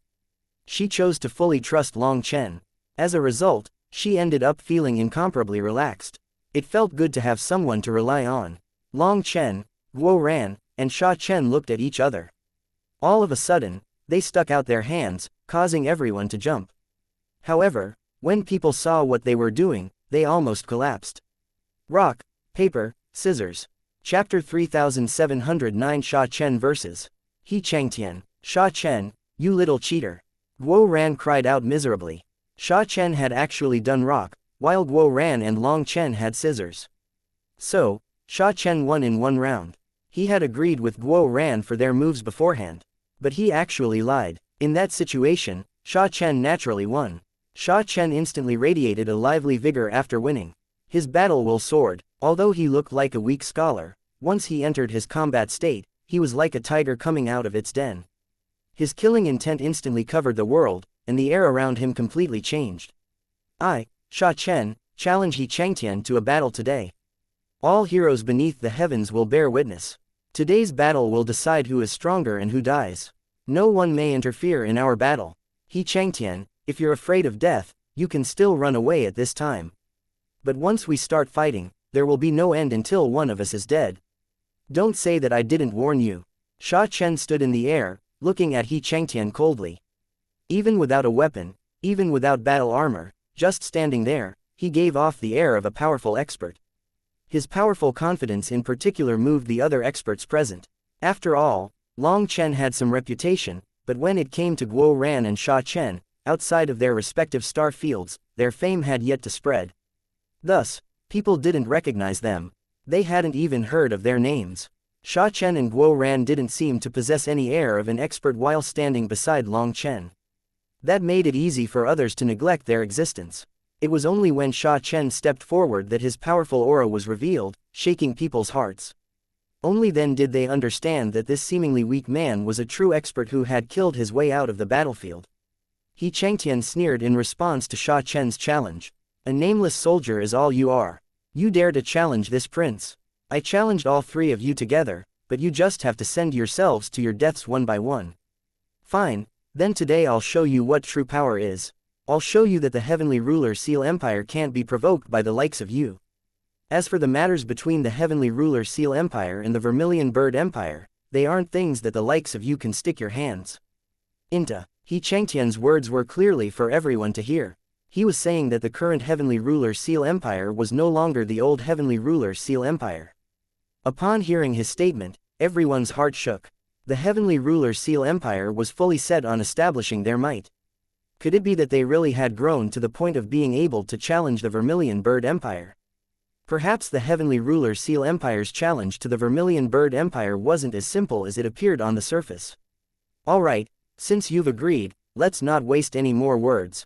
She chose to fully trust Long Chen. As a result, she ended up feeling incomparably relaxed. It felt good to have someone to rely on. Long Chen, Guo Ran, and Sha Chen looked at each other. All of a sudden, they stuck out their hands, causing everyone to jump. However, when people saw what they were doing, they almost collapsed. Rock, paper, scissors. Chapter 3709 Sha Chen vs. He Changtian. Sha Chen, you little cheater. Guo Ran cried out miserably. Sha Chen had actually done rock, while Guo Ran and Long Chen had scissors. So, Sha Chen won in one round. He had agreed with Guo Ran for their moves beforehand. But he actually lied. In that situation, Sha Chen naturally won. Sha Chen instantly radiated a lively vigor after winning. His battle will soared. Although he looked like a weak scholar, once he entered his combat state, he was like a tiger coming out of its den. His killing intent instantly covered the world, and the air around him completely changed. I, Sha Chen, challenge He Changtian to a battle today. All heroes beneath the heavens will bear witness. Today's battle will decide who is stronger and who dies. No one may interfere in our battle. He Changtian, if you're afraid of death, you can still run away at this time. But once we start fighting, there will be no end until one of us is dead. Don't say that I didn't warn you. Sha Chen stood in the air, looking at He Changtian coldly. Even without a weapon, even without battle armor, just standing there, he gave off the air of a powerful expert. His powerful confidence in particular moved the other experts present. After all, Long Chen had some reputation, but when it came to Guo Ran and Sha Chen, outside of their respective star fields, their fame had yet to spread. Thus, people didn't recognize them. They hadn't even heard of their names. Sha Chen and Guo Ran didn't seem to possess any air of an expert while standing beside Long Chen. That made it easy for others to neglect their existence. It was only when Sha Chen stepped forward that his powerful aura was revealed, shaking people's hearts. Only then did they understand that this seemingly weak man was a true expert who had killed his way out of the battlefield. He Changtian sneered in response to Sha Chen's challenge. A nameless soldier is all you are. You dare to challenge this prince. I challenged all three of you together, but you just have to send yourselves to your deaths one by one. Fine, then today I'll show you what true power is. I'll show you that the Heavenly Ruler Seal Empire can't be provoked by the likes of you. As for the matters between the Heavenly Ruler Seal Empire and the Vermilion Bird Empire, they aren't things that the likes of you can stick your hands into. He Changtian's words were clearly for everyone to hear. He was saying that the current Heavenly Ruler Seal Empire was no longer the old Heavenly Ruler Seal Empire. Upon hearing his statement, everyone's heart shook. The Heavenly Ruler Seal Empire was fully set on establishing their might. Could it be that they really had grown to the point of being able to challenge the Vermilion Bird Empire? Perhaps the Heavenly Ruler Seal Empire's challenge to the Vermilion Bird Empire wasn't as simple as it appeared on the surface. Alright, since you've agreed, let's not waste any more words.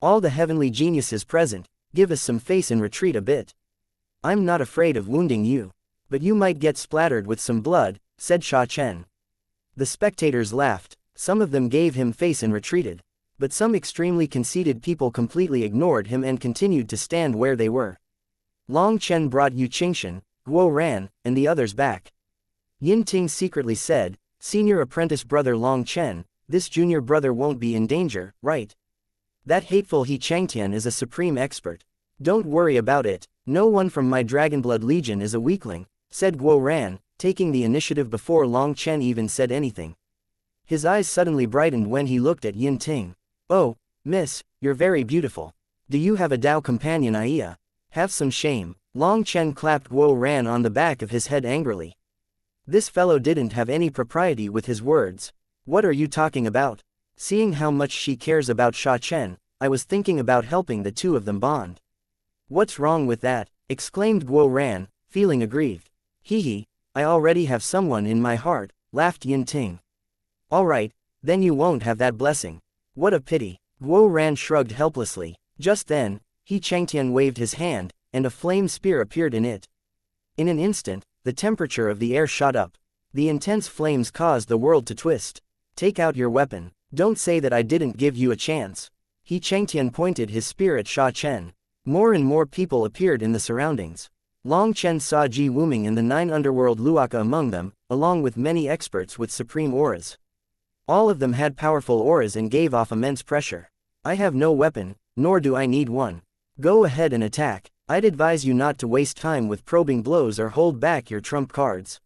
All the heavenly geniuses present, give us some face and retreat a bit. I'm not afraid of wounding you. But you might get splattered with some blood, said Sha Chen. The spectators laughed, some of them gave him face and retreated. But some extremely conceited people completely ignored him and continued to stand where they were. Long Chen brought Yu Qingshan, Guo Ran, and the others back. Yin Ting secretly said, Senior apprentice brother Long Chen, this junior brother won't be in danger, right? That hateful He Changtian is a supreme expert. Don't worry about it, no one from my Dragonblood Legion is a weakling, said Guo Ran, taking the initiative before Long Chen even said anything. His eyes suddenly brightened when he looked at Yin Ting. Oh, miss, you're very beautiful. Do you have a Dao companion Aya? Have some shame. Long Chen clapped Guo Ran on the back of his head angrily. This fellow didn't have any propriety with his words. What are you talking about? Seeing how much she cares about Sha Chen, I was thinking about helping the two of them bond. What's wrong with that? Exclaimed Guo Ran, feeling aggrieved. Hee, I already have someone in my heart, laughed Yin Ting. Alright, then you won't have that blessing. What a pity. Guo Ran shrugged helplessly. Just then, He Changtian waved his hand, and a flame spear appeared in it. In an instant, the temperature of the air shot up. The intense flames caused the world to twist. Take out your weapon. Don't say that I didn't give you a chance. He Changtian pointed his spear at Sha Chen. More and more people appeared in the surroundings. Long Chen saw Ji Wuming and the 9 underworld Luaka among them, along with many experts with supreme auras. All of them had powerful auras and gave off immense pressure. I have no weapon, nor do I need one. Go ahead and attack. I'd advise you not to waste time with probing blows or hold back your trump cards.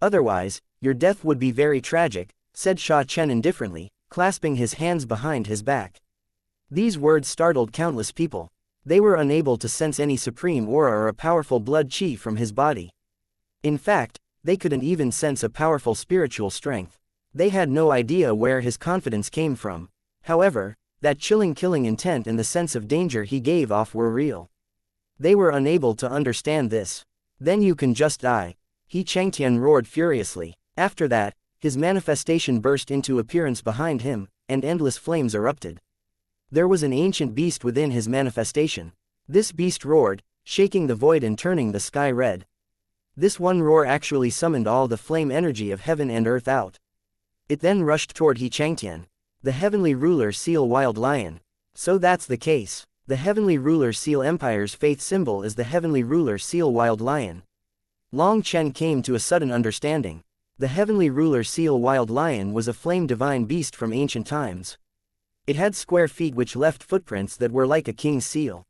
Otherwise, your death would be very tragic, said Sha Chen indifferently, clasping his hands behind his back. These words startled countless people. They were unable to sense any supreme aura or a powerful blood chi from his body. In fact, they couldn't even sense a powerful spiritual strength. They had no idea where his confidence came from. However, that chilling killing intent and the sense of danger he gave off were real. They were unable to understand this. Then you can just die. He Changtian roared furiously. After that, his manifestation burst into appearance behind him, and endless flames erupted. There was an ancient beast within his manifestation. This beast roared, shaking the void and turning the sky red. This one roar actually summoned all the flame energy of heaven and earth out. It then rushed toward xianxia, the heavenly ruler seal wild lion. So that's the case. The heavenly ruler seal empire's faith symbol is the heavenly ruler seal wild lion. Long Chen came to a sudden understanding. The heavenly ruler seal wild lion was a flame divine beast from ancient times. It had square feet which left footprints that were like a king's seal.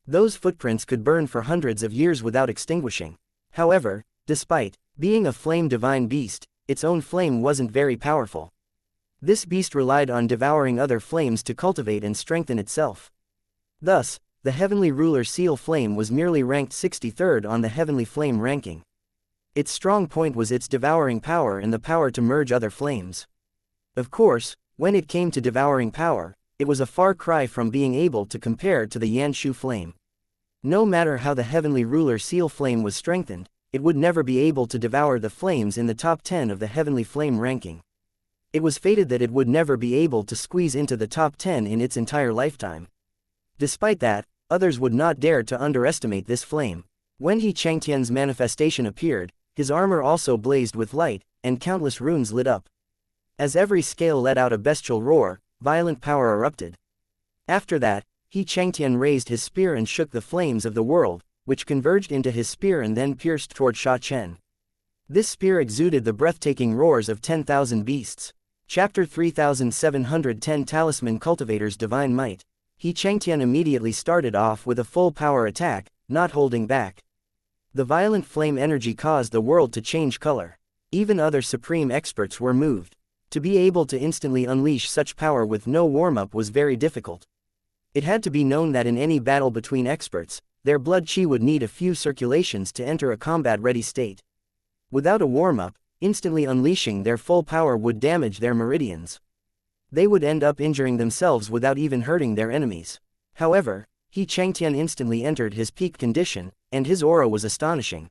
Those footprints could burn for hundreds of years without extinguishing. However, despite being a flame divine beast, its own flame wasn't very powerful. This beast relied on devouring other flames to cultivate and strengthen itself. Thus, the heavenly ruler seal flame was merely ranked 63rd on the heavenly flame ranking. Its strong point was its devouring power and the power to merge other flames. Of course, when it came to devouring power, it was a far cry from being able to compare to the Yanshu flame. No matter how the heavenly ruler seal flame was strengthened, it would never be able to devour the flames in the top 10 of the heavenly flame ranking. It was fated that it would never be able to squeeze into the top 10 in its entire lifetime. Despite that, others would not dare to underestimate this flame. When xianxia's manifestation appeared, his armor also blazed with light, and countless runes lit up. As every scale let out a bestial roar, violent power erupted. After that, xianxia raised his spear and shook the flames of the world, which converged into his spear and then pierced toward Sha Chen. This spear exuded the breathtaking roars of 10,000 beasts. Chapter 3710 Talisman Cultivator's Divine Might. Xianxia immediately started off with a full power attack, not holding back. The violent flame energy caused the world to change color. Even other supreme experts were moved. To be able to instantly unleash such power with no warm-up was very difficult. It had to be known that in any battle between experts, their blood chi would need a few circulations to enter a combat-ready state. Without a warm-up, instantly unleashing their full power would damage their meridians. They would end up injuring themselves without even hurting their enemies. However, xianxia instantly entered his peak condition, and his aura was astonishing.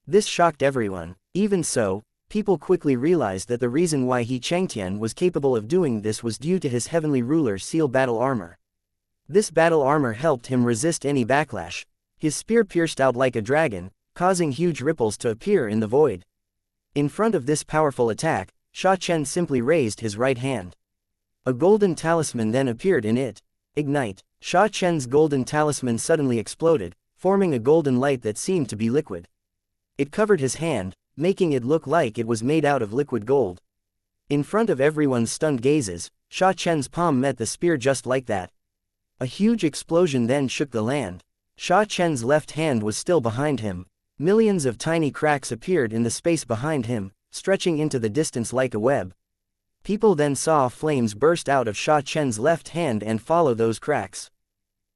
This shocked everyone. Even so, people quickly realized that the reason why xianxia was capable of doing this was due to his heavenly ruler seal battle armor. This battle armor helped him resist any backlash. His spear pierced out like a dragon, causing huge ripples to appear in the void. In front of this powerful attack, Sha Chen simply raised his right hand. A golden talisman then appeared in it. Ignite. Sha Chen's golden talisman suddenly exploded, forming a golden light that seemed to be liquid. It covered his hand, making it look like it was made out of liquid gold. In front of everyone's stunned gazes, Sha Chen's palm met the spear just like that. A huge explosion then shook the land. Sha Chen's left hand was still behind him. Millions of tiny cracks appeared in the space behind him, stretching into the distance like a web. People then saw flames burst out of Sha Chen's left hand and follow those cracks.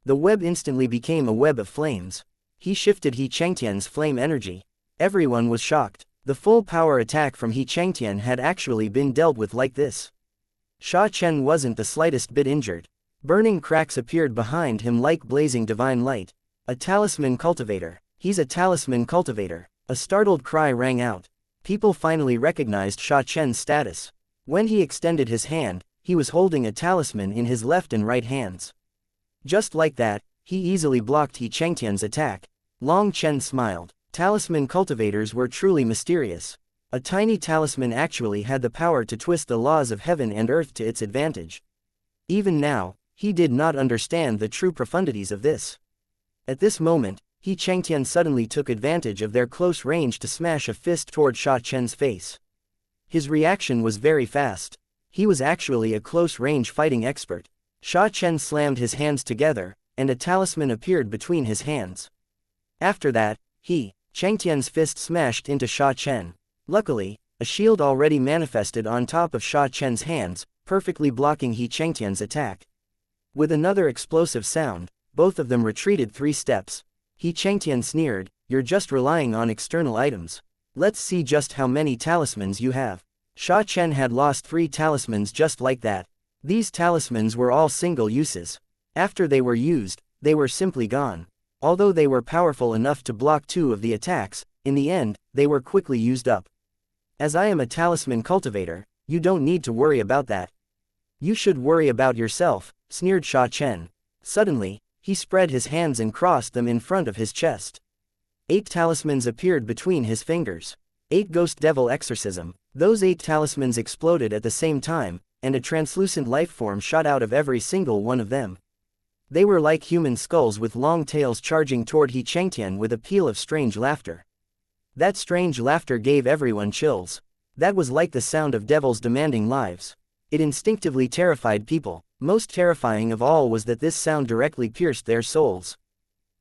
The web instantly became a web of flames. He shifted xianxia's flame energy. Everyone was shocked. The full power attack from xianxia had actually been dealt with like this. Sha Chen wasn't the slightest bit injured. Burning cracks appeared behind him like blazing divine light. A talisman cultivator. He's a talisman cultivator. A startled cry rang out. People finally recognized Sha Chen's status. When he extended his hand, he was holding a talisman in his left and right hands. Just like that, he easily blocked xianxia's attack. Long Chen smiled. Talisman cultivators were truly mysterious. A tiny talisman actually had the power to twist the laws of heaven and earth to its advantage. Even now, he did not understand the true profundities of this. At this moment, xianxia suddenly took advantage of their close range to smash a fist toward Sha Chen's face. His reaction was very fast. He was actually a close-range fighting expert. Sha Chen slammed his hands together, and a talisman appeared between his hands. After that, xianxia's fist smashed into Sha Chen. Luckily, a shield already manifested on top of Sha Chen's hands, perfectly blocking xianxia's attack. With another explosive sound, both of them retreated 3 steps. Xianxia sneered, "You're just relying on external items. Let's see just how many talismans you have." Sha Chen had lost 3 talismans just like that. These talismans were all single uses. After they were used, they were simply gone. Although they were powerful enough to block 2 of the attacks, in the end, they were quickly used up. As I am a talisman cultivator, you don't need to worry about that. You should worry about yourself, sneered Sha Chen. Suddenly, He spread his hands and crossed them in front of his chest. 8 talismans appeared between his fingers. 8 Ghost Devil Exorcism. Those 8 talismans exploded at the same time, and a translucent life form shot out of every single one of them. They were like human skulls with long tails charging toward xianxia with a peal of strange laughter. That strange laughter gave everyone chills. That was like the sound of devils demanding lives. It instinctively terrified people. Most terrifying of all was that this sound directly pierced their souls.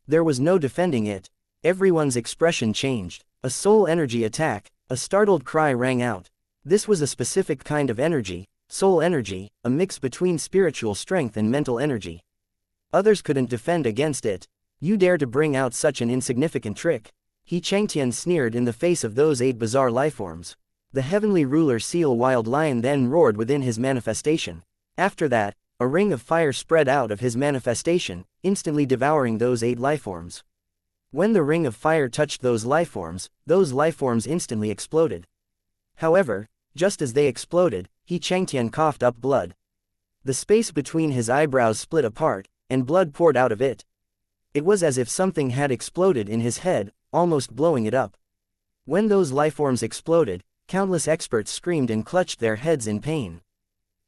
There was no defending it. Everyone's expression changed. A soul energy attack. A startled cry rang out. This was a specific kind of energy, soul energy, a mix between spiritual strength and mental energy. Others couldn't defend against it. You dare to bring out such an insignificant trick? Xianxia sneered in the face of those 8 bizarre lifeforms. The heavenly ruler seal wild lion then roared within his manifestation. After that, a ring of fire spread out of his manifestation, instantly devouring those 8 lifeforms. When the ring of fire touched those lifeforms instantly exploded. However, just as they exploded, Xianxia coughed up blood. The space between his eyebrows split apart, and blood poured out of it. It was as if something had exploded in his head, almost blowing it up. When those lifeforms exploded, countless experts screamed and clutched their heads in pain.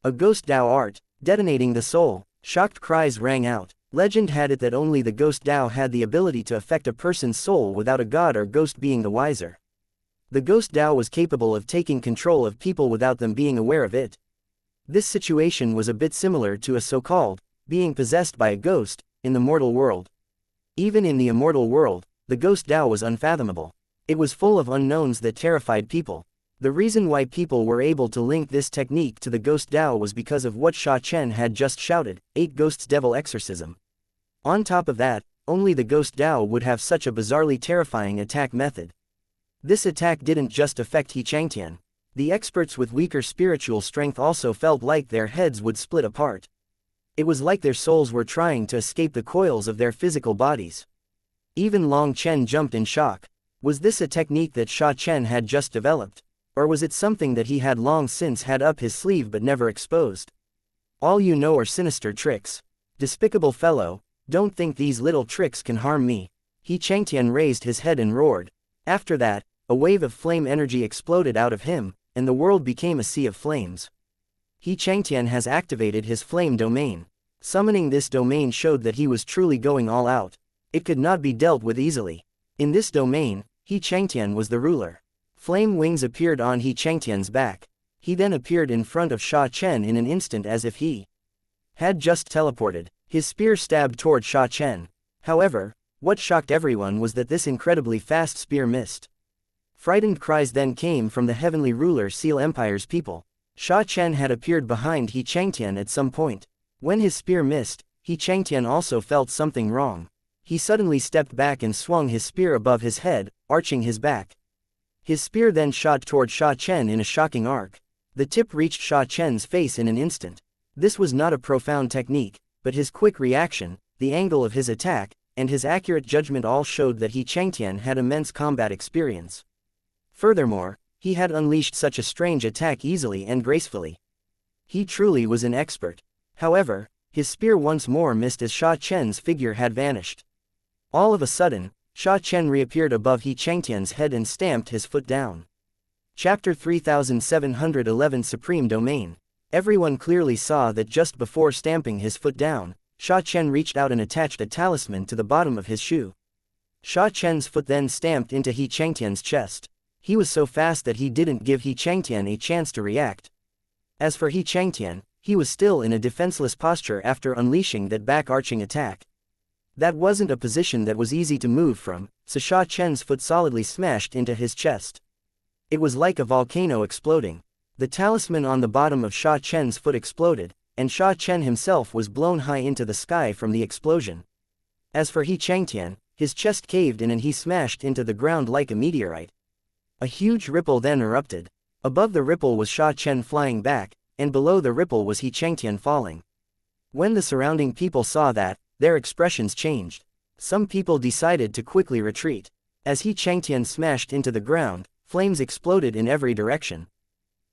A ghost Dao art, detonating the soul, shocked cries rang out. Legend had it that only the ghost Dao had the ability to affect a person's soul without a god or ghost being the wiser. The ghost Dao was capable of taking control of people without them being aware of it. This situation was a bit similar to a so-called being possessed by a ghost in the mortal world. Even in the immortal world, the ghost Dao was unfathomable. It was full of unknowns that terrified people. The reason why people were able to link this technique to the ghost Dao was because of what Sha Chen had just shouted, 8 Ghosts Devil Exorcism. On top of that, only the ghost Dao would have such a bizarrely terrifying attack method. This attack didn't just affect Xianxia. The experts with weaker spiritual strength also felt like their heads would split apart. It was like their souls were trying to escape the coils of their physical bodies. Even Long Chen jumped in shock. Was this a technique that Sha Chen had just developed? Or was it something that he had long since had up his sleeve but never exposed? All you know are sinister tricks. Despicable fellow, don't think these little tricks can harm me. Xianxia raised his head and roared. After that, a wave of flame energy exploded out of him, and the world became a sea of flames. Xianxia has activated his flame domain. Summoning this domain showed that he was truly going all out. It could not be dealt with easily. In this domain, Xianxia was the ruler. Flame wings appeared on Xianxia's back. He then appeared in front of Sha Chen in an instant as if he had just teleported. His spear stabbed toward Sha Chen. However, what shocked everyone was that this incredibly fast spear missed. Frightened cries then came from the heavenly ruler Seal Empire's people. Sha Chen had appeared behind Xianxia at some point. When his spear missed, Xianxia also felt something wrong. He suddenly stepped back and swung his spear above his head, arching his back. His spear then shot toward Sha Chen in a shocking arc. The tip reached Sha Chen's face in an instant. This was not a profound technique, but his quick reaction, the angle of his attack, and his accurate judgment all showed that Xianxia had immense combat experience. Furthermore, he had unleashed such a strange attack easily and gracefully. He truly was an expert. However, his spear once more missed as Sha Chen's figure had vanished. All of a sudden, Sha Chen reappeared above Xianxia's head and stamped his foot down. Chapter 3711 Supreme Domain. Everyone clearly saw that just before stamping his foot down, Sha Chen reached out and attached a talisman to the bottom of his shoe. Sha Chen's foot then stamped into Xianxia's chest. He was so fast that he didn't give Xianxia a chance to react. As for Xianxia, he was still in a defenseless posture after unleashing that back-arching attack. That wasn't a position that was easy to move from, so Sha Chen's foot solidly smashed into his chest. It was like a volcano exploding. The talisman on the bottom of Sha Chen's foot exploded, and Sha Chen himself was blown high into the sky from the explosion. As for Xianxia, his chest caved in and he smashed into the ground like a meteorite. A huge ripple then erupted. Above the ripple was Sha Chen flying back, and below the ripple was Xianxia falling. When the surrounding people saw that, their expressions changed. Some people decided to quickly retreat. As Xianxia smashed into the ground, flames exploded in every direction.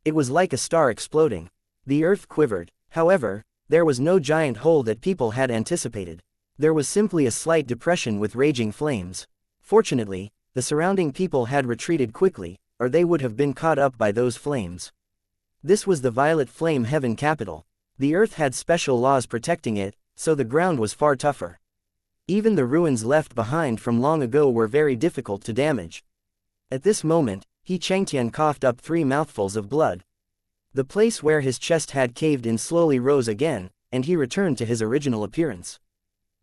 It was like a star exploding. The earth quivered. However, there was no giant hole that people had anticipated. There was simply a slight depression with raging flames. Fortunately, the surrounding people had retreated quickly, or they would have been caught up by those flames. This was the Violet Flame Heaven capital. The earth had special laws protecting it, so the ground was far tougher. Even the ruins left behind from long ago were very difficult to damage. At this moment, xianxia coughed up 3 mouthfuls of blood. The place where his chest had caved in slowly rose again, and he returned to his original appearance.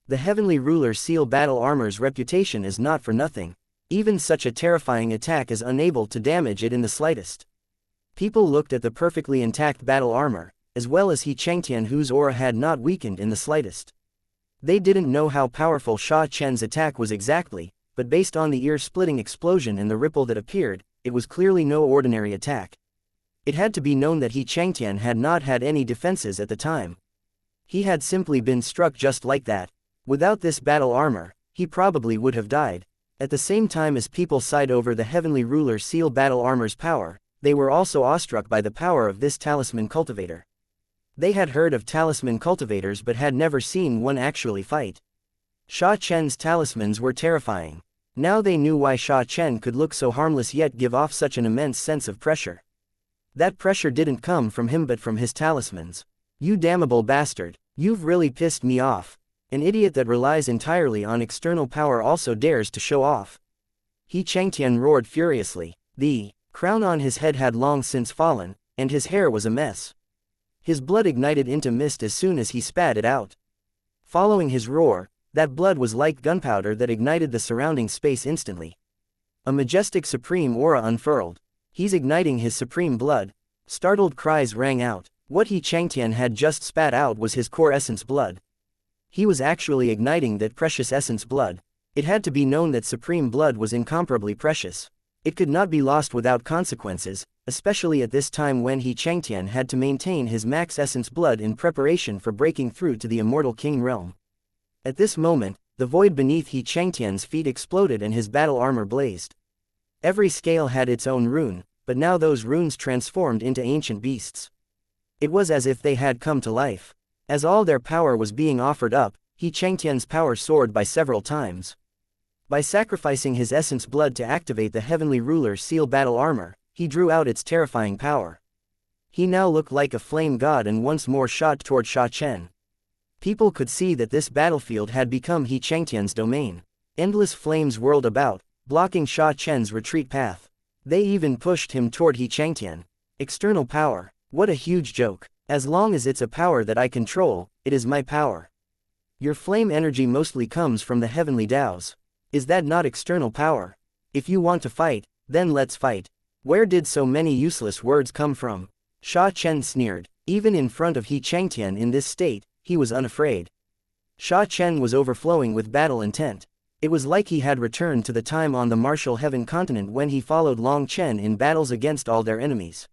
The Heavenly Ruler Seal Battle Armor's reputation is not for nothing. Even such a terrifying attack is unable to damage it in the slightest. People looked at the perfectly intact battle armor, as well as xianxia whose aura had not weakened in the slightest. They didn't know how powerful Sha Chen's attack was exactly, but based on the ear-splitting explosion and the ripple that appeared, it was clearly no ordinary attack. It had to be known that xianxia had not had any defenses at the time. He had simply been struck just like that. Without this battle armor, he probably would have died. At the same time as people sighed over the Heavenly Ruler Seal Battle Armor's power, they were also awestruck by the power of this talisman cultivator. They had heard of talisman cultivators but had never seen one actually fight. Sha Chen's talismans were terrifying. Now they knew why Sha Chen could look so harmless yet give off such an immense sense of pressure. That pressure didn't come from him but from his talismans. You damnable bastard, you've really pissed me off. An idiot that relies entirely on external power also dares to show off. Xianxia roared furiously. The crown on his head had long since fallen, and his hair was a mess. His blood ignited into mist as soon as he spat it out. Following his roar, that blood was like gunpowder that ignited the surrounding space instantly. A majestic supreme aura unfurled. He's igniting his supreme blood. Startled cries rang out. What xianxia had just spat out was his core essence blood. He was actually igniting that precious essence blood. It had to be known that supreme blood was incomparably precious. It could not be lost without consequences, especially at this time when xianxia had to maintain his max essence blood in preparation for breaking through to the immortal king realm. At this moment, the void beneath xianxia's feet exploded and his battle armor blazed. Every scale had its own rune, but now those runes transformed into ancient beasts. It was as if they had come to life. As all their power was being offered up, xianxia's power soared by several times. By sacrificing his essence blood to activate the Heavenly Ruler Seal Battle Armor, he drew out its terrifying power. He now looked like a flame god and once more shot toward Sha Chen. People could see that this battlefield had become xianxia's domain. Endless flames whirled about, blocking Sha Chen's retreat path. They even pushed him toward xianxia. External power, what a huge joke. As long as it's a power that I control, it is my power. Your flame energy mostly comes from the heavenly Taos. Is that not external power? If you want to fight, then let's fight. Where did so many useless words come from? Sha Chen sneered. Even in front of xianxia in this state, he was unafraid. Sha Chen was overflowing with battle intent. It was like he had returned to the time on the martial heaven continent when he followed Long Chen in battles against all their enemies.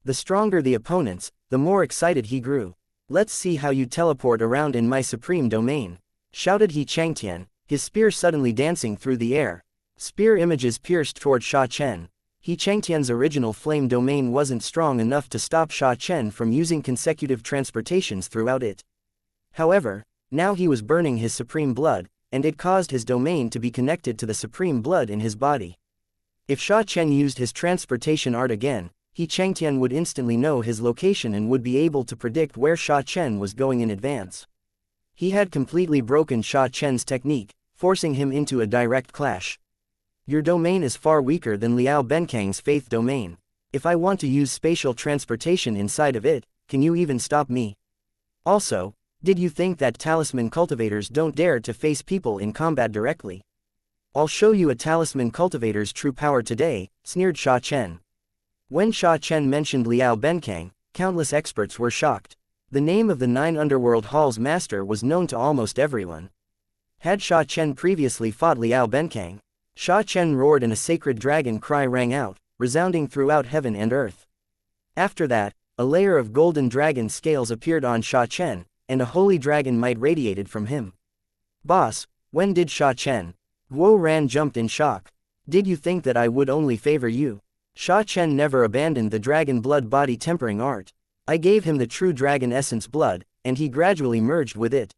The stronger the opponents, the more excited he grew. Let's see how you teleport around in my supreme domain, shouted xianxia, his spear suddenly dancing through the air. Spear images pierced toward Sha Chen. Xianxia's original flame domain wasn't strong enough to stop Sha Chen from using consecutive transportations throughout it. However, now he was burning his supreme blood, and it caused his domain to be connected to the supreme blood in his body. If Sha Chen used his transportation art again, xianxia would instantly know his location and would be able to predict where Sha Chen was going in advance. He had completely broken Sha Chen's technique, forcing him into a direct clash. Your domain is far weaker than Liao Benkang's faith domain. If I want to use spatial transportation inside of it, can you even stop me? Also, did you think that talisman cultivators don't dare to face people in combat directly? I'll show you a talisman cultivator's true power today, sneered Sha Chen. When Sha Chen mentioned Liao Benkang, countless experts were shocked. The name of the 9 Underworld Hall's master was known to almost everyone. Had Sha Chen previously fought Liao Benkang? Sha Chen roared and a sacred dragon cry rang out, resounding throughout heaven and earth. After that, a layer of golden dragon scales appeared on Sha Chen, and a holy dragon might radiated from him. Boss, when did Sha Chen? Guo Ran jumped in shock. Did you think that I would only favor you? Sha Chen never abandoned the dragon blood body tempering art. I gave him the true dragon essence blood, and he gradually merged with it.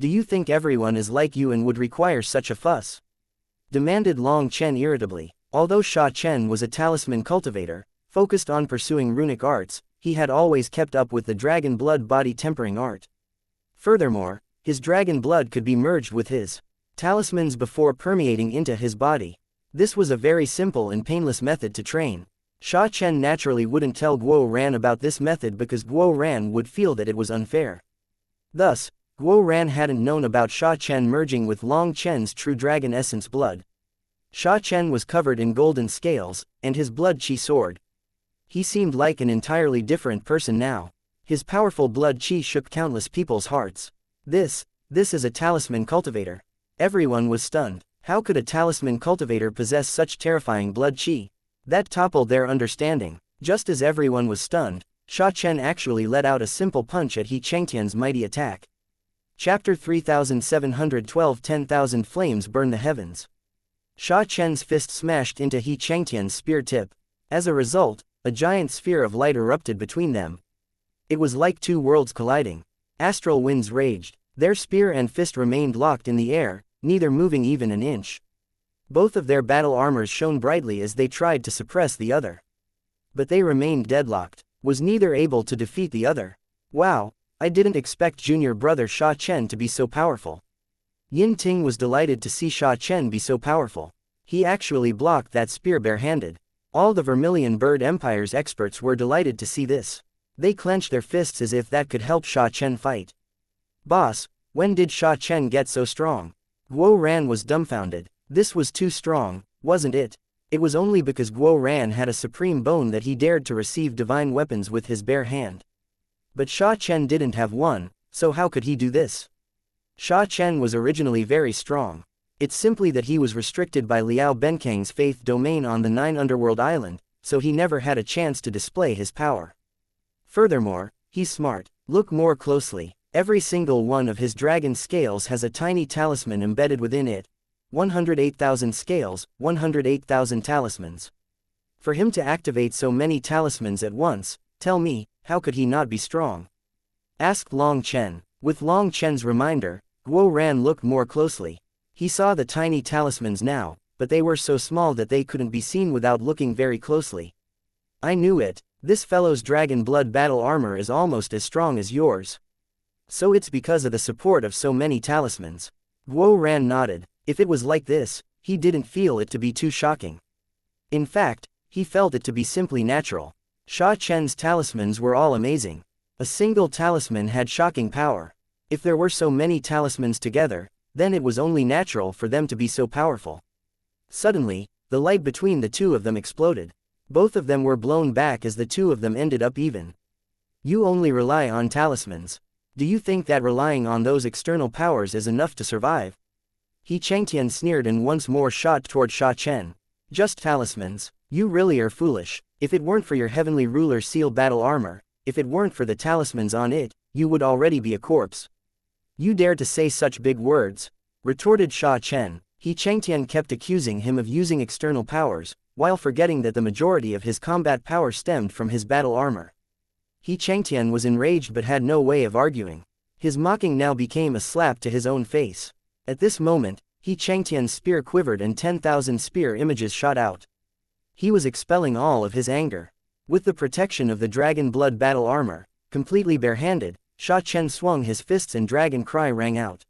Do you think everyone is like you and would require such a fuss? Demanded Long Chen irritably. Although Sha Chen was a talisman cultivator, focused on pursuing runic arts, he had always kept up with the dragon blood body tempering art. Furthermore, his dragon blood could be merged with his talismans before permeating into his body. This was a very simple and painless method to train. Sha Chen naturally wouldn't tell Guo Ran about this method because Guo Ran would feel that it was unfair. Thus, Guo Ran hadn't known about Sha Chen merging with Long Chen's true dragon essence blood. Sha Chen was covered in golden scales, and his blood qi soared. He seemed like an entirely different person now. His powerful blood qi shook countless people's hearts. This is a talisman cultivator. Everyone was stunned. How could a talisman cultivator possess such terrifying blood qi? That toppled their understanding. Just as everyone was stunned, Sha Chen actually let out a simple punch at He Changtian's mighty attack. Chapter 3712 10,000 flames burn the heavens. Sha Chen's fist smashed into He Changtian's spear tip. As a result, a giant sphere of light erupted between them. It was like two worlds colliding. Astral winds raged. Their spear and fist remained locked in the air, neither moving even an inch. Both of their battle armors shone brightly as they tried to suppress the other. But they remained deadlocked. Was neither able to defeat the other. Wow, I didn't expect junior brother Sha Chen to be so powerful. Yin Ting was delighted to see Sha Chen be so powerful. He actually blocked that spear barehanded. All the Vermilion Bird Empire's experts were delighted to see this. They clenched their fists as if that could help Sha Chen fight. Boss, when did Sha Chen get so strong? Guo Ran was dumbfounded. This was too strong, wasn't it? It was only because Guo Ran had a supreme bone that he dared to receive divine weapons with his bare hand. But Sha Chen didn't have one, so how could he do this? Sha Chen was originally very strong. It's simply that he was restricted by Liao Benkang's faith domain on the 9 Underworld Island, so he never had a chance to display his power. Furthermore, he's smart. Look more closely. Every single one of his dragon scales has a tiny talisman embedded within it. 108,000 scales, 108,000 talismans. For him to activate so many talismans at once, tell me, how could he not be strong? Asked Long Chen. With Long Chen's reminder, Guo Ran looked more closely. He saw the tiny talismans now, but they were so small that they couldn't be seen without looking very closely. I knew it. This fellow's dragon blood battle armor is almost as strong as yours. So it's because of the support of so many talismans. Guo Ran nodded. If it was like this, he didn't feel it to be too shocking. In fact, he felt it to be simply natural. Sha Chen's talismans were all amazing. A single talisman had shocking power. If there were so many talismans together, then it was only natural for them to be so powerful. Suddenly, the light between the two of them exploded. Both of them were blown back as the two of them ended up even. You only rely on talismans. Do you think that relying on those external powers is enough to survive? He Changtian sneered and once more shot toward Sha Chen. Just talismans? You really are foolish. If it weren't for your heavenly ruler seal battle armor, if it weren't for the talismans on it, you would already be a corpse. You dare to say such big words? Retorted Sha Chen. He Changtian kept accusing him of using external powers, while forgetting that the majority of his combat power stemmed from his battle armor. He Changtian was enraged but had no way of arguing. His mocking now became a slap to his own face. At this moment, He Changtian's spear quivered and 10,000 spear images shot out. He was expelling all of his anger. With the protection of the dragon blood battle armor, completely barehanded, Sha Chen swung his fists and dragon cry rang out.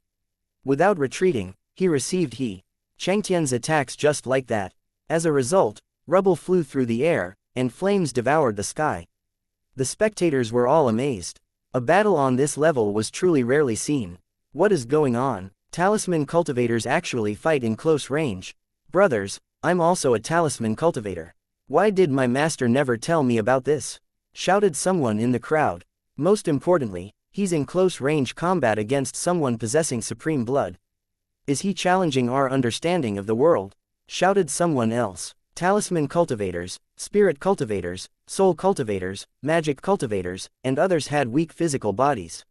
Without retreating, he received He Changtian's attacks just like that. As a result, rubble flew through the air, and flames devoured the sky. The spectators were all amazed. A battle on this level was truly rarely seen. What is going on? Talisman cultivators actually fight in close range. Brothers, I'm also a talisman cultivator. Why did my master never tell me about this? Shouted someone in the crowd. Most importantly, he's in close range combat against someone possessing supreme blood. Is he challenging our understanding of the world? Shouted someone else. Talisman cultivators, spirit cultivators, soul cultivators, magic cultivators, and others had weak physical bodies.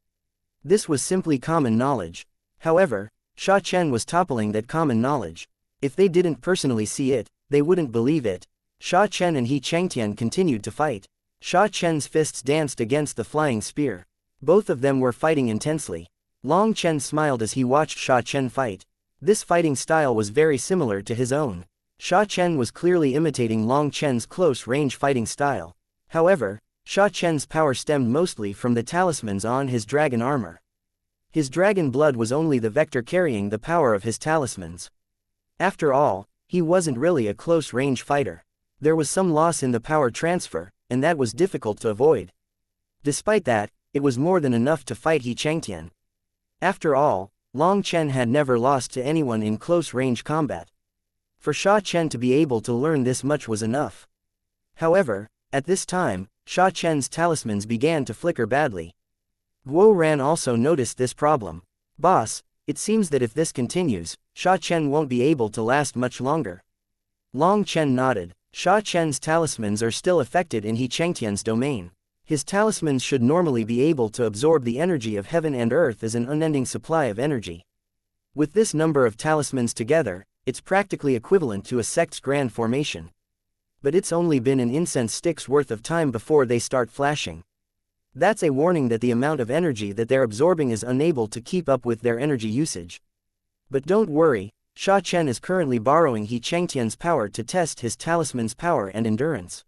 This was simply common knowledge. However, Sha Chen was toppling that common knowledge. If they didn't personally see it, they wouldn't believe it. Sha Chen and He Changtian continued to fight. Sha Chen's fists danced against the flying spear. Both of them were fighting intensely. Long Chen smiled as he watched Sha Chen fight. This fighting style was very similar to his own. Sha Chen was clearly imitating Long Chen's close-range fighting style. However, Sha Chen's power stemmed mostly from the talismans on his dragon armor. His dragon blood was only the vector carrying the power of his talismans. After all, he wasn't really a close-range fighter. There was some loss in the power transfer, and that was difficult to avoid. Despite that, it was more than enough to fight Xianxia. After all, Long Chen had never lost to anyone in close-range combat. For Sha Chen to be able to learn this much was enough. However, at this time, Sha Chen's talismans began to flicker badly. Guo Ran also noticed this problem. "Boss, it seems that if this continues, Sha Chen won't be able to last much longer." Long Chen nodded. Sha Chen's talismans are still affected in Xianxia's domain. His talismans should normally be able to absorb the energy of heaven and earth as an unending supply of energy. With this number of talismans together, it's practically equivalent to a sect's grand formation. But it's only been an incense stick's worth of time before they start flashing. That's a warning that the amount of energy that they're absorbing is unable to keep up with their energy usage. But don't worry, Sha Chen is currently borrowing Xianxia's power to test his talisman's power and endurance.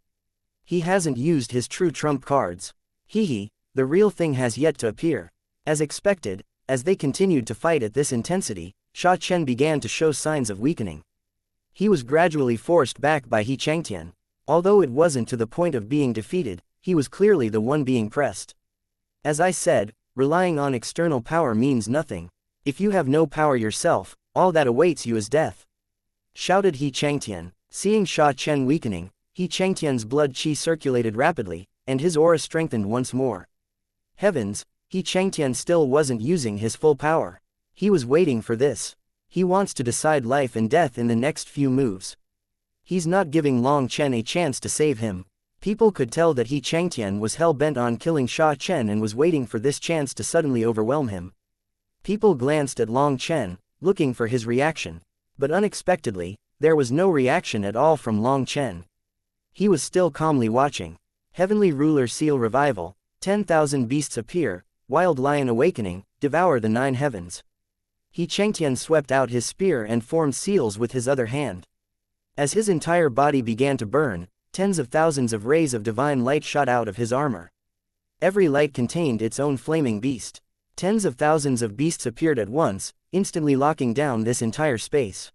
He hasn't used his true trump cards. The real thing has yet to appear. As expected, as they continued to fight at this intensity, Sha Chen began to show signs of weakening. He was gradually forced back by Xianxia. Although it wasn't to the point of being defeated, he was clearly the one being pressed. As I said, relying on external power means nothing. If you have no power yourself, all that awaits you is death," shouted Xianxia. Seeing Sha Chen weakening, Xianxia's blood qi circulated rapidly, and his aura strengthened once more. Heavens, Xianxia still wasn't using his full power. He was waiting for this. He wants to decide life and death in the next few moves. He's not giving Long Chen a chance to save him. People could tell that Xianxia was hell-bent on killing Sha Chen and was waiting for this chance to suddenly overwhelm him. People glanced at Long Chen, looking for his reaction. But unexpectedly, there was no reaction at all from Long Chen. He was still calmly watching. Heavenly Ruler Seal Revival, 10,000 beasts appear, Wild Lion Awakening, devour the 9 heavens. Xianxia swept out his spear and formed seals with his other hand. As his entire body began to burn, tens of thousands of rays of divine light shot out of his armor. Every light contained its own flaming beast. Tens of thousands of beasts appeared at once, instantly locking down this entire space.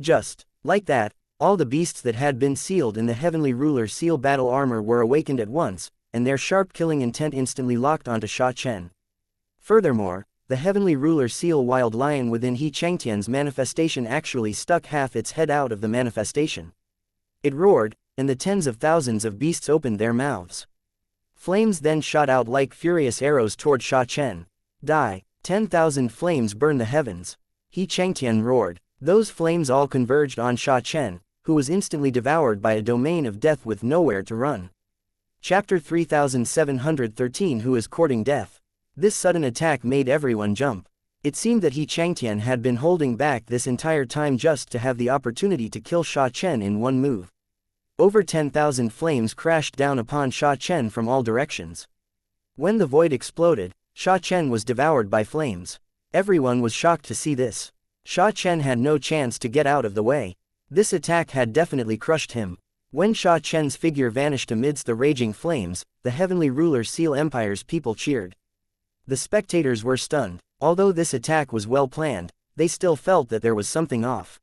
Just like that, all the beasts that had been sealed in the Heavenly Ruler Seal battle armor were awakened at once, and their sharp killing intent instantly locked onto Sha Chen. Furthermore, the Heavenly Ruler Seal Wild Lion within Xianxia's manifestation actually stuck half its head out of the manifestation. It roared, and the tens of thousands of beasts opened their mouths. Flames then shot out like furious arrows toward Sha Chen. Die! 10,000 flames burn the heavens. Xianxia roared. Those flames all converged on Sha Chen, who was instantly devoured by a domain of death with nowhere to run. Chapter 3713 Who is courting death? This sudden attack made everyone jump. It seemed that Xianxia had been holding back this entire time just to have the opportunity to kill Sha Chen in one move. Over 10,000 flames crashed down upon Sha Chen from all directions. When the void exploded, Sha Chen was devoured by flames. Everyone was shocked to see this. Sha Chen had no chance to get out of the way. This attack had definitely crushed him. When Sha Chen's figure vanished amidst the raging flames, the Heavenly Ruler Seal Empire's people cheered. The spectators were stunned. Although this attack was well planned, they still felt that there was something off.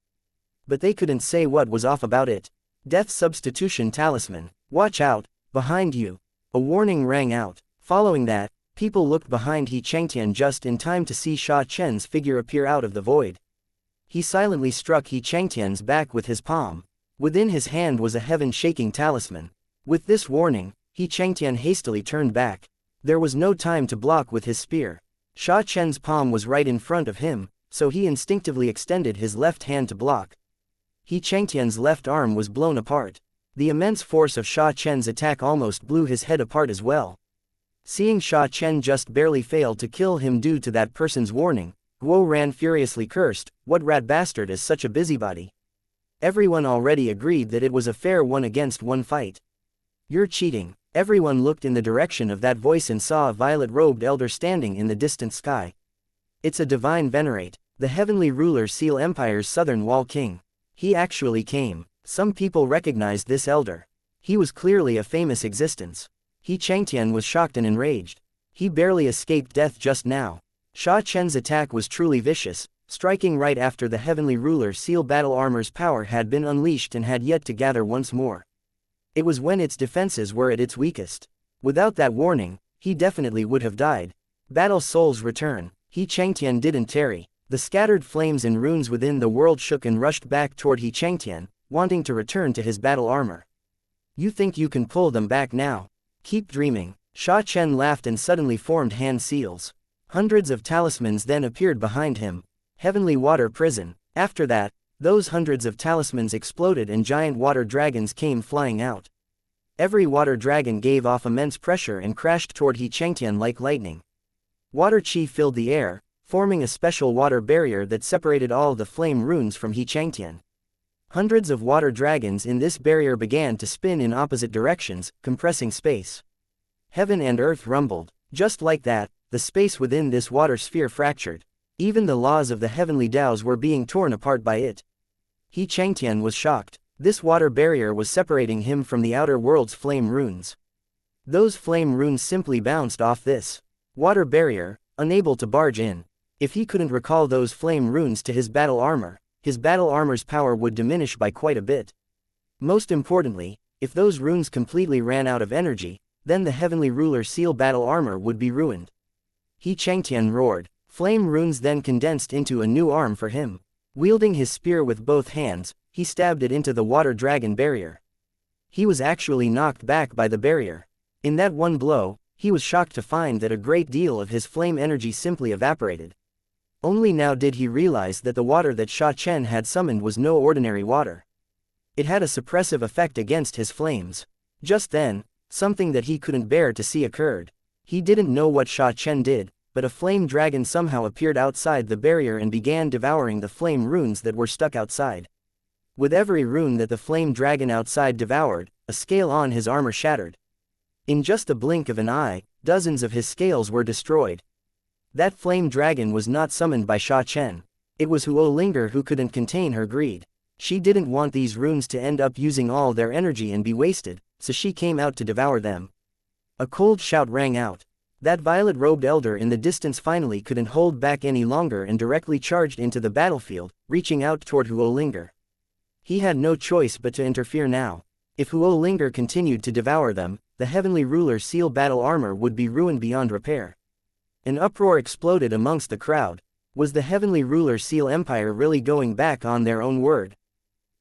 But they couldn't say what was off about it. Death Substitution Talisman. Watch out, behind you. A warning rang out. Following that, people looked behind Xianxia just in time to see Sha Chen's figure appear out of the void. He silently struck Xianxia's back with his palm. Within his hand was a heaven-shaking talisman. With this warning, Xianxia hastily turned back. There was no time to block with his spear. Sha Chen's palm was right in front of him, so he instinctively extended his left hand to block. Xianxia's left arm was blown apart. The immense force of Sha Chen's attack almost blew his head apart as well. Seeing Sha Chen just barely fail to kill him due to that person's warning, Guo Ran furiously cursed, "What rat bastard is such a busybody?" Everyone already agreed that it was a fair 1-against-1 fight. "You're cheating." Everyone looked in the direction of that voice and saw a violet-robed elder standing in the distant sky. It's a divine venerate, the heavenly ruler Seal Empire's southern wall king. He actually came. Some people recognized this elder. He was clearly a famous existence. Xianxia was shocked and enraged. He barely escaped death just now. Sha Chen's attack was truly vicious, striking right after the heavenly ruler Seal battle armor's power had been unleashed and had yet to gather once more. It was when its defenses were at its weakest. Without that warning, he definitely would have died. Battle Soul's return. Xianxia didn't tarry. The scattered flames and runes within the world shook and rushed back toward Xianxia, wanting to return to his battle armor. You think you can pull them back now? Keep dreaming. Sha Chen laughed and suddenly formed hand seals. Hundreds of talismans then appeared behind him. Heavenly water prison. After that, those hundreds of talismans exploded and giant water dragons came flying out. Every water dragon gave off immense pressure and crashed toward Xianxia like lightning. Water chi filled the air, forming a special water barrier that separated all the flame runes from Xianxia. Hundreds of water dragons in this barrier began to spin in opposite directions, compressing space. Heaven and earth rumbled. Just like that, the space within this water sphere fractured. Even the laws of the heavenly Taoes were being torn apart by it. Xianxia was shocked. This water barrier was separating him from the outer world's flame runes. Those flame runes simply bounced off this water barrier, unable to barge in. If he couldn't recall those flame runes to his battle armor's power would diminish by quite a bit. Most importantly, if those runes completely ran out of energy, then the heavenly ruler Seal battle armor would be ruined. Xianxia roared. Flame runes then condensed into a new arm for him. Wielding his spear with both hands, he stabbed it into the water dragon barrier. He was actually knocked back by the barrier. In that one blow, he was shocked to find that a great deal of his flame energy simply evaporated. Only now did he realize that the water that Sha Chen had summoned was no ordinary water. It had a suppressive effect against his flames. Just then, something that he couldn't bear to see occurred. He didn't know what Sha Chen did, but a flame dragon somehow appeared outside the barrier and began devouring the flame runes that were stuck outside. With every rune that the flame dragon outside devoured, a scale on his armor shattered. In just a blink of an eye, dozens of his scales were destroyed. That flame dragon was not summoned by Sha Chen. It was Huo Linger who couldn't contain her greed. She didn't want these runes to end up using all their energy and be wasted, so she came out to devour them. A cold shout rang out. That violet-robed elder in the distance finally couldn't hold back any longer and directly charged into the battlefield, reaching out toward Huo Linger. He had no choice but to interfere now. If Huo Linger continued to devour them, the heavenly ruler Seal battle armor would be ruined beyond repair. An uproar exploded amongst the crowd. Was the heavenly ruler Seal Empire really going back on their own word?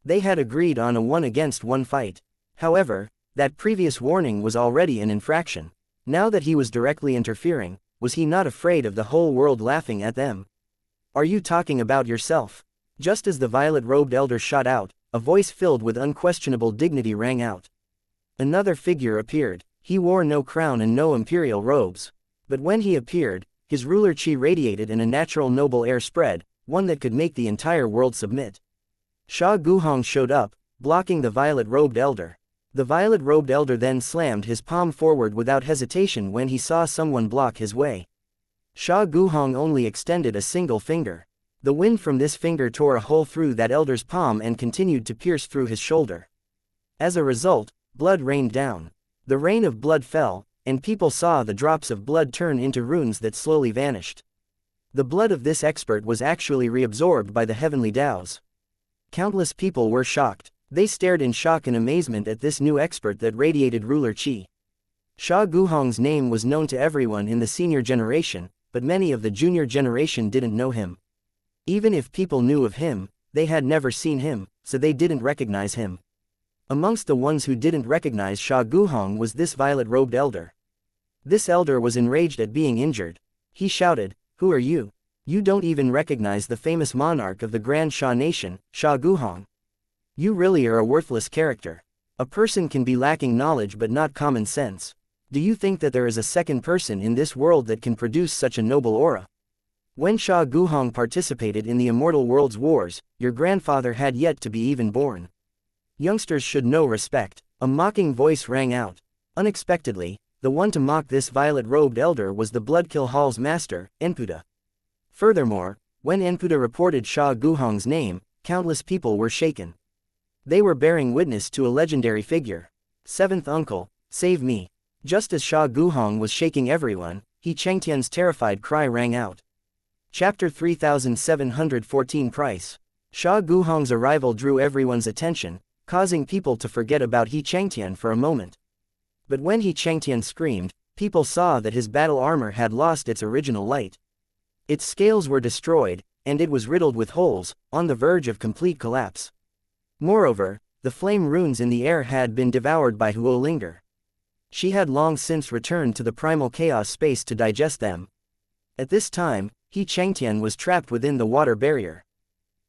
They had agreed on a one-against-one fight. However, that previous warning was already an infraction. Now that he was directly interfering, was he not afraid of the whole world laughing at them? Are you talking about yourself? Just as the violet-robed elder shot out, a voice filled with unquestionable dignity rang out. Another figure appeared. He wore no crown and no imperial robes. But when he appeared, his ruler chi radiated and a natural noble air spread, one that could make the entire world submit. Sha Guhong showed up, blocking the violet-robed elder. The violet-robed elder then slammed his palm forward without hesitation when he saw someone block his way. Sha Guhong only extended a single finger. The wind from this finger tore a hole through that elder's palm and continued to pierce through his shoulder. As a result, blood rained down. The rain of blood fell, and people saw the drops of blood turn into runes that slowly vanished. The blood of this expert was actually reabsorbed by the heavenly Taoes. Countless people were shocked. They stared in shock and amazement at this new expert that radiated ruler chi. Sha Guhong's name was known to everyone in the senior generation, but many of the junior generation didn't know him. Even if people knew of him, they had never seen him, so they didn't recognize him. Amongst the ones who didn't recognize Sha Guhong was this violet-robed elder. This elder was enraged at being injured. He shouted, "Who are you? You don't even recognize the famous monarch of the Grand Sha nation, Sha Guhong. You really are a worthless character. A person can be lacking knowledge but not common sense. Do you think that there is a second person in this world that can produce such a noble aura? When Sha Guhong participated in the Immortal World's wars, your grandfather had yet to be even born. Youngsters should know respect." A mocking voice rang out. Unexpectedly, the one to mock this violet-robed elder was the Bloodkill Hall's master, Enputa. Furthermore, when Enputa reported Sha Guhong's name, countless people were shaken. They were bearing witness to a legendary figure. Seventh uncle, save me. Just as Sha Guhong was shaking everyone, He Changtian's terrified cry rang out. Chapter 3714 Price. Sha Guhong's arrival drew everyone's attention, causing people to forget about He Changtian for a moment. But when He Changtian screamed, people saw that his battle armor had lost its original light. Its scales were destroyed, and it was riddled with holes, on the verge of complete collapse. Moreover, the flame runes in the air had been devoured by Huo Linger. She had long since returned to the primal chaos space to digest them. At this time, He Changtian was trapped within the water barrier.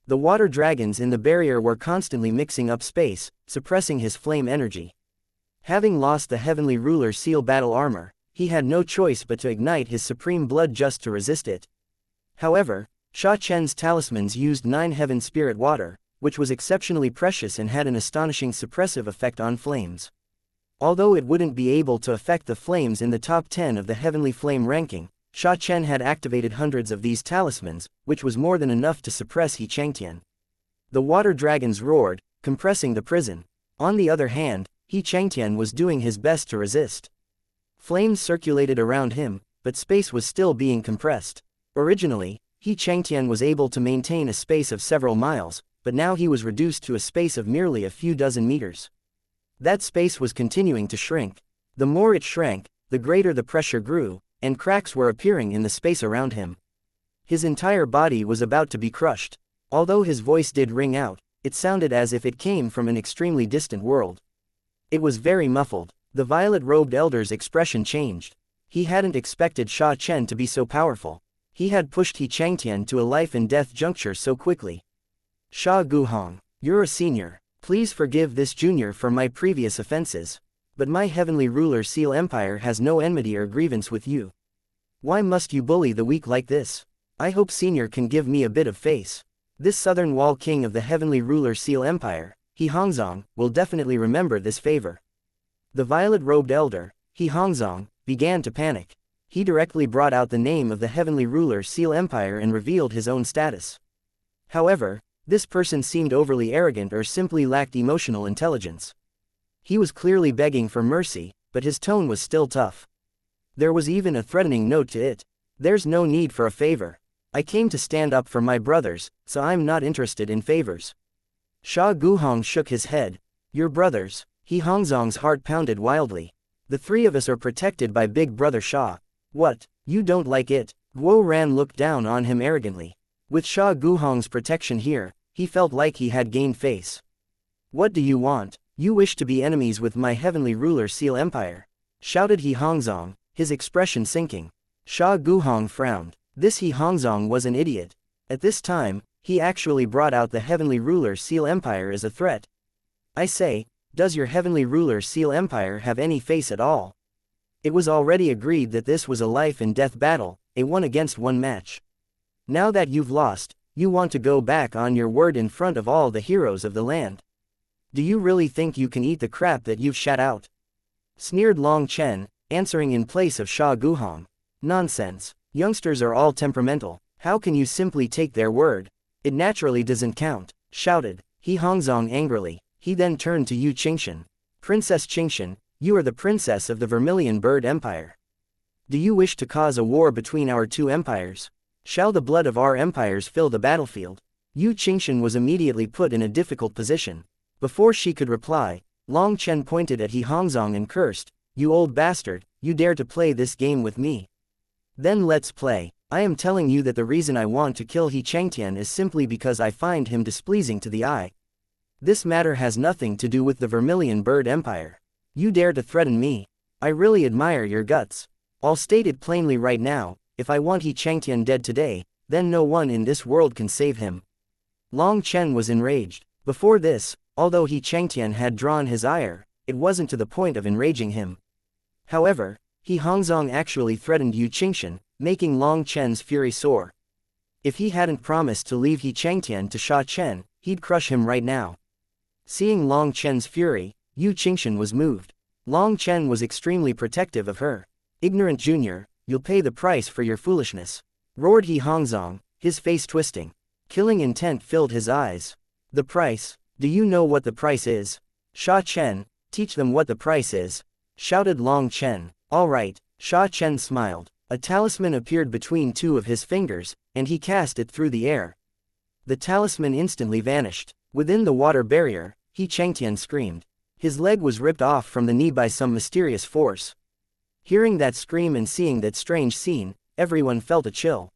The water dragons in the barrier were constantly mixing up space, suppressing his flame energy. Having lost the Heavenly Ruler Seal battle armor, he had no choice but to ignite his supreme blood just to resist it. However, Sha Chen's talismans used 9 heaven spirit water, which was exceptionally precious and had an astonishing suppressive effect on flames. Although it wouldn't be able to affect the flames in the top 10 of the Heavenly Flame ranking, Sha Chen had activated hundreds of these talismans, which was more than enough to suppress He Changtian. The water dragons roared, compressing the prison. On the other hand, He Changtian was doing his best to resist. Flames circulated around him, but space was still being compressed. Originally, He Changtian was able to maintain a space of several miles, but now he was reduced to a space of merely a few dozen meters. That space was continuing to shrink. The more it shrank, the greater the pressure grew, and cracks were appearing in the space around him. His entire body was about to be crushed. Although his voice did ring out, it sounded as if it came from an extremely distant world. It was very muffled. The violet-robed elder's expression changed. He hadn't expected Sha Chen to be so powerful. He had pushed He Changtian to a life-and-death juncture so quickly. Sha Guhong, you're a senior. Please forgive this junior for my previous offenses. But my Heavenly Ruler Seal Empire has no enmity or grievance with you. Why must you bully the weak like this? I hope senior can give me a bit of face. This Southern Wall King of the Heavenly Ruler Seal Empire, He Hongzong, will definitely remember this favor. The violet-robed elder, He Hongzong, began to panic. He directly brought out the name of the Heavenly Ruler Seal Empire and revealed his own status. However, this person seemed overly arrogant or simply lacked emotional intelligence. He was clearly begging for mercy, but his tone was still tough. There was even a threatening note to it. There's no need for a favor. I came to stand up for my brothers, so I'm not interested in favors. Sha Guhong shook his head. Your brothers? He Hongzong's heart pounded wildly. The three of us are protected by Big Brother Sha. What, you don't like it? Guo Ran looked down on him arrogantly. With Sha Guhong's protection here, he felt like he had gained face. What do you want? You wish to be enemies with my Heavenly Ruler Seal Empire? Shouted He Hongzong, his expression sinking. Sha Guhong frowned. This He Hongzong was an idiot. At this time, he actually brought out the Heavenly Ruler Seal Empire as a threat. I say, does your Heavenly Ruler Seal Empire have any face at all? It was already agreed that this was a life-and-death battle, a one-against-one match. Now that you've lost, you want to go back on your word in front of all the heroes of the land. Do you really think you can eat the crap that you've shat out? Sneered Long Chen, answering in place of Sha Guhong. Nonsense. Youngsters are all temperamental. How can you simply take their word? It naturally doesn't count, shouted He Hongzong angrily. He then turned to Yu Qingshan. Princess Qingshan, you are the princess of the Vermilion Bird Empire. Do you wish to cause a war between our two empires? Shall the blood of our empires fill the battlefield? Yu Qingshan was immediately put in a difficult position. Before she could reply, Long Chen pointed at He Hongzong and cursed, You old bastard, you dare to play this game with me? Then let's play. I am telling you that the reason I want to kill He Changtian is simply because I find him displeasing to the eye. This matter has nothing to do with the Vermilion Bird Empire. You dare to threaten me? I really admire your guts. I'll state it plainly right now, if I want He Changtian dead today, then no one in this world can save him. Long Chen was enraged. Before this, although He Changtian had drawn his ire, it wasn't to the point of enraging him. However, He Hongzong actually threatened Yu Qingshan, making Long Chen's fury soar. If he hadn't promised to leave He Changtian to Sha Chen, he'd crush him right now. Seeing Long Chen's fury, Yu Qingshan was moved. Long Chen was extremely protective of her. Ignorant junior, you'll pay the price for your foolishness. roared He Hongzong, his face twisting. Killing intent filled his eyes. The price? Do you know what the price is? Sha Chen, teach them what the price is, shouted Long Chen. All right, Sha Chen smiled. A talisman appeared between two of his fingers, and he cast it through the air. The talisman instantly vanished. Within the water barrier, He Changtian screamed. His leg was ripped off from the knee by some mysterious force. Hearing that scream and seeing that strange scene, everyone felt a chill.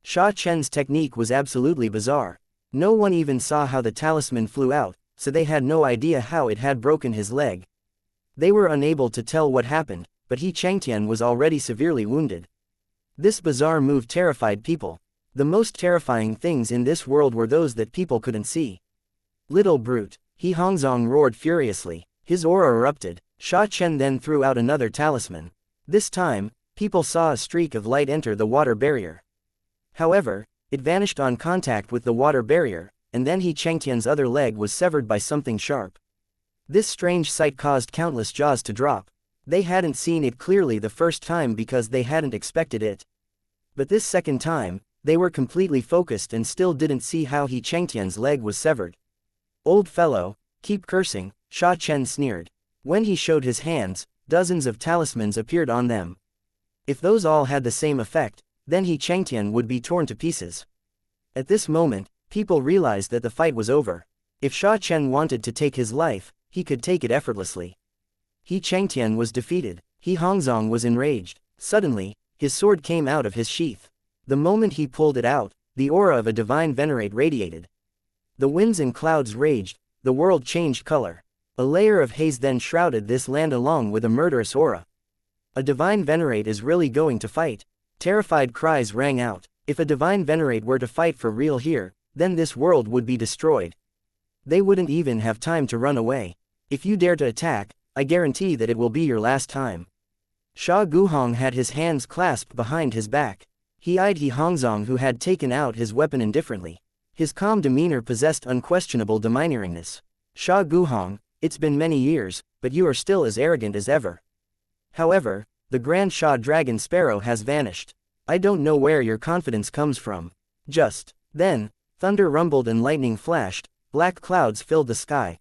Sha Chen's technique was absolutely bizarre. No one even saw how the talisman flew out, so they had no idea how it had broken his leg. They were unable to tell what happened, but He Changtian was already severely wounded. This bizarre move terrified people. The most terrifying things in this world were those that people couldn't see. Little brute, He Hongzong roared furiously. His aura erupted. Sha Chen then threw out another talisman. This time, people saw a streak of light enter the water barrier. However, it vanished on contact with the water barrier, and then He Changtian's other leg was severed by something sharp. This strange sight caused countless jaws to drop. They hadn't seen it clearly the first time because they hadn't expected it. But this second time, they were completely focused and still didn't see how He Changtian's leg was severed. Old fellow, keep cursing, Sha Chen sneered. When he showed his hands, dozens of talismans appeared on them. If those all had the same effect, then He Changtian would be torn to pieces. At this moment, people realized that the fight was over. If Sha Chen wanted to take his life, he could take it effortlessly. He Changtian was defeated. He Hongzong was enraged. Suddenly, his sword came out of his sheath. The moment he pulled it out, the aura of a divine venerate radiated. The winds and clouds raged, the world changed color. A layer of haze then shrouded this land along with a murderous aura. A divine venerate is really going to fight. Terrified cries rang out. If a divine venerate were to fight for real here, then this world would be destroyed. They wouldn't even have time to run away. If you dare to attack, I guarantee that it will be your last time. Sha Guhong had his hands clasped behind his back. He eyed He Hongzong, who had taken out his weapon indifferently. His calm demeanor possessed unquestionable domineeringness. Sha Guhong, it's been many years, but you are still as arrogant as ever. However, the Grand Sha Dragon Sparrow has vanished. I don't know where your confidence comes from. Just then, thunder rumbled and lightning flashed, black clouds filled the sky.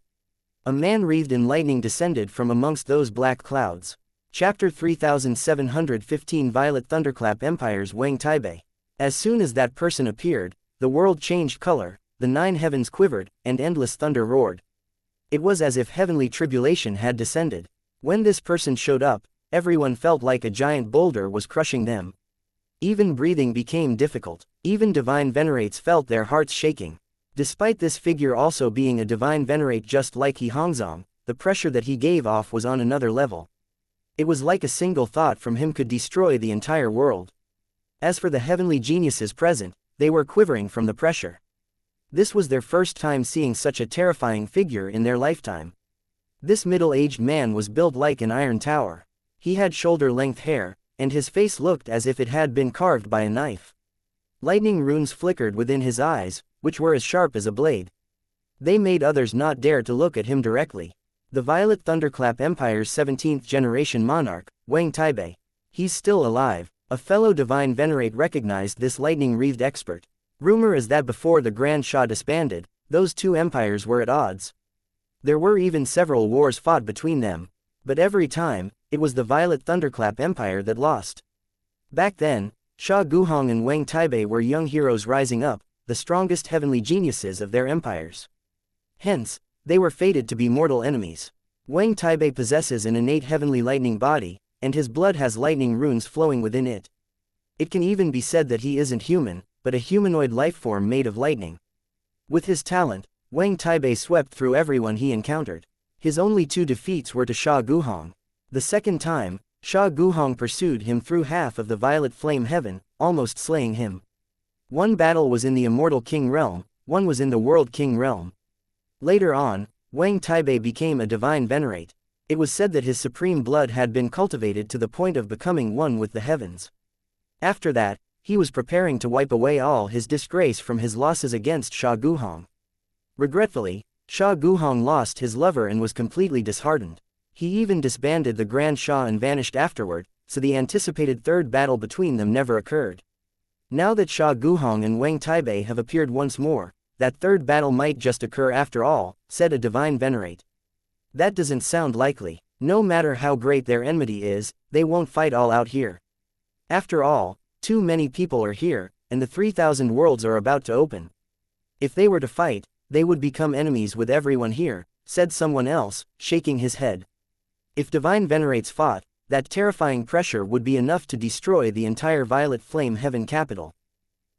A man wreathed in lightning descended from amongst those black clouds. Chapter 3715 Violet Thunderclap Empire's Wang Taibei. As soon as that person appeared, the world changed color, the nine heavens quivered, and endless thunder roared. It was as if heavenly tribulation had descended. When this person showed up, everyone felt like a giant boulder was crushing them. Even breathing became difficult. Even divine venerates felt their hearts shaking. Despite this figure also being a divine venerate just like He Hongzong, the pressure that he gave off was on another level. It was like a single thought from him could destroy the entire world. As for the heavenly geniuses present, they were quivering from the pressure. This was their first time seeing such a terrifying figure in their lifetime. This middle-aged man was built like an iron tower. He had shoulder-length hair, and his face looked as if it had been carved by a knife. Lightning runes flickered within his eyes, which were as sharp as a blade. They made others not dare to look at him directly. The Violet Thunderclap Empire's 17th generation monarch, Wang Taibei. He's still alive. A fellow divine venerate recognized this lightning-wreathed expert. Rumor is that before the Grand Sha disbanded, those two empires were at odds. There were even several wars fought between them. But every time, it was the Violet Thunderclap Empire that lost. Back then, Sha Guhong and Wang Taibei were young heroes rising up, the strongest heavenly geniuses of their empires. Hence, they were fated to be mortal enemies. Wang Taibei possesses an innate heavenly lightning body, and his blood has lightning runes flowing within it. It can even be said that he isn't human, but a humanoid lifeform made of lightning. With his talent, Wang Taibei swept through everyone he encountered. His only two defeats were to Sha Guhong. The second time, Sha Guhong pursued him through half of the violet flame heaven, almost slaying him. One battle was in the Immortal King realm, one was in the World King realm. Later on, Wang Taibei became a divine venerate. It was said that his supreme blood had been cultivated to the point of becoming one with the heavens. After that, he was preparing to wipe away all his disgrace from his losses against Sha Guhong. Regretfully, Sha Guhong lost his lover and was completely disheartened. He even disbanded the Grand Sha and vanished afterward, so the anticipated third battle between them never occurred. Now that Sha Guhong and Wang Taibei have appeared once more, that third battle might just occur after all, said a divine venerate. That doesn't sound likely. No matter how great their enmity is, they won't fight all out here. After all, too many people are here, and the 3,000 worlds are about to open. If they were to fight, they would become enemies with everyone here, said someone else, shaking his head. If divine venerates fought, that terrifying pressure would be enough to destroy the entire Violet Flame Heaven capital.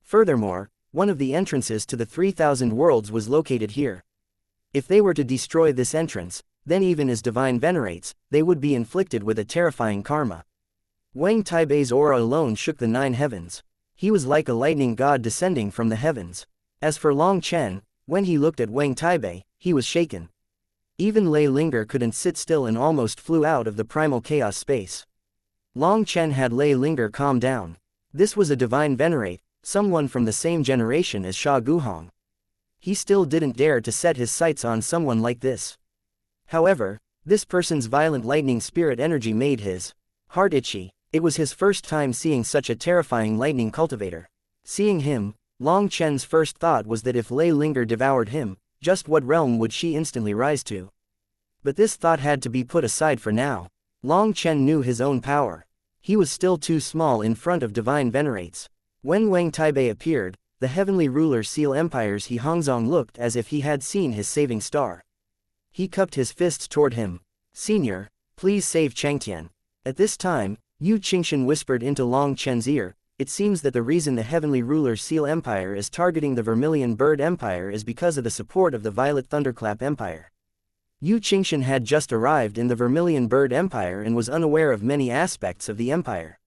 Furthermore, one of the entrances to the 3,000 worlds was located here. If they were to destroy this entrance, then even as divine venerates, they would be inflicted with a terrifying karma. Wang Taibei's aura alone shook the 9 heavens. He was like a lightning god descending from the heavens. As for Long Chen, when he looked at Wang Taibei, he was shaken. Even Lei Linger couldn't sit still and almost flew out of the primal chaos space. Long Chen had Lei Linger calm down. This was a divine venerate, someone from the same generation as Sha Guhong. He still didn't dare to set his sights on someone like this. However, this person's violent lightning spirit energy made his heart itchy. It was his first time seeing such a terrifying lightning cultivator. Seeing him, Long Chen's first thought was that if Lei Linger devoured him, just what realm would she instantly rise to? But this thought had to be put aside for now. Long Chen knew his own power. He was still too small in front of divine venerates. When Wang Taibei appeared, the heavenly ruler Seal Empire's He Hongzong looked as if he had seen his saving star. He cupped his fists toward him. Senior, please save Changtian. At this time, Yu Qingshan whispered into Long Chen's ear, it seems that the reason the heavenly ruler Seal Empire is targeting the Vermilion Bird Empire is because of the support of the Violet Thunderclap Empire. Yu Qingshan had just arrived in the Vermilion Bird Empire and was unaware of many aspects of the empire.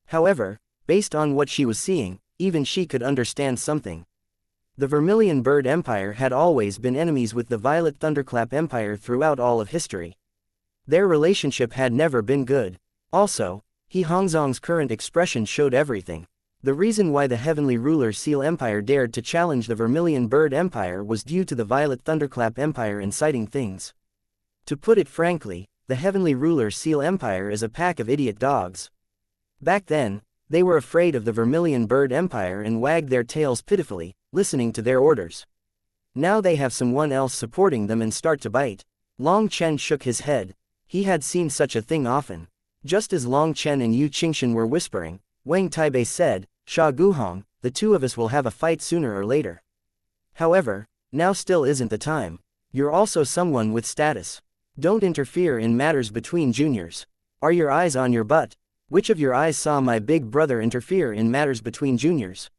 However, based on what she was seeing, even she could understand something. The Vermilion Bird Empire had always been enemies with the Violet Thunderclap Empire throughout all of history. Their relationship had never been good. Also, He Hongzong's current expression showed everything. The reason why the heavenly ruler Seal Empire dared to challenge the Vermilion Bird Empire was due to the Violet Thunderclap Empire inciting things. To put it frankly, the heavenly ruler Seal Empire is a pack of idiot dogs. Back then, they were afraid of the Vermilion Bird Empire and wagged their tails pitifully, listening to their orders. Now they have someone else supporting them and start to bite. Long Chen shook his head. He had seen such a thing often. Just as Long Chen and Yu Qingshan were whispering, Wang Taibei said, Sha Guhong, the two of us will have a fight sooner or later. However, now still isn't the time. You're also someone with status. Don't interfere in matters between juniors. Are your eyes on your butt? Which of your eyes saw my big brother interfere in matters between juniors?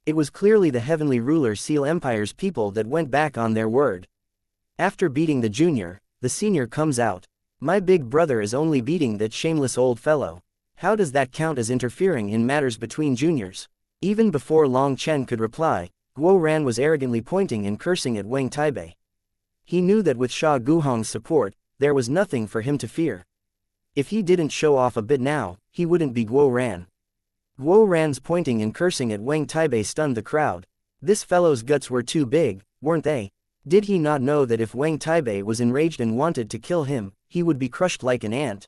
It was clearly the heavenly ruler Seal Empire's people that went back on their word. After beating the junior, the senior comes out. My big brother is only beating that shameless old fellow. How does that count as interfering in matters between juniors? Even before Long Chen could reply, Guo Ran was arrogantly pointing and cursing at Wang Taibei. He knew that with Sha Guhong's support, there was nothing for him to fear. If he didn't show off a bit now, he wouldn't be Guo Ran. Guo Ran's pointing and cursing at Wang Taibei stunned the crowd. This fellow's guts were too big, weren't they? Did he not know that if Wang Taibei was enraged and wanted to kill him, he would be crushed like an ant?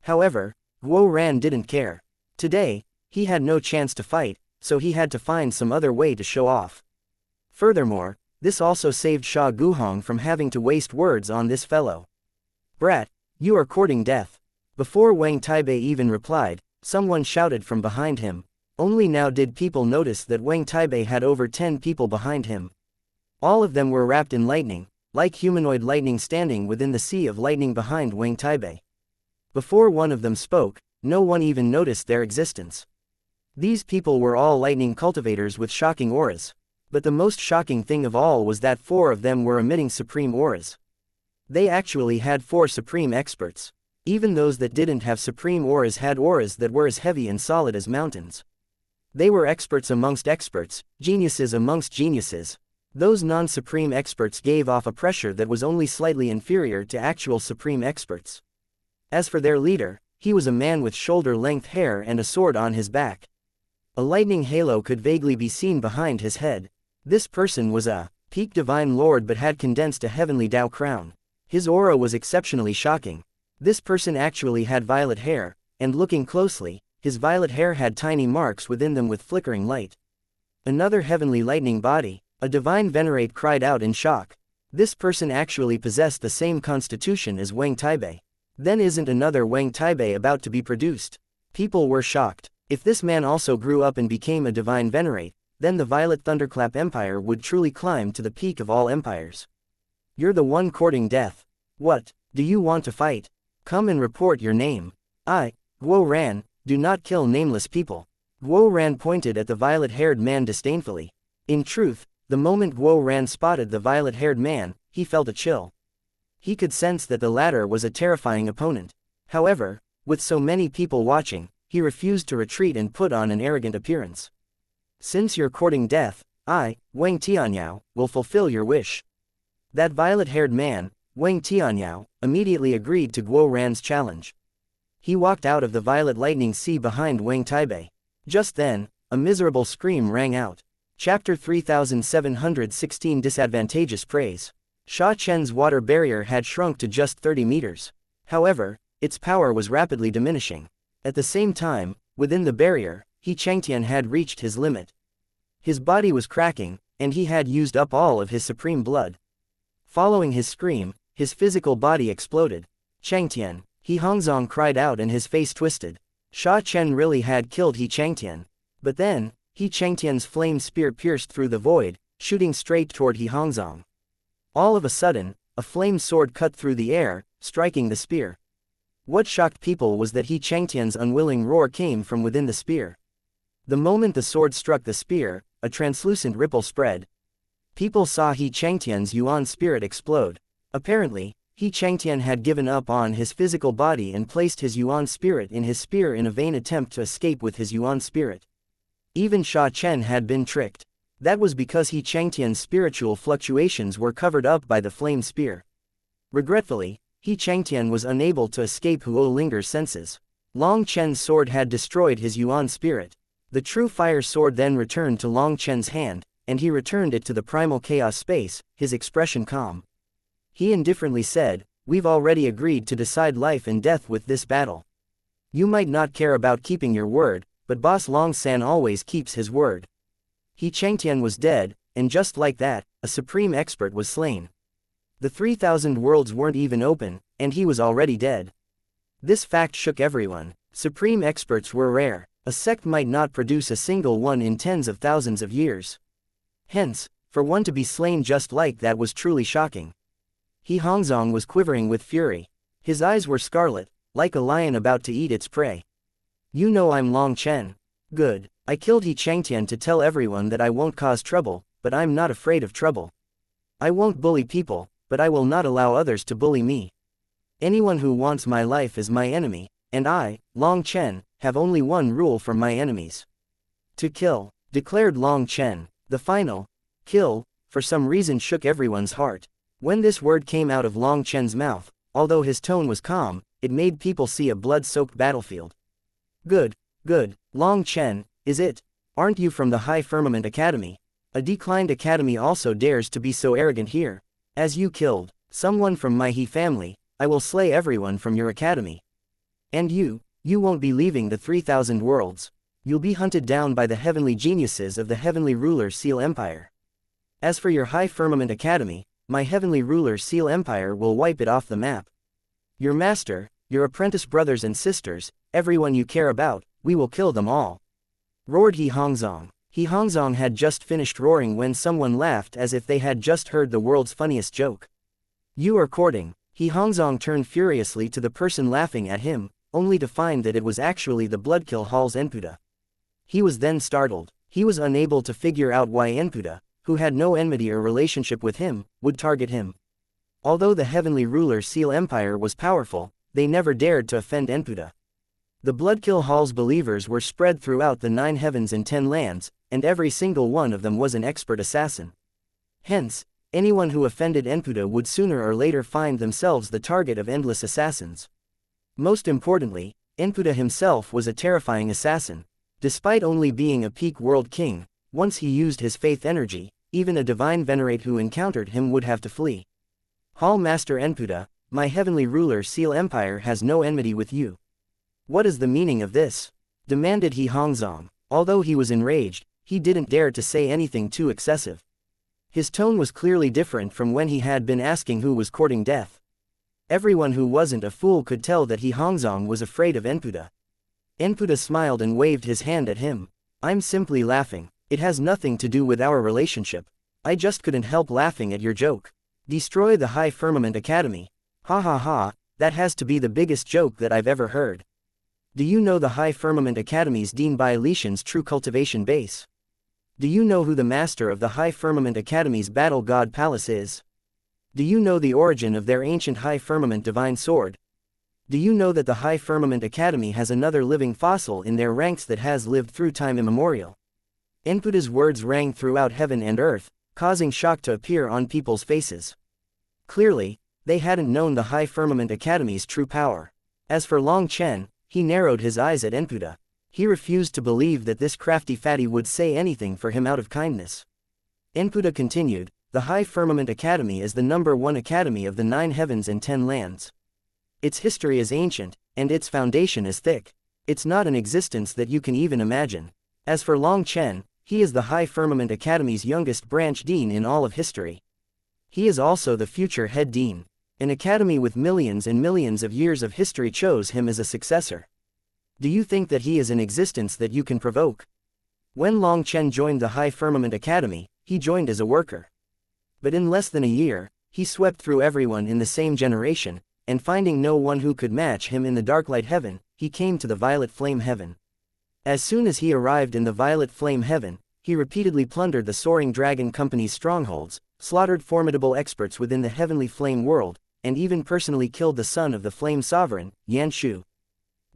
However, Guo Ran didn't care. Today, he had no chance to fight, so he had to find some other way to show off. Furthermore, this also saved Sha Guhong from having to waste words on this fellow. Brat, you are courting death. Before Wang Taibei even replied, someone shouted from behind him. Only now did people notice that Wang Taibei had over 10 people behind him. All of them were wrapped in lightning, like humanoid lightning standing within the sea of lightning behind Wang Taibei. Before one of them spoke, no one even noticed their existence. These people were all lightning cultivators with shocking auras. But the most shocking thing of all was that 4 of them were emitting supreme auras. They actually had 4 supreme experts. Even those that didn't have supreme auras had auras that were as heavy and solid as mountains. They were experts amongst experts, geniuses amongst geniuses. Those non-supreme experts gave off a pressure that was only slightly inferior to actual supreme experts. As for their leader, he was a man with shoulder-length hair and a sword on his back. A lightning halo could vaguely be seen behind his head. This person was a peak divine lord but had condensed a heavenly Dao crown. His aura was exceptionally shocking. This person actually had violet hair, and looking closely, his violet hair had tiny marks within them with flickering light. Another heavenly lightning body, a divine venerate cried out in shock. This person actually possessed the same constitution as Wang Taibei. Then isn't another Wang Taibei about to be produced? People were shocked. If this man also grew up and became a divine venerate, then the Violet Thunderclap Empire would truly climb to the peak of all empires. You're the one courting death. What, do you want to fight? Come and report your name. I, Guo Ran, do not kill nameless people. Guo Ran pointed at the violet-haired man disdainfully. In truth, the moment Guo Ran spotted the violet-haired man, he felt a chill. He could sense that the latter was a terrifying opponent. However, with so many people watching, he refused to retreat and put on an arrogant appearance. Since you're courting death, I, Wang Tianyao, will fulfill your wish. That violet-haired man, Wang Tianyao, immediately agreed to Guo Ran's challenge. He walked out of the violet lightning sea behind Wang Taibei. Just then, a miserable scream rang out. Chapter 3716 Disadvantageous Praise. Sha Chen's water barrier had shrunk to just 30 meters. However, its power was rapidly diminishing. At the same time, within the barrier, He Changtian had reached his limit. His body was cracking, and he had used up all of his supreme blood. Following his scream, his physical body exploded. Changtian, He Hongzong cried out and his face twisted. Sha Chen really had killed He Changtian. But then, He Changtian's flame spear pierced through the void, shooting straight toward He Hongzong. All of a sudden, a flame sword cut through the air, striking the spear. What shocked people was that He Changtian's unwilling roar came from within the spear. The moment the sword struck the spear, a translucent ripple spread. People saw He Changtian's Yuan spirit explode. Apparently, He Changtian had given up on his physical body and placed his Yuan spirit in his spear in a vain attempt to escape with his Yuan spirit. Even Sha Chen had been tricked. That was because He Changtian's spiritual fluctuations were covered up by the flame spear. Regretfully, He Changtian was unable to escape Huo Linger's senses. Long Chen's sword had destroyed his Yuan spirit. The true fire sword then returned to Long Chen's hand, and he returned it to the primal chaos space, his expression calm. He indifferently said, "We've already agreed to decide life and death with this battle. You might not care about keeping your word, but Boss Long San always keeps his word." He Changtian was dead, and just like that, a supreme expert was slain. The 3,000 worlds weren't even open, and he was already dead. This fact shook everyone. Supreme experts were rare. A sect might not produce a single one in tens of thousands of years. Hence, for one to be slain just like that was truly shocking. He Hongzong was quivering with fury. His eyes were scarlet, like a lion about to eat its prey. "You know I'm Long Chen. Good. I killed He Changtian to tell everyone that I won't cause trouble, but I'm not afraid of trouble. I won't bully people, but I will not allow others to bully me. Anyone who wants my life is my enemy, and I, Long Chen, have only one rule for my enemies. To kill," declared Long Chen. The final kill, for some reason shook everyone's heart. When this word came out of Long Chen's mouth, although his tone was calm, it made people see a blood-soaked battlefield. Good, Long Chen, is it? Aren't you from the High Firmament Academy? A declined academy also dares to be so arrogant here. As you killed someone from my He family, I will slay everyone from your academy. And you won't be leaving the 3,000 worlds. You'll be hunted down by the heavenly geniuses of the heavenly ruler Seal Empire. As for your High Firmament Academy, my heavenly ruler Seal Empire will wipe it off the map. Your master, your apprentice brothers and sisters, everyone you care about, we will kill them all," roared He Hongzong. He Hongzong had just finished roaring when someone laughed as if they had just heard the world's funniest joke. "You are courting." He Hongzong turned furiously to the person laughing at him, only to find that it was actually the Bloodkill Hall's Enputa. He was then startled. He was unable to figure out why Enputa, who had no enmity or relationship with him, would target him. Although the heavenly ruler Seal Empire was powerful, they never dared to offend Enputa. The Bloodkill Hall's believers were spread throughout the 9 heavens and 10 lands, and every single one of them was an expert assassin. Hence, anyone who offended Enputa would sooner or later find themselves the target of endless assassins. Most importantly, Enputa himself was a terrifying assassin. Despite only being a peak world king, once he used his faith energy, even a divine venerate who encountered him would have to flee. "Hall Master Enputa, my heavenly ruler Seal Empire has no enmity with you. What is the meaning of this? demanded He Hongzong. Although he was enraged, he didn't dare to say anything too excessive. His tone was clearly different from when he had been asking who was courting death. Everyone who wasn't a fool could tell that He Hongzong was afraid of Enpuda. Enpuda smiled and waved his hand at him. I'm simply laughing. It has nothing to do with our relationship. I just couldn't help laughing at your joke. Destroy the High Firmament Academy. Ha ha ha, that has to be the biggest joke that I've ever heard. Do you know the High Firmament Academy's Dean Bai Lishan's true cultivation base? Do you know who the master of the High Firmament Academy's Battle God Palace is? Do you know the origin of their ancient High Firmament Divine Sword? Do you know that the High Firmament Academy has another living fossil in their ranks that has lived through time immemorial? Enpuda's words rang throughout heaven and earth, causing shock to appear on people's faces. Clearly, they hadn't known the High Firmament Academy's true power. As for Long Chen, he narrowed his eyes at Enpuda. He refused to believe that this crafty fatty would say anything for him out of kindness. Enpuda continued, the High Firmament Academy is the #1 academy of the 9 heavens and 10 lands. Its history is ancient, and its foundation is thick. It's not an existence that you can even imagine. As for Long Chen, he is the High Firmament Academy's youngest branch dean in all of history. He is also the future head dean. An academy with millions and millions of years of history chose him as a successor. Do you think that he is an existence that you can provoke? When Long Chen joined the High Firmament Academy, he joined as a worker. But in less than a year, he swept through everyone in the same generation, and finding no one who could match him in the Dark Light Heaven, he came to the Violet Flame Heaven. As soon as he arrived in the Violet Flame Heaven, he repeatedly plundered the Soaring Dragon Company's strongholds, slaughtered formidable experts within the Heavenly Flame world, and even personally killed the son of the Flame Sovereign, Yanshu.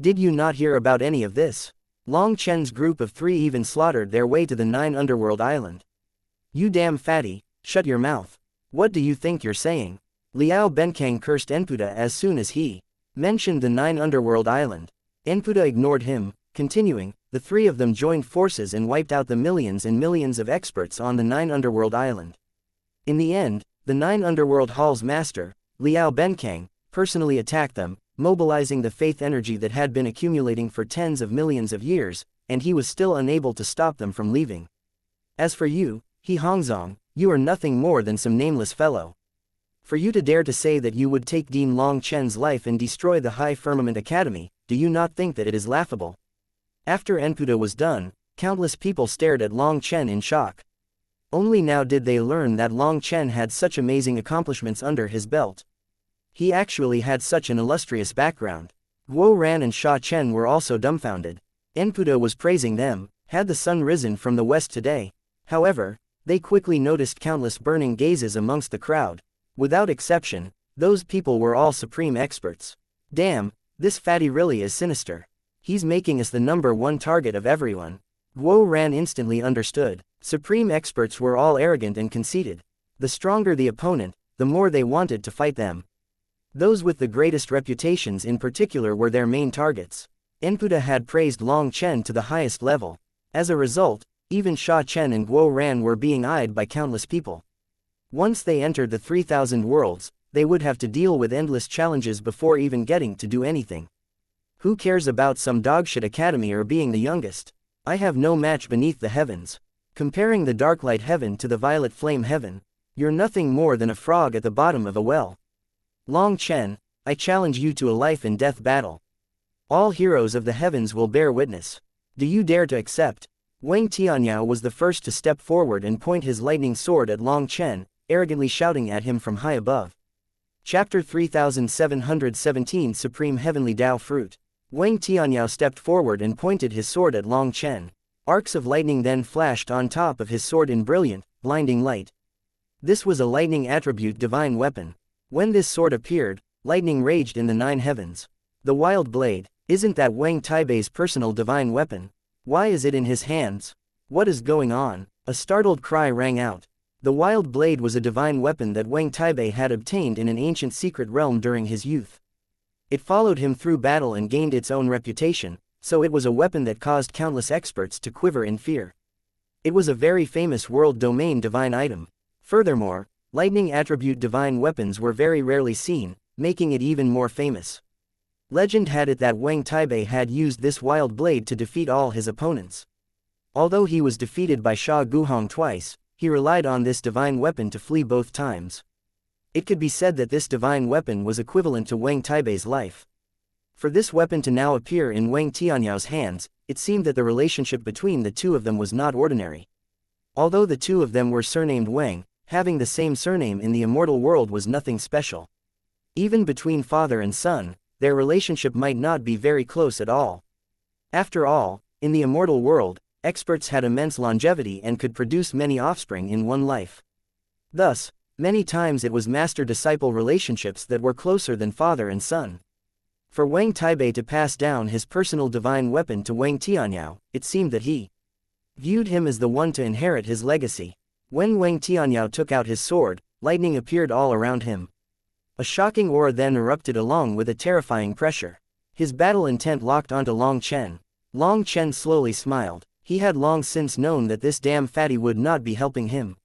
Did you not hear about any of this? Long Chen's group of 3 even slaughtered their way to the 9 Underworld Island. You damn fatty, shut your mouth. What do you think you're saying? Liao Benkang cursed Enpuda as soon as he mentioned the 9 Underworld Island. Enpuda ignored him, continuing, the 3 of them joined forces and wiped out the millions and millions of experts on the 9 Underworld Island. In the end, the 9 Underworld Hall's master, Liao Benkang, personally attacked them, mobilizing the faith energy that had been accumulating for tens of millions of years, and he was still unable to stop them from leaving. As for you, He Hongzong, you are nothing more than some nameless fellow. For you to dare to say that you would take Dean Long Chen's life and destroy the High Firmament Academy, do you not think that it is laughable? After Enpuda was done, countless people stared at Long Chen in shock. Only now did they learn that Long Chen had such amazing accomplishments under his belt. He actually had such an illustrious background. Guo Ran and Sha Chen were also dumbfounded. Enpuda was praising them, had the sun risen from the west today. However, they quickly noticed countless burning gazes amongst the crowd. Without exception, those people were all supreme experts. Damn, this fatty really is sinister. He's making us the #1 target of everyone. Guo Ran instantly understood. Supreme experts were all arrogant and conceited. The stronger the opponent, the more they wanted to fight them. Those with the greatest reputations in particular were their main targets. Enpuda had praised Long Chen to the highest level. As a result, even Sha Chen and Guo Ran were being eyed by countless people. Once they entered the 3,000 worlds, they would have to deal with endless challenges before even getting to do anything. Who cares about some dogshit academy or being the youngest? I have no match beneath the heavens. Comparing the Dark Light Heaven to the Violet Flame Heaven, you're nothing more than a frog at the bottom of a well. Long Chen, I challenge you to a life and death battle. All heroes of the heavens will bear witness. Do you dare to accept? Wang Tianyao was the first to step forward and point his lightning sword at Long Chen, arrogantly shouting at him from high above. Chapter 3717 Supreme Heavenly Tao Fruit. Wang Tianyao stepped forward and pointed his sword at Long Chen. Arcs of lightning then flashed on top of his sword in brilliant, blinding light. This was a lightning attribute divine weapon. When this sword appeared, lightning raged in the 9 heavens. The wild blade, isn't that Wang Taibei's personal divine weapon? Why is it in his hands? What is going on? A startled cry rang out. The wild blade was a divine weapon that Wang Taibei had obtained in an ancient secret realm during his youth. It followed him through battle and gained its own reputation, so it was a weapon that caused countless experts to quiver in fear. It was a very famous world domain divine item. Furthermore, lightning attribute divine weapons were very rarely seen, making it even more famous. Legend had it that Wang Taibei had used this wild blade to defeat all his opponents. Although he was defeated by Sha Guhong twice, he relied on this divine weapon to flee both times. It could be said that this divine weapon was equivalent to Wang Taibei's life. For this weapon to now appear in Wang Tianyao hands, it seemed that the relationship between the two of them was not ordinary. Although the two of them were surnamed Wang, having the same surname in the immortal world was nothing special. Even between father and son, their relationship might not be very close at all. After all, in the immortal world, experts had immense longevity and could produce many offspring in one life. Thus, many times it was master-disciple relationships that were closer than father and son. For Wang Taibei to pass down his personal divine weapon to Wang Tianyao, it seemed that he viewed him as the one to inherit his legacy. When Wang Tianyao took out his sword, lightning appeared all around him. A shocking aura then erupted along with a terrifying pressure. His battle intent locked onto Long Chen. Long Chen slowly smiled. He had long since known that this damn fatty would not be helping him.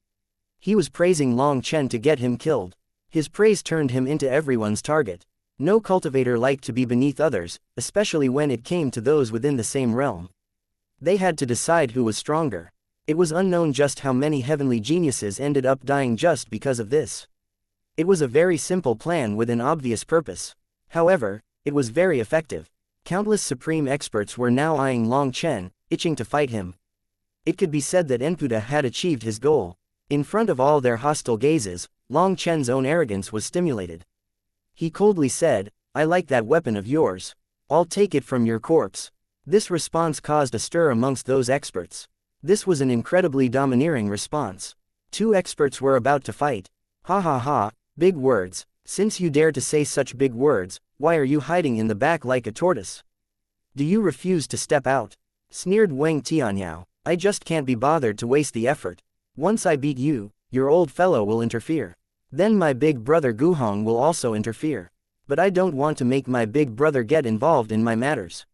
He was praising Long Chen to get him killed. His praise turned him into everyone's target. No cultivator liked to be beneath others, especially when it came to those within the same realm. They had to decide who was stronger. It was unknown just how many heavenly geniuses ended up dying just because of this. It was a very simple plan with an obvious purpose. However, it was very effective. Countless supreme experts were now eyeing Long Chen, itching to fight him. It could be said that Enputa had achieved his goal. In front of all their hostile gazes, Long Chen's own arrogance was stimulated. He coldly said, "I like that weapon of yours. I'll take it from your corpse." This response caused a stir amongst those experts. This was an incredibly domineering response. Two experts were about to fight. Ha ha ha, big words. Since you dare to say such big words, why are you hiding in the back like a tortoise? Do you refuse to step out? Sneered Wang Tianyao. I just can't be bothered to waste the effort. Once I beat you, your old fellow will interfere. Then my big brother Guhong will also interfere. But I don't want to make my big brother get involved in my matters.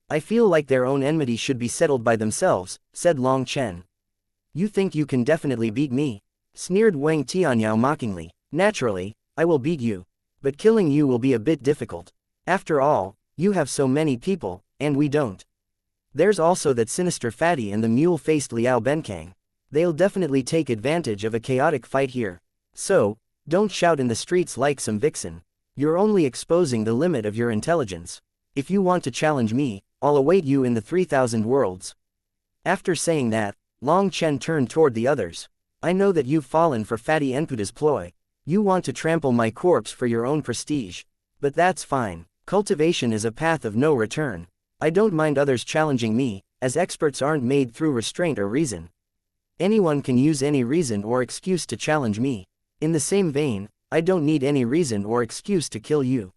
I feel like their own enmity should be settled by themselves, said Long Chen. You think you can definitely beat me? Sneered Wang Tianyao mockingly. Naturally, I will beat you. But killing you will be a bit difficult. After all, you have so many people, and we don't. There's also that sinister fatty and the mule-faced Liao Benkang. They'll definitely take advantage of a chaotic fight here. So, don't shout in the streets like some vixen. You're only exposing the limit of your intelligence. If you want to challenge me, I'll await you in the 3,000 worlds. After saying that, Long Chen turned toward the others. I know that you've fallen for Fatty Enputa's ploy. You want to trample my corpse for your own prestige. But that's fine. Cultivation is a path of no return. I don't mind others challenging me, as experts aren't made through restraint or reason. Anyone can use any reason or excuse to challenge me. In the same vein, I don't need any reason or excuse to kill you.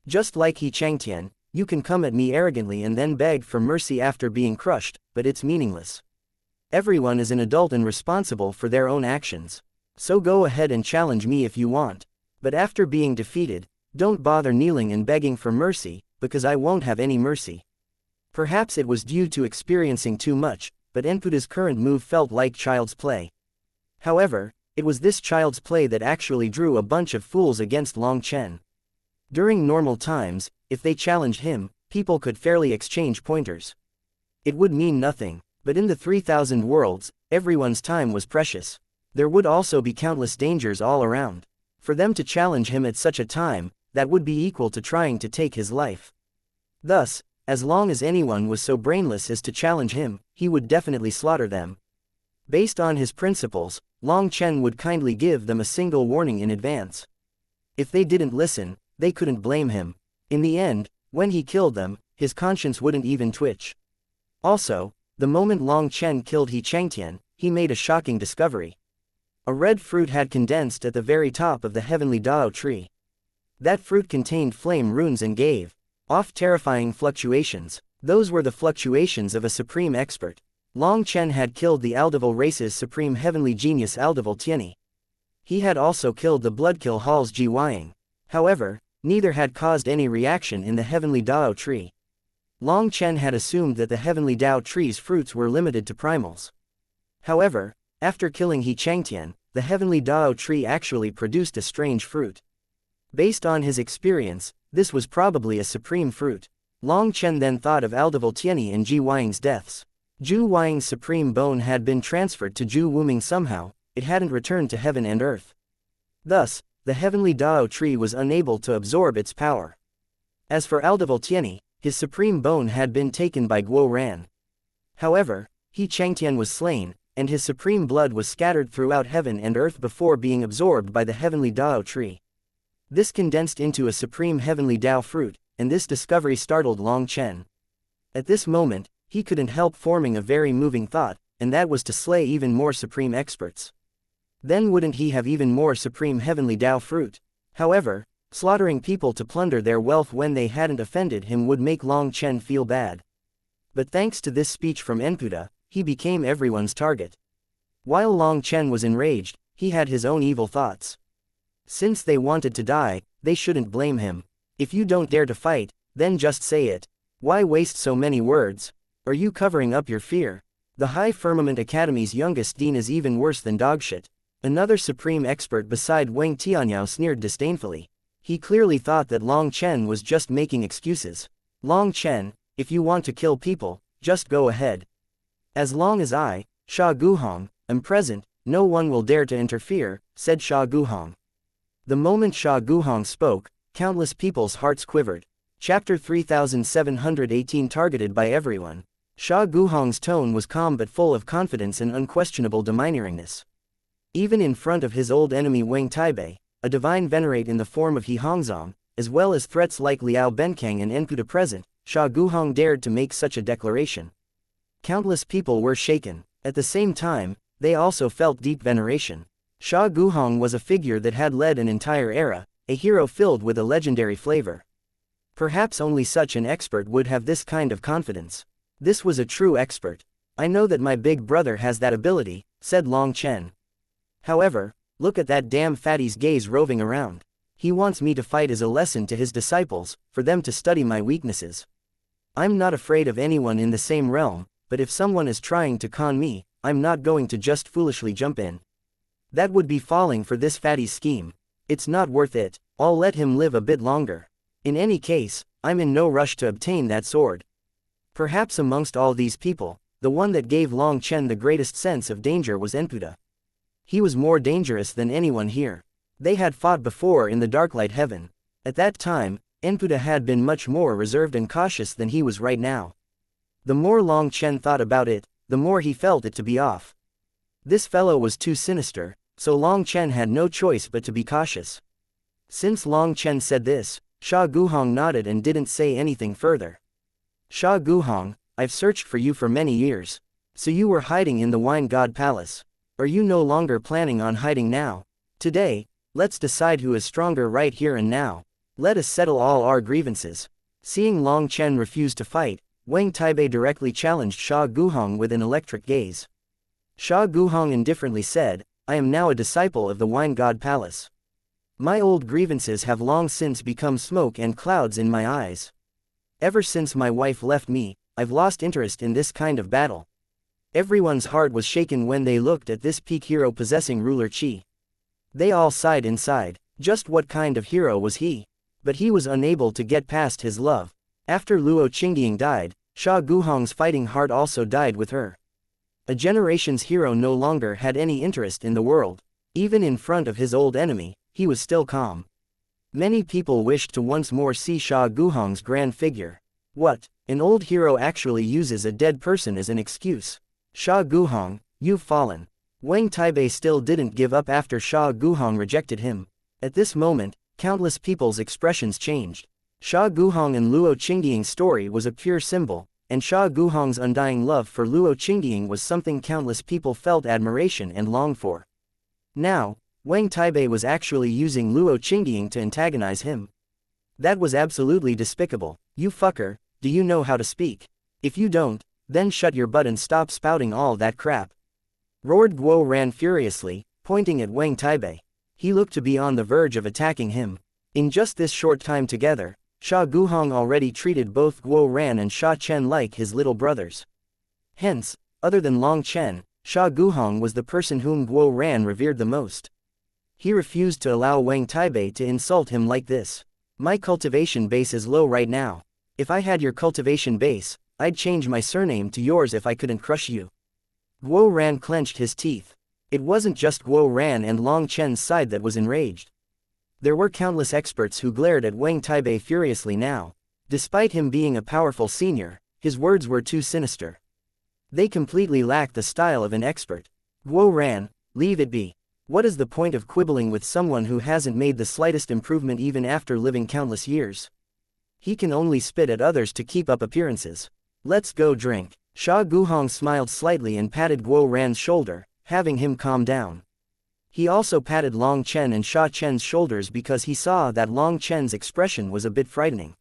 Just like xianxia, you can come at me arrogantly and then beg for mercy after being crushed, but it's meaningless. Everyone is an adult and responsible for their own actions. So go ahead and challenge me if you want. But after being defeated, don't bother kneeling and begging for mercy, because I won't have any mercy. Perhaps it was due to experiencing too much, but Enputa's current move felt like child's play. However, it was this child's play that actually drew a bunch of fools against Long Chen. During normal times, if they challenged him, people could fairly exchange pointers. It would mean nothing, but in the 3,000 worlds, everyone's time was precious. There would also be countless dangers all around. For them to challenge him at such a time, that would be equal to trying to take his life. Thus, as long as anyone was so brainless as to challenge him, he would definitely slaughter them. Based on his principles, Long Chen would kindly give them a single warning in advance. If they didn't listen, they couldn't blame him. In the end, when he killed them, his conscience wouldn't even twitch. Also, the moment Long Chen killed xianxia, he made a shocking discovery. A red fruit had condensed at the very top of the heavenly Dao tree. That fruit contained flame runes and gave off terrifying fluctuations. Those were the fluctuations of a supreme expert. Long Chen had killed the Aldeval race's supreme heavenly genius Aldeval Tianyi. He had also killed the Bloodkill Hall's Ji Wying. However, neither had caused any reaction in the heavenly Dao tree. Long Chen had assumed that the heavenly Dao tree's fruits were limited to primals. However, after killing xianxia, the heavenly Dao tree actually produced a strange fruit. Based on his experience, This was probably a supreme fruit. Long Chen then thought of Aldeval Tianyi and Ji Weiying's deaths. Zhu Weiying's supreme bone had been transferred to Zhu Wuming somehow, it hadn't returned to heaven and earth. Thus, the heavenly Dao tree was unable to absorb its power. As for Aldeval Tianyi, his supreme bone had been taken by Guo Ran. However, He Changtian was slain, and his supreme blood was scattered throughout heaven and earth before being absorbed by the heavenly Dao tree. This condensed into a supreme heavenly Dao fruit, and this discovery startled Long Chen. At this moment, he couldn't help forming a very moving thought, and that was to slay even more supreme experts. Then wouldn't he have even more supreme heavenly Dao fruit? However, slaughtering people to plunder their wealth when they hadn't offended him would make Long Chen feel bad. But thanks to this speech from Enputa, he became everyone's target. While Long Chen was enraged, he had his own evil thoughts. Since they wanted to die, they shouldn't blame him. If you don't dare to fight, then just say it. Why waste so many words? Are you covering up your fear? The High Firmament Academy's youngest dean is even worse than dogshit. Another supreme expert beside Wang Tianyao sneered disdainfully. He clearly thought that Long Chen was just making excuses. Long Chen, if you want to kill people, just go ahead. As long as I, Sha Guhong, am present, no one will dare to interfere, said Sha Guhong. The moment Sha Guhong spoke, countless people's hearts quivered. Chapter 3718 targeted by everyone. Sha Guhong's tone was calm but full of confidence and unquestionable domineeringness. Even in front of his old enemy Wang Taibei, a divine venerate in the form of He Hongzong, as well as threats like Liao Benkang and Enputa present, Sha Guhong dared to make such a declaration. Countless people were shaken. At the same time, they also felt deep veneration. Sha Guhong was a figure that had led an entire era, a hero filled with a legendary flavor. Perhaps only such an expert would have this kind of confidence. This was a true expert. I know that my big brother has that ability, said Long Chen. However, look at that damn fatty's gaze roving around. He wants me to fight as a lesson to his disciples, for them to study my weaknesses. I'm not afraid of anyone in the same realm, but if someone is trying to con me, I'm not going to just foolishly jump in. That would be falling for this fatty's scheme. It's not worth it. I'll let him live a bit longer. In any case, I'm in no rush to obtain that sword. Perhaps amongst all these people, the one that gave Long Chen the greatest sense of danger was Enputa. He was more dangerous than anyone here. They had fought before in the Darklight Heaven. At that time, Enputa had been much more reserved and cautious than he was right now. The more Long Chen thought about it, the more he felt it to be off. This fellow was too sinister, so Long Chen had no choice but to be cautious. Since Long Chen said this, Sha Guhong nodded and didn't say anything further. Sha Guhong, I've searched for you for many years. So you were hiding in the Wine God Palace. Are you no longer planning on hiding now? Today, let's decide who is stronger right here and now. Let us settle all our grievances. Seeing Long Chen refuse to fight, Wang Taibei directly challenged Sha Guhong with an electric gaze. Sha Guhong indifferently said, I am now a disciple of the Wine God Palace. My old grievances have long since become smoke and clouds in my eyes. Ever since my wife left me, I've lost interest in this kind of battle. Everyone's heart was shaken when they looked at this peak hero possessing ruler Qi. They all sighed inside. Just what kind of hero was he? But he was unable to get past his love. After Luo Qingying died, Sha Guhong's fighting heart also died with her. A generation's hero no longer had any interest in the world. Even in front of his old enemy, he was still calm. Many people wished to once more see Sha Guhong's grand figure. What? An old hero actually uses a dead person as an excuse. Sha Guhong, you've fallen. Wang Taibei still didn't give up after Sha Guhong rejected him. At this moment, countless people's expressions changed. Sha Guhong and Luo Qingying's story was a pure symbol, and Sha Guhong's undying love for Luo Qingying was something countless people felt admiration and longed for. Now, Wang Taibei was actually using Luo Qingying to antagonize him. That was absolutely despicable. You fucker, do you know how to speak? If you don't, then shut your butt and stop spouting all that crap. Roared Guo Ran furiously, pointing at Wang Taibei. He looked to be on the verge of attacking him. In just this short time together, Sha Guhong already treated both Guo Ran and Sha Chen like his little brothers. Hence, other than Long Chen, Sha Guhong was the person whom Guo Ran revered the most. He refused to allow Wang Taibei to insult him like this. My cultivation base is low right now. If I had your cultivation base, I'd change my surname to yours if I couldn't crush you. Guo Ran clenched his teeth. It wasn't just Guo Ran and Long Chen's side that was enraged. There were countless experts who glared at Wang Taibei furiously now. Despite him being a powerful senior, his words were too sinister. They completely lacked the style of an expert. Guo Ran, leave it be. What is the point of quibbling with someone who hasn't made the slightest improvement even after living countless years? He can only spit at others to keep up appearances. Let's go drink. Sha Guhong smiled slightly and patted Guo Ran's shoulder, having him calm down. He also patted Long Chen and Sha Chen's shoulders because he saw that Long Chen's expression was a bit frightening.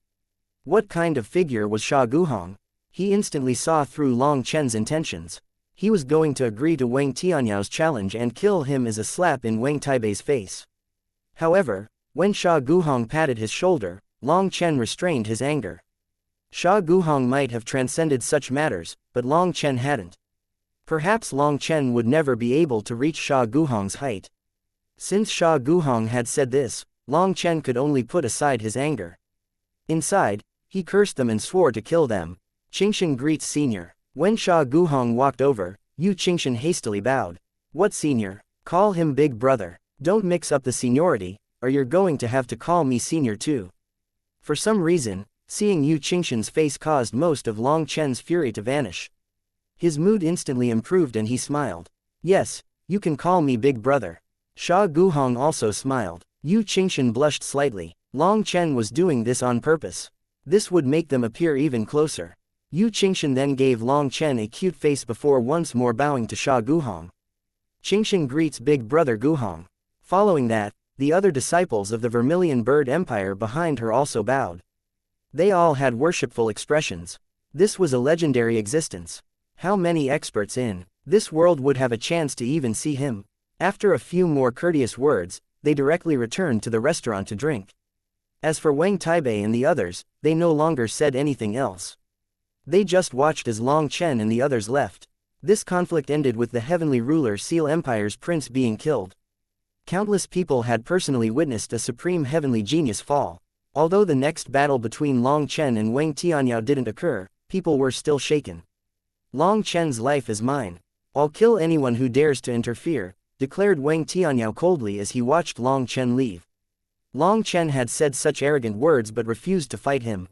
What kind of figure was Sha Guhong? He instantly saw through Long Chen's intentions. He was going to agree to Wang Tianyao challenge and kill him as a slap in Wang Taibei's face. However, when Sha Guhong patted his shoulder, Long Chen restrained his anger. Sha Guhong might have transcended such matters, but Long Chen hadn't. Perhaps Long Chen would never be able to reach Sha Guhong's height. Since Sha Guhong had said this, Long Chen could only put aside his anger. Inside, he cursed them and swore to kill them. Qingshan greets senior. When Sha Guhong walked over, Yu Qingshan hastily bowed. What senior? Call him big brother. Don't mix up the seniority, or you're going to have to call me senior too. For some reason, seeing Yu Qingshan's face caused most of Long Chen's fury to vanish. His mood instantly improved and he smiled. Yes, you can call me big brother. Sha Guhong also smiled. Yu Qingshan blushed slightly. Long Chen was doing this on purpose. This would make them appear even closer. Yu Qingshan then gave Long Chen a cute face before once more bowing to Sha Guhong. Qingshan greets big brother Guhong. Following that, the other disciples of the Vermilion Bird Empire behind her also bowed. They all had worshipful expressions. This was a legendary existence. How many experts in this world would have a chance to even see him? After a few more courteous words, they directly returned to the restaurant to drink. As for Wang Taibei and the others, they no longer said anything else. They just watched as Long Chen and the others left. This conflict ended with the heavenly ruler Seal Empire's prince being killed. Countless people had personally witnessed a supreme heavenly genius fall. Although the next battle between Long Chen and Wang Tianyao didn't occur, people were still shaken. Long Chen's life is mine. I'll kill anyone who dares to interfere, declared Wang Tianyao coldly as he watched Long Chen leave. Long Chen had said such arrogant words but refused to fight him.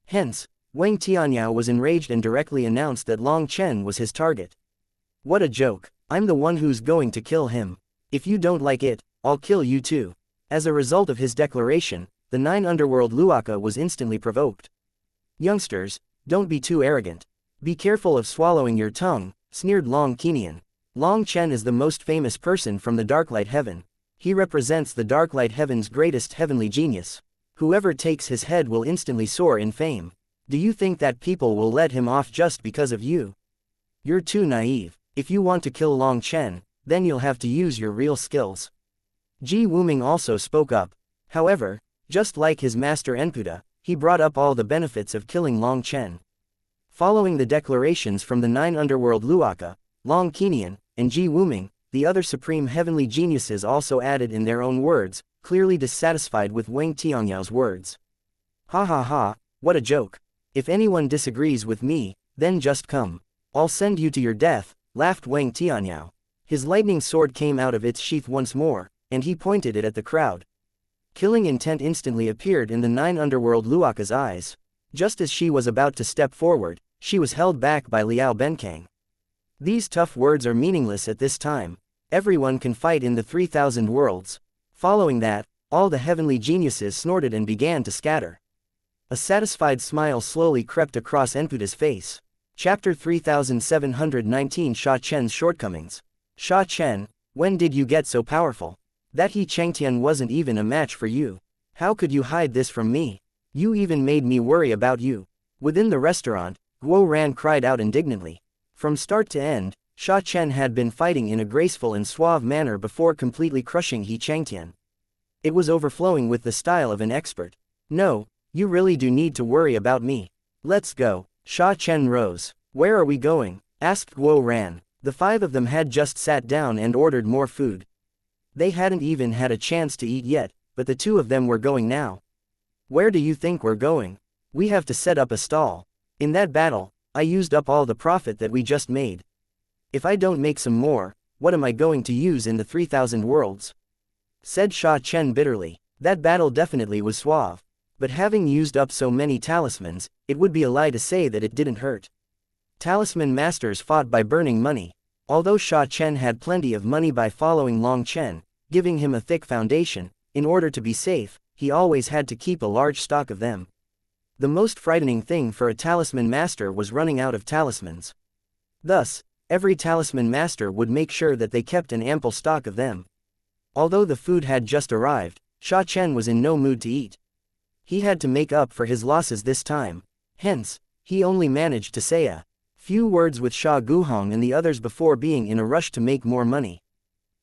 Hence, Wang Tianyao was enraged and directly announced that Long Chen was his target. What a joke, I'm the one who's going to kill him. If you don't like it, I'll kill you too. As a result of his declaration, the 9 underworld Luaka was instantly provoked. Youngsters, don't be too arrogant. Be careful of swallowing your tongue, sneered Long Kenian. Long Chen is the most famous person from the Darklight Heaven. He represents the Darklight Heaven's greatest heavenly genius. Whoever takes his head will instantly soar in fame. Do you think that people will let him off just because of you? You're too naive. If you want to kill Long Chen, then you'll have to use your real skills. Ji Wuming also spoke up. However, just like his master Enpuda, he brought up all the benefits of killing Long Chen. Following the declarations from the 9 underworld Luaka, Long Kenian, and Ji Wuming, the other supreme heavenly geniuses also added in their own words, clearly dissatisfied with Wang Tianyao's words. Ha ha ha, what a joke. If anyone disagrees with me, then just come. I'll send you to your death, laughed Wang Tianyao. His lightning sword came out of its sheath once more, and he pointed it at the crowd. Killing intent instantly appeared in the 9 underworld Luaka's eyes. Just as she was about to step forward, she was held back by Liao Benkang. These tough words are meaningless at this time. Everyone can fight in the 3000 worlds. Following that, all the heavenly geniuses snorted and began to scatter. A satisfied smile slowly crept across Enpuda's face. Chapter 3719 Sha Chen's Shortcomings. Sha Chen, when did you get so powerful? That He Changtian wasn't even a match for you. How could you hide this from me? You even made me worry about you. Within the restaurant, Guo Ran cried out indignantly. From start to end, Sha Chen had been fighting in a graceful and suave manner before completely crushing He Changtian. It was overflowing with the style of an expert. No, you really do need to worry about me. Let's go. Sha Chen rose. Where are we going? Asked Guo Ran. The 5 of them had just sat down and ordered more food. They hadn't even had a chance to eat yet, but the 2 of them were going now. Where do you think we're going? We have to set up a stall. In that battle, I used up all the profit that we just made. If I don't make some more, what am I going to use in the 3,000 worlds? Said Sha Chen bitterly. That battle definitely was suave. But having used up so many talismans, it would be a lie to say that it didn't hurt. Talisman masters fought by burning money. Although Sha Chen had plenty of money by following Long Chen, giving him a thick foundation, in order to be safe, he always had to keep a large stock of them. The most frightening thing for a talisman master was running out of talismans. Thus, every talisman master would make sure that they kept an ample stock of them. Although the food had just arrived, Sha Chen was in no mood to eat. He had to make up for his losses this time. Hence, he only managed to say a few words with Sha Guhong and the others before being in a rush to make more money.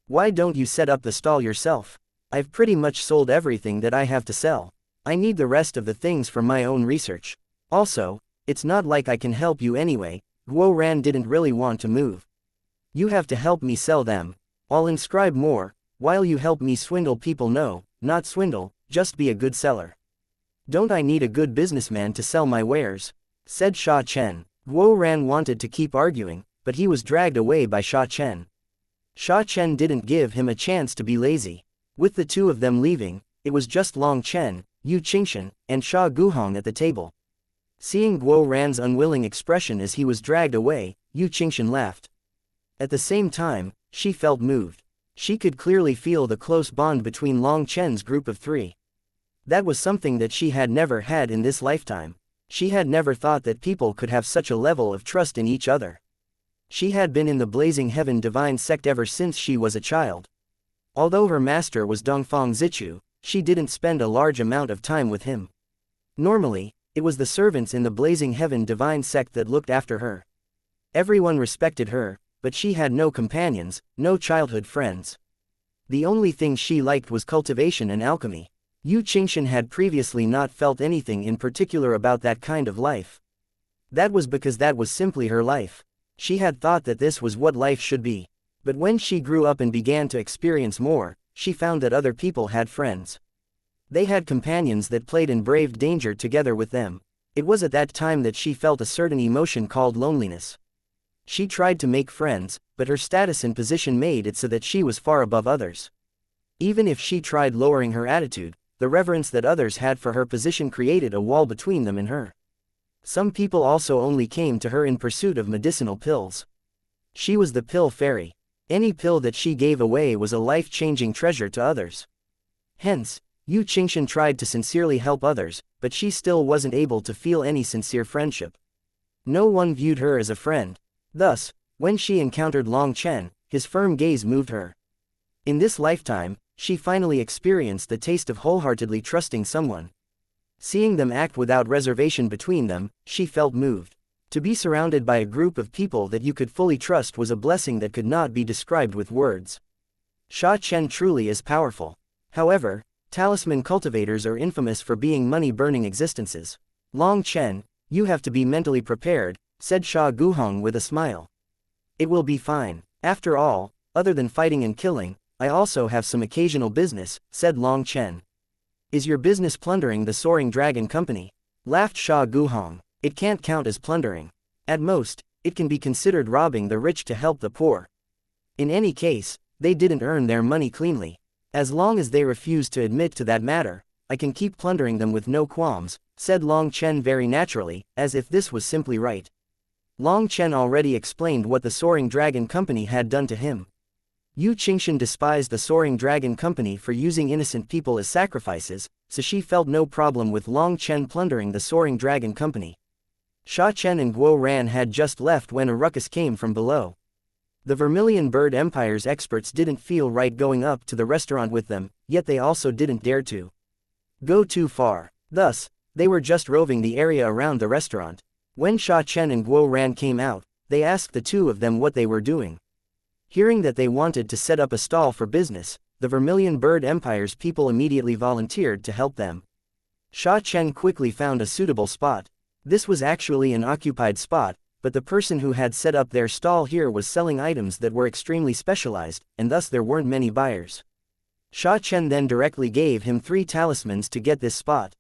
Why don't you set up the stall yourself? I've pretty much sold everything that I have to sell. I need the rest of the things for my own research. Also, it's not like I can help you anyway. Guo Ran didn't really want to move. You have to help me sell them. I'll inscribe more, while you help me swindle people. No, not swindle, just be a good seller. Don't I need a good businessman to sell my wares? Said Sha Chen. Guo Ran wanted to keep arguing, but he was dragged away by Sha Chen. Sha Chen didn't give him a chance to be lazy. With the two of them leaving, it was just Long Chen, Yu Qingshan, and Sha Guhong at the table. Seeing Guo Ran's unwilling expression as he was dragged away, Yu Qingshan laughed. At the same time, she felt moved. She could clearly feel the close bond between Long Chen's group of three. That was something that she had never had in this lifetime. She had never thought that people could have such a level of trust in each other. She had been in the Blazing Heaven Divine Sect ever since she was a child. Although her master was Dongfang Zichu, she didn't spend a large amount of time with him. Normally, it was the servants in the Blazing Heaven Divine Sect that looked after her. Everyone respected her, but she had no companions, no childhood friends. The only thing she liked was cultivation and alchemy. Yu Qingshan had previously not felt anything in particular about that kind of life. That was because that was simply her life. She had thought that this was what life should be. But when she grew up and began to experience more, she found that other people had friends. They had companions that played and braved danger together with them. It was at that time that she felt a certain emotion called loneliness. She tried to make friends, but her status and position made it so that she was far above others. Even if she tried lowering her attitude, the reverence that others had for her position created a wall between them and her. Some people also only came to her in pursuit of medicinal pills. She was the pill fairy. Any pill that she gave away was a life-changing treasure to others. Hence, Yu Qingshan tried to sincerely help others, but she still wasn't able to feel any sincere friendship. No one viewed her as a friend. Thus, when she encountered Long Chen, his firm gaze moved her. In this lifetime, she finally experienced the taste of wholeheartedly trusting someone. Seeing them act without reservation between them, she felt moved. To be surrounded by a group of people that you could fully trust was a blessing that could not be described with words. Sha Chen truly is powerful. However, talisman cultivators are infamous for being money-burning existences. Long Chen, you have to be mentally prepared, said Sha Guhong with a smile. It will be fine. After all, other than fighting and killing, I also have some occasional business, said Long Chen. Is your business plundering the Soaring Dragon Company? Laughed Sha Guhong. It can't count as plundering. At most, it can be considered robbing the rich to help the poor. In any case, they didn't earn their money cleanly. As long as they refuse to admit to that matter, I can keep plundering them with no qualms, said Long Chen very naturally, as if this was simply right. Long Chen already explained what the Soaring Dragon Company had done to him. Yu Qingshan despised the Soaring Dragon Company for using innocent people as sacrifices, so she felt no problem with Long Chen plundering the Soaring Dragon Company. Sha Chen and Guo Ran had just left when a ruckus came from below. The Vermilion Bird Empire's experts didn't feel right going up to the restaurant with them, yet they also didn't dare to go too far. Thus, they were just roving the area around the restaurant. When Sha Chen and Guo Ran came out, they asked the two of them what they were doing. Hearing that they wanted to set up a stall for business, the Vermilion Bird Empire's people immediately volunteered to help them. Sha Chen quickly found a suitable spot. This was actually an occupied spot, but the person who had set up their stall here was selling items that were extremely specialized, and thus there weren't many buyers. Sha Chen then directly gave him 3 talismans to get this spot.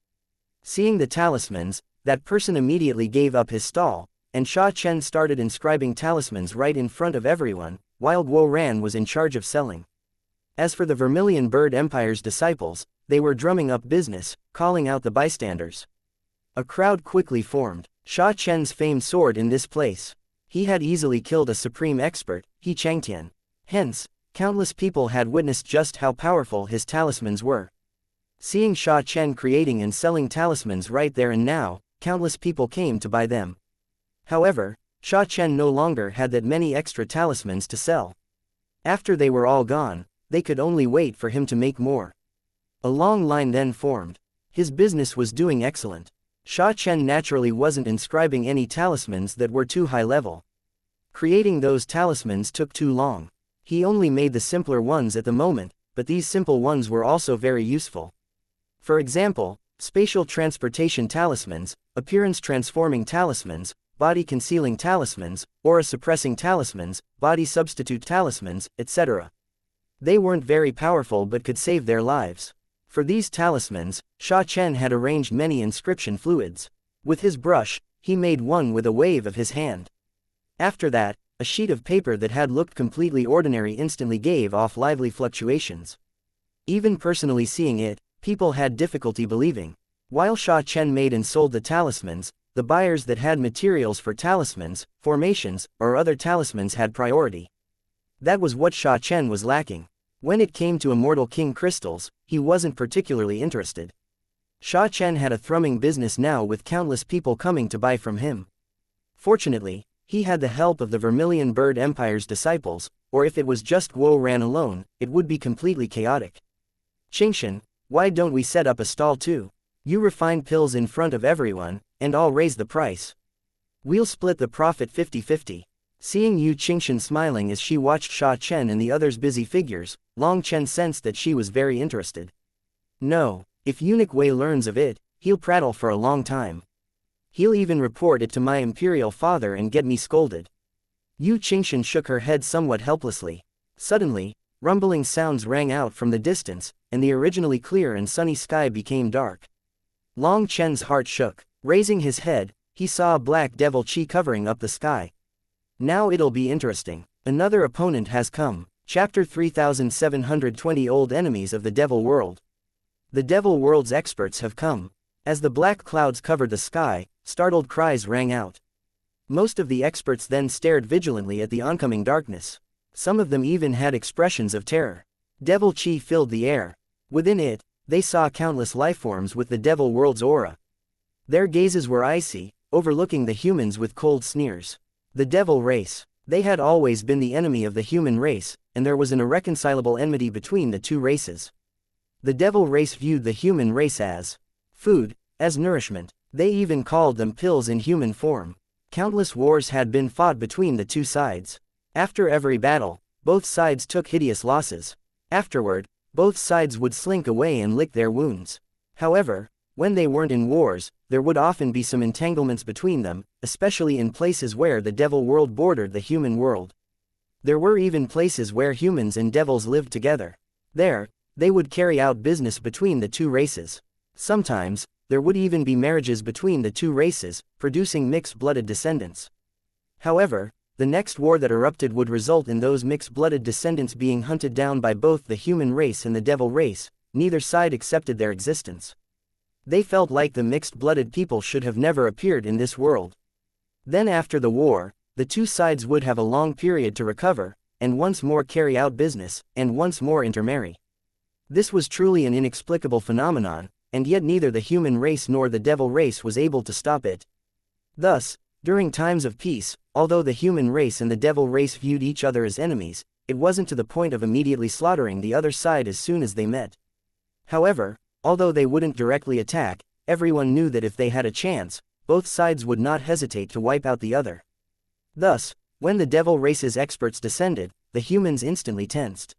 Seeing the talismans, that person immediately gave up his stall, and Sha Chen started inscribing talismans right in front of everyone, while Guo Ran was in charge of selling. As for the Vermilion Bird Empire's disciples, they were drumming up business, calling out the bystanders. A crowd quickly formed. Sha Chen's fame soared in this place. He had easily killed a supreme expert, xianxia. Hence, countless people had witnessed just how powerful his talismans were. Seeing Sha Chen creating and selling talismans right there and now, countless people came to buy them. However, Sha Chen no longer had that many extra talismans to sell. After they were all gone, they could only wait for him to make more. A long line then formed. His business was doing excellent. Sha Chen naturally wasn't inscribing any talismans that were too high level. Creating those talismans took too long. He only made the simpler ones at the moment, but these simple ones were also very useful. For example, spatial transportation talismans, appearance transforming talismans, body concealing talismans, aura suppressing talismans, body substitute talismans, etc. They weren't very powerful but could save their lives. For these talismans, Sha Chen had arranged many inscription fluids. With his brush, he made one with a wave of his hand. After that, a sheet of paper that had looked completely ordinary instantly gave off lively fluctuations. Even personally seeing it, people had difficulty believing. While Sha Chen made and sold the talismans, the buyers that had materials for talismans, formations, or other talismans had priority. That was what Sha Chen was lacking. When it came to Immortal King crystals, he wasn't particularly interested. Sha Chen had a thrumming business now with countless people coming to buy from him. Fortunately, he had the help of the Vermilion Bird Empire's disciples, or if it was just Guo Ran alone, it would be completely chaotic. Xianxia, why don't we set up a stall too? You refine pills in front of everyone, and I'll raise the price. We'll split the profit 50-50. Seeing Yu Xianxia smiling as she watched Sha Chen and the others' busy figures, Long Chen sensed that she was very interested. No, if Eunuch Wei learns of it, he'll prattle for a long time. He'll even report it to my imperial father and get me scolded. Yu Xianxia shook her head somewhat helplessly. Suddenly, rumbling sounds rang out from the distance, and the originally clear and sunny sky became dark. Long Chen's heart shook. Raising his head, he saw a black devil chi covering up the sky. Now it'll be interesting. Another opponent has come. Chapter 3720 Old Enemies of the Devil World. The Devil World's experts have come. As the black clouds covered the sky, startled cries rang out. Most of the experts then stared vigilantly at the oncoming darkness. Some of them even had expressions of terror. Devil chi filled the air. Within it, they saw countless lifeforms with the Devil World's aura. Their gazes were icy, overlooking the humans with cold sneers. The devil race. They had always been the enemy of the human race, and there was an irreconcilable enmity between the two races. The devil race viewed the human race as food, as nourishment. They even called them pills in human form. Countless wars had been fought between the two sides. After every battle, both sides took hideous losses. Afterward, both sides would slink away and lick their wounds. However, when they weren't in wars, there would often be some entanglements between them, especially in places where the devil world bordered the human world. There were even places where humans and devils lived together. There, they would carry out business between the two races. Sometimes, there would even be marriages between the two races, producing mixed-blooded descendants. However, the next war that erupted would result in those mixed-blooded descendants being hunted down by both the human race and the devil race. Neither side accepted their existence. They felt like the mixed-blooded people should have never appeared in this world. Then after the war, the two sides would have a long period to recover, and once more carry out business, and once more intermarry. This was truly an inexplicable phenomenon, and yet neither the human race nor the devil race was able to stop it. Thus, during times of peace, although the human race and the devil race viewed each other as enemies, it wasn't to the point of immediately slaughtering the other side as soon as they met. However, although they wouldn't directly attack, everyone knew that if they had a chance, both sides would not hesitate to wipe out the other. Thus, when the devil race's experts descended, the humans instantly tensed.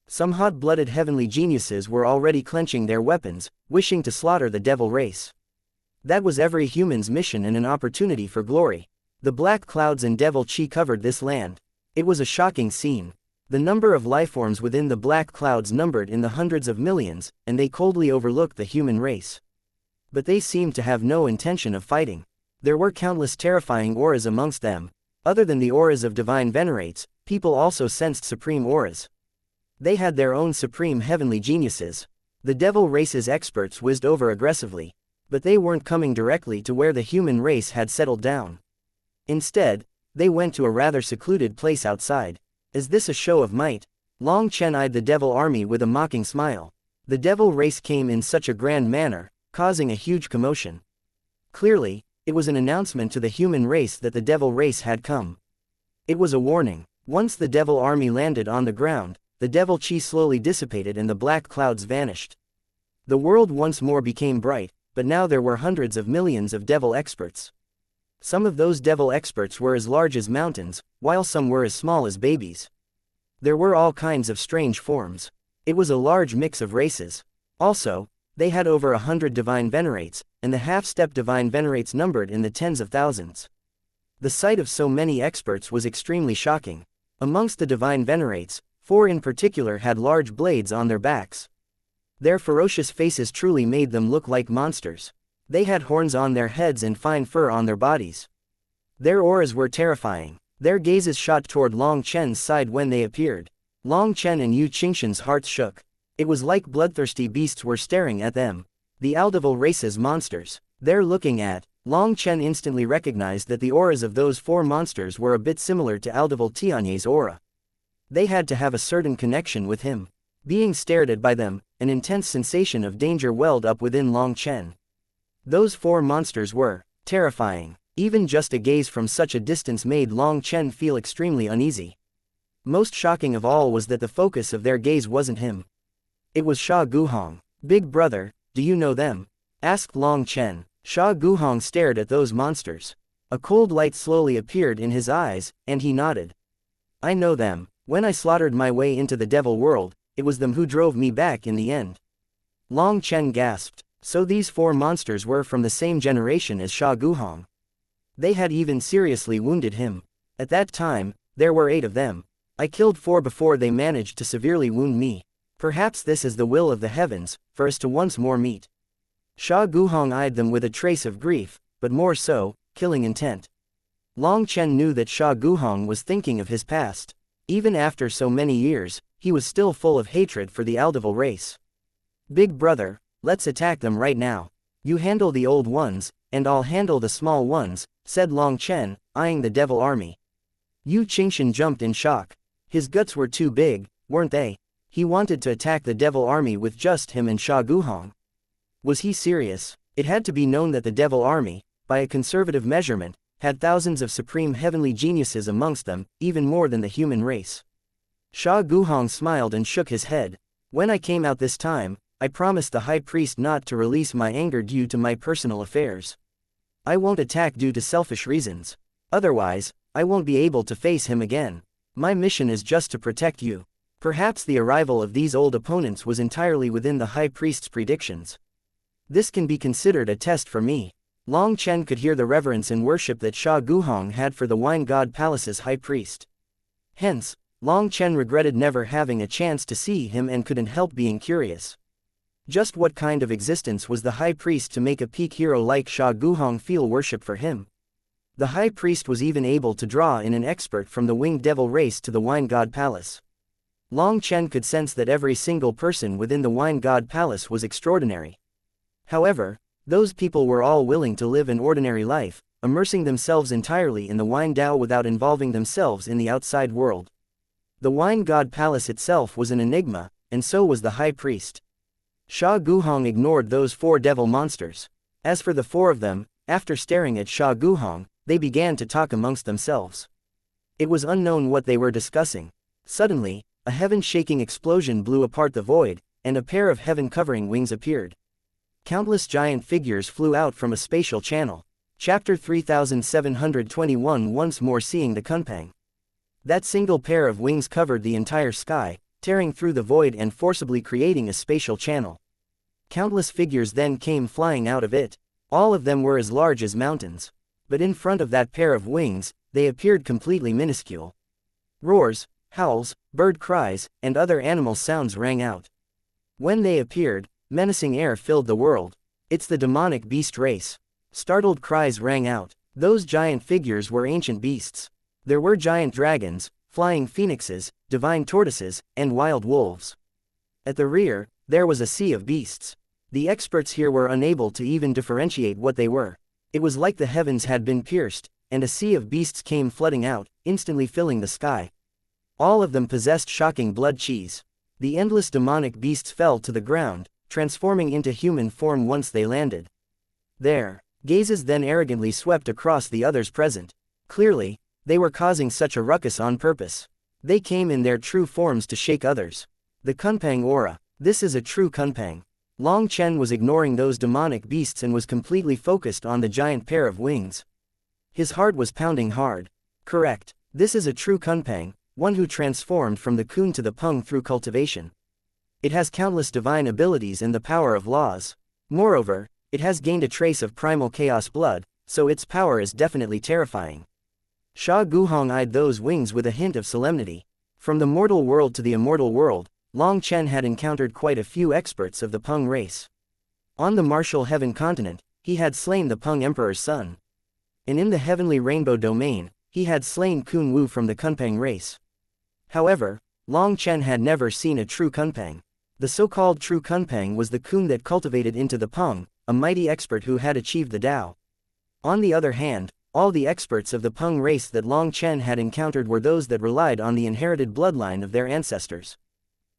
Some hot-blooded heavenly geniuses were already clenching their weapons, wishing to slaughter the devil race. That was every human's mission and an opportunity for glory. The black clouds and devil chi covered this land. It was a shocking scene. The number of lifeforms within the black clouds numbered in the hundreds of millions, and they coldly overlooked the human race. But they seemed to have no intention of fighting. There were countless terrifying auras amongst them. Other than the auras of divine venerates, people also sensed supreme auras. They had their own supreme heavenly geniuses. The devil race's experts whizzed over aggressively. But they weren't coming directly to where the human race had settled down. Instead, they went to a rather secluded place outside. Is this a show of might? Long Chen eyed the devil army with a mocking smile. The devil race came in such a grand manner, causing a huge commotion. Clearly, it was an announcement to the human race that the devil race had come. It was a warning. Once the devil army landed on the ground, the devil chi slowly dissipated and the black clouds vanished. The world once more became bright, but now there were hundreds of millions of devil experts. Some of those devil experts were as large as mountains, while some were as small as babies. There were all kinds of strange forms. It was a large mix of races. Also, they had over 100 divine venerates, and the half-step divine venerates numbered in the tens of thousands. The sight of so many experts was extremely shocking. Amongst the divine venerates, 4 in particular had large blades on their backs. Their ferocious faces truly made them look like monsters. They had horns on their heads and fine fur on their bodies. Their auras were terrifying. Their gazes shot toward Long Chen's side when they appeared. Long Chen and Yu Qingshan's hearts shook. It was like bloodthirsty beasts were staring at them. The Aldevil race's monsters. They're looking at. Long Chen instantly recognized that the auras of those 4 monsters were a bit similar to Aldevil Tianye's aura. They had to have a certain connection with him. Being stared at by them, an intense sensation of danger welled up within Long Chen. Those 4 monsters were terrifying. Even just a gaze from such a distance made Long Chen feel extremely uneasy. Most shocking of all was that the focus of their gaze wasn't him. It was Sha Guhong. Big brother, do you know them? Asked Long Chen. Sha Guhong stared at those monsters. A cold light slowly appeared in his eyes, and he nodded. I know them. When I slaughtered my way into the devil world, it was them who drove me back in the end. Long Chen gasped. So these 4 monsters were from the same generation as Sha Guhong. They had even seriously wounded him. At that time, there were 8 of them. I killed 4 before they managed to severely wound me. Perhaps this is the will of the heavens, for us to once more meet. Sha Guhong eyed them with a trace of grief, but more so, killing intent. Long Chen knew that Sha Guhong was thinking of his past. Even after so many years, he was still full of hatred for the Aldevil race. Big brother, let's attack them right now. You handle the old ones, and I'll handle the small ones, said Long Chen, eyeing the devil army. Yu Qingshan jumped in shock. His guts were too big, weren't they? He wanted to attack the devil army with just him and Sha Guhong. Was he serious? It had to be known that the devil army, by a conservative measurement, had thousands of supreme heavenly geniuses amongst them, even more than the human race. Sha Guhong smiled and shook his head. When I came out this time, I promised the high priest not to release my anger due to my personal affairs. I won't attack due to selfish reasons. Otherwise, I won't be able to face him again. My mission is just to protect you. Perhaps the arrival of these old opponents was entirely within the high priest's predictions. This can be considered a test for me. Long Chen could hear the reverence and worship that Sha Guhong had for the Wine God Palace's high priest. Hence, Long Chen regretted never having a chance to see him and couldn't help being curious. Just what kind of existence was the high priest to make a peak hero like Sha Guhong feel worship for him? The high priest was even able to draw in an expert from the winged devil race to the Wine God Palace. Long Chen could sense that every single person within the Wine God Palace was extraordinary. However, those people were all willing to live an ordinary life, immersing themselves entirely in the Wine Dao without involving themselves in the outside world. The Wine God Palace itself was an enigma, and so was the high priest. Sha Guhong ignored those 4 devil monsters. As for the 4 of them, after staring at Sha Guhong, they began to talk amongst themselves. It was unknown what they were discussing. Suddenly, a heaven-shaking explosion blew apart the void, and a pair of heaven-covering wings appeared. Countless giant figures flew out from a spatial channel. Chapter 3721 Once more seeing the Kunpang. That single pair of wings covered the entire sky, tearing through the void and forcibly creating a spatial channel. Countless figures then came flying out of it. All of them were as large as mountains. But in front of that pair of wings, they appeared completely minuscule. Roars, howls, bird cries, and other animal sounds rang out. When they appeared, menacing air filled the world. It's the demonic beast race. Startled cries rang out. Those giant figures were ancient beasts. There were giant dragons, flying phoenixes, divine tortoises, and wild wolves. At the rear, there was a sea of beasts. The experts here were unable to even differentiate what they were. It was like the heavens had been pierced, and a sea of beasts came flooding out, instantly filling the sky. All of them possessed shocking blood cheese. The endless demonic beasts fell to the ground, transforming into human form once they landed. Their gazes then arrogantly swept across the others present. Clearly, they were causing such a ruckus on purpose. They came in their true forms to shake others. The Kunpang aura. This is a true Kunpang. Long Chen was ignoring those demonic beasts and was completely focused on the giant pair of wings. His heart was pounding hard. Correct. This is a true Kunpang, one who transformed from the Kun to the Peng through cultivation. It has countless divine abilities and the power of laws. Moreover, it has gained a trace of primal chaos blood, so its power is definitely terrifying. Sha Guhong eyed those wings with a hint of solemnity. From the mortal world to the immortal world, Long Chen had encountered quite a few experts of the Peng race. On the martial heaven continent, he had slain the Peng Emperor's son. And in the heavenly rainbow domain, he had slain Kun Wu from the Kunpang race. However, Long Chen had never seen a true Kunpang. The so-called true Kunpang was the Kun that cultivated into the Peng, a mighty expert who had achieved the Tao. On the other hand, all the experts of the Peng race that Long Chen had encountered were those that relied on the inherited bloodline of their ancestors.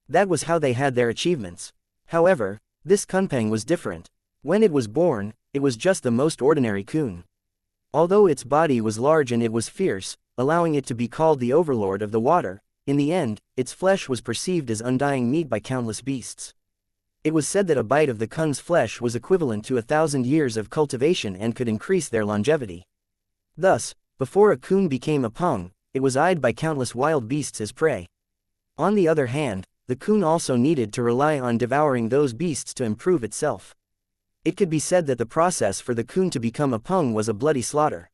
That was how they had their achievements. However, this Kunpang was different. When it was born, it was just the most ordinary Kun. Although its body was large and it was fierce, allowing it to be called the overlord of the water, in the end, its flesh was perceived as undying meat by countless beasts. It was said that a bite of the Kun's flesh was equivalent to 1,000 years of cultivation and could increase their longevity. Thus, before a Kun became a Peng, it was eyed by countless wild beasts as prey. On the other hand, the Kun also needed to rely on devouring those beasts to improve itself. It could be said that the process for the Kun to become a Peng was a bloody slaughter.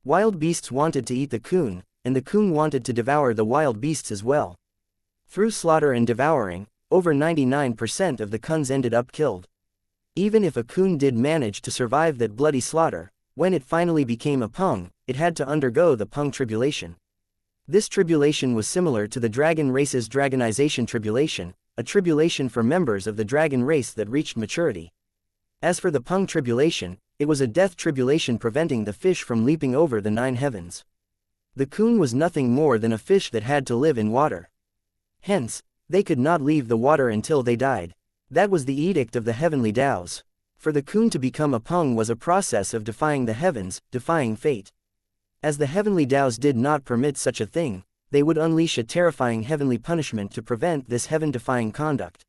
Wild beasts wanted to eat the Kun, and the Kun wanted to devour the wild beasts as well. Through slaughter and devouring, over 99% of the Kuns ended up killed. Even if a Kun did manage to survive that bloody slaughter, when it finally became a Peng, it had to undergo the Peng tribulation. This tribulation was similar to the dragon race's dragonization tribulation, a tribulation for members of the dragon race that reached maturity. As for the Peng tribulation, it was a death tribulation preventing the fish from leaping over the 9 heavens. The Kun was nothing more than a fish that had to live in water. Hence, they could not leave the water until they died. That was the edict of the heavenly Taos. For the Kun to become a Peng was a process of defying the heavens, defying fate. As the heavenly Taos did not permit such a thing, they would unleash a terrifying heavenly punishment to prevent this heaven-defying conduct.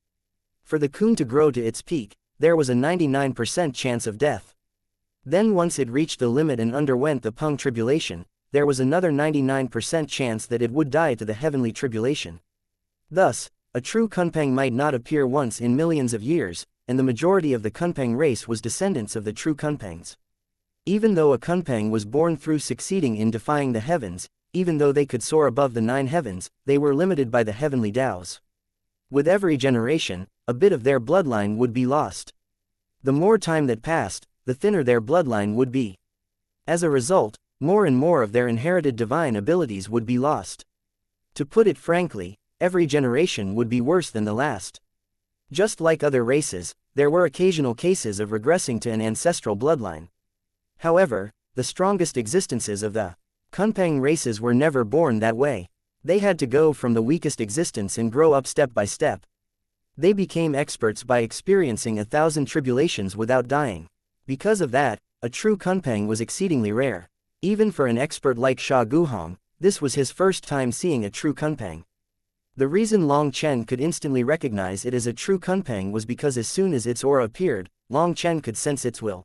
For the Kun to grow to its peak, there was a 99% chance of death. Then once it reached the limit and underwent the Peng tribulation, there was another 99% chance that it would die to the heavenly tribulation. Thus, a true Kunpang might not appear once in millions of years, and the majority of the Kunpang race was descendants of the true Kunpangs. Even though a Kunpang was born through succeeding in defying the heavens, even though they could soar above the 9 heavens, they were limited by the heavenly Taos. With every generation, a bit of their bloodline would be lost. The more time that passed, the thinner their bloodline would be. As a result, more and more of their inherited divine abilities would be lost. To put it frankly, every generation would be worse than the last. Just like other races, there were occasional cases of regressing to an ancestral bloodline. However, the strongest existences of the Kunpang races were never born that way. They had to go from the weakest existence and grow up step by step. They became experts by experiencing 1,000 tribulations without dying. Because of that, a true Kunpang was exceedingly rare. Even for an expert like Sha Guhong, this was his first time seeing a true Kunpang. The reason Long Chen could instantly recognize it as a true Kunpang was because as soon as its aura appeared, Long Chen could sense its will.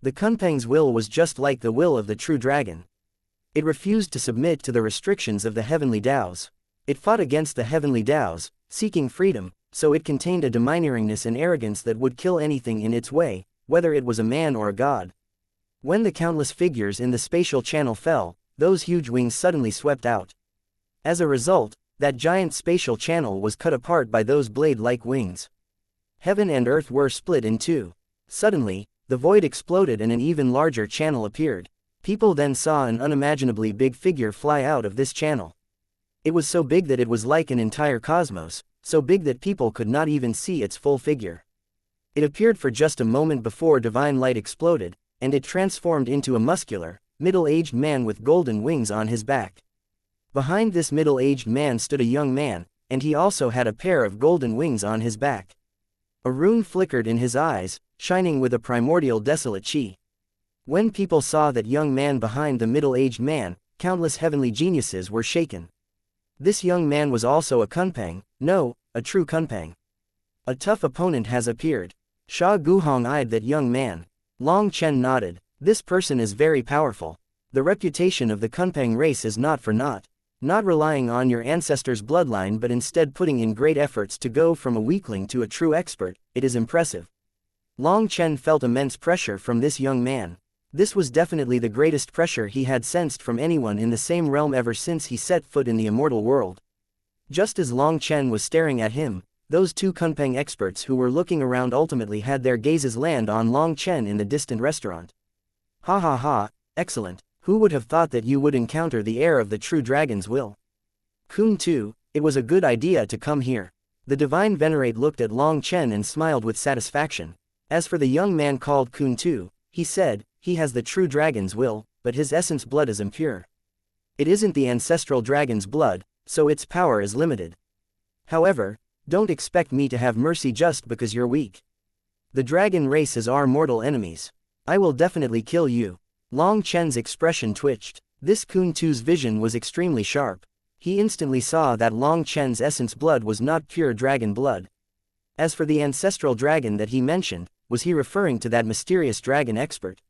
The Kunpang's will was just like the will of the true dragon. It refused to submit to the restrictions of the heavenly Taos. It fought against the heavenly Taos, seeking freedom, so it contained a domineeringness and arrogance that would kill anything in its way, whether it was a man or a god. When the countless figures in the spatial channel fell, those huge wings suddenly swept out. As a result, that giant spatial channel was cut apart by those blade-like wings. Heaven and earth were split in two. Suddenly, the void exploded and an even larger channel appeared. People then saw an unimaginably big figure fly out of this channel. It was so big that it was like an entire cosmos, so big that people could not even see its full figure. It appeared for just a moment before divine light exploded, and it transformed into a muscular, middle-aged man with golden wings on his back. Behind this middle-aged man stood a young man, and he also had a pair of golden wings on his back. A rune flickered in his eyes, shining with a primordial desolate chi. When people saw that young man behind the middle-aged man, countless heavenly geniuses were shaken. This young man was also a kunpeng, no, a true kunpeng. A tough opponent has appeared. Sha Guhong eyed that young man. Long Chen nodded. This person is very powerful. The reputation of the kunpeng race is not for naught. Not relying on your ancestors' bloodline but instead putting in great efforts to go from a weakling to a true expert, it is impressive. Long Chen felt immense pressure from this young man. This was definitely the greatest pressure he had sensed from anyone in the same realm ever since he set foot in the immortal world. Just as Long Chen was staring at him, those two kunpeng experts who were looking around ultimately had their gazes land on Long Chen in the distant restaurant. Ha ha ha, excellent. Who would have thought that you would encounter the heir of the true dragon's will? Kun Tu, it was a good idea to come here. The divine venerate looked at Long Chen and smiled with satisfaction. As for the young man called Kun Tu, he said, he has the true dragon's will, but his essence blood is impure. It isn't the ancestral dragon's blood, so its power is limited. However, don't expect me to have mercy just because you're weak. The dragon race is our mortal enemies. I will definitely kill you. Long Chen's expression twitched. This Kun Tu's vision was extremely sharp. He instantly saw that Long Chen's essence blood was not pure dragon blood. As for the ancestral dragon that he mentioned, was he referring to that mysterious dragon expert?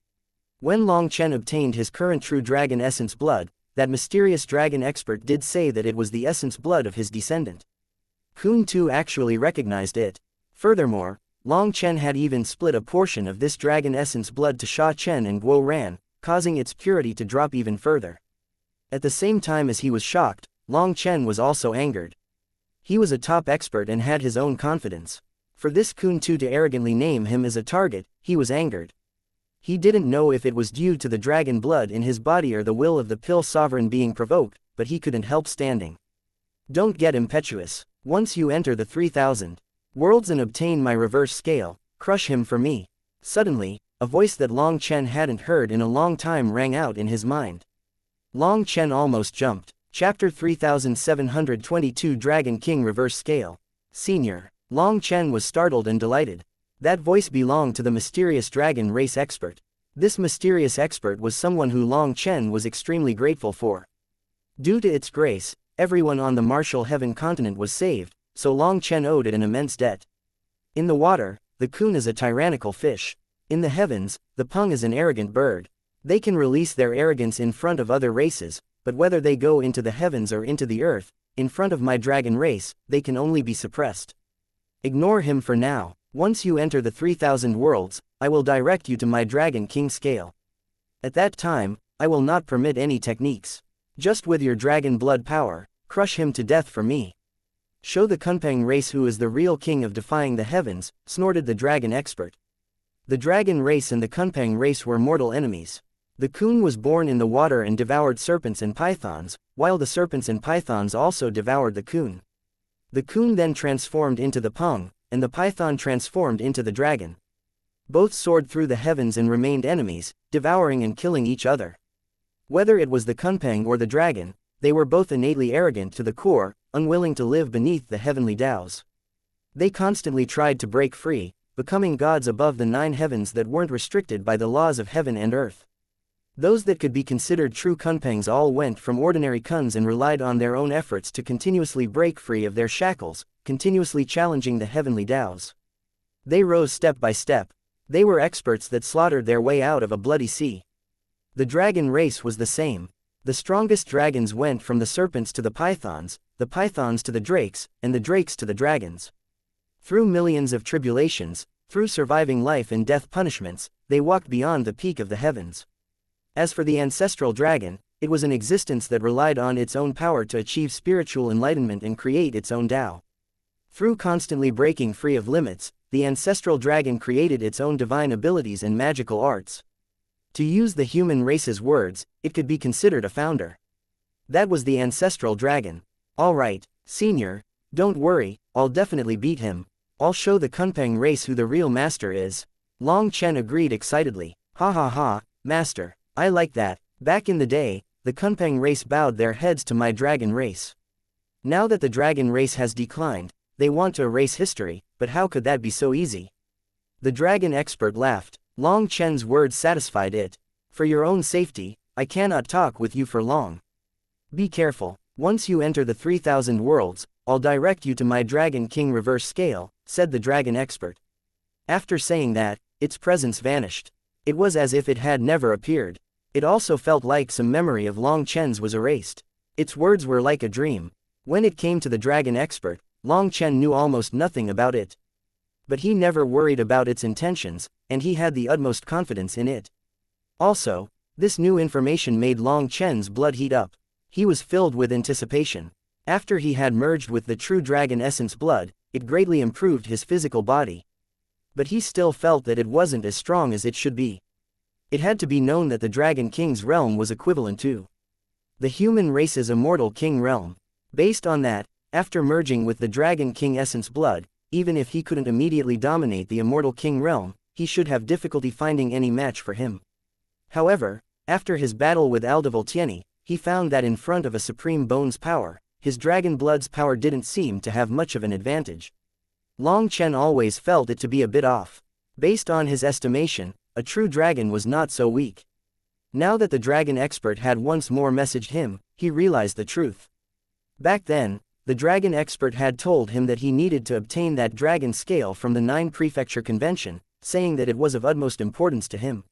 When Long Chen obtained his current true dragon essence blood, that mysterious dragon expert did say that it was the essence blood of his descendant. Kun Tu actually recognized it. Furthermore, Long Chen had even split a portion of this dragon essence blood to Sha Chen and Guo Ran, causing its purity to drop even further. At the same time as he was shocked, Long Chen was also angered. He was a top expert and had his own confidence. For this Kun Tu to arrogantly name him as a target, he was angered. He didn't know if it was due to the dragon blood in his body or the will of the Pill Sovereign being provoked, but he couldn't help standing. Don't get impetuous. Once you enter the 3000 worlds and obtain my reverse scale, crush him for me. Suddenly, a voice that Long Chen hadn't heard in a long time rang out in his mind. Long Chen almost jumped. Chapter 3722 Dragon King Reverse Scale. Senior. Long Chen was startled and delighted. That voice belonged to the mysterious dragon race expert. This mysterious expert was someone who Long Chen was extremely grateful for. Due to its grace, everyone on the Martial Heaven continent was saved, so Long Chen owed it an immense debt. In the water, the kun is a tyrannical fish. In the heavens, the pung is an arrogant bird. They can release their arrogance in front of other races, but whether they go into the heavens or into the earth, in front of my dragon race, they can only be suppressed. Ignore him for now. Once you enter the 3000 worlds, I will direct you to my Dragon King scale. At that time, I will not permit any techniques. Just with your dragon blood power, crush him to death for me. Show the Kunpeng race who is the real king of defying the heavens, snorted the dragon expert. The dragon race and the Kunpeng race were mortal enemies. The kun was born in the water and devoured serpents and pythons, while the serpents and pythons also devoured the kun. The kun then transformed into the pung, and the python transformed into the dragon. Both soared through the heavens and remained enemies, devouring and killing each other. Whether it was the kunpeng or the dragon, they were both innately arrogant to the core, unwilling to live beneath the heavenly Taos. They constantly tried to break free, becoming gods above the 9 heavens that weren't restricted by the laws of heaven and earth. Those that could be considered true kunpengs all went from ordinary kuns and relied on their own efforts to continuously break free of their shackles, continuously challenging the heavenly Taos. They rose step by step. They were experts that slaughtered their way out of a bloody sea. The dragon race was the same. The strongest dragons went from the serpents to the pythons to the drakes, and the drakes to the dragons. Through millions of tribulations, through surviving life and death punishments, they walked beyond the peak of the heavens. As for the ancestral dragon, it was an existence that relied on its own power to achieve spiritual enlightenment and create its own Tao. Through constantly breaking free of limits, the ancestral dragon created its own divine abilities and magical arts. To use the human race's words, it could be considered a founder. That was the ancestral dragon. Alright, senior, don't worry, I'll definitely beat him. I'll show the Kunpeng race who the real master is. Long Chen agreed excitedly. Ha ha ha, master, I like that. Back in the day, the Kunpeng race bowed their heads to my dragon race. Now that the dragon race has declined, they want to erase history, but how could that be so easy? The dragon expert laughed. Long Chen's words satisfied it. For your own safety, I cannot talk with you for long. Be careful, once you enter the 3,000 worlds, I'll direct you to my Dragon King reverse scale, said the dragon expert. After saying that, its presence vanished. It was as if it had never appeared. It also felt like some memory of Long Chen's was erased. Its words were like a dream. When it came to the dragon expert, Long Chen knew almost nothing about it. But he never worried about its intentions, and he had the utmost confidence in it. Also, this new information made Long Chen's blood heat up. He was filled with anticipation. After he had merged with the true dragon essence blood, it greatly improved his physical body. But he still felt that it wasn't as strong as it should be. It had to be known that the Dragon King's realm was equivalent to the human race's immortal king realm. Based on that, after merging with the Dragon King essence blood, even if he couldn't immediately dominate the immortal king realm, he should have difficulty finding any match for him. However, after his battle with Aldeval Tieni, he found that in front of a supreme bone's power, his dragon blood's power didn't seem to have much of an advantage. Long Chen always felt it to be a bit off. Based on his estimation, a true dragon was not so weak. Now that the dragon expert had once more messaged him, he realized the truth. Back then, the dragon expert had told him that he needed to obtain that dragon scale from the 9 Prefecture Convention, saying that it was of utmost importance to him.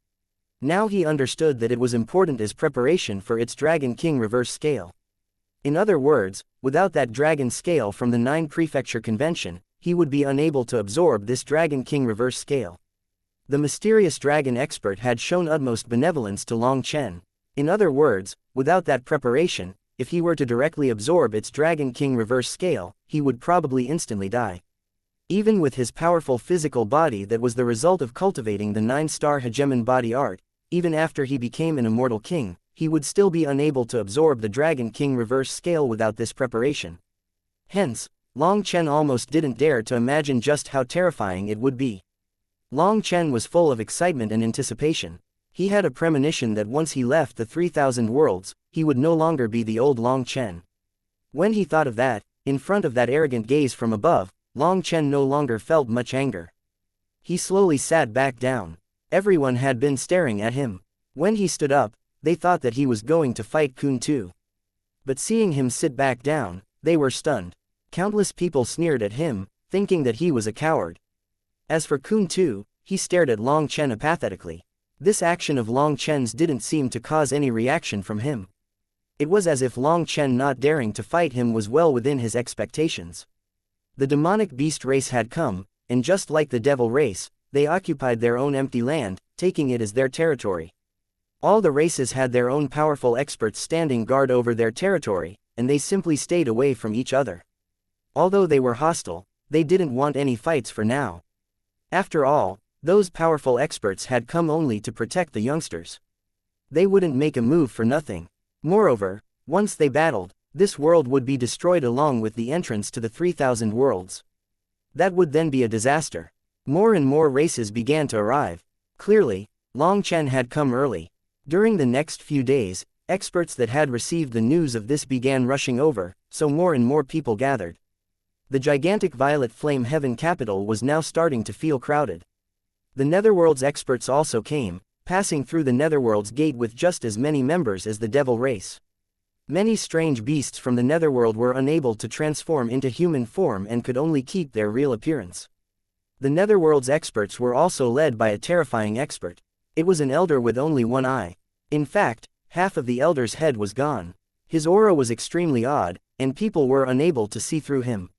Now he understood that it was important as preparation for its Dragon King reverse scale. In other words, without that dragon scale from the 9 Prefecture Convention, he would be unable to absorb this Dragon King reverse scale. The mysterious dragon expert had shown utmost benevolence to Long Chen. In other words, without that preparation, if he were to directly absorb its Dragon King reverse scale, he would probably instantly die. Even with his powerful physical body that was the result of cultivating the 9-star hegemon body art, even after he became an immortal king, he would still be unable to absorb the Dragon King reverse scale without this preparation. Hence, Long Chen almost didn't dare to imagine just how terrifying it would be. Long Chen was full of excitement and anticipation. He had a premonition that once he left the 3,000 worlds, he would no longer be the old Long Chen. When he thought of that, in front of that arrogant gaze from above, Long Chen no longer felt much anger. He slowly sat back down. Everyone had been staring at him. When he stood up, they thought that he was going to fight Kun Tu. But seeing him sit back down, they were stunned. Countless people sneered at him, thinking that he was a coward. As for Kun Tu, he stared at Long Chen apathetically. This action of Long Chen's didn't seem to cause any reaction from him. It was as if Long Chen not daring to fight him was well within his expectations. The demonic beast race had come, and just like the devil race, they occupied their own empty land, taking it as their territory. All the races had their own powerful experts standing guard over their territory, and they simply stayed away from each other. Although they were hostile, they didn't want any fights for now. After all, those powerful experts had come only to protect the youngsters. They wouldn't make a move for nothing. Moreover, once they battled, this world would be destroyed along with the entrance to the 3,000 worlds. That would then be a disaster. More and more races began to arrive. Clearly, Long Chen had come early. During the next few days, experts that had received the news of this began rushing over, so more and more people gathered. The gigantic Violet Flame Heaven capital was now starting to feel crowded. The Netherworld's experts also came, passing through the Netherworld's gate with just as many members as the Devil race. Many strange beasts from the Netherworld were unable to transform into human form and could only keep their real appearance. The Netherworld's experts were also led by a terrifying expert. It was an elder with only one eye. In fact, half of the elder's head was gone. His aura was extremely odd, and people were unable to see through him.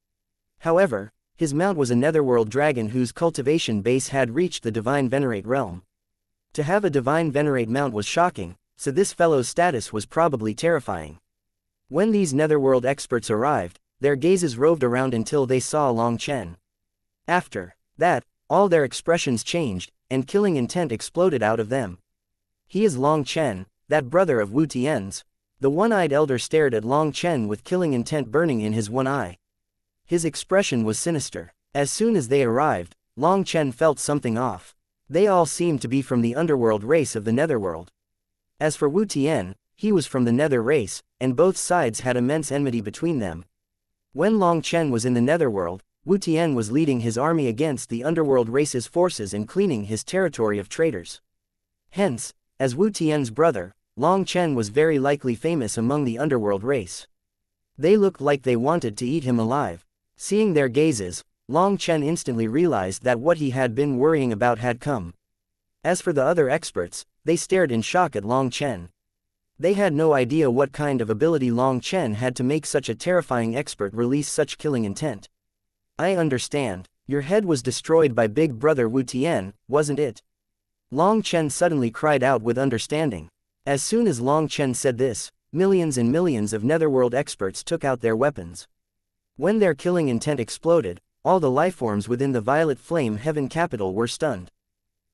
However, his mount was a Netherworld dragon whose cultivation base had reached the Divine Venerate realm. To have a Divine Venerate mount was shocking, so this fellow's status was probably terrifying. When these Netherworld experts arrived, their gazes roved around until they saw Long Chen. After All their expressions changed, and killing intent exploded out of them. He is Long Chen, that brother of Wu Tian's. The one-eyed elder stared at Long Chen with killing intent burning in his one eye. His expression was sinister. As soon as they arrived, Long Chen felt something off. They all seemed to be from the underworld race of the netherworld. As for Wu Tian, he was from the nether race, and both sides had immense enmity between them. When Long Chen was in the netherworld, Wu Tian was leading his army against the underworld race's forces and cleaning his territory of traitors. Hence, as Wu Tian's brother, Long Chen was very likely famous among the underworld race. They looked like they wanted to eat him alive. Seeing their gazes, Long Chen instantly realized that what he had been worrying about had come. As for the other experts, they stared in shock at Long Chen. They had no idea what kind of ability Long Chen had to make such a terrifying expert release such killing intent. I understand. Your head was destroyed by Big Brother Wu Tian, wasn't it? Long Chen suddenly cried out with understanding. As soon as Long Chen said this, millions and millions of netherworld experts took out their weapons. When their killing intent exploded, all the lifeforms within the Violet Flame Heaven capital were stunned.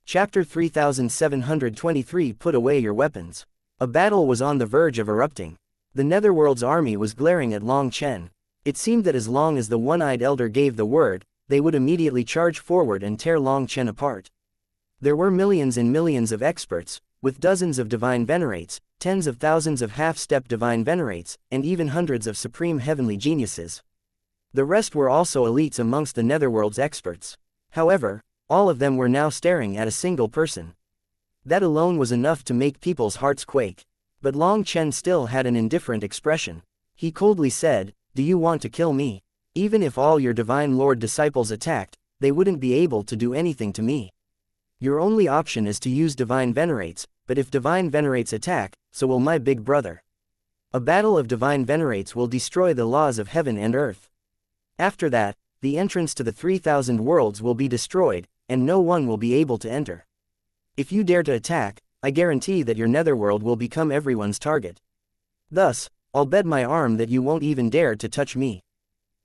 Chapter 3723 Put away your weapons. A battle was on the verge of erupting. The Netherworld's army was glaring at Long Chen. It seemed that as long as the one-eyed elder gave the word, they would immediately charge forward and tear Long Chen apart. There were millions and millions of experts, with dozens of divine venerates, tens of thousands of half-step divine venerates, and even hundreds of supreme heavenly geniuses. The rest were also elites amongst the Netherworld's experts. However, all of them were now staring at a single person. That alone was enough to make people's hearts quake. But Long Chen still had an indifferent expression. He coldly said, "Do you want to kill me? Even if all your Divine Lord disciples attacked, they wouldn't be able to do anything to me. Your only option is to use Divine Venerates, but if Divine Venerates attack, so will my big brother. A battle of Divine Venerates will destroy the laws of heaven and earth. After that, the entrance to the 3,000 worlds will be destroyed, and no one will be able to enter. If you dare to attack, I guarantee that your netherworld will become everyone's target. Thus, I'll bet my arm that you won't even dare to touch me.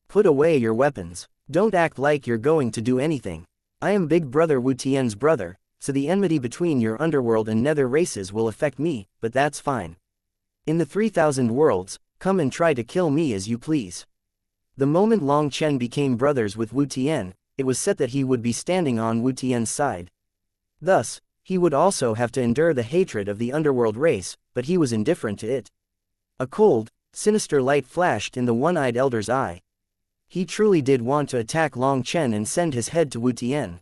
Put away your weapons. Don't act like you're going to do anything. I am Big Brother Wu Tian's brother, so the enmity between your underworld and nether races will affect me, but that's fine. In the 3,000 worlds, come and try to kill me as you please." The moment Long Chen became brothers with Wu Tian, it was set that he would be standing on Wu Tian's side. Thus, he would also have to endure the hatred of the underworld race, but he was indifferent to it. A cold, sinister light flashed in the one-eyed elder's eye. He truly did want to attack Long Chen and send his head to Wu Tian.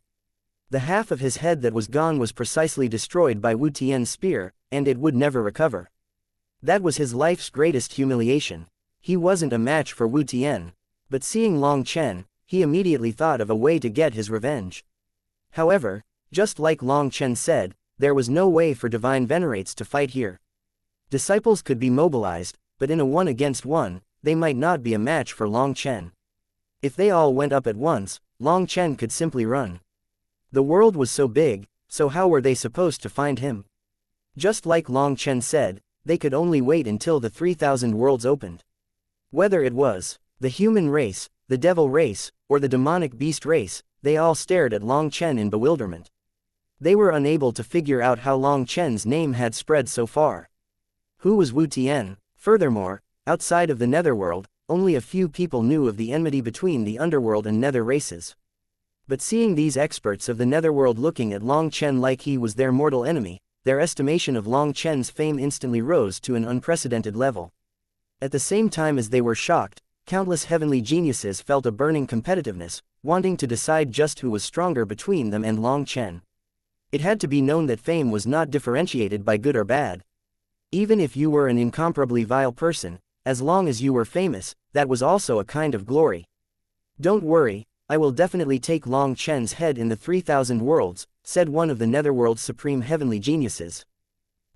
The half of his head that was gone was precisely destroyed by Wu Tian's spear, and it would never recover. That was his life's greatest humiliation. He wasn't a match for Wu Tian. But seeing Long Chen, he immediately thought of a way to get his revenge. However, just like Long Chen said, there was no way for Divine Venerates to fight here. Disciples could be mobilized, but in a one-against-one, they might not be a match for Long Chen. If they all went up at once, Long Chen could simply run. The world was so big, so how were they supposed to find him? Just like Long Chen said, they could only wait until the 3,000 worlds opened. Whether it was the human race, the devil race, or the demonic beast race, they all stared at Long Chen in bewilderment. They were unable to figure out how Long Chen's name had spread so far. Who was Wu Tian? Furthermore, outside of the netherworld, only a few people knew of the enmity between the underworld and nether races. But seeing these experts of the netherworld looking at Long Chen like he was their mortal enemy, their estimation of Long Chen's fame instantly rose to an unprecedented level. At the same time as they were shocked, countless heavenly geniuses felt a burning competitiveness, wanting to decide just who was stronger between them and Long Chen. It had to be known that fame was not differentiated by good or bad. Even if you were an incomparably vile person, as long as you were famous, that was also a kind of glory. "Don't worry, I will definitely take Long Chen's head in the 3,000 worlds," said one of the netherworld's supreme heavenly geniuses.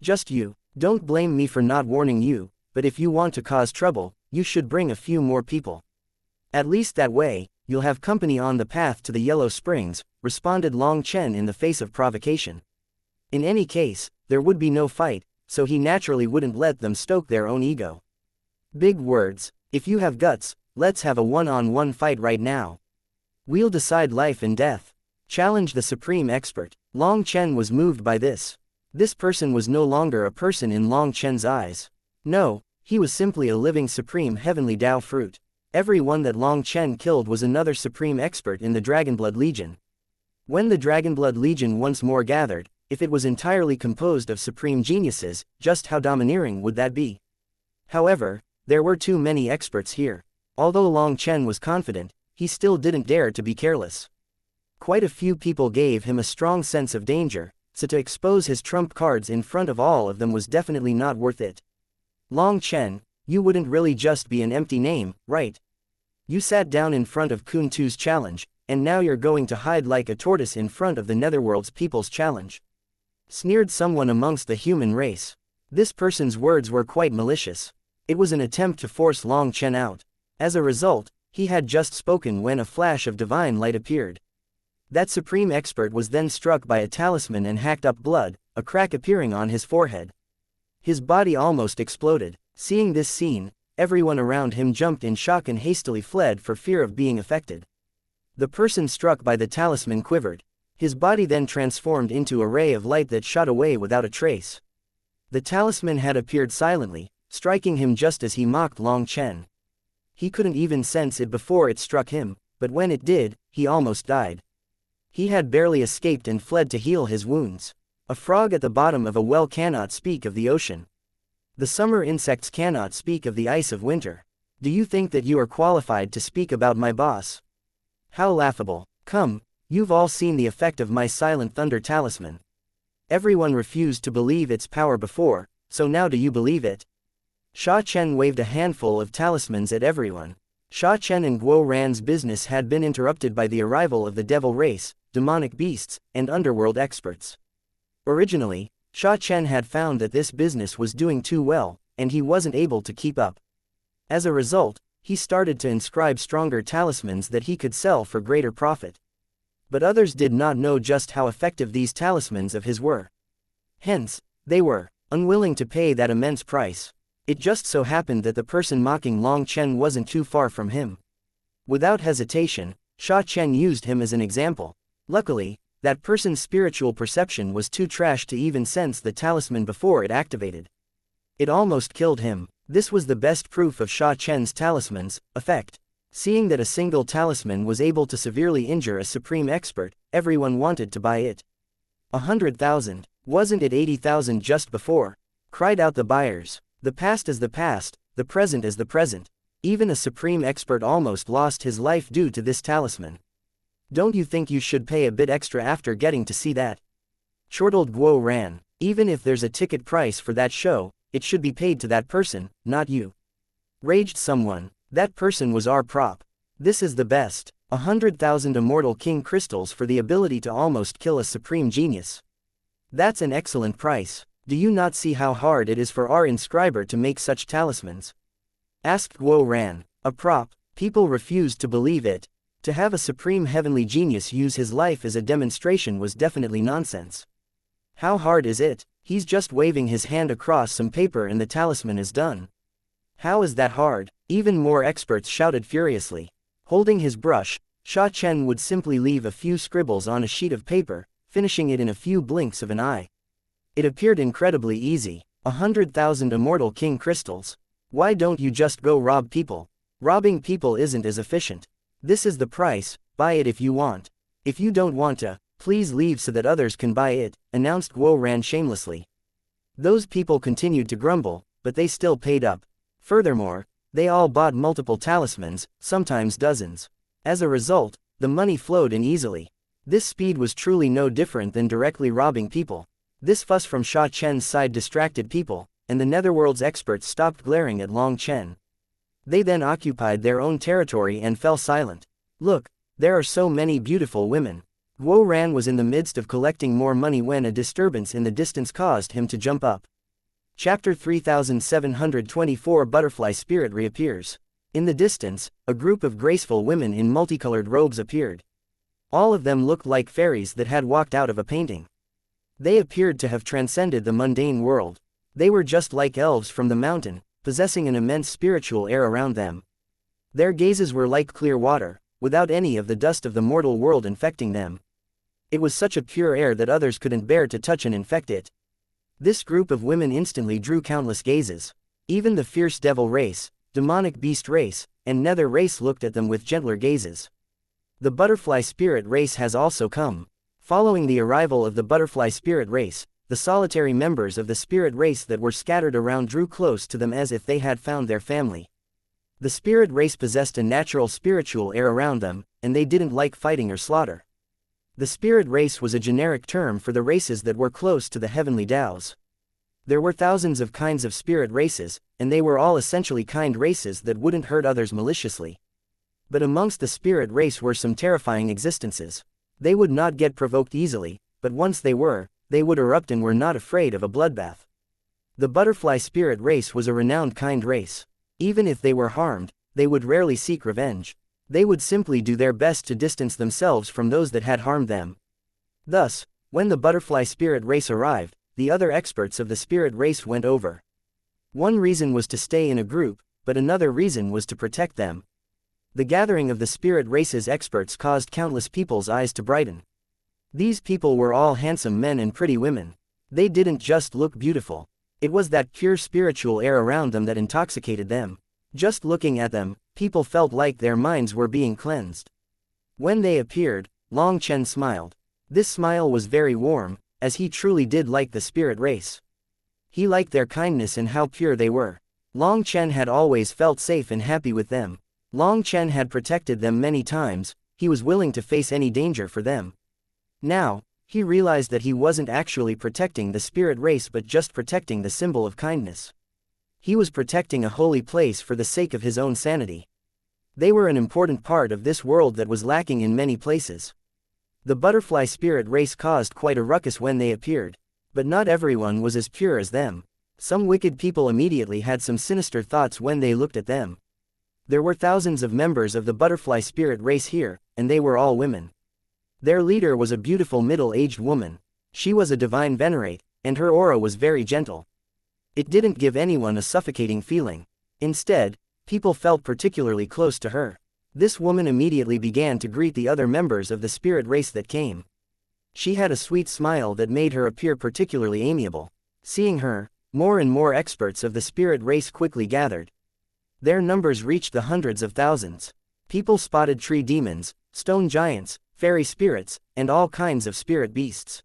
"Just you. Don't blame me for not warning you, but if you want to cause trouble, you should bring a few more people. At least that way, you'll have company on the path to the Yellow Springs," responded Long Chen in the face of provocation. In any case, there would be no fight, so he naturally wouldn't let them stoke their own ego. "Big words. If you have guts, let's have a one-on-one fight right now. We'll decide life and death." Challenge the supreme expert. Long Chen was moved by this. This person was no longer a person in Long Chen's eyes. No, he was simply a living supreme heavenly Tao fruit. Everyone that Long Chen killed was another supreme expert in the Dragonblood Legion. When the Dragonblood Legion once more gathered, if it was entirely composed of supreme geniuses, just how domineering would that be? However, there were too many experts here. Although Long Chen was confident, he still didn't dare to be careless. Quite a few people gave him a strong sense of danger, so to expose his trump cards in front of all of them was definitely not worth it. Long Chen, you wouldn't really just be an empty name, right? You sat down in front of Kun Tu's challenge, and now you're going to hide like a tortoise in front of the Netherworld's people's challenge. Sneered someone amongst the human race. This person's words were quite malicious. It was an attempt to force Long Chen out. As a result, he had just spoken when a flash of divine light appeared. That supreme expert was then struck by a talisman and hacked up blood, a crack appearing on his forehead. His body almost exploded. Seeing this scene, everyone around him jumped in shock and hastily fled for fear of being affected. The person struck by the talisman quivered. His body then transformed into a ray of light that shot away without a trace. The talisman had appeared silently, striking him just as he mocked Long Chen. He couldn't even sense it before it struck him, but when it did, he almost died. He had barely escaped and fled to heal his wounds. A frog at the bottom of a well cannot speak of the ocean. The summer insects cannot speak of the ice of winter. Do you think that you are qualified to speak about my boss? How laughable. Come, you've all seen the effect of my silent thunder talisman. Everyone refused to believe its power before, so now do you believe it? Sha Chen waved a handful of talismans at everyone. Sha Chen and Guo Ran's business had been interrupted by the arrival of the devil race, demonic beasts, and underworld experts. Originally, Sha Chen had found that this business was doing too well, and he wasn't able to keep up. As a result, he started to inscribe stronger talismans that he could sell for greater profit. But others did not know just how effective these talismans of his were. Hence, they were unwilling to pay that immense price. It just so happened that the person mocking Long Chen wasn't too far from him. Without hesitation, Sha Chen used him as an example. Luckily, that person's spiritual perception was too trash to even sense the talisman before it activated. It almost killed him. This was the best proof of Sha Chen's talisman's effect. Seeing that a single talisman was able to severely injure a supreme expert, everyone wanted to buy it. 100,000, wasn't it 80,000 just before? Cried out the buyers. The past is the past, the present is the present. Even a supreme expert almost lost his life due to this talisman. Don't you think you should pay a bit extra after getting to see that? Chortled Guo Ran. Even if there's a ticket price for that show, it should be paid to that person, not you. Raged someone. That person was our prop. This is the best. 100,000 immortal king crystals for the ability to almost kill a supreme genius. That's an excellent price. Do you not see how hard it is for our inscriber to make such talismans? Asked Guo Ran. A prop. People refused to believe it. To have a supreme heavenly genius use his life as a demonstration was definitely nonsense. How hard is it? He's just waving his hand across some paper and the talisman is done. How is that hard? Even more experts shouted furiously. Holding his brush, Sha Chen would simply leave a few scribbles on a sheet of paper, finishing it in a few blinks of an eye. It appeared incredibly easy. 100,000 immortal king crystals. Why don't you just go rob people? Robbing people isn't as efficient. This is the price, buy it if you want. If you don't want to, please leave so that others can buy it, announced Guo Ran shamelessly. Those people continued to grumble, but they still paid up. Furthermore, they all bought multiple talismans, sometimes dozens. As a result, the money flowed in easily. This speed was truly no different than directly robbing people. This fuss from Sha Chen's side distracted people, and the Netherworld's experts stopped glaring at Long Chen. They then occupied their own territory and fell silent. Look, there are so many beautiful women. Guo Ran was in the midst of collecting more money when a disturbance in the distance caused him to jump up. Chapter 3724 Butterfly Spirit reappears. In the distance, a group of graceful women in multicolored robes appeared. All of them looked like fairies that had walked out of a painting. They appeared to have transcended the mundane world. They were just like elves from the mountain, possessing an immense spiritual air around them. Their gazes were like clear water, without any of the dust of the mortal world infecting them. It was such a pure air that others couldn't bear to touch and infect it. This group of women instantly drew countless gazes. Even the fierce devil race, demonic beast race, and nether race looked at them with gentler gazes. The butterfly spirit race has also come. Following the arrival of the butterfly spirit race, the solitary members of the spirit race that were scattered around drew close to them as if they had found their family. The spirit race possessed a natural spiritual air around them, and they didn't like fighting or slaughter. The spirit race was a generic term for the races that were close to the heavenly Taos. There were thousands of kinds of spirit races, and they were all essentially kind races that wouldn't hurt others maliciously. But amongst the spirit race were some terrifying existences. They would not get provoked easily, but once they would erupt and were not afraid of a bloodbath. The butterfly spirit race was a renowned kind race. Even if they were harmed, they would rarely seek revenge. They would simply do their best to distance themselves from those that had harmed them. Thus, when the butterfly spirit race arrived, the other experts of the spirit race went over. One reason was to stay in a group, but another reason was to protect them. The gathering of the spirit race's experts caused countless people's eyes to brighten. These people were all handsome men and pretty women. They didn't just look beautiful. It was that pure spiritual air around them that intoxicated them. Just looking at them, people felt like their minds were being cleansed. When they appeared, Long Chen smiled. This smile was very warm, as he truly did like the spirit race. He liked their kindness and how pure they were. Long Chen had always felt safe and happy with them. Long Chen had protected them many times, he was willing to face any danger for them. Now, he realized that he wasn't actually protecting the spirit race but just protecting the symbol of kindness. He was protecting a holy place for the sake of his own sanity. They were an important part of this world that was lacking in many places. The butterfly spirit race caused quite a ruckus when they appeared. But not everyone was as pure as them. Some wicked people immediately had some sinister thoughts when they looked at them. There were thousands of members of the butterfly spirit race here, and they were all women. Their leader was a beautiful middle-aged woman. She was a divine venerate, and her aura was very gentle. It didn't give anyone a suffocating feeling. Instead, people felt particularly close to her. This woman immediately began to greet the other members of the spirit race that came. She had a sweet smile that made her appear particularly amiable. Seeing her, more and more experts of the spirit race quickly gathered. Their numbers reached the hundreds of thousands. People spotted tree demons, stone giants, fairy spirits, and all kinds of spirit beasts.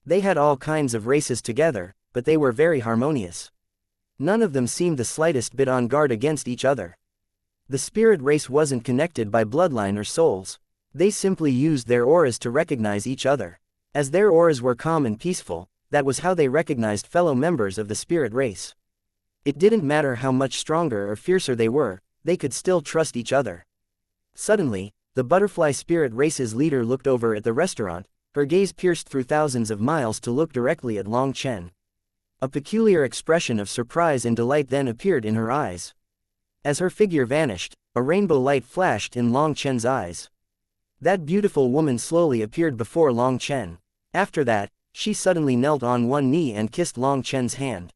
They had all kinds of races together, but they were very harmonious. None of them seemed the slightest bit on guard against each other. The spirit race wasn't connected by bloodline or souls. They simply used their auras to recognize each other. As their auras were calm and peaceful, that was how they recognized fellow members of the spirit race. It didn't matter how much stronger or fiercer they were, they could still trust each other. Suddenly, the butterfly spirit race's leader looked over at the restaurant, her gaze pierced through thousands of miles to look directly at Long Chen. A peculiar expression of surprise and delight then appeared in her eyes. As her figure vanished, a rainbow light flashed in Long Chen's eyes. That beautiful woman slowly appeared before Long Chen. After that, she suddenly knelt on one knee and kissed Long Chen's hand.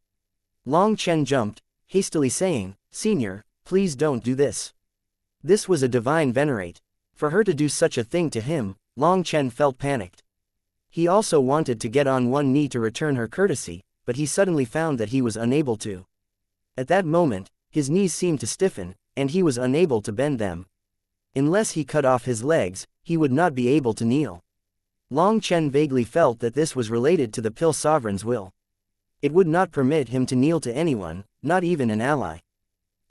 Long Chen jumped, hastily saying, "Senior, please don't do this." This was a divine venerate. For her to do such a thing to him, Long Chen felt panicked. He also wanted to get on one knee to return her courtesy, but he suddenly found that he was unable to. At that moment, his knees seemed to stiffen, and he was unable to bend them. Unless he cut off his legs, he would not be able to kneel. Long Chen vaguely felt that this was related to the Pill Sovereign's will. It would not permit him to kneel to anyone, not even an ally.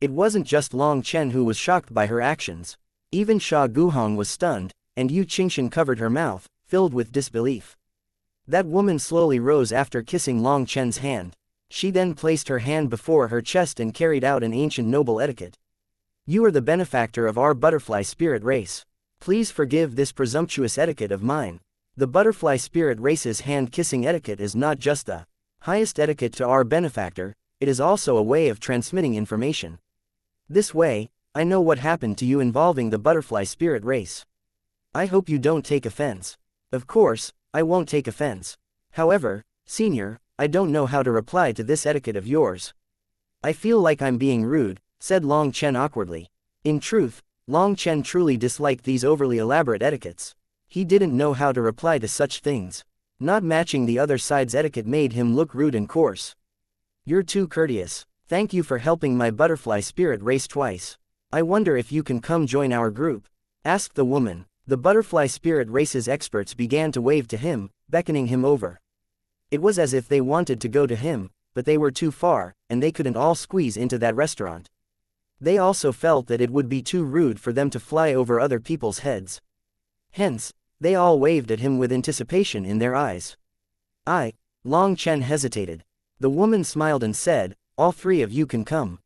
It wasn't just Long Chen who was shocked by her actions. Even Sha Guhong was stunned, and Yu Qingshan covered her mouth, filled with disbelief. That woman slowly rose after kissing Long Chen's hand. She then placed her hand before her chest and carried out an ancient noble etiquette. "You are the benefactor of our butterfly spirit race. Please forgive this presumptuous etiquette of mine." The butterfly spirit race's hand-kissing etiquette is not just the highest etiquette to our benefactor, it is also a way of transmitting information. This way, I know what happened to you involving the butterfly spirit race. I hope you don't take offense. Of course, I won't take offense. However, Senior, I don't know how to reply to this etiquette of yours. I feel like I'm being rude, said Long Chen awkwardly. In truth, Long Chen truly disliked these overly elaborate etiquettes. He didn't know how to reply to such things. Not matching the other side's etiquette made him look rude and coarse. "You're too courteous. Thank you for helping my butterfly spirit race twice. I wonder if you can come join our group?" asked the woman. The butterfly spirit race's experts began to wave to him, beckoning him over. It was as if they wanted to go to him, but they were too far, and they couldn't all squeeze into that restaurant. They also felt that it would be too rude for them to fly over other people's heads. Hence, they all waved at him with anticipation in their eyes. Long Chen hesitated. The woman smiled and said, "All three of you can come.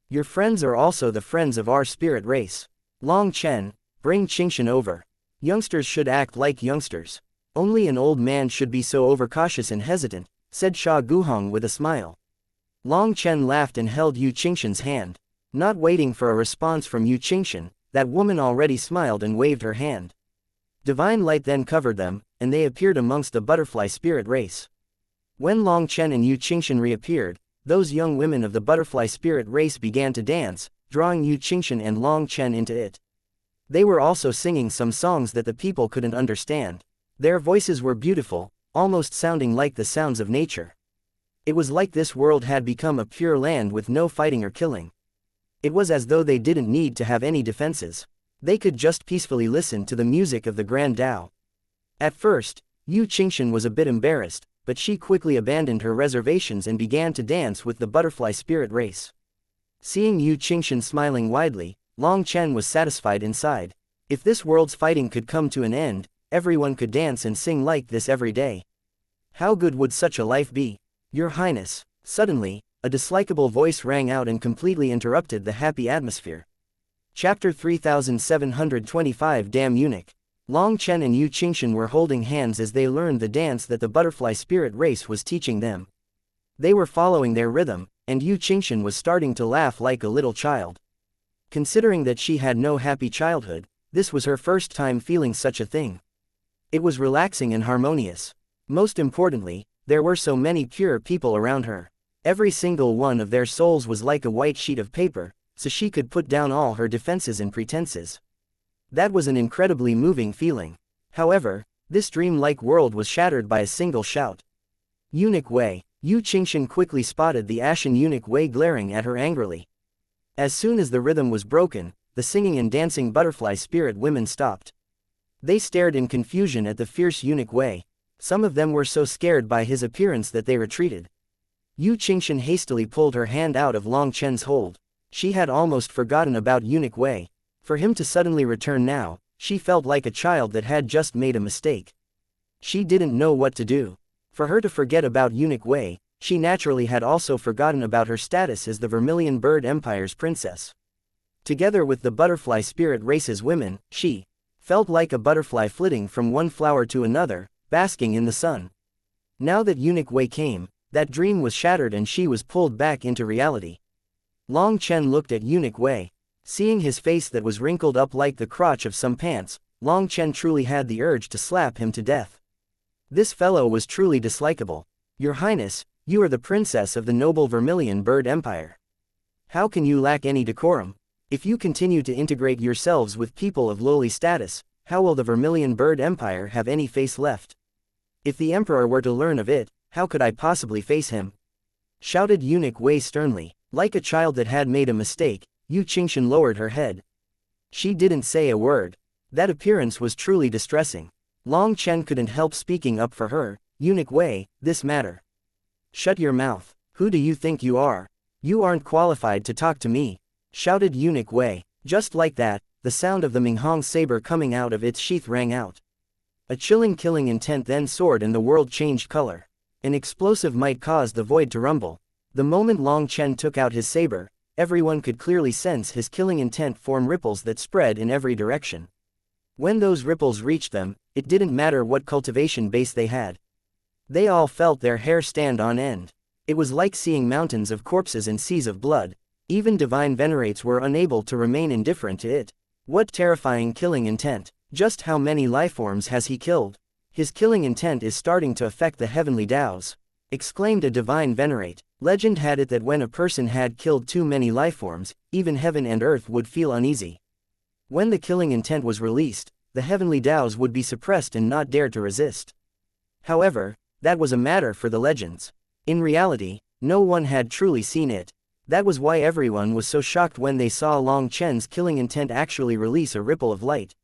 Your friends are also the friends of our spirit race. Long Chen, bring Xianxia over. Youngsters should act like youngsters. Only an old man should be so overcautious and hesitant," said Sha Guhong with a smile. Long Chen laughed and held Yu Qingxian's hand. Not waiting for a response from Yu Qingxian, that woman already smiled and waved her hand. Divine light then covered them, and they appeared amongst the butterfly spirit race. When Long Chen and Yu Qingxian reappeared, those young women of the butterfly spirit race began to dance, drawing Yu Qingxian and Long Chen into it. They were also singing some songs that the people couldn't understand. Their voices were beautiful, almost sounding like the sounds of nature. It was like this world had become a pure land with no fighting or killing. It was as though they didn't need to have any defenses. They could just peacefully listen to the music of the Grand Tao. At first, Yu Qingxian was a bit embarrassed, but she quickly abandoned her reservations and began to dance with the butterfly spirit race. Seeing Yu Qingxian smiling widely, Long Chen was satisfied inside. If this world's fighting could come to an end, everyone could dance and sing like this every day. How good would such a life be? "Your Highness." Suddenly, a dislikable voice rang out and completely interrupted the happy atmosphere. Chapter 3725 Damn Eunuch. Long Chen and Yu Qingxian were holding hands as they learned the dance that the butterfly spirit race was teaching them. They were following their rhythm, and Yu Qingxian was starting to laugh like a little child. Considering that she had no happy childhood, this was her first time feeling such a thing. It was relaxing and harmonious. Most importantly, there were so many pure people around her. Every single one of their souls was like a white sheet of paper, so she could put down all her defenses and pretenses. That was an incredibly moving feeling. However, this dream-like world was shattered by a single shout. "Eunuch Wei!" Yu Qingxian quickly spotted the ashen eunuch Wei glaring at her angrily. As soon as the rhythm was broken, the singing and dancing butterfly spirit women stopped. They stared in confusion at the fierce eunuch Wei. Some of them were so scared by his appearance that they retreated. Yu Qingxian hastily pulled her hand out of Long Chen's hold. She had almost forgotten about eunuch Wei. For him to suddenly return now, she felt like a child that had just made a mistake. She didn't know what to do. For her to forget about eunuch Wei, she naturally had also forgotten about her status as the Vermilion Bird Empire's princess. Together with the butterfly spirit race's women, she felt like a butterfly flitting from one flower to another, basking in the sun. Now that eunuch Wei came, that dream was shattered and she was pulled back into reality. Long Chen looked at eunuch Wei. Seeing his face that was wrinkled up like the crotch of some pants, Long Chen truly had the urge to slap him to death. This fellow was truly dislikable. "Your Highness, you are the princess of the noble Vermilion Bird Empire. How can you lack any decorum? If you continue to integrate yourselves with people of lowly status, how will the Vermilion Bird Empire have any face left? If the Emperor were to learn of it, how could I possibly face him?" shouted eunuch Wei sternly. Like a child that had made a mistake, Yu Qingxian lowered her head. She didn't say a word. That appearance was truly distressing. Long Chen couldn't help speaking up for her. "Eunuch Wei, this matter." "Shut your mouth. Who do you think you are? You aren't qualified to talk to me," shouted eunuch Wei. Just like that, the sound of the Minghong saber coming out of its sheath rang out. A chilling killing intent then soared and the world changed color. An explosive might cause the void to rumble. The moment Long Chen took out his saber, everyone could clearly sense his killing intent form ripples that spread in every direction. When those ripples reached them, it didn't matter what cultivation base they had. They all felt their hair stand on end. It was like seeing mountains of corpses and seas of blood. Even divine venerates were unable to remain indifferent to it. What terrifying killing intent! Just how many lifeforms has he killed? His killing intent is starting to affect the heavenly Taos, exclaimed a divine venerate. Legend had it that when a person had killed too many lifeforms, even heaven and earth would feel uneasy. When the killing intent was released, the heavenly Taos would be suppressed and not dare to resist. However, that was a matter for the legends. In reality, no one had truly seen it. That was why everyone was so shocked when they saw Long Chen's killing intent actually release a ripple of light.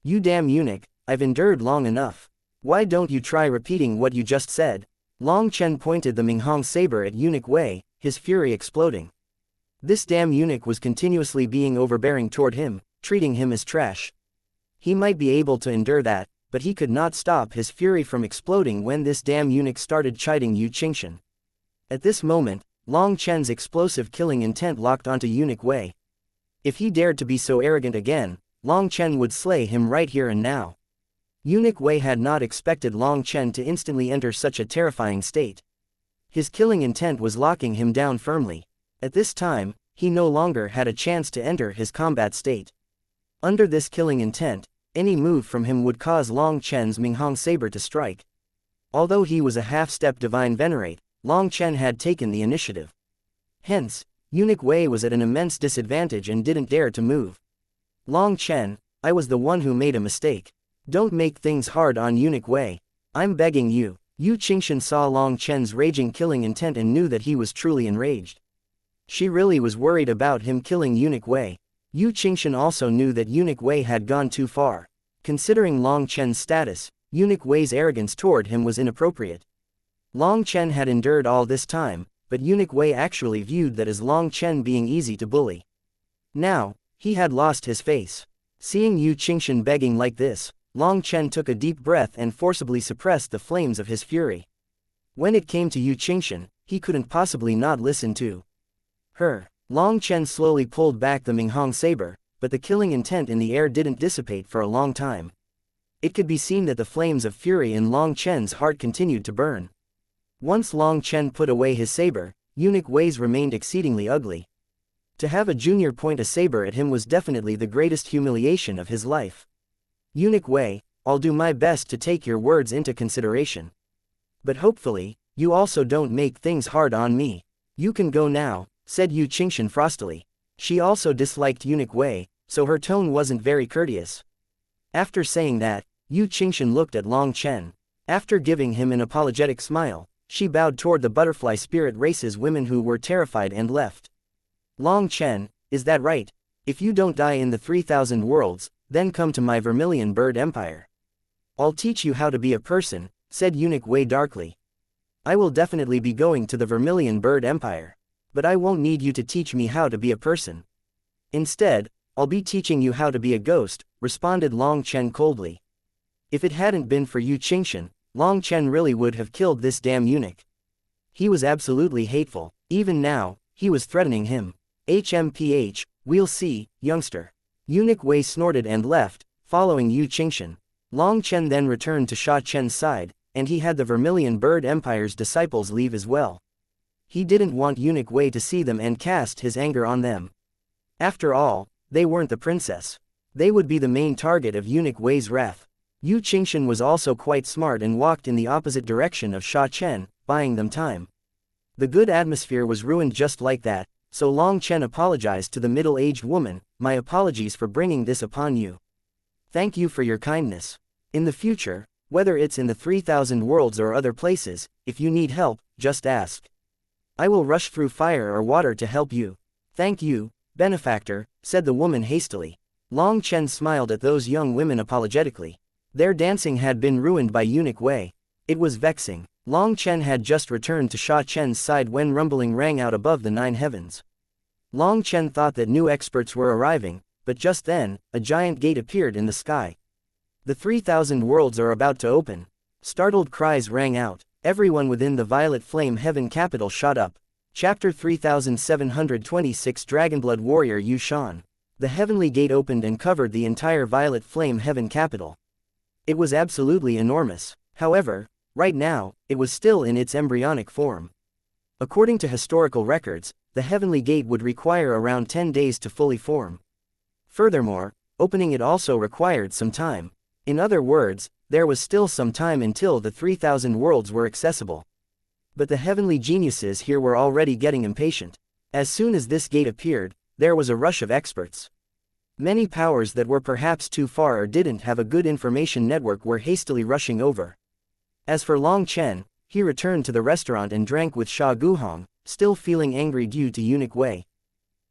You damn eunuch, I've endured long enough. Why don't you try repeating what you just said? Long Chen pointed the Minghong saber at Eunuch Wei, his fury exploding. This damn eunuch was continuously being overbearing toward him, treating him as trash. He might be able to endure that, but he could not stop his fury from exploding when this damn eunuch started chiding Yu Qingshan. At this moment, Long Chen's explosive killing intent locked onto Eunuch Wei. If he dared to be so arrogant again, Long Chen would slay him right here and now. Eunuch Wei had not expected Long Chen to instantly enter such a terrifying state. His killing intent was locking him down firmly. At this time, he no longer had a chance to enter his combat state. Under this killing intent, any move from him would cause Long Chen's Minghong saber to strike. Although he was a half-step divine venerate, Long Chen had taken the initiative. Hence, Eunuch Wei was at an immense disadvantage and didn't dare to move. Long Chen, I was the one who made a mistake. Don't make things hard on Eunuch Wei. I'm begging you. Yu Qingshan saw Long Chen's raging killing intent and knew that he was truly enraged. She really was worried about him killing Eunuch Wei. Yu Qingshan also knew that Eunuch Wei had gone too far. Considering Long Chen's status, Eunuch Wei's arrogance toward him was inappropriate. Long Chen had endured all this time, but Eunuch Wei actually viewed that as Long Chen being easy to bully. Now, he had lost his face. Seeing Yu Qingshan begging like this, Long Chen took a deep breath and forcibly suppressed the flames of his fury. When it came to Yu Qingshan, he couldn't possibly not listen to her. Long Chen slowly pulled back the Minghong saber, but the killing intent in the air didn't dissipate for a long time. It could be seen that the flames of fury in Long Chen's heart continued to burn. Once Long Chen put away his saber, Eunuch Wei's remained exceedingly ugly. To have a junior point a saber at him was definitely the greatest humiliation of his life. Eunuch Wei, I'll do my best to take your words into consideration. But hopefully, you also don't make things hard on me. You can go now, said Yu Qingshan frostily. She also disliked Eunuch Wei, so her tone wasn't very courteous. After saying that, Yu Qingshan looked at Long Chen. After giving him an apologetic smile, she bowed toward the butterfly spirit race's women who were terrified and left. Long Chen, is that right? If you don't die in the 3,000 worlds, then come to my Vermilion Bird Empire. I'll teach you how to be a person, said Eunuch Wei darkly. I will definitely be going to the Vermilion Bird Empire. But I won't need you to teach me how to be a person. Instead, I'll be teaching you how to be a ghost, responded Long Chen coldly. If it hadn't been for Yu Qingshan, Long Chen really would have killed this damn eunuch. He was absolutely hateful. Even now, he was threatening him. HMPH, we'll see, youngster. Eunuch Wei snorted and left, following Yu Qingshan. Long Chen then returned to Sha Chen's side, and he had the Vermilion Bird Empire's disciples leave as well. He didn't want Eunuch Wei to see them and cast his anger on them. After all, they weren't the princess. They would be the main target of Eunuch Wei's wrath. Yu Qingshan was also quite smart and walked in the opposite direction of Sha Chen, buying them time. The good atmosphere was ruined just like that, so Long Chen apologized to the middle-aged woman. My apologies for bringing this upon you. Thank you for your kindness. In the future, whether it's in the 3,000 worlds or other places, if you need help, just ask. I will rush through fire or water to help you. Thank you, benefactor, said the woman hastily. Long Chen smiled at those young women apologetically. Their dancing had been ruined by Eunuch Wei. It was vexing. Long Chen had just returned to Sha Chen's side when rumbling rang out above the 9 heavens. Long Chen thought that new experts were arriving, but just then, a giant gate appeared in the sky. The 3,000 worlds are about to open. Startled cries rang out. Everyone within the Violet Flame Heaven capital shot up. Chapter 3726 Dragonblood Warrior Yu Shan. The heavenly gate opened and covered the entire Violet Flame Heaven capital. It was absolutely enormous. However, right now, it was still in its embryonic form. According to historical records, the heavenly gate would require around 10 days to fully form. Furthermore, opening it also required some time. In other words, there was still some time until the 3,000 worlds were accessible. But the heavenly geniuses here were already getting impatient. As soon as this gate appeared, there was a rush of experts. Many powers that were perhaps too far or didn't have a good information network were hastily rushing over. As for Long Chen, he returned to the restaurant and drank with Sha Guhong, still feeling angry due to eunuch Wei.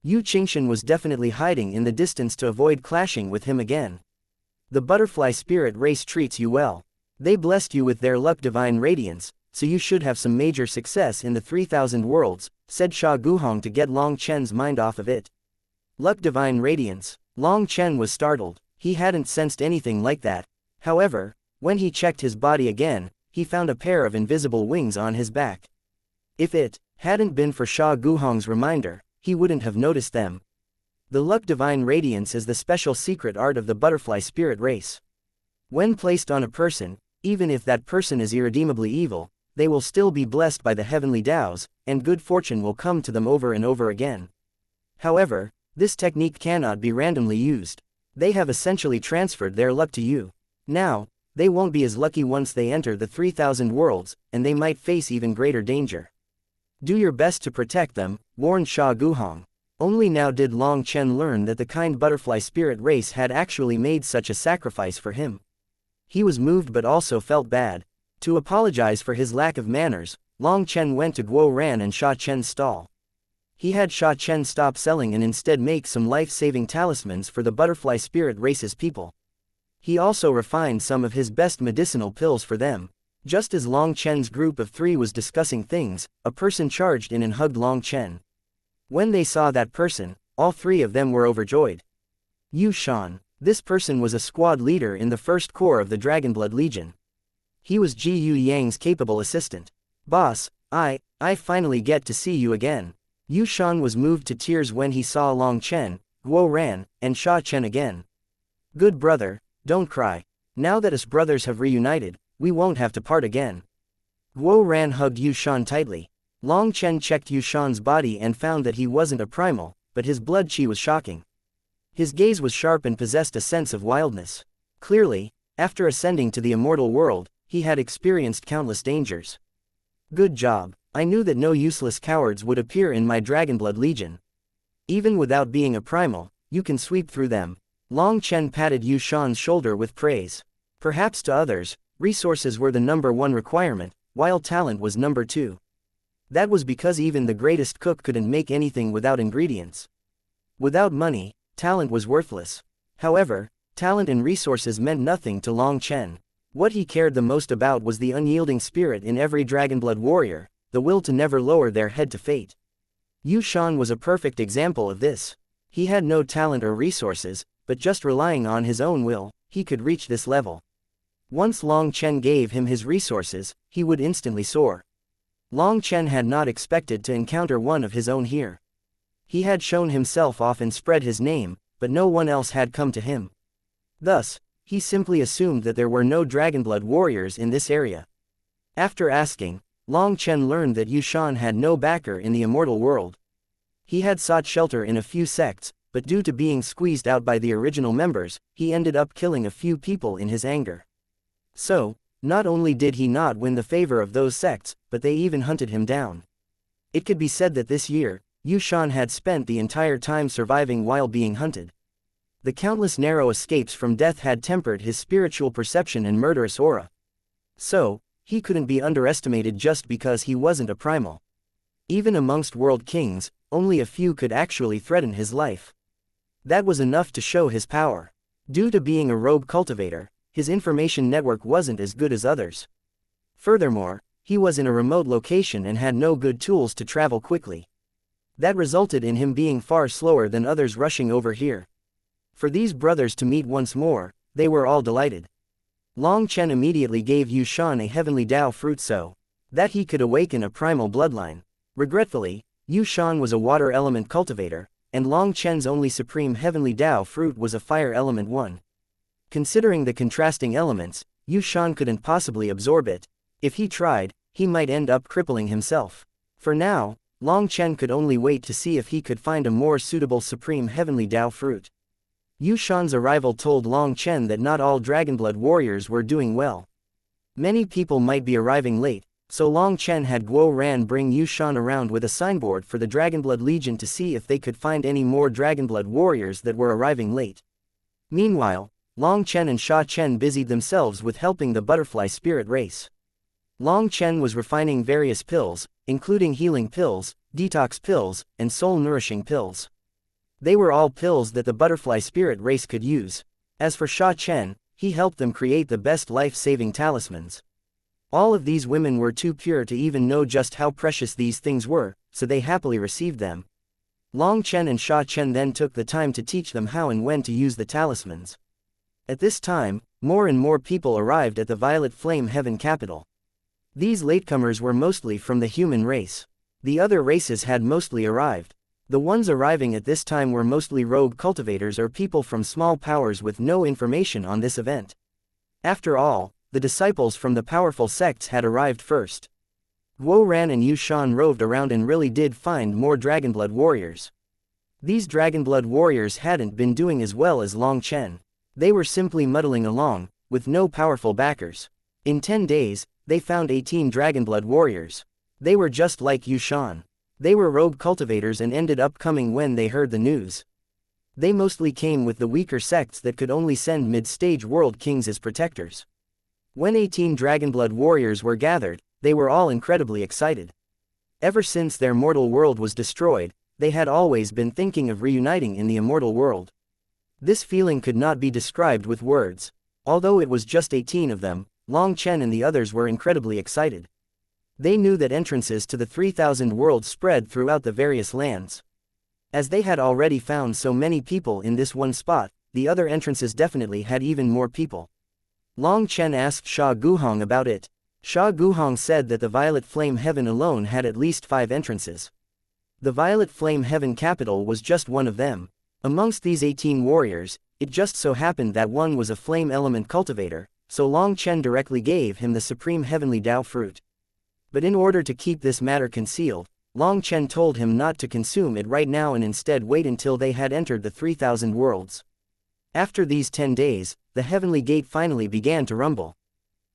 Yu Qingshan was definitely hiding in the distance to avoid clashing with him again. The butterfly spirit race treats you well. They blessed you with their luck divine radiance, so you should have some major success in the 3,000 worlds, said Sha Guhong to get Long Chen's mind off of it. Luck divine radiance. Long Chen was startled. He hadn't sensed anything like that. However, when he checked his body again, he found a pair of invisible wings on his back. If it hadn't been for Sha Guhong's reminder, he wouldn't have noticed them. The luck divine radiance is the special secret art of the butterfly spirit race. When placed on a person, even if that person is irredeemably evil, they will still be blessed by the heavenly Taos, and good fortune will come to them over and over again. However, this technique cannot be randomly used. They have essentially transferred their luck to you. Now, they won't be as lucky once they enter the 3,000 worlds, and they might face even greater danger. Do your best to protect them, warned Sha Guhong. Only now did Long Chen learn that the kind butterfly spirit race had actually made such a sacrifice for him. He was moved but also felt bad. To apologize for his lack of manners, Long Chen went to Guo Ran and Sha Chen's stall. He had Sha Chen stop selling and instead make some life-saving talismans for the butterfly spirit race's people. He also refined some of his best medicinal pills for them. Just as Long Chen's group of 3 was discussing things, a person charged in and hugged Long Chen. When they saw that person, all 3 of them were overjoyed. Yu Shan. This person was a squad leader in the first corps of the Dragonblood Legion. He was Ji Yu Yang's capable assistant. Boss, I finally get to see you again. Yu Shan was moved to tears when he saw Long Chen, Guo Ran, and Sha Chen again. Good brother, don't cry. Now that us brothers have reunited, we won't have to part again. Guo Ran hugged Yu Shan tightly. Long Chen checked Yu Shan's body and found that he wasn't a primal, but his blood chi was shocking. His gaze was sharp and possessed a sense of wildness. Clearly, after ascending to the immortal world, he had experienced countless dangers. Good job. I knew that no useless cowards would appear in my Dragonblood Legion. Even without being a primal, you can sweep through them. Long Chen patted Yu Shan's shoulder with praise. Perhaps to others, resources were the #1 requirement, while talent was #2. That was because even the greatest cook couldn't make anything without ingredients. Without money, talent was worthless. However, talent and resources meant nothing to Long Chen. What he cared the most about was the unyielding spirit in every Dragonblood warrior, the will to never lower their head to fate. Yu Shan was a perfect example of this. He had no talent or resources, but just relying on his own will, he could reach this level. Once Long Chen gave him his resources, he would instantly soar. Long Chen had not expected to encounter one of his own here. He had shown himself off and spread his name, but no one else had come to him. Thus, he simply assumed that there were no Dragonblood warriors in this area. After asking, Long Chen learned that Yu Shan had no backer in the immortal world. He had sought shelter in a few sects, but due to being squeezed out by the original members, he ended up killing a few people in his anger. So, not only did he not win the favor of those sects, but they even hunted him down. It could be said that this year, Yu Shan had spent the entire time surviving while being hunted. The countless narrow escapes from death had tempered his spiritual perception and murderous aura. So, he couldn't be underestimated just because he wasn't a primal. Even amongst world kings, only a few could actually threaten his life. That was enough to show his power. Due to being a rogue cultivator, his information network wasn't as good as others. Furthermore, he was in a remote location and had no good tools to travel quickly. That resulted in him being far slower than others rushing over here. For these brothers to meet once more, they were all delighted. Long Chen immediately gave Yu Shan a heavenly Tao fruit so that he could awaken a primal bloodline. Regretfully, Yu Shan was a water element cultivator, and Long Chen's only supreme heavenly Tao fruit was a fire element one. Considering the contrasting elements, Yu Shan couldn't possibly absorb it. If he tried, he might end up crippling himself. For now, Long Chen could only wait to see if he could find a more suitable supreme heavenly Tao fruit. Yu Shan's arrival told Long Chen that not all Dragonblood warriors were doing well. Many people might be arriving late, so Long Chen had Guo Ran bring Yu Shan around with a signboard for the Dragonblood Legion to see if they could find any more Dragonblood warriors that were arriving late. Meanwhile, Long Chen and Sha Chen busied themselves with helping the butterfly spirit race. Long Chen was refining various pills, including healing pills, detox pills, and soul-nourishing pills. They were all pills that the butterfly spirit race could use. As for Sha Chen, he helped them create the best life-saving talismans. All of these women were too pure to even know just how precious these things were, so they happily received them. Long Chen and Sha Chen then took the time to teach them how and when to use the talismans. At this time, more and more people arrived at the Violet Flame Heaven capital. These latecomers were mostly from the human race. The other races had mostly arrived. The ones arriving at this time were mostly rogue cultivators or people from small powers with no information on this event. After all, the disciples from the powerful sects had arrived first. Guo Ran and Yu Shan roved around and really did find more Dragonblood warriors. These Dragonblood warriors hadn't been doing as well as Long Chen. They were simply muddling along, with no powerful backers. In 10 days, they found 18 Dragonblood warriors. They were just like Yu Shan. They were rogue cultivators and ended up coming when they heard the news. They mostly came with the weaker sects that could only send mid-stage world kings as protectors. When 18 Dragonblood warriors were gathered, they were all incredibly excited. Ever since their mortal world was destroyed, they had always been thinking of reuniting in the immortal world. This feeling could not be described with words. Although it was just 18 of them, Long Chen and the others were incredibly excited. They knew that entrances to the 3,000 worlds spread throughout the various lands. As they had already found so many people in this one spot, the other entrances definitely had even more people. Long Chen asked Sha Guhong about it. Sha Guhong said that the Violet Flame Heaven alone had at least 5 entrances. The Violet Flame Heaven capital was just one of them. Amongst these 18 warriors, it just so happened that one was a flame element cultivator, so Long Chen directly gave him the supreme heavenly Dao fruit. But in order to keep this matter concealed, Long Chen told him not to consume it right now and instead wait until they had entered the 3,000 worlds. After these 10 days, the heavenly gate finally began to rumble.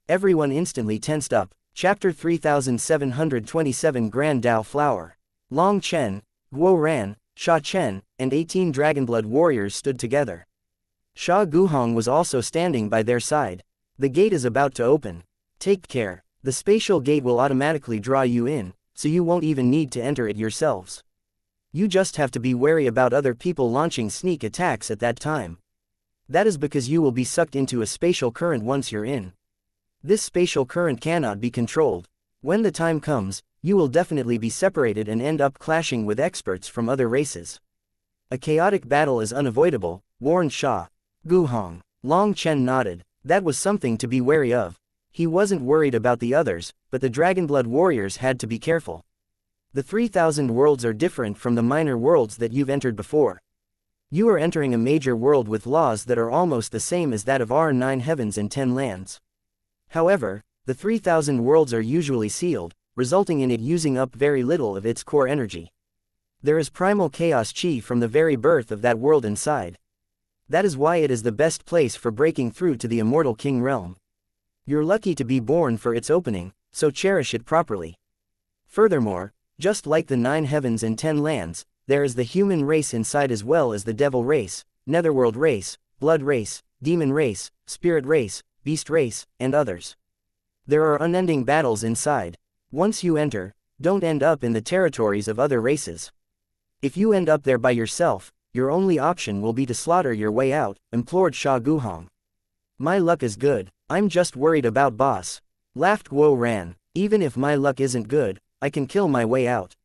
Everyone instantly tensed up. Chapter 3727 Grand Dao Flower. Long Chen, Guo Ran, Sha Chen, and 18 Dragonblood warriors stood together. Sha Guhong was also standing by their side. The gate is about to open. Take care. The spatial gate will automatically draw you in, so you won't even need to enter it yourselves. You just have to be wary about other people launching sneak attacks at that time. That is because you will be sucked into a spatial current once you're in. This spatial current cannot be controlled. When the time comes, you will definitely be separated and end up clashing with experts from other races. A chaotic battle is unavoidable, warned Sha Guhong. Long Chen nodded. That was something to be wary of. He wasn't worried about the others, but the Dragonblood warriors had to be careful. The 3,000 worlds are different from the minor worlds that you've entered before. You are entering a major world with laws that are almost the same as that of our 9 heavens and 10 lands. However, the 3,000 worlds are usually sealed, resulting in it using up very little of its core energy. There is primal chaos chi from the very birth of that world inside. That is why it is the best place for breaking through to the immortal king realm. You're lucky to be born for its opening, so cherish it properly. Furthermore, just like the 9 heavens and 10 lands, there is the human race inside as well as the devil race, netherworld race, blood race, demon race, spirit race, beast race, and others. There are unending battles inside. Once you enter, don't end up in the territories of other races. If you end up there by yourself, your only option will be to slaughter your way out, implored Sha Guhong. My luck is good, I'm just worried about boss. Laughed Guo Ran. Even if my luck isn't good, I can kill my way out.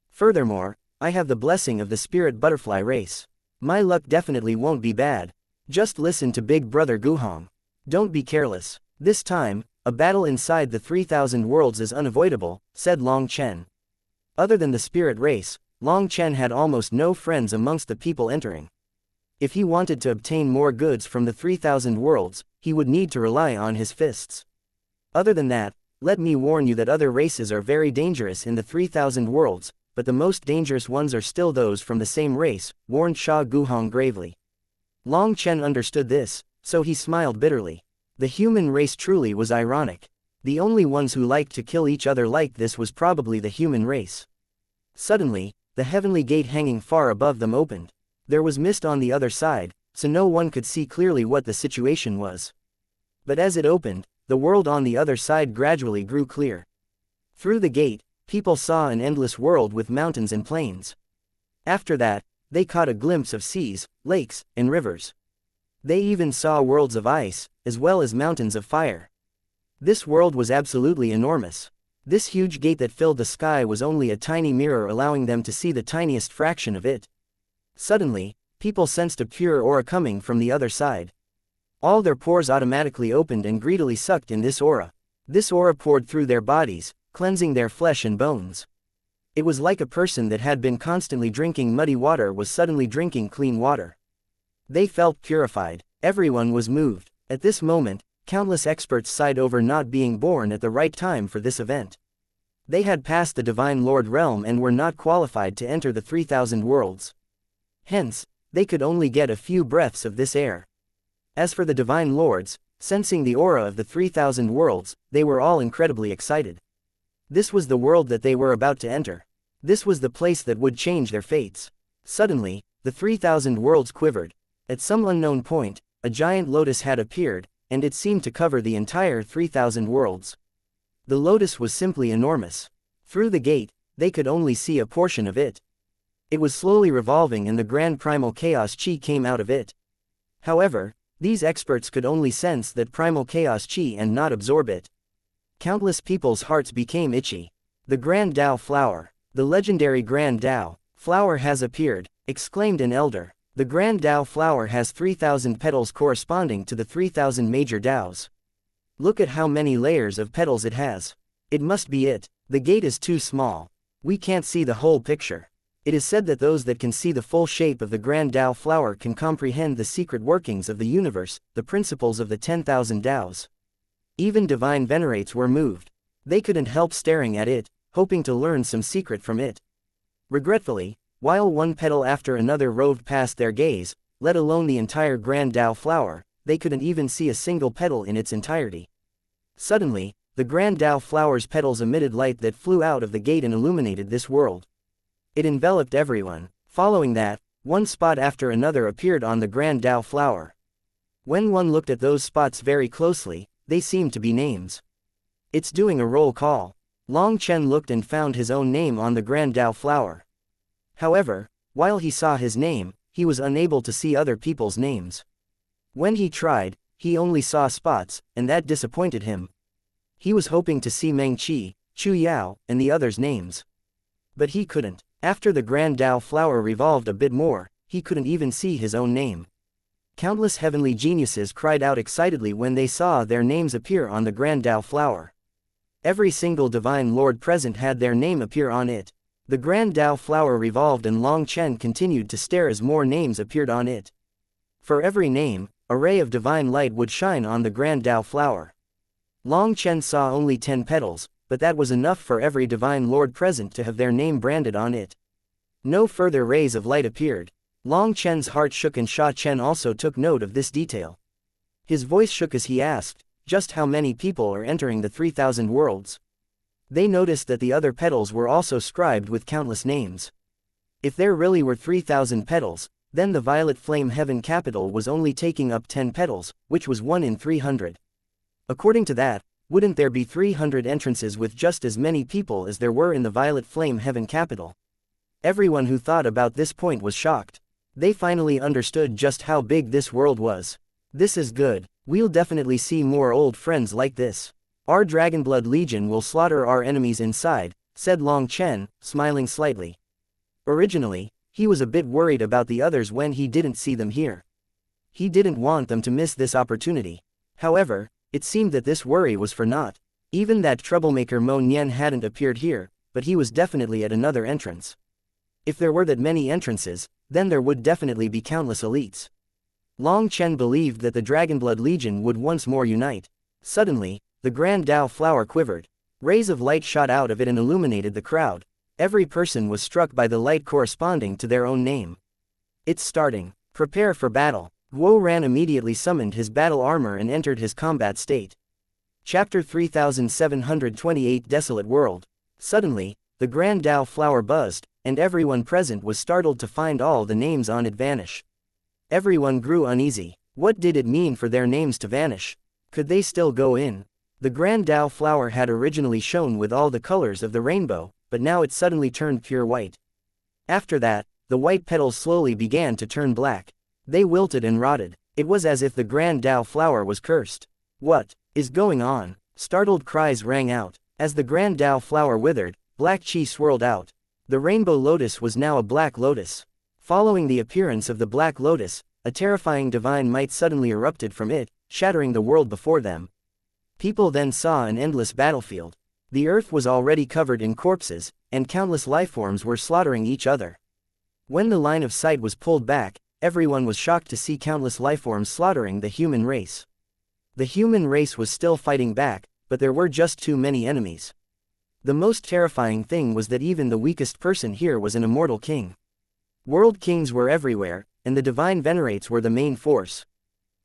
Furthermore, I have the blessing of the spirit butterfly race. My luck definitely won't be bad. Just listen to Big Brother Guhong. Don't be careless. This time, a battle inside the 3,000 worlds is unavoidable, said Long Chen. Other than the spirit race, Long Chen had almost no friends amongst the people entering. If he wanted to obtain more goods from the 3,000 worlds, he would need to rely on his fists. Other than that, let me warn you that other races are very dangerous in the 3,000 worlds, but the most dangerous ones are still those from the same race, warned Sha Guhong gravely. Long Chen understood this, so he smiled bitterly. The human race truly was ironic. The only ones who liked to kill each other like this was probably the human race. Suddenly, the heavenly gate hanging far above them opened. There was mist on the other side, so no one could see clearly what the situation was. But as it opened, the world on the other side gradually grew clear. Through the gate, people saw an endless world with mountains and plains. After that, they caught a glimpse of seas, lakes, and rivers. They even saw worlds of ice, as well as mountains of fire. This world was absolutely enormous. This huge gate that filled the sky was only a tiny mirror allowing them to see the tiniest fraction of it. Suddenly, people sensed a pure aura coming from the other side. All their pores automatically opened and greedily sucked in this aura. This aura poured through their bodies, cleansing their flesh and bones. It was like a person that had been constantly drinking muddy water was suddenly drinking clean water. They felt purified. Everyone was moved. At this moment, countless experts sighed over not being born at the right time for this event. They had passed the Divine Lord realm and were not qualified to enter the 3,000 worlds. Hence, they could only get a few breaths of this air. As for the Divine Lords, sensing the aura of the 3,000 worlds, they were all incredibly excited. This was the world that they were about to enter. This was the place that would change their fates. Suddenly, the 3,000 worlds quivered. At some unknown point, a giant lotus had appeared, and it seemed to cover the entire 3,000 worlds. The lotus was simply enormous. Through the gate, they could only see a portion of it. It was slowly revolving and the grand primal chaos chi came out of it. However, these experts could only sense that primal chaos chi and not absorb it. Countless people's hearts became itchy. The Grand Tao Flower. The legendary Grand Tao Flower has appeared, exclaimed an elder. The Grand Tao Flower has 3,000 petals corresponding to the 3,000 major Taos. Look at how many layers of petals it has. It must be it. The gate is too small. We can't see the whole picture. It is said that those that can see the full shape of the Grand Tao Flower can comprehend the secret workings of the universe, the principles of the 10,000 Taos. Even divine venerates were moved. They couldn't help staring at it, hoping to learn some secret from it. Regretfully, while one petal after another roved past their gaze, let alone the entire Grand Tao Flower, they couldn't even see a single petal in its entirety. Suddenly, the Grand Tao Flower's petals emitted light that flew out of the gate and illuminated this world. It enveloped everyone. Following that, one spot after another appeared on the Grand Tao Flower. When one looked at those spots very closely, they seemed to be names. It's doing a roll call. Long Chen looked and found his own name on the Grand Tao Flower. However, while he saw his name, he was unable to see other people's names. When he tried, he only saw spots, and that disappointed him. He was hoping to see Meng Qi, Chu Yao, and the others' names. But he couldn't. After the Grand Tao Flower revolved a bit more, he couldn't even see his own name. Countless heavenly geniuses cried out excitedly when they saw their names appear on the Grand Tao Flower. Every single divine lord present had their name appear on it. The Grand Tao Flower revolved and Long Chen continued to stare as more names appeared on it. For every name, a ray of divine light would shine on the Grand Tao Flower. Long Chen saw only 10 petals, but that was enough for every divine lord present to have their name branded on it. No further rays of light appeared. Long Chen's heart shook and Sha Chen also took note of this detail. His voice shook as he asked, just how many people are entering the 3,000 worlds? They noticed that the other petals were also scribed with countless names. If there really were 3,000 petals, then the Violet Flame Heaven capital was only taking up 10 petals, which was 1 in 300. According to that, wouldn't there be 300 entrances with just as many people as there were in the Violet Flame Heaven capital? Everyone who thought about this point was shocked. They finally understood just how big this world was. This is good. We'll definitely see more old friends like this. Our Dragonblood Legion will slaughter our enemies inside, said Long Chen, smiling slightly. Originally, he was a bit worried about the others when he didn't see them here. He didn't want them to miss this opportunity. However, it seemed that this worry was for naught. Even that troublemaker Mo Nian hadn't appeared here, but he was definitely at another entrance. If there were that many entrances, then there would definitely be countless elites. Long Chen believed that the Dragonblood Legion would once more unite. Suddenly, the Grand Tao Flower quivered. Rays of light shot out of it and illuminated the crowd. Every person was struck by the light corresponding to their own name. It's starting. Prepare for battle. Guo Ran immediately summoned his battle armor and entered his combat state. Chapter 3728 Desolate World. Suddenly, the Grand Tao flower buzzed, and everyone present was startled to find all the names on it vanish. Everyone grew uneasy. What did it mean for their names to vanish? Could they still go in? The Grand Tao flower had originally shone with all the colors of the rainbow, but now it suddenly turned pure white. After that, the white petals slowly began to turn black. They wilted and rotted. It was as if the Grand Tao flower was cursed. What is going on? Startled cries rang out. As the Grand Tao flower withered, black chi swirled out. The rainbow lotus was now a black lotus. Following the appearance of the black lotus, a terrifying divine might suddenly erupted from it, shattering the world before them. People then saw an endless battlefield. The earth was already covered in corpses, and countless lifeforms were slaughtering each other. When the line of sight was pulled back, everyone was shocked to see countless lifeforms slaughtering the human race. The human race was still fighting back, but there were just too many enemies. The most terrifying thing was that even the weakest person here was an immortal king. World kings were everywhere, and the divine venerates were the main force.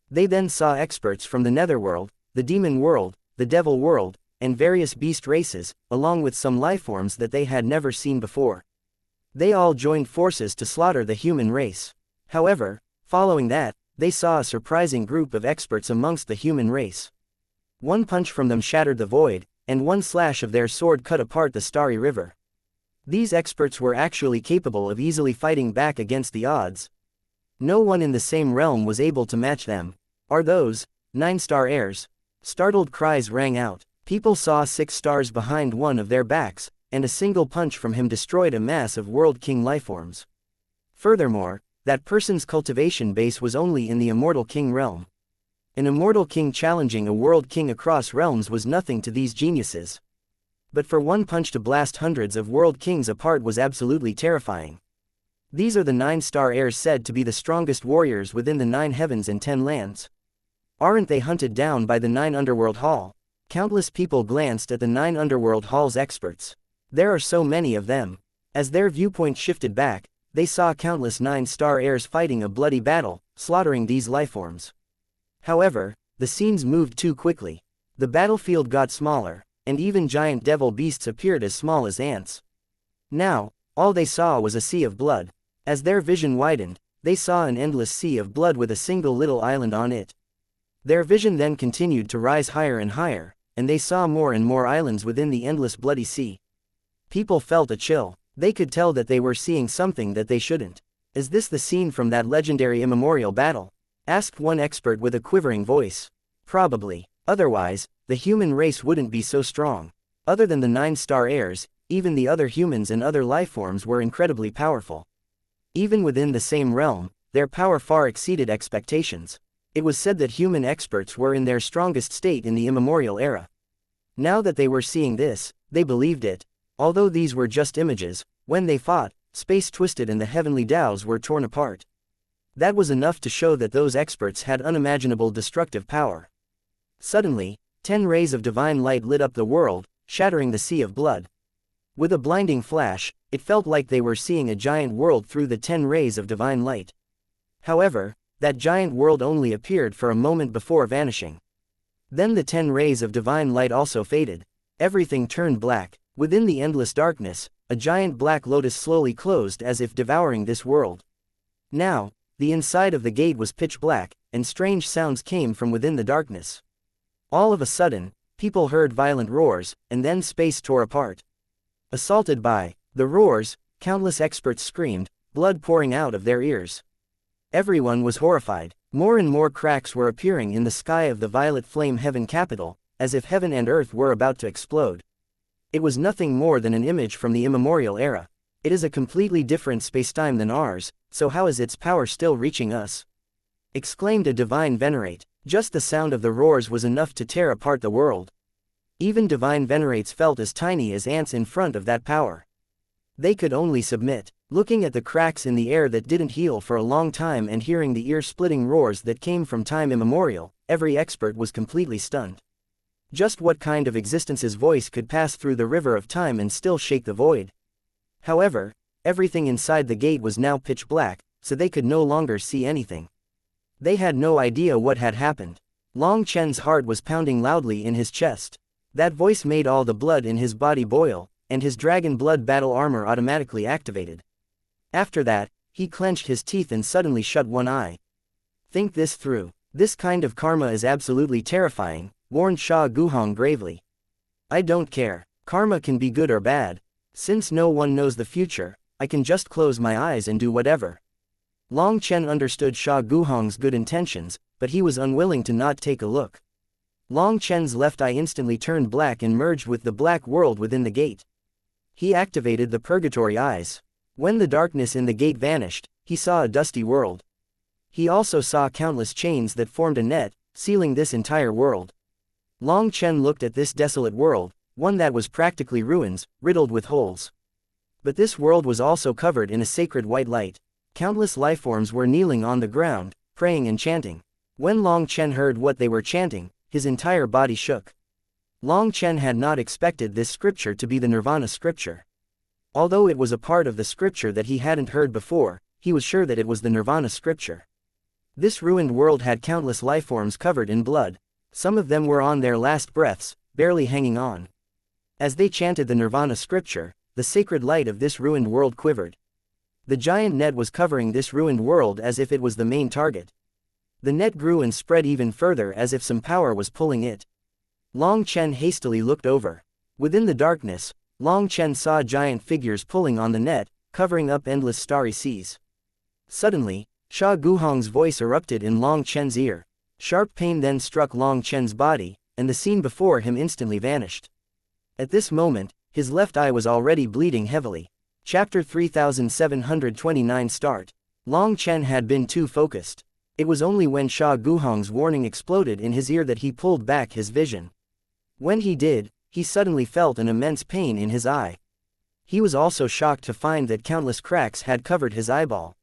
They then saw experts from the netherworld, the demon world, the devil world, and various beast races, along with some lifeforms that they had never seen before. They all joined forces to slaughter the human race. However, following that, they saw a surprising group of experts amongst the human race. One punch from them shattered the void, and one slash of their sword cut apart the starry river. These experts were actually capable of easily fighting back against the odds. No one in the same realm was able to match them. Are those 9-star heirs? Startled cries rang out. People saw 6 stars behind one of their backs, and a single punch from him destroyed a mass of World King lifeforms. Furthermore, that person's cultivation base was only in the Immortal King realm. An Immortal King challenging a World King across realms was nothing to these geniuses. But for one punch to blast hundreds of World Kings apart was absolutely terrifying. These are the 9-star heirs said to be the strongest warriors within the 9 heavens and 10 lands. Aren't they hunted down by the 9 Underworld Hall? Countless people glanced at the 9 Underworld Hall's experts. There are so many of them. As their viewpoint shifted back, they saw countless 9-star heirs fighting a bloody battle, slaughtering these lifeforms. However, the scenes moved too quickly. The battlefield got smaller, and even giant devil beasts appeared as small as ants. Now, all they saw was a sea of blood. As their vision widened, they saw an endless sea of blood with a single little island on it. Their vision then continued to rise higher and higher, and they saw more and more islands within the endless bloody sea. People felt a chill. They could tell that they were seeing something that they shouldn't. Is this the scene from that legendary immemorial battle? Asked one expert with a quivering voice. Probably. Otherwise, the human race wouldn't be so strong. Other than the 9-star heirs, even the other humans and other lifeforms were incredibly powerful. Even within the same realm, their power far exceeded expectations. It was said that human experts were in their strongest state in the immemorial era. Now that they were seeing this, they believed it. Although these were just images, when they fought, space twisted and the heavenly Taos were torn apart. That was enough to show that those experts had unimaginable destructive power. Suddenly, 10 rays of divine light lit up the world, shattering the sea of blood. With a blinding flash, it felt like they were seeing a giant world through the 10 rays of divine light. However, that giant world only appeared for a moment before vanishing. Then the 10 rays of divine light also faded. Everything turned black. Within the endless darkness, a giant black lotus slowly closed as if devouring this world. Now, the inside of the gate was pitch black, and strange sounds came from within the darkness. All of a sudden, people heard violent roars, and then space tore apart. Assaulted by the roars, countless experts screamed, blood pouring out of their ears. Everyone was horrified. More and more cracks were appearing in the sky of the violet flame heaven capital, as if heaven and earth were about to explode. It was nothing more than an image from the immemorial era. It is a completely different spacetime than ours, so how is its power still reaching us? Exclaimed a divine venerate. Just the sound of the roars was enough to tear apart the world. Even divine venerates felt as tiny as ants in front of that power. They could only submit. Looking at the cracks in the air that didn't heal for a long time and hearing the ear-splitting roars that came from time immemorial, every expert was completely stunned. Just what kind of existence's voice could pass through the river of time and still shake the void? However, everything inside the gate was now pitch black, so they could no longer see anything. They had no idea what had happened. Long Chen's heart was pounding loudly in his chest. That voice made all the blood in his body boil, and his dragon blood battle armor automatically activated. After that, he clenched his teeth and suddenly shut one eye. Think this through. This kind of karma is absolutely terrifying, warned Sha Guhong gravely. I don't care. Karma can be good or bad. Since no one knows the future, I can just close my eyes and do whatever. Long Chen understood Sha Guhong's good intentions, but he was unwilling to not take a look. Long Chen's left eye instantly turned black and merged with the black world within the gate. He activated the purgatory eyes. When the darkness in the gate vanished, he saw a dusty world. He also saw countless chains that formed a net, sealing this entire world. Long Chen looked at this desolate world, one that was practically ruins, riddled with holes. But this world was also covered in a sacred white light. Countless lifeforms were kneeling on the ground, praying and chanting. When Long Chen heard what they were chanting, his entire body shook. Long Chen had not expected this scripture to be the Nirvana scripture. Although it was a part of the scripture that he hadn't heard before, he was sure that it was the Nirvana scripture. This ruined world had countless lifeforms covered in blood. Some of them were on their last breaths, barely hanging on. As they chanted the Nirvana scripture, the sacred light of this ruined world quivered. The giant net was covering this ruined world as if it was the main target. The net grew and spread even further as if some power was pulling it. Long Chen hastily looked over. Within the darkness, Long Chen saw giant figures pulling on the net, covering up endless starry seas. Suddenly, Sha Guhong's voice erupted in Long Chen's ear. Sharp pain then struck Long Chen's body, and the scene before him instantly vanished. At this moment, his left eye was already bleeding heavily. Chapter 3729 Start. Long Chen had been too focused. It was only when Sha Guhong's warning exploded in his ear that he pulled back his vision. When he did, he suddenly felt an immense pain in his eye. He was also shocked to find that countless cracks had covered his eyeball.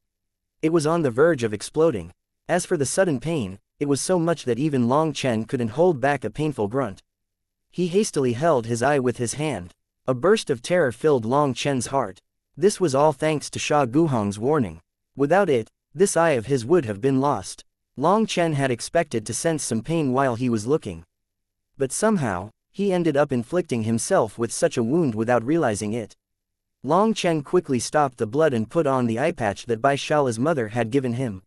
It was on the verge of exploding. As for the sudden pain, it was so much that even Long Chen couldn't hold back a painful grunt. He hastily held his eye with his hand. A burst of terror filled Long Chen's heart. This was all thanks to Sha Guhong's warning. Without it, this eye of his would have been lost. Long Chen had expected to sense some pain while he was looking. But somehow, he ended up inflicting himself with such a wound without realizing it. Long Chen quickly stopped the blood and put on the eye patch that Bai Shala's mother had given him.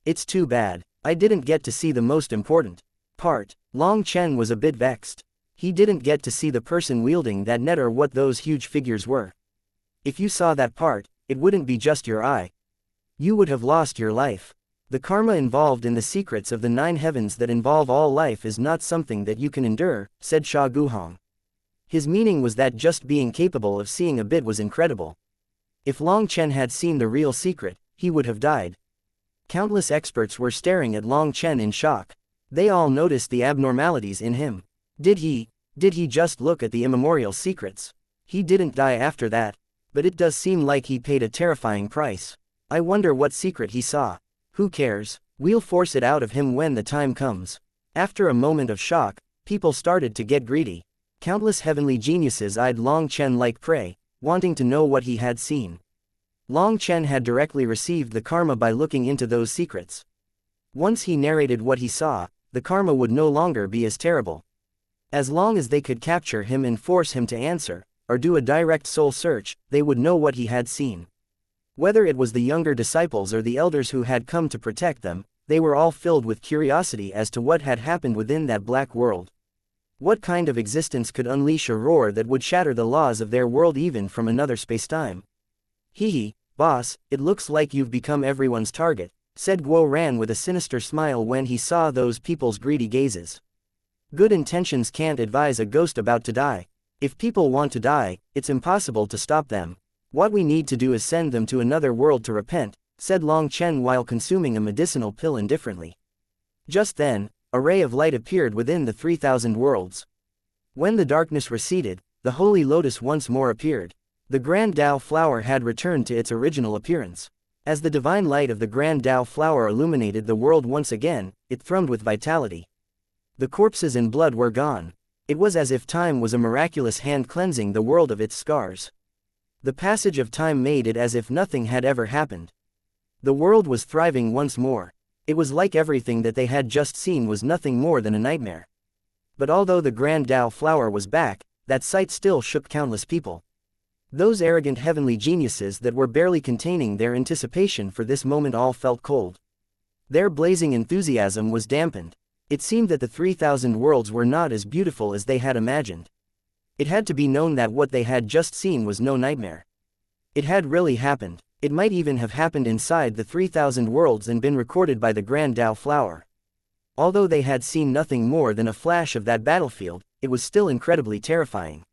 It's too bad. I didn't get to see the most important part. Long Chen was a bit vexed. He didn't get to see the person wielding that net or what those huge figures were. If you saw that part, it wouldn't be just your eye. You would have lost your life. The karma involved in the secrets of the 9 heavens that involve all life is not something that you can endure, said Sha Guhong. His meaning was that just being capable of seeing a bit was incredible. If Long Chen had seen the real secret, he would have died. Countless experts were staring at Long Chen in shock. They all noticed the abnormalities in him. Did he just look at the immemorial secrets? He didn't die after that. But it does seem like he paid a terrifying price. I wonder what secret he saw. Who cares? We'll force it out of him when the time comes. After a moment of shock, people started to get greedy. Countless heavenly geniuses eyed Long Chen like prey, wanting to know what he had seen. Long Chen had directly received the karma by looking into those secrets. Once he narrated what he saw, the karma would no longer be as terrible. As long as they could capture him and force him to answer, or do a direct soul search, they would know what he had seen. Whether it was the younger disciples or the elders who had come to protect them, they were all filled with curiosity as to what had happened within that black world. What kind of existence could unleash a roar that would shatter the laws of their world even from another spacetime? Hee, boss, it looks like you've become everyone's target, said Guo Ran with a sinister smile when he saw those people's greedy gazes. Good intentions can't advise a ghost about to die. If people want to die, it's impossible to stop them. What we need to do is send them to another world to repent, said Long Chen while consuming a medicinal pill indifferently. Just then, a ray of light appeared within the 3,000 worlds. When the darkness receded, the holy lotus once more appeared. The Grand Tao flower had returned to its original appearance. As the divine light of the Grand Tao flower illuminated the world once again, it thrummed with vitality. The corpses and blood were gone. It was as if time was a miraculous hand cleansing the world of its scars. The passage of time made it as if nothing had ever happened. The world was thriving once more. It was like everything that they had just seen was nothing more than a nightmare. But although the Grand Tao flower was back, that sight still shook countless people. Those arrogant heavenly geniuses that were barely containing their anticipation for this moment all felt cold. Their blazing enthusiasm was dampened. It seemed that the 3,000 worlds were not as beautiful as they had imagined. It had to be known that what they had just seen was no nightmare. It had really happened. It might even have happened inside the 3,000 worlds and been recorded by the Grand Tao flower. Although they had seen nothing more than a flash of that battlefield, it was still incredibly terrifying.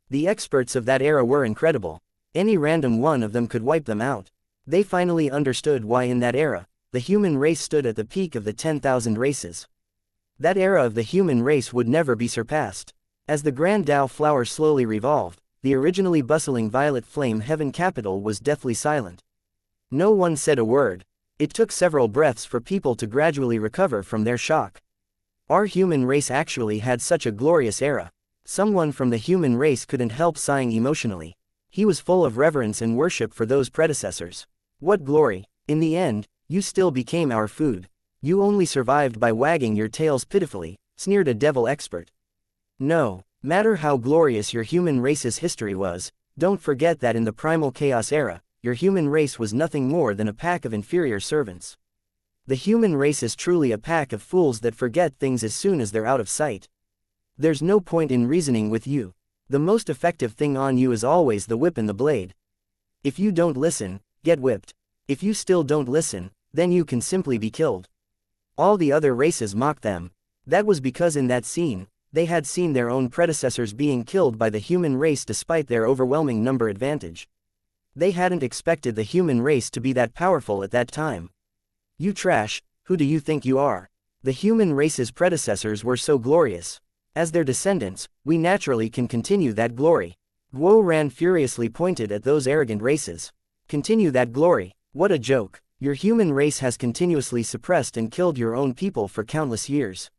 The experts of that era were incredible. Any random one of them could wipe them out. They finally understood why in that era, the human race stood at the peak of the 10,000 races. That era of the human race would never be surpassed. As the Grand Tao flower slowly revolved, the originally bustling violet flame heaven capital was deathly silent. No one said a word. It took several breaths for people to gradually recover from their shock. Our human race actually had such a glorious era. Someone from the human race couldn't help sighing emotionally. He was full of reverence and worship for those predecessors. What glory! In the end, you still became our food. You only survived by wagging your tails pitifully, sneered a devil expert. No matter how glorious your human race's history was, don't forget that in the primal chaos era, your human race was nothing more than a pack of inferior servants. The human race is truly a pack of fools that forget things as soon as they're out of sight. There's no point in reasoning with you. The most effective thing on you is always the whip and the blade. If you don't listen, get whipped. If you still don't listen, then you can simply be killed. All the other races mocked them. That was because in that scene, they had seen their own predecessors being killed by the human race despite their overwhelming number advantage. They hadn't expected the human race to be that powerful at that time. You trash, who do you think you are? The human race's predecessors were so glorious. As their descendants, we naturally can continue that glory. Guo Ran furiously pointed at those arrogant races. Continue that glory? What a joke. Your human race has continuously suppressed and killed your own people for countless years.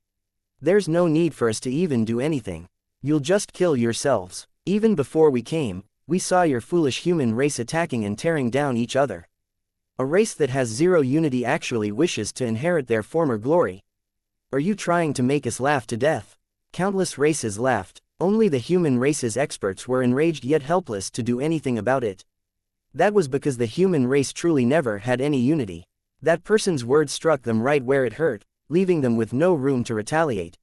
There's no need for us to even do anything. You'll just kill yourselves. Even before we came, we saw your foolish human race attacking and tearing down each other. A race that has zero unity actually wishes to inherit their former glory. Are you trying to make us laugh to death? Countless races laughed. Only the human race's experts were enraged yet helpless to do anything about it. That was because the human race truly never had any unity. That person's words struck them right where it hurt, leaving them with no room to retaliate.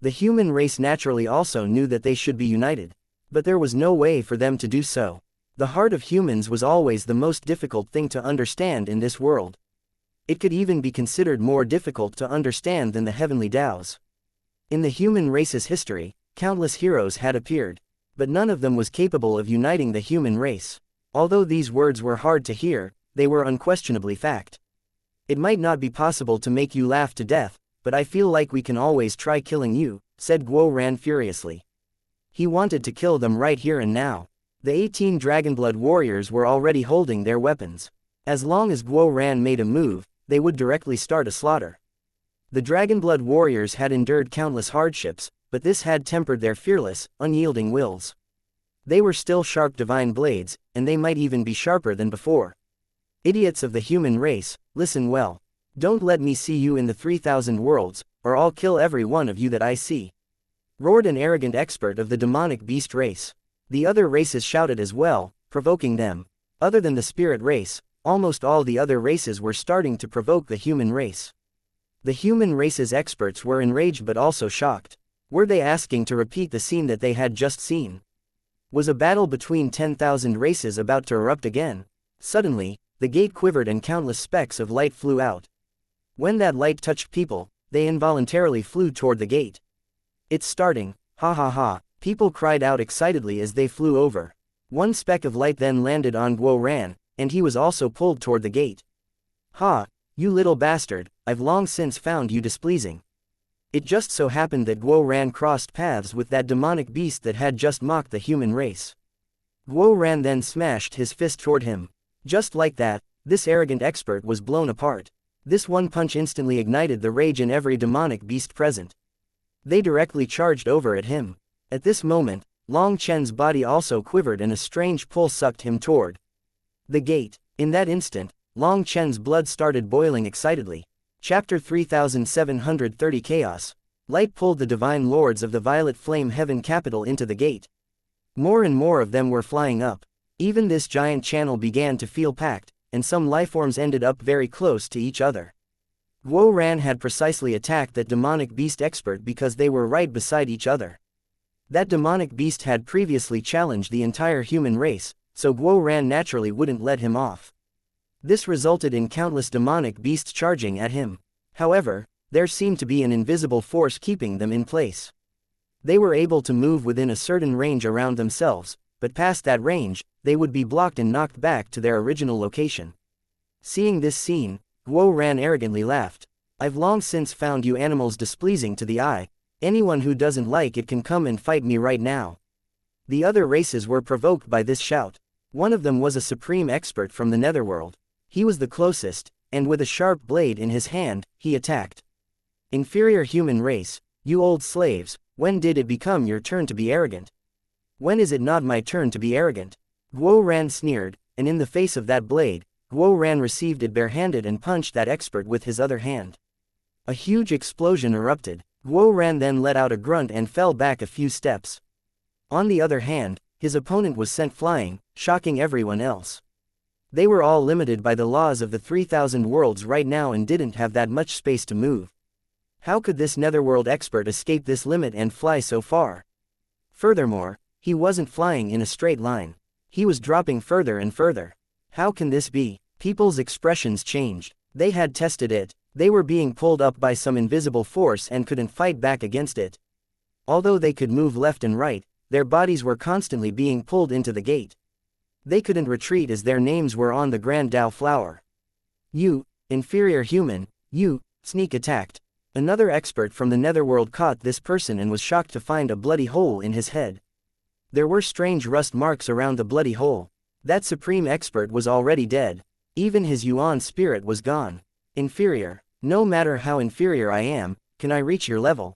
The human race naturally also knew that they should be united. But there was no way for them to do so. The heart of humans was always the most difficult thing to understand in this world. It could even be considered more difficult to understand than the heavenly Taos. In the human race's history, countless heroes had appeared, but none of them was capable of uniting the human race. Although these words were hard to hear, they were unquestionably fact. It might not be possible to make you laugh to death, but I feel like we can always try killing you, said Guo Ran furiously. He wanted to kill them right here and now. The 18 Dragonblood warriors were already holding their weapons. As long as Guo Ran made a move, they would directly start a slaughter. The Dragonblood warriors had endured countless hardships, but this had tempered their fearless, unyielding wills. They were still sharp divine blades, and they might even be sharper than before. Idiots of the human race, listen well. Don't let me see you in the 3,000 worlds, or I'll kill every one of you that I see. Roared an arrogant expert of the demonic beast race. The other races shouted as well, provoking them. Other than the spirit race, almost all the other races were starting to provoke the human race. The human race's experts were enraged but also shocked. Were they asking to repeat the scene that they had just seen? Was a battle between 10,000 races about to erupt again? Suddenly, the gate quivered and countless specks of light flew out. When that light touched people, they involuntarily flew toward the gate. It's starting, ha ha ha, people cried out excitedly as they flew over. One speck of light then landed on Guo Ran, and he was also pulled toward the gate. Ha, you little bastard, I've long since found you displeasing. It just so happened that Guo Ran crossed paths with that demonic beast that had just mocked the human race. Guo Ran then smashed his fist toward him. Just like that, this arrogant expert was blown apart. This one punch instantly ignited the rage in every demonic beast present. They directly charged over at him. At this moment, Long Chen's body also quivered and a strange pull sucked him toward the gate. In that instant, Long Chen's blood started boiling excitedly. Chapter 3730 Chaos. Light pulled the divine lords of the Violet Flame Heaven capital into the gate. More and more of them were flying up. Even this giant channel began to feel packed, and some lifeforms ended up very close to each other. Guo Ran had precisely attacked that demonic beast expert because they were right beside each other. That demonic beast had previously challenged the entire human race, so Guo Ran naturally wouldn't let him off. This resulted in countless demonic beasts charging at him. However, there seemed to be an invisible force keeping them in place. They were able to move within a certain range around themselves, but past that range, they would be blocked and knocked back to their original location. Seeing this scene, Guo Ran arrogantly laughed. I've long since found you animals displeasing to the eye. Anyone who doesn't like it can come and fight me right now. The other races were provoked by this shout. One of them was a supreme expert from the netherworld. He was the closest, and with a sharp blade in his hand, he attacked. Inferior human race, you old slaves, when did it become your turn to be arrogant? When is it not my turn to be arrogant? Guo Ran sneered, and in the face of that blade, Guo Ran received it barehanded and punched that expert with his other hand. A huge explosion erupted. Guo Ran then let out a grunt and fell back a few steps. On the other hand, his opponent was sent flying, shocking everyone else. They were all limited by the laws of the 3,000 worlds right now and didn't have that much space to move. How could this netherworld expert escape this limit and fly so far? Furthermore, he wasn't flying in a straight line. He was dropping further and further. How can this be? People's expressions changed. They had tested it. They were being pulled up by some invisible force and couldn't fight back against it. Although they could move left and right, their bodies were constantly being pulled into the gate. They couldn't retreat as their names were on the Grand Dao flower. You, inferior human, you, sneak attacked. Another expert from the netherworld caught this person and was shocked to find a bloody hole in his head. There were strange rust marks around the bloody hole. That supreme expert was already dead. Even his Yuan spirit was gone. Inferior. No matter how inferior I am, can I reach your level?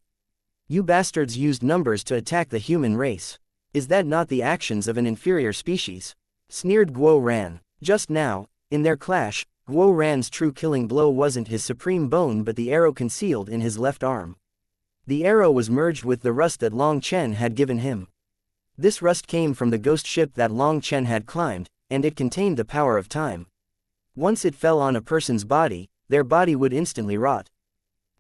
You bastards used numbers to attack the human race. Is that not the actions of an inferior species? Sneered Guo Ran. Just now, in their clash, Guo Ran's true killing blow wasn't his supreme bone but the arrow concealed in his left arm. The arrow was merged with the rust that Long Chen had given him. This rust came from the ghost ship that Long Chen had climbed, and it contained the power of time. Once it fell on a person's body, their body would instantly rot.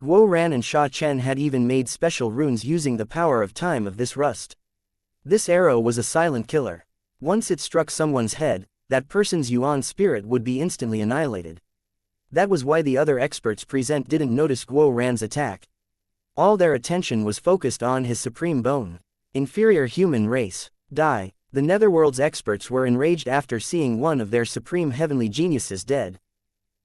Guo Ran and Sha Chen had even made special runes using the power of time of this rust. This arrow was a silent killer. Once it struck someone's head, that person's Yuan spirit would be instantly annihilated. That was why the other experts present didn't notice Guo Ran's attack. All their attention was focused on his supreme bone. Inferior human race. Die. The netherworld's experts were enraged after seeing one of their supreme heavenly geniuses dead.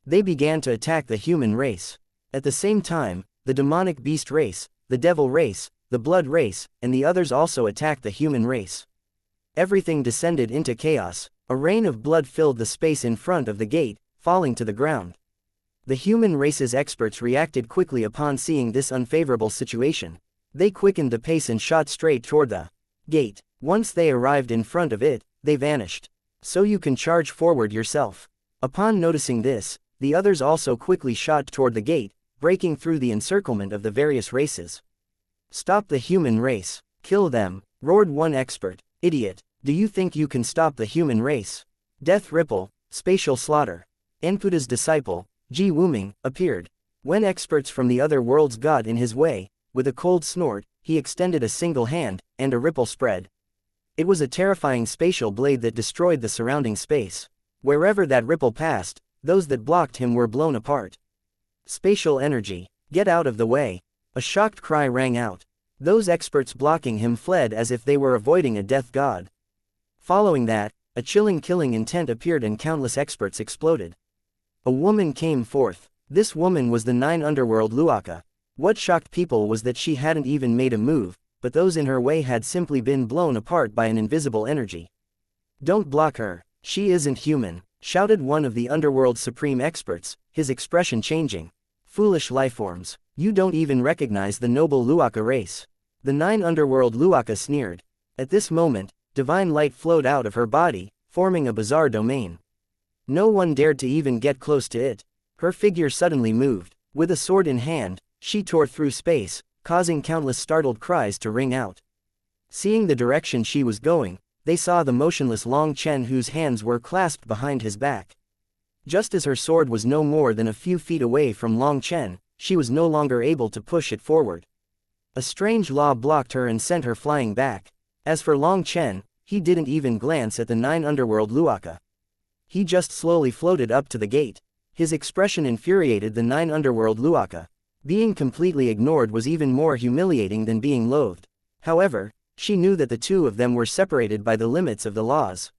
They began to attack the human race. At the same time, the demonic beast race, the devil race, the blood race, and the others also attacked the human race. Everything descended into chaos. A rain of blood filled the space in front of the gate, falling to the ground. The human race's experts reacted quickly upon seeing this unfavorable situation. They quickened the pace and shot straight toward the gate. Once they arrived in front of it, they vanished. So you can charge forward yourself. Upon noticing this, the others also quickly shot toward the gate, breaking through the encirclement of the various races. Stop the human race. Kill them, roared one expert. Idiot. Do you think you can stop the human race? Death Ripple, spatial slaughter. Enputa's disciple, Ji Wuming, appeared. When experts from the other worlds got in his way, with a cold snort, he extended a single hand, and a ripple spread. It was a terrifying spatial blade that destroyed the surrounding space. Wherever that ripple passed, those that blocked him were blown apart. Spatial energy. Get out of the way. A shocked cry rang out. Those experts blocking him fled as if they were avoiding a death god. Following that, a chilling killing intent appeared and countless experts exploded. A woman came forth. This woman was the 9 underworld Luaka. What shocked people was that she hadn't even made a move, but those in her way had simply been blown apart by an invisible energy. Don't block her. She isn't human, shouted one of the underworld's supreme experts, his expression changing. Foolish lifeforms. You don't even recognize the noble Luaka race. The 9 underworld Luaka sneered. At this moment, divine light flowed out of her body, forming a bizarre domain. No one dared to even get close to it. Her figure suddenly moved. With a sword in hand, she tore through space, causing countless startled cries to ring out. Seeing the direction she was going, they saw the motionless Long Chen whose hands were clasped behind his back. Just as her sword was no more than a few feet away from Long Chen, she was no longer able to push it forward. A strange law blocked her and sent her flying back. As for Long Chen, he didn't even glance at the 9 underworld wuxia. He just slowly floated up to the gate. His expression infuriated the 9 underworld wuxia. Being completely ignored was even more humiliating than being loathed. However, she knew that the two of them were separated by the limits of the laws.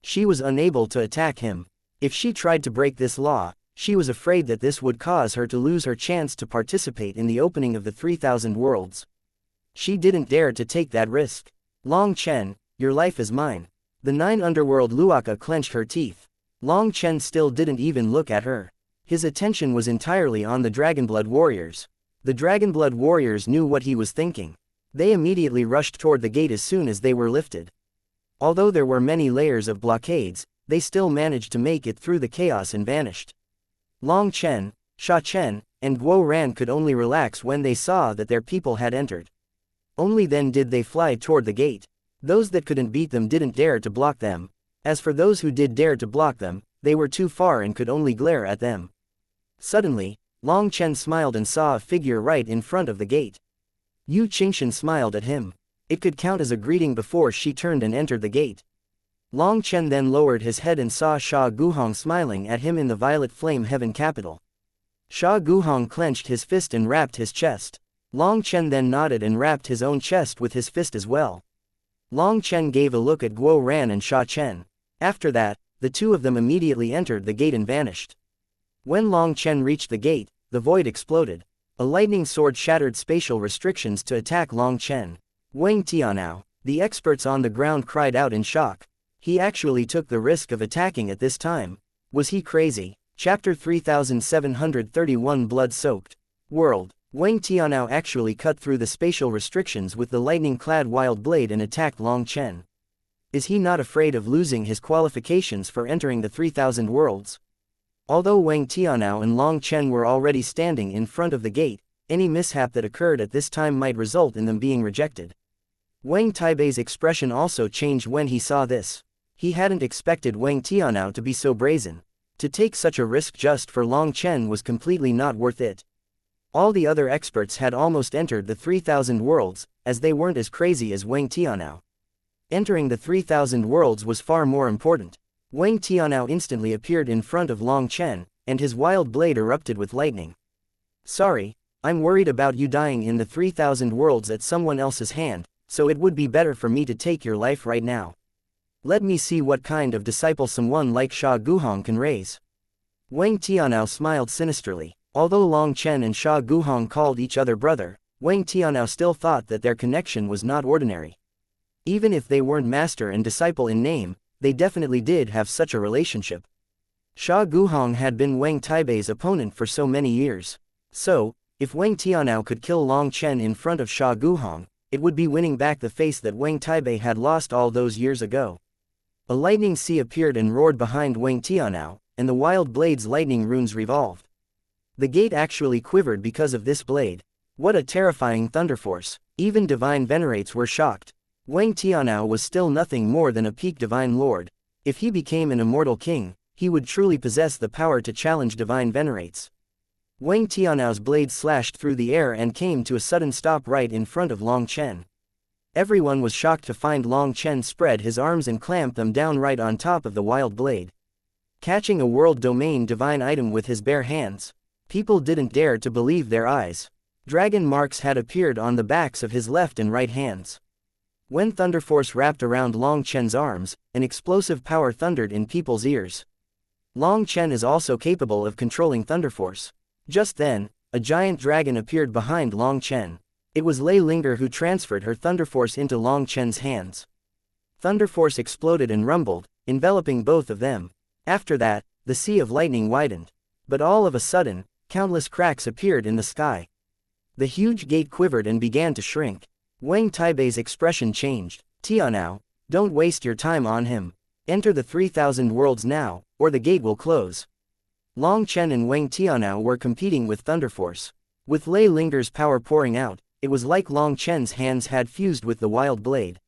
She was unable to attack him. If she tried to break this law, she was afraid that this would cause her to lose her chance to participate in the opening of the 3,000 worlds. She didn't dare to take that risk. Long Chen, your life is mine. The 9 underworld wuxia clenched her teeth. Long Chen still didn't even look at her. His attention was entirely on the Dragonblood warriors. The Dragonblood warriors knew what he was thinking. They immediately rushed toward the gate as soon as they were lifted. Although there were many layers of blockades, they still managed to make it through the chaos and vanished. Long Chen, Sha Chen, and Guo Ran could only relax when they saw that their people had entered. Only then did they fly toward the gate. Those that couldn't beat them didn't dare to block them. As for those who did dare to block them, they were too far and could only glare at them. Suddenly, Long Chen smiled and saw a figure right in front of the gate. Yu Qingshan smiled at him. It could count as a greeting before she turned and entered the gate. Long Chen then lowered his head and saw Sha Guhong smiling at him in the Violet Flame Heaven capital. Sha Guhong clenched his fist and rapped his chest. Long Chen then nodded and rapped his own chest with his fist as well. Long Chen gave a look at Guo Ran and Sha Chen. After that, the two of them immediately entered the gate and vanished. When Long Chen reached the gate, the void exploded. A lightning sword shattered spatial restrictions to attack Long Chen. Wang Tianao, the experts on the ground cried out in shock. He actually took the risk of attacking at this time. Was he crazy? Chapter 3731 Blood-Soaked World. Wang Tianao actually cut through the spatial restrictions with the lightning-clad wild blade and attacked Long Chen. Is he not afraid of losing his qualifications for entering the 3,000 worlds? Although Wang Tianao and Long Chen were already standing in front of the gate, any mishap that occurred at this time might result in them being rejected. Wang Taibei's expression also changed when he saw this. He hadn't expected Wang Tianao to be so brazen. To take such a risk just for Long Chen was completely not worth it. All the other experts had almost entered the 3,000 worlds, as they weren't as crazy as Wang Tianao. Entering the 3,000 worlds was far more important. Wang Tianao instantly appeared in front of Long Chen, and his wild blade erupted with lightning. Sorry, I'm worried about you dying in the 3,000 worlds at someone else's hand, so it would be better for me to take your life right now. Let me see what kind of disciple someone like Sha Guhong can raise. Wang Tianao smiled sinisterly. Although Long Chen and Sha Guhong called each other brother, Wang Tianao still thought that their connection was not ordinary. Even if they weren't master and disciple in name, they definitely did have such a relationship. Sha Guhong had been Wang Taibei's opponent for so many years. So, if Wang Tianao could kill Long Chen in front of Sha Guhong, it would be winning back the face that Wang Taibei had lost all those years ago. A lightning sea appeared and roared behind Wang Tianao, and the wild blade's lightning runes revolved. The gate actually quivered because of this blade. What a terrifying thunder force! Even divine venerates were shocked. Wang Tianao was still nothing more than a peak divine lord. If he became an immortal king, he would truly possess the power to challenge divine venerates. Wang Tianao's blade slashed through the air and came to a sudden stop right in front of Long Chen. Everyone was shocked to find Long Chen spread his arms and clamp them down right on top of the wild blade. Catching a world domain divine item with his bare hands. People didn't dare to believe their eyes. Dragon marks had appeared on the backs of his left and right hands. When Thunder Force wrapped around Long Chen's arms, an explosive power thundered in people's ears. Long Chen is also capable of controlling Thunder Force. Just then, a giant dragon appeared behind Long Chen. It was Lei Linger who transferred her Thunder Force into Long Chen's hands. Thunder Force exploded and rumbled, enveloping both of them. After that, the sea of lightning widened. But all of a sudden, countless cracks appeared in the sky. The huge gate quivered and began to shrink. Wang Taibei's expression changed. Tianao, don't waste your time on him. Enter the 3,000 worlds now, or the gate will close. Long Chen and Wang Tianao were competing with Thunder Force. With Lei Linger's power pouring out, it was like Long Chen's hands had fused with the wild blade.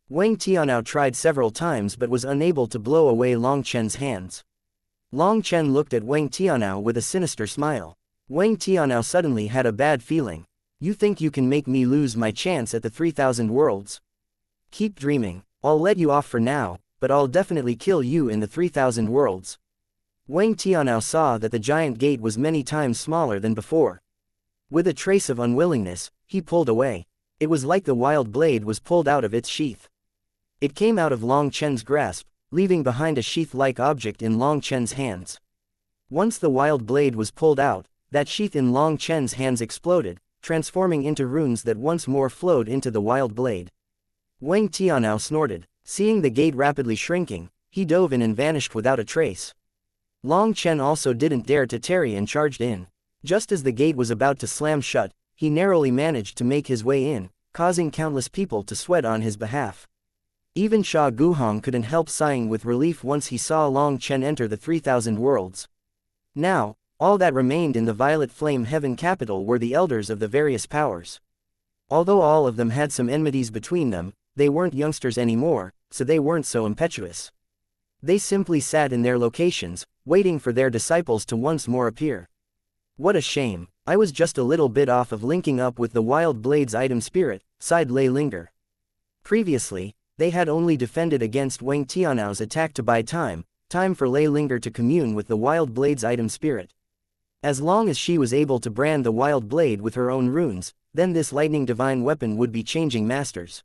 Wang Tianao tried several times but was unable to blow away Long Chen's hands. Long Chen looked at Wang Tianao with a sinister smile. Wang Tianao suddenly had a bad feeling. You think you can make me lose my chance at the 3,000 worlds? Keep dreaming. I'll let you off for now, but I'll definitely kill you in the 3,000 worlds. Wang Tianao saw that the giant gate was many times smaller than before. With a trace of unwillingness, he pulled away. It was like the wild blade was pulled out of its sheath. It came out of Long Chen's grasp, leaving behind a sheath-like object in Long Chen's hands. Once the wild blade was pulled out, that sheath in Long Chen's hands exploded, transforming into runes that once more flowed into the wild blade. Wang Tianao snorted. Seeing the gate rapidly shrinking, he dove in and vanished without a trace. Long Chen also didn't dare to tarry and charged in. Just as the gate was about to slam shut, he narrowly managed to make his way in, causing countless people to sweat on his behalf. Even Sha Guhong couldn't help sighing with relief once he saw Long Chen enter the 3,000 worlds. Now, all that remained in the Violet Flame Heaven capital were the elders of the various powers. Although all of them had some enmities between them, they weren't youngsters anymore, so they weren't so impetuous. They simply sat in their locations, waiting for their disciples to once more appear. What a shame, I was just a little bit off of linking up with the Wild Blade's item spirit, sighed Lei Linger. Previously, they had only defended against Wang Tianao's attack to buy time for Lei Linger to commune with the Wild Blade's item spirit. As long as she was able to brand the Wild Blade with her own runes, then this lightning divine weapon would be changing masters.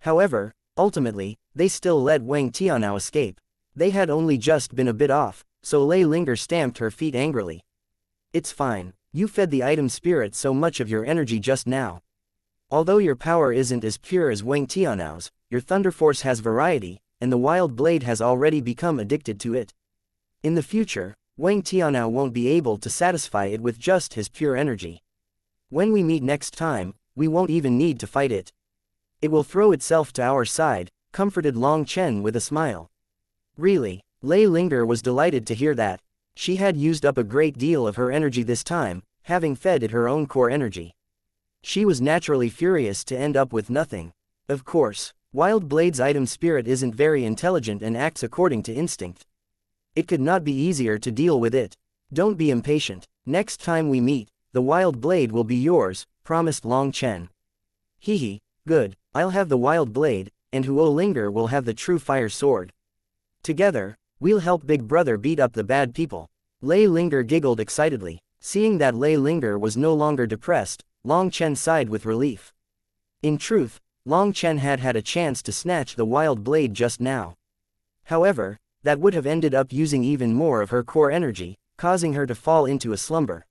However, ultimately, they still let Wang Tianao escape. They had only just been a bit off, so Lei Linger stamped her feet angrily. It's fine, you fed the item spirit so much of your energy just now. Although your power isn't as pure as Wang Tianao's, your Thunder Force has variety, and the Wild Blade has already become addicted to it. In the future, Wang Tianao won't be able to satisfy it with just his pure energy. When we meet next time, we won't even need to fight it. It will throw itself to our side, comforted Long Chen with a smile. Really, Lei Linger was delighted to hear that. She had used up a great deal of her energy this time, having fed it her own core energy. She was naturally furious to end up with nothing. Of course, Wild Blade's item spirit isn't very intelligent and acts according to instinct. It could not be easier to deal with it. Don't be impatient. Next time we meet, the Wild Blade will be yours, promised Long Chen. Hehe, good, I'll have the Wild Blade, and Huo Linger will have the true fire sword. Together, we'll help Big Brother beat up the bad people. Lei Linger giggled excitedly. Seeing that Lei Linger was no longer depressed, Long Chen sighed with relief. In truth, Long Chen had had a chance to snatch the Wild Blade just now. However, that would have ended up using even more of her core energy, causing her to fall into a slumber.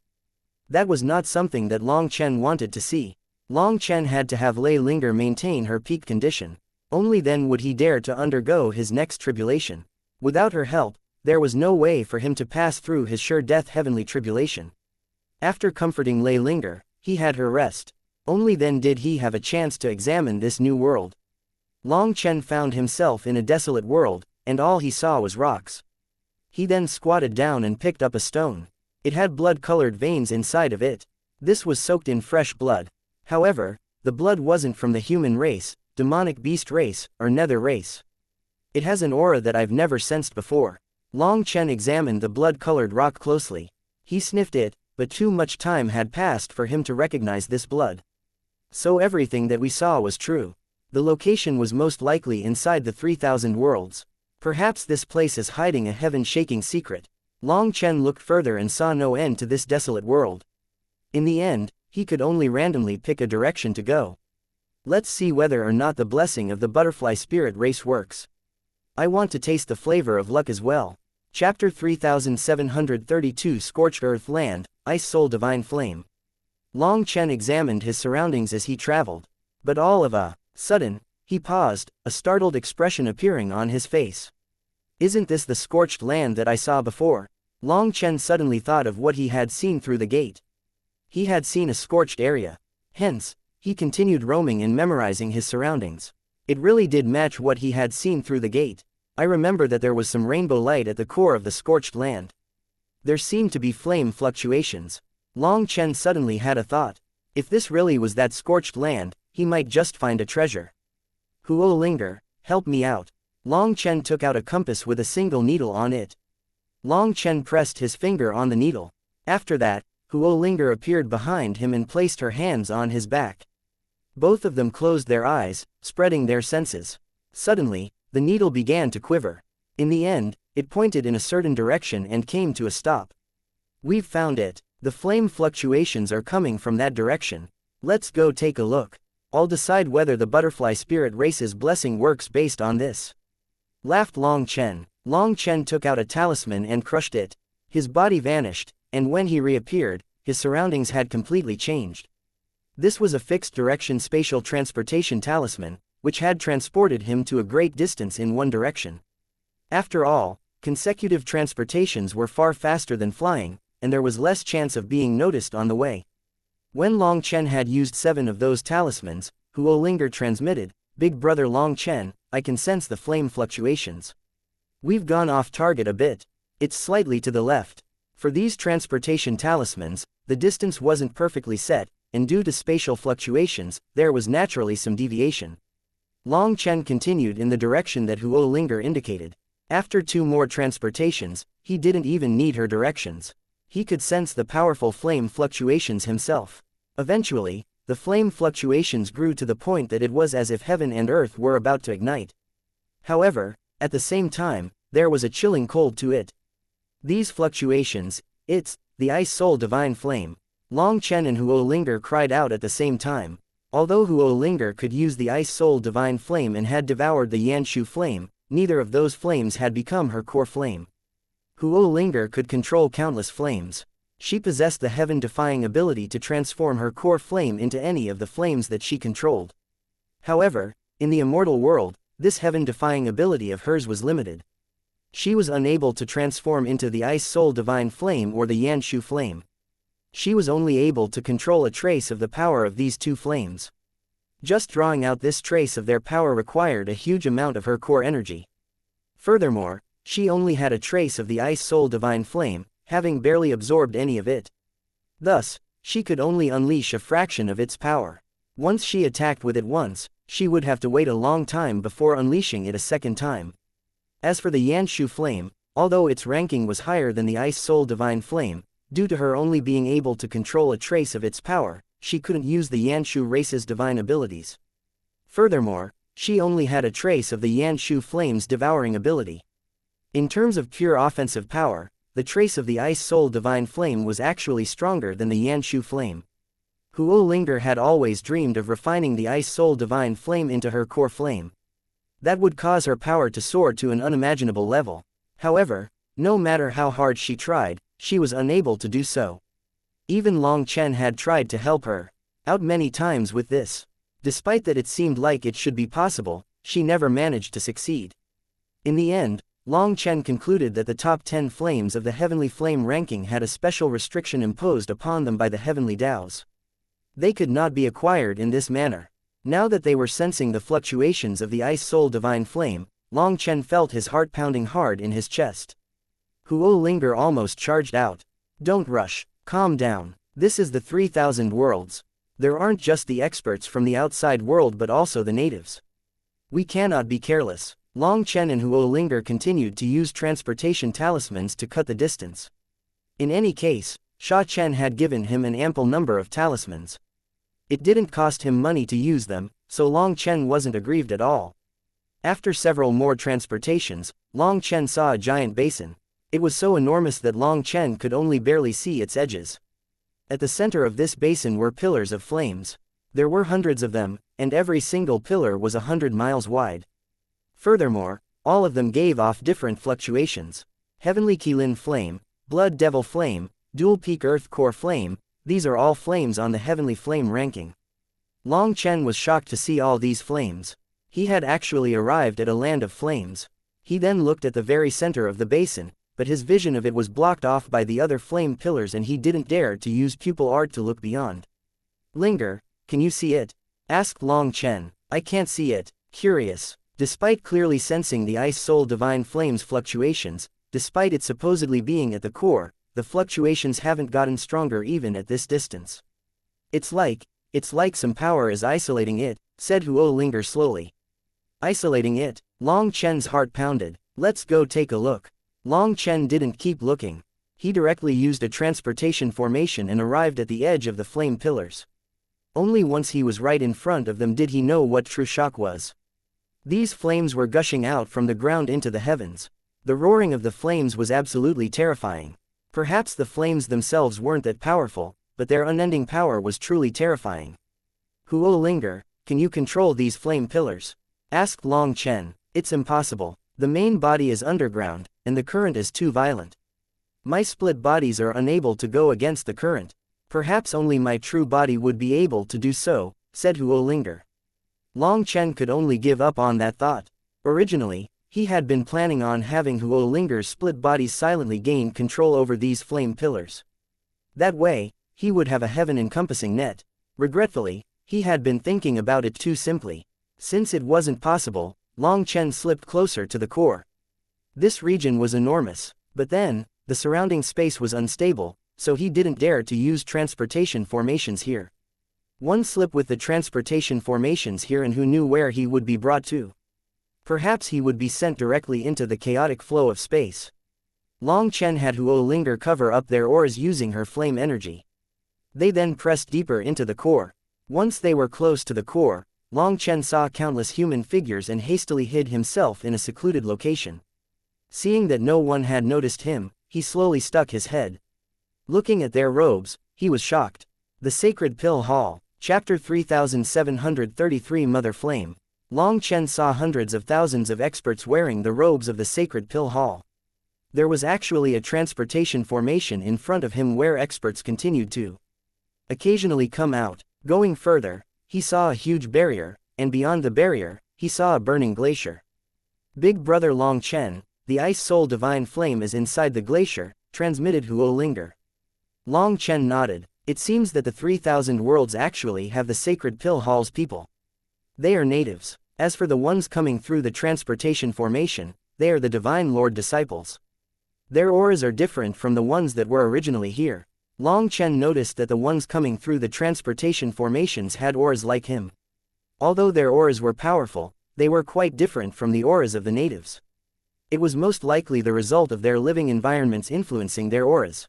That was not something that Long Chen wanted to see. Long Chen had to have Lei Linger maintain her peak condition. Only then would he dare to undergo his next tribulation. Without her help, there was no way for him to pass through his sure death heavenly tribulation. After comforting Lei Linger, he had her rest. Only then did he have a chance to examine this new world. Long Chen found himself in a desolate world, and all he saw was rocks. He then squatted down and picked up a stone. It had blood-colored veins inside of it. This was soaked in fresh blood. However, the blood wasn't from the human race, demonic beast race, or nether race. It has an aura that I've never sensed before. Long Chen examined the blood-colored rock closely. He sniffed it, but too much time had passed for him to recognize this blood. So everything that we saw was true. The location was most likely inside the 3,000 worlds. Perhaps this place is hiding a heaven-shaking secret. Long Chen looked further and saw no end to this desolate world. In the end, he could only randomly pick a direction to go. Let's see whether or not the blessing of the butterfly spirit race works. I want to taste the flavor of luck as well. Chapter 3732 Scorched Earth Land, Ice Soul Divine Flame. Long Chen examined his surroundings as he traveled. But all of a sudden, he paused, a startled expression appearing on his face. Isn't this the scorched land that I saw before? Long Chen suddenly thought of what he had seen through the gate. He had seen a scorched area. Hence, he continued roaming and memorizing his surroundings. It really did match what he had seen through the gate. I remember that there was some rainbow light at the core of the scorched land. There seemed to be flame fluctuations. Long Chen suddenly had a thought. If this really was that scorched land, he might just find a treasure. Huo Linger, help me out. Long Chen took out a compass with a single needle on it. Long Chen pressed his finger on the needle. After that, Huo Linger appeared behind him and placed her hands on his back. Both of them closed their eyes, spreading their senses. Suddenly, the needle began to quiver. In the end, it pointed in a certain direction and came to a stop. We've found it. The flame fluctuations are coming from that direction. Let's go take a look. I'll decide whether the butterfly spirit race's blessing works based on this. Laughed Long Chen. Long Chen took out a talisman and crushed it. His body vanished, and when he reappeared, his surroundings had completely changed. This was a fixed direction spatial transportation talisman, which had transported him to a great distance in one direction. After all, consecutive transportations were far faster than flying, and there was less chance of being noticed on the way. When Long Chen had used 7 of those talismans, Huo Linger transmitted, "Big brother Long Chen, I can sense the flame fluctuations. We've gone off target a bit. It's slightly to the left." For these transportation talismans, the distance wasn't perfectly set, and due to spatial fluctuations, there was naturally some deviation. Long Chen continued in the direction that Huo Linger indicated. After 2 more transportations, he didn't even need her directions. He could sense the powerful flame fluctuations himself. Eventually, the flame fluctuations grew to the point that it was as if heaven and earth were about to ignite. However, at the same time, there was a chilling cold to it. These fluctuations, it's the Ice Soul Divine Flame. Long Chen and Huo Linger cried out at the same time. Although Huo Linger could use the Ice Soul Divine Flame and had devoured the Yanshu Flame, neither of those flames had become her core flame. Huo Linger could control countless flames. She possessed the heaven-defying ability to transform her core flame into any of the flames that she controlled. However, in the immortal world, this heaven-defying ability of hers was limited. She was unable to transform into the Ice Soul Divine Flame or the Yanshu Flame. She was only able to control a trace of the power of these 2 flames. Just drawing out this trace of their power required a huge amount of her core energy. Furthermore, she only had a trace of the Ice Soul Divine Flame, having barely absorbed any of it. Thus, she could only unleash a fraction of its power. Once she attacked with it once, she would have to wait a long time before unleashing it a second time. As for the Yanshu Flame, although its ranking was higher than the Ice Soul Divine Flame, due to her only being able to control a trace of its power, she couldn't use the Yanshu race's divine abilities. Furthermore, she only had a trace of the Yanshu Flame's devouring ability. In terms of pure offensive power, the trace of the Ice Soul Divine Flame was actually stronger than the Yanshu Flame. Huo Linger had always dreamed of refining the Ice Soul Divine Flame into her core flame. That would cause her power to soar to an unimaginable level. However, no matter how hard she tried, she was unable to do so. Even Long Chen had tried to help her out many times with this. Despite that it seemed like it should be possible, she never managed to succeed. In the end, Long Chen concluded that the top 10 flames of the Heavenly Flame ranking had a special restriction imposed upon them by the Heavenly Taos. They could not be acquired in this manner. Now that they were sensing the fluctuations of the Ice Soul Divine Flame, Long Chen felt his heart pounding hard in his chest. Huo Linger almost charged out. "Don't rush. Calm down. This is the 3,000 worlds. There aren't just the experts from the outside world but also the natives. We cannot be careless." Long Chen and Huo Linger continued to use transportation talismans to cut the distance. In any case, Sha Chen had given him an ample number of talismans. It didn't cost him money to use them, so Long Chen wasn't aggrieved at all. After several more transportations, Long Chen saw a giant basin. It was so enormous that Long Chen could only barely see its edges. At the center of this basin were pillars of flames. There were hundreds of them, and every single pillar was 100 miles wide. Furthermore, all of them gave off different fluctuations. Heavenly Qilin Flame, Blood Devil Flame, Dual Peak Earth Core Flame, these are all flames on the Heavenly Flame ranking. Long Chen was shocked to see all these flames. He had actually arrived at a land of flames. He then looked at the very center of the basin, but his vision of it was blocked off by the other flame pillars and he didn't dare to use pupil art to look beyond. "Linger, can you see it?" asked Long Chen. "I can't see it." Curious. Despite clearly sensing the Ice Soul Divine Flame's fluctuations, despite it supposedly being at the core, the fluctuations haven't gotten stronger even at this distance. It's like some power is isolating it, said Huo Linger slowly. Isolating it? Long Chen's heart pounded. Let's go take a look. Long Chen didn't keep looking. He directly used a transportation formation and arrived at the edge of the flame pillars. Only once he was right in front of them did he know what true shock was. These flames were gushing out from the ground into the heavens. The roaring of the flames was absolutely terrifying. Perhaps the flames themselves weren't that powerful, but their unending power was truly terrifying. Huo Linger, can you control these flame pillars? Asked Long Chen. It's impossible. The main body is underground, and the current is too violent. My split bodies are unable to go against the current. Perhaps only my true body would be able to do so, said Huo Linger. Long Chen could only give up on that thought. Originally, he had been planning on having Huo Linger's split bodies silently gain control over these flame pillars. That way, he would have a heaven-encompassing net. Regretfully, he had been thinking about it too simply. Since it wasn't possible, Long Chen slipped closer to the core. This region was enormous, but then, the surrounding space was unstable, so he didn't dare to use transportation formations here. One slip with the transportation formations here and who knew where he would be brought to. Perhaps he would be sent directly into the chaotic flow of space. Long Chen had Huo Linger cover up their auras using her flame energy. They then pressed deeper into the core. Once they were close to the core, Long Chen saw countless human figures and hastily hid himself in a secluded location. Seeing that no one had noticed him, he slowly stuck his head. Looking at their robes, he was shocked. The Sacred Pill Hall, Chapter 3733 Mother Flame. Long Chen saw hundreds of thousands of experts wearing the robes of the Sacred Pill Hall. There was actually a transportation formation in front of him where experts continued to occasionally come out. Going further, he saw a huge barrier, and beyond the barrier, he saw a burning glacier. Big Brother Long Chen, the Ice Soul Divine Flame is inside the glacier, transmitted Huo Linger. Long Chen nodded. It seems that the 3,000 worlds actually have the Sacred Pill Hall's people. They are natives. As for the ones coming through the transportation formation, they are the Divine Lord disciples. Their auras are different from the ones that were originally here. Long Chen noticed that the ones coming through the transportation formations had auras like him. Although their auras were powerful, they were quite different from the auras of the natives. It was most likely the result of their living environments influencing their auras.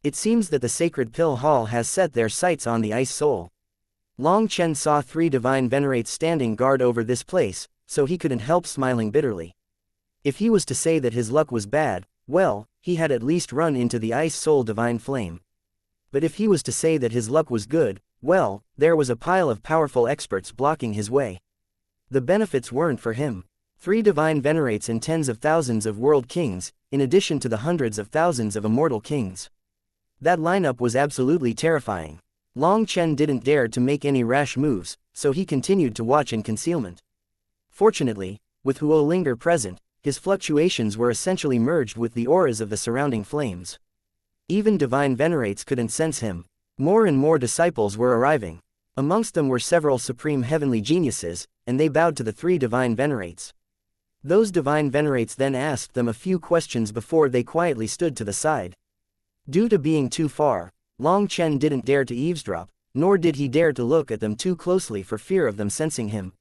It seems that the Sacred Pill Hall has set their sights on the Ice Soul. Long Chen saw 3 divine venerates standing guard over this place, so he couldn't help smiling bitterly. If he was to say that his luck was bad, well, he had at least run into the Ice Soul Divine Flame. But if he was to say that his luck was good, well, there was a pile of powerful experts blocking his way. The benefits weren't for him. 3 divine venerates and tens of thousands of world kings, in addition to the hundreds of thousands of immortal kings. That lineup was absolutely terrifying. Long Chen didn't dare to make any rash moves, so he continued to watch in concealment. Fortunately, with Huo Linger present, his fluctuations were essentially merged with the auras of the surrounding flames. Even divine venerates couldn't sense him. More and more disciples were arriving. Amongst them were several supreme heavenly geniuses, and they bowed to the 3 divine venerates. Those divine venerates then asked them a few questions before they quietly stood to the side. Due to being too far, Long Chen didn't dare to eavesdrop, nor did he dare to look at them too closely for fear of them sensing him.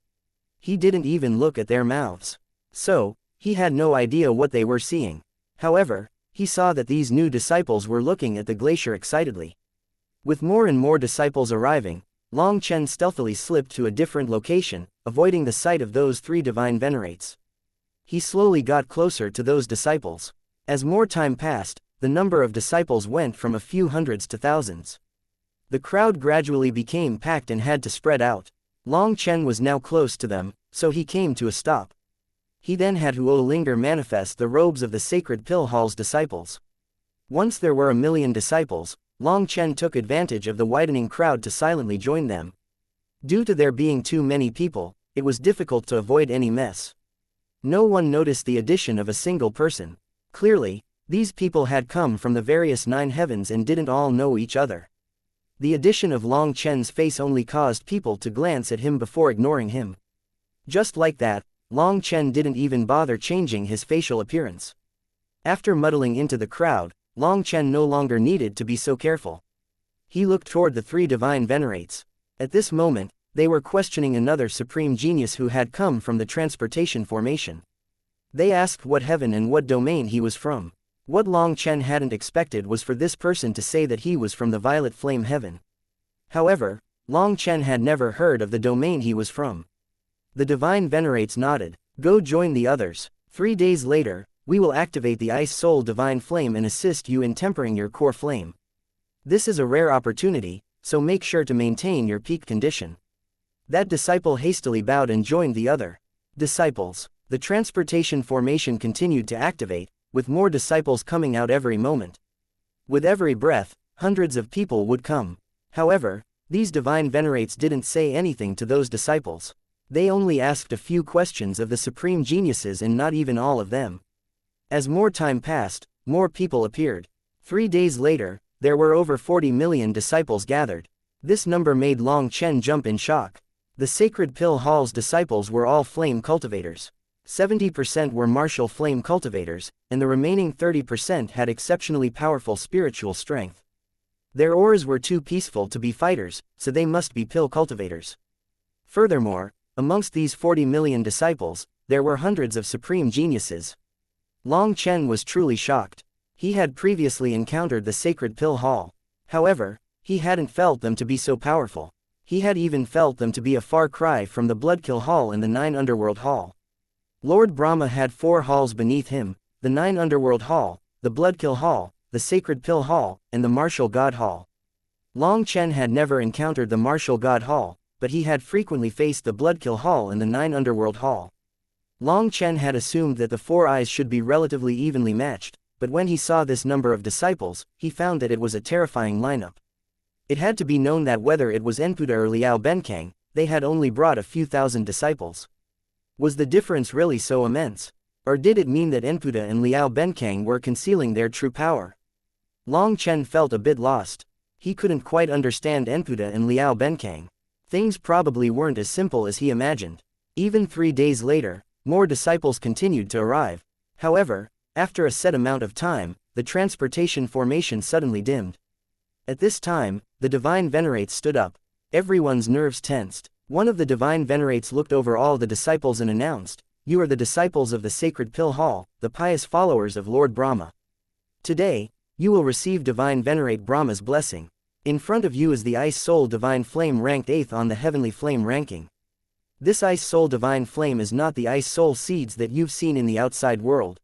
He didn't even look at their mouths. So, he had no idea what they were seeing. However, he saw that these new disciples were looking at the glacier excitedly. With more and more disciples arriving, Long Chen stealthily slipped to a different location, avoiding the sight of those 3 divine venerates. He slowly got closer to those disciples. As more time passed, the number of disciples went from a few hundreds to thousands. The crowd gradually became packed and had to spread out. Long Chen was now close to them, so he came to a stop. He then had Huo Linger manifest the robes of the Sacred Pill Hall's disciples. Once there were 1,000,000 disciples, Long Chen took advantage of the widening crowd to silently join them. Due to there being too many people, it was difficult to avoid any mess. No one noticed the addition of a single person. Clearly, these people had come from the various 9 heavens and didn't all know each other. The addition of Long Chen's face only caused people to glance at him before ignoring him. Just like that, Long Chen didn't even bother changing his facial appearance. After muddling into the crowd, Long Chen no longer needed to be so careful. He looked toward the three divine venerates. At this moment, they were questioning another supreme genius who had come from the transportation formation. They asked what heaven and what domain he was from. What Long Chen hadn't expected was for this person to say that he was from the violet flame heaven. However, Long Chen had never heard of the domain he was from. The divine venerates nodded. Go join the others. 3 days later, we will activate the Ice Soul Divine Flame and assist you in tempering your core flame. This is a rare opportunity, so make sure to maintain your peak condition. That disciple hastily bowed and joined the other disciples. The transportation formation continued to activate, with more disciples coming out every moment. With every breath, hundreds of people would come. However, these divine venerates didn't say anything to those disciples. They only asked a few questions of the supreme geniuses and not even all of them. As more time passed, more people appeared. 3 days later, there were over 40 million disciples gathered. This number made Long Chen jump in shock. The Sacred Pill Hall's disciples were all flame cultivators. 70% were martial flame cultivators, and the remaining 30% had exceptionally powerful spiritual strength. Their auras were too peaceful to be fighters, so they must be pill cultivators. Furthermore, amongst these 40 million disciples, there were hundreds of supreme geniuses. Long Chen was truly shocked. He had previously encountered the Sacred Pill Hall. However, he hadn't felt them to be so powerful. He had even felt them to be a far cry from the Bloodkill Hall and the 9 Underworld Hall. Lord Brahma had 4 halls beneath him, the 9 Underworld Hall, the Bloodkill Hall, the Sacred Pill Hall, and the Martial God Hall. Long Chen had never encountered the Martial God Hall, but he had frequently faced the Bloodkill Hall and the 9 Underworld Hall. Long Chen had assumed that the 4 eyes should be relatively evenly matched, but when he saw this number of disciples, he found that it was a terrifying lineup. It had to be known that whether it was Enputa or Liao Benkang, they had only brought a few thousand disciples. Was the difference really so immense? Or did it mean that Enputa and Liao Benkang were concealing their true power? Long Chen felt a bit lost. He couldn't quite understand Enputa and Liao Benkang. Things probably weren't as simple as he imagined. Even 3 days later, more disciples continued to arrive. However, after a set amount of time, the transportation formation suddenly dimmed. At this time, the divine venerates stood up. Everyone's nerves tensed. One of the divine venerates looked over all the disciples and announced, "You are the disciples of the Sacred Pill Hall, the pious followers of Lord Brahma. Today, you will receive divine venerate Brahma's blessing. In front of you is the Ice Soul Divine Flame ranked 8th on the Heavenly Flame ranking. This Ice Soul Divine Flame is not the Ice Soul seeds that you've seen in the outside world.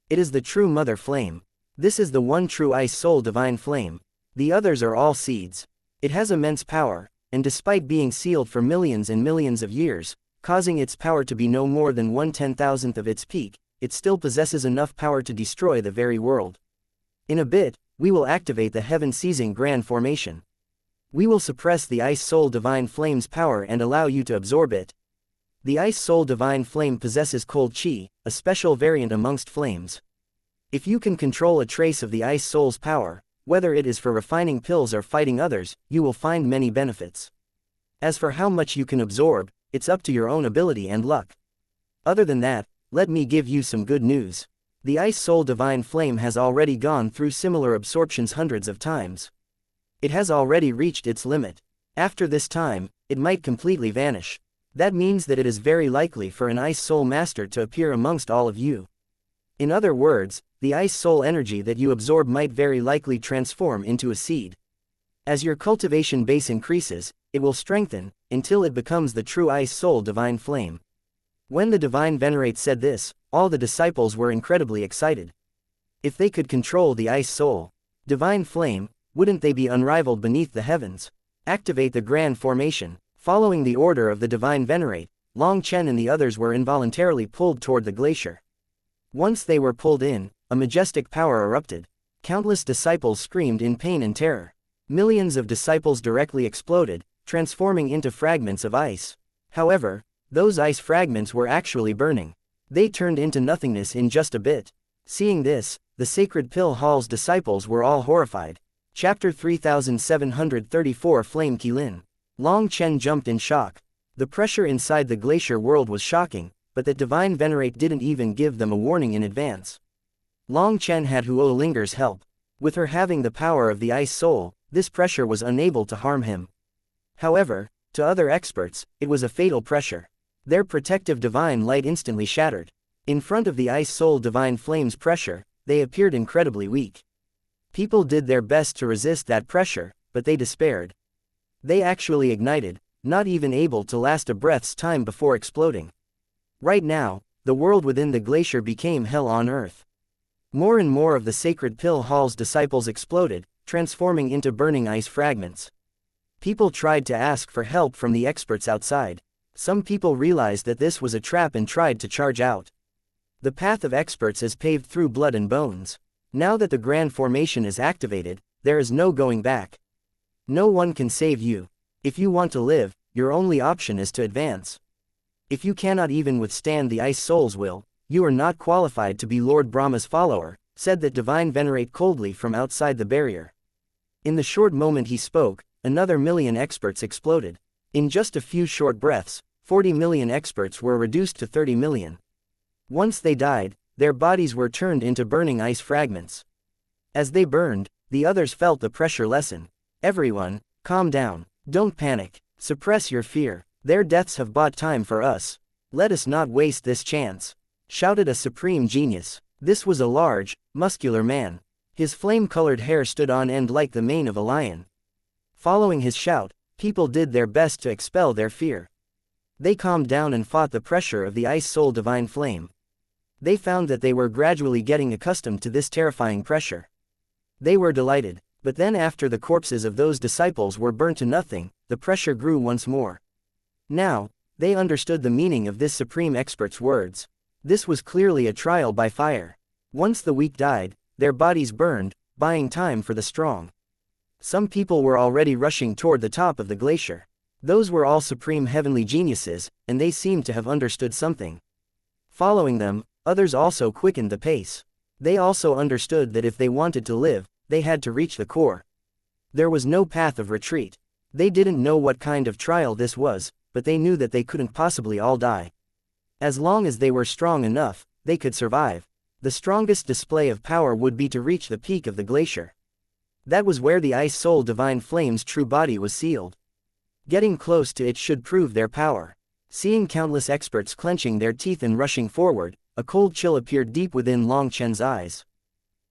It is the true Mother Flame. This is the one true Ice Soul Divine Flame. The others are all seeds. It has immense power, and despite being sealed for millions and millions of years, causing its power to be no more than 1/10,000th of its peak, it still possesses enough power to destroy the very world. In a bit, we will activate the heaven-seizing grand formation. We will suppress the Ice Soul Divine Flame's power and allow you to absorb it. The Ice Soul Divine Flame possesses cold chi, a special variant amongst flames. If you can control a trace of the Ice Soul's power, whether it is for refining pills or fighting others, you will find many benefits. As for how much you can absorb, it's up to your own ability and luck. Other than that, let me give you some good news. The Ice Soul Divine Flame has already gone through similar absorptions hundreds of times. It has already reached its limit. After this time, it might completely vanish. That means that it is very likely for an Ice Soul Master to appear amongst all of you. In other words, the Ice Soul energy that you absorb might very likely transform into a seed. As your cultivation base increases, it will strengthen, until it becomes the true Ice Soul Divine Flame. When the Divine Venerate said this, all the disciples were incredibly excited. If they could control the Ice Soul Divine Flame, wouldn't they be unrivaled beneath the heavens? Activate the Grand Formation. Following the order of the Divine Venerate, Long Chen and the others were involuntarily pulled toward the glacier. Once they were pulled in, a majestic power erupted. Countless disciples screamed in pain and terror. Millions of disciples directly exploded, transforming into fragments of ice. However, those ice fragments were actually burning. They turned into nothingness in just a bit. Seeing this, the Sacred Pill Hall's disciples were all horrified. Chapter 3734 Flame Qilin. Long Chen jumped in shock. The pressure inside the glacier world was shocking, but the Divine Venerate didn't even give them a warning in advance. Long Chen had Huo Linger's help. With her having the power of the ice soul, this pressure was unable to harm him. However, to other experts, it was a fatal pressure. Their protective divine light instantly shattered. In front of the ice soul divine flame's pressure, they appeared incredibly weak. People did their best to resist that pressure, but they despaired. They actually ignited, not even able to last a breath's time before exploding. Right now, the world within the glacier became hell on earth. More and more of the sacred pill hall's disciples exploded, transforming into burning ice fragments. People tried to ask for help from the experts outside. Some people realized that this was a trap and tried to charge out. The path of experts is paved through blood and bones. Now that the grand formation is activated, there is no going back. No one can save you. If you want to live, your only option is to advance. If you cannot even withstand the ice soul's will, you are not qualified to be Lord Brahma's follower, said that divine venerate coldly from outside the barrier. In the short moment he spoke, another million experts exploded. In just a few short breaths, 40 million experts were reduced to 30 million. Once they died, their bodies were turned into burning ice fragments. As they burned, the others felt the pressure lessen. Everyone, calm down. Don't panic. Suppress your fear. Their deaths have bought time for us. Let us not waste this chance, shouted a supreme genius. This was a large, muscular man. His flame-colored hair stood on end like the mane of a lion. Following his shout, people did their best to expel their fear. They calmed down and fought the pressure of the ice soul divine flame. They found that they were gradually getting accustomed to this terrifying pressure. They were delighted, but then after the corpses of those disciples were burnt to nothing, the pressure grew once more. Now, they understood the meaning of this supreme expert's words. This was clearly a trial by fire. Once the weak died, their bodies burned, buying time for the strong. Some people were already rushing toward the top of the glacier. Those were all supreme heavenly geniuses, and they seemed to have understood something. Following them, others also quickened the pace. They also understood that if they wanted to live, they had to reach the core. There was no path of retreat. They didn't know what kind of trial this was, but they knew that they couldn't possibly all die. As long as they were strong enough, they could survive. The strongest display of power would be to reach the peak of the glacier. That was where the ice soul divine flame's true body was sealed. Getting close to it should prove their power. Seeing countless experts clenching their teeth and rushing forward, a cold chill appeared deep within Long Chen's eyes.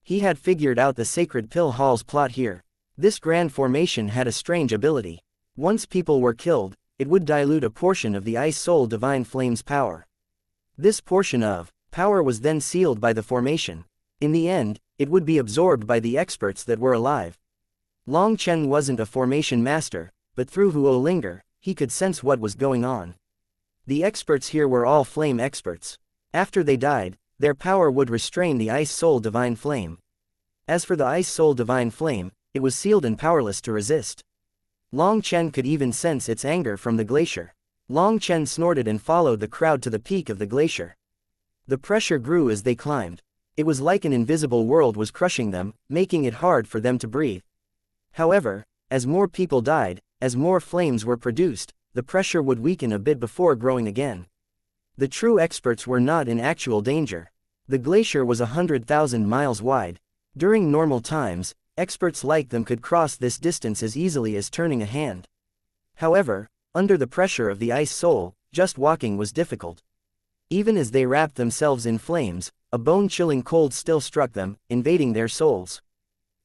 He had figured out the sacred pill hall's plot here. This grand formation had a strange ability. Once people were killed, it would dilute a portion of the ice soul divine flame's power. This portion of power was then sealed by the formation. In the end, it would be absorbed by the experts that were alive. Long Chen wasn't a formation master, but through Huo Linger, he could sense what was going on. The experts here were all flame experts. After they died, their power would restrain the ice soul divine flame. As for the ice soul divine flame, it was sealed and powerless to resist. Long Chen could even sense its anger from the glacier. Long Chen snorted and followed the crowd to the peak of the glacier. The pressure grew as they climbed. It was like an invisible world was crushing them, making it hard for them to breathe. However, as more people died, as more flames were produced, the pressure would weaken a bit before growing again. The true experts were not in actual danger. The glacier was 100,000 miles wide. During normal times, experts like them could cross this distance as easily as turning a hand. However, under the pressure of the ice soul, just walking was difficult. Even as they wrapped themselves in flames, a bone-chilling cold still struck them, invading their souls.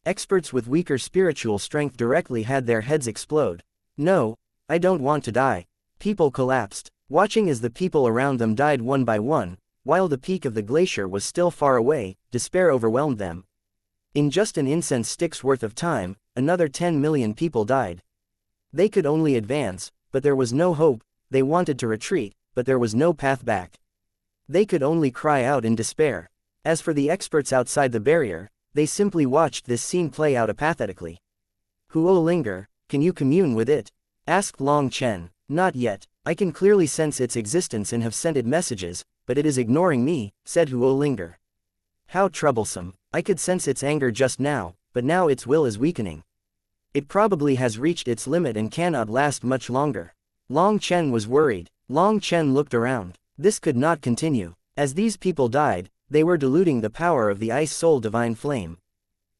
Experts with weaker spiritual strength directly had their heads explode. No, I don't want to die. People collapsed, watching as the people around them died one by one, while the peak of the glacier was still far away. Despair overwhelmed them. In just an incense stick's worth of time, another 10 million people died. They could only advance, but there was no hope. They wanted to retreat, but there was no path back. They could only cry out in despair. As for the experts outside the barrier, they simply watched this scene play out apathetically. Huo Linger, can you commune with it? Asked Long Chen. Not yet. I can clearly sense its existence and have sent it messages, but it is ignoring me, said Huo Linger. How troublesome. I could sense its anger just now, but now its will is weakening. It probably has reached its limit and cannot last much longer. Long Chen was worried. Long Chen looked around. This could not continue. As these people died, they were diluting the power of the ice soul divine flame.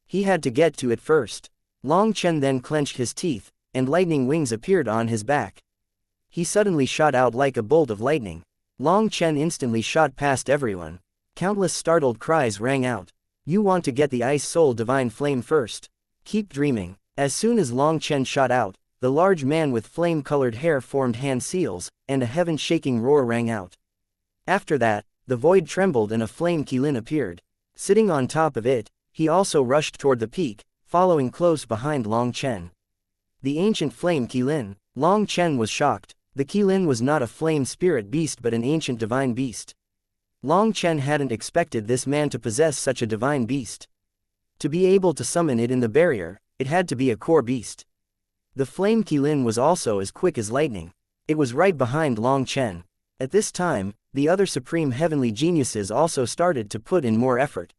He had to get to it first. Long Chen then clenched his teeth, and lightning wings appeared on his back. He suddenly shot out like a bolt of lightning. Long Chen instantly shot past everyone. Countless startled cries rang out. You want to get the Ice Soul Divine Flame first. Keep dreaming. As soon as Long Chen shot out, the large man with flame-colored hair formed hand seals, and a heaven-shaking roar rang out. After that, the void trembled and a flame Qilin appeared. Sitting on top of it, he also rushed toward the peak, following close behind Long Chen. The ancient flame Qilin. Long Chen was shocked. The Qilin was not a flame spirit beast but an ancient divine beast. Long Chen hadn't expected this man to possess such a divine beast. To be able to summon it in the barrier, it had to be a core beast. The flame Qilin was also as quick as lightning. It was right behind Long Chen. At this time, the other supreme heavenly geniuses also started to put in more effort.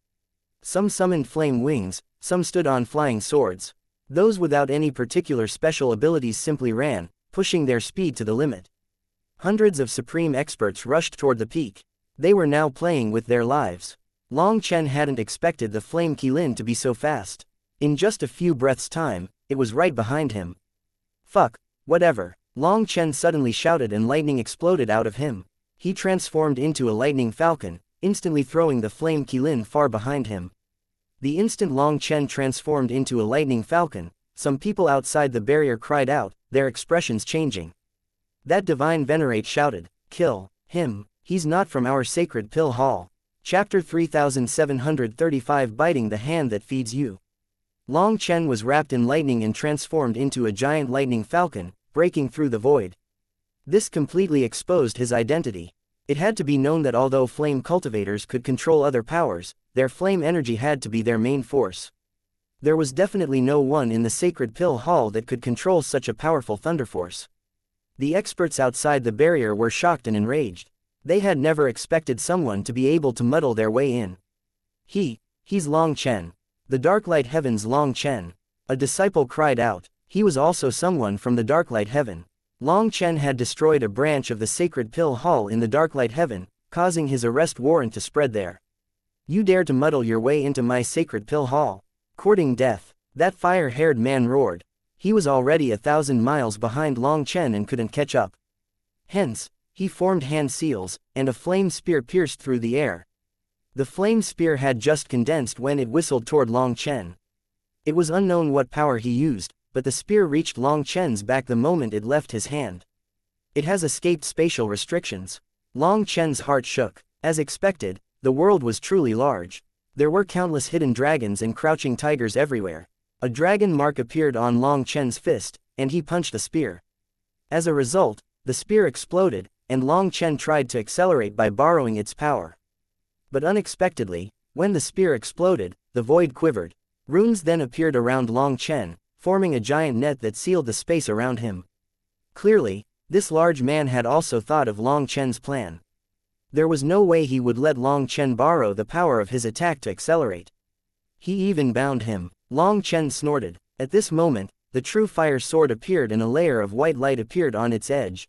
Some summoned flame wings, some stood on flying swords. Those without any particular special abilities simply ran, pushing their speed to the limit. Hundreds of supreme experts rushed toward the peak. They were now playing with their lives. Long Chen hadn't expected the flame Qilin to be so fast. In just a few breaths' time, it was right behind him. Fuck, whatever. Long Chen suddenly shouted and lightning exploded out of him. He transformed into a lightning falcon, instantly throwing the flame Qilin far behind him. The instant Long Chen transformed into a lightning falcon, some people outside the barrier cried out, their expressions changing. That divine venerate shouted, "Kill him, he's not from our sacred pill hall." Chapter 3735 Biting the Hand That Feeds You. Long Chen was wrapped in lightning and transformed into a giant lightning falcon, breaking through the void. This completely exposed his identity. It had to be known that although flame cultivators could control other powers, their flame energy had to be their main force. There was definitely no one in the sacred pill hall that could control such a powerful thunder force. The experts outside the barrier were shocked and enraged. They had never expected someone to be able to muddle their way in. He's Long Chen. The Darklight Heaven's Long Chen. A disciple cried out. He was also someone from the Darklight Heaven. Long Chen had destroyed a branch of the sacred pill hall in the Darklight Heaven, causing his arrest warrant to spread there. You dare to muddle your way into my sacred pill hall? Courting death. That fire-haired man roared. He was already 1,000 miles behind Long Chen and couldn't catch up. Hence, he formed hand seals, and a flame spear pierced through the air. The flame spear had just condensed when it whistled toward Long Chen. It was unknown what power he used, but the spear reached Long Chen's back the moment it left his hand. It has escaped spatial restrictions. Long Chen's heart shook. As expected, the world was truly large. There were countless hidden dragons and crouching tigers everywhere. A dragon mark appeared on Long Chen's fist, and he punched the spear. As a result, the spear exploded, and Long Chen tried to accelerate by borrowing its power. But unexpectedly, when the spear exploded, the void quivered. Runes then appeared around Long Chen, forming a giant net that sealed the space around him. Clearly, this large man had also thought of Long Chen's plan. There was no way he would let Long Chen borrow the power of his attack to accelerate. He even bound him. Long Chen snorted. At this moment, the true fire sword appeared and a layer of white light appeared on its edge.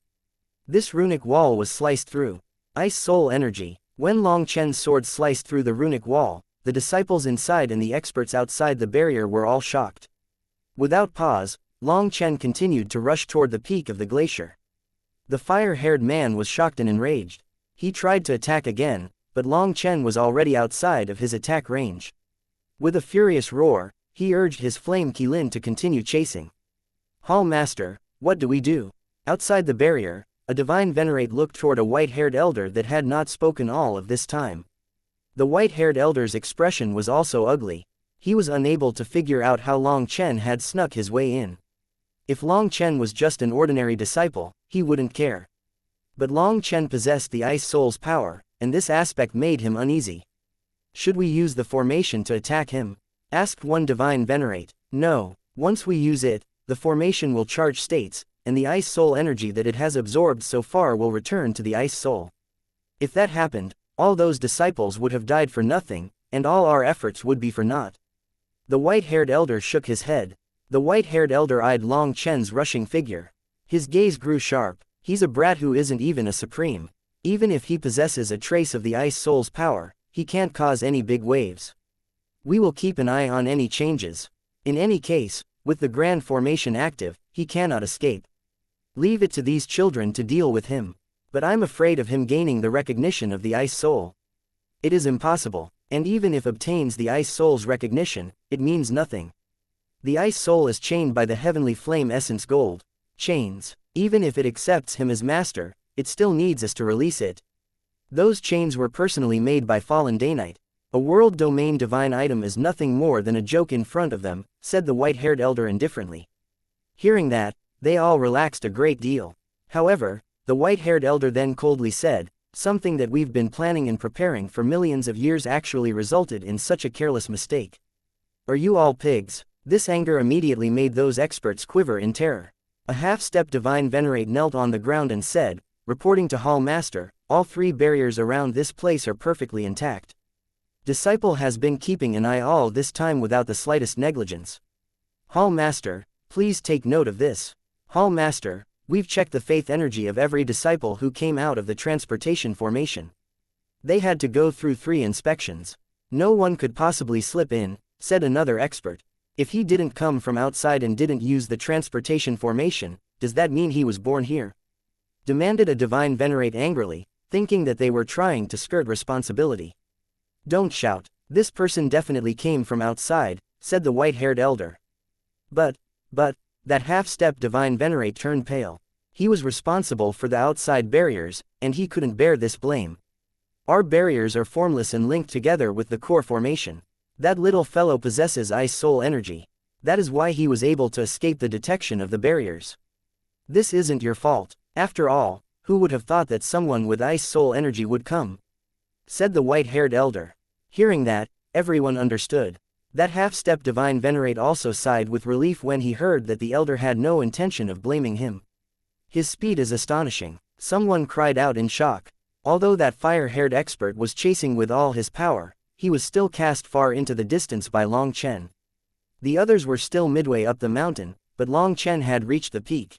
This runic wall was sliced through. Ice soul energy. When Long Chen's sword sliced through the runic wall, the disciples inside and the experts outside the barrier were all shocked. Without pause, Long Chen continued to rush toward the peak of the glacier. The fire-haired man was shocked and enraged. He tried to attack again, but Long Chen was already outside of his attack range. With a furious roar, he urged his flame Qilin to continue chasing. Hall Master, what do we do? Outside the barrier, a divine venerate looked toward a white-haired elder that had not spoken all of this time. The white-haired elder's expression was also ugly. He was unable to figure out how Long Chen had snuck his way in. If Long Chen was just an ordinary disciple, he wouldn't care. But Long Chen possessed the Ice Soul's power, and this aspect made him uneasy. Should we use the formation to attack him? Asked one divine venerate. No, once we use it, the formation will charge states, and the Ice Soul energy that it has absorbed so far will return to the Ice Soul. If that happened, all those disciples would have died for nothing, and all our efforts would be for naught. The white-haired elder shook his head. The white-haired elder eyed Long Chen's rushing figure. His gaze grew sharp. He's a brat who isn't even a supreme. Even if he possesses a trace of the Ice Soul's power, he can't cause any big waves. We will keep an eye on any changes. In any case, with the grand formation active, he cannot escape. Leave it to these children to deal with him. But I'm afraid of him gaining the recognition of the Ice Soul. It is impossible, and even if obtains the Ice Soul's recognition, it means nothing. The Ice Soul is chained by the heavenly flame essence gold. Chains. Even if it accepts him as master, it still needs us to release it. Those chains were personally made by fallen Daynite. A world domain divine item is nothing more than a joke in front of them, said the white-haired elder indifferently. Hearing that, they all relaxed a great deal. However, the white-haired elder then coldly said, something that we've been planning and preparing for millions of years actually resulted in such a careless mistake. Are you all pigs? This anger immediately made those experts quiver in terror. A half-step divine venerate knelt on the ground and said, reporting to Hall Master, all 3 barriers around this place are perfectly intact. Disciple has been keeping an eye all this time without the slightest negligence. Hall Master, please take note of this. Hall Master, we've checked the faith energy of every disciple who came out of the transportation formation. They had to go through 3 inspections. No one could possibly slip in, said another expert. If he didn't come from outside and didn't use the transportation formation, does that mean he was born here? Demanded a divine venerate angrily, thinking that they were trying to skirt responsibility. Don't shout, this person definitely came from outside, said the white-haired elder. But, that half-step divine venerate turned pale. He was responsible for the outside barriers, and he couldn't bear this blame. Our barriers are formless and linked together with the core formation. That little fellow possesses Ice Soul energy. That is why he was able to escape the detection of the barriers. This isn't your fault. After all, who would have thought that someone with Ice Soul energy would come? Said the white-haired elder. Hearing that, everyone understood. That half-step divine venerate also sighed with relief when he heard that the elder had no intention of blaming him. His speed is astonishing. Someone cried out in shock. Although that fire-haired expert was chasing with all his power, he was still cast far into the distance by Long Chen. The others were still midway up the mountain, but Long Chen had reached the peak.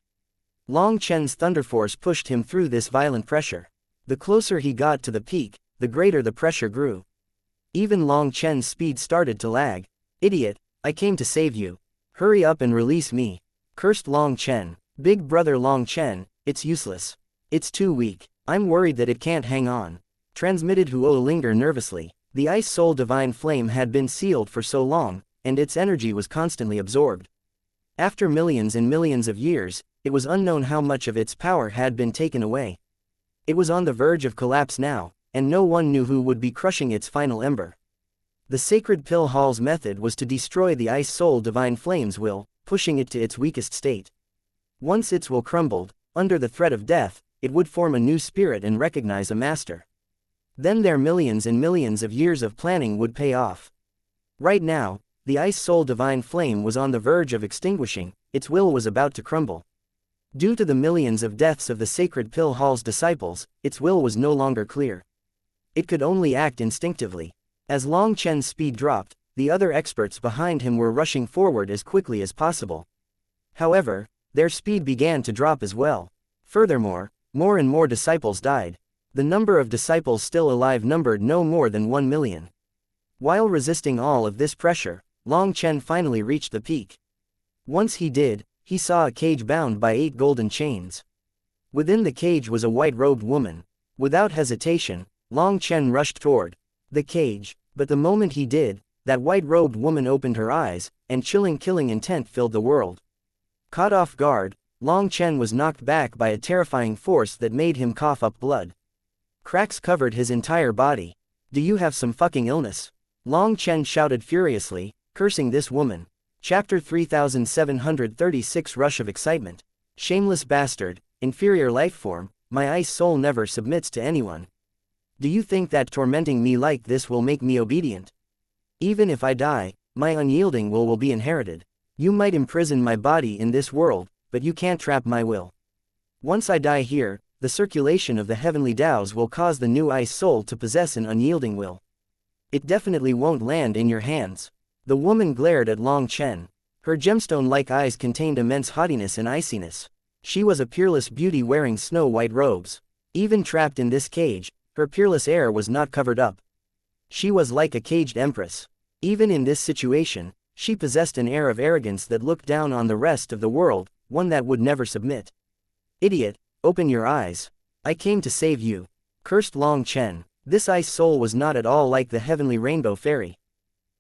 Long Chen's thunder force pushed him through this violent pressure. The closer he got to the peak, the greater the pressure grew. Even Long Chen's speed started to lag. Idiot, I came to save you. Hurry up and release me. Cursed Long Chen. Big brother Long Chen, it's useless. It's too weak. I'm worried that it can't hang on. Transmitted Huo Linger nervously. The Ice Soul divine flame had been sealed for so long, and its energy was constantly absorbed. After millions and millions of years, it was unknown how much of its power had been taken away. It was on the verge of collapse now, and no one knew who would be crushing its final ember. The Sacred Pill Hall's method was to destroy the Ice Soul divine flame's will, pushing it to its weakest state. Once its will crumbled, under the threat of death, it would form a new spirit and recognize a master. Then their millions and millions of years of planning would pay off. Right now, the Ice Soul divine flame was on the verge of extinguishing, its will was about to crumble. Due to the millions of deaths of the Sacred Pill Hall's disciples, its will was no longer clear. It could only act instinctively. As Long Chen's speed dropped, the other experts behind him were rushing forward as quickly as possible. However, their speed began to drop as well. Furthermore, more and more disciples died. The number of disciples still alive numbered no more than 1 million. While resisting all of this pressure, Long Chen finally reached the peak. Once he did, he saw a cage bound by 8 golden chains. Within the cage was a white-robed woman. Without hesitation, Long Chen rushed toward the cage, but the moment he did, that white-robed woman opened her eyes, and chilling killing intent filled the world. Caught off guard, Long Chen was knocked back by a terrifying force that made him cough up blood. Cracks covered his entire body. Do you have some fucking illness? Long Chen shouted furiously, cursing this woman. Chapter 3736 Rush of Excitement. Shameless bastard, inferior lifeform, my Ice Soul never submits to anyone. Do you think that tormenting me like this will make me obedient? Even if I die, my unyielding will be inherited. You might imprison my body in this world, but you can't trap my will. Once I die here, the circulation of the heavenly Taos will cause the new Ice Soul to possess an unyielding will. It definitely won't land in your hands. The woman glared at Long Chen. Her gemstone-like eyes contained immense haughtiness and iciness. She was a peerless beauty wearing snow-white robes. Even trapped in this cage, her peerless air was not covered up. She was like a caged empress. Even in this situation, she possessed an air of arrogance that looked down on the rest of the world, one that would never submit. Idiot, open your eyes. I came to save you. Cursed Long Chen. This ice soul was not at all like the heavenly rainbow fairy.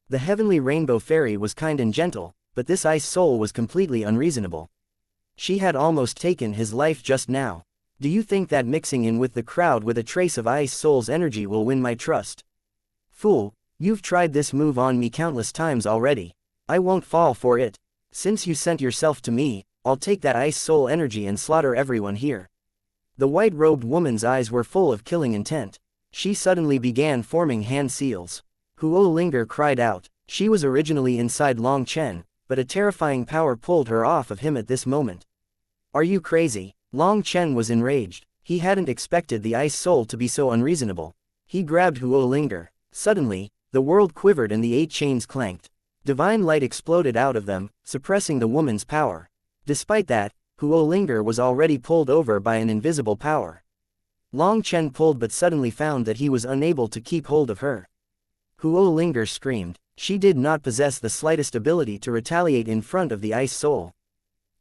The heavenly rainbow fairy was kind and gentle, but this ice soul was completely unreasonable. She had almost taken his life just now. Do you think that mixing in with the crowd with a trace of ice soul's energy will win my trust? Fool, you've tried this move on me countless times already. I won't fall for it. Since you sent yourself to me, I'll take that ice soul energy and slaughter everyone here. The white-robed woman's eyes were full of killing intent. She suddenly began forming hand seals. Huo Linger cried out. She was originally inside Long Chen, but a terrifying power pulled her off of him at this moment. Are you crazy? Long Chen was enraged. He hadn't expected the ice soul to be so unreasonable. He grabbed Huo Linger. Suddenly, the world quivered and the 8 chains clanked. Divine light exploded out of them, suppressing the woman's power. Despite that, Huo Linger was already pulled over by an invisible power. Long Chen pulled but suddenly found that he was unable to keep hold of her. Huo Linger screamed. She did not possess the slightest ability to retaliate in front of the ice soul.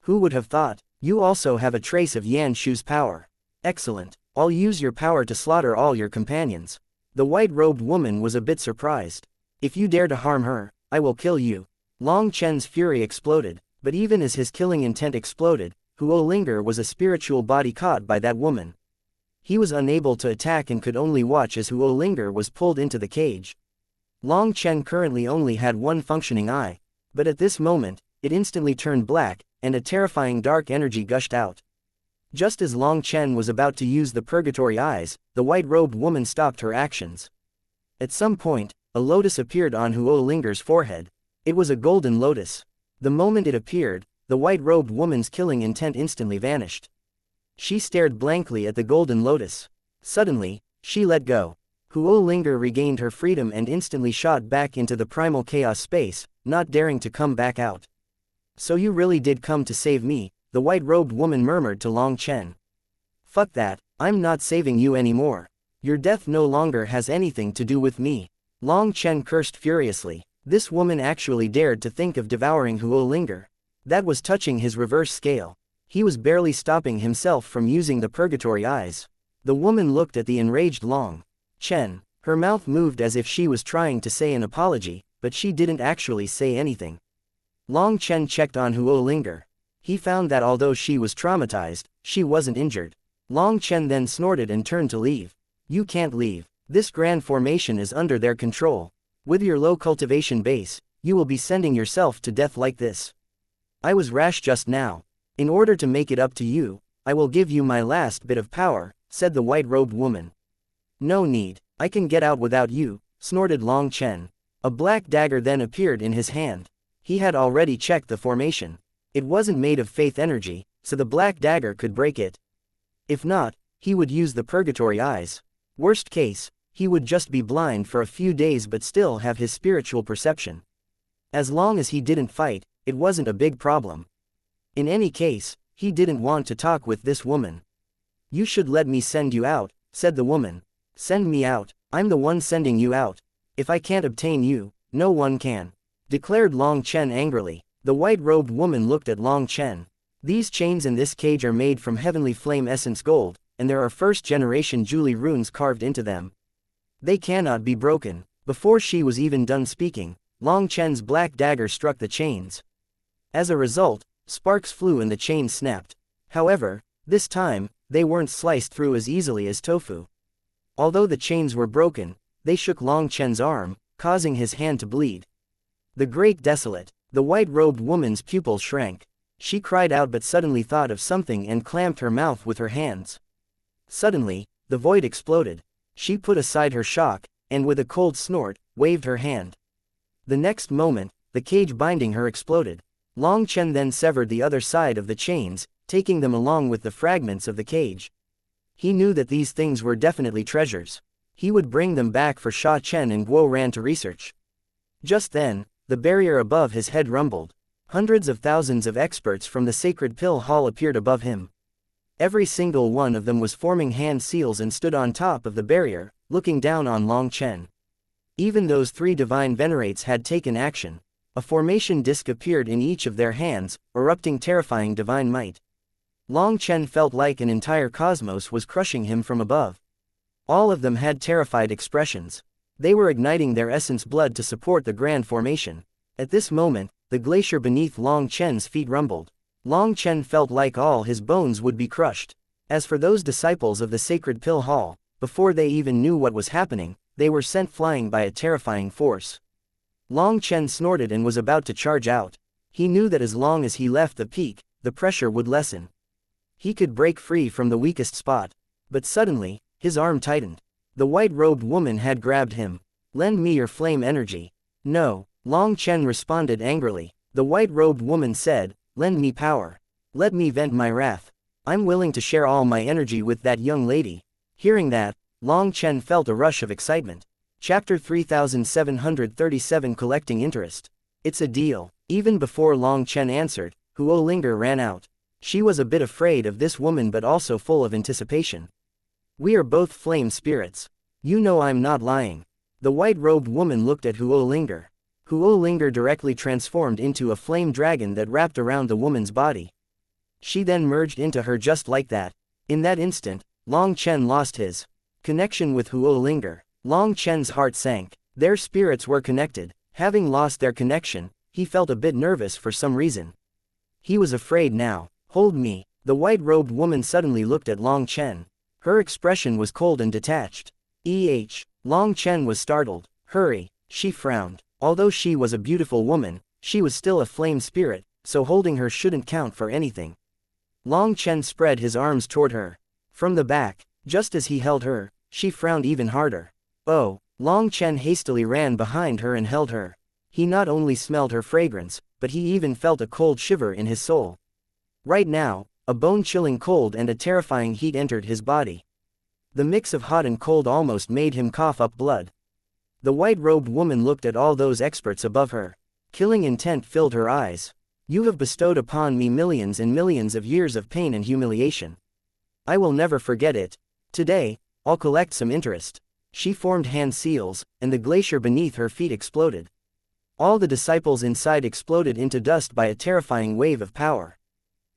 Who would have thought? You also have a trace of Yan Shu's power. Excellent. I'll use your power to slaughter all your companions. The white-robed woman was a bit surprised. If you dare to harm her, I will kill you. Long Chen's fury exploded, but even as his killing intent exploded, Huo Linger was a spiritual body caught by that woman. He was unable to attack and could only watch as Huo Linger was pulled into the cage. Long Chen currently only had one functioning eye, but at this moment, it instantly turned black, and a terrifying dark energy gushed out. Just as Long Chen was about to use the purgatory eyes, the white-robed woman stopped her actions. At some point, a lotus appeared on Huo Linger's forehead. It was a golden lotus. The moment it appeared, the white-robed woman's killing intent instantly vanished. She stared blankly at the golden lotus. Suddenly, she let go. Huo Linger regained her freedom and instantly shot back into the primal chaos space, not daring to come back out. So you really did come to save me, the white-robed woman murmured to Long Chen. Fuck that, I'm not saving you anymore. Your death no longer has anything to do with me. Long Chen cursed furiously. This woman actually dared to think of devouring Huo Linger. That was touching his reverse scale. He was barely stopping himself from using the purgatory eyes. The woman looked at the enraged Long Chen. Her mouth moved as if she was trying to say an apology, but she didn't actually say anything. Long Chen checked on Huo Linger. He found that although she was traumatized, she wasn't injured. Long Chen then snorted and turned to leave. You can't leave. This grand formation is under their control. With your low cultivation base, you will be sending yourself to death like this. I was rash just now. In order to make it up to you, I will give you my last bit of power, said the white-robed woman. No need, I can get out without you, snorted Long Chen. A black dagger then appeared in his hand. He had already checked the formation. It wasn't made of faith energy, so the black dagger could break it. If not, he would use the purgatory eyes. Worst case, he would just be blind for a few days but still have his spiritual perception. As long as he didn't fight, it wasn't a big problem. In any case, he didn't want to talk with this woman. You should let me send you out, said the woman. Send me out, I'm the one sending you out. If I can't obtain you, no one can, declared Long Chen angrily. The white-robed woman looked at Long Chen. These chains in this cage are made from heavenly flame essence gold, and there are first-generation Julie runes carved into them. They cannot be broken. Before she was even done speaking, Long Chen's black dagger struck the chains. As a result, sparks flew and the chains snapped. However, this time, they weren't sliced through as easily as tofu. Although the chains were broken, they shook Long Chen's arm, causing his hand to bleed. The Great Desolate. The white-robed woman's pupils shrank. She cried out but suddenly thought of something and clamped her mouth with her hands. Suddenly, the void exploded. She put aside her shock, and with a cold snort, waved her hand. The next moment, the cage binding her exploded. Long Chen then severed the other side of the chains, taking them along with the fragments of the cage. He knew that these things were definitely treasures. He would bring them back for Sha Chen and Guo Ran to research. Just then, the barrier above his head rumbled. Hundreds of thousands of experts from the Sacred Pill Hall appeared above him. Every single one of them was forming hand seals and stood on top of the barrier, looking down on Long Chen. Even those 3 divine venerates had taken action. A formation disk appeared in each of their hands, erupting terrifying divine might. Long Chen felt like an entire cosmos was crushing him from above. All of them had terrified expressions. They were igniting their essence blood to support the grand formation. At this moment, the glacier beneath Long Chen's feet rumbled. Long Chen felt like all his bones would be crushed. As for those disciples of the sacred pill hall, before they even knew what was happening, they were sent flying by a terrifying force. Long Chen snorted and was about to charge out. He knew that as long as he left the peak, the pressure would lessen. He could break free from the weakest spot. But suddenly, his arm tightened. The white-robed woman had grabbed him. "Lend me your flame energy." "No," Long Chen responded angrily. The white-robed woman said, "Lend me power. Let me vent my wrath. I'm willing to share all my energy with that young lady." Hearing that, Long Chen felt a rush of excitement. Chapter 3737 Collecting Interest. "It's a deal." Even before Long Chen answered, Huo Linger ran out. She was a bit afraid of this woman but also full of anticipation. "We are both flame spirits. You know I'm not lying." The white-robed woman looked at Huo Linger. Huo Linger directly transformed into a flame dragon that wrapped around the woman's body. She then merged into her just like that. In that instant, Long Chen lost his connection with Huo Linger. Long Chen's heart sank. Their spirits were connected. Having lost their connection, he felt a bit nervous for some reason. He was afraid now. "Hold me." The white-robed woman suddenly looked at Long Chen. Her expression was cold and detached. Long Chen was startled. "Hurry." She frowned. Although she was a beautiful woman, she was still a flame spirit, so holding her shouldn't count for anything. Long Chen spread his arms toward her. From the back, just as he held her, she frowned even harder. "Oh." Long Chen hastily ran behind her and held her. He not only smelled her fragrance, but he even felt a cold shiver in his soul. Right now, a bone-chilling cold and a terrifying heat entered his body. The mix of hot and cold almost made him cough up blood. The white-robed woman looked at all those experts above her. Killing intent filled her eyes. "You have bestowed upon me millions and millions of years of pain and humiliation. I will never forget it. Today, I'll collect some interest." She formed hand seals, and the glacier beneath her feet exploded. All the disciples inside exploded into dust by a terrifying wave of power.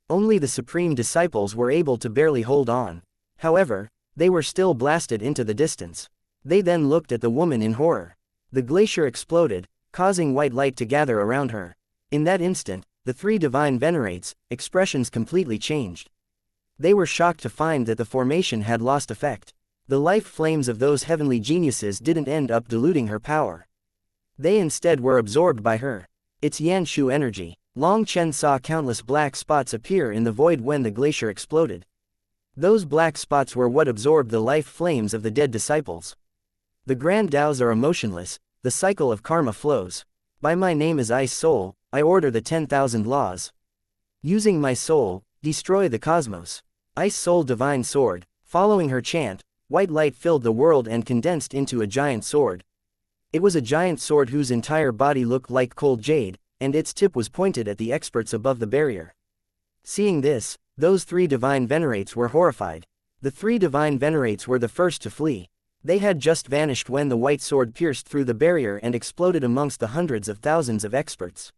Only the supreme disciples were able to barely hold on. However, they were still blasted into the distance. They then looked at the woman in horror. The glacier exploded, causing white light to gather around her. In that instant, the 3 divine venerates' expressions completely changed. They were shocked to find that the formation had lost effect. The life flames of those heavenly geniuses didn't end up diluting her power. They instead were absorbed by her. It's Yanshu energy. Long Chen saw countless black spots appear in the void when the glacier exploded. Those black spots were what absorbed the life flames of the dead disciples. The grand Taos are emotionless, the cycle of karma flows. By my name is Ice Soul, I order the 10,000 laws. Using my soul, destroy the cosmos. Ice Soul Divine Sword. Following her chant, white light filled the world and condensed into a giant sword. It was a giant sword whose entire body looked like cold jade, and its tip was pointed at the experts above the barrier. Seeing this, those 3 divine venerates were horrified. The 3 divine venerates were the first to flee. They had just vanished when the white sword pierced through the barrier and exploded amongst the hundreds of thousands of experts.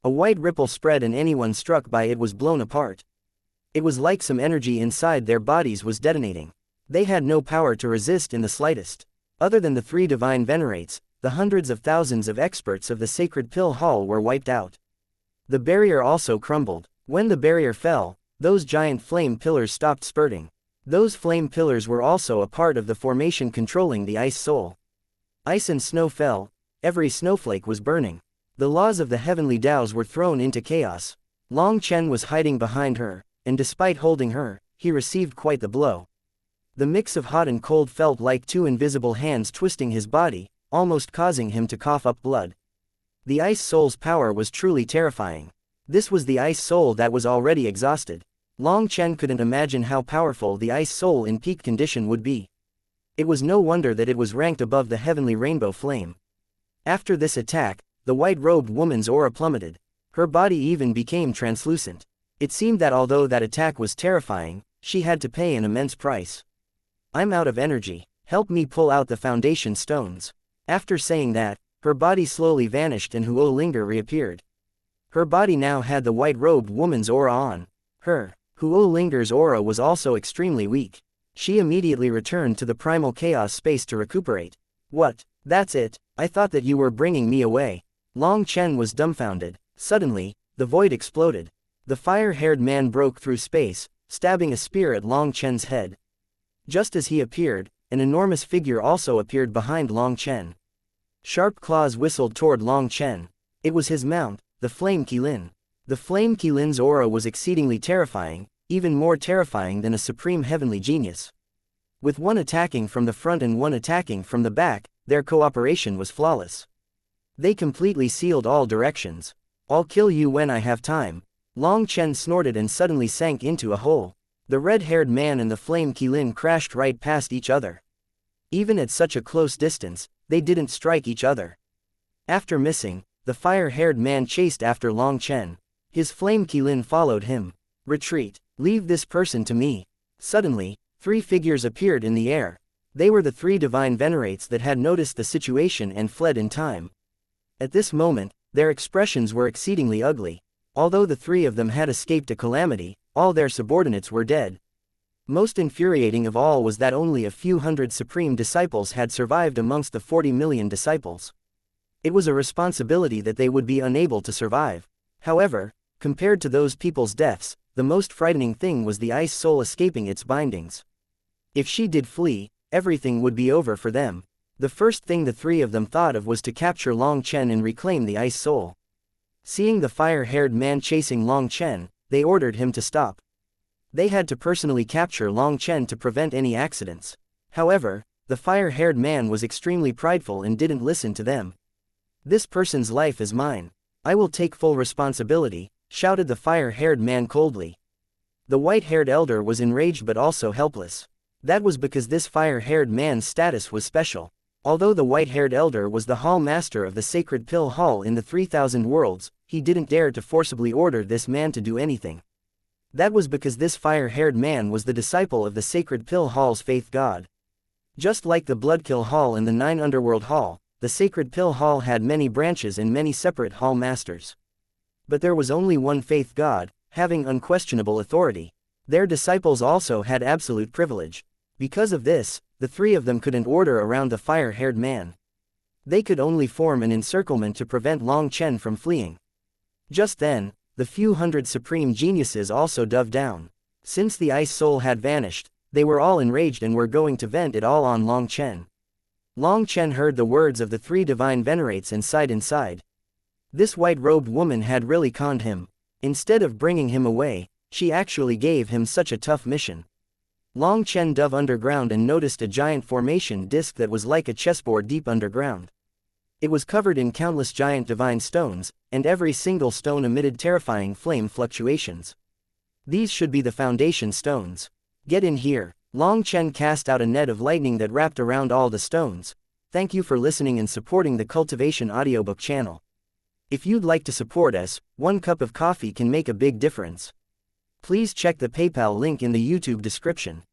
A white ripple spread and anyone struck by it was blown apart. It was like some energy inside their bodies was detonating. They had no power to resist in the slightest. Other than the 3 divine venerates, the hundreds of thousands of experts of the sacred pill hall were wiped out. The barrier also crumbled. When the barrier fell, those giant flame pillars stopped spurting. Those flame pillars were also a part of the formation controlling the Ice Soul. Ice and snow fell. Every snowflake was burning. The laws of the heavenly Taos were thrown into chaos. Long Chen was hiding behind her, and despite holding her, he received quite the blow. The mix of hot and cold felt like 2 invisible hands twisting his body, almost causing him to cough up blood. The Ice Soul's power was truly terrifying. This was the Ice Soul that was already exhausted. Long Chen couldn't imagine how powerful the Ice Soul in peak condition would be. It was no wonder that it was ranked above the heavenly rainbow flame. After this attack, the white-robed woman's aura plummeted. Her body even became translucent. It seemed that although that attack was terrifying, she had to pay an immense price. "I'm out of energy. Help me pull out the foundation stones." After saying that, her body slowly vanished and Huo Linger reappeared. Her body now had the white-robed woman's aura on her. Huo Linger's aura was also extremely weak. She immediately returned to the primal chaos space to recuperate. What? That's it, I thought that you were bringing me away. Long Chen was dumbfounded. Suddenly, the void exploded. The fire-haired man broke through space, stabbing a spear at Long Chen's head. Just as he appeared, an enormous figure also appeared behind Long Chen. Sharp claws whistled toward Long Chen. It was his mount, the Flame Qilin. The Flame Qilin's aura was exceedingly terrifying, even more terrifying than a supreme heavenly genius. With one attacking from the front and one attacking from the back, their cooperation was flawless. They completely sealed all directions. I'll kill you when I have time. Long Chen snorted and suddenly sank into a hole. The red-haired man and the Flame Qilin crashed right past each other. Even at such a close distance, they didn't strike each other. After missing, the fire-haired man chased after Long Chen. His Flame Qilin followed him. Retreat. Leave this person to me. Suddenly, 3 figures appeared in the air. They were the 3 divine venerates that had noticed the situation and fled in time. At this moment, their expressions were exceedingly ugly. Although the 3 of them had escaped a calamity, all their subordinates were dead. Most infuriating of all was that only a few hundred supreme disciples had survived amongst the 40 million disciples. It was a responsibility that they would be unable to survive. However, compared to those people's deaths, the most frightening thing was the ice soul escaping its bindings. If she did flee, everything would be over for them. The first thing the 3 of them thought of was to capture Long Chen and reclaim the ice soul. Seeing the fire-haired man chasing Long Chen, they ordered him to stop. They had to personally capture Long Chen to prevent any accidents. However, the fire-haired man was extremely prideful and didn't listen to them. This person's life is mine. I will take full responsibility, shouted the fire-haired man coldly. The white-haired elder was enraged but also helpless. That was because this fire-haired man's status was special. Although the white-haired elder was the hall master of the sacred pill hall in the 3,000 worlds, he didn't dare to forcibly order this man to do anything. That was because this fire-haired man was the disciple of the sacred pill hall's faith god. Just like the Bloodkill Hall and the 9 Underworld Hall, the sacred pill hall had many branches and many separate hall masters. But there was only one faith god, having unquestionable authority. Their disciples also had absolute privilege. Because of this, the 3 of them couldn't order around the fire-haired man. They could only form an encirclement to prevent Long Chen from fleeing. Just then, the few hundred supreme geniuses also dove down. Since the ice soul had vanished, they were all enraged and were going to vent it all on Long Chen. Long Chen heard the words of the 3 divine venerates and sighed inside. This white-robed woman had really conned him. Instead of bringing him away, she actually gave him such a tough mission. Long Chen dove underground and noticed a giant formation disk that was like a chessboard deep underground. It was covered in countless giant divine stones, and every single stone emitted terrifying flame fluctuations. These should be the foundation stones. Get in here. Long Chen cast out a net of lightning that wrapped around all the stones. Thank you for listening and supporting the Cultivation audiobook channel. If you'd like to support us, 1 cup of coffee can make a big difference. Please check the PayPal link in the YouTube description.